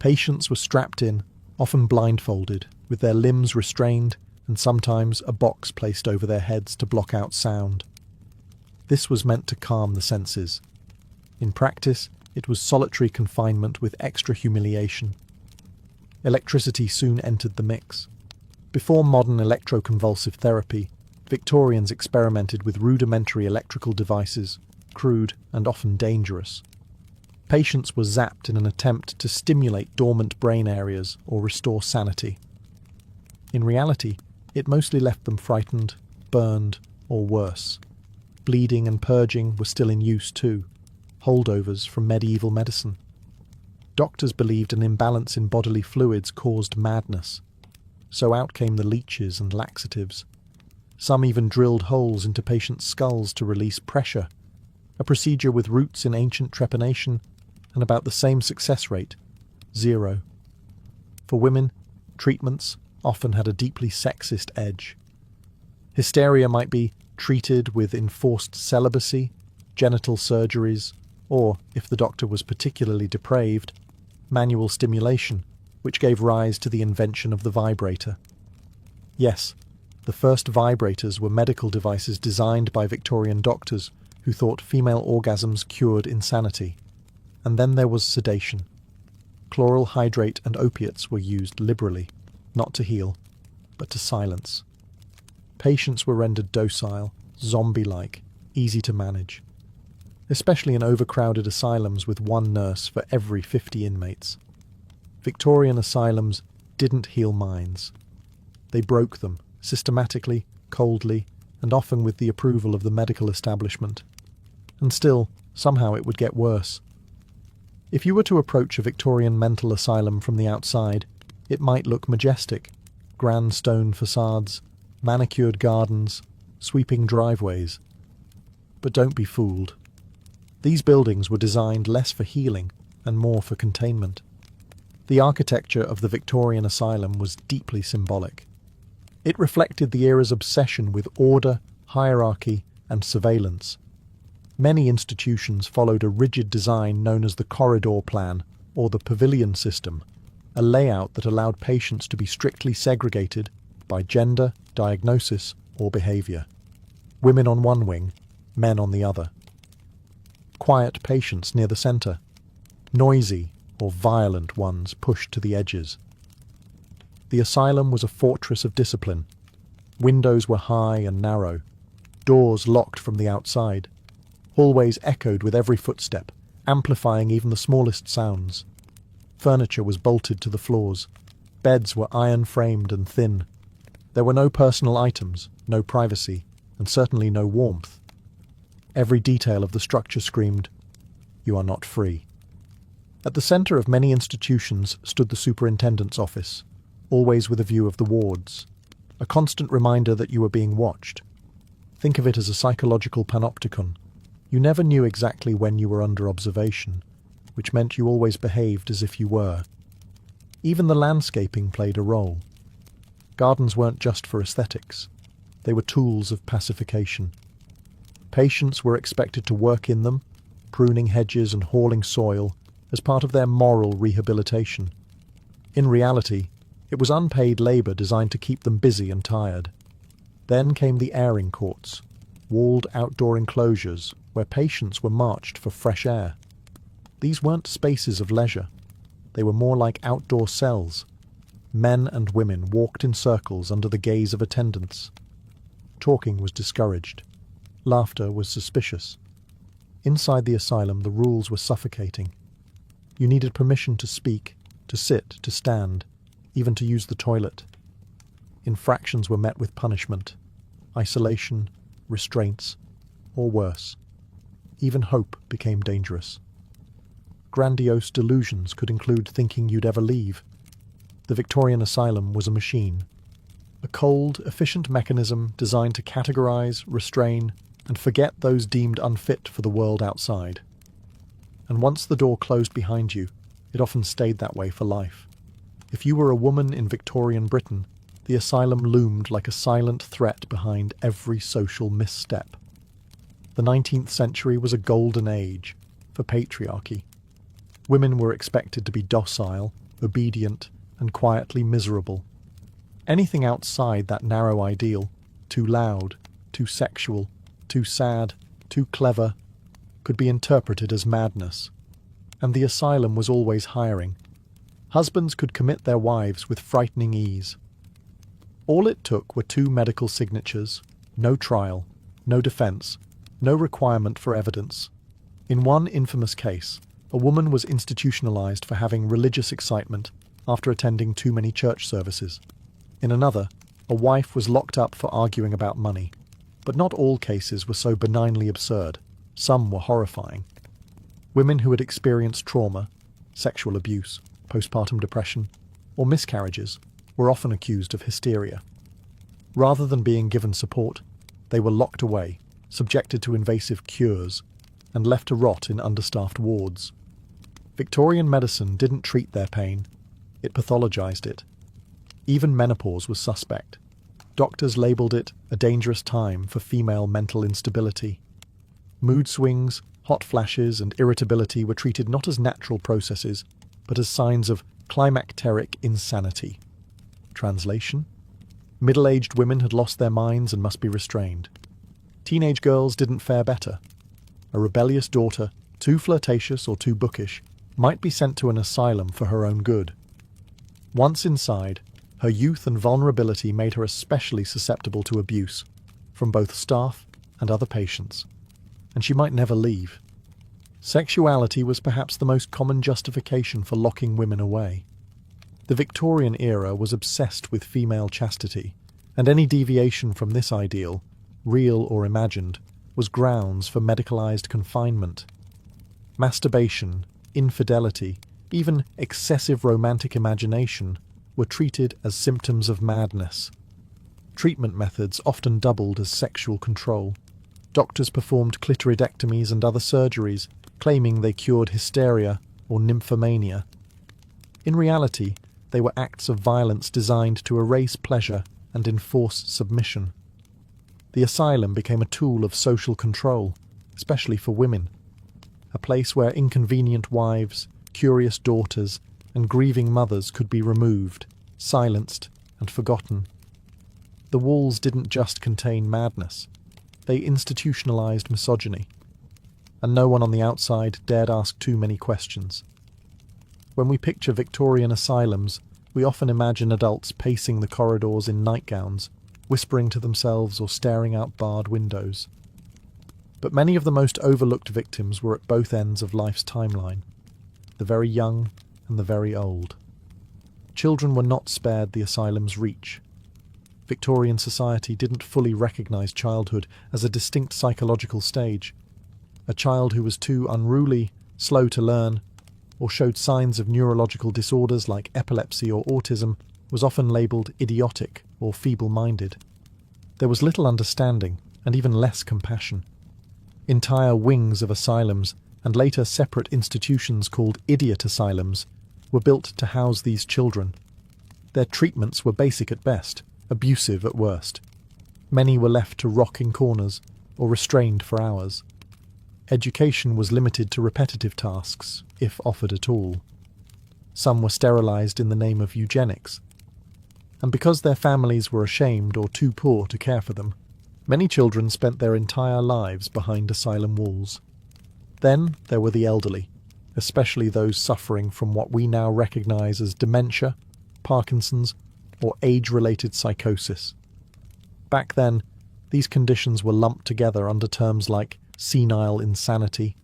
Patients were strapped in, often blindfolded, with their limbs restrained, and sometimes a box placed over their heads to block out sound. This was meant to calm the senses. In practice, it was solitary confinement with extra humiliation. Electricity soon entered the mix. Before modern electroconvulsive therapy, Victorians experimented with rudimentary electrical devices, crude and often dangerous. Patients were zapped in an attempt to stimulate dormant brain areas or restore sanity. In reality, it mostly left them frightened, burned, or worse. Bleeding and purging were still in use too, holdovers from medieval medicine. Doctors believed an imbalance in bodily fluids caused madness, so out came the leeches and laxatives. Some even drilled holes into patients' skulls to release pressure, a procedure with roots in ancient trepanation and about the same success rate, 0. For women, treatments often had a deeply sexist edge. Hysteria might be treated with enforced celibacy, genital surgeries, or, if the doctor was particularly depraved, manual stimulation, which gave rise to the invention of the vibrator. Yes, the first vibrators were medical devices designed by Victorian doctors who thought female orgasms cured insanity. And then there was sedation. Chloral hydrate and opiates were used liberally, not to heal, but to silence. Patients were rendered docile, zombie-like, easy to manage, especially in overcrowded asylums with one nurse for every 50 inmates. Victorian asylums didn't heal minds. They broke them, systematically, coldly, and often with the approval of the medical establishment. And still, somehow it would get worse. If you were to approach a Victorian mental asylum from the outside, it might look majestic. Grand stone facades, manicured gardens, sweeping driveways. But don't be fooled. These buildings were designed less for healing and more for containment. The architecture of the Victorian asylum was deeply symbolic. It reflected the era's obsession with order, hierarchy, and surveillance. Many institutions followed a rigid design known as the corridor plan or the pavilion system, a layout that allowed patients to be strictly segregated by gender, diagnosis, or behaviour. Women on one wing, men on the other. Quiet patients near the centre, noisy or violent ones pushed to the edges. The asylum was a fortress of discipline. Windows were high and narrow, doors locked from the outside. Hallways echoed with every footstep, amplifying even the smallest sounds. Furniture was bolted to the floors. Beds were iron-framed and thin. There were no personal items, no privacy, and certainly no warmth. Every detail of the structure screamed, "You are not free." At the centre of many institutions stood the superintendent's office, always with a view of the wards, a constant reminder that you were being watched. Think of it as a psychological panopticon. You never knew exactly when you were under observation, which meant you always behaved as if you were. Even the landscaping played a role. Gardens weren't just for aesthetics. They were tools of pacification. Patients were expected to work in them, pruning hedges and hauling soil, as part of their moral rehabilitation. In reality, it was unpaid labour designed to keep them busy and tired. Then came the airing courts, walled outdoor enclosures where patients were marched for fresh air. These weren't spaces of leisure. They were more like outdoor cells. Men and women walked in circles under the gaze of attendants. Talking was discouraged. Laughter was suspicious. Inside the asylum, the rules were suffocating. You needed permission to speak, to sit, to stand, even to use the toilet. Infractions were met with punishment, isolation, restraints, or worse. Even hope became dangerous. Grandiose delusions could include thinking you'd ever leave. The Victorian asylum was a machine, a cold, efficient mechanism designed to categorize, restrain, and forget those deemed unfit for the world outside. And once the door closed behind you, it often stayed that way for life. If you were a woman in Victorian Britain, the asylum loomed like a silent threat behind every social misstep. The 19th century was a golden age for patriarchy. Women were expected to be docile, obedient, and quietly miserable. Anything outside that narrow ideal, too loud, too sexual, too sad, too clever, could be interpreted as madness. And the asylum was always hiring. Husbands could commit their wives with frightening ease. All it took were 2 medical signatures, no trial, no defence, no requirement for evidence. In one infamous case, a woman was institutionalised for having religious excitement after attending too many church services. In another, a wife was locked up for arguing about money. But not all cases were so benignly absurd. Some were horrifying. Women who had experienced trauma, sexual abuse, postpartum depression, or miscarriages were often accused of hysteria. Rather than being given support, they were locked away, subjected to invasive cures, and left to rot in understaffed wards. Victorian medicine didn't treat their pain, it pathologized it. Even menopause was suspect. Doctors labelled it a dangerous time for female mental instability. Mood swings, hot flashes, and irritability were treated not as natural processes, but as signs of climacteric insanity. Translation: middle-aged women had lost their minds and must be restrained. Teenage girls didn't fare better. A rebellious daughter, too flirtatious or too bookish, might be sent to an asylum for her own good. Once inside, her youth and vulnerability made her especially susceptible to abuse, from both staff and other patients, and she might never leave. Sexuality was perhaps the most common justification for locking women away. The Victorian era was obsessed with female chastity, and any deviation from this ideal, real or imagined, was grounds for medicalized confinement. Masturbation, infidelity, even excessive romantic imagination were treated as symptoms of madness. Treatment methods often doubled as sexual control. Doctors performed clitoridectomies and other surgeries, claiming they cured hysteria or nymphomania. In reality, they were acts of violence designed to erase pleasure and enforce submission. The asylum became a tool of social control, especially for women, a place where inconvenient wives, curious daughters, and grieving mothers could be removed, silenced, and forgotten. The walls didn't just contain madness. They institutionalized misogyny, and no one on the outside dared ask too many questions. When we picture Victorian asylums, we often imagine adults pacing the corridors in nightgowns, whispering to themselves or staring out barred windows. But many of the most overlooked victims were at both ends of life's timeline, the very young and the very old. Children were not spared the asylum's reach. Victorian society didn't fully recognise childhood as a distinct psychological stage. A child who was too unruly, slow to learn, or showed signs of neurological disorders like epilepsy or autism was often labelled idiotic or feeble-minded. There was little understanding and even less compassion. Entire wings of asylums and later separate institutions called idiot asylums were built to house these children. Their treatments were basic at best, abusive at worst. Many were left to rock in corners or restrained for hours. Education was limited to repetitive tasks, if offered at all. Some were sterilized in the name of eugenics. And because their families were ashamed or too poor to care for them, many children spent their entire lives behind asylum walls. Then there were the elderly, especially those suffering from what we now recognize as dementia, Parkinson's, or age-related psychosis. Back then, these conditions were lumped together under terms like senile insanity.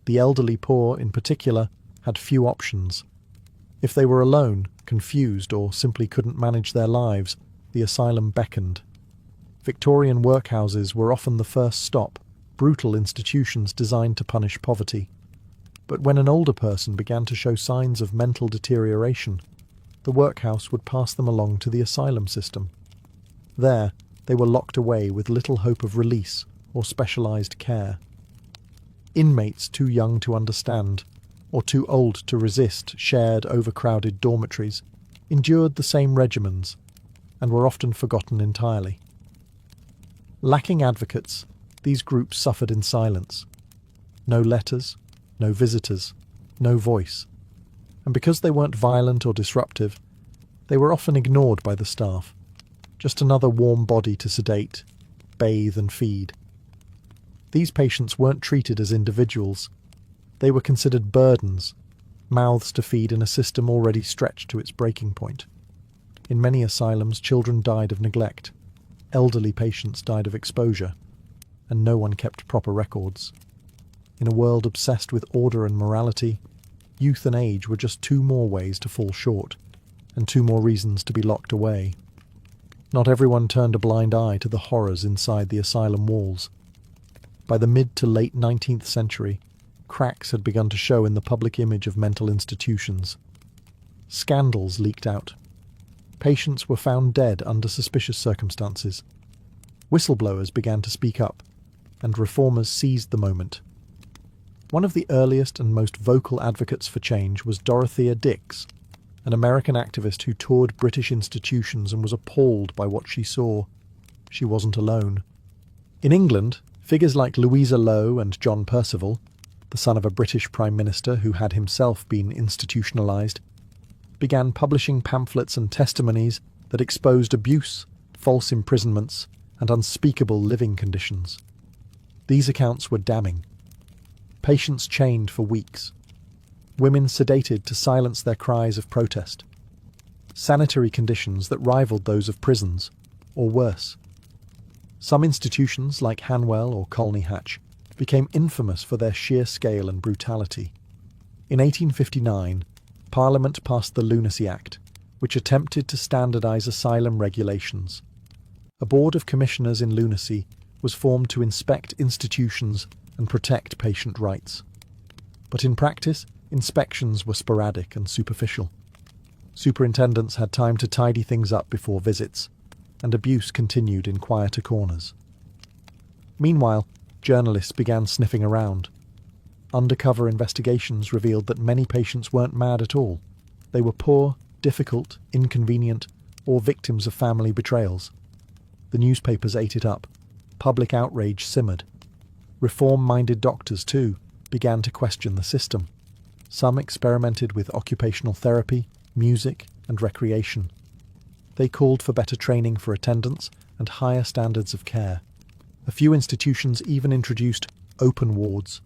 The elderly poor, in particular, had few options. If they were alone, confused, or simply couldn't manage their lives, the asylum beckoned. Victorian workhouses were often the first stop, brutal institutions designed to punish poverty. But when an older person began to show signs of mental deterioration, the workhouse would pass them along to the asylum system. There, they were locked away with little hope of release or specialized care. Inmates too young to understand, or too old to resist shared overcrowded dormitories, endured the same regimens and were often forgotten entirely. Lacking advocates, these groups suffered in silence. No letters, no visitors, no voice. And because they weren't violent or disruptive, they were often ignored by the staff. Just another warm body to sedate, bathe and feed. These patients weren't treated as individuals. They were considered burdens, mouths to feed in a system already stretched to its breaking point. In many asylums, children died of neglect, elderly patients died of exposure, and no one kept proper records. In a world obsessed with order and morality, youth and age were just two more ways to fall short, and two more reasons to be locked away. Not everyone turned a blind eye to the horrors inside the asylum walls. By the mid to late 19th century, cracks had begun to show in the public image of mental institutions. Scandals leaked out. Patients were found dead under suspicious circumstances. Whistleblowers began to speak up, and reformers seized the moment. One of the earliest and most vocal advocates for change was Dorothea Dix, an American activist who toured British institutions and was appalled by what she saw. She wasn't alone. In England, figures like Louisa Lowe and John Percival, the son of a British Prime Minister who had himself been institutionalised, began publishing pamphlets and testimonies that exposed abuse, false imprisonments, and unspeakable living conditions. These accounts were damning. Patients chained for weeks. Women sedated to silence their cries of protest. Sanitary conditions that rivaled those of prisons, or worse. Some institutions, like Hanwell or Colney Hatch, became infamous for their sheer scale and brutality. In 1859, Parliament passed the Lunacy Act, which attempted to standardise asylum regulations. A board of commissioners in lunacy was formed to inspect institutions and protect patient rights. But in practice, inspections were sporadic and superficial. Superintendents had time to tidy things up before visits, and abuse continued in quieter corners. Meanwhile, journalists began sniffing around. Undercover investigations revealed that many patients weren't mad at all. They were poor, difficult, inconvenient, or victims of family betrayals. The newspapers ate it up. Public outrage simmered. Reform-minded doctors, too, began to question the system. Some experimented with occupational therapy, music, and recreation. They called for better training for attendants and higher standards of care. A few institutions even introduced open wards,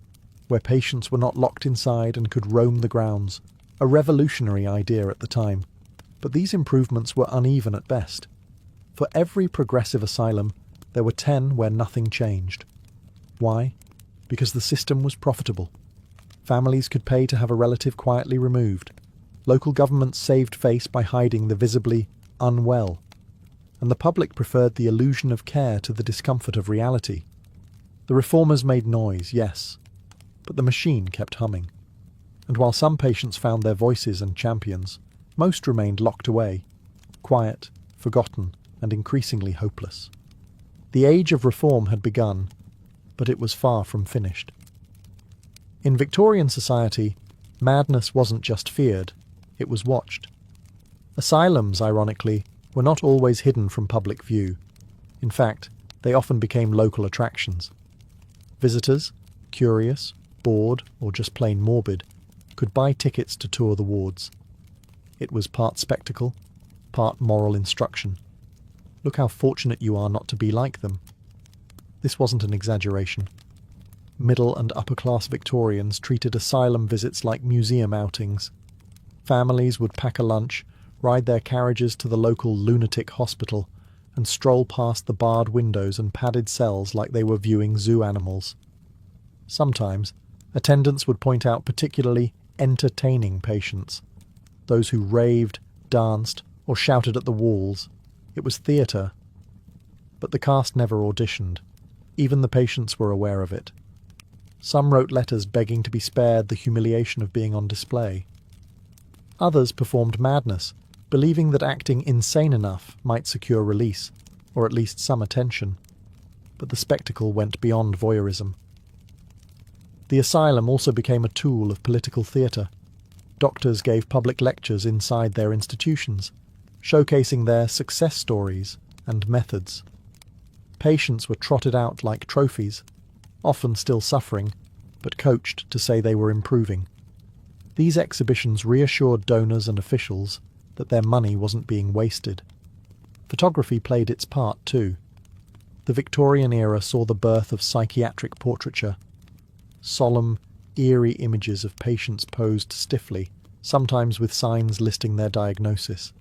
where patients were not locked inside and could roam the grounds, a revolutionary idea at the time. But these improvements were uneven at best. For every progressive asylum, there were 10 where nothing changed. Why? Because the system was profitable. Families could pay to have a relative quietly removed. Local governments saved face by hiding the visibly unwell. And the public preferred the illusion of care to the discomfort of reality. The reformers made noise, yes, but the machine kept humming. And while some patients found their voices and champions, most remained locked away, quiet, forgotten, and increasingly hopeless. The age of reform had begun, but it was far from finished. In Victorian society, madness wasn't just feared, it was watched. Asylums, ironically, were not always hidden from public view. In fact, They often became local attractions. Visitors, curious, bored, or just plain morbid, could buy tickets to tour the wards. It was part spectacle, part moral instruction. Look how fortunate you are not to be like them. This wasn't an exaggeration. Middle and upper-class Victorians treated asylum visits like museum outings. Families would pack a lunch, ride their carriages to the local lunatic hospital, and stroll past the barred windows and padded cells like they were viewing zoo animals. Sometimes, attendants would point out particularly entertaining patients, those who raved, danced, or shouted at the walls. It was theatre. But the cast never auditioned. Even the patients were aware of it. Some wrote letters begging to be spared the humiliation of being on display. Others performed madness, believing that acting insane enough might secure release, or at least some attention. But the spectacle went beyond voyeurism. The asylum also became a tool of political theatre. Doctors gave public lectures inside their institutions, showcasing their success stories and methods. Patients were trotted out like trophies, often still suffering, but coached to say they were improving. These exhibitions reassured donors and officials that their money wasn't being wasted. Photography played its part too. The Victorian era saw the birth of psychiatric portraiture. Solemn, eerie images of patients posed stiffly, sometimes with signs listing their diagnosis.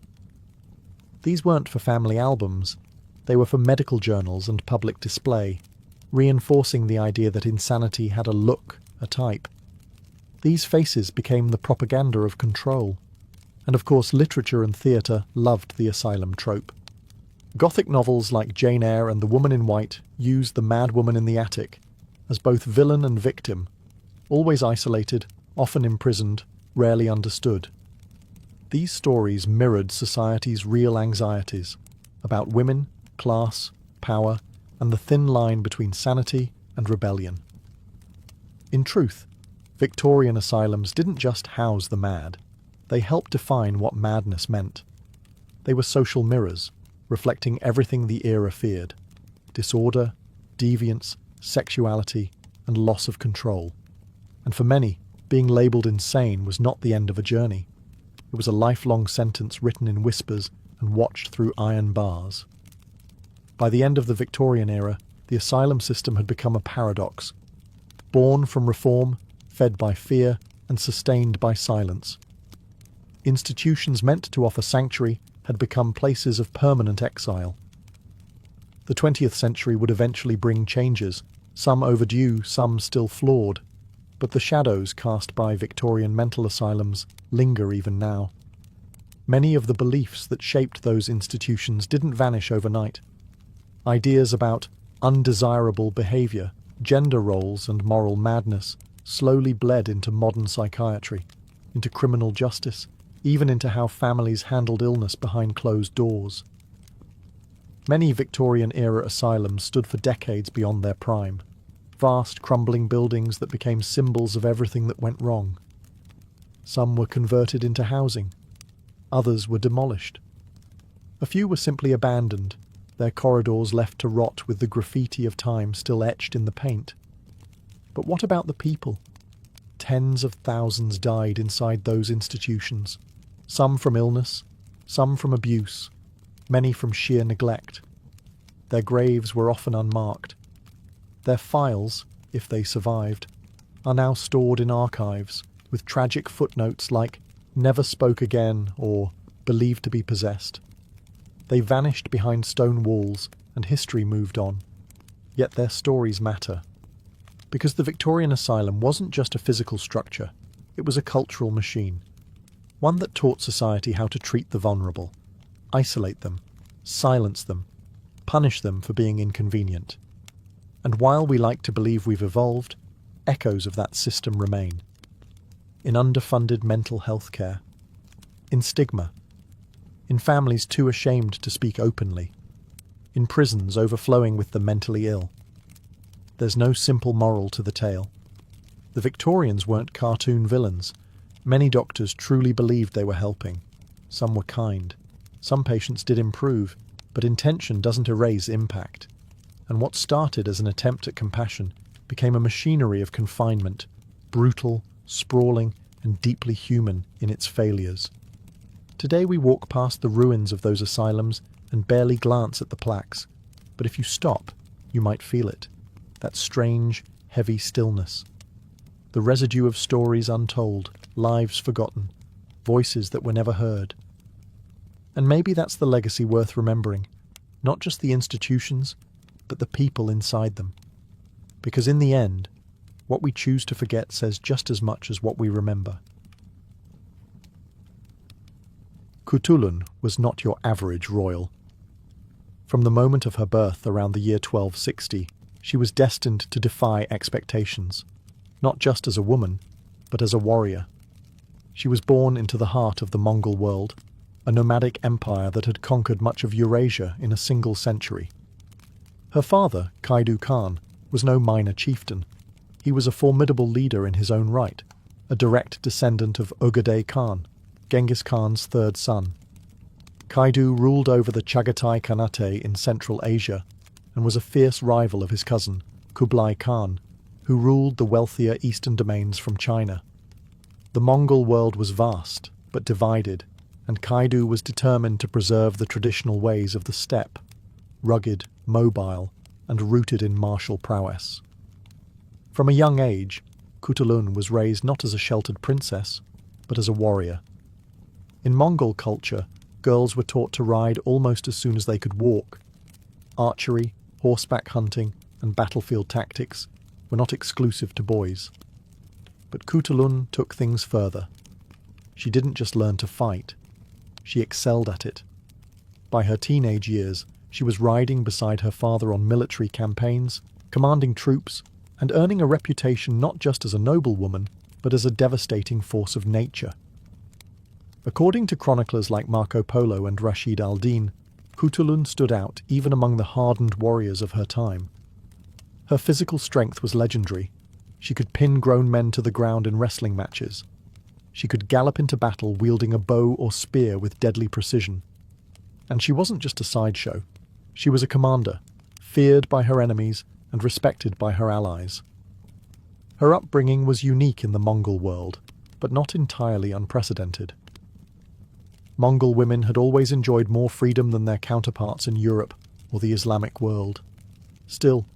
These weren't for family albums. They were for medical journals and public display, reinforcing the idea that insanity had a look, a type. These faces became the propaganda of control. And of course literature and theatre loved the asylum trope. Gothic novels like Jane Eyre and The Woman in White used the mad woman in the attic as both villain and victim, always isolated, often imprisoned, rarely understood. These stories mirrored society's real anxieties about women, class, power, and the thin line between sanity and rebellion. In truth, Victorian asylums didn't just house the mad. They helped define what madness meant. They were social mirrors, reflecting everything the era feared: disorder, deviance, sexuality, and loss of control. And for many, being labelled insane was not the end of a journey. It was a lifelong sentence written in whispers and watched through iron bars. By the end of the Victorian era, the asylum system had become a paradox, born from reform, fed by fear, and sustained by silence. Institutions meant to offer sanctuary had become places of permanent exile. The 20th century would eventually bring changes, some overdue, some still flawed, but the shadows cast by Victorian mental asylums linger even now. Many of the beliefs that shaped those institutions didn't vanish overnight. Ideas about undesirable behaviour, gender roles and moral madness slowly bled into modern psychiatry, into criminal justice, even into how families handled illness behind closed doors. Many Victorian-era asylums stood for decades beyond their prime, vast crumbling buildings that became symbols of everything that went wrong. Some were converted into housing, others were demolished. A few were simply abandoned, their corridors left to rot with the graffiti of time still etched in the paint. But what about the people? Tens of thousands died inside those institutions, some from illness, some from abuse, many from sheer neglect. Their graves were often unmarked. Their files, if they survived, are now stored in archives, with tragic footnotes like "never spoke again" or "believed to be possessed." They vanished behind stone walls, and history moved on. Yet their stories matter. Because the Victorian asylum wasn't just a physical structure, it was a cultural machine. One that taught society how to treat the vulnerable, isolate them, silence them, punish them for being inconvenient. And while we like to believe we've evolved, echoes of that system remain. In underfunded mental health care, in stigma, in families too ashamed to speak openly, in prisons overflowing with the mentally ill. There's no simple moral to the tale. The Victorians weren't cartoon villains. Many doctors truly believed they were helping. Some were kind. Some patients did improve, but intention doesn't erase impact. and what started as an attempt at compassion became a machinery of confinement, brutal, sprawling, and deeply human in its failures. Today we walk past the ruins of those asylums and barely glance at the plaques, but if you stop, you might feel it, that strange, heavy stillness. The residue of stories untold, lives forgotten, voices that were never heard. And maybe that's the legacy worth remembering, not just the institutions, but the people inside them. Because in the end, what we choose to forget says just as much as what we remember. Cthulhun was not your average royal. From the moment of her birth around the year 1260, she was destined to defy expectations, not just as a woman, but as a warrior. She was born into the heart of the Mongol world, a nomadic empire that had conquered much of Eurasia in a single century. Her father, Kaidu Khan, was no minor chieftain. He was a formidable leader in his own right, a direct descendant of Ögedei Khan, Genghis Khan's third son. Kaidu ruled over the Chagatai Khanate in Central Asia and was a fierce rival of his cousin, Kublai Khan, who ruled the wealthier eastern domains from China. The Mongol world was vast, but divided, and Kaidu was determined to preserve the traditional ways of the steppe, rugged, mobile, and rooted in martial prowess. From a young age, Cthulhun was raised not as a sheltered princess, but as a warrior. In Mongol culture, girls were taught to ride almost as soon as they could walk. Archery, horseback hunting, and battlefield tactics were not exclusive to boys. But Cthulhun took things further. She didn't just learn to fight, she excelled at it. By her teenage years, she was riding beside her father on military campaigns, commanding troops, and earning a reputation not just as a noblewoman, but as a devastating force of nature. According to chroniclers like Marco Polo and Rashid al-Din, Cthulhun stood out even among the hardened warriors of her time. Her physical strength was legendary. She could pin grown men to the ground in wrestling matches. She could gallop into battle wielding a bow or spear with deadly precision. And she wasn't just a sideshow. She was a commander, feared by her enemies and respected by her allies. Her upbringing was unique in the Mongol world, but not entirely unprecedented. Mongol women had always enjoyed more freedom than their counterparts in Europe or the Islamic world. Still,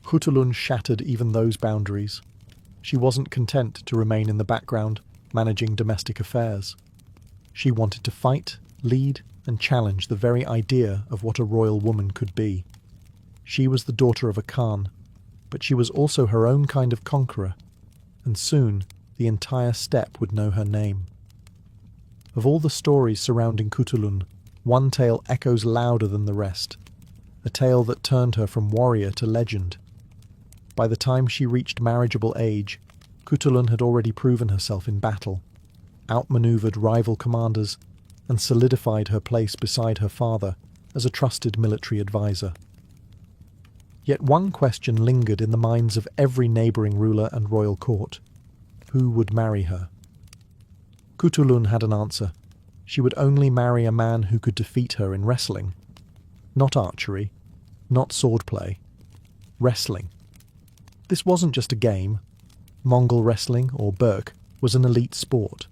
Cthulhun shattered even those boundaries. She wasn't content to remain in the background, managing domestic affairs. She wanted to fight, lead, and challenge the very idea of what a royal woman could be. She was the daughter of a Khan, but she was also her own kind of conqueror, and soon the entire steppe would know her name. Of all the stories surrounding Cthulhun, one tale echoes louder than the rest, a tale that turned her from warrior to legend. By the time she reached marriageable age, Cthulhun had already proven herself in battle, outmaneuvered rival commanders, and solidified her place beside her father as a trusted military advisor. Yet one question lingered in the minds of every neighbouring ruler and royal court. Who would marry her? Cthulhun had an answer. She would only marry a man who could defeat her in wrestling. Not archery, not swordplay. Wrestling. This wasn't just a game. Mongol wrestling, or Burk, was an elite sport,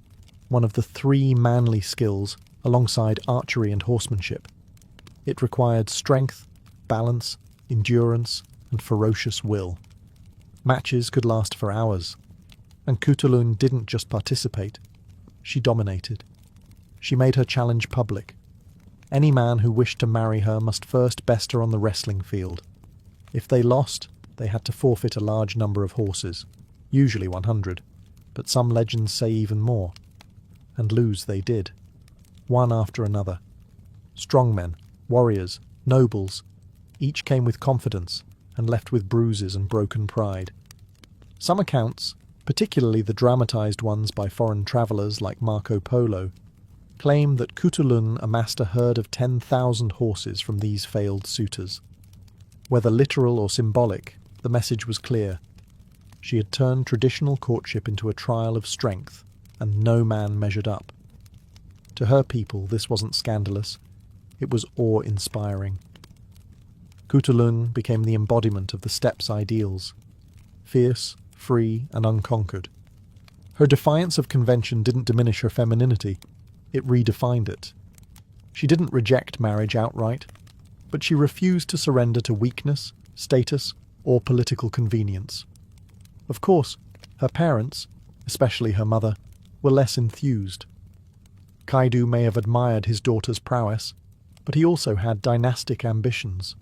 one of the 3 manly skills alongside archery and horsemanship. It required strength, balance, endurance, and ferocious will. Matches could last for hours, and Cthulhun didn't just participate, she dominated. She made her challenge public. Any man who wished to marry her must first best her on the wrestling field. If they lost, they had to forfeit a large number of horses, usually 100, but some legends say even more. And lose they did, one after another. Strongmen, warriors, nobles, each came with confidence and left with bruises and broken pride. Some accounts, particularly the dramatized ones by foreign travellers like Marco Polo, claim that Cthulhun amassed a herd of 10,000 horses from these failed suitors. Whether literal or symbolic, the message was clear. She had turned traditional courtship into a trial of strength, and no man measured up. To her people, this wasn't scandalous. It was awe-inspiring. Kutulun became the embodiment of the steppe's ideals, fierce, free, and unconquered. Her defiance of convention didn't diminish her femininity, it redefined it. She didn't reject marriage outright, but she refused to surrender to weakness, status, or political convenience. Of course, her parents, especially her mother, were less enthused. Kaidu may have admired his daughter's prowess, but he also had dynastic ambitions.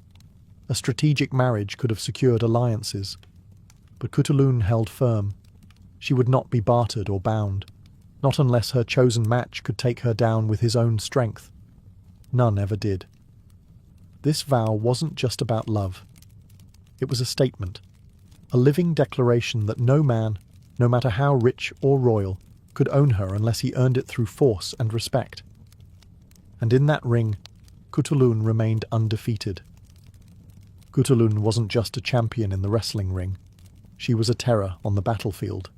A strategic marriage could have secured alliances, but Kutulun held firm. She would not be bartered or bound, not unless her chosen match could take her down with his own strength. None ever did. This vow wasn't just about love. It was a statement, a living declaration that no man, no matter how rich or royal, could own her unless he earned it through force and respect. And in that ring, Kutulun remained undefeated. Kutulun wasn't just a champion in the wrestling ring. She was a terror on the battlefield.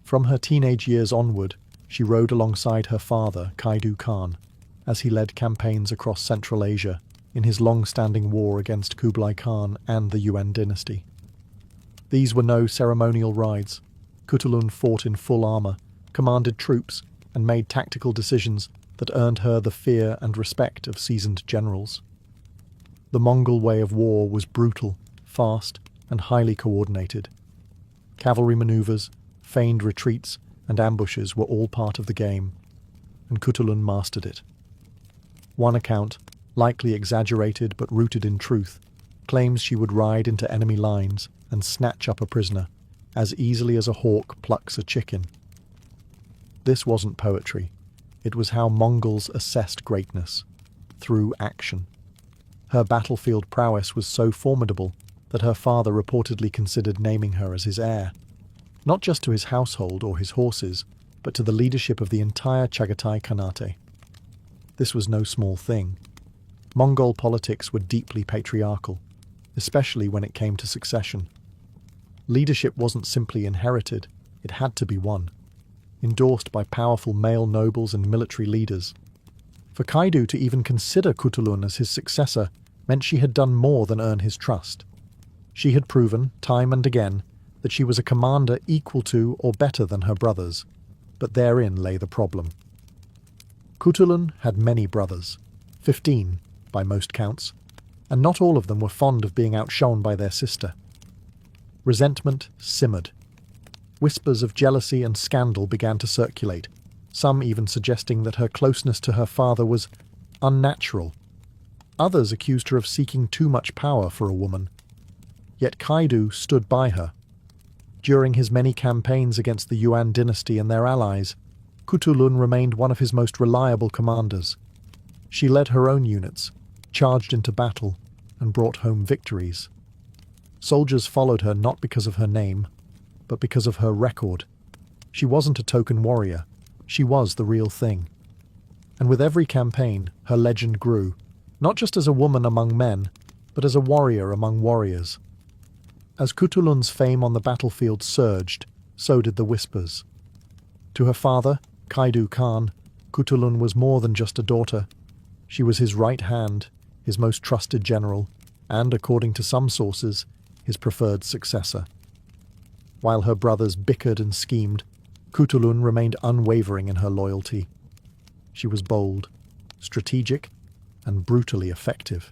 From her teenage years onward, she rode alongside her father, Kaidu Khan, as he led campaigns across Central Asia in his long-standing war against Kublai Khan and the Yuan dynasty. These were no ceremonial rides. Kutulun fought in full armour, commanded troops, and made tactical decisions that earned her the fear and respect of seasoned generals. The Mongol way of war was brutal, fast, and highly coordinated. Cavalry manoeuvres, feigned retreats, and ambushes were all part of the game, and Kutulun mastered it. One account, likely exaggerated but rooted in truth, claims she would ride into enemy lines and snatch up a prisoner, as easily as a hawk plucks a chicken. This wasn't poetry. It was how Mongols assessed greatness, through action. Her battlefield prowess was so formidable that her father reportedly considered naming her as his heir, not just to his household or his horses, but to the leadership of the entire Chagatai Khanate. This was no small thing. Mongol politics were deeply patriarchal, especially when it came to succession. Leadership wasn't simply inherited, it had to be won, endorsed by powerful male nobles and military leaders. For Kaidu to even consider Kutulun as his successor meant she had done more than earn his trust. She had proven, time and again, that she was a commander equal to or better than her brothers, but therein lay the problem. Kutulun had many brothers, 15 by most counts, and not all of them were fond of being outshone by their sister. Resentment simmered. Whispers of jealousy and scandal began to circulate, some even suggesting that her closeness to her father was unnatural. Others accused her of seeking too much power for a woman. Yet Kaidu stood by her. During his many campaigns against the Yuan dynasty and their allies, Kutulun remained one of his most reliable commanders. She led her own units, charged into battle, and brought home victories. Soldiers followed her not because of her name, but because of her record. She wasn't a token warrior, she was the real thing. And with every campaign, her legend grew, not just as a woman among men, but as a warrior among warriors. As Kutulun's fame on the battlefield surged, so did the whispers. To her father, Kaidu Khan, Kutulun was more than just a daughter. She was his right hand, his most trusted general, and, according to some sources, his preferred successor. While her brothers bickered and schemed, Kutulun remained unwavering in her loyalty. She was bold, strategic, and brutally effective.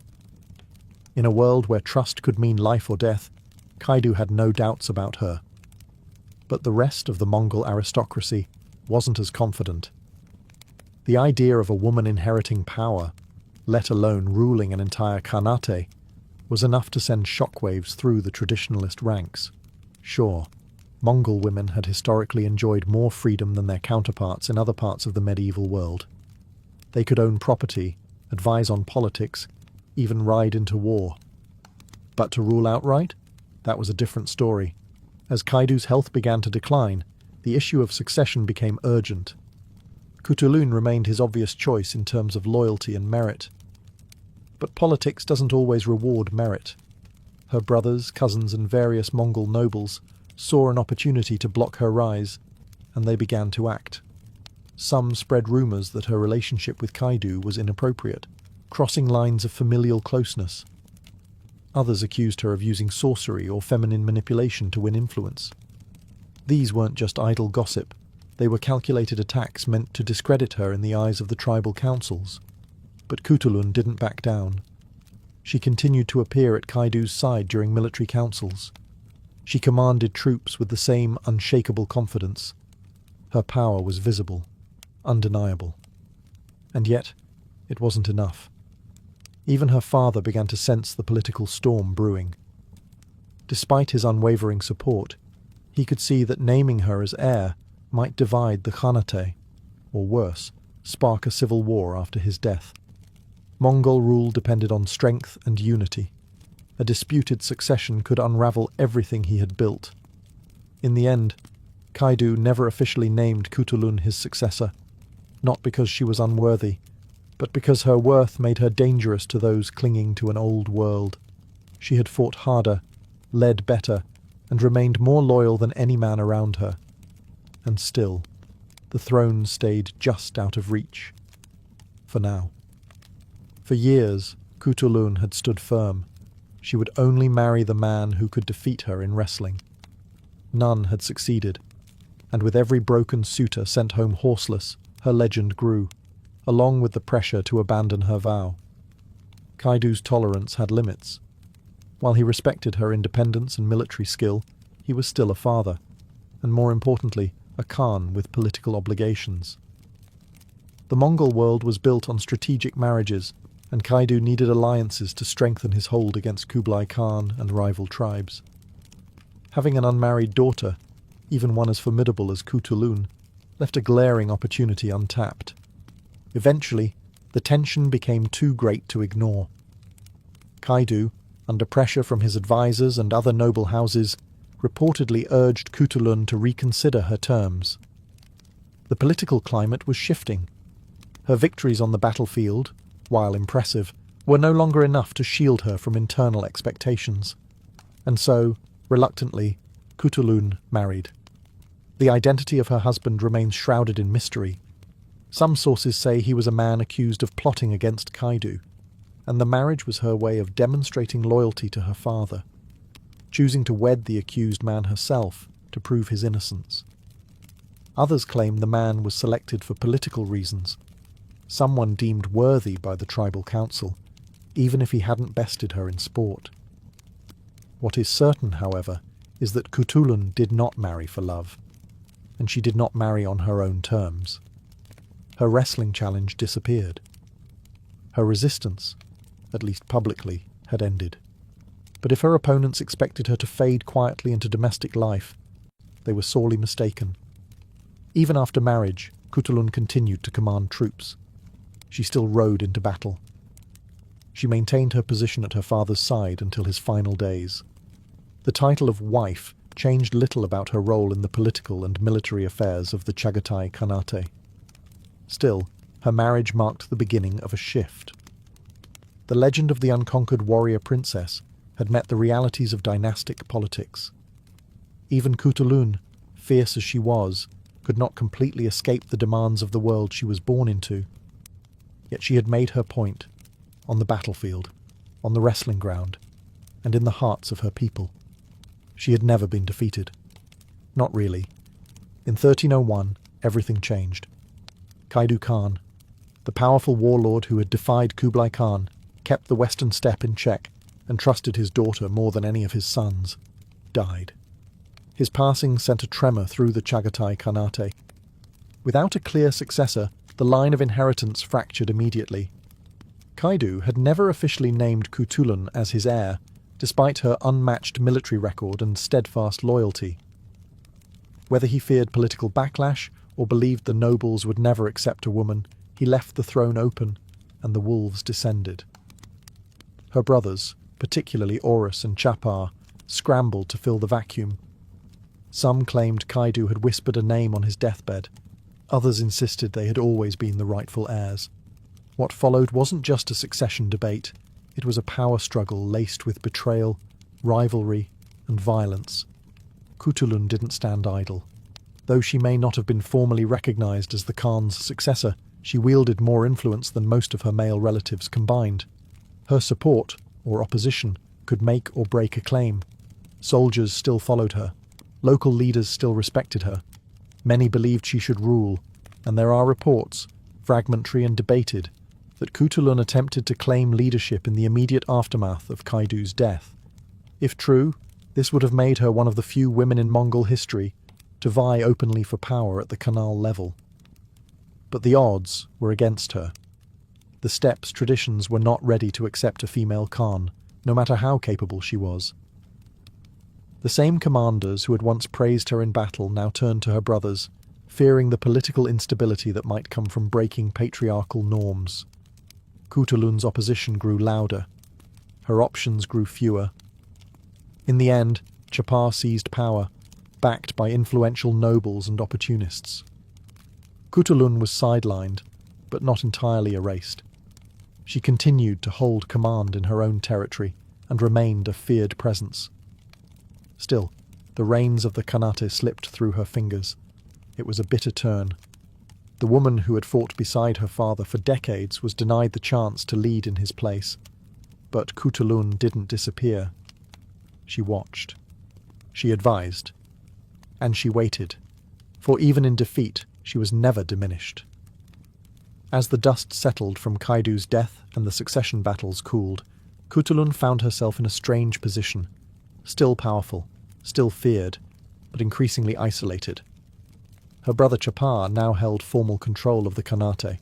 In a world where trust could mean life or death, Kaidu had no doubts about her. But the rest of the Mongol aristocracy wasn't as confident. The idea of a woman inheriting power, let alone ruling an entire Khanate, was enough to send shockwaves through the traditionalist ranks. Sure, Mongol women had historically enjoyed more freedom than their counterparts in other parts of the medieval world. They could own property, advise on politics, even ride into war. But to rule outright? That was a different story. As Kaidu's health began to decline, the issue of succession became urgent. Kutulun remained his obvious choice in terms of loyalty and merit. But politics doesn't always reward merit. Her brothers, cousins, and various Mongol nobles saw an opportunity to block her rise, and they began to act. Some spread rumours that her relationship with Kaidu was inappropriate, crossing lines of familial closeness. Others accused her of using sorcery or feminine manipulation to win influence. These weren't just idle gossip. They were calculated attacks meant to discredit her in the eyes of the tribal councils. But Kutulun didn't back down. She continued to appear at Kaidu's side during military councils. She commanded troops with the same unshakable confidence. Her power was visible, undeniable. And yet, it wasn't enough. Even her father began to sense the political storm brewing. Despite his unwavering support, he could see that naming her as heir might divide the Khanate, or worse, spark a civil war after his death. Mongol rule depended on strength and unity. A disputed succession could unravel everything he had built. In the end, Kaidu never officially named Kutulun his successor, not because she was unworthy, but because her worth made her dangerous to those clinging to an old world. She had fought harder, led better, and remained more loyal than any man around her. And still, the throne stayed just out of reach. For now. For years, Kutulun had stood firm. She would only marry the man who could defeat her in wrestling. None had succeeded, and with every broken suitor sent home horseless, her legend grew, along with the pressure to abandon her vow. Kaidu's tolerance had limits. While he respected her independence and military skill, he was still a father, and more importantly, a Khan with political obligations. The Mongol world was built on strategic marriages, and Kaidu needed alliances to strengthen his hold against Kublai Khan and rival tribes. Having an unmarried daughter, even one as formidable as Kutulun, left a glaring opportunity untapped. Eventually, the tension became too great to ignore. Kaidu, under pressure from his advisors and other noble houses, reportedly urged Kutulun to reconsider her terms. The political climate was shifting. Her victories on the battlefield, while impressive, were no longer enough to shield her from internal expectations. And so, reluctantly, Kutulun married. The identity of her husband remains shrouded in mystery. Some sources say he was a man accused of plotting against Kaidu, and the marriage was her way of demonstrating loyalty to her father, choosing to wed the accused man herself to prove his innocence. Others claim the man was selected for political reasons, someone deemed worthy by the tribal council, even if he hadn't bested her in sport. What is certain, however, is that Kutulun did not marry for love, and she did not marry on her own terms. Her wrestling challenge disappeared. Her resistance, at least publicly, had ended. But if her opponents expected her to fade quietly into domestic life, they were sorely mistaken. Even after marriage, Kutulun continued to command troops. She still rode into battle. She maintained her position at her father's side until his final days. The title of wife changed little about her role in the political and military affairs of the Chagatai Khanate. Still, her marriage marked the beginning of a shift. The legend of the unconquered warrior princess had met the realities of dynastic politics. Even Kutulun, fierce as she was, could not completely escape the demands of the world she was born into. Yet she had made her point, on the battlefield, on the wrestling ground, and in the hearts of her people. She had never been defeated. Not really. In 1301, everything changed. Kaidu Khan, the powerful warlord who had defied Kublai Khan, kept the western steppe in check and trusted his daughter more than any of his sons, died. His passing sent a tremor through the Chagatai Khanate. Without a clear successor, the line of inheritance fractured immediately. Kaidu had never officially named Kutulun as his heir, despite her unmatched military record and steadfast loyalty. Whether he feared political backlash or believed the nobles would never accept a woman, he left the throne open, and the wolves descended. Her brothers, particularly Orus and Chapar, scrambled to fill the vacuum. Some claimed Kaidu had whispered a name on his deathbed. Others insisted they had always been the rightful heirs. What followed wasn't just a succession debate. It was a power struggle laced with betrayal, rivalry, and violence. Kutulun didn't stand idle. Though she may not have been formally recognized as the Khan's successor, she wielded more influence than most of her male relatives combined. Her support, or opposition, could make or break a claim. Soldiers still followed her. Local leaders still respected her. Many believed she should rule, and there are reports, fragmentary and debated, that Kutulun attempted to claim leadership in the immediate aftermath of Kaidu's death. If true, this would have made her one of the few women in Mongol history to vie openly for power at the Khanal level. But the odds were against her. The steppes' traditions were not ready to accept a female Khan, no matter how capable she was. The same commanders who had once praised her in battle now turned to her brothers, fearing the political instability that might come from breaking patriarchal norms. Kutulun's opposition grew louder. Her options grew fewer. In the end, Chapar seized power, backed by influential nobles and opportunists. Kutulun was sidelined, but not entirely erased. She continued to hold command in her own territory and remained a feared presence. Still, the reins of the Khanate slipped through her fingers. It was a bitter turn. The woman who had fought beside her father for decades was denied the chance to lead in his place. But Kutulun didn't disappear. She watched. She advised. And she waited, for even in defeat, she was never diminished. As the dust settled from Kaidu's death and the succession battles cooled, Kutulun found herself in a strange position, still powerful, still feared, but increasingly isolated. Her brother Chapar now held formal control of the Khanate,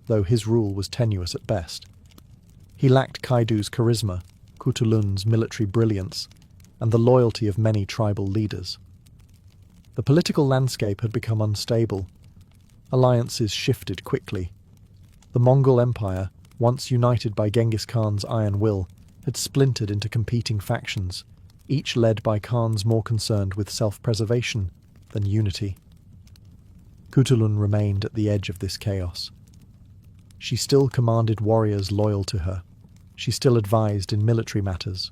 though his rule was tenuous at best. He lacked Kaidu's charisma, Kutulun's military brilliance, and the loyalty of many tribal leaders. The political landscape had become unstable. Alliances shifted quickly. The Mongol Empire, once united by Genghis Khan's iron will, had splintered into competing factions, each led by Khans more concerned with self-preservation than unity. Kutulun remained at the edge of this chaos. She still commanded warriors loyal to her. She still advised in military matters.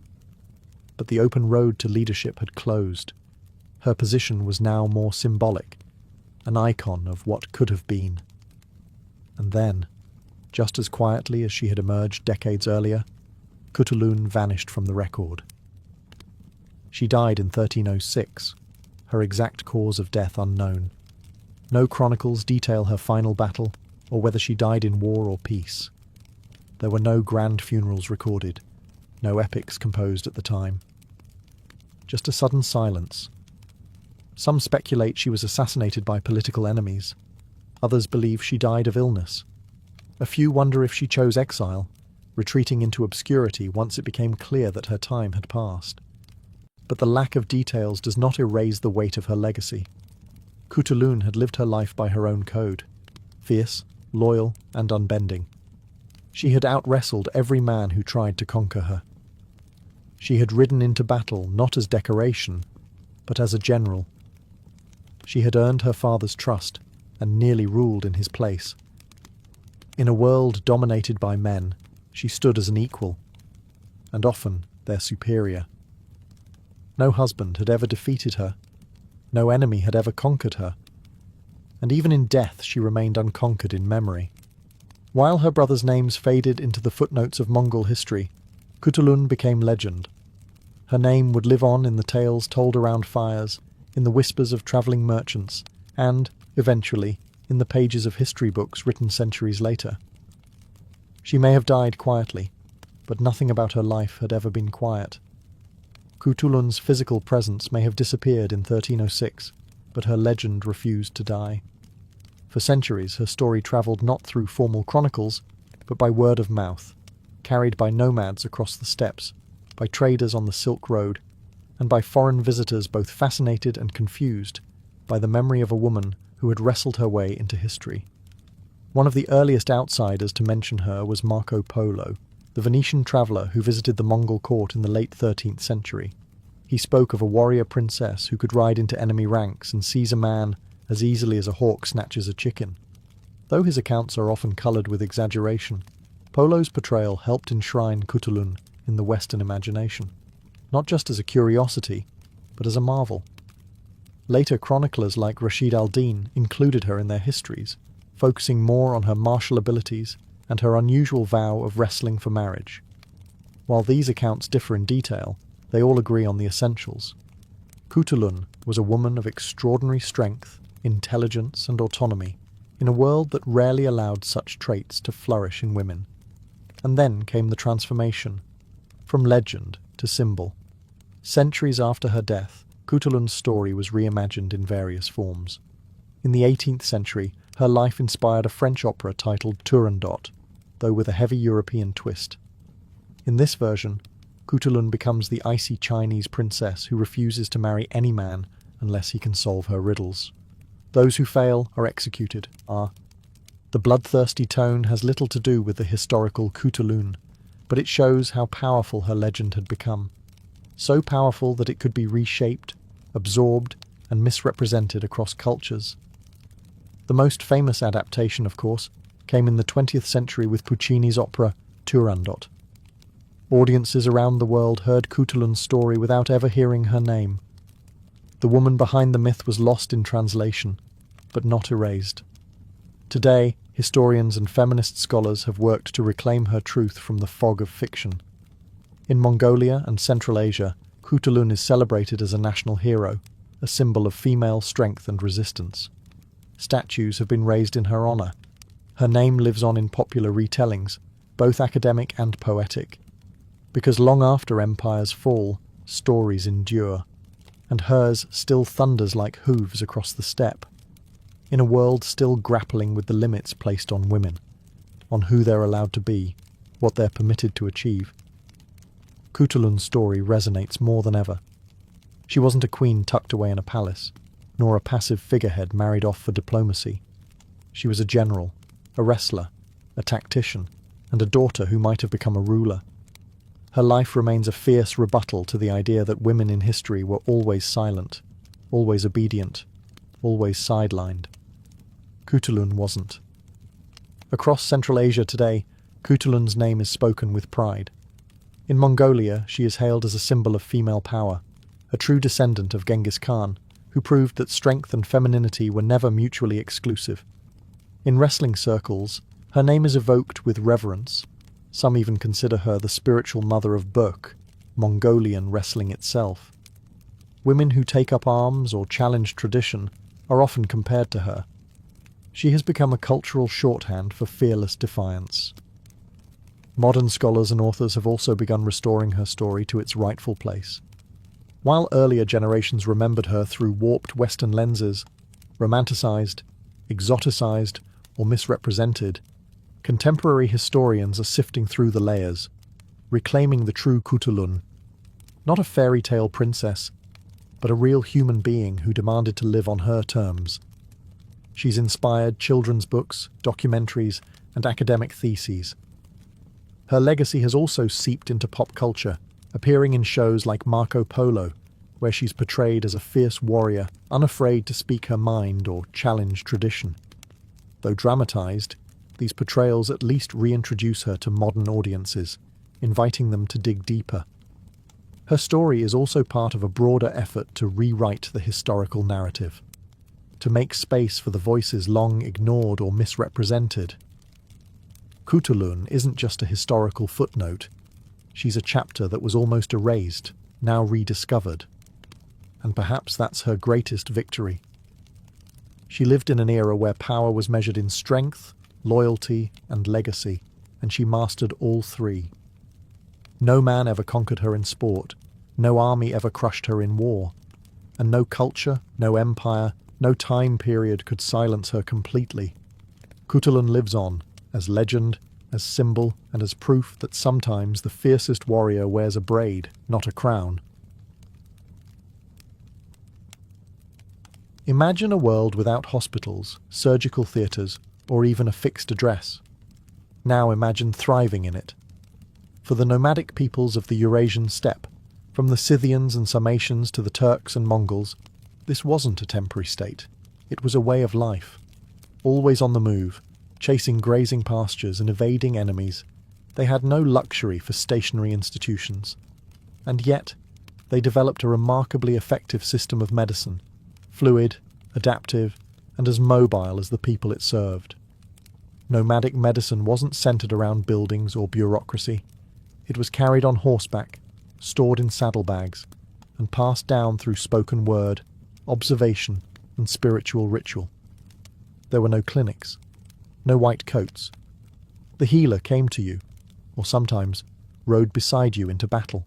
But the open road to leadership had closed. Her position was now more symbolic, an icon of what could have been. And then, just as quietly as she had emerged decades earlier, Kutulun vanished from the record. She died in 1306, her exact cause of death unknown. No chronicles detail her final battle, or whether she died in war or peace. There were no grand funerals recorded, no epics composed at the time. Just a sudden silence. Some speculate she was assassinated by political enemies. Others believe she died of illness. A few wonder if she chose exile, retreating into obscurity once it became clear that her time had passed. But the lack of details does not erase the weight of her legacy. Kutulun had lived her life by her own code, fierce, loyal, and unbending. She had out-wrestled every man who tried to conquer her. She had ridden into battle not as decoration, but as a general. She had earned her father's trust and nearly ruled in his place. In a world dominated by men, she stood as an equal, and often their superior. No husband had ever defeated her. No enemy had ever conquered her. And even in death she remained unconquered in memory. While her brothers' names faded into the footnotes of Mongol history, Kutulun became legend. Her name would live on in the tales told around fires, in the whispers of travelling merchants, and, eventually, in the pages of history books written centuries later. She may have died quietly, but nothing about her life had ever been quiet. Kutulun's physical presence may have disappeared in 1306, but her legend refused to die. For centuries her story travelled not through formal chronicles, but by word of mouth, carried by nomads across the steppes, by traders on the Silk Road, and by foreign visitors both fascinated and confused by the memory of a woman who had wrestled her way into history. One of the earliest outsiders to mention her was Marco Polo, the Venetian traveller who visited the Mongol court in the late 13th century. He spoke of a warrior princess who could ride into enemy ranks and seize a man as easily as a hawk snatches a chicken. Though his accounts are often coloured with exaggeration, Polo's portrayal helped enshrine Kutulun in the Western imagination, not just as a curiosity, but as a marvel. Later chroniclers like Rashid al-Din included her in their histories, focusing more on her martial abilities and her unusual vow of wrestling for marriage. While these accounts differ in detail, they all agree on the essentials. Cutulun was a woman of extraordinary strength, intelligence, and autonomy, in a world that rarely allowed such traits to flourish in women. And then came the transformation, from legend to symbol. Centuries after her death, Cutulun's story was reimagined in various forms. In the 18th century, her life inspired a French opera titled Turandot, though with a heavy European twist. In this version, Cutulun becomes the icy Chinese princess who refuses to marry any man unless he can solve her riddles. Those who fail are executed. The bloodthirsty tone has little to do with the historical Cutulun, but it shows how powerful her legend had become. So powerful that it could be reshaped, absorbed, and misrepresented across cultures. The most famous adaptation, of course, came in the 20th century with Puccini's opera Turandot. Audiences around the world heard Cutulun's story without ever hearing her name. The woman behind the myth was lost in translation, but not erased. Today, historians and feminist scholars have worked to reclaim her truth from the fog of fiction. In Mongolia and Central Asia, Cutulun is celebrated as a national hero, a symbol of female strength and resistance. Statues have been raised in her honor. Her name lives on in popular retellings, both academic and poetic. Because long after empires fall, stories endure, and hers still thunders like hooves across the steppe. In a world still grappling with the limits placed on women, on who they're allowed to be, what they're permitted to achieve, Cutulun's story resonates more than ever. She wasn't a queen tucked away in a palace, nor a passive figurehead married off for diplomacy. She was a general, a wrestler, a tactician, and a daughter who might have become a ruler. Her life remains a fierce rebuttal to the idea that women in history were always silent, always obedient, always sidelined. Cutulun wasn't. Across Central Asia today, Cutulun's name is spoken with pride. In Mongolia, she is hailed as a symbol of female power, a true descendant of Genghis Khan, who proved that strength and femininity were never mutually exclusive. In wrestling circles, her name is evoked with reverence. Some even consider her the spiritual mother of Burk, Mongolian wrestling itself. Women who take up arms or challenge tradition are often compared to her. She has become a cultural shorthand for fearless defiance. Modern scholars and authors have also begun restoring her story to its rightful place. While earlier generations remembered her through warped Western lenses, romanticized, exoticized, or misrepresented, contemporary historians are sifting through the layers, reclaiming the true Cutulun, not a fairy tale princess, but a real human being who demanded to live on her terms. She's inspired children's books, documentaries, and academic theses. Her legacy has also seeped into pop culture, appearing in shows like Marco Polo, where she's portrayed as a fierce warrior, unafraid to speak her mind or challenge tradition. Though dramatized, these portrayals at least reintroduce her to modern audiences, inviting them to dig deeper. Her story is also part of a broader effort to rewrite the historical narrative, to make space for the voices long ignored or misrepresented. Cutulun isn't just a historical footnote. She's a chapter that was almost erased, now rediscovered. And perhaps that's her greatest victory. She lived in an era where power was measured in strength, loyalty, and legacy, and she mastered all three. No man ever conquered her in sport, no army ever crushed her in war, and no culture, no empire, no time period could silence her completely. Cutulun lives on, as legend, as symbol, and as proof that sometimes the fiercest warrior wears a braid, not a crown. Imagine a world without hospitals, surgical theatres, or even a fixed address. Now imagine thriving in it. For the nomadic peoples of the Eurasian steppe, from the Scythians and Sarmatians to the Turks and Mongols, this wasn't a temporary state. It was a way of life. Always on the move, chasing grazing pastures and evading enemies, they had no luxury for stationary institutions. And yet, they developed a remarkably effective system of medicine, fluid, adaptive, and as mobile as the people it served. Nomadic medicine wasn't centered around buildings or bureaucracy. It was carried on horseback, stored in saddlebags, and passed down through spoken word, observation, and spiritual ritual. There were no clinics, no white coats. The healer came to you, or sometimes rode beside you into battle.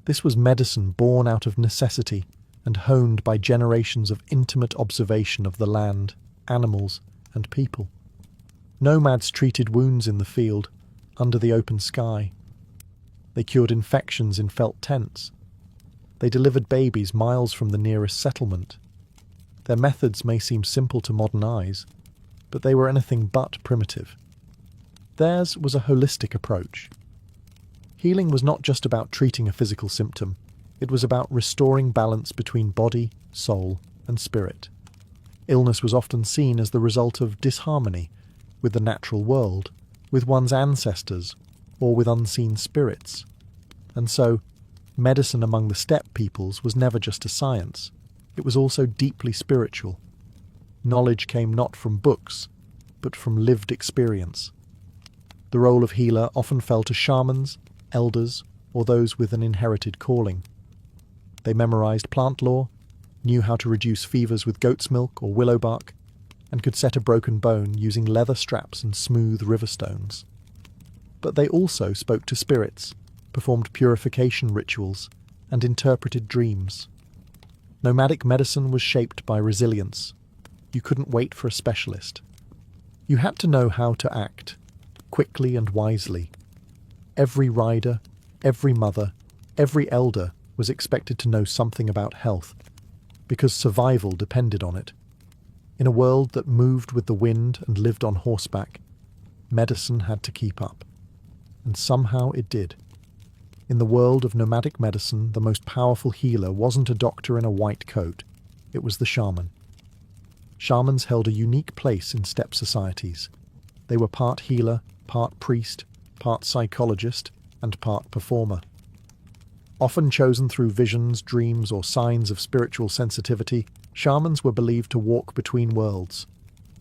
This was medicine born out of necessity and honed by generations of intimate observation of the land, animals, and people. Nomads treated wounds in the field, under the open sky. They cured infections in felt tents. They delivered babies miles from the nearest settlement. Their methods may seem simple to modern eyes, but they were anything but primitive. Theirs was a holistic approach. Healing was not just about treating a physical symptom, it was about restoring balance between body, soul, and spirit. Illness was often seen as the result of disharmony with the natural world, with one's ancestors, or with unseen spirits. And so, medicine among the steppe peoples was never just a science, it was also deeply spiritual. Knowledge came not from books, but from lived experience. The role of healer often fell to shamans, elders, or those with an inherited calling. They memorized plant lore, knew how to reduce fevers with goat's milk or willow bark, and could set a broken bone using leather straps and smooth river stones. But they also spoke to spirits, performed purification rituals, and interpreted dreams. Nomadic medicine was shaped by resilience. You couldn't wait for a specialist. You had to know how to act, quickly and wisely. Every rider, every mother, every elder was expected to know something about health, because survival depended on it. In a world that moved with the wind and lived on horseback, medicine had to keep up. And somehow it did. In the world of nomadic medicine, the most powerful healer wasn't a doctor in a white coat, it was the shaman. Shamans held a unique place in steppe societies. They were part healer, part priest, part psychologist, and part performer. Often chosen through visions, dreams, or signs of spiritual sensitivity, shamans were believed to walk between worlds,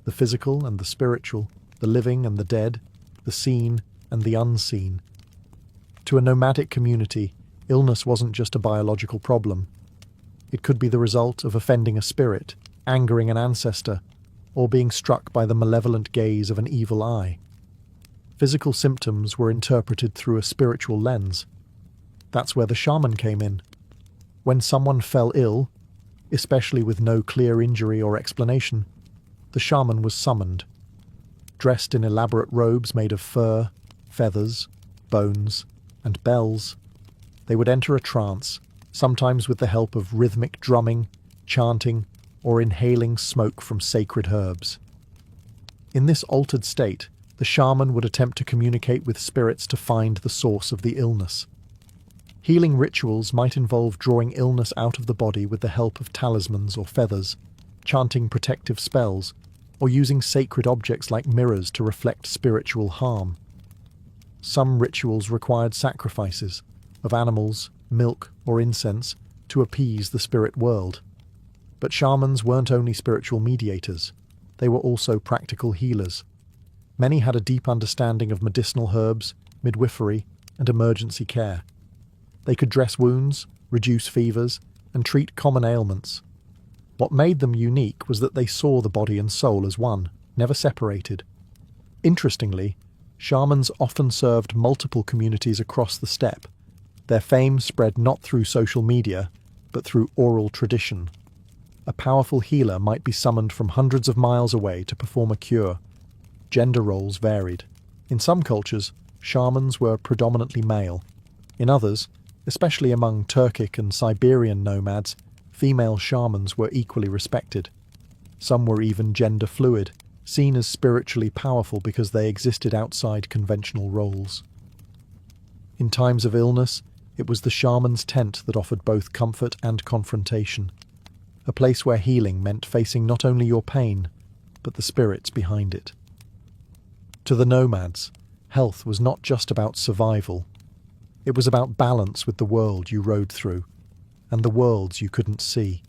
the physical and the spiritual, the living and the dead, the seen and the unseen. To a nomadic community, illness wasn't just a biological problem. It could be the result of offending a spirit, angering an ancestor, or being struck by the malevolent gaze of an evil eye. Physical symptoms were interpreted through a spiritual lens. That's where the shaman came in. When someone fell ill, especially with no clear injury or explanation, the shaman was summoned. Dressed in elaborate robes made of fur, feathers, bones, and bells, they would enter a trance, sometimes with the help of rhythmic drumming, chanting, or inhaling smoke from sacred herbs. In this altered state, the shaman would attempt to communicate with spirits to find the source of the illness. Healing rituals might involve drawing illness out of the body with the help of talismans or feathers, chanting protective spells, or using sacred objects like mirrors to reflect spiritual harm. Some rituals required sacrifices of animals, milk, or incense to appease the spirit world. But shamans weren't only spiritual mediators, they were also practical healers. Many had a deep understanding of medicinal herbs, midwifery, and emergency care. They could dress wounds, reduce fevers, and treat common ailments. What made them unique was that they saw the body and soul as one, never separated. Interestingly, shamans often served multiple communities across the steppe. Their fame spread not through social media, but through oral tradition. A powerful healer might be summoned from hundreds of miles away to perform a cure. Gender roles varied. In some cultures, shamans were predominantly male. In others, especially among Turkic and Siberian nomads, female shamans were equally respected. Some were even gender fluid, seen as spiritually powerful because they existed outside conventional roles. In times of illness, it was the shaman's tent that offered both comfort and confrontation, a place where healing meant facing not only your pain, but the spirits behind it. To the nomads, health was not just about survival. It was about balance with the world you rode through, and the worlds you couldn't see.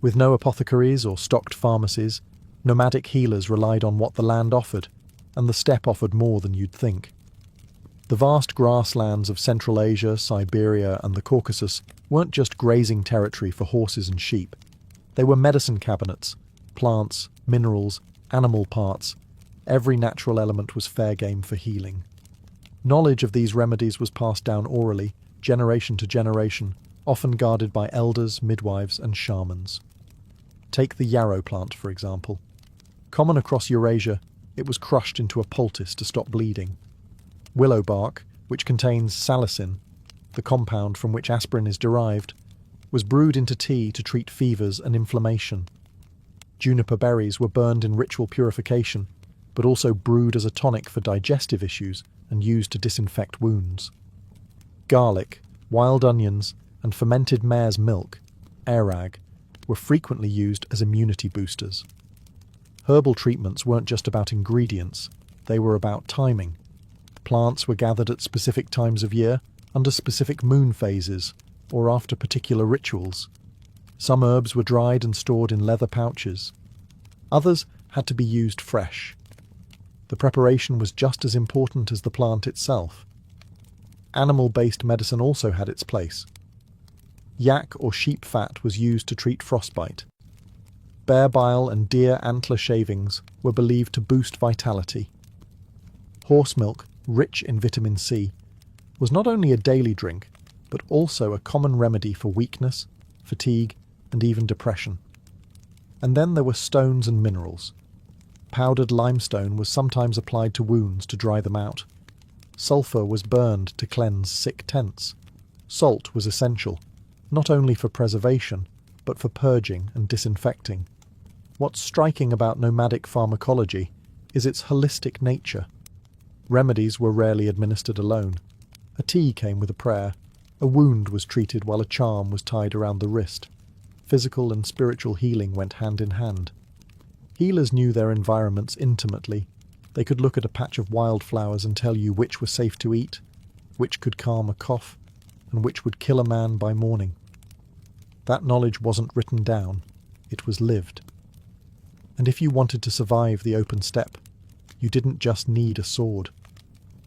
With no apothecaries or stocked pharmacies, nomadic healers relied on what the land offered, and the steppe offered more than you'd think. The vast grasslands of Central Asia, Siberia, and the Caucasus weren't just grazing territory for horses and sheep. They were medicine cabinets, plants, minerals, animal parts. Every natural element was fair game for healing. Knowledge of these remedies was passed down orally, generation to generation, often guarded by elders, midwives, and shamans. Take the yarrow plant, for example. Common across Eurasia, it was crushed into a poultice to stop bleeding. Willow bark, which contains salicin, the compound from which aspirin is derived, was brewed into tea to treat fevers and inflammation. Juniper berries were burned in ritual purification, but also brewed as a tonic for digestive issues and used to disinfect wounds. Garlic, wild onions, and fermented mare's milk, airag, were frequently used as immunity boosters. Herbal treatments weren't just about ingredients, they were about timing. Plants were gathered at specific times of year, under specific moon phases, or after particular rituals. Some herbs were dried and stored in leather pouches. Others had to be used fresh. The preparation was just as important as the plant itself. Animal-based medicine also had its place. Yak or sheep fat was used to treat frostbite. Bear bile and deer antler shavings were believed to boost vitality. Horse milk, rich in vitamin C, was not only a daily drink, but also a common remedy for weakness, fatigue, and even depression. And then there were stones and minerals. Powdered limestone was sometimes applied to wounds to dry them out. Sulphur was burned to cleanse sick tents. Salt was essential, not only for preservation, but for purging and disinfecting. What's striking about nomadic pharmacology is its holistic nature. Remedies were rarely administered alone. A tea came with a prayer. A wound was treated while a charm was tied around the wrist. Physical and spiritual healing went hand in hand. Healers knew their environments intimately. They could look at a patch of wildflowers and tell you which were safe to eat, which could calm a cough, and which would kill a man by morning. That knowledge wasn't written down, it was lived. And if you wanted to survive the open steppe, you didn't just need a sword.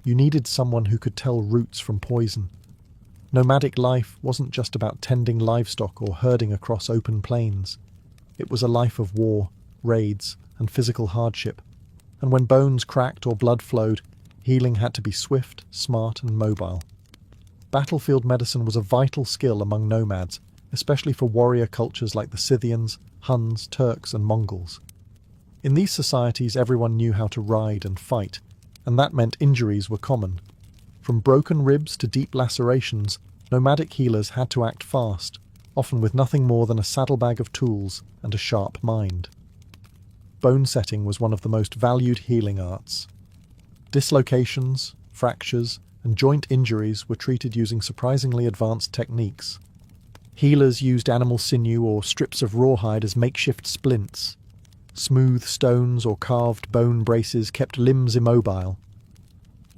You needed someone who could tell roots from poison. Nomadic life wasn't just about tending livestock or herding across open plains. It was a life of war, raids, and physical hardship. And when bones cracked or blood flowed, healing had to be swift, smart, and mobile. Battlefield medicine was a vital skill among nomads, especially for warrior cultures like the Scythians, Huns, Turks, and Mongols. In these societies, everyone knew how to ride and fight, and that meant injuries were common. From broken ribs to deep lacerations, nomadic healers had to act fast, often with nothing more than a saddlebag of tools and a sharp mind. Bone setting was one of the most valued healing arts. Dislocations, fractures, and joint injuries were treated using surprisingly advanced techniques. Healers used animal sinew or strips of rawhide as makeshift splints. Smooth stones or carved bone braces kept limbs immobile.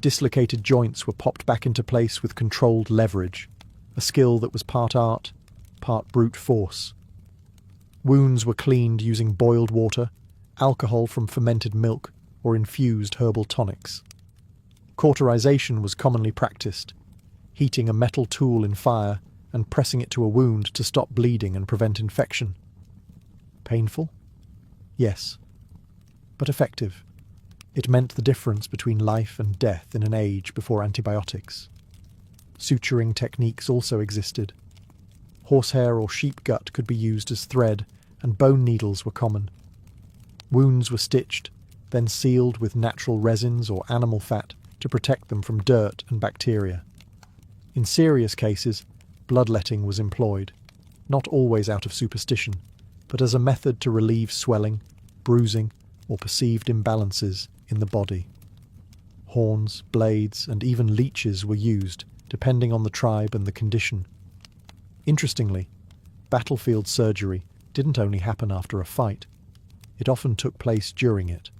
Dislocated joints were popped back into place with controlled leverage, a skill that was part art, part brute force. Wounds were cleaned using boiled water, alcohol from fermented milk, or infused herbal tonics. Cauterization was commonly practiced, heating a metal tool in fire and pressing it to a wound to stop bleeding and prevent infection. Painful? Yes, but effective. It meant the difference between life and death in an age before antibiotics. Suturing techniques also existed. Horsehair or sheep gut could be used as thread, and bone needles were common. Wounds were stitched, then sealed with natural resins or animal fat to protect them from dirt and bacteria. In serious cases, bloodletting was employed, not always out of superstition, but as a method to relieve swelling, bruising, or perceived imbalances in the body. Horns, blades, and even leeches were used, depending on the tribe and the condition. Interestingly, battlefield surgery didn't only happen after a fight, it often took place during it.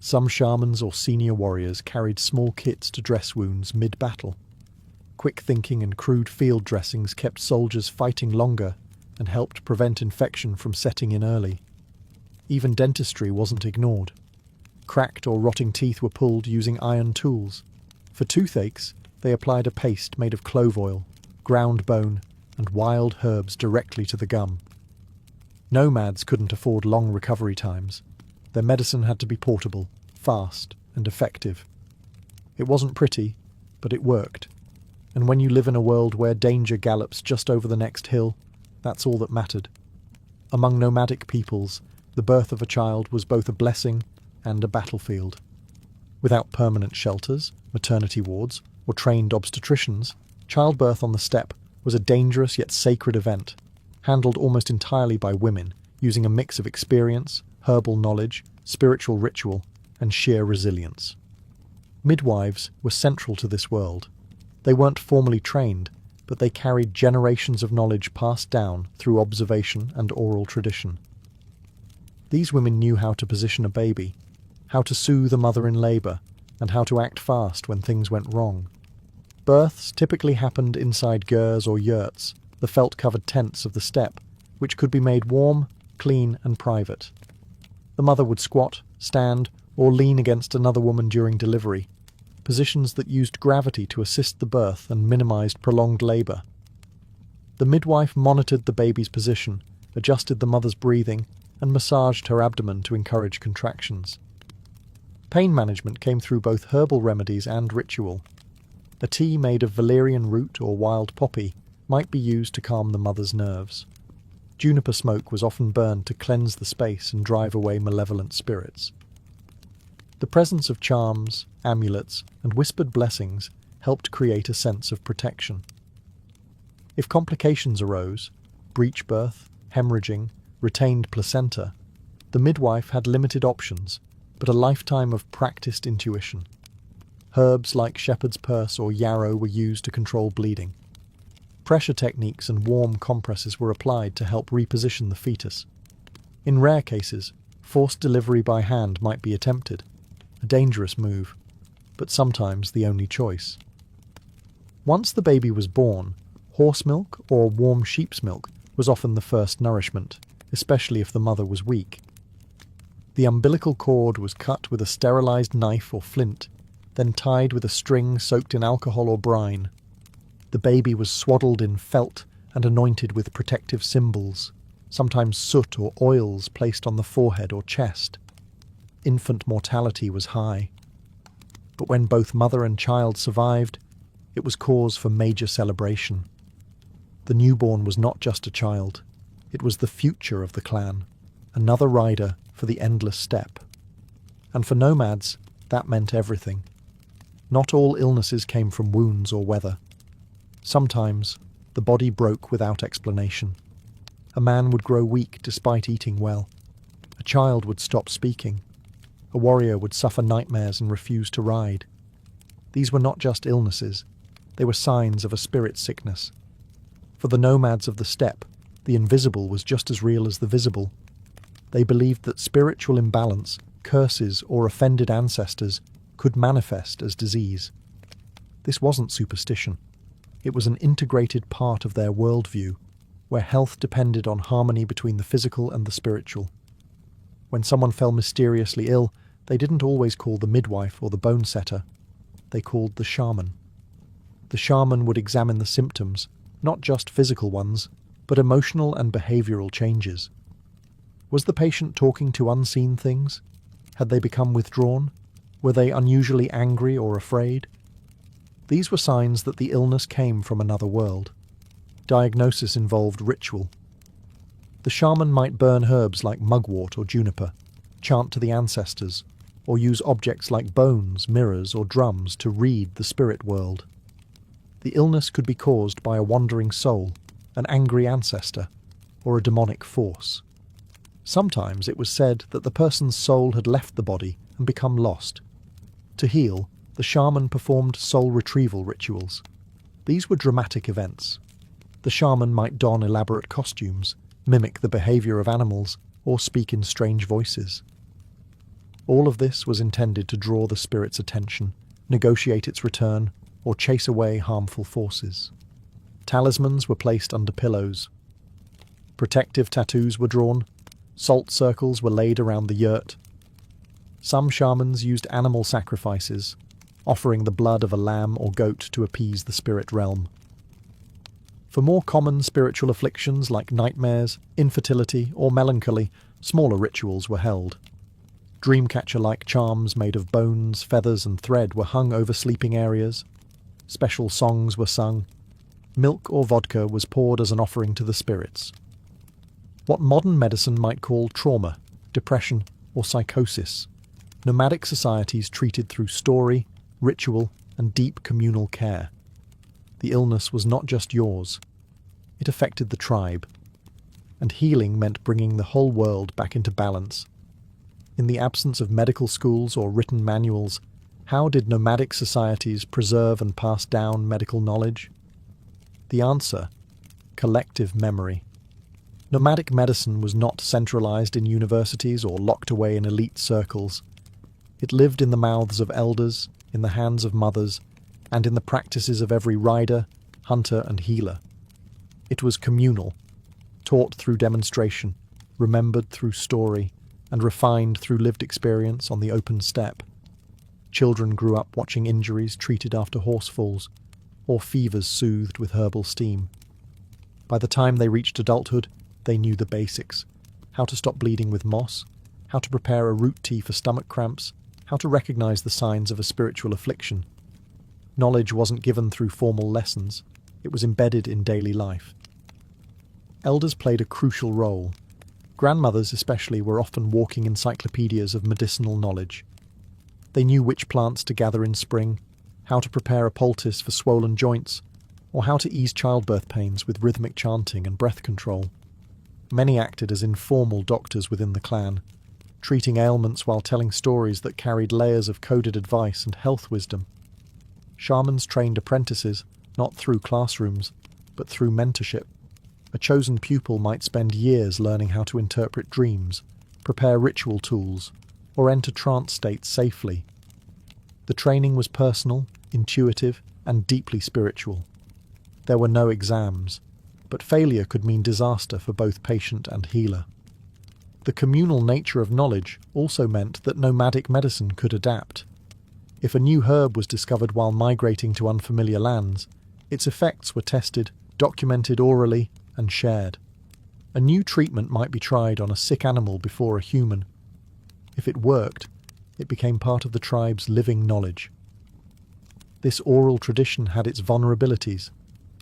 Some shamans or senior warriors carried small kits to dress wounds mid-battle. Quick thinking and crude field dressings kept soldiers fighting longer and helped prevent infection from setting in early. Even dentistry wasn't ignored. Cracked or rotting teeth were pulled using iron tools. For toothaches, they applied a paste made of clove oil, ground bone, and wild herbs directly to the gum. Nomads couldn't afford long recovery times. Their medicine had to be portable, fast, and effective. It wasn't pretty, but it worked. And when you live in a world where danger gallops just over the next hill, that's all that mattered. Among nomadic peoples, the birth of a child was both a blessing and a battlefield. Without permanent shelters, maternity wards, or trained obstetricians, childbirth on the steppe was a dangerous yet sacred event, handled almost entirely by women, using a mix of experience, herbal knowledge, spiritual ritual, and sheer resilience. Midwives were central to this world. They weren't formally trained, but they carried generations of knowledge passed down through observation and oral tradition. These women knew how to position a baby, how to soothe a mother in labour, and how to act fast when things went wrong. Births typically happened inside gers or yurts, the felt-covered tents of the steppe, which could be made warm, clean, and private. The mother would squat, stand, or lean against another woman during delivery, positions that used gravity to assist the birth and minimised prolonged labour. The midwife monitored the baby's position, adjusted the mother's breathing, and massaged her abdomen to encourage contractions. Pain management came through both herbal remedies and ritual. A tea made of valerian root or wild poppy might be used to calm the mother's nerves. Juniper smoke was often burned to cleanse the space and drive away malevolent spirits. The presence of charms, amulets, and whispered blessings helped create a sense of protection. If complications arose, breech birth, hemorrhaging, retained placenta, the midwife had limited options, but a lifetime of practiced intuition. Herbs like shepherd's purse or yarrow were used to control bleeding. Pressure techniques and warm compresses were applied to help reposition the fetus. In rare cases, forced delivery by hand might be attempted, a dangerous move, but sometimes the only choice. Once the baby was born, horse milk or warm sheep's milk was often the first nourishment, especially if the mother was weak. The umbilical cord was cut with a sterilized knife or flint, then tied with a string soaked in alcohol or brine. The baby was swaddled in felt and anointed with protective symbols, sometimes soot or oils placed on the forehead or chest. Infant mortality was high. But when both mother and child survived, it was cause for major celebration. The newborn was not just a child, it was the future of the clan, another rider for the endless steppe. And for nomads, that meant everything. Not all illnesses came from wounds or weather. Sometimes, the body broke without explanation. A man would grow weak despite eating well. A child would stop speaking. A warrior would suffer nightmares and refuse to ride. These were not just illnesses, they were signs of a spirit sickness. For the nomads of the steppe, the invisible was just as real as the visible. They believed that spiritual imbalance, curses, or offended ancestors could manifest as disease. This wasn't superstition. It was an integrated part of their worldview, where health depended on harmony between the physical and the spiritual. When someone fell mysteriously ill, they didn't always call the midwife or the bone setter. They called the shaman. The shaman would examine the symptoms, not just physical ones, but emotional and behavioral changes. Was the patient talking to unseen things? Had they become withdrawn? Were they unusually angry or afraid? These were signs that the illness came from another world. Diagnosis involved ritual. The shaman might burn herbs like mugwort or juniper, chant to the ancestors, or use objects like bones, mirrors, or drums to read the spirit world. The illness could be caused by a wandering soul, an angry ancestor, or a demonic force. Sometimes it was said that the person's soul had left the body and become lost. To heal, the shaman performed soul retrieval rituals. These were dramatic events. The shaman might don elaborate costumes, mimic the behaviour of animals, or speak in strange voices. All of this was intended to draw the spirit's attention, negotiate its return, or chase away harmful forces. Talismans were placed under pillows. Protective tattoos were drawn. Salt circles were laid around the yurt. Some shamans used animal sacrifices, offering the blood of a lamb or goat to appease the spirit realm. For more common spiritual afflictions like nightmares, infertility, or melancholy, smaller rituals were held. Dreamcatcher-like charms made of bones, feathers, and thread were hung over sleeping areas. Special songs were sung. Milk or vodka was poured as an offering to the spirits. What modern medicine might call trauma, depression, or psychosis, nomadic societies treated through story, ritual, and deep communal care. The illness was not just yours. It affected the tribe. And healing meant bringing the whole world back into balance. In the absence of medical schools or written manuals, how did nomadic societies preserve and pass down medical knowledge? The answer: collective memory. Nomadic medicine was not centralized in universities or locked away in elite circles. It lived in the mouths of elders, in the hands of mothers, and in the practices of every rider, hunter, and healer. It was communal, taught through demonstration, remembered through story, and refined through lived experience on the open steppe. Children grew up watching injuries treated after horse falls, or fevers soothed with herbal steam. By the time they reached adulthood, they knew the basics: how to stop bleeding with moss, how to prepare a root tea for stomach cramps, how to recognize the signs of a spiritual affliction. Knowledge wasn't given through formal lessons, it was embedded in daily life. Elders played a crucial role. Grandmothers especially were often walking encyclopedias of medicinal knowledge. They knew which plants to gather in spring, how to prepare a poultice for swollen joints, or how to ease childbirth pains with rhythmic chanting and breath control. Many acted as informal doctors within the clan, treating ailments while telling stories that carried layers of coded advice and health wisdom. Shamans trained apprentices, not through classrooms, but through mentorship. A chosen pupil might spend years learning how to interpret dreams, prepare ritual tools, or enter trance states safely. The training was personal, intuitive, and deeply spiritual. There were no exams, but failure could mean disaster for both patient and healer. The communal nature of knowledge also meant that nomadic medicine could adapt. If a new herb was discovered while migrating to unfamiliar lands, its effects were tested, documented orally, and shared. A new treatment might be tried on a sick animal before a human. If it worked, it became part of the tribe's living knowledge. This oral tradition had its vulnerabilities.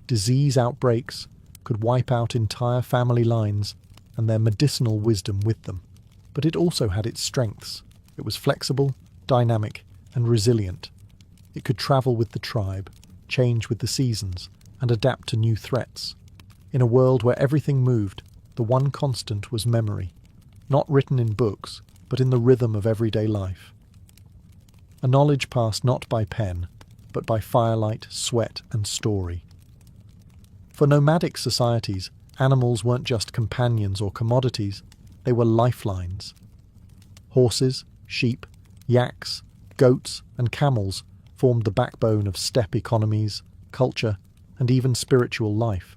Disease outbreaks could wipe out entire family lines and their medicinal wisdom with them. But it also had its strengths. It was flexible, dynamic, and resilient. It could travel with the tribe, change with the seasons, and adapt to new threats. In a world where everything moved, the one constant was memory, not written in books, but in the rhythm of everyday life. A knowledge passed not by pen, but by firelight, sweat, and story. For nomadic societies, animals weren't just companions or commodities, they were lifelines. Horses, sheep, yaks, goats, and camels formed the backbone of steppe economies, culture, and even spiritual life.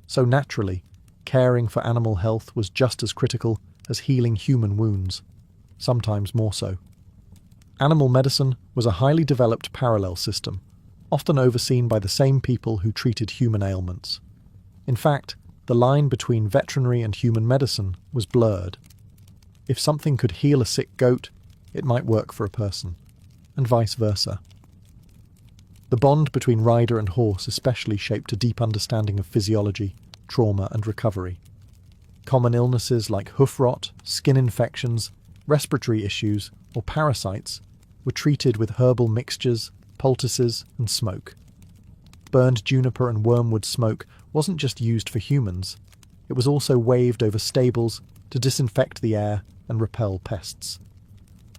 So naturally, caring for animal health was just as critical as healing human wounds, sometimes more so. Animal medicine was a highly developed parallel system, often overseen by the same people who treated human ailments. In fact, the line between veterinary and human medicine was blurred. If something could heal a sick goat, it might work for a person, and vice versa. The bond between rider and horse especially shaped a deep understanding of physiology, trauma, and recovery. Common illnesses like hoof rot, skin infections, respiratory issues, or parasites were treated with herbal mixtures, poultices, and smoke. Burned juniper and wormwood smoke wasn't just used for humans, it was also waved over stables to disinfect the air and repel pests.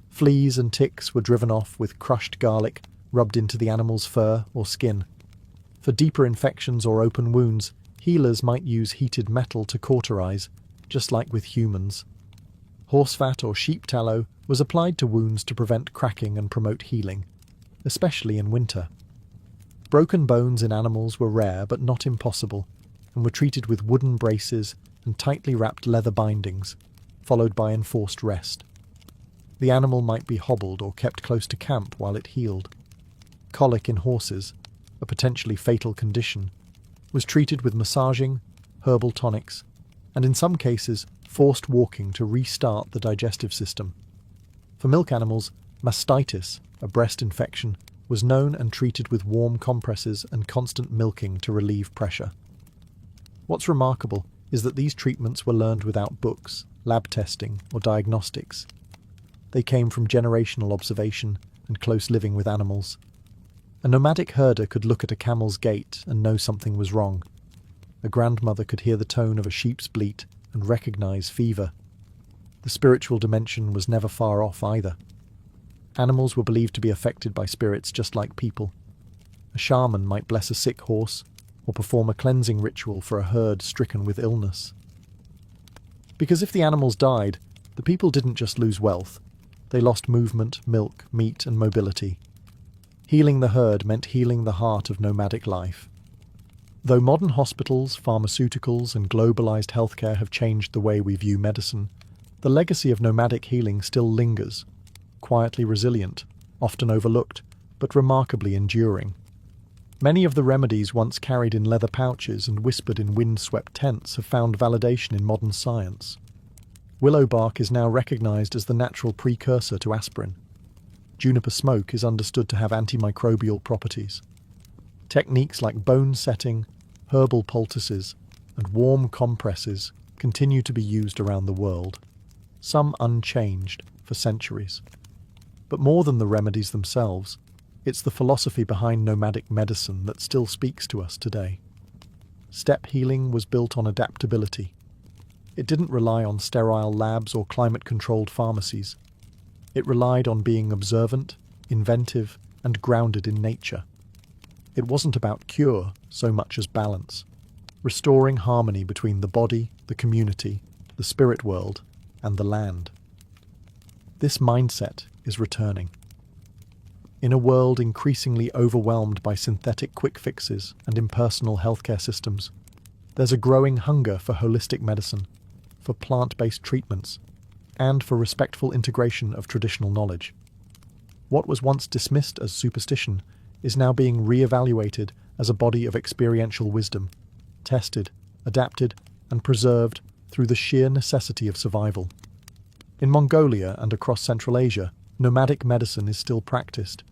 Fleas and ticks were driven off with crushed garlic rubbed into the animal's fur or skin. For deeper infections or open wounds, healers might use heated metal to cauterize, just like with humans. Horse fat or sheep tallow was applied to wounds to prevent cracking and promote healing, especially in winter. Broken bones in animals were rare but not impossible, and were treated with wooden braces and tightly wrapped leather bindings, followed by enforced rest. The animal might be hobbled or kept close to camp while it healed. Colic in horses, a potentially fatal condition, was treated with massaging, herbal tonics, and in some cases forced walking to restart the digestive system. For milk animals, mastitis, a breast infection, was known and treated with warm compresses and constant milking to relieve pressure. What's remarkable is that these treatments were learned without books, lab testing, or diagnostics. They came from generational observation and close living with animals. A nomadic herder could look at a camel's gait and know something was wrong. A grandmother could hear the tone of a sheep's bleat and recognize fever. The spiritual dimension was never far off either. Animals were believed to be affected by spirits just like people. A shaman might bless a sick horse or perform a cleansing ritual for a herd stricken with illness. Because if the animals died, the people didn't just lose wealth. They lost movement, milk, meat, and mobility. Healing the herd meant healing the heart of nomadic life. Though modern hospitals, pharmaceuticals, and globalized healthcare have changed the way we view medicine, the legacy of nomadic healing still lingers, quietly resilient, often overlooked, but remarkably enduring. Many of the remedies once carried in leather pouches and whispered in wind-swept tents have found validation in modern science. Willow bark is now recognized as the natural precursor to aspirin. Juniper smoke is understood to have antimicrobial properties. Techniques like bone setting, herbal poultices, and warm compresses continue to be used around the world, some unchanged for centuries. But more than the remedies themselves, it's the philosophy behind nomadic medicine that still speaks to us today. Steppe healing was built on adaptability. It didn't rely on sterile labs or climate-controlled pharmacies. It relied on being observant, inventive, and grounded in nature. It wasn't about cure so much as balance, restoring harmony between the body, the community, the spirit world, and the land. This mindset is returning. In a world increasingly overwhelmed by synthetic quick fixes and impersonal healthcare systems, there's a growing hunger for holistic medicine, for plant-based treatments, and for respectful integration of traditional knowledge. What was once dismissed as superstition is now being re-evaluated as a body of experiential wisdom, tested, adapted, and preserved through the sheer necessity of survival. In Mongolia and across Central Asia, nomadic medicine is still practiced.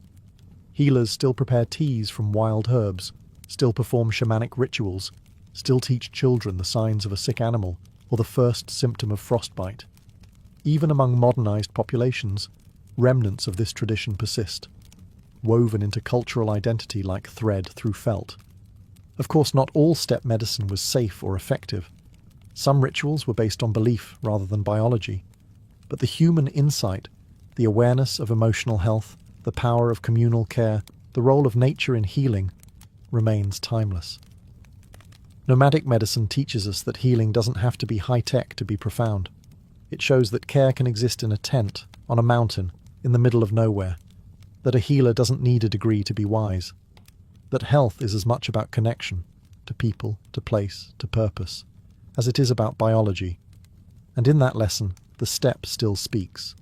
Healers still prepare teas from wild herbs, still perform shamanic rituals, still teach children the signs of a sick animal or the first symptom of frostbite. Even among modernized populations, remnants of this tradition persist, woven into cultural identity like thread through felt. Of course, not all steppe medicine was safe or effective. Some rituals were based on belief rather than biology. But the human insight, the awareness of emotional health, the power of communal care, the role of nature in healing, remains timeless. Nomadic medicine teaches us that healing doesn't have to be high-tech to be profound. It shows that care can exist in a tent, on a mountain, in the middle of nowhere, that a healer doesn't need a degree to be wise, that health is as much about connection, to people, to place, to purpose, as it is about biology. And in that lesson, the steppe still speaks.